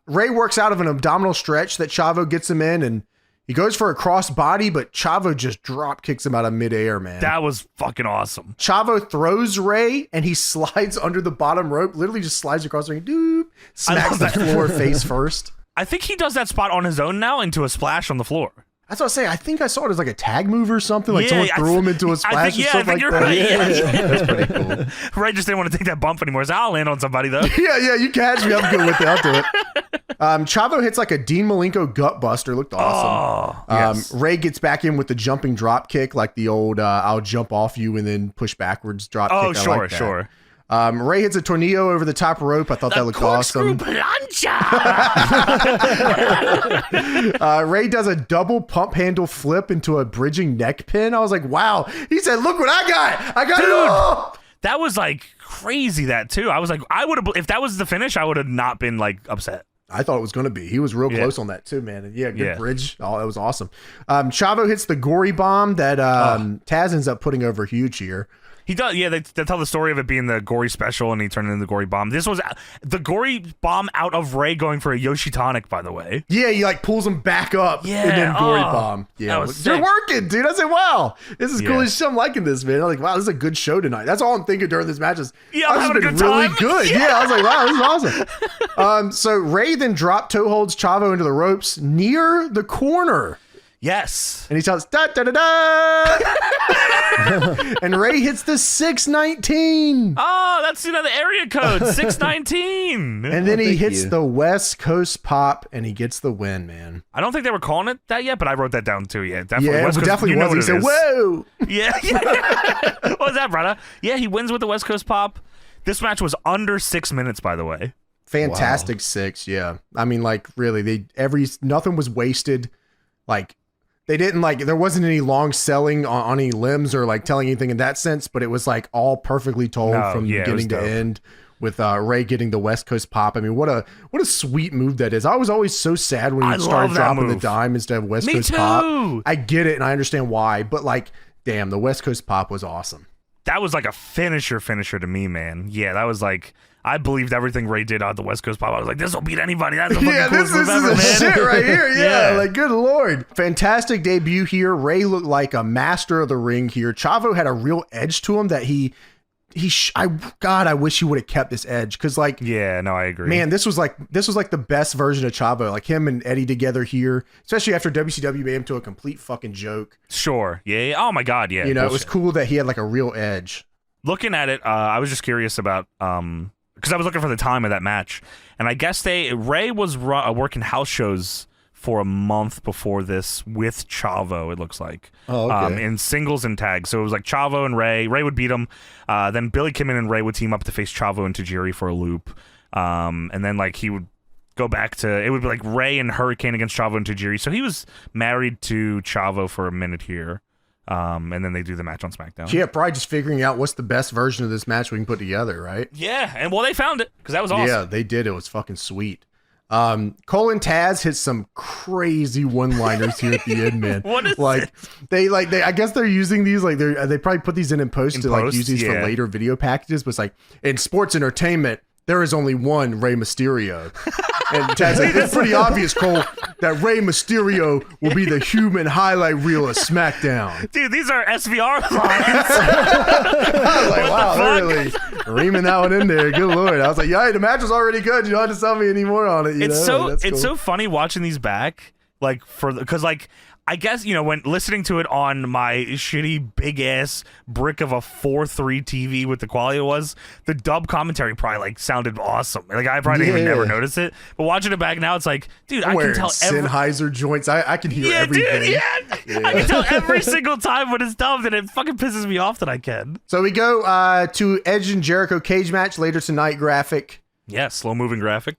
Ray works out of an abdominal stretch that Chavo gets him in, and he goes for a cross body, but Chavo just drop kicks him out of midair, man. That was fucking awesome. Chavo throws Ray, and he slides under the bottom rope, literally just slides across the ring, doop, smacks the love that. floor face first. I think he does that spot on his own now into a splash on the floor. That's what I say. I think I saw it as like a tag move or something. Like Yeah, someone I threw him into a splash or I something think like you're that. right. Yeah. That's pretty cool. Ray just didn't want to take that bump anymore. So I'll land on somebody though. Yeah, you catch me. I'm good with it. I'll do it. Chavo hits like a Dean Malenko gut buster. Looked awesome. yes. Ray gets back in with the jumping drop kick, like the old I'll jump off you and then push backwards drop Oh, kick. I sure, like that. sure. Ray hits a tornado over the top rope. I thought that looked Corkscrew awesome. plancha. Ray does a double pump handle flip into a bridging neck pin. I was like, wow. He said, look what I got. I got it all. That was like crazy. That too. I was like, I would have if that was the finish, I would have not been like upset. I thought it was going to be. He was real close on that too, man. And yeah, good bridge. Oh, that was awesome. Chavo hits the gory bomb that Taz ends up putting over huge here. He does, yeah. They tell the story of it being the gory special, and he turned it into the gory bomb. This was the gory bomb out of Ray going for a Yoshi tonic, by the way. Yeah, he like pulls him back up Yeah, and then gory bomb. Yeah, that was you're sick. working, dude. I said, wow, this is cool Yeah. as shit. I'm liking this, man. I'm like, wow, this is a good show tonight. That's all I'm thinking during this match is, Yeah, I'm this has having a been good really time. good. Yeah, I was like, wow, this is awesome. So Ray then drop toe holds Chavo into the ropes near the corner. Yes. And he shouts, da da da da! And Ray hits the 619. Oh, that's the area code, 619. And then he hits the West Coast pop, and he gets the win, man. I don't think they were calling it that yet, but I wrote that down too. Yeah, definitely. Yeah, West it Coast, definitely you know was. He what said, whoa! Yeah. What was that, brother? Yeah, he wins with the West Coast pop. This match was under 6 minutes, by the way. Fantastic 6, yeah. I mean, like, really, nothing was wasted. Like, they didn't, like, there wasn't any long selling on any limbs or, like, telling anything in that sense, but it was, like, all perfectly told from beginning to end with Ray getting the West Coast pop. I mean, what a sweet move that is. I was always so sad when he started dropping the dime instead of West Coast pop. I get it, and I understand why, but, like, damn, the West Coast pop was awesome. That was like a finisher to me, man. Yeah, that was like, I believed everything Ray did on the West Coast pop. I was like, this will beat anybody. That's the fucking coolest move ever, man. This is a shit right here. Yeah, like, good Lord. Fantastic debut here. Ray looked like a master of the ring here. Chavo had a real edge to him that I wish he would have kept this edge. Cause like, yeah, no, I agree. Man, this was like the best version of Chavo, like him and Eddie together here, especially after WCW made him to a complete fucking joke. Sure. Yeah. Oh my God. Yeah. You know, it was cool that he had like a real edge. Looking at it, I was just curious about, because I was looking for the time of that match, and I guess Ray was working house shows for a month before this with Chavo, it looks like. Oh, okay. In singles and tags. So it was like Chavo and Ray. Ray would beat him. Then Billy Kidman and Ray would team up to face Chavo and Tajiri for a loop. And then like he would go back to, it would be like Ray and Hurricane against Chavo and Tajiri. So he was married to Chavo for a minute here. And then they do the match on SmackDown. Yeah, probably just figuring out what's the best version of this match we can put together, right? Yeah, and well, they found it because that was awesome. Yeah, they did. It was fucking sweet. Cole and Taz hit some crazy one-liners here at the end, man. What is like they I guess they're using these like they probably put these in post like use these for later video packages, but it's like in sports entertainment there is only one Rey Mysterio. And Taz like, it's pretty obvious, Cole, that Rey Mysterio will be the human highlight reel of SmackDown. Dude, these are SVR lines. I was like, wow, they're really reaming that one in there. Good Lord. I was like, yeah, the match was already good. You don't have to tell me any more on it. It's so funny watching these back, like because like I guess, you know, when listening to it on my shitty big ass brick of a 4.3 TV with the quality it was, the dub commentary probably like sounded awesome. Like I probably didn't even never notice it. But watching it back now, it's like, dude, I can tell Sennheiser joints. I can hear everything. Dude, yeah. I can tell every single time when it's dubbed, and it fucking pisses me off that I can. So we go to Edge and Jericho cage match later tonight graphic. Yeah, slow moving graphic.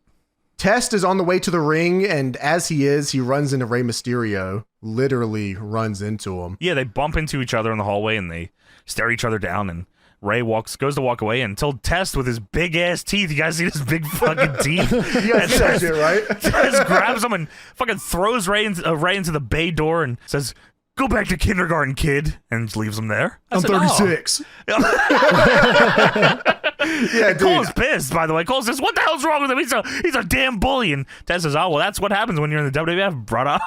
Test is on the way to the ring, and as he runs into Rey Mysterio. Literally runs into him. Yeah, they bump into each other in the hallway, and they stare each other down, and Ray goes to walk away until Test with his big ass teeth. You guys see his big fucking teeth? You guys see that shit, right? Test grabs him and fucking throws Ray into the bay door and says, "Go back to kindergarten, kid," and leaves him there. I'm 36. Yeah, dude. Cole's pissed, by the way. Cole says, "What the hell's wrong with him? He's a damn bully." And Test says, "Oh, well, that's what happens when you're in the WWF, brother."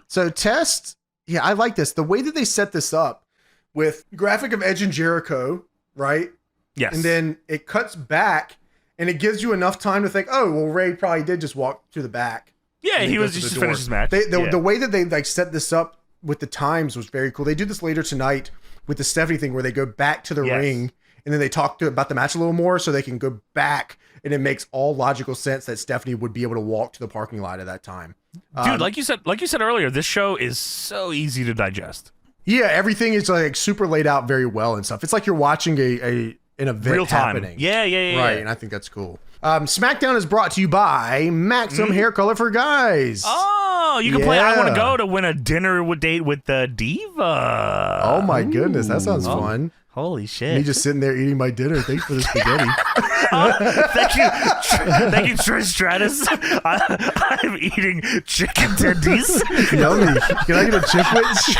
So Test, yeah, I like this. The way that they set this up with graphic of Edge and Jericho, right? Yes. And then it cuts back, and it gives you enough time to think, oh, well, Ray probably did just walk to the back. Yeah, he was just finished his match. The way that they like set this up with the times was very cool. They do this later tonight with the Stephanie thing where they go back to the ring, and then they talk about the match a little more so they can go back, and it makes all logical sense that Stephanie would be able to walk to the parking lot at that time. Dude, like you said earlier, this show is so easy to digest. Yeah, everything is like super laid out very well and stuff. It's like you're watching an event real time happening. Yeah. Right, and I think that's cool. SmackDown is brought to you by Maximum Hair Color for Guys. Oh, you can play I Want to Go to win a dinner date with the Diva. Oh my goodness, that sounds fun. Holy shit. Me just sitting there eating my dinner. Thanks for the spaghetti. Thank you, Trish Stratus. I'm eating chicken tendies. Yummy. Can I get a chipwich?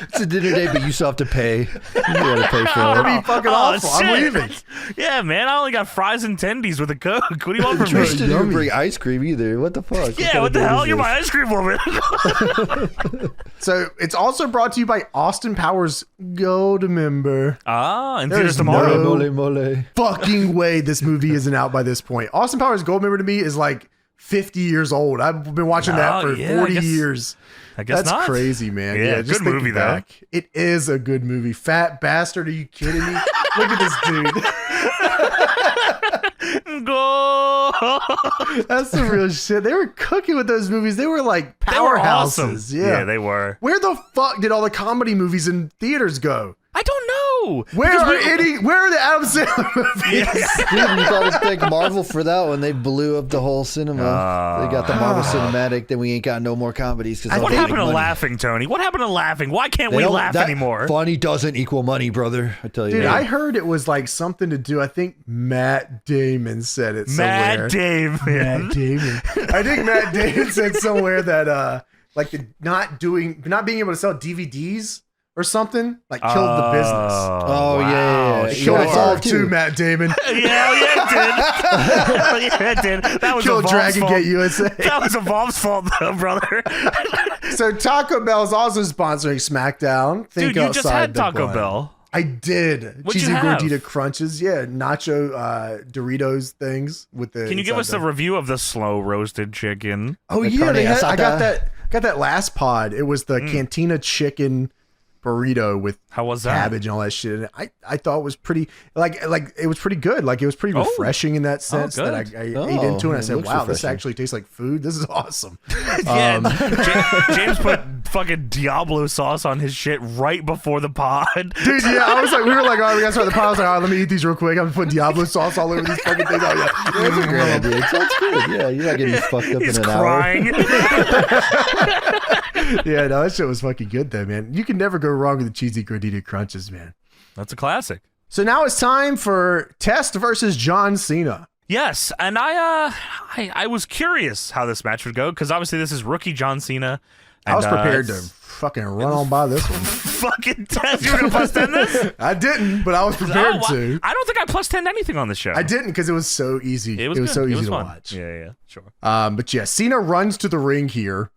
It's a dinner date, but you still have to pay. You gotta pay for it. That'd be fucking awful. Shit. I'm leaving. Yeah, man. I only got fries and tendies with a Coke. What do you want from Trish me? didn't even bring ice cream either. What the fuck? Yeah, what the hell? You're my ice cream woman. So it's also brought to you by Austin Powers Gold Member. And there's tomorrow. no fucking way this movie isn't out by this point. Austin Powers Gold Member to me is like 50 years old. I've been watching that for 40 years. I guess that's not. crazy, man. Yeah, just good movie back. Though. It is a good movie. Fat bastard, are you kidding me? Look at this dude. Go. That's the real shit. They were cooking with those movies. They were like powerhouses. Awesome. Yeah, they were. Where the fuck did all the comedy movies in theaters go? I don't know. Where are the Adam Sandler movies? Dude, you gotta thank Marvel for that one. They blew up the whole cinema. They got the Marvel Cinematic. Then we ain't got no more comedies. What happened to laughing, Tony? What happened to laughing? Why can't we laugh anymore? Funny doesn't equal money, brother. I tell you. Dude, I heard it was like something to do. I think Matt Damon said it somewhere. Matt Damon. I think Matt Damon said somewhere that like the not being able to sell DVDs or something like killed the business. Oh wow. Killed it all too, Matt Damon. it did. That was killed Dragon fault. Gate USA. That was Evolve's fault, though, brother. So Taco Bell's also sponsoring SmackDown. Dude, you just had Taco Bell. I did. What'd Cheesy you have? gordita crunches. Yeah, nacho Doritos things with the. Can you give us the review of the slow roasted chicken? Oh yeah, I got that last pod. It was the Cantina chicken burrito with how was that? Cabbage and all that shit. And I thought it was pretty like it was pretty good. Like it was pretty refreshing in that sense that I ate into it. And I said, wow, this actually tastes like food. This is awesome. James put fucking Diablo sauce on his shit right before the pod. Dude, yeah, we were like, all right, we gotta start the pod. I was like, all right, let me eat these real quick. I'm putting Diablo sauce all over these fucking things. Oh yeah, that's a great idea. It sounds good. Yeah, you're not getting fucked up He's in an crying. Yeah, no, that shit was fucking good though, man. You can never go wrong with the cheesy gordita crunches, man. That's a classic. So now it's time for Test versus John Cena. Yes, and I was curious how this match would go because obviously this is rookie John Cena. And, I was prepared to fucking run on by this one. Fucking Test, you were gonna plus 10 this? I didn't, but I was prepared to. I don't think I plus 10 anything on the show. I didn't because it was so easy. It was so easy to watch. Yeah, sure. But yeah, Cena runs to the ring here.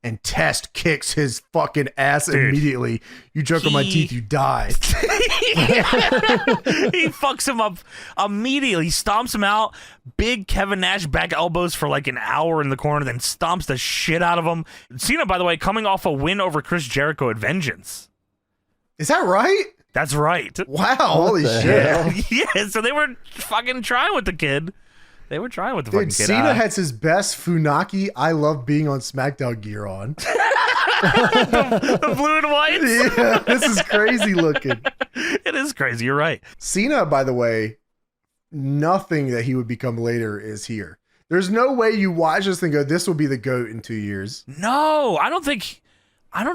And Test kicks his fucking ass immediately. You joke on my teeth, you die. He fucks him up immediately. Stomps him out. Big Kevin Nash back elbows for like an hour in the corner, then stomps the shit out of him. Cena, by the way, coming off a win over Chris Jericho at Vengeance. Is that right? That's right. Wow, holy shit. Yeah, so they were fucking trying with the kid. They were trying with the fucking kid. Cena has his best Funaki I love being on SmackDown gear on. the blue and white? Yeah, this is crazy looking. It is crazy, you're right. Cena, by the way, nothing that he would become later is here. There's no way you watch this and go, this will be the GOAT in 2 years. No, I don't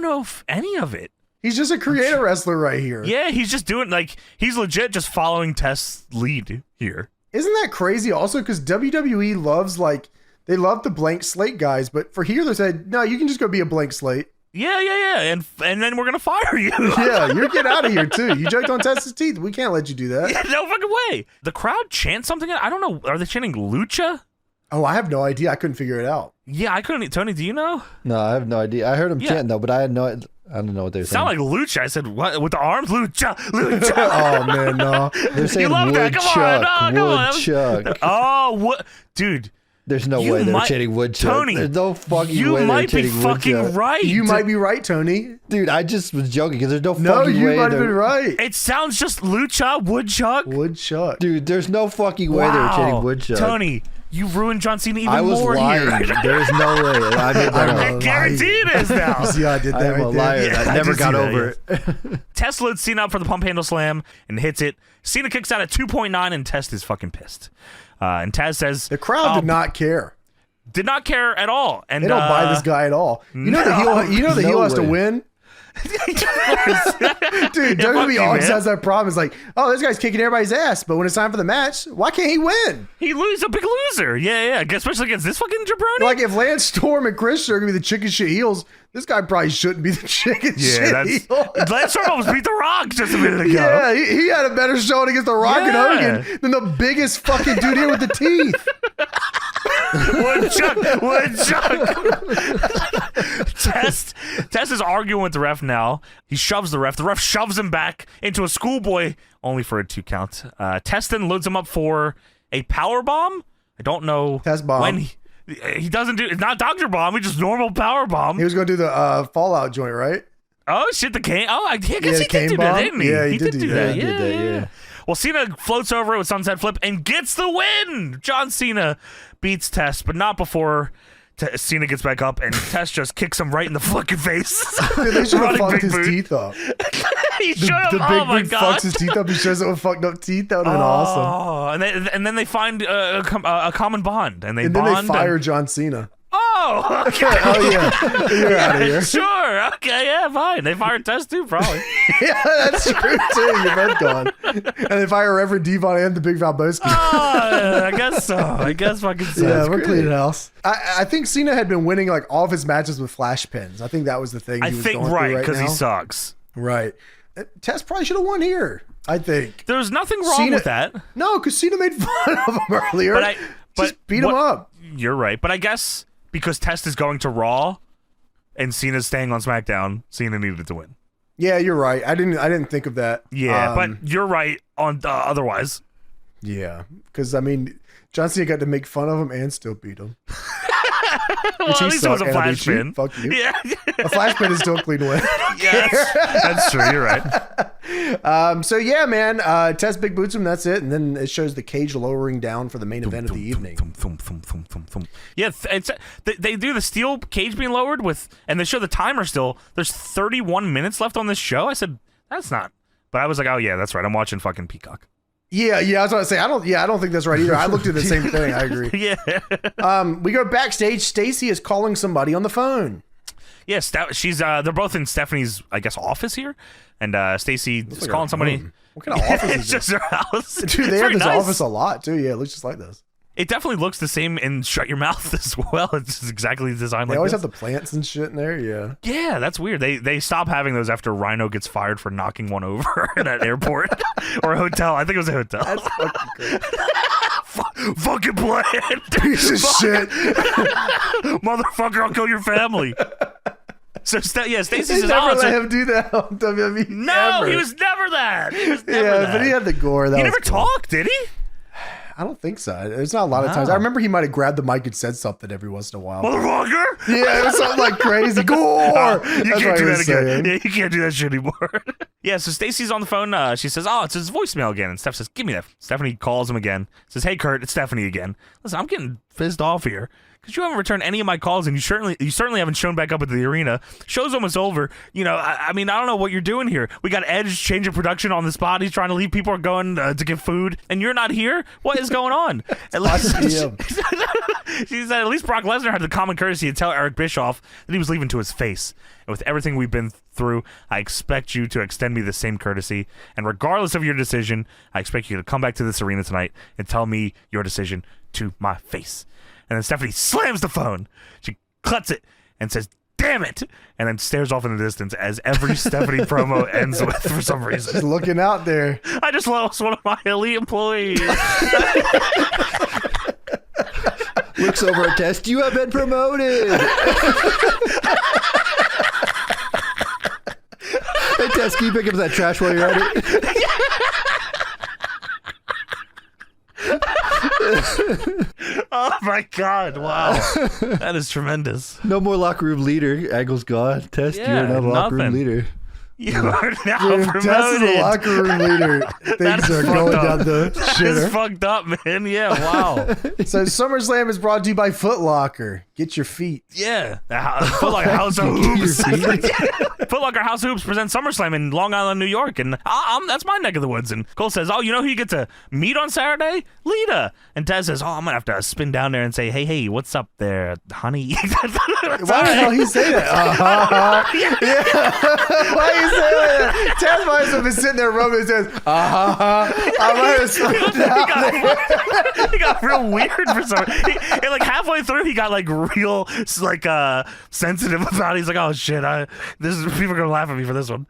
know if any of it. He's just a creator wrestler right here. Yeah, he's just doing, like, he's legit just following Test's lead here. Isn't that crazy also? Because WWE loves, like, they love the blank slate guys, but for here they said, no, you can just go be a blank slate. Yeah. And then we're going to fire you. Yeah, you're get out of here, too. You joked on Test's teeth. We can't let you do that. Yeah, no fucking way. The crowd chants something. I don't know. Are they chanting Lucha? Oh, I have no idea. I couldn't figure it out. Yeah, I couldn't. Tony, do you know? No, I have no idea. I heard them chanting, though, but I don't know what they were saying. Sound like Lucha. I said, what? With the arms? Lucha. Oh, man, no. They're saying you love that. Come on. No, Woodchuck. Oh, what? Dude. There's no way they're chanting Woodchuck. Tony, there's no fucking you way might they're be chanting fucking Woodchuck. right. You might be right, Tony. Dude, I just was joking because there's no fucking way. No, you might have been right. It sounds just Lucha, Woodchuck. Woodchuck. Dude, there's no fucking way they were chanting Woodchuck. Tony, you ruined John Cena even more here. I was lying. There's no way. I made that I guarantee it is now. See how I did that I'm right a liar. there? I never got over it. Test loads Cena up for the pump handle slam and hits it. Cena kicks out at 2.9 and Test is fucking pissed. And Taz says... The crowd did not care. Did not care at all. And they don't buy this guy at all. You know the heel has to win? Dude, WWE always has that problem. It's like, oh, this guy's kicking everybody's ass, but when it's time for the match, why can't he win? He's a big loser. Yeah. Especially against this fucking jabroni. Like if Lance Storm and Christian are gonna be the chicken shit heels, this guy probably shouldn't be the chicken shit heel. Lance Storm almost beat The Rock just a minute ago. Yeah, he had a better showing against The Rock and Hogan than the biggest fucking dude here with the teeth. Woodchuck. Test is arguing with the ref now. He shoves the ref. The ref shoves him back into a schoolboy, only for a 2 count. Test then loads him up for a power bomb. I don't know Test bomb. He doesn't do. It's not Dr. Bomb. It's just normal power bomb. He was going to do the Fallout joint, right? Oh shit! The cane. Oh, I guess Yeah, he did do that, didn't he? Yeah, he did do that. He did that, yeah. Well, Cena floats over it with Sunset Flip and gets the win. John Cena beats Test, but not before Cena gets back up and Test just kicks him right in the fucking face. Dude, they should have Running fucked big his boot. teeth up. He should have. The big Oh my boot god! fucks his teeth up. He shows up with fucked up teeth. That would have been awesome. Oh, and then they find a common bond, and And then bond. they fire John Cena. Oh, okay. Oh yeah, you're out of here. Sure. Okay. Yeah. Fine. They fired Test too, probably. Yeah, that's true too. You're both gone. And they fire Reverend Devon and the Big Valboski. I guess so. I guess fucking so. Yeah, we're cleaning house. I think Cena had been winning like all of his matches with flash pins. I think that was the thing. I He was think going through because now. he sucks. Right. Test probably should have won here. I think. There's nothing wrong with that. No, because Cena made fun of him earlier. But just beat him up. You're right. But I guess because Test is going to Raw and Cena's staying on SmackDown, Cena needed to win. Yeah, you're right. I didn't think of that. Yeah, but you're right on otherwise. Yeah, because I mean, John Cena got to make fun of him and still beat him. Well, at least it was a and I flash beat you. pin. Fuck you. Yeah. A flash pin is still a clean win. Yes, that's true. You're right. So yeah, man, Test big boots him. That's it, and then it shows the cage lowering down for the main event of the evening. Yeah, they do the steel cage being lowered and they show the timer still. There's 31 minutes left on this show. I said that's not, but I was like, oh yeah, that's right. I'm watching fucking Peacock. Yeah, I was about to say I don't think that's right either. I looked at the same thing. I agree. Yeah. We go backstage. Stacy is calling somebody on the phone. Yes, she's. They're both in Stephanie's, I guess, office here, and Stacy is like calling somebody. home. What kind of office It's is just this? their house. Dude, It's they have very this nice. office a lot too. Yeah, it looks just like this. It definitely looks the same in Shut Your Mouth as well. It's just exactly designed They like always this. have the plants and shit in there. Yeah. Yeah, that's weird. They stop having those after Rhino gets fired for knocking one over at an airport or a hotel. I think it was a hotel. That's fucking great. Fucking plan. Piece of shit. Motherfucker, I'll kill your family. So, Stacey They says, never oh, let him do that on WWE. no, ever. he was never that. He was never Yeah, that. but he had the gore. That He was never cool. talked, did he? I don't think so. There's not a lot of times. I remember he might have grabbed the mic and said something every once in a while. Motherfucker. Yeah, it was something like crazy gore. You That's can't what do he that was again. saying. Yeah, you can't do that shit anymore. Yeah, so Stacy's on the phone. She says, oh, it's his voicemail again. And Steph says, give me that. Stephanie calls him again. Says, hey, Kurt, it's Stephanie again. Listen, I'm getting pissed off here. Because you haven't returned any of my calls, and you certainly haven't shown back up at the arena. Show's almost over. You know, I mean, I don't know what you're doing here. We got Edge changing production on the spot. He's trying to leave. People are going to get food, and you're not here. What is going on? At least, she said, at least Brock Lesnar had the common courtesy to tell Eric Bischoff that he was leaving to his face. And with everything we've been through, I expect you to extend me the same courtesy. And regardless of your decision, I expect you to come back to this arena tonight and tell me your decision to my face. And then Stephanie slams the phone. She cuts it and says, damn it, and then stares off in the distance as every Stephanie promo ends with for some reason. Just looking out there. I just lost one of my elite employees. Looks over at Test. You have been promoted. Hey, Test, can you pick up that trash while you're at it? Oh my god, wow. That is tremendous. No more locker room leader. Angle's gone. Test, you're not a locker room nothing. leader. You are now Dude, promoted. Tess is the locker room leader. Things are going down the It's shitter. fucked up, man. Yeah, wow. So SummerSlam is brought to you by Foot Locker. Get your feet. Yeah. Foot Locker House of Hoops. Foot Locker House of Hoops presents SummerSlam in Long Island, New York. And that's my neck of the woods. And Cole says, oh, you know who you get to meet on Saturday? Lita. And Taz says, oh, I'm going to have to spin down there and say, hey, what's up there, honey? Why the hell he say that? Yeah. Why you say that? Taz might have been sitting there rubbing his hands. I'm going to spin down there. He got real weird for some reason. And like halfway through, he got like real like sensitive about it. He's like, oh shit, people are gonna laugh at me for this one.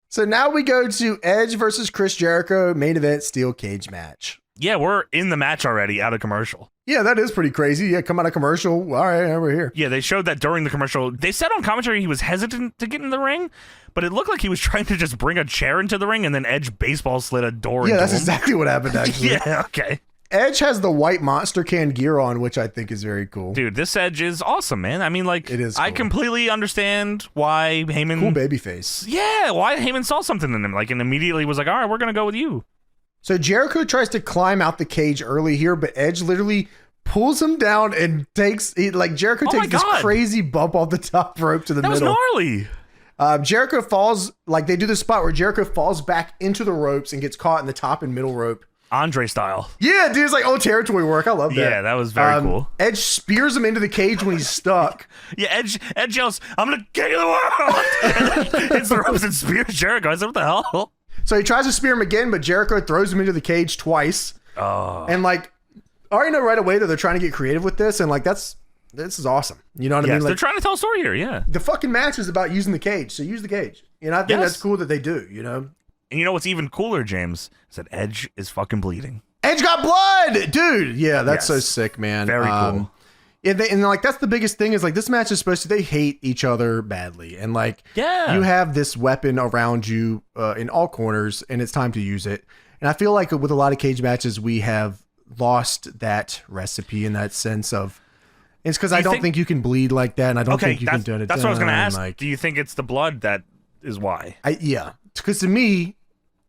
So now we go to Edge versus Chris Jericho main event steel cage match. Yeah, we're in the match already, out of commercial. Yeah, that is pretty crazy. Yeah, come out of commercial. All right, we're here. Yeah, they showed that during the commercial. They said on commentary he was hesitant to get in the ring, but it looked like he was trying to just bring a chair into the ring, and then Edge baseball slid a door into Yeah, that's him. exactly what happened, actually. Yeah, okay. Edge has the white monster can gear on, which I think is very cool. Dude, this Edge is awesome, man. I mean, like, it is cool. I completely understand why Heyman... Cool babyface. Yeah, why Heyman saw something in him, like, and immediately was like, all right, we're going to go with you. So Jericho tries to climb out the cage early here, but Edge literally pulls him down and Jericho takes this crazy bump off the top rope to the middle. That was gnarly. Jericho falls, they do the spot where Jericho falls back into the ropes and gets caught in the top and middle rope. Andre style. Yeah, dude, it's like old territory work. I love that. Yeah, that was very cool. Edge spears him into the cage when he's stuck. Yeah, Edge yells, I'm going to king of the world! And then hits the ropes and spears Jericho. I said, what the hell? So he tries to spear him again, but Jericho throws him into the cage twice. Oh. And I already know right away that they're trying to get creative with this, and this is awesome. You know what I mean? They're trying to tell a story here, yeah. The fucking match is about using the cage, so use the cage. And I think that's cool that they do, you know? And you know what's even cooler, James? Is that Edge is fucking bleeding. Edge got blood! Dude, yeah, that's so sick, man. Very cool. And that's the biggest thing is this match is supposed to, they hate each other badly. And you have this weapon around you in all corners and it's time to use it. And I feel like with a lot of cage matches, we have lost that recipe in that sense of, it's because I don't think you can bleed like that. And I don't think you can do it. That's what I was going to ask. Do you think it's the blood that is why? Yeah. Because to me,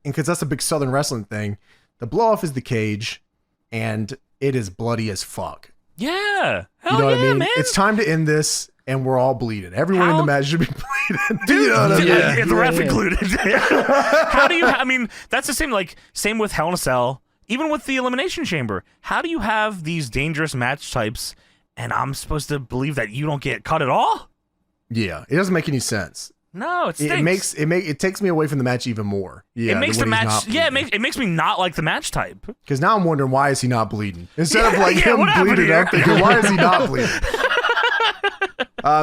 and because that's a big Southern wrestling thing, the blow off is the cage and it is bloody as fuck. Yeah. Hell you know what I mean? Man. It's time to end this, and we're all bleeding. Everyone in the match should be bleeding. Dude, you know what I mean? The ref included. How do you, I mean, that's the same, same with Hell in a Cell, even with the Elimination Chamber. How do you have these dangerous match types, and I'm supposed to believe that you don't get cut at all? Yeah, it doesn't make any sense. No, it stinks. It takes me away from the match even more. Yeah, it makes the match. Yeah, it makes me not like the match type. Because now I'm wondering, why is he not bleeding instead of him bleeding? I'm thinking, why is he not bleeding?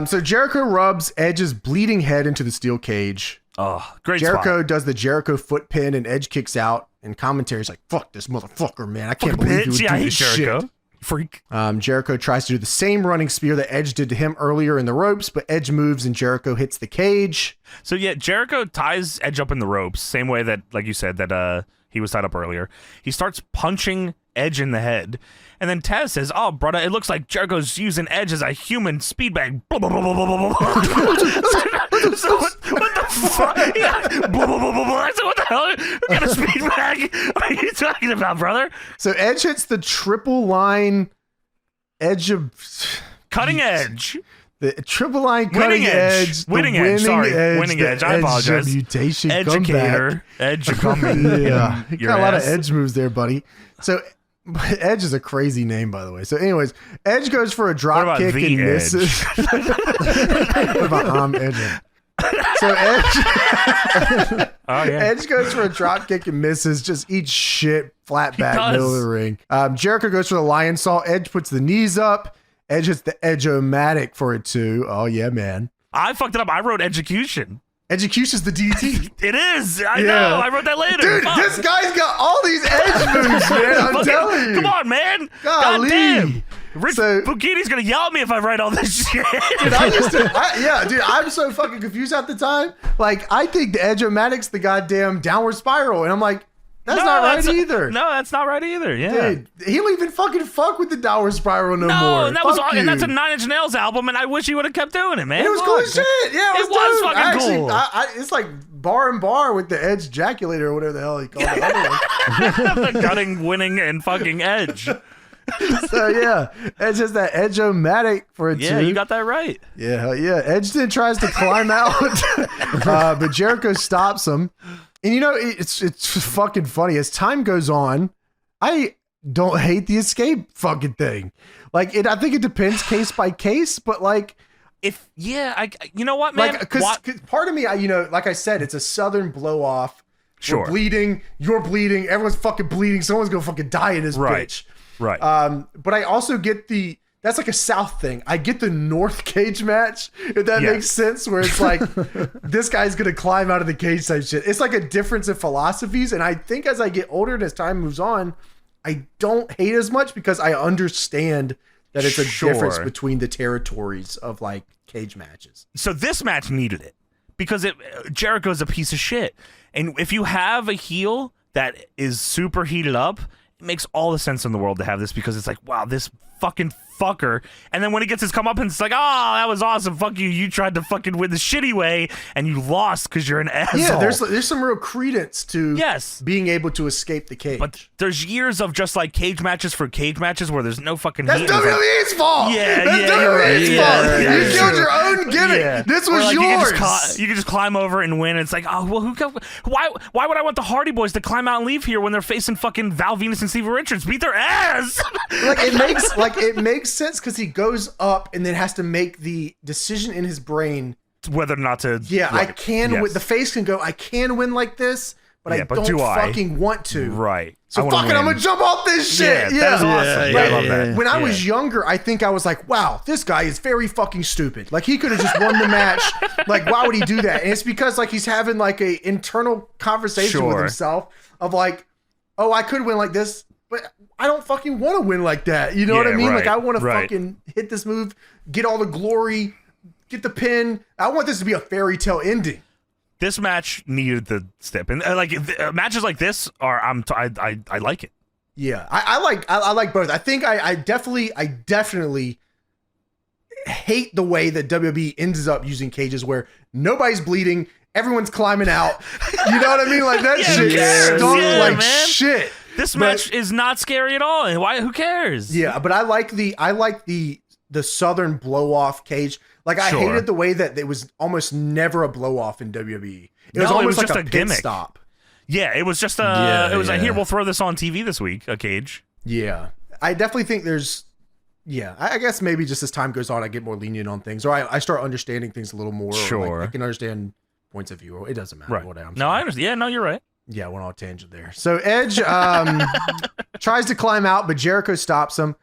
So Jericho rubs Edge's bleeding head into the steel cage. Oh, great! Jericho spot. does the Jericho foot pin, and Edge kicks out. And commentary's like, "Fuck this motherfucker, man! I can't believe you would do this shit." Freak. Jericho tries to do the same running spear that Edge did to him earlier in the ropes, but Edge moves and Jericho hits the cage. So yeah, Jericho ties Edge up in the ropes, same way that, like you said, that he was tied up earlier. He starts punching Edge in the head, and then Taz says, "Oh, brother, it looks like Jericho's using Edge as a human speed bag." What the fuck? I said, what the hell? What kind of speed bag are you talking about, brother? So Edge hits the triple line edge of... Cutting edge. The triple line cutting edge. Winning edge. Sorry. Winning edge. I apologize. Mutation. Educator. Edge coming. Yeah. You got a lot of edge moves there, buddy. So Edge is a crazy name, by the way. So anyways, Edge goes for a drop kick and misses. What about Edge? So Edge goes for a drop kick and misses, just eats shit flat back middle of the ring. Jericho goes for the lion saw. Edge puts the knees up. Edge hits the Ʌᴇᴅ for a 2. Oh yeah, man. I fucked it up. I wrote execution. Execution's the DT. It is. I know. I wrote that later. Dude, this guy's got all these edge moves, man. I'm telling you. Come on, man. Golly. God damn. Rich Bukini's going to yell at me if I write all this shit. Dude, I'm so fucking confused at the time. I think the ʌᴇᴅ's the goddamn downward spiral. And I'm like, that's not right either. No, that's not right either. Yeah. Dude, he don't even fucking fuck with the downward spiral no more. No, and that's a 9 Inch Nails album, and I wish he would have kept doing it, man. It was cool as shit. Yeah, it was fucking cool. It's like bar and bar with the Edge ejaculator or whatever the hell he called it. The cutting, winning, and fucking Edge. So yeah, Edge has that Ʌᴇᴅ for a 2. Yeah, you got that right. Yeah, hell yeah. Edge then tries to climb out, but Jericho stops him. And you know, it's fucking funny. As time goes on, I don't hate the escape fucking thing. I think it depends case by case, but you know what, man? Because part of me, like I said, it's a Southern blow off. Sure. We're bleeding, you're bleeding, everyone's fucking bleeding, someone's gonna fucking die in this bitch. Right. But I also get that's like a South thing. I get the North cage match, if that makes sense, where it's like, this guy's going to climb out of the cage type shit. It's like a difference in philosophies. And I think as I get older and as time moves on, I don't hate as much because I understand that it's a difference between the territories of cage matches. So this match needed it because Jericho's a piece of shit. And if you have a heel that is super heated up, makes all the sense in the world to have this because it's like, wow, this fucking fucker. And then when he gets his comeuppance, it's like, oh, that was awesome. Fuck you. You tried to fucking win the shitty way and you lost because you're an asshole. Yeah, there's some real credence to yes. being able to escape the cage. But there's years of just like cage matches for cage matches where there's no fucking That's heat. WWE's fault. Yeah, that's WWE's fault. You killed your own gimmick. Yeah. This was like yours. You can just climb over and win. It's like, oh well, why would I want the Hardy Boys to climb out and leave here when they're facing fucking Val Venus and Stevie Richards? Beat their ass. it makes sense because he goes up and then has to make the decision in his brain whether or not to. Yeah, right. I can. Yes. The face can go. I can win like this, but I don't fucking want to. Right. So fuck it, I'm gonna jump off this shit. Yeah, that's awesome. I love that. When I was younger, I think I was like, wow, this guy is very fucking stupid. Like he could have just won the match. Like why would he do that? And it's because like he's having like a internal conversation with himself of like, oh, I could win like this, but I don't fucking want to win like that. You know what I mean? Like I want to fucking hit this move, get all the glory, get the pin. I want this to be a fairy tale ending. This match needed the step, and like matches like this are I like it. Yeah, I like both. I think I definitely hate the way that WWE ends up using cages where nobody's bleeding, everyone's climbing out. You know what I mean? Like that shit stunk like shit. This match is not scary at all. And why? Who cares? Yeah, but I like the Southern blow off cage. Like I hated the way that it was almost never a blow off in WWE. It was almost like just a gimmick stop. Yeah, it was just like, here, we'll throw this on TV this week, a cage. Yeah, I definitely think there's. Yeah, I guess maybe just as time goes on, I get more lenient on things, or I start understanding things a little more. Sure, like I can understand points of view. It doesn't matter what I'm saying. No, I understand. Yeah, no, you're right. Yeah, I went on a tangent there. So Edge tries to climb out, but Jericho stops him.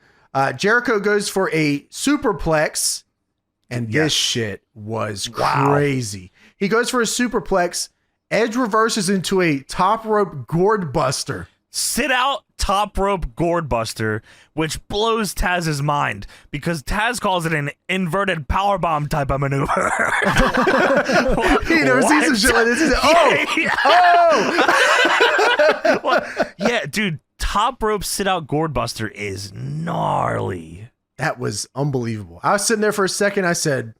Jericho goes for a superplex, and this shit was crazy. He goes for a superplex. Edge reverses into a top rope gourd buster. Sit out top rope gourd buster, which blows Taz's mind because Taz calls it an inverted powerbomb type of maneuver. He never sees some shit like this. He's like, yeah, dude, top rope sit out gourd buster is gnarly. That was unbelievable. I was sitting there for a second. I said,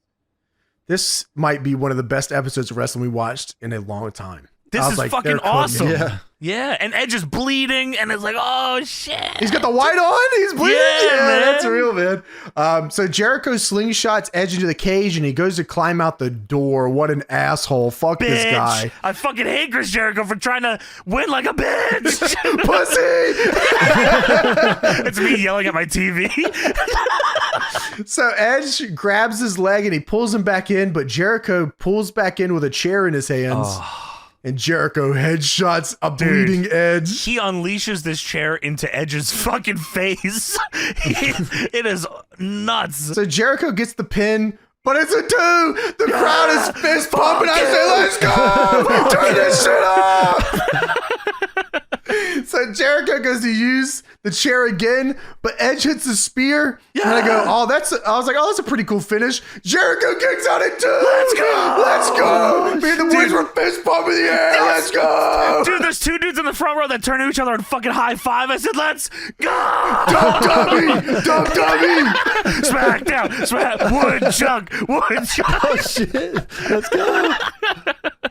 this might be one of the best episodes of wrestling we watched in a long time. This is like, fucking awesome. Yeah, and Edge is bleeding, and it's like, oh, shit. He's got the white on? He's bleeding? Yeah, man. That's real, man. So Jericho slingshots Edge into the cage, and he goes to climb out the door. What an asshole. Fuck this guy. I fucking hate Chris Jericho for trying to win like a bitch. Pussy! It's me yelling at my TV. So Edge grabs his leg, and he pulls him back in, but Jericho pulls back in with a chair in his hands. And Jericho headshots a bleeding Edge. He unleashes this chair into Edge's fucking face. It is nuts. So Jericho gets the pin, but it's a 2. The crowd is fist pumping. I say, let's go! Turn this shit off! So Jericho goes to use the chair again, but Edge hits the spear. Yeah. And I go, I was like, that's a pretty cool finish. Jericho kicks out at 2. Let's go! Let's go! Me and the boys were fist pumping the air. Let's go! Dude, there's 2 dudes in the front row that turn to each other and fucking high five. I said, let's go! Dump dummy! Dump dummy! Smackdown! Wood chunk! Oh, shit. Let's go.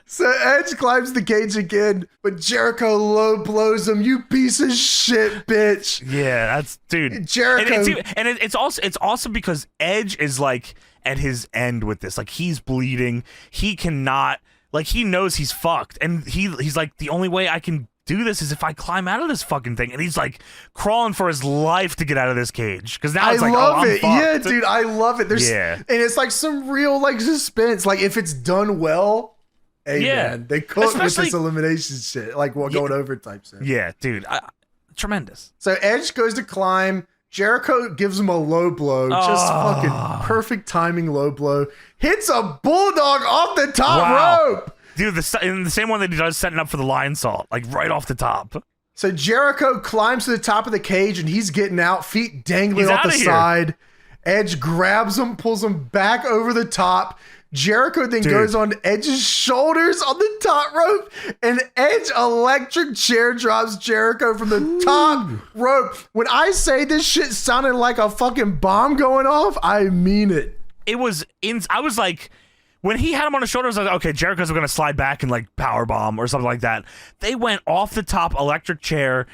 So Edge climbs the cage again, but Jericho low blows him. You piece of shit, bitch. Yeah, that's dude. Jericho, and it's awesome because Edge is like at his end with this. Like he's bleeding. He cannot. Like he knows he's fucked, and he's like, the only way I can do this is if I climb out of this fucking thing. And he's like crawling for his life to get out of this cage because now it's like, love I'm it. fucked. Yeah, dude, I love it. And it's like some real like suspense. Like if it's done well. Hey man, they cook with this elimination shit, like going over type shit. Yeah, dude, tremendous. So Edge goes to climb. Jericho gives him a low blow, just fucking perfect timing low blow. Hits a bulldog off the top rope. Dude, in the same one that he does setting up for the lion salt, like right off the top. So Jericho climbs to the top of the cage and he's getting out, feet dangling off the side. Edge grabs him, pulls him back over the top. Jericho then goes on Edge's shoulders on the top rope, and Edge electric chair drops Jericho from the top rope. When I say this shit sounded like a fucking bomb going off, I mean it. It was I was like, when he had him on his shoulders, I was like, okay, Jericho's going to slide back and like power bomb or something like that. They went off the top electric chair.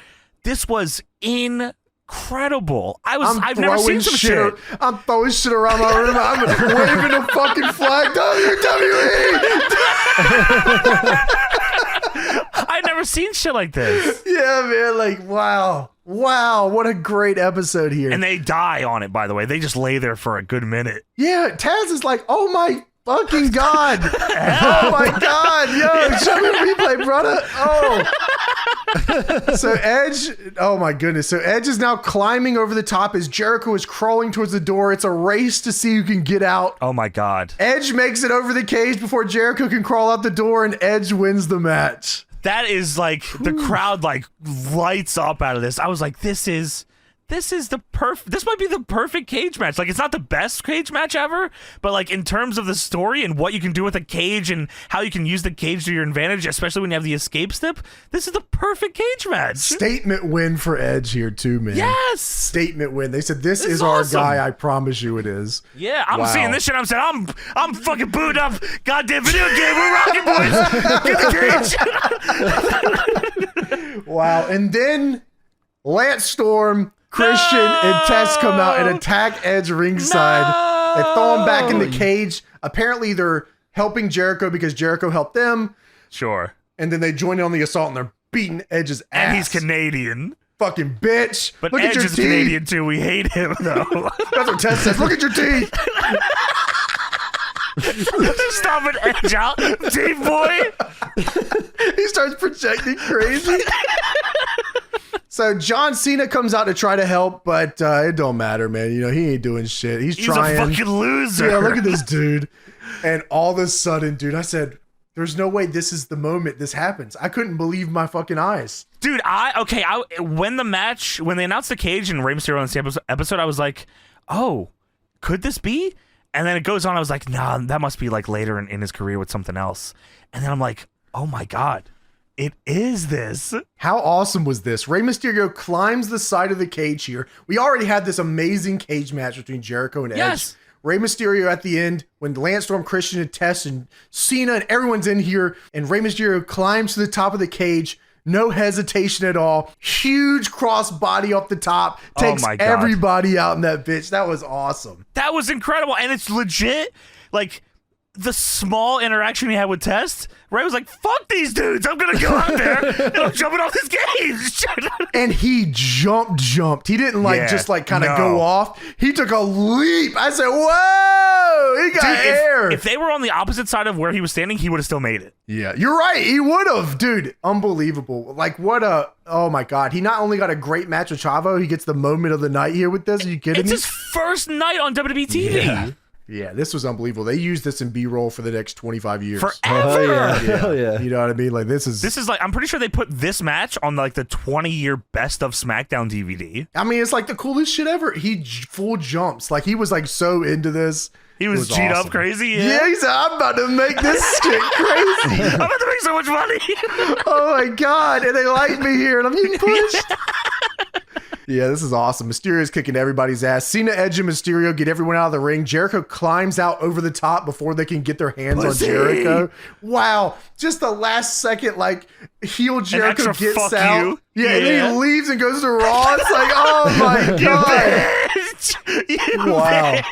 This was incredible. I've never seen some shit. I'm throwing shit around my room. I'm waving a fucking flag. WWE! I've never seen shit like this. Yeah, man. Like, wow. Wow, what a great episode here. And they die on it, by the way. They just lay there for a good minute. Yeah, Taz is like, oh my fucking God. Oh my God. Yo, show me the replay, brother. Oh. So Edge, oh my goodness. So Edge is now climbing over the top as Jericho is crawling towards the door. It's a race to see who can get out. Oh my God. Edge makes it over the cage before Jericho can crawl out the door, and Edge wins the match. That is like, the crowd like lights up out of this. I was like, this might be the perfect cage match. Like, it's not the best cage match ever, but like in terms of the story and what you can do with a cage and how you can use the cage to your advantage, especially when you have the escape step, this is the perfect cage match. Statement win for Edge here too, man. Yes. Statement win. They said, this is our awesome. guy. I promise you it is. Yeah, I'm seeing this shit. I'm saying, I'm fucking booed up. Goddamn video game. We're rocking, boys. Get the cage. Wow. And then Lance Storm, Christian, and Tess come out and attack Edge ringside. They throw him back in the cage. Apparently, they're helping Jericho because Jericho helped them. Sure. And then they join in on the assault and they're beating Edge's ass. And he's Canadian. Fucking bitch. But Look Edge at your is teeth. Canadian too. We hate him though. That's what Tess says. Look at your teeth. Stop it, Edge out. Teeth boy. He starts projecting crazy. So John Cena comes out to try to help, but it don't matter, man. You know, he ain't doing shit. He's trying. He's a fucking loser. Yeah, look at this dude. And all of a sudden, dude, I said, there's no way this is the moment this happens. I couldn't believe my fucking eyes. Dude, when they announced the cage and Rey Mysterio on the episode, I was like, oh, could this be? And then it goes on, I was like, nah, that must be like later in his career with something else. And then I'm like, oh my God. It is this. How awesome was this? Rey Mysterio climbs the side of the cage here. We already had this amazing cage match between Jericho and Edge. Yes. Rey Mysterio at the end, when Lance Storm, Christian, and Tess, and Cena, and everyone's in here, and Rey Mysterio climbs to the top of the cage. No hesitation at all. Huge cross body off the top. Takes everybody out in that bitch. That was awesome. That was incredible. And it's legit. Like, the small interaction he had with Test, Ray was like, fuck these dudes. I'm going to go out there and I'm jumping off this cage. And he jumped. He didn't just kind of go off. He took a leap. I said, whoa, he got air. If they were on the opposite side of where he was standing, he would have still made it. Yeah, you're right. He would have, dude. Unbelievable. Like, oh my God. He not only got a great match with Chavo, he gets the moment of the night here with this. Are you kidding me? It's his first night on WWE TV. Yeah, this was unbelievable. They used this in B-roll for the next 25 years. Forever. Hell yeah. You know what I mean? Like, this is like, I'm pretty sure they put this match on like the 20-year Best of SmackDown DVD. I mean, it's like the coolest shit ever. He full jumps. Like, he was like so into this. He was G'd up crazy. Yeah, he said, I'm about to make this shit crazy. I'm about to make so much money. Oh my God. And they like me here and I'm getting pushed. Yeah, this is awesome. Mysterio's kicking everybody's ass. Cena, Edge, and Mysterio get everyone out of the ring. Jericho climbs out over the top before they can get their hands on Jericho. Wow. Just the last second, like, heel Jericho gets out. Yeah, and then he leaves and goes to Raw. It's like, oh my God. Wow.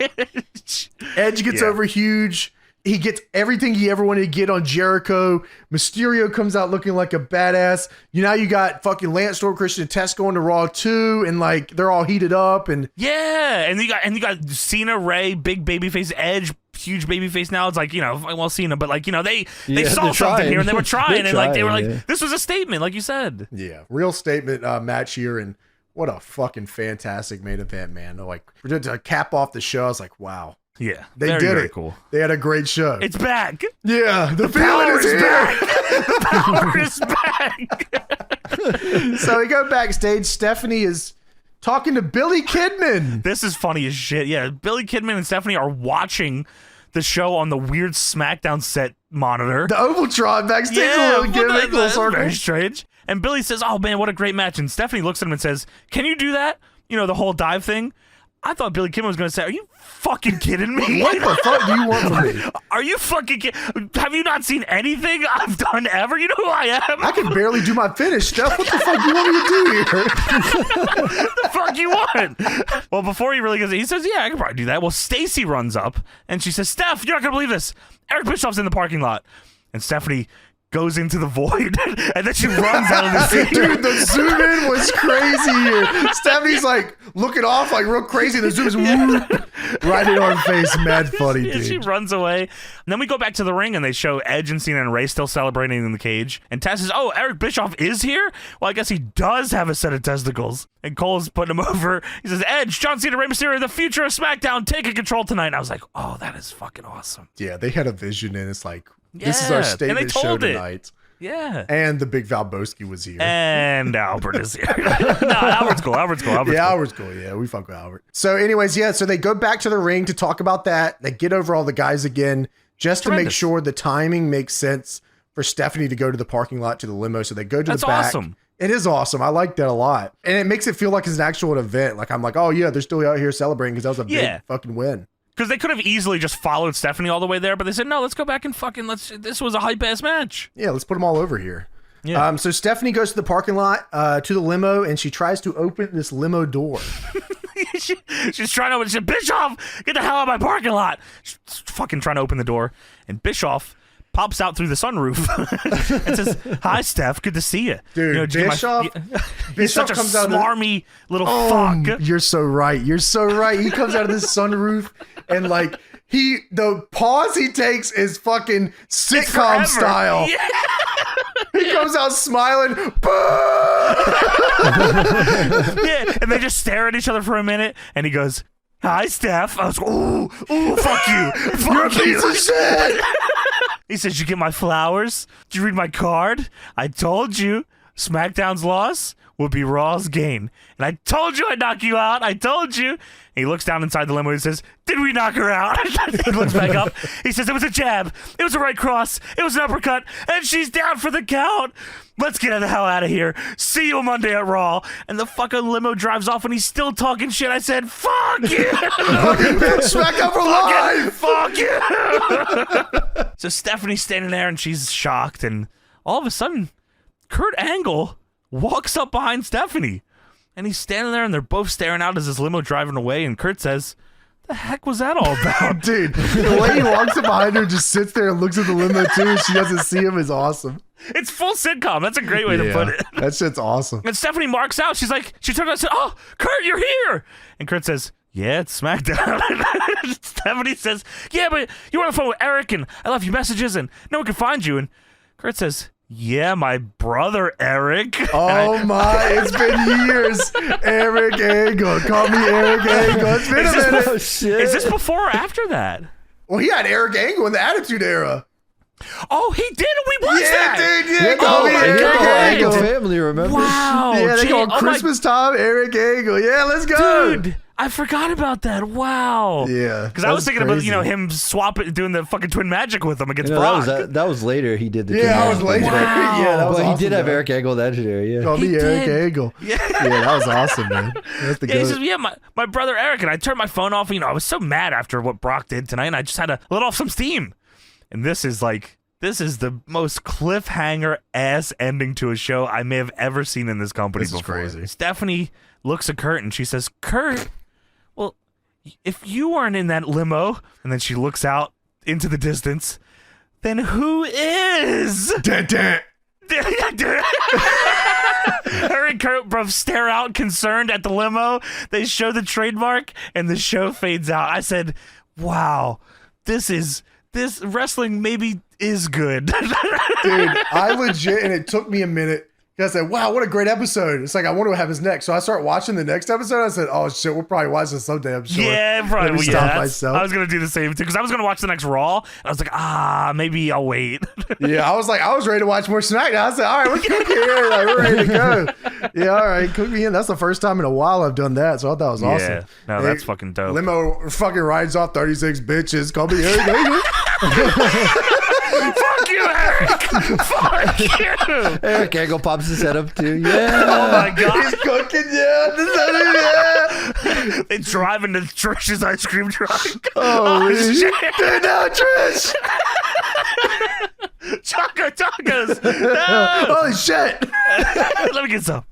Edge gets over huge. He gets everything he ever wanted to get on Jericho. Mysterio comes out looking like a badass. You got fucking Lance Storm, Christian, and Tess going to Raw too, and like they're all heated up. And yeah, and you got Cena, Ray, big babyface, Edge, huge babyface. Now it's like, well, Cena, but like, they saw something here and they were trying, and like they were like, this was a statement, like you said. Yeah, real statement match here, and what a fucking fantastic main event, man. Like, to cap off the show, I was like, wow. Yeah, they did very it. Cool. They had a great show. It's back. Yeah, the feeling is here. Back. The power is back. So we go backstage. Stephanie is talking to Billy Kidman. This is funny as shit. Yeah, Billy Kidman and Stephanie are watching the show on the weird SmackDown set monitor. The Ovaltron backstage, a little gimmick, little circle. Very strange. And Billy says, "Oh man, what a great match!" And Stephanie looks at him and says, "Can you do that? You know, the whole dive thing." I thought Billy Kimmel was going to say, "Are you fucking kidding me? What the fuck do you want from me? Are you fucking kidding? Have you not seen anything I've done ever? You know who I am? I can barely do my finish, Steph. What the fuck do you want me to do here?" The fuck you want? Well, before he really goes, he says, "Yeah, I can probably do that." Well, Stacy runs up and she says, "Steph, you're not going to believe this. Eric Bischoff's in the parking lot." And Stephanie goes into the void, and then she runs out of the scene. Dude, the zoom in was crazy here. Stephanie's like looking off like real crazy. The zoom is right in our face. Mad funny, dude. She runs away. And then we go back to the ring, and they show Edge and Cena and Ray still celebrating in the cage. And Taz says, "Oh, Eric Bischoff is here? Well, I guess he does have a set of testicles." And Cole's putting him over. He says, "Edge, John Cena, Rey Mysterio, the future of SmackDown, taking control tonight." And I was like, oh, that is fucking awesome. Yeah, they had a vision, and it's like, this is our statement show tonight. Yeah. And the big 𝑔𝐿𝐷𝑆ky was here. And Albert is here. No, Albert's cool. Albert's cool. Yeah, we fuck with Albert. So anyways, yeah, so they go back to the ring to talk about that. They get over all the guys again just to make sure the timing makes sense for Stephanie to go to the parking lot to the limo. So they go to the back. That's awesome. It is awesome. I like that a lot. And it makes it feel like it's an actual event. Like I'm like, oh yeah, they're still out here celebrating because that was a big fucking win. Because they could have easily just followed Stephanie all the way there, but they said, no, let's go back and fucking this was a hype-ass match. Yeah, let's put them all over here. Yeah. So Stephanie goes to the parking lot, to the limo, and she tries to open this limo door. She's trying to open. She said, "Bischoff, get the hell out of my parking lot." She's fucking trying to open the door, and Bischoff pops out through the sunroof and says, "Hi, Steph. Good to see you." Dude, you know, Bischoff, he's such a smarmy little fuck. You're so right. You're so right. He comes out of this sunroof and like the pause he takes is fucking sitcom style. Yeah. He comes out smiling. Yeah, and they just stare at each other for a minute, and he goes, "Hi, Steph." I was like, ooh, fuck you. You're a piece of shit. He says, "Did you get my flowers? Did you read my card? I told you SmackDown's loss would be Raw's gain. And I told you I'd knock you out. I told you." And he looks down inside the limo and says, "Did we knock her out?" He looks back up. He says, "It was a jab. It was a right cross. It was an uppercut. And she's down for the count. Let's get the hell out of here. See you Monday at Raw." And the fucking limo drives off and he's still talking shit. I said, "Fuck you." Fucking bitch, SmackDown for life. Fuck you. So Stephanie's standing there and she's shocked. And all of a sudden, Kurt Angle walks up behind Stephanie. And he's standing there and they're both staring out as his limo driving away. And Kurt says, "The heck was that all about?" Dude, the way he walks up behind her, just sits there and looks at the limo too, and she doesn't see him is awesome. It's full sitcom. That's a great way to put it. That shit's awesome. And Stephanie marks out. She turned around and said, "Oh, Kurt, you're here." And Kurt says, "Yeah, it's SmackDown." Stephanie says, "Yeah, but you were on the phone with Eric and I left you messages and no one could find you." And Kurt says, "Yeah, my brother Eric." Oh it's been years. Eric Angle. Call me Eric Angle. It's been a minute. Is this before or after that? Well, he had Eric Angle in the Attitude Era. Oh, he did? We watched that? Dude, yeah. Call me Eric Angle. Family, remember? Wow. Yeah, they call Christmas time Eric Angle. Yeah, let's go. Dude, I forgot about that. Wow. Yeah. Because I was thinking about, him swapping, doing the fucking twin magic with him against Brock. That was later he did the twin magic. Later. Wow. Yeah, that was awesome. He did have Eric Angle that year, yeah. Call me Eric Angle. Yeah. That was awesome, man. That's the he says, "Yeah, my brother Eric." And I turned my phone off. I was so mad after what Brock did tonight, and I just had to let off some steam. And this is the most cliffhanger-ass ending to a show I may have ever seen in this company before. This is crazy. Stephanie looks at Kurt and she says, "Kurt, well, if you weren't in that limo," and then she looks out into the distance, "then who is?" Her and Kurt both stare out concerned at the limo. They show the trademark and the show fades out. I said, wow, this wrestling maybe is good. Dude, I legit, and it took me a minute, I said, wow, what a great episode. It's like, I wonder what happens next. So I start watching the next episode. I said, oh shit, we'll probably watch this someday, I'm sure. Yeah, probably. Stop myself. I was going to do the same too, because I was going to watch the next Raw. And I was like, maybe I'll wait. Yeah, I was ready to watch more SmackDown. I said, all right, we're cooking here. Like, we're ready to go. Yeah, all right, cook me in. That's the first time in a while I've done that. So I thought it was awesome. Yeah, no, that's fucking dope. Limo fucking rides off 36 bitches. Call me Eric. Fuck you, Eric. Fuck you. Eric Angle pops his head up too. Yeah. Oh my God. He's cooking, yeah. They drive into Trish's ice cream truck. Oh shit. Dude, no, Trish. Tacos. No. Holy shit. Let me get some.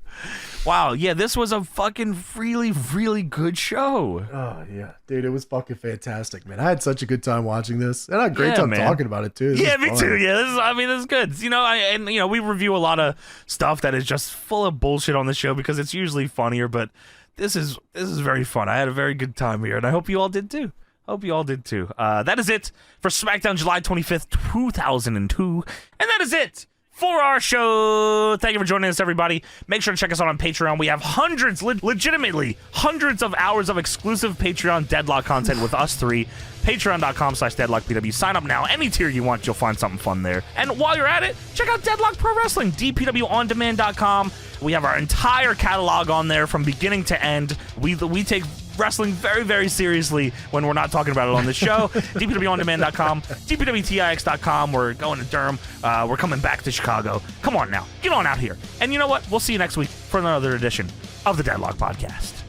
Wow, yeah, this was a fucking really, really good show. Oh, yeah. Dude, it was fucking fantastic, man. I had such a good time watching this. And I had a great time talking about it, too. Yeah, me too. Yeah, this is good. You know, we review a lot of stuff that is just full of bullshit on the show because it's usually funnier, but this is very fun. I had a very good time here, and I hope you all did, too. That is it for SmackDown July 25th, 2002. And that is it for our show. Thank you for joining us, everybody. Make sure to check us out on Patreon. We have hundreds, legitimately hundreds of hours of exclusive Patreon Deadlock content with us three. Patreon.com/DeadlockPW. Sign up now. Any tier you want, you'll find something fun there. And while you're at it, check out Deadlock Pro Wrestling, DPWOnDemand.com. We have our entire catalog on there from beginning to end. We take wrestling very, very seriously when we're not talking about it on the show. DPWOnDemand.com, DPWTIX.com. We're going to Durham. We're coming back to Chicago. Come on now. Get on out here. And you know what? We'll see you next week for another edition of the Deadlock Podcast.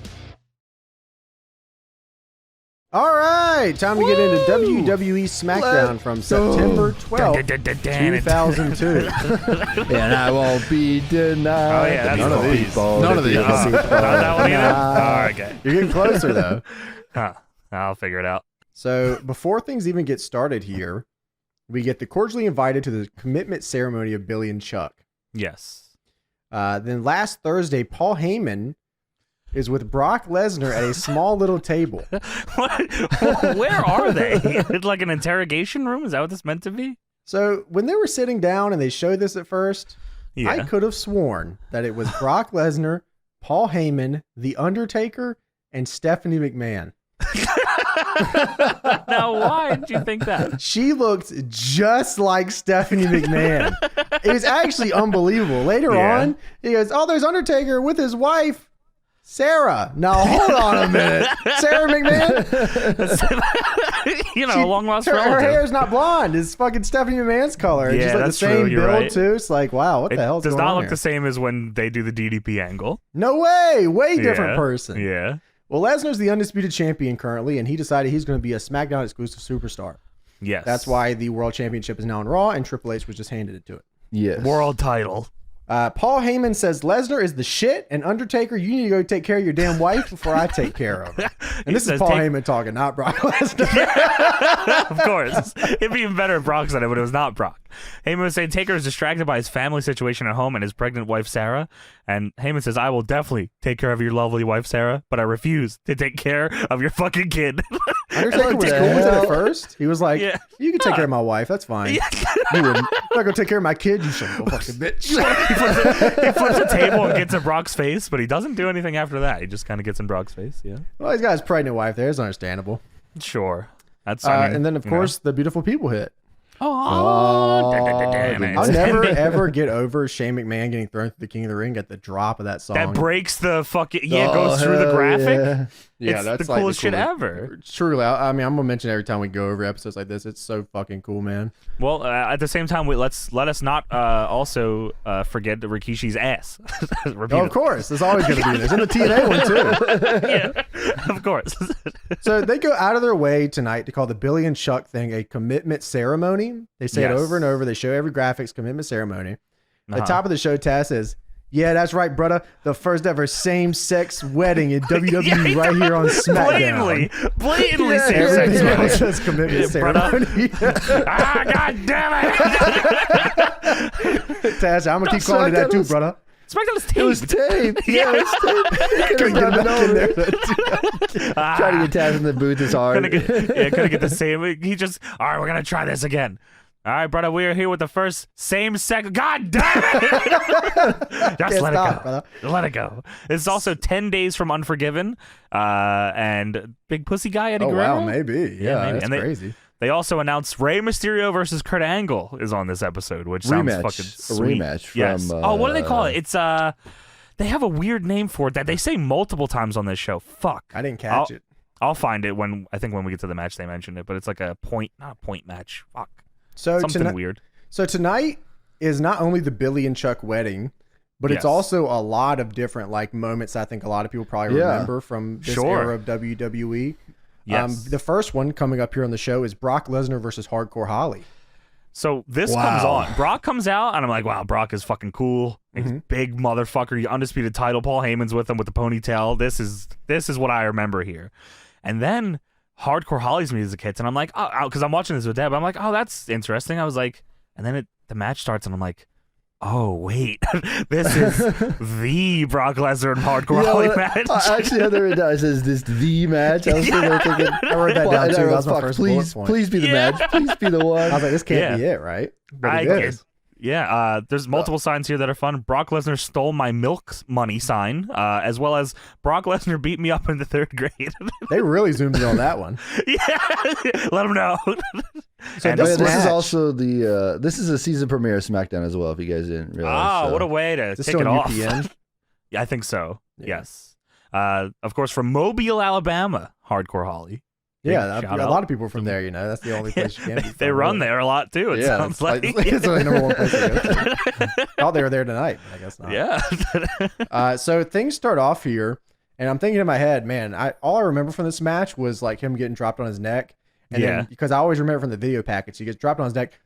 All right, time to get into WWE SmackDown from September 12th, 2002. And I won't be denied. Oh, yeah, that's None of these. None of these. Not that one either? Oh, okay. You're getting closer, though. Huh. I'll figure it out. So before things even get started here, we get the cordially invited to the commitment ceremony of Billy and Chuck. Yes. Then last Thursday, Paul Heyman is with Brock Lesnar at a small little table. Where are they? It's like an interrogation room? Is that what this meant to be? So when they were sitting down and they showed this at first, I could have sworn that it was Brock Lesnar, Paul Heyman, The Undertaker, and Stephanie McMahon. Now, why did you think that? She looked just like Stephanie McMahon. It was actually unbelievable. Later on, he goes, oh, there's Undertaker with his wife, Sarah. Now, hold on a minute. Sarah McMahon? Long lost relative. Her hair's not blonde. It's fucking Stephanie McMahon's color. Yeah, just like that's the same true. build, too. It's like, wow, what the hell's going on? It does not look here? the same as when they do the DDP angle. No way. Way different person. Yeah. Well, Lesnar's the undisputed champion currently, and he decided he's going to be a SmackDown exclusive superstar. Yes. That's why the World Championship is now on Raw, and Triple H was just handed it to it. Yes. World title. Paul Heyman says Lesnar is the shit, and Undertaker, you need to go take care of your damn wife before I take care of her. And this is Paul Heyman talking, not Brock Lesnar. Of course. It'd be even better if Brock said it, but it was not Brock. Heyman was saying Taker is distracted by his family situation at home and his pregnant wife, Sarah. And Heyman says, I will definitely take care of your lovely wife, Sarah, but I refuse to take care of your fucking kid. Undertaker was cool with it at first. He was like, you can take care of my wife. That's fine. You wouldn't. I'm not going to take care of my kid, you son of a fucking bitch. He flips the table and gets in Brock's face, but he doesn't do anything after that. He just kind of gets in Brock's face, yeah. Well, he's got his pregnant wife there. It's understandable. Sure. That's and then, of course, the beautiful people hit. I'll I'll never ever get over Shane McMahon getting thrown through the King of the Ring at the drop of that song. That breaks the fucking goes through the graphic. Yeah, it's that's the like coolest shit ever. Truly, I mean, I'm gonna mention every time we go over episodes like this. It's so fucking cool, man. Well, at the same time, let us not also forget the Rikishi's ass. Of course, there's always gonna be. There's in the TNA one too. Yeah, of course. So they go out of their way tonight to call the Billy and Chuck thing a commitment ceremony. They say it over and over. They show every graphics commitment ceremony. The top of the show, Taz says, yeah, that's right, brother. The first ever same-sex wedding in WWE right here on SmackDown. Blatantly same-sex wedding. It says commitment ceremony. God damn it. Taz, I'm going to keep calling it that too, brother. SmackDown is taped. It was taped. Yeah, it was taped. Couldn't get back in there. Trying to get Taz in the booth is hard. Couldn't get the same. He just, all right, we're going to try this again. All right, brother, we are here with the first same-sex. God damn it! Just let it go. Brother. Let it go. It's also 10 days from Unforgiven, and Big Pussy Guy Eddie Guerrero. Oh, wow, maybe. Yeah, maybe. That's crazy. They also announced Rey Mysterio versus Kurt Angle is on this episode, which sounds fucking sweet. A rematch from... Yes. What do they call it? It's, they have a weird name for it that they say multiple times on this show. Fuck. I didn't catch it. I'll find it when we get to the match they mentioned it, but it's like not a point match. Fuck. So something weird. So tonight is not only the Billy and Chuck wedding, but it's also a lot of different like moments I think a lot of people probably remember from this era of WWE. Yes. The first one coming up here on the show is Brock Lesnar versus Hardcore Holly. So this comes on. Brock comes out, and I'm like, wow, Brock is fucking cool. He's big motherfucker. Undisputed title. Paul Heyman's with him with the ponytail. This is what I remember here. And then Hardcore Holly's music hits, and I'm like, oh, because I'm watching this with Deb. I'm like, oh, that's interesting. I was like, and then the match starts, and I'm like, oh wait, this is the Brock Lesnar and Hardcore Holly match. I actually had it down. It says this the match. I was sitting there thinking, I wrote that down too. That was my first bullet point. Please be the match. Please be the one. I was like, this can't be it, right? But it is. Yeah, there's multiple signs here that are fun. Brock Lesnar stole my milk money sign, as well as Brock Lesnar beat me up in the 3rd grade. They really zoomed in on that one. Yeah, let them know. So this is also this is a season premiere of SmackDown as well, if you guys didn't realize. Oh, what a way to kick it off. Yeah, I think so. Yeah. Yes. Of course, from Mobile, Alabama, Hardcore Holly. Yeah, a lot of people from there, you know. That's the only place you can be. They run there a lot, too, it sounds like. It's the number one place to go to. Thought they were there tonight, but I guess not. Yeah. So things start off here, and I'm thinking in my head, man, all I remember from this match was like him getting dropped on his neck. And then, because I always remember from the video package, he gets dropped on his neck.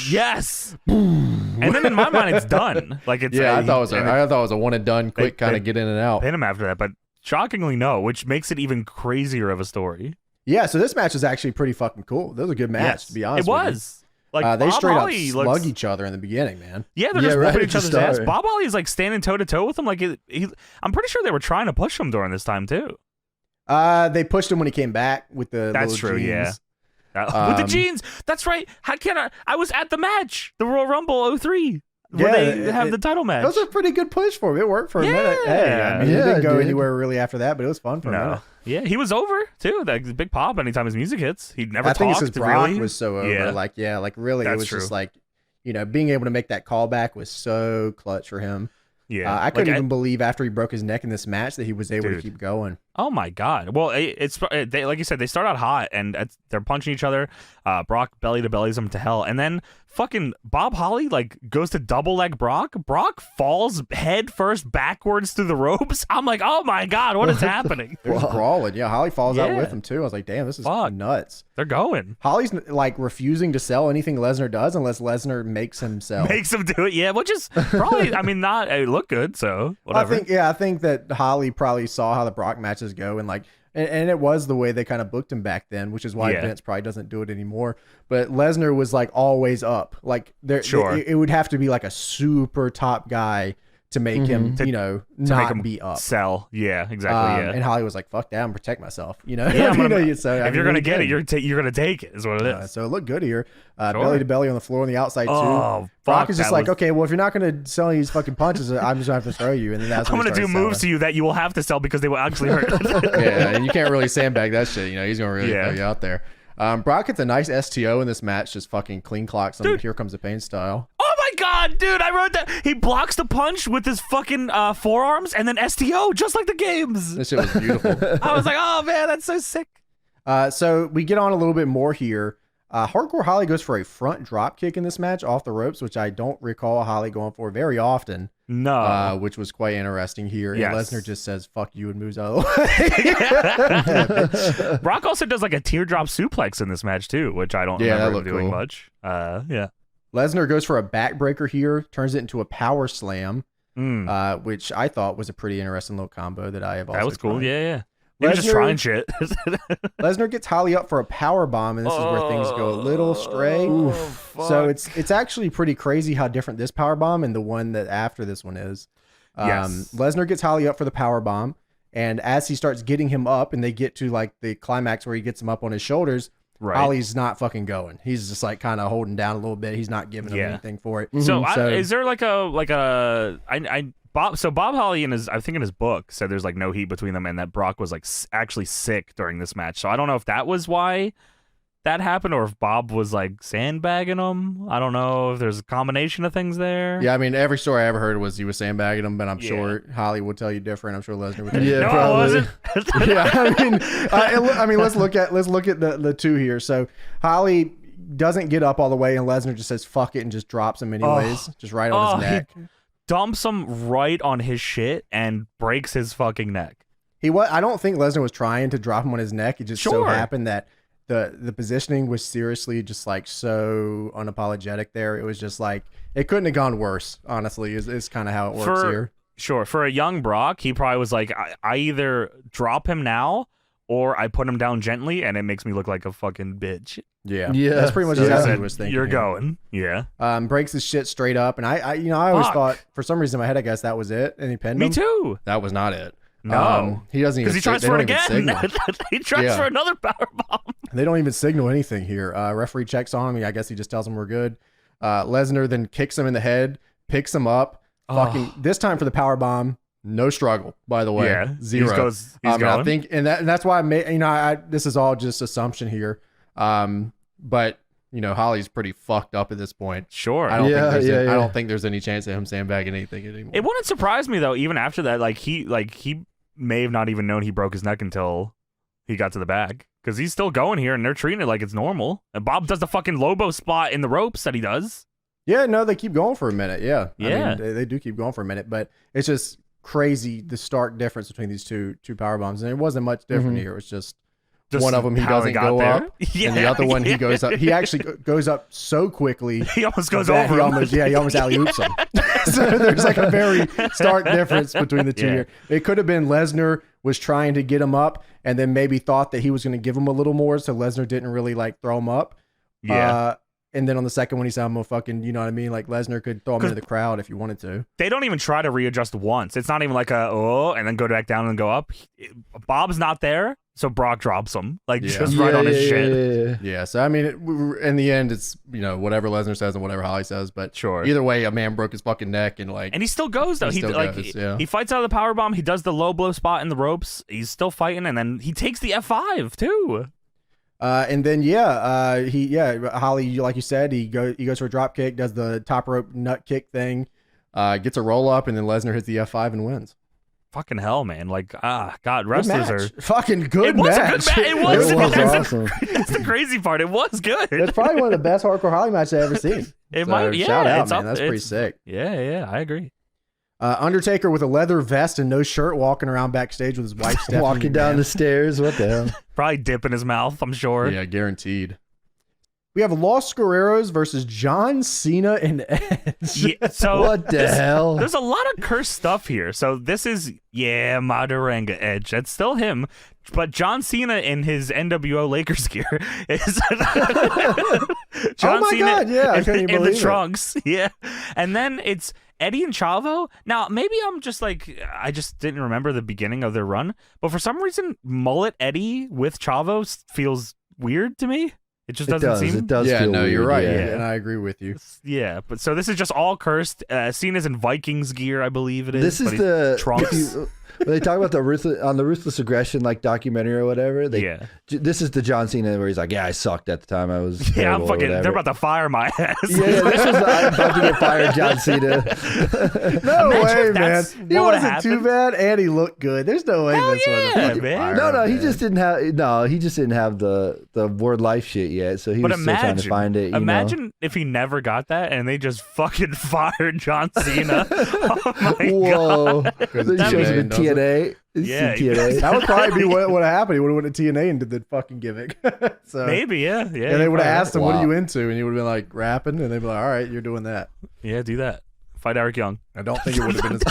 Yes. And then in my mind, it's done. Like it's I thought it was a one and done, quick kind of get in and out. Pin him after that, but shockingly no, which makes it even crazier of a story. Yeah, so this match is actually pretty fucking cool. That was a good match, to be honest. It was. Like they straight up slug each other in the beginning, man. Yeah, they're just whooping each other's ass. Bob Holly is like standing toe to toe with him. Like I'm pretty sure they were trying to push him during this time too. They pushed him when he came back with the That's true, jeans. Yeah. With the jeans. That's right. How can I was at the match, the Royal Rumble 03. Where they have the title match. That was a pretty good push for him. It worked for a minute. Hey, I mean, it didn't go anywhere really after that, but it was fun for a minute. Yeah, he was over too. That big pop anytime his music hits. He never talked. I think it's because Brock really. was so over. Yeah. Like really, it was just like, being able to make that callback was so clutch for him. Yeah, I couldn't even believe after he broke his neck in this match that he was able to keep going. Oh my god! Well, they like you said, they start out hot and they're punching each other. Brock belly to bellies him to hell, and then fucking Bob Holly like goes to double leg Brock. Brock falls head first backwards through the ropes. I'm like, oh my god, what is happening? They're just brawling. Yeah, Holly falls out with him too. I was like, damn, this is nuts. They're going. Holly's like refusing to sell anything Lesnar does unless Lesnar makes him sell. Makes him do it. Yeah, which is probably. I mean, not it looked good. So whatever. I think that Holly probably saw how the Brock matches go and like. And it was the way they kind of booked him back then, which is why Vince probably doesn't do it anymore. But Lesnar was like always up. Like it would have to be like a super top guy to make him, not be up. Sell. Yeah, exactly. And Holly was like, fuck that, I'm gonna protect myself. Yeah, if you're gonna get it, you're gonna take it, is what it is. So it looked good here. Belly to belly on the floor on the outside too. Brock is just like, okay, well, if you're not gonna sell these fucking punches, I'm just gonna have to throw you. And then that's I'm gonna do moves to you that you will have to sell because they will actually hurt. Yeah, and you can't really sandbag that shit. He's gonna really throw you out there. Brock gets a nice STO in this match, just fucking clean clocks on Here Comes the Pain style. Oh my god, dude, I wrote that. He blocks the punch with his fucking forearms and then STO, just like the games. This shit was beautiful. I was like, oh man, that's so sick. So we get on a little bit more here. Hardcore Holly goes for a front drop kick in this match off the ropes, which I don't recall Holly going for very often. No. Which was quite interesting here. Yes. And Lesnar just says, fuck you, and moves out of the way. Brock also does like a teardrop suplex in this match too, which I don't remember him doing much. Lesnar goes for a backbreaker here, turns it into a power slam, which I thought was a pretty interesting little combo that I have also That was cool, tried. yeah. He was just trying shit. Lesnar gets Holly up for a power bomb, and this is where things go a little stray. So it's actually pretty crazy how different this power bomb and the one that after this one is. Lesnar gets Holly up for the power bomb, and as he starts getting him up, and they get to like the climax where he gets him up on his shoulders, Right. Holly's not fucking going. He's just like kind of holding down a little bit. He's not giving him anything for it. So, is there like a Bob Holly in his book said there's like no heat between them and that Brock was like actually sick during this match. So I don't know if that was why that happened or if Bob was like sandbagging him. I don't know if there's a combination of things there. Yeah, I mean, every story I ever heard was he was sandbagging him, but I'm sure Holly would tell you different. I'm sure Lesnar would tell you different. Probably. I mean, let's look at the two here. So Holly doesn't get up all the way, and Lesnar just says fuck it and just drops him anyways, just right on his neck. He dumps him right on his shit and breaks his fucking neck. I don't think Lesnar was trying to drop him on his neck. It just so happened that the positioning was seriously just like so unapologetic there. It was just like it couldn't have gone worse, honestly, is kind of how it works here. Sure. For a young Brock, he probably was like, I either drop him now or I put him down gently and it makes me look like a fucking bitch. Yeah. That's pretty much exactly what he was thinking. You're going. Yeah. Breaks his shit straight up. And I always thought, for some reason in my head, I guess that was it. And he pinned him. Me too. That was not it. No. He doesn't even, because he tries for it again. He tries for another powerbomb. They don't even signal anything here. Referee checks on him. I guess he just tells him we're good. Lesnar then kicks him in the head, picks him up. This time for the powerbomb. No struggle, by the way. Yeah, 0. He's going. I think, and that's why I made. This is all just assumption here. But Holly's pretty fucked up at this point. Sure. I don't think there's any chance of him sandbagging anything anymore. It wouldn't surprise me though. Even after that, he may have not even known he broke his neck until he got to the bag because he's still going here and they're treating it like it's normal. And Bob does the fucking Lobo spot in the ropes that he does. Yeah, no, they keep going for a minute. Yeah. Yeah. I mean, they do keep going for a minute, but it's just crazy the stark difference between these two power bombs, and it wasn't much different here. It was just one of them he doesn't go up, and the other one he goes up. He actually goes up so quickly. He almost goes over. He almost alley-oops him. So there's like a very stark difference between the two here. It could have been Lesnar was trying to get him up, and then maybe thought that he was going to give him a little more, so Lesnar didn't really like throw him up. Yeah. And then on the second one, he said, I'm gonna fucking, you know what I mean? Like, Lesnar could throw him into the crowd if you wanted to. They don't even try to readjust once. It's not even like and then go back down and go up. Bob's not there, so Brock drops him. Just right on his shit. Yeah, so I mean, in the end, it's, whatever Lesnar says and whatever Holly says, but sure. Either way, a man broke his fucking neck and he still goes, though. He fights out of the powerbomb. He does the low blow spot in the ropes. He's still fighting, and then he takes the F5, too. And then Holly, like you said, he goes for a drop kick, does the top rope nut kick thing, gets a roll up, and then Lesnar hits the F5 and wins. Fucking hell, man! God, wrestlers are fucking good match. It was awesome. That's the crazy part. It was good. It's probably one of the best hardcore Holly matches I've ever seen. Shout out, man. That's pretty sick. Yeah, I agree. Undertaker with a leather vest and no shirt, walking around backstage with his wife Stephanie. Walking down the stairs. What the hell? Probably dip in his mouth, I'm sure. Yeah, guaranteed. We have Los Guerreros versus John Cena and Edge. Yeah, so what the hell? There's a lot of cursed stuff here. So this is 𝐷𝙪𴛾 Edge. That's still him. But John Cena in his NWO Lakers gear is John Cena God, yeah, I couldn't even in believe the trunks. Yeah. And then it's Eddie and Chavo. Now, maybe I'm just I just didn't remember the beginning of their run, but for some reason, Mullet Eddie with Chavo feels weird to me. It just doesn't seem. It does. Yeah, feel no, weird, you're right, yeah. and I agree with you. Yeah, but so this is just all cursed. Cena's in Vikings gear, I believe it is. This is the trunks. When they talk about the Ruthless Aggression documentary or whatever. This is the John Cena where he's like, I sucked at the time. I was I'm fucking. They're about to fire my ass. This was I'm about to get fired, John Cena. No way, man. He wasn't too bad, and he looked good. There's no way this was man. No, he just didn't have. He just didn't have the word life shit yet. So he was still trying to find it. Imagine if he never got that, and they just fucking fired John Cena. Oh my god! Then he shows him in TNA. Yeah, TNA. That would probably be what happened. He would have went to TNA and did the fucking gimmick. So maybe, yeah. And they would have asked him, "What are you into?" And he would have been like, "Rapping," and they'd be like, "All right, you're doing that." Yeah, do that. Fight Eric Young. I don't think it would have been as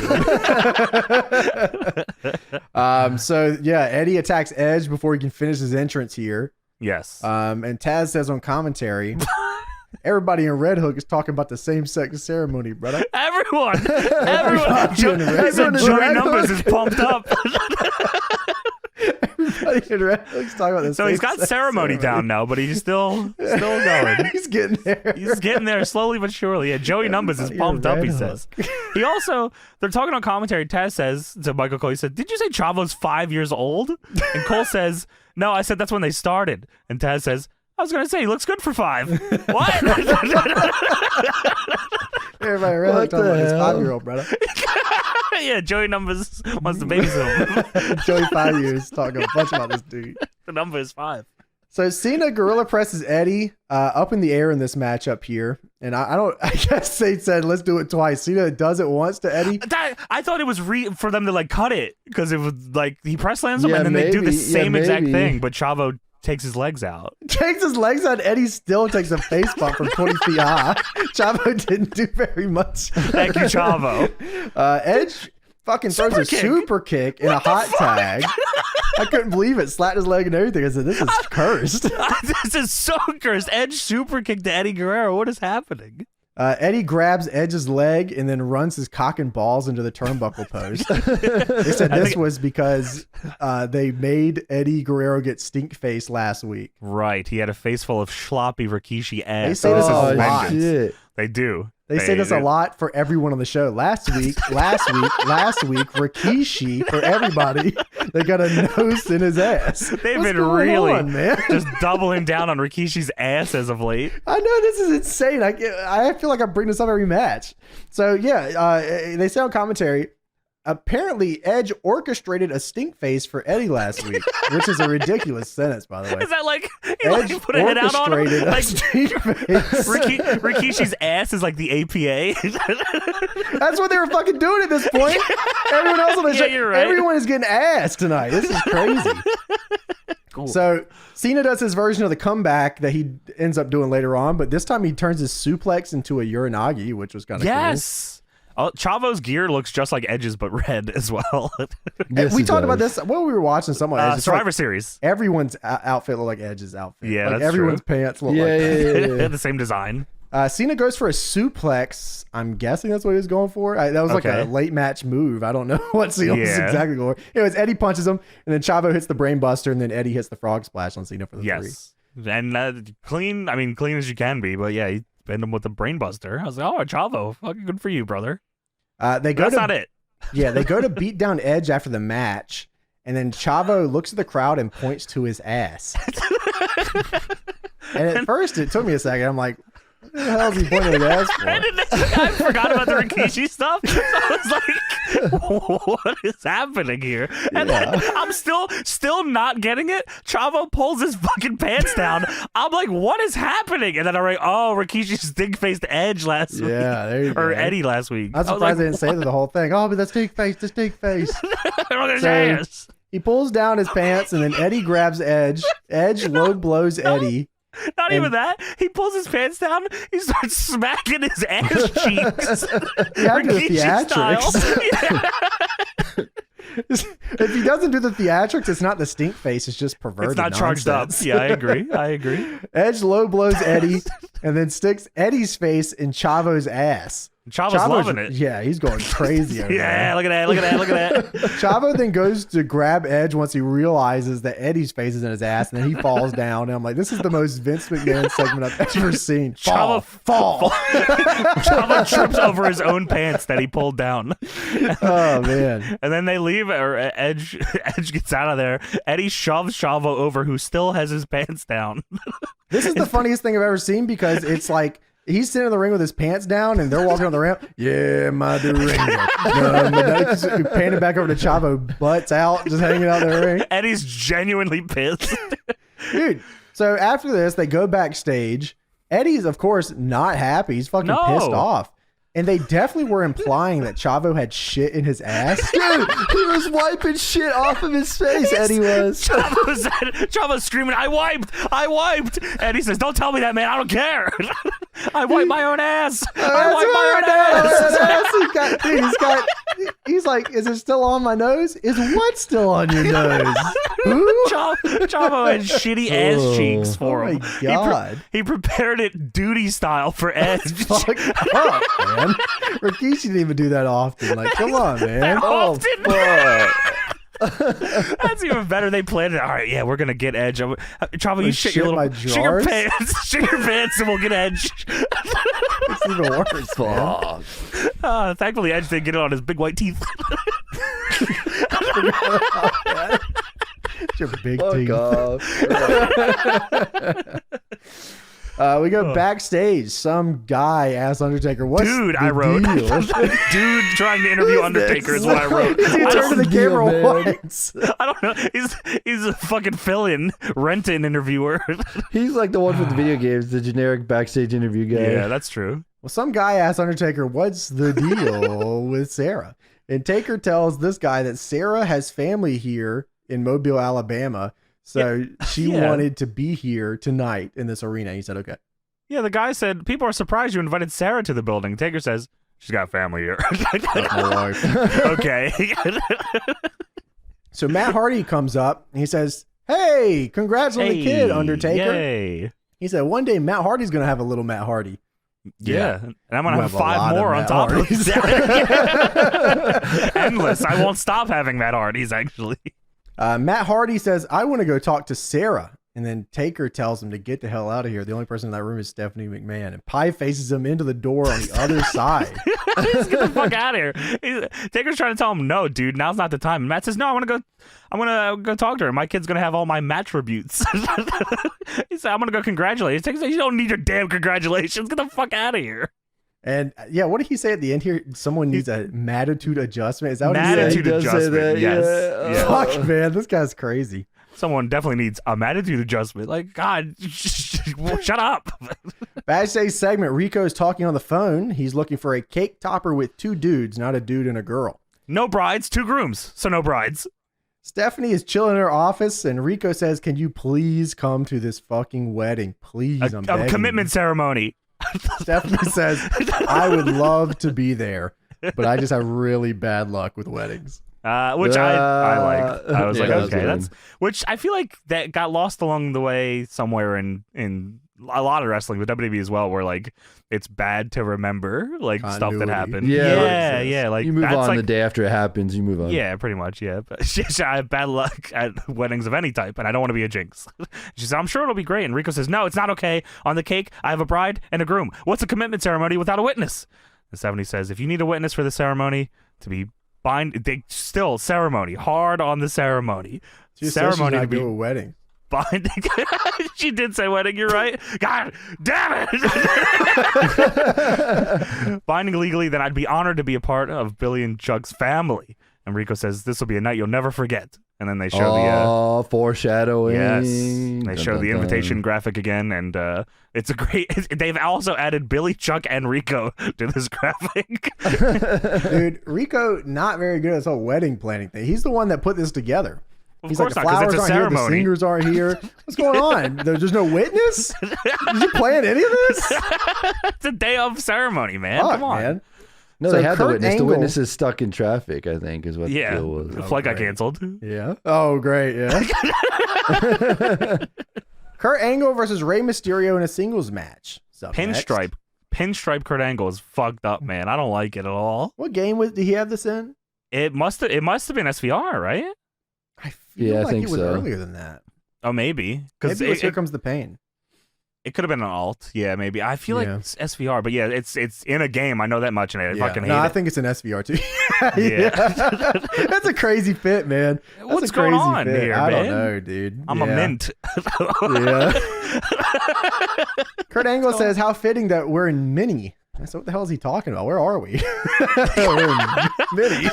good. So yeah, Eddie attacks Edge before he can finish his entrance here. Yes. And Taz says on commentary, everybody in Red Hook is talking about the same-sex ceremony, brother. Everyone. Joey Numbers is pumped up. Let's talk about this. So he's got ceremony down now, but he's still going. He's getting there. He's getting there slowly but surely. Yeah, Joey Numbers is pumped up, he says. He also, they're talking on commentary. Taz says to Michael Cole, he said, "Did you say Chavo's 5 years old?" And Cole says, "No, I said that's when they started." And Taz says, "I was going to say, he looks good for 5. What? Everybody really talking about his 5-year-old, brother. Yeah, Joey Numbers wants to babysit him. Joey 5 years talking a bunch about this dude. The number is 5. So Cena gorilla presses Eddie up in the air in this matchup here. And I guess they said, let's do it twice. Cena does it once to Eddie. I thought it was for them to like cut it because it was like he press lands him and then they do the same exact thing, but Chavo takes his legs out. Takes his legs out. Eddie still takes a face bump from 20 feet high. Chavo didn't do very much. Thank you, Chavo. Edge fucking throws a super kick in a hot tag. I couldn't believe it. Slapped his leg and everything. I said, this is cursed. This is so cursed. Edge super kick to Eddie Guerrero. What is happening? Eddie grabs Edge's leg and then runs his cock and balls into the turnbuckle post. They said this was because they made Eddie Guerrero get stink face last week. Right. He had a face full of sloppy Rikishi ass. They say this a lot. Shit. They do. They say this a lot for everyone on the show. Last week, Rikishi, for everybody, they got a nose in his ass. They've What's been going really on, man? just doubling down on Rikishi's ass as of late. I know, this is insane. I feel like I bring this up every match. So yeah, they say on commentary, apparently Edge orchestrated a stink face for Eddie last week, which is a ridiculous sentence, by the way. Is that like he Edge like put a head out on him? orchestrated a Like stink face. Rikishi's ass is like the APA. That's what they were fucking doing at this point. Everyone else on the show, you're right. everyone is getting ass tonight. This is crazy. Cool. So Cena does his version of the comeback that he ends up doing later on, but this time he turns his suplex into a ⴅᴄ, which was kind of yes. Oh, Chavo's gear looks just like Edge's, but red as well. Yes, we talked about this while we were watching someone. Survivor Series. Everyone's outfit looked like Edge's outfit. Yeah, like that's everyone's true. pants look like that. Yeah. The same design. Cena goes for a suplex. I'm guessing that's what he was going for. That was like a late match move. I don't know what Cena was exactly going for. Anyways, Eddie punches him, and then Chavo hits the brain buster, and then Eddie hits the frog splash on Cena for the 3. And clean as you can be, but yeah, he pinned him with the brain buster. I was like, oh, Chavo, fucking good for you, brother. That's not it. Yeah, they go to beat down Edge after the match, and then Chavo looks at the crowd and points to his ass. And at first, it took me a second. I'm like, what the hell is he pointing his ass for? I forgot about the Rikishi stuff. So I was like, what is happening here? And then I'm still not getting it. Chavo pulls his fucking pants down. I'm like, what is happening? And then I'm like, oh, Rikishi stink-faced Edge last week. Yeah, there you go. Or Eddie last week. I'm surprised they didn't say the whole thing. Oh, but the stink face. Ass. He pulls down his pants, and then Eddie grabs Edge. Edge low blows Eddie. Not even that. He pulls his pants down. He starts smacking his ass cheeks. Yeah, Rikishi style. If he doesn't do the theatrics, it's not the stink face. It's just perverted. It's not charged up. Yeah, I agree. Edge low blows Eddie and then sticks Eddie's face in Chavo's ass. Chavo's loving it. Yeah, he's going crazy over there. Look at that. Chavo then goes to grab Edge once he realizes that Eddie's face is in his ass, and then he falls down. And I'm like, this is the most Vince McMahon segment I've ever seen. Fall. Chavo trips over his own pants that he pulled down. Oh, man. And then they leave, or Edge gets out of there. Eddie shoves Chavo over, who still has his pants down. This is the funniest thing I've ever seen, because it's like, he's sitting in the ring with his pants down, and they're walking on the ramp. Yeah, my ringer. Panning back over to Chavo, butts out, just hanging out in the ring. Eddie's genuinely pissed. Dude, so after this, they go backstage. Eddie's, of course, not happy. He's fucking pissed off. And they definitely were implying that Chavo had shit in his ass. Dude, he was wiping shit off of his face, Eddie was. Chavo's screaming, I wiped. And he says, don't tell me that, man. I don't care. I wiped my own ass. I wiped my own ass. He's like, is it still on my nose? Is what still on your nose? Chavo had shitty ass cheeks for him. Oh, my God. He prepared it duty style for Edge. Fuck up, man. Rikishi didn't even do that often. Like, come on, man. Often. That's even better. They planned it. All right, yeah, we're gonna get Edge. Trouble, you shit your pants, and we'll get Edge. It's even worse, man. Thankfully, Edge didn't get it on his big white teeth. It's your big teeth. We go backstage. Some guy asked Undertaker, "What's dude?" The I wrote, deal? "Dude trying to interview Undertaker" is what I wrote. He turned to the camera once. I don't know. He's a fucking fill-in, rent-in interviewer. He's like the one from the video games, the generic backstage interview guy. Yeah, that's true. Well, some guy asked Undertaker, "What's the deal with Sarah?" And Taker tells this guy that Sarah has family here in Mobile, Alabama. So she wanted to be here tonight in this arena. He said, okay. Yeah, the guy said, people are surprised you invited Sarah to the building. Taker says, she's got family here. That's my wife. Okay. So Matt Hardy comes up and he says, hey, congrats on the kid, Undertaker. Yay. He said, one day Matt Hardy's going to have a little Matt Hardy. Yeah. And I'm going to have 5 more on top of that. Endless. I won't stop having Matt Hardys, actually. Matt Hardy says, I want to go talk to Sarah. And then Taker tells him to get the hell out of here. The only person in that room is Stephanie McMahon. And Pie faces him into the door on the other side. Just get the fuck out of here. Taker's trying to tell him, no, dude, now's not the time. And Matt says, no, I want to go talk to her. My kid's going to have all my match rebutes. He said, I'm going to go congratulate. Taker says, you don't need your damn congratulations. Get the fuck out of here. And yeah, what did he say at the end here? Someone needs a mattitude adjustment. Is that what attitude adjustment? Yes. Yeah. Fuck, man, this guy's crazy. Someone definitely needs a attitude adjustment. Like, God, shut up. Backstage segment. Rico is talking on the phone. He's looking for a cake topper with 2 dudes, not a dude and a girl. No brides, 2 grooms, so no brides. Stephanie is chilling in her office, and Rico says, "Can you please come to this fucking wedding, please? I'm begging a commitment ceremony." Stephanie says, I would love to be there, but I just have really bad luck with weddings. Which I like. I was like, okay, that's which I feel like that got lost along the way somewhere in a lot of wrestling, with WWE as well, where like it's bad to remember like stuff that happened. Yeah. Like you move on like, the day after it happens. You move on. Yeah, pretty much. Yeah, but I have bad luck at weddings of any type, and I don't want to be a jinx. She said, I'm sure it'll be great. And Rico says, no, it's not okay. On the cake, I have a bride and a groom. What's a commitment ceremony without a witness? And Stephanie says, if you need a witness for the ceremony to be still ceremony, hard on the ceremony. She ceremony to be a wedding. Binding. She did say wedding, you're right. God damn it. Binding legally, then I'd be honored to be a part of Billy and Chuck's family. And Rico says, this will be a night you'll never forget. And then they show foreshadowing. Yes. They show the invitation graphic again, and it's a great. They've also added Billy, Chuck, and Rico to this graphic. Dude, Rico not very good at this whole wedding planning thing. He's the one that put this together. He's like, the flowers aren't here, the singers aren't here. What's going on? There's no witness? Did you plan any of this? It's a day of ceremony, man. Come on. Man. No, so they had the witness. The witness is stuck in traffic, I think, is what the deal was. The flight got canceled. Yeah. Oh, great. Yeah. Kurt Angle versus Rey Mysterio in a singles match. Pinstripe Kurt Angle is fucked up, man. I don't like it at all. What game did he have this in? It must have been SVR, right? I feel like it was earlier than that. Oh, maybe. Maybe it was Here Comes the Pain. It could have been an alt. Yeah, maybe. I feel like it's SVR, but yeah, it's in a game. I know that much, and I fucking hate it. I think it's an SVR too. That's a crazy fit, man. What's going on here, I man? don't know, dude. I'm a mint. Kurt Angle says, how fitting that we're in Mini. I said, what the hell is he talking about? Where are we? We're in Mini.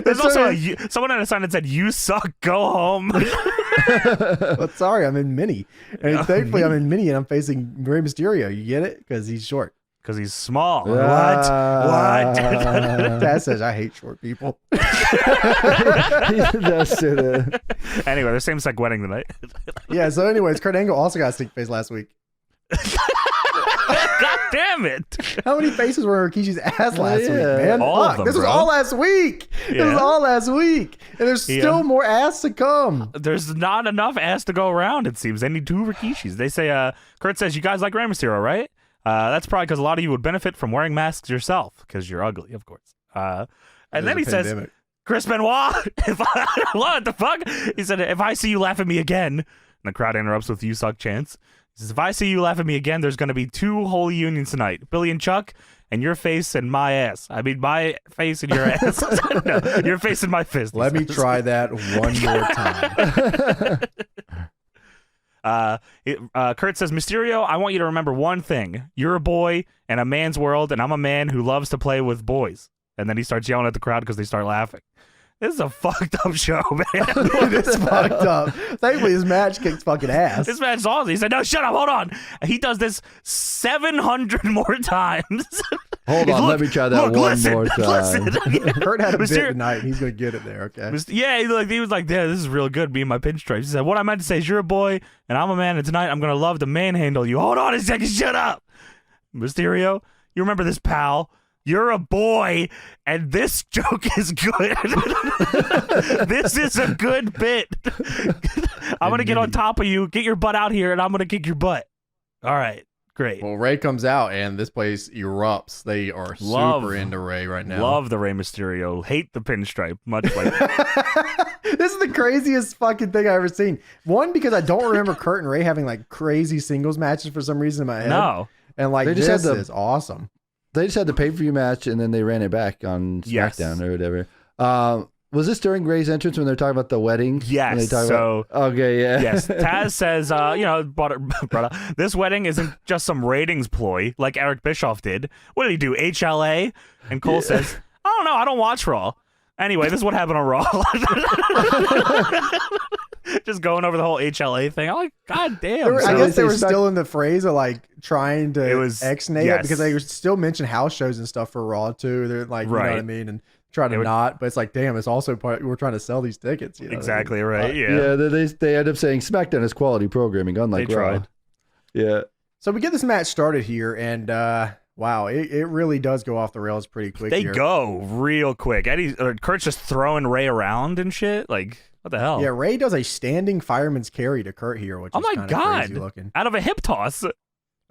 There's also someone on a sign that said, you suck, go home. Well, sorry, I'm in Mini. And thankfully I'm in Mini and I'm facing Rey Mysterio. You get it? Because he's short. Because he's small. What? Dad says I hate short people. Anyway, there's same-sex wedding tonight. Yeah, so anyways, Kurt Angle also got a stink face last week. God damn it. How many faces were in Rikishi's ass last week, man? All of them, this was all last week. This was all last week. And there's still more ass to come. There's not enough ass to go around, it seems. They need 2 Rikishis. They say, Kurt says, you guys like Rey Mysterio, right? That's probably because a lot of you would benefit from wearing masks yourself, because you're ugly, of course. And then he says, Chris Benoit, what the fuck? He said, if I see you laugh at me again, and the crowd interrupts with "You suck" chants. He says, if I see you laugh at me again, there's going to be 2 holy unions tonight. Billy and Chuck, and your face and my ass. I mean, my face and your ass. No, your face and my fist. Let me try that one more time. Kurt says, Mysterio, I want you to remember one thing. You're a boy in a man's world, and I'm a man who loves to play with boys. And then he starts yelling at the crowd because they start laughing. This is a fucked up show, man. It's fucked up. Thankfully, his match kicks fucking ass. This match is awesome. He said, no, shut up, hold on. He does this 700 more times. Hold on, let me try that one more time. Kurt had a bit tonight, and he's going to get it there, okay? Yeah, he was like, yeah, this is real good, me and my pinstripes. He said, what I meant to say is you're a boy, and I'm a man, and tonight I'm going to love to manhandle you. Hold on a second, shut up. Mysterio, you remember this, pal. You're a boy, and this joke is good. This is a good bit. I'm going to get on top of you, get your butt out here, and I'm going to kick your butt. All right, great. Well, Ray comes out, and this place erupts. They are super into Ray right now. Love the Rey Mysterio. Hate the pinstripe, much like This is the craziest fucking thing I've ever seen. One, because I don't remember Kurt and Ray having like crazy singles matches for some reason in my head. No. And like, this is awesome. They just had the pay-per-view match, and then they ran it back on SmackDown or whatever. Was this during Ray's entrance when they're talking about the wedding? Yes. Okay, yeah. Yes. Taz says, brother, this wedding isn't just some ratings ploy like Eric Bischoff did. What did he do? HLA? And Cole says, I don't know. I don't watch Raw. Anyway, this is what happened on Raw. Just going over the whole HLA thing. I'm like, God damn. I guess they were still in the phrase of like trying to X-nate it because they still mention house shows and stuff for Raw too. They're like, you know what I mean? And try to not, but it's like, damn, it's also part, we're trying to sell these tickets. You know? Exactly right. Yeah. They end up saying SmackDown is quality programming, unlike they Raw. Tried. Yeah. So we get this match started here, and wow, it really does go off the rails pretty quick. They go real quick. Kurt's just throwing Ray around and shit. Like, what the hell? Yeah, Ray does a standing fireman's carry to Kurt here, which is kind of crazy looking. Out of a hip toss.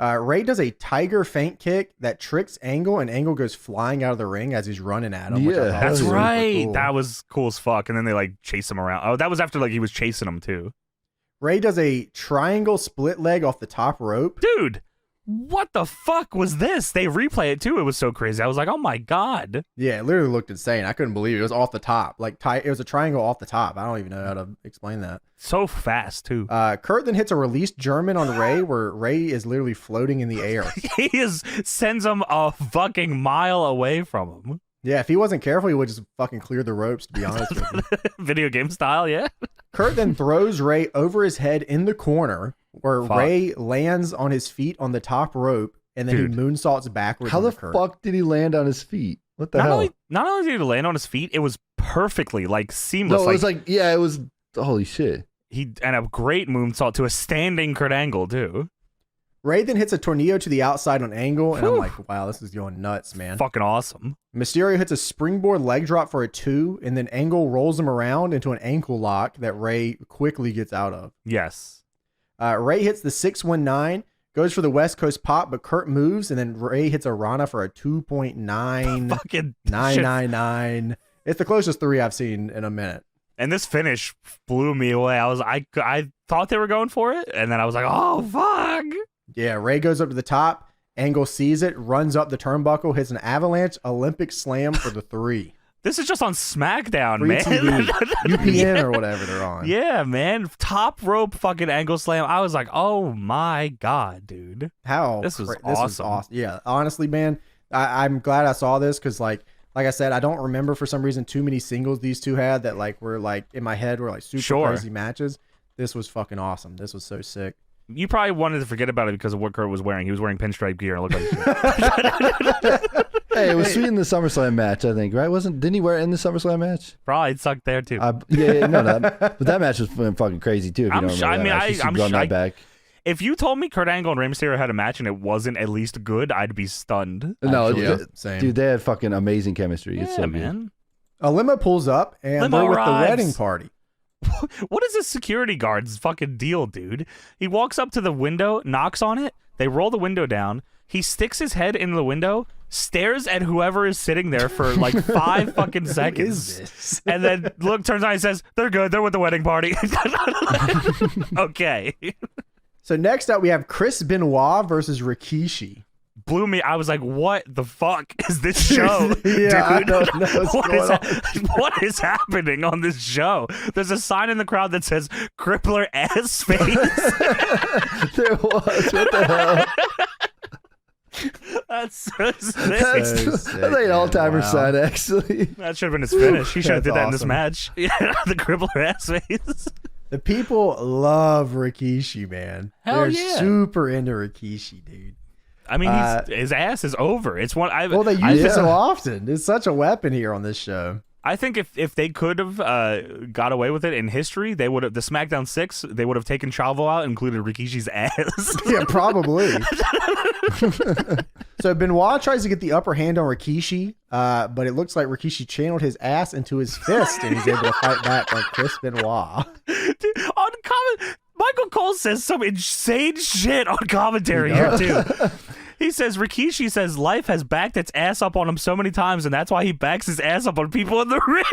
Ray does a tiger feint kick that tricks Angle, and Angle goes flying out of the ring as he's running at him. Yeah, that's right. Cool. That was cool as fuck. And then they like chase him around. Oh, that was after like he was chasing him too. Ray does a triangle split leg off the top rope. Dude, what the fuck was this? They replay it too. It was so crazy. I was like, oh my God. Yeah, it literally looked insane. I couldn't believe it. It was off the top. Like it was a triangle off the top. I don't even know how to explain that. So fast too. Kurt then hits a released German on Ray where Ray is literally floating in the air. Sends him a fucking mile away from him. Yeah, if he wasn't careful, he would just fucking clear the ropes, to be honest with you. Video game style, yeah. Kurt then throws Ray over his head in the corner where Ray lands on his feet on the top rope, and then he moonsaults backwards. How the fuck did he land on his feet? What the hell? Not only did he land on his feet, it was perfectly like seamless. No, it was it was holy shit. And a great moonsault to a standing Kurt Angle too. Ray then hits a tornado to the outside on Angle, and I'm like, wow, this is going nuts, man. Fucking awesome. Mysterio hits a springboard leg drop for a 2, and then Angle rolls him around into an ankle lock that Ray quickly gets out of. Yes. Ray hits the 619, goes for the West Coast pop, but Kurt moves, and then Ray hits a Rana for a 2.9. Fucking 999. It's the closest 3 I've seen in a minute. And this finish blew me away. I thought they were going for it, and then I was like, oh fuck. Yeah, Ray goes up to the top. Angle sees it, runs up the turnbuckle, hits an avalanche Olympic slam for the 3. This is just on SmackDown, Free man. TV, UPN or whatever they're on. Yeah, man. Top rope fucking angle slam. I was like, oh my God, dude. This was awesome. Yeah, honestly, man, I'm glad I saw this because like I said, I don't remember for some reason too many singles these two had that like were like in my head were like super crazy matches. This was fucking awesome. This was so sick. You probably wanted to forget about it because of what Kurt was wearing. He was wearing pinstripe gear and looked like shit. Hey, it was sweet in the SummerSlam match, I think, right? Didn't he wear it in the SummerSlam match? Probably it sucked there too. But that match was fucking crazy too. If you don't remember I'm sure. If you told me Kurt Angle and Rey Mysterio had a match and it wasn't at least good, I'd be stunned. No, same. Dude, they had fucking amazing chemistry. It's so good. Man. A limo pulls up and they're with the wedding party. What is this security guard's fucking deal, dude? He walks up to the window, knocks on it, they roll the window down, he sticks his head into the window, stares at whoever is sitting there for like 5 fucking seconds, and then turns on and says, "They're good. They're with the wedding party." Okay. So next up, we have Chris Benoit versus Rikishi. Blew me. I was like, "What the fuck is this show, dude? I don't know What is happening on this show?" There's a sign in the crowd that says "Crippler ass face." There was. What the hell? That's so sick. That's like an all-timer sign, actually. That should have been his finish. He should have did that in this awesome. match. Yeah, the crippler ass face. The people love Rikishi, man. Hell They're yeah. super into Rikishi, dude. I mean, his ass is over. It's one. Well, they use it so often. It's such a weapon here on this show. I think if they could have got away with it in history, they would have. The SmackDown 6, they would have taken Chavo out, and included Rikishi's ass. Yeah, probably. So Benoit tries to get the upper hand on Rikishi, but it looks like Rikishi channeled his ass into his fist, and he's able to fight back like Chris Benoit. Dude, on Michael Cole says some insane shit on commentary here too. He says Rikishi says life has backed its ass up on him so many times, and that's why he backs his ass up on people in the ring.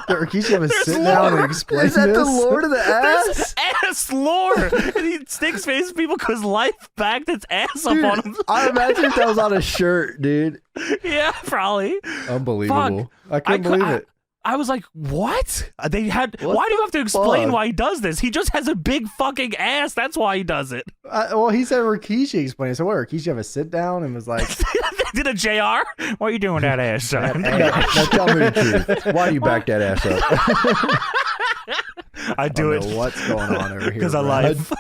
Rikishi have a sit down and explain Is that this? the Lord of the There's Ass? ass lore. And he sticks face people because life backed its ass up on him. I imagine if that was on a shirt, dude. Yeah, probably. Unbelievable. Fuck. I couldn't believe it. I was like, what? They had. What why do you have to explain fuck? why he does this? He just has a big fucking ass. That's why he does it. Well, he said Rikishi explained. So what? Rikishi have a sit down and was like, They did a JR? Why are you doing that ass, son? Now tell me the truth. Why do you back that ass up? I do I don't it know what's going on over here. because I bro. life.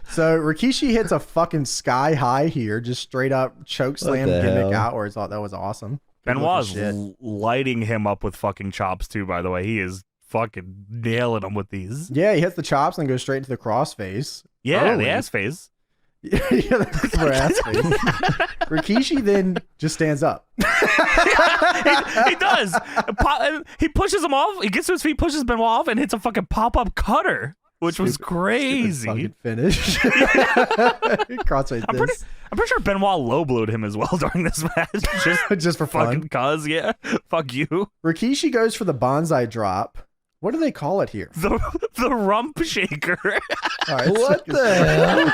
So Rikishi hits a fucking sky high here, just straight up choke slam the gimmick hell? out, where I thought that was awesome. Good Benoit's looking shit. lighting him up with fucking chops too, by the way. He is fucking nailing him with these. Yeah, he hits the chops and goes straight into the crossface. Yeah, Early. the ass phase. Yeah, that's where ass face. Rikishi then just stands up. He does. He pushes him off. He gets to his feet, pushes Benoit off, and hits a fucking pop-up cutter, which was crazy. Fucking finish. Crossface. I'm pretty sure Benoit low-blowed him as well during this match. Just for fun. Fucking cuz, yeah. Fuck you. Rikishi goes for the bonsai drop. What do they call it here? The rump shaker. All right, What the hell?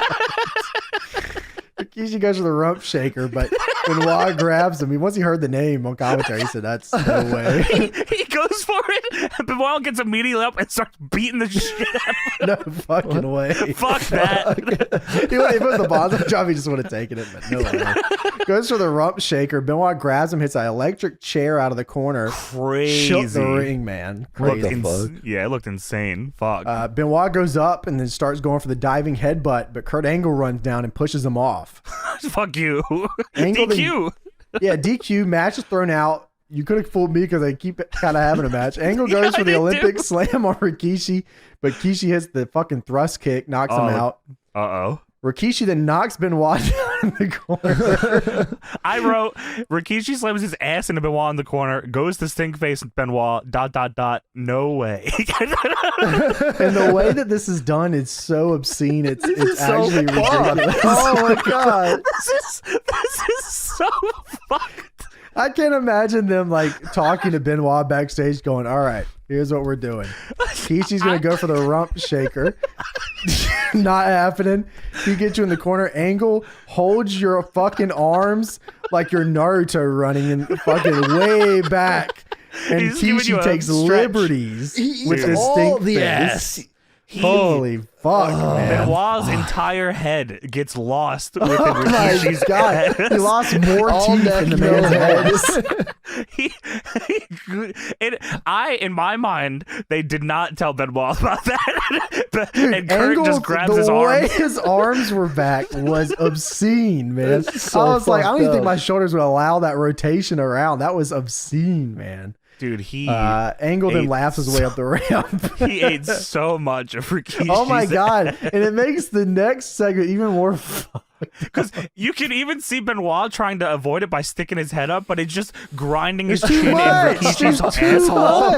Rikishi goes for the rump shaker, but Benoit grabs him. Once he heard the name on commentary, he said, "That's no way." He goes for it. And Benoit gets immediately up and starts beating the shit out of No fucking way. him. Fuck that. If it was the bonsai drop, he just would have taken it, but no way. Goes for the rump shaker. Benoit grabs him, hits an electric chair out of the corner. Crazy. Shook the ring, man. Looked Crazy. yeah, it looked insane. Fuck. Benoit goes up and then starts going for the diving headbutt, but Kurt Angle runs down and pushes him off. Fuck you. Angle DQ. Yeah, DQ, match is thrown out. You could have fooled me because I keep kind of having a match. Angle goes for the they Olympic do. slam on Rikishi, but Rikishi hits the fucking thrust kick, knocks him out. Uh-oh. Rikishi then knocks Benoit down in the corner. I wrote, Rikishi slams his ass into Benoit in the corner, goes to stink face Benoit, ... No way. And the way that this is done is so obscene. It's is so actually fucked. ridiculous. Oh my god. This is so fucked. I can't imagine them like talking to Benoit backstage going, all right, here's what we're doing. Kishi's going to go for the rump shaker. Not happening. He gets you in the corner. Angle holds your fucking arms like you're Naruto running in fucking way back. And He's giving you Kishi a takes stretch. liberties with his all stink the face. ass. Holy fuck, man. Benoit's entire head gets lost within Oh my Rikishi's god. head. He lost more All teeth neck, in the no man's head. head. In my mind, they did not tell Benoit about that. And Kurt Angle, just grabs the his way arm. his arms were back was obscene, man. so I was like, I don't even fucked think up. my shoulders would allow that rotation around. That was obscene, man. Dude, he Angle then ate laughs his way up the ramp. he ate so much of Rikishi's Oh my god. And it makes the next segment even more fun. Because you can even see Benoit trying to avoid it by sticking his head up, but it's just grinding his It's too chin in much. Rikishi's It's too asshole.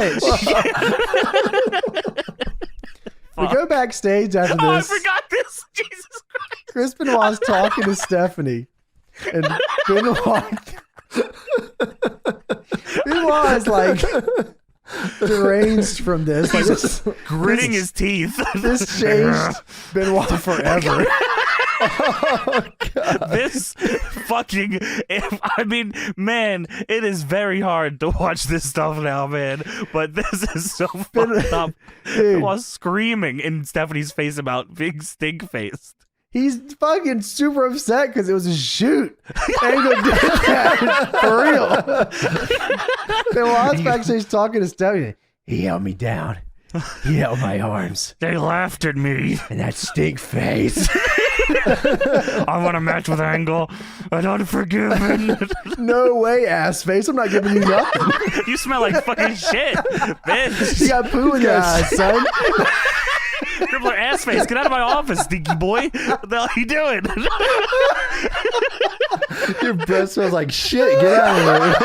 much. We go backstage after Oh, I this. forgot this. Jesus Christ. Chris Benoit's talking to Stephanie. And Benoit is like deranged from this. Like this Gritting his teeth. This changed Benoit forever. Oh, God. This fucking, man, it is very hard to watch this stuff now, man. But this is so fucked up. Dude. While screaming in Stephanie's face about being stink-faced. He's fucking super upset because it was a shoot. Angle did that for real. Benoit's backstage talking to Stephanie. He held me down. He held my arms. They laughed at me. And that stink face. I want a match with Angle. I'm unforgiven. No way, ass face. I'm not giving you nothing. You smell like fucking shit, bitch. You got poo in your eyes, son. Crippler ass face. Get out of my office, stinky boy. What the hell are you doing? Your breath smells like shit. Get out of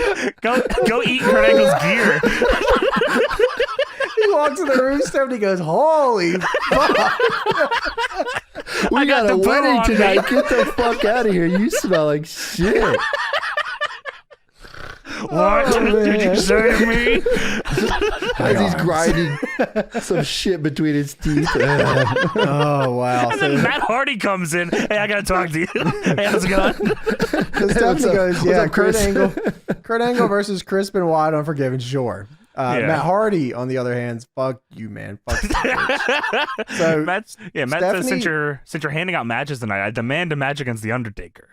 here. Go eat Kurt Angle's gear. He walks in the room, Stephanie goes, holy fuck. We got the a poo wedding on me. tonight. Get the fuck out of here. You smell like shit. What did you say to me? As he's grinding some shit between his teeth. Oh, wow. And then Matt Hardy comes in. Hey, I gotta talk to you. Hey, how's it going? So Stephanie goes, What's yeah, up, Chris? Kurt Angle versus Chris Benoit, Unforgiven, sure. Yeah. Matt Hardy, on the other hand, fuck you, man. Fuck you, bitch. So Matt says, Stephanie- since you're handing out matches tonight, I demand a match against The Undertaker.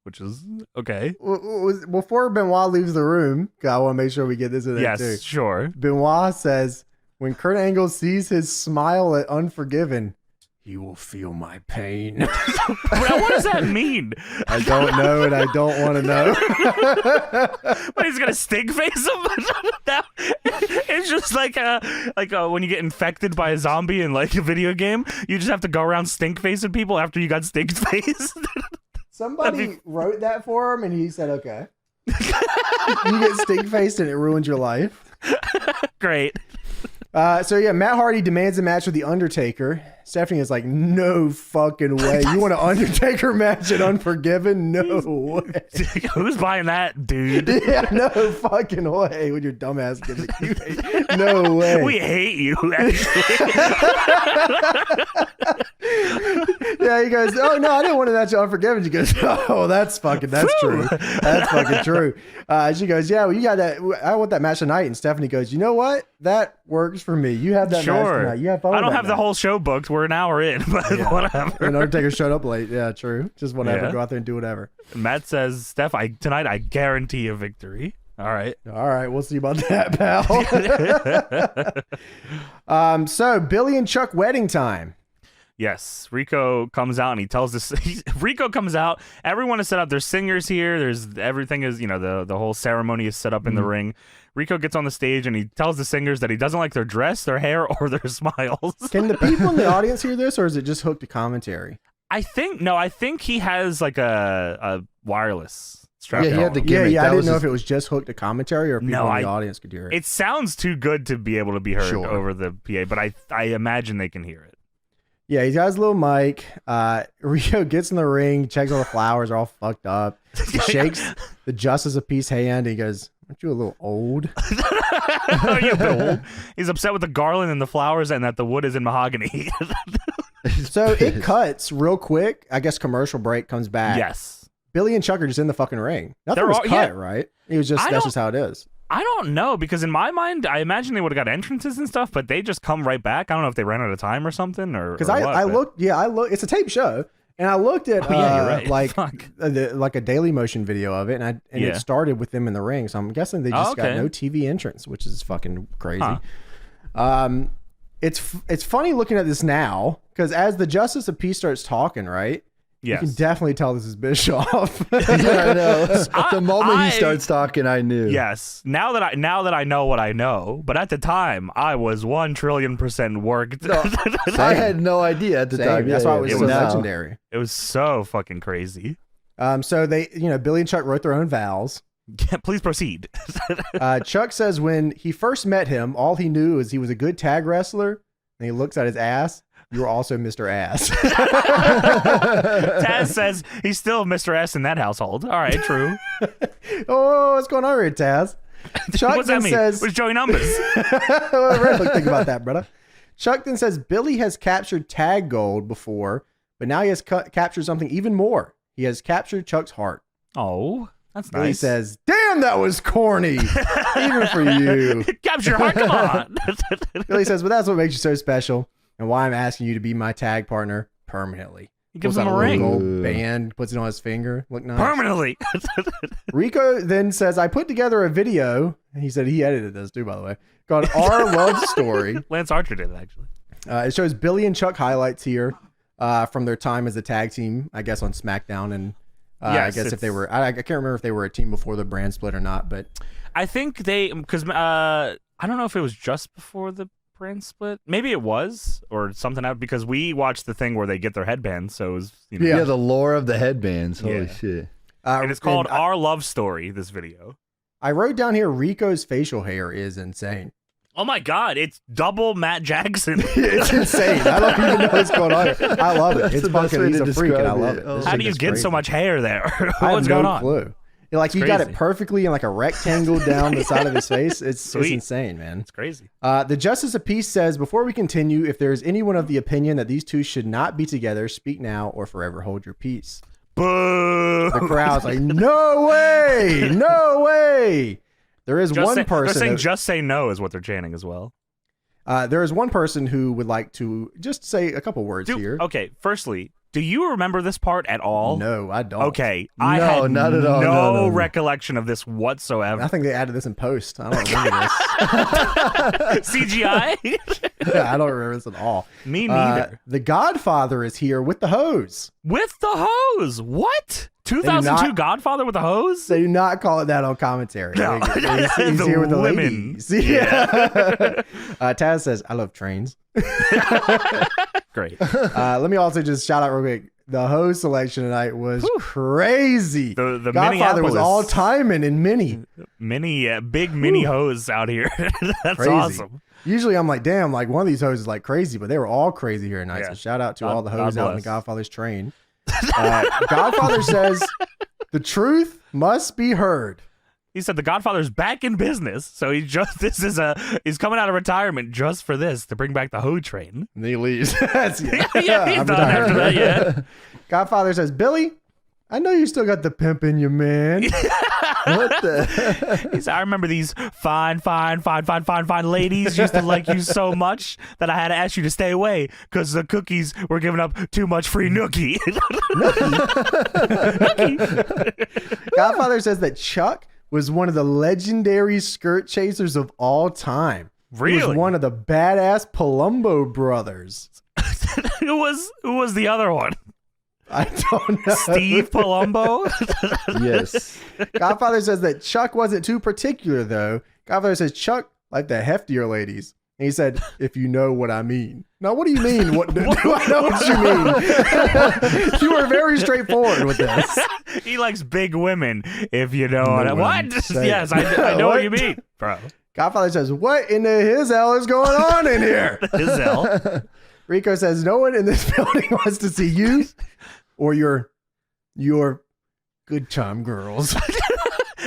Which is okay. Before Benoit leaves the room, 'cause I want to make sure we get this in there Yes, too. sure. Benoit says, when Kurt Angle sees his smile at Unforgiven, he will feel my pain. What does that mean? I don't know, and I don't want to know. But he's gonna stink face him. It's just like when you get infected by a zombie in like a video game, you just have to go around stink facing people after you got stink faced. Somebody wrote that for him, and he said, okay. You get stink faced, and it ruins your life. Great. So yeah, Matt Hardy demands a match with The Undertaker. Stephanie is like, no fucking way. You want an Undertaker match at Unforgiven? No way. Who's buying that, dude? Yeah, no fucking way. With your dumbass gimmick. No way. We hate you, actually. Yeah, he goes, oh no, I didn't want a match at Unforgiven. She goes, oh, that's true. That's fucking true. She goes, yeah, well, you got that. I want that match tonight. And Stephanie goes, you know what? That works for me. You have that match tonight. You have fun I with don't that have the match. whole show booked. We're an hour in, but whatever. And Undertaker showed up late. Yeah, true. Just whatever. Yeah. Go out there and do whatever. Matt says, Steph, tonight I guarantee a victory. All right. All right, we'll see about that, pal. So Billy and Chuck wedding time. Yes, Rico comes out and he tells this. Rico comes out. Everyone is set up. There's singers here. There's everything is the whole ceremony is set up in the ring. Rico gets on the stage and he tells the singers that he doesn't like their dress, their hair, or their smiles. Can the people in the audience hear this, or is it just hooked to commentary? I think he has like a wireless strap. Yeah, he had the gimmick. Yeah, That I didn't was know his- if it was just hooked to commentary or if people in the audience could hear it. It sounds too good to be able to be heard Sure. over the PA, but I imagine they can hear it. Yeah, he's got his little mic. Rico gets in the ring, checks all the flowers are all fucked up. He shakes the Justice of Peace hand and he goes, aren't you a little old? Are you a bit old? He's upset with the garland and the flowers and that the wood is in mahogany. So it cuts real quick. I guess commercial break comes back. Yes. Billy and Chuck are just in the fucking ring. Nothing They're was all- cut, yeah. right? It was just, I that's don't- just how it is. I don't know, because in my mind, I imagine they would have got entrances and stuff, but they just come right back. I don't know if they ran out of time or something, or Because or I what, but- looked, it's a tape show, and I looked at yeah, you're right. like Fuck. like a Daily Motion video of it, and Yeah. it started with them in the ring. So I'm guessing they just got okay. no TV entrance, which is fucking crazy. Huh. It's funny looking at this now because as the Justice of Peace starts talking, right? Yes. You can definitely tell this is Bischoff. Yeah, I know. The moment I- he starts talking, I knew. Yes. Now that I know what I know, but at the time I was 1,000,000,000% worked. I had no idea at the Same. time. That's Yeah, why yeah, it was yeah. so Now- legendary. It was so fucking crazy. So they, Billy and Chuck wrote their own vows. Please proceed. Chuck says when he first met him, all he knew is he was a good tag wrestler, and he looks at his ass. you're also Mr. Ass. Taz says he's still Mr. S in that household. All right, true. Oh, what's going on here, Taz? Chuck What's that mean? says, What's Joey Numbers? think about that, brother. Chuck then says Billy has captured tag gold before, but now he has captured something even more. He has captured Chuck's heart. Oh, that's Billy nice. says, damn, that was corny. Even for you. Capture your heart, come on. Billy says, but that's what makes you so special and why I'm asking you to be my tag partner permanently. He gives Pulls him out a ring. little gold band, puts it on his finger. Look nice. Permanently. Rico then says, I put together a video. He said he edited this too, by the way, called Our Love Story. Lance Archer did it, actually. It shows Billy and Chuck highlights here from their time as a tag team, I guess, on SmackDown. And Yes, I guess if they were, I can't remember if they were a team before the brand split or not, but I think because I don't know if it was just before the brand split. Maybe it was or something out because we watched the thing where they get their headbands. So it was, Yeah, the lore of the headbands. Holy shit. And it's called Our Love Story, this video. I wrote down here, Rico's facial hair is insane. Oh my God, it's double Matt Jackson. It's insane. I don't even know what's going on here. I love it. It's fucking, he's a freak and I love it. How do you get so much hair there? What's going on? Clue. Like he got it perfectly in like a rectangle down the side of his face. It's insane, man. It's crazy. The Justice of Peace says, before we continue, if there is anyone of the opinion that these two should not be together, speak now or forever hold your peace. Boo! The crowd's like, no way, no way. There is one person. They're saying just say no is what they're chanting as well. There is one person who would like to just say a couple words here. Okay, firstly, do you remember this part at all? No, I don't. Okay, I had not at all. No recollection of this whatsoever. I think they added this in post. I don't remember this. CGI? Yeah, I don't remember this at all. Me neither. The Godfather is here with the hose. With the hose? What? 2002 Godfather with the hose? They do not call it that on commentary. No. He's here with the women. ladies. Yeah. Taz says, I love trains. Great. Let me also just shout out real quick. The hose selection tonight was crazy. The Godfather was all timing and mini. Big mini hose out here. That's crazy. awesome. Usually I'm like, damn, like one of these hoses is like crazy, but they were all crazy here tonight. Yeah. So shout out to all the hose out in the Godfather's train. Godfather says, the must be heard. He said the Godfather's back in business, so he's coming out of retirement just for this to bring back the hoe train. And then he leaves. Yeah, he's done after that. Yeah. Godfather says, Billy, I know you still got the pimp in you, man. What the? He said, I remember these fine ladies used to like you so much that I had to ask you to stay away because the cookies were giving up too much free nookie. Godfather says that Chuck was one of the legendary skirt chasers of all time. Really? He was one of the badass Palumbo brothers. Who was the other one? I don't know. Steve Palumbo? Yes. Godfather says that Chuck wasn't too particular, though. Godfather says Chuck liked the heftier ladies. And he said, if you know what I mean. Now, what do you mean? What do I know what you mean? You were very straightforward with this. He likes big women, if you know what I mean. What? Yes, I know what you mean, bro. Godfather says, what in the his hell is going on in here? His hell? Rico says, no one in this building wants to see you or your good time girls.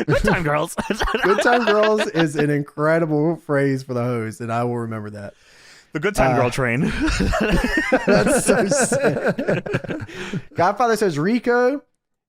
Good time girls. Good time girls is an incredible phrase for the host, and I will remember that. The good time girl train. That's so sick. Godfather says, Rico,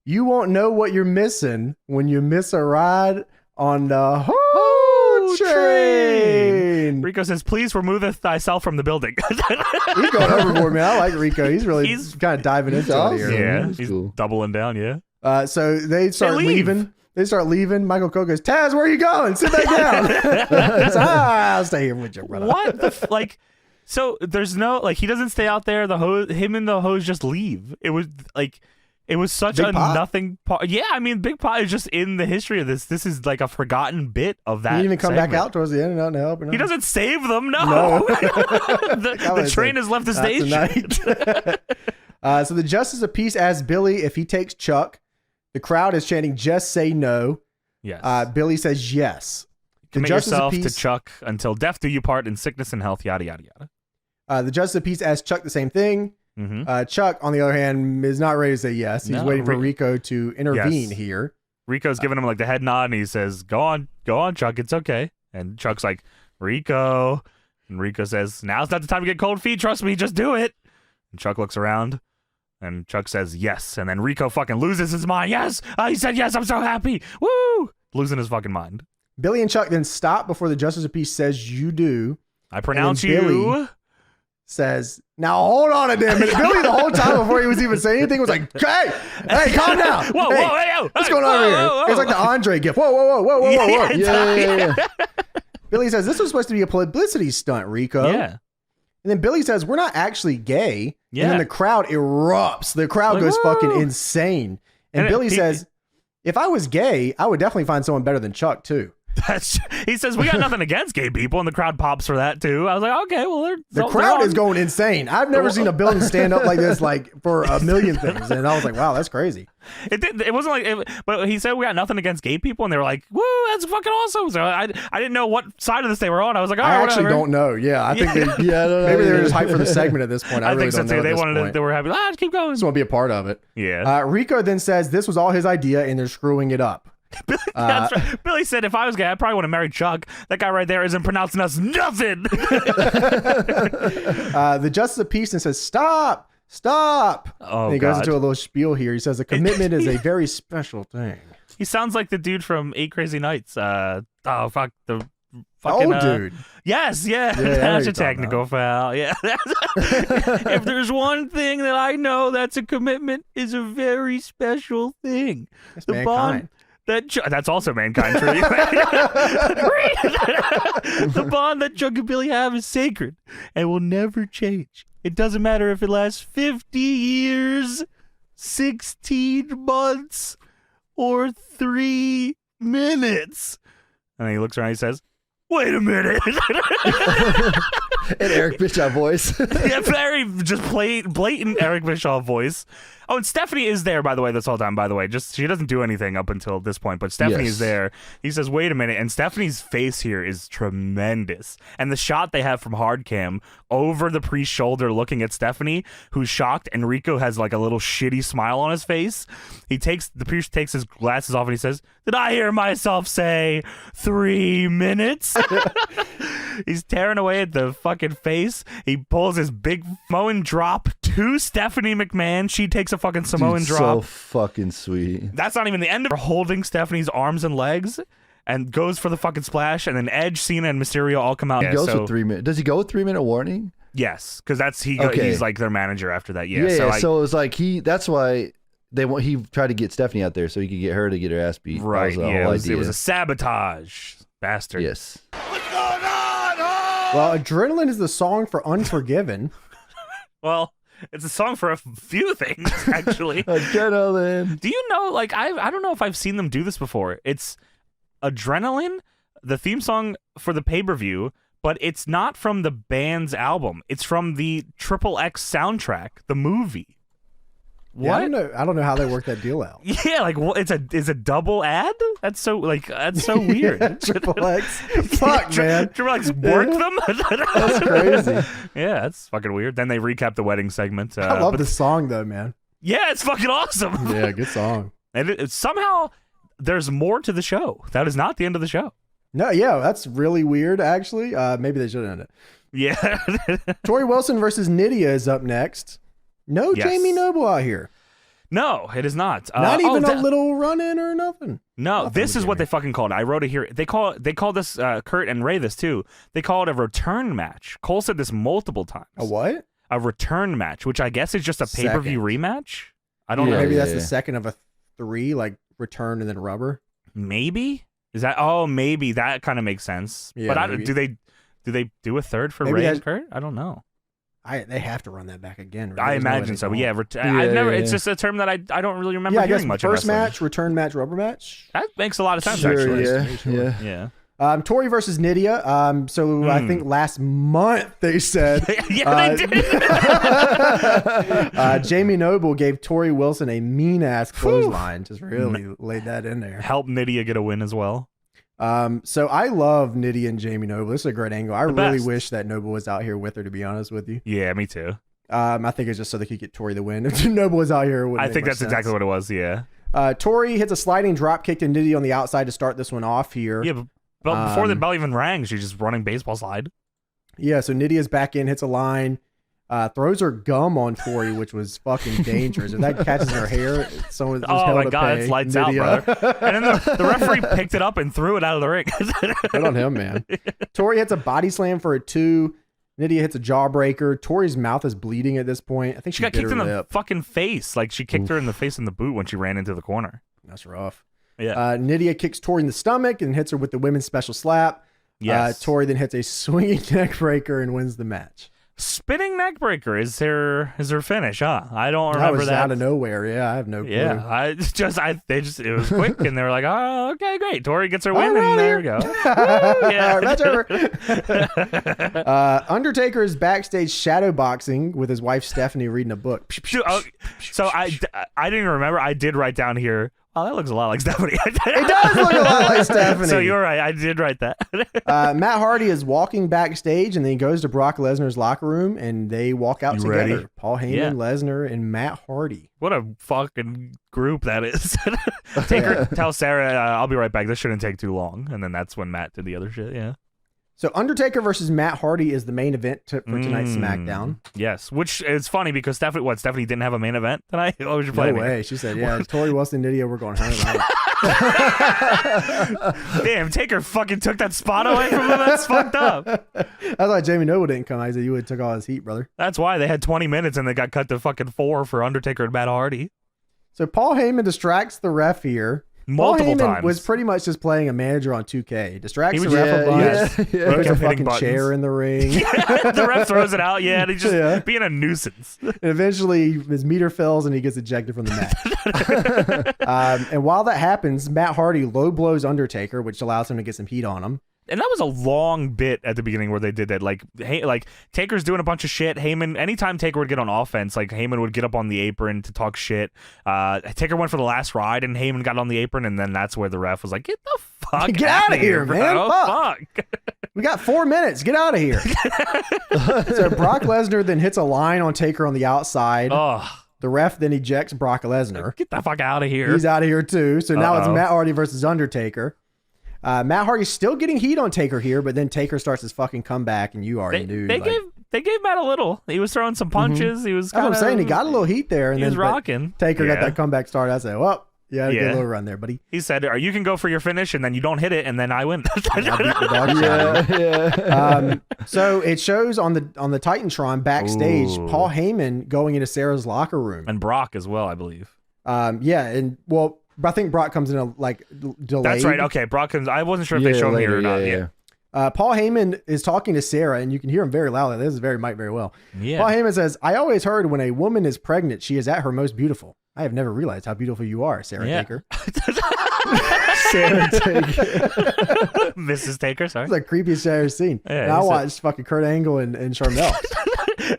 you won't know what you're missing when you miss a ride on the whole train. Rico says, please remove thyself from the building. He's going overboard, man. I like Rico. He's kind of diving into it here. Yeah, He's he's cool. doubling down, yeah. So they start leave. leaving. They start leaving. Michael Cole goes, Taz, where are you going? Sit back down. I'll stay here with you, brother. What the so there's no he doesn't stay out there. Him and the hose just leave. It was such Big a Pot. nothing part. Yeah, I mean, Big Pot is just in the history of this. This is like a forgotten bit of that. He didn't even come back segment. out towards the end and not to help. He doesn't save them. No, the train has left the station. So the Justice of Peace asks Billy if he takes Chuck. The crowd is chanting, just say no. Yes. Billy says yes. Commit yourself to Chuck until death do you part in sickness and health, yada, yada, yada. The Justice of Peace asks Chuck the same thing. Chuck, on the other hand, is not ready to say yes. He's waiting for Rico to intervene here. Rico's giving him like the head nod, and he says, go on, Chuck, it's okay. And Chuck's like, Rico. And Rico says, now's not the time to get cold feet. Trust me, just do it. And Chuck looks around, and Chuck says, yes. And then Rico fucking loses his mind. Yes, he said yes, I'm so happy. Woo! Losing his fucking mind. Billy and Chuck then stop before the Justice of Peace says, you do. I pronounce you. Billy says, now hold on a damn minute. Billy the whole time before he was even saying anything was like, hey, calm down. Whoa, what's going on here? It's like the Andre gift. Whoa. Yeah. Billy says, this was supposed to be a publicity stunt, Rico. Yeah. And then Billy says, we're not actually gay. Yeah. And then the crowd erupts. The crowd goes fucking insane. And Billy says, if I was gay, I would definitely find someone better than Chuck, too. He says, we got nothing against gay people, and the crowd pops for that too. I was like, okay, well, the crowd is going insane. I've never seen a building stand up like this, like for a million things, and I was like, wow, that's crazy. It wasn't like, but he said we got nothing against gay people, and they were like, woo, that's fucking awesome. So I didn't know what side of this they were on. I was like, I actually don't know. Yeah, I think maybe they were just hyped for the segment at this point. I really think so too. They wanted they were happy. Just keep going. Just want to be a part of it. Yeah. Rico then says this was all his idea, and they're screwing it up. That's right. Billy said, if I was gay, I probably want to marry Chuck. That guy right there isn't pronouncing us nothing. The Justice of Peace and says, stop. And he goes into a little spiel here. He says a commitment is a very special thing. He sounds like the dude from 8 Crazy Nights. The fucking old dude. Yes, that's a technical foul. Yeah. If there's one thing that I know that's a commitment, is a very special thing. That's the mankind. Bond that's also mankind, true. The bond that Chuck and Billy have is sacred and will never change. It doesn't matter if it lasts 50 years, 16 months, or 3 minutes. And then he looks around and he says, wait a minute. An Eric Bischoff voice. Yeah, very just blatant Eric Bischoff voice. Oh, and Stephanie is there, by the way, this whole time, by the way. Just she doesn't do anything up until this point, but Stephanie is there. He says, wait a minute, and Stephanie's face here is tremendous. And the shot they have from hard cam over the priest's shoulder looking at Stephanie, who's shocked, and Rico has like a little shitty smile on his face. The priest takes his glasses off and he says, did I hear myself say 3 minutes? He's tearing away at the fucking face. He pulls his big Samoan drop to Stephanie McMahon. She takes a fucking Samoan drop. So fucking sweet. That's not even the end of her holding Stephanie's arms and legs and goes for the fucking splash. And then Edge, Cena, and Mysterio all come out. He goes with 3 minutes. Does he go with 3 minute warning? Yes, because he's like their manager after that. Yeah. So it was like that's why he tried to get Stephanie out there so he could get her to get her ass beat. Right. Yeah. It was a sabotage. Bastard. Yes. What's going on? Well, Adrenaline is the song for Unforgiven. Well, it's a song for a few things, actually. Adrenaline. Do you know, like, I don't know if I've seen them do this before. It's Adrenaline, the theme song for the pay-per-view, but it's not from the band's album. It's from the XXX soundtrack, the movie. What? Yeah, I don't know how they work that deal out. Yeah, like, well, it's a double ad? That's so weird. XXX. Fuck, man. XXX work them? That's crazy. Yeah, that's fucking weird. Then they recap the wedding segment. I love the song, though, man. Yeah, it's fucking awesome. Yeah, good song. And somehow there's more to the show. That is not the end of the show. No, yeah, that's really weird, actually. Maybe they should end it. Yeah. Torrie Wilson versus Nydia is up next. No Jamie Noble out here. No, it is not. Not even a little run-in or nothing. No, this is what they fucking called it. I wrote it here. They call this, Kurt and Ray this too. They call it a return match. Cole said this multiple times. A what? A return match, which I guess is just a pay-per-view rematch. I don't know. Maybe that's the second of a 3, like return and then rubber. Maybe? Is that? Oh, maybe that kind of makes sense. Yeah, but do they do a third for Ray and Kurt? I don't know. They have to run that back again. Right? I imagine so. But yeah, I've never. It's just a term that I don't really remember hearing much. First match, return match, rubber match. That makes a lot of sense. Actually, yeah. Torrie versus Nydia. So I think last month they said. Yeah, they did. Jamie Noble gave Torrie Wilson a mean ass clothesline. Just really laid that in there. Help Nydia get a win as well. So I love Nydia and Jamie Noble. This is a great angle. I really best. wish that Noble was out here with her, to be honest with you. Yeah, me too. I think it's just so they could get Tori the win. If Noble was out here, it wouldn't I make think much that's sense. exactly what it was. Yeah. Tori hits a sliding drop kick to Nydia on the outside to start this one off here. Yeah, but before the bell even rang, she's just running baseball slide. Yeah, so Nydia's back in, hits a line, throws her gum on Tori, which was fucking dangerous. If that catches her hair, someone's Oh my to god, pay. it's lights Nydia. out, brother. And then the referee picked it up and threw it out of the ring. Good on him, man. Tori hits a body slam for a 2. Nydia hits a jawbreaker. Tori's mouth is bleeding at this point. I think She got bit kicked her in the lip. fucking face. Like, she kicked her in the face in the boot when she ran into the corner. That's rough. Yeah. Nydia kicks Tori in the stomach and hits her with the women's special slap. Yes. Tori then hits a swinging neck breaker and wins the match. Spinning neck breaker is her finish, huh? I don't That remember was that. out of nowhere. Yeah, I have no clue. Yeah, it was quick, and they were like, "Oh, okay, great." Tori gets her win, All right, and there we go. Woo, yeah, Match over. Undertaker is backstage shadow boxing with his wife Stephanie reading a book. Dude, so I didn't remember. I did write down here. Oh, that looks a lot like Stephanie. It does look a lot like Stephanie. So you're right. I did write that. Matt Hardy is walking backstage, and then he goes to Brock Lesnar's locker room, and they walk out You together. ready? Paul Heyman, Yeah. Lesnar, and Matt Hardy. What a fucking group that is. Tell Sarah, I'll be right back. This shouldn't take too long. And then that's when Matt did the other shit. Yeah. So Undertaker versus Matt Hardy is the main event for tonight's SmackDown. Yes, which is funny because Stephanie didn't have a main event tonight. What was your plan? No way. She said, yeah, Tori Wilson and Nydia, we're going home. Damn, Taker fucking took that spot away from him. That's fucked up. That's why Jamie Noble didn't come. I said, you would have took all his heat, brother. That's why they had 20 minutes and they got cut to fucking 4 for Undertaker and Matt Hardy. So Paul Heyman distracts the ref here. Multiple Paul Heyman times. was pretty much just playing a manager on 2K. Distracts He the was- ref a bunch. yeah. Throws Kept a hitting fucking chair buttons. in the ring. The ref throws it out. Yeah, and he's just Yeah. being a nuisance. And eventually his meter fails and he gets ejected from the match. And while that happens, Matt Hardy low blows Undertaker, which allows him to get some heat on him. And that was a long bit at the beginning where they did that. Like Taker's doing a bunch of shit. Heyman, anytime Taker would get on offense, like Heyman would get up on the apron to talk shit. Taker went for the last ride, and Heyman got on the apron, and then that's where the ref was like, "Get the fuck Get out outta of here, bro. man. Fuck." We got 4 minutes. Get out of here. So Brock Lesnar then hits a line on Taker on the outside. Oh, The ref then ejects Brock Lesnar. get the fuck out of here. He's out of here too. So now it's Uh-oh. Matt Hardy versus Undertaker. Matt Hardy's still getting heat on Taker here, but then Taker starts his fucking comeback, and you already knew. They gave Matt a little. He was throwing some punches. He was. That's what I'm kinda- saying. He got a little heat there, and He then was but rocking. Taker got Yeah. that comeback started. I said, well, yeah, get a little run there, buddy. He said, "You can go for your finish, and then you don't hit it, and then I win." I beat the dog shit out of you. Yeah. So it shows on the Titantron backstage, Ooh. Paul Heyman going into Sarah's locker room. And Brock as well, I believe. Yeah, and well, I think Brock comes in delayed. That's right. Okay, Brock comes. I wasn't sure if they showed me or not. Yeah. Paul Heyman is talking to Sarah, and you can hear him very loudly. This is Mike very well. Yeah. Paul Heyman says, "I always heard when a woman is pregnant, she is at her most beautiful. I have never realized how beautiful you are, Sarah Yeah. Taker." Sarah Taker. Mrs. Taker, sorry. It's the creepiest shit I've ever seen. Yeah, and I he said- watched fucking Kurt Angle and Charmel.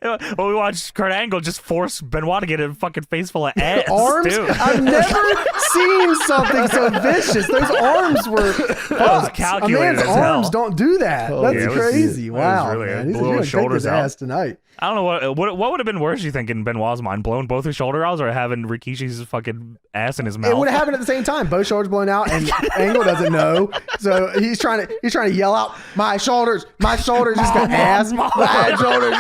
Well, we watched Kurt Angle just force Benoit to get a fucking face full of ass. Arms? Too. I've never seen something so vicious. Those arms were fucked. calculated A man's as hell. arms don't do that. Oh, That's yeah, it was- crazy. it was Wow, really- man. it He's blew gonna his take shoulders his out. ass tonight. I don't know what would have been worse. You think in Benoit's mind, blowing both his shoulder outs or having Rikishi's fucking ass in his mouth? It would have happened at the same time. Both shoulders blown out, and Angle doesn't know, so he's trying to yell out, "My shoulders, my shoulders!" He's got ass, my shoulders.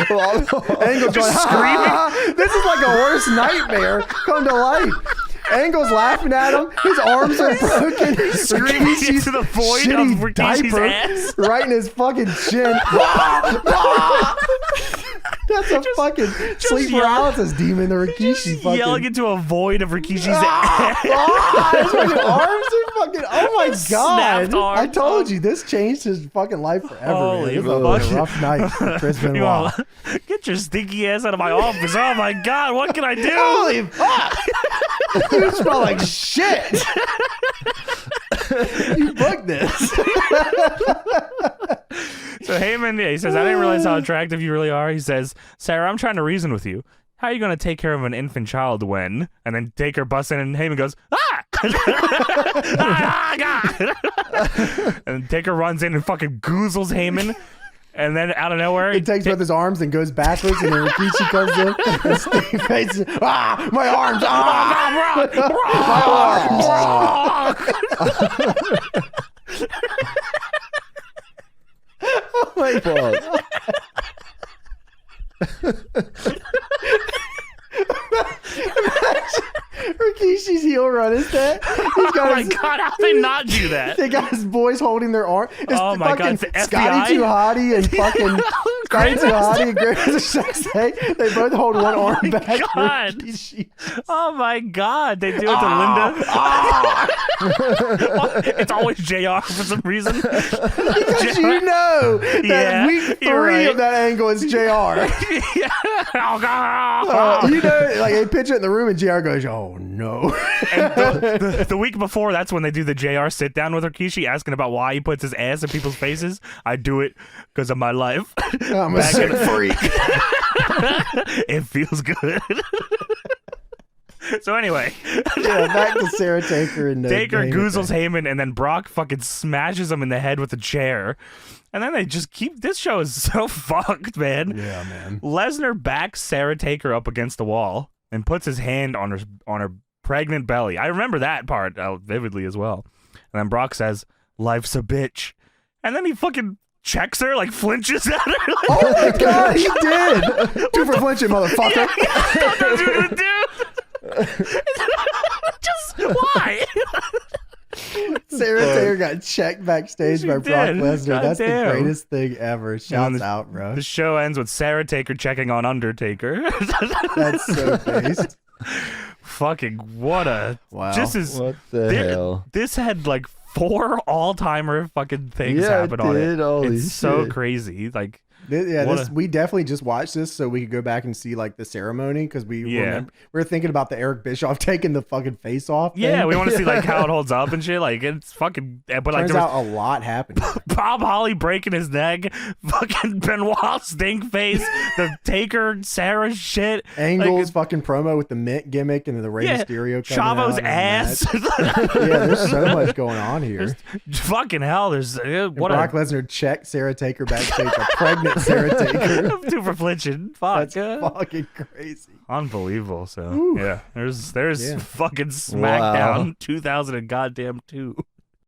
Angle's going, screaming. This is like a worst nightmare come to life. Angle's laughing at him. His arms are broken. Screaming Rikishi's into the void shitty of Rikishi's diaper ass. right in his fucking chin. That's a fucking sleep yell- paralysis demon. The Rikishi fucking Yelling into a void of Rikishi's ass. his fucking arms are fucking. Oh my god! Snapped arms. I told you this changed his fucking life forever. Holy man. This was fuck. a rough night for Chris You Benoit. know, get your stinky ass out of my office. Oh my god, what can I do? Holy fuck! You smell like shit. You booked this. So Heyman, yeah, he says, "I didn't realize how attractive you really are." He says, "Sarah, I'm trying to reason with you. How are you going to take care of an infant child when?" And then Taker busts in and Heyman goes, "Ah!" And Taker runs in and fucking goozles Heyman. And then out of nowhere, he takes both his arms and goes backwards, and then Rikishi comes in. And Sting faces, my arms! Oh my God. Rikishi's heel run is that? He's got my God, how they not do that? They got his boys holding their arm. It's oh my God, it's the Scotty 2 Hottie and fucking Scotty 2 Hottie and Grandmaster. They both hold one arm back. God. Oh my God, they do it to Linda. It's always JR for some reason. Because you know that week 3 of that angle is JR. Oh God. You know, like they pitch it in the room and JR goes, oh no. And the week before, that's when they do the JR sit down with Rikishi, asking about why he puts his ass in people's faces. I do it because of my life. I'm a sick freak. It feels good. So anyway, back to Sarah Taker and Taker goozles Heyman, and then Brock fucking smashes him in the head with a chair. And then they just keep. This show is so fucked, man. Yeah, man. Lesnar backs Sarah Taker up against the wall and puts his hand on her pregnant belly. I remember that part vividly as well. And then Brock says, "Life's a bitch," and then he fucking checks her, like flinches at her. Oh my God, he did. 2 for flinching, motherfucker. Yeah, that's what he would do. Just why? Sarah Taker got checked backstage by Brock Lesnar. That's damn. the greatest thing ever. Shouts out, bro. The show ends with Sarah Taker checking on Undertaker. That's so based. Fucking what a wow. What the hell? This had like 4 all-timer fucking things happen on it. It's so crazy. Like we definitely just watched this so we could go back and see like the ceremony because we were thinking about the Eric Bischoff taking the fucking face off. Yeah, we want to see like how it holds up and shit. Like it's fucking. But like turns out a lot happened. Bob Holly breaking his neck, fucking Benoit stink face, the Taker Sarah shit, Angle's fucking promo with the mint gimmick and the Rey Mysterio. Chavo's ass. Yeah, there's so much going on here. Fucking hell, there's Brock Lesnar checked Sarah Taker backstage, a pregnant Sarah Taker. 2 for flinching. Fuck. That's fucking crazy. Unbelievable. So yeah, there's fucking SmackDown 2002.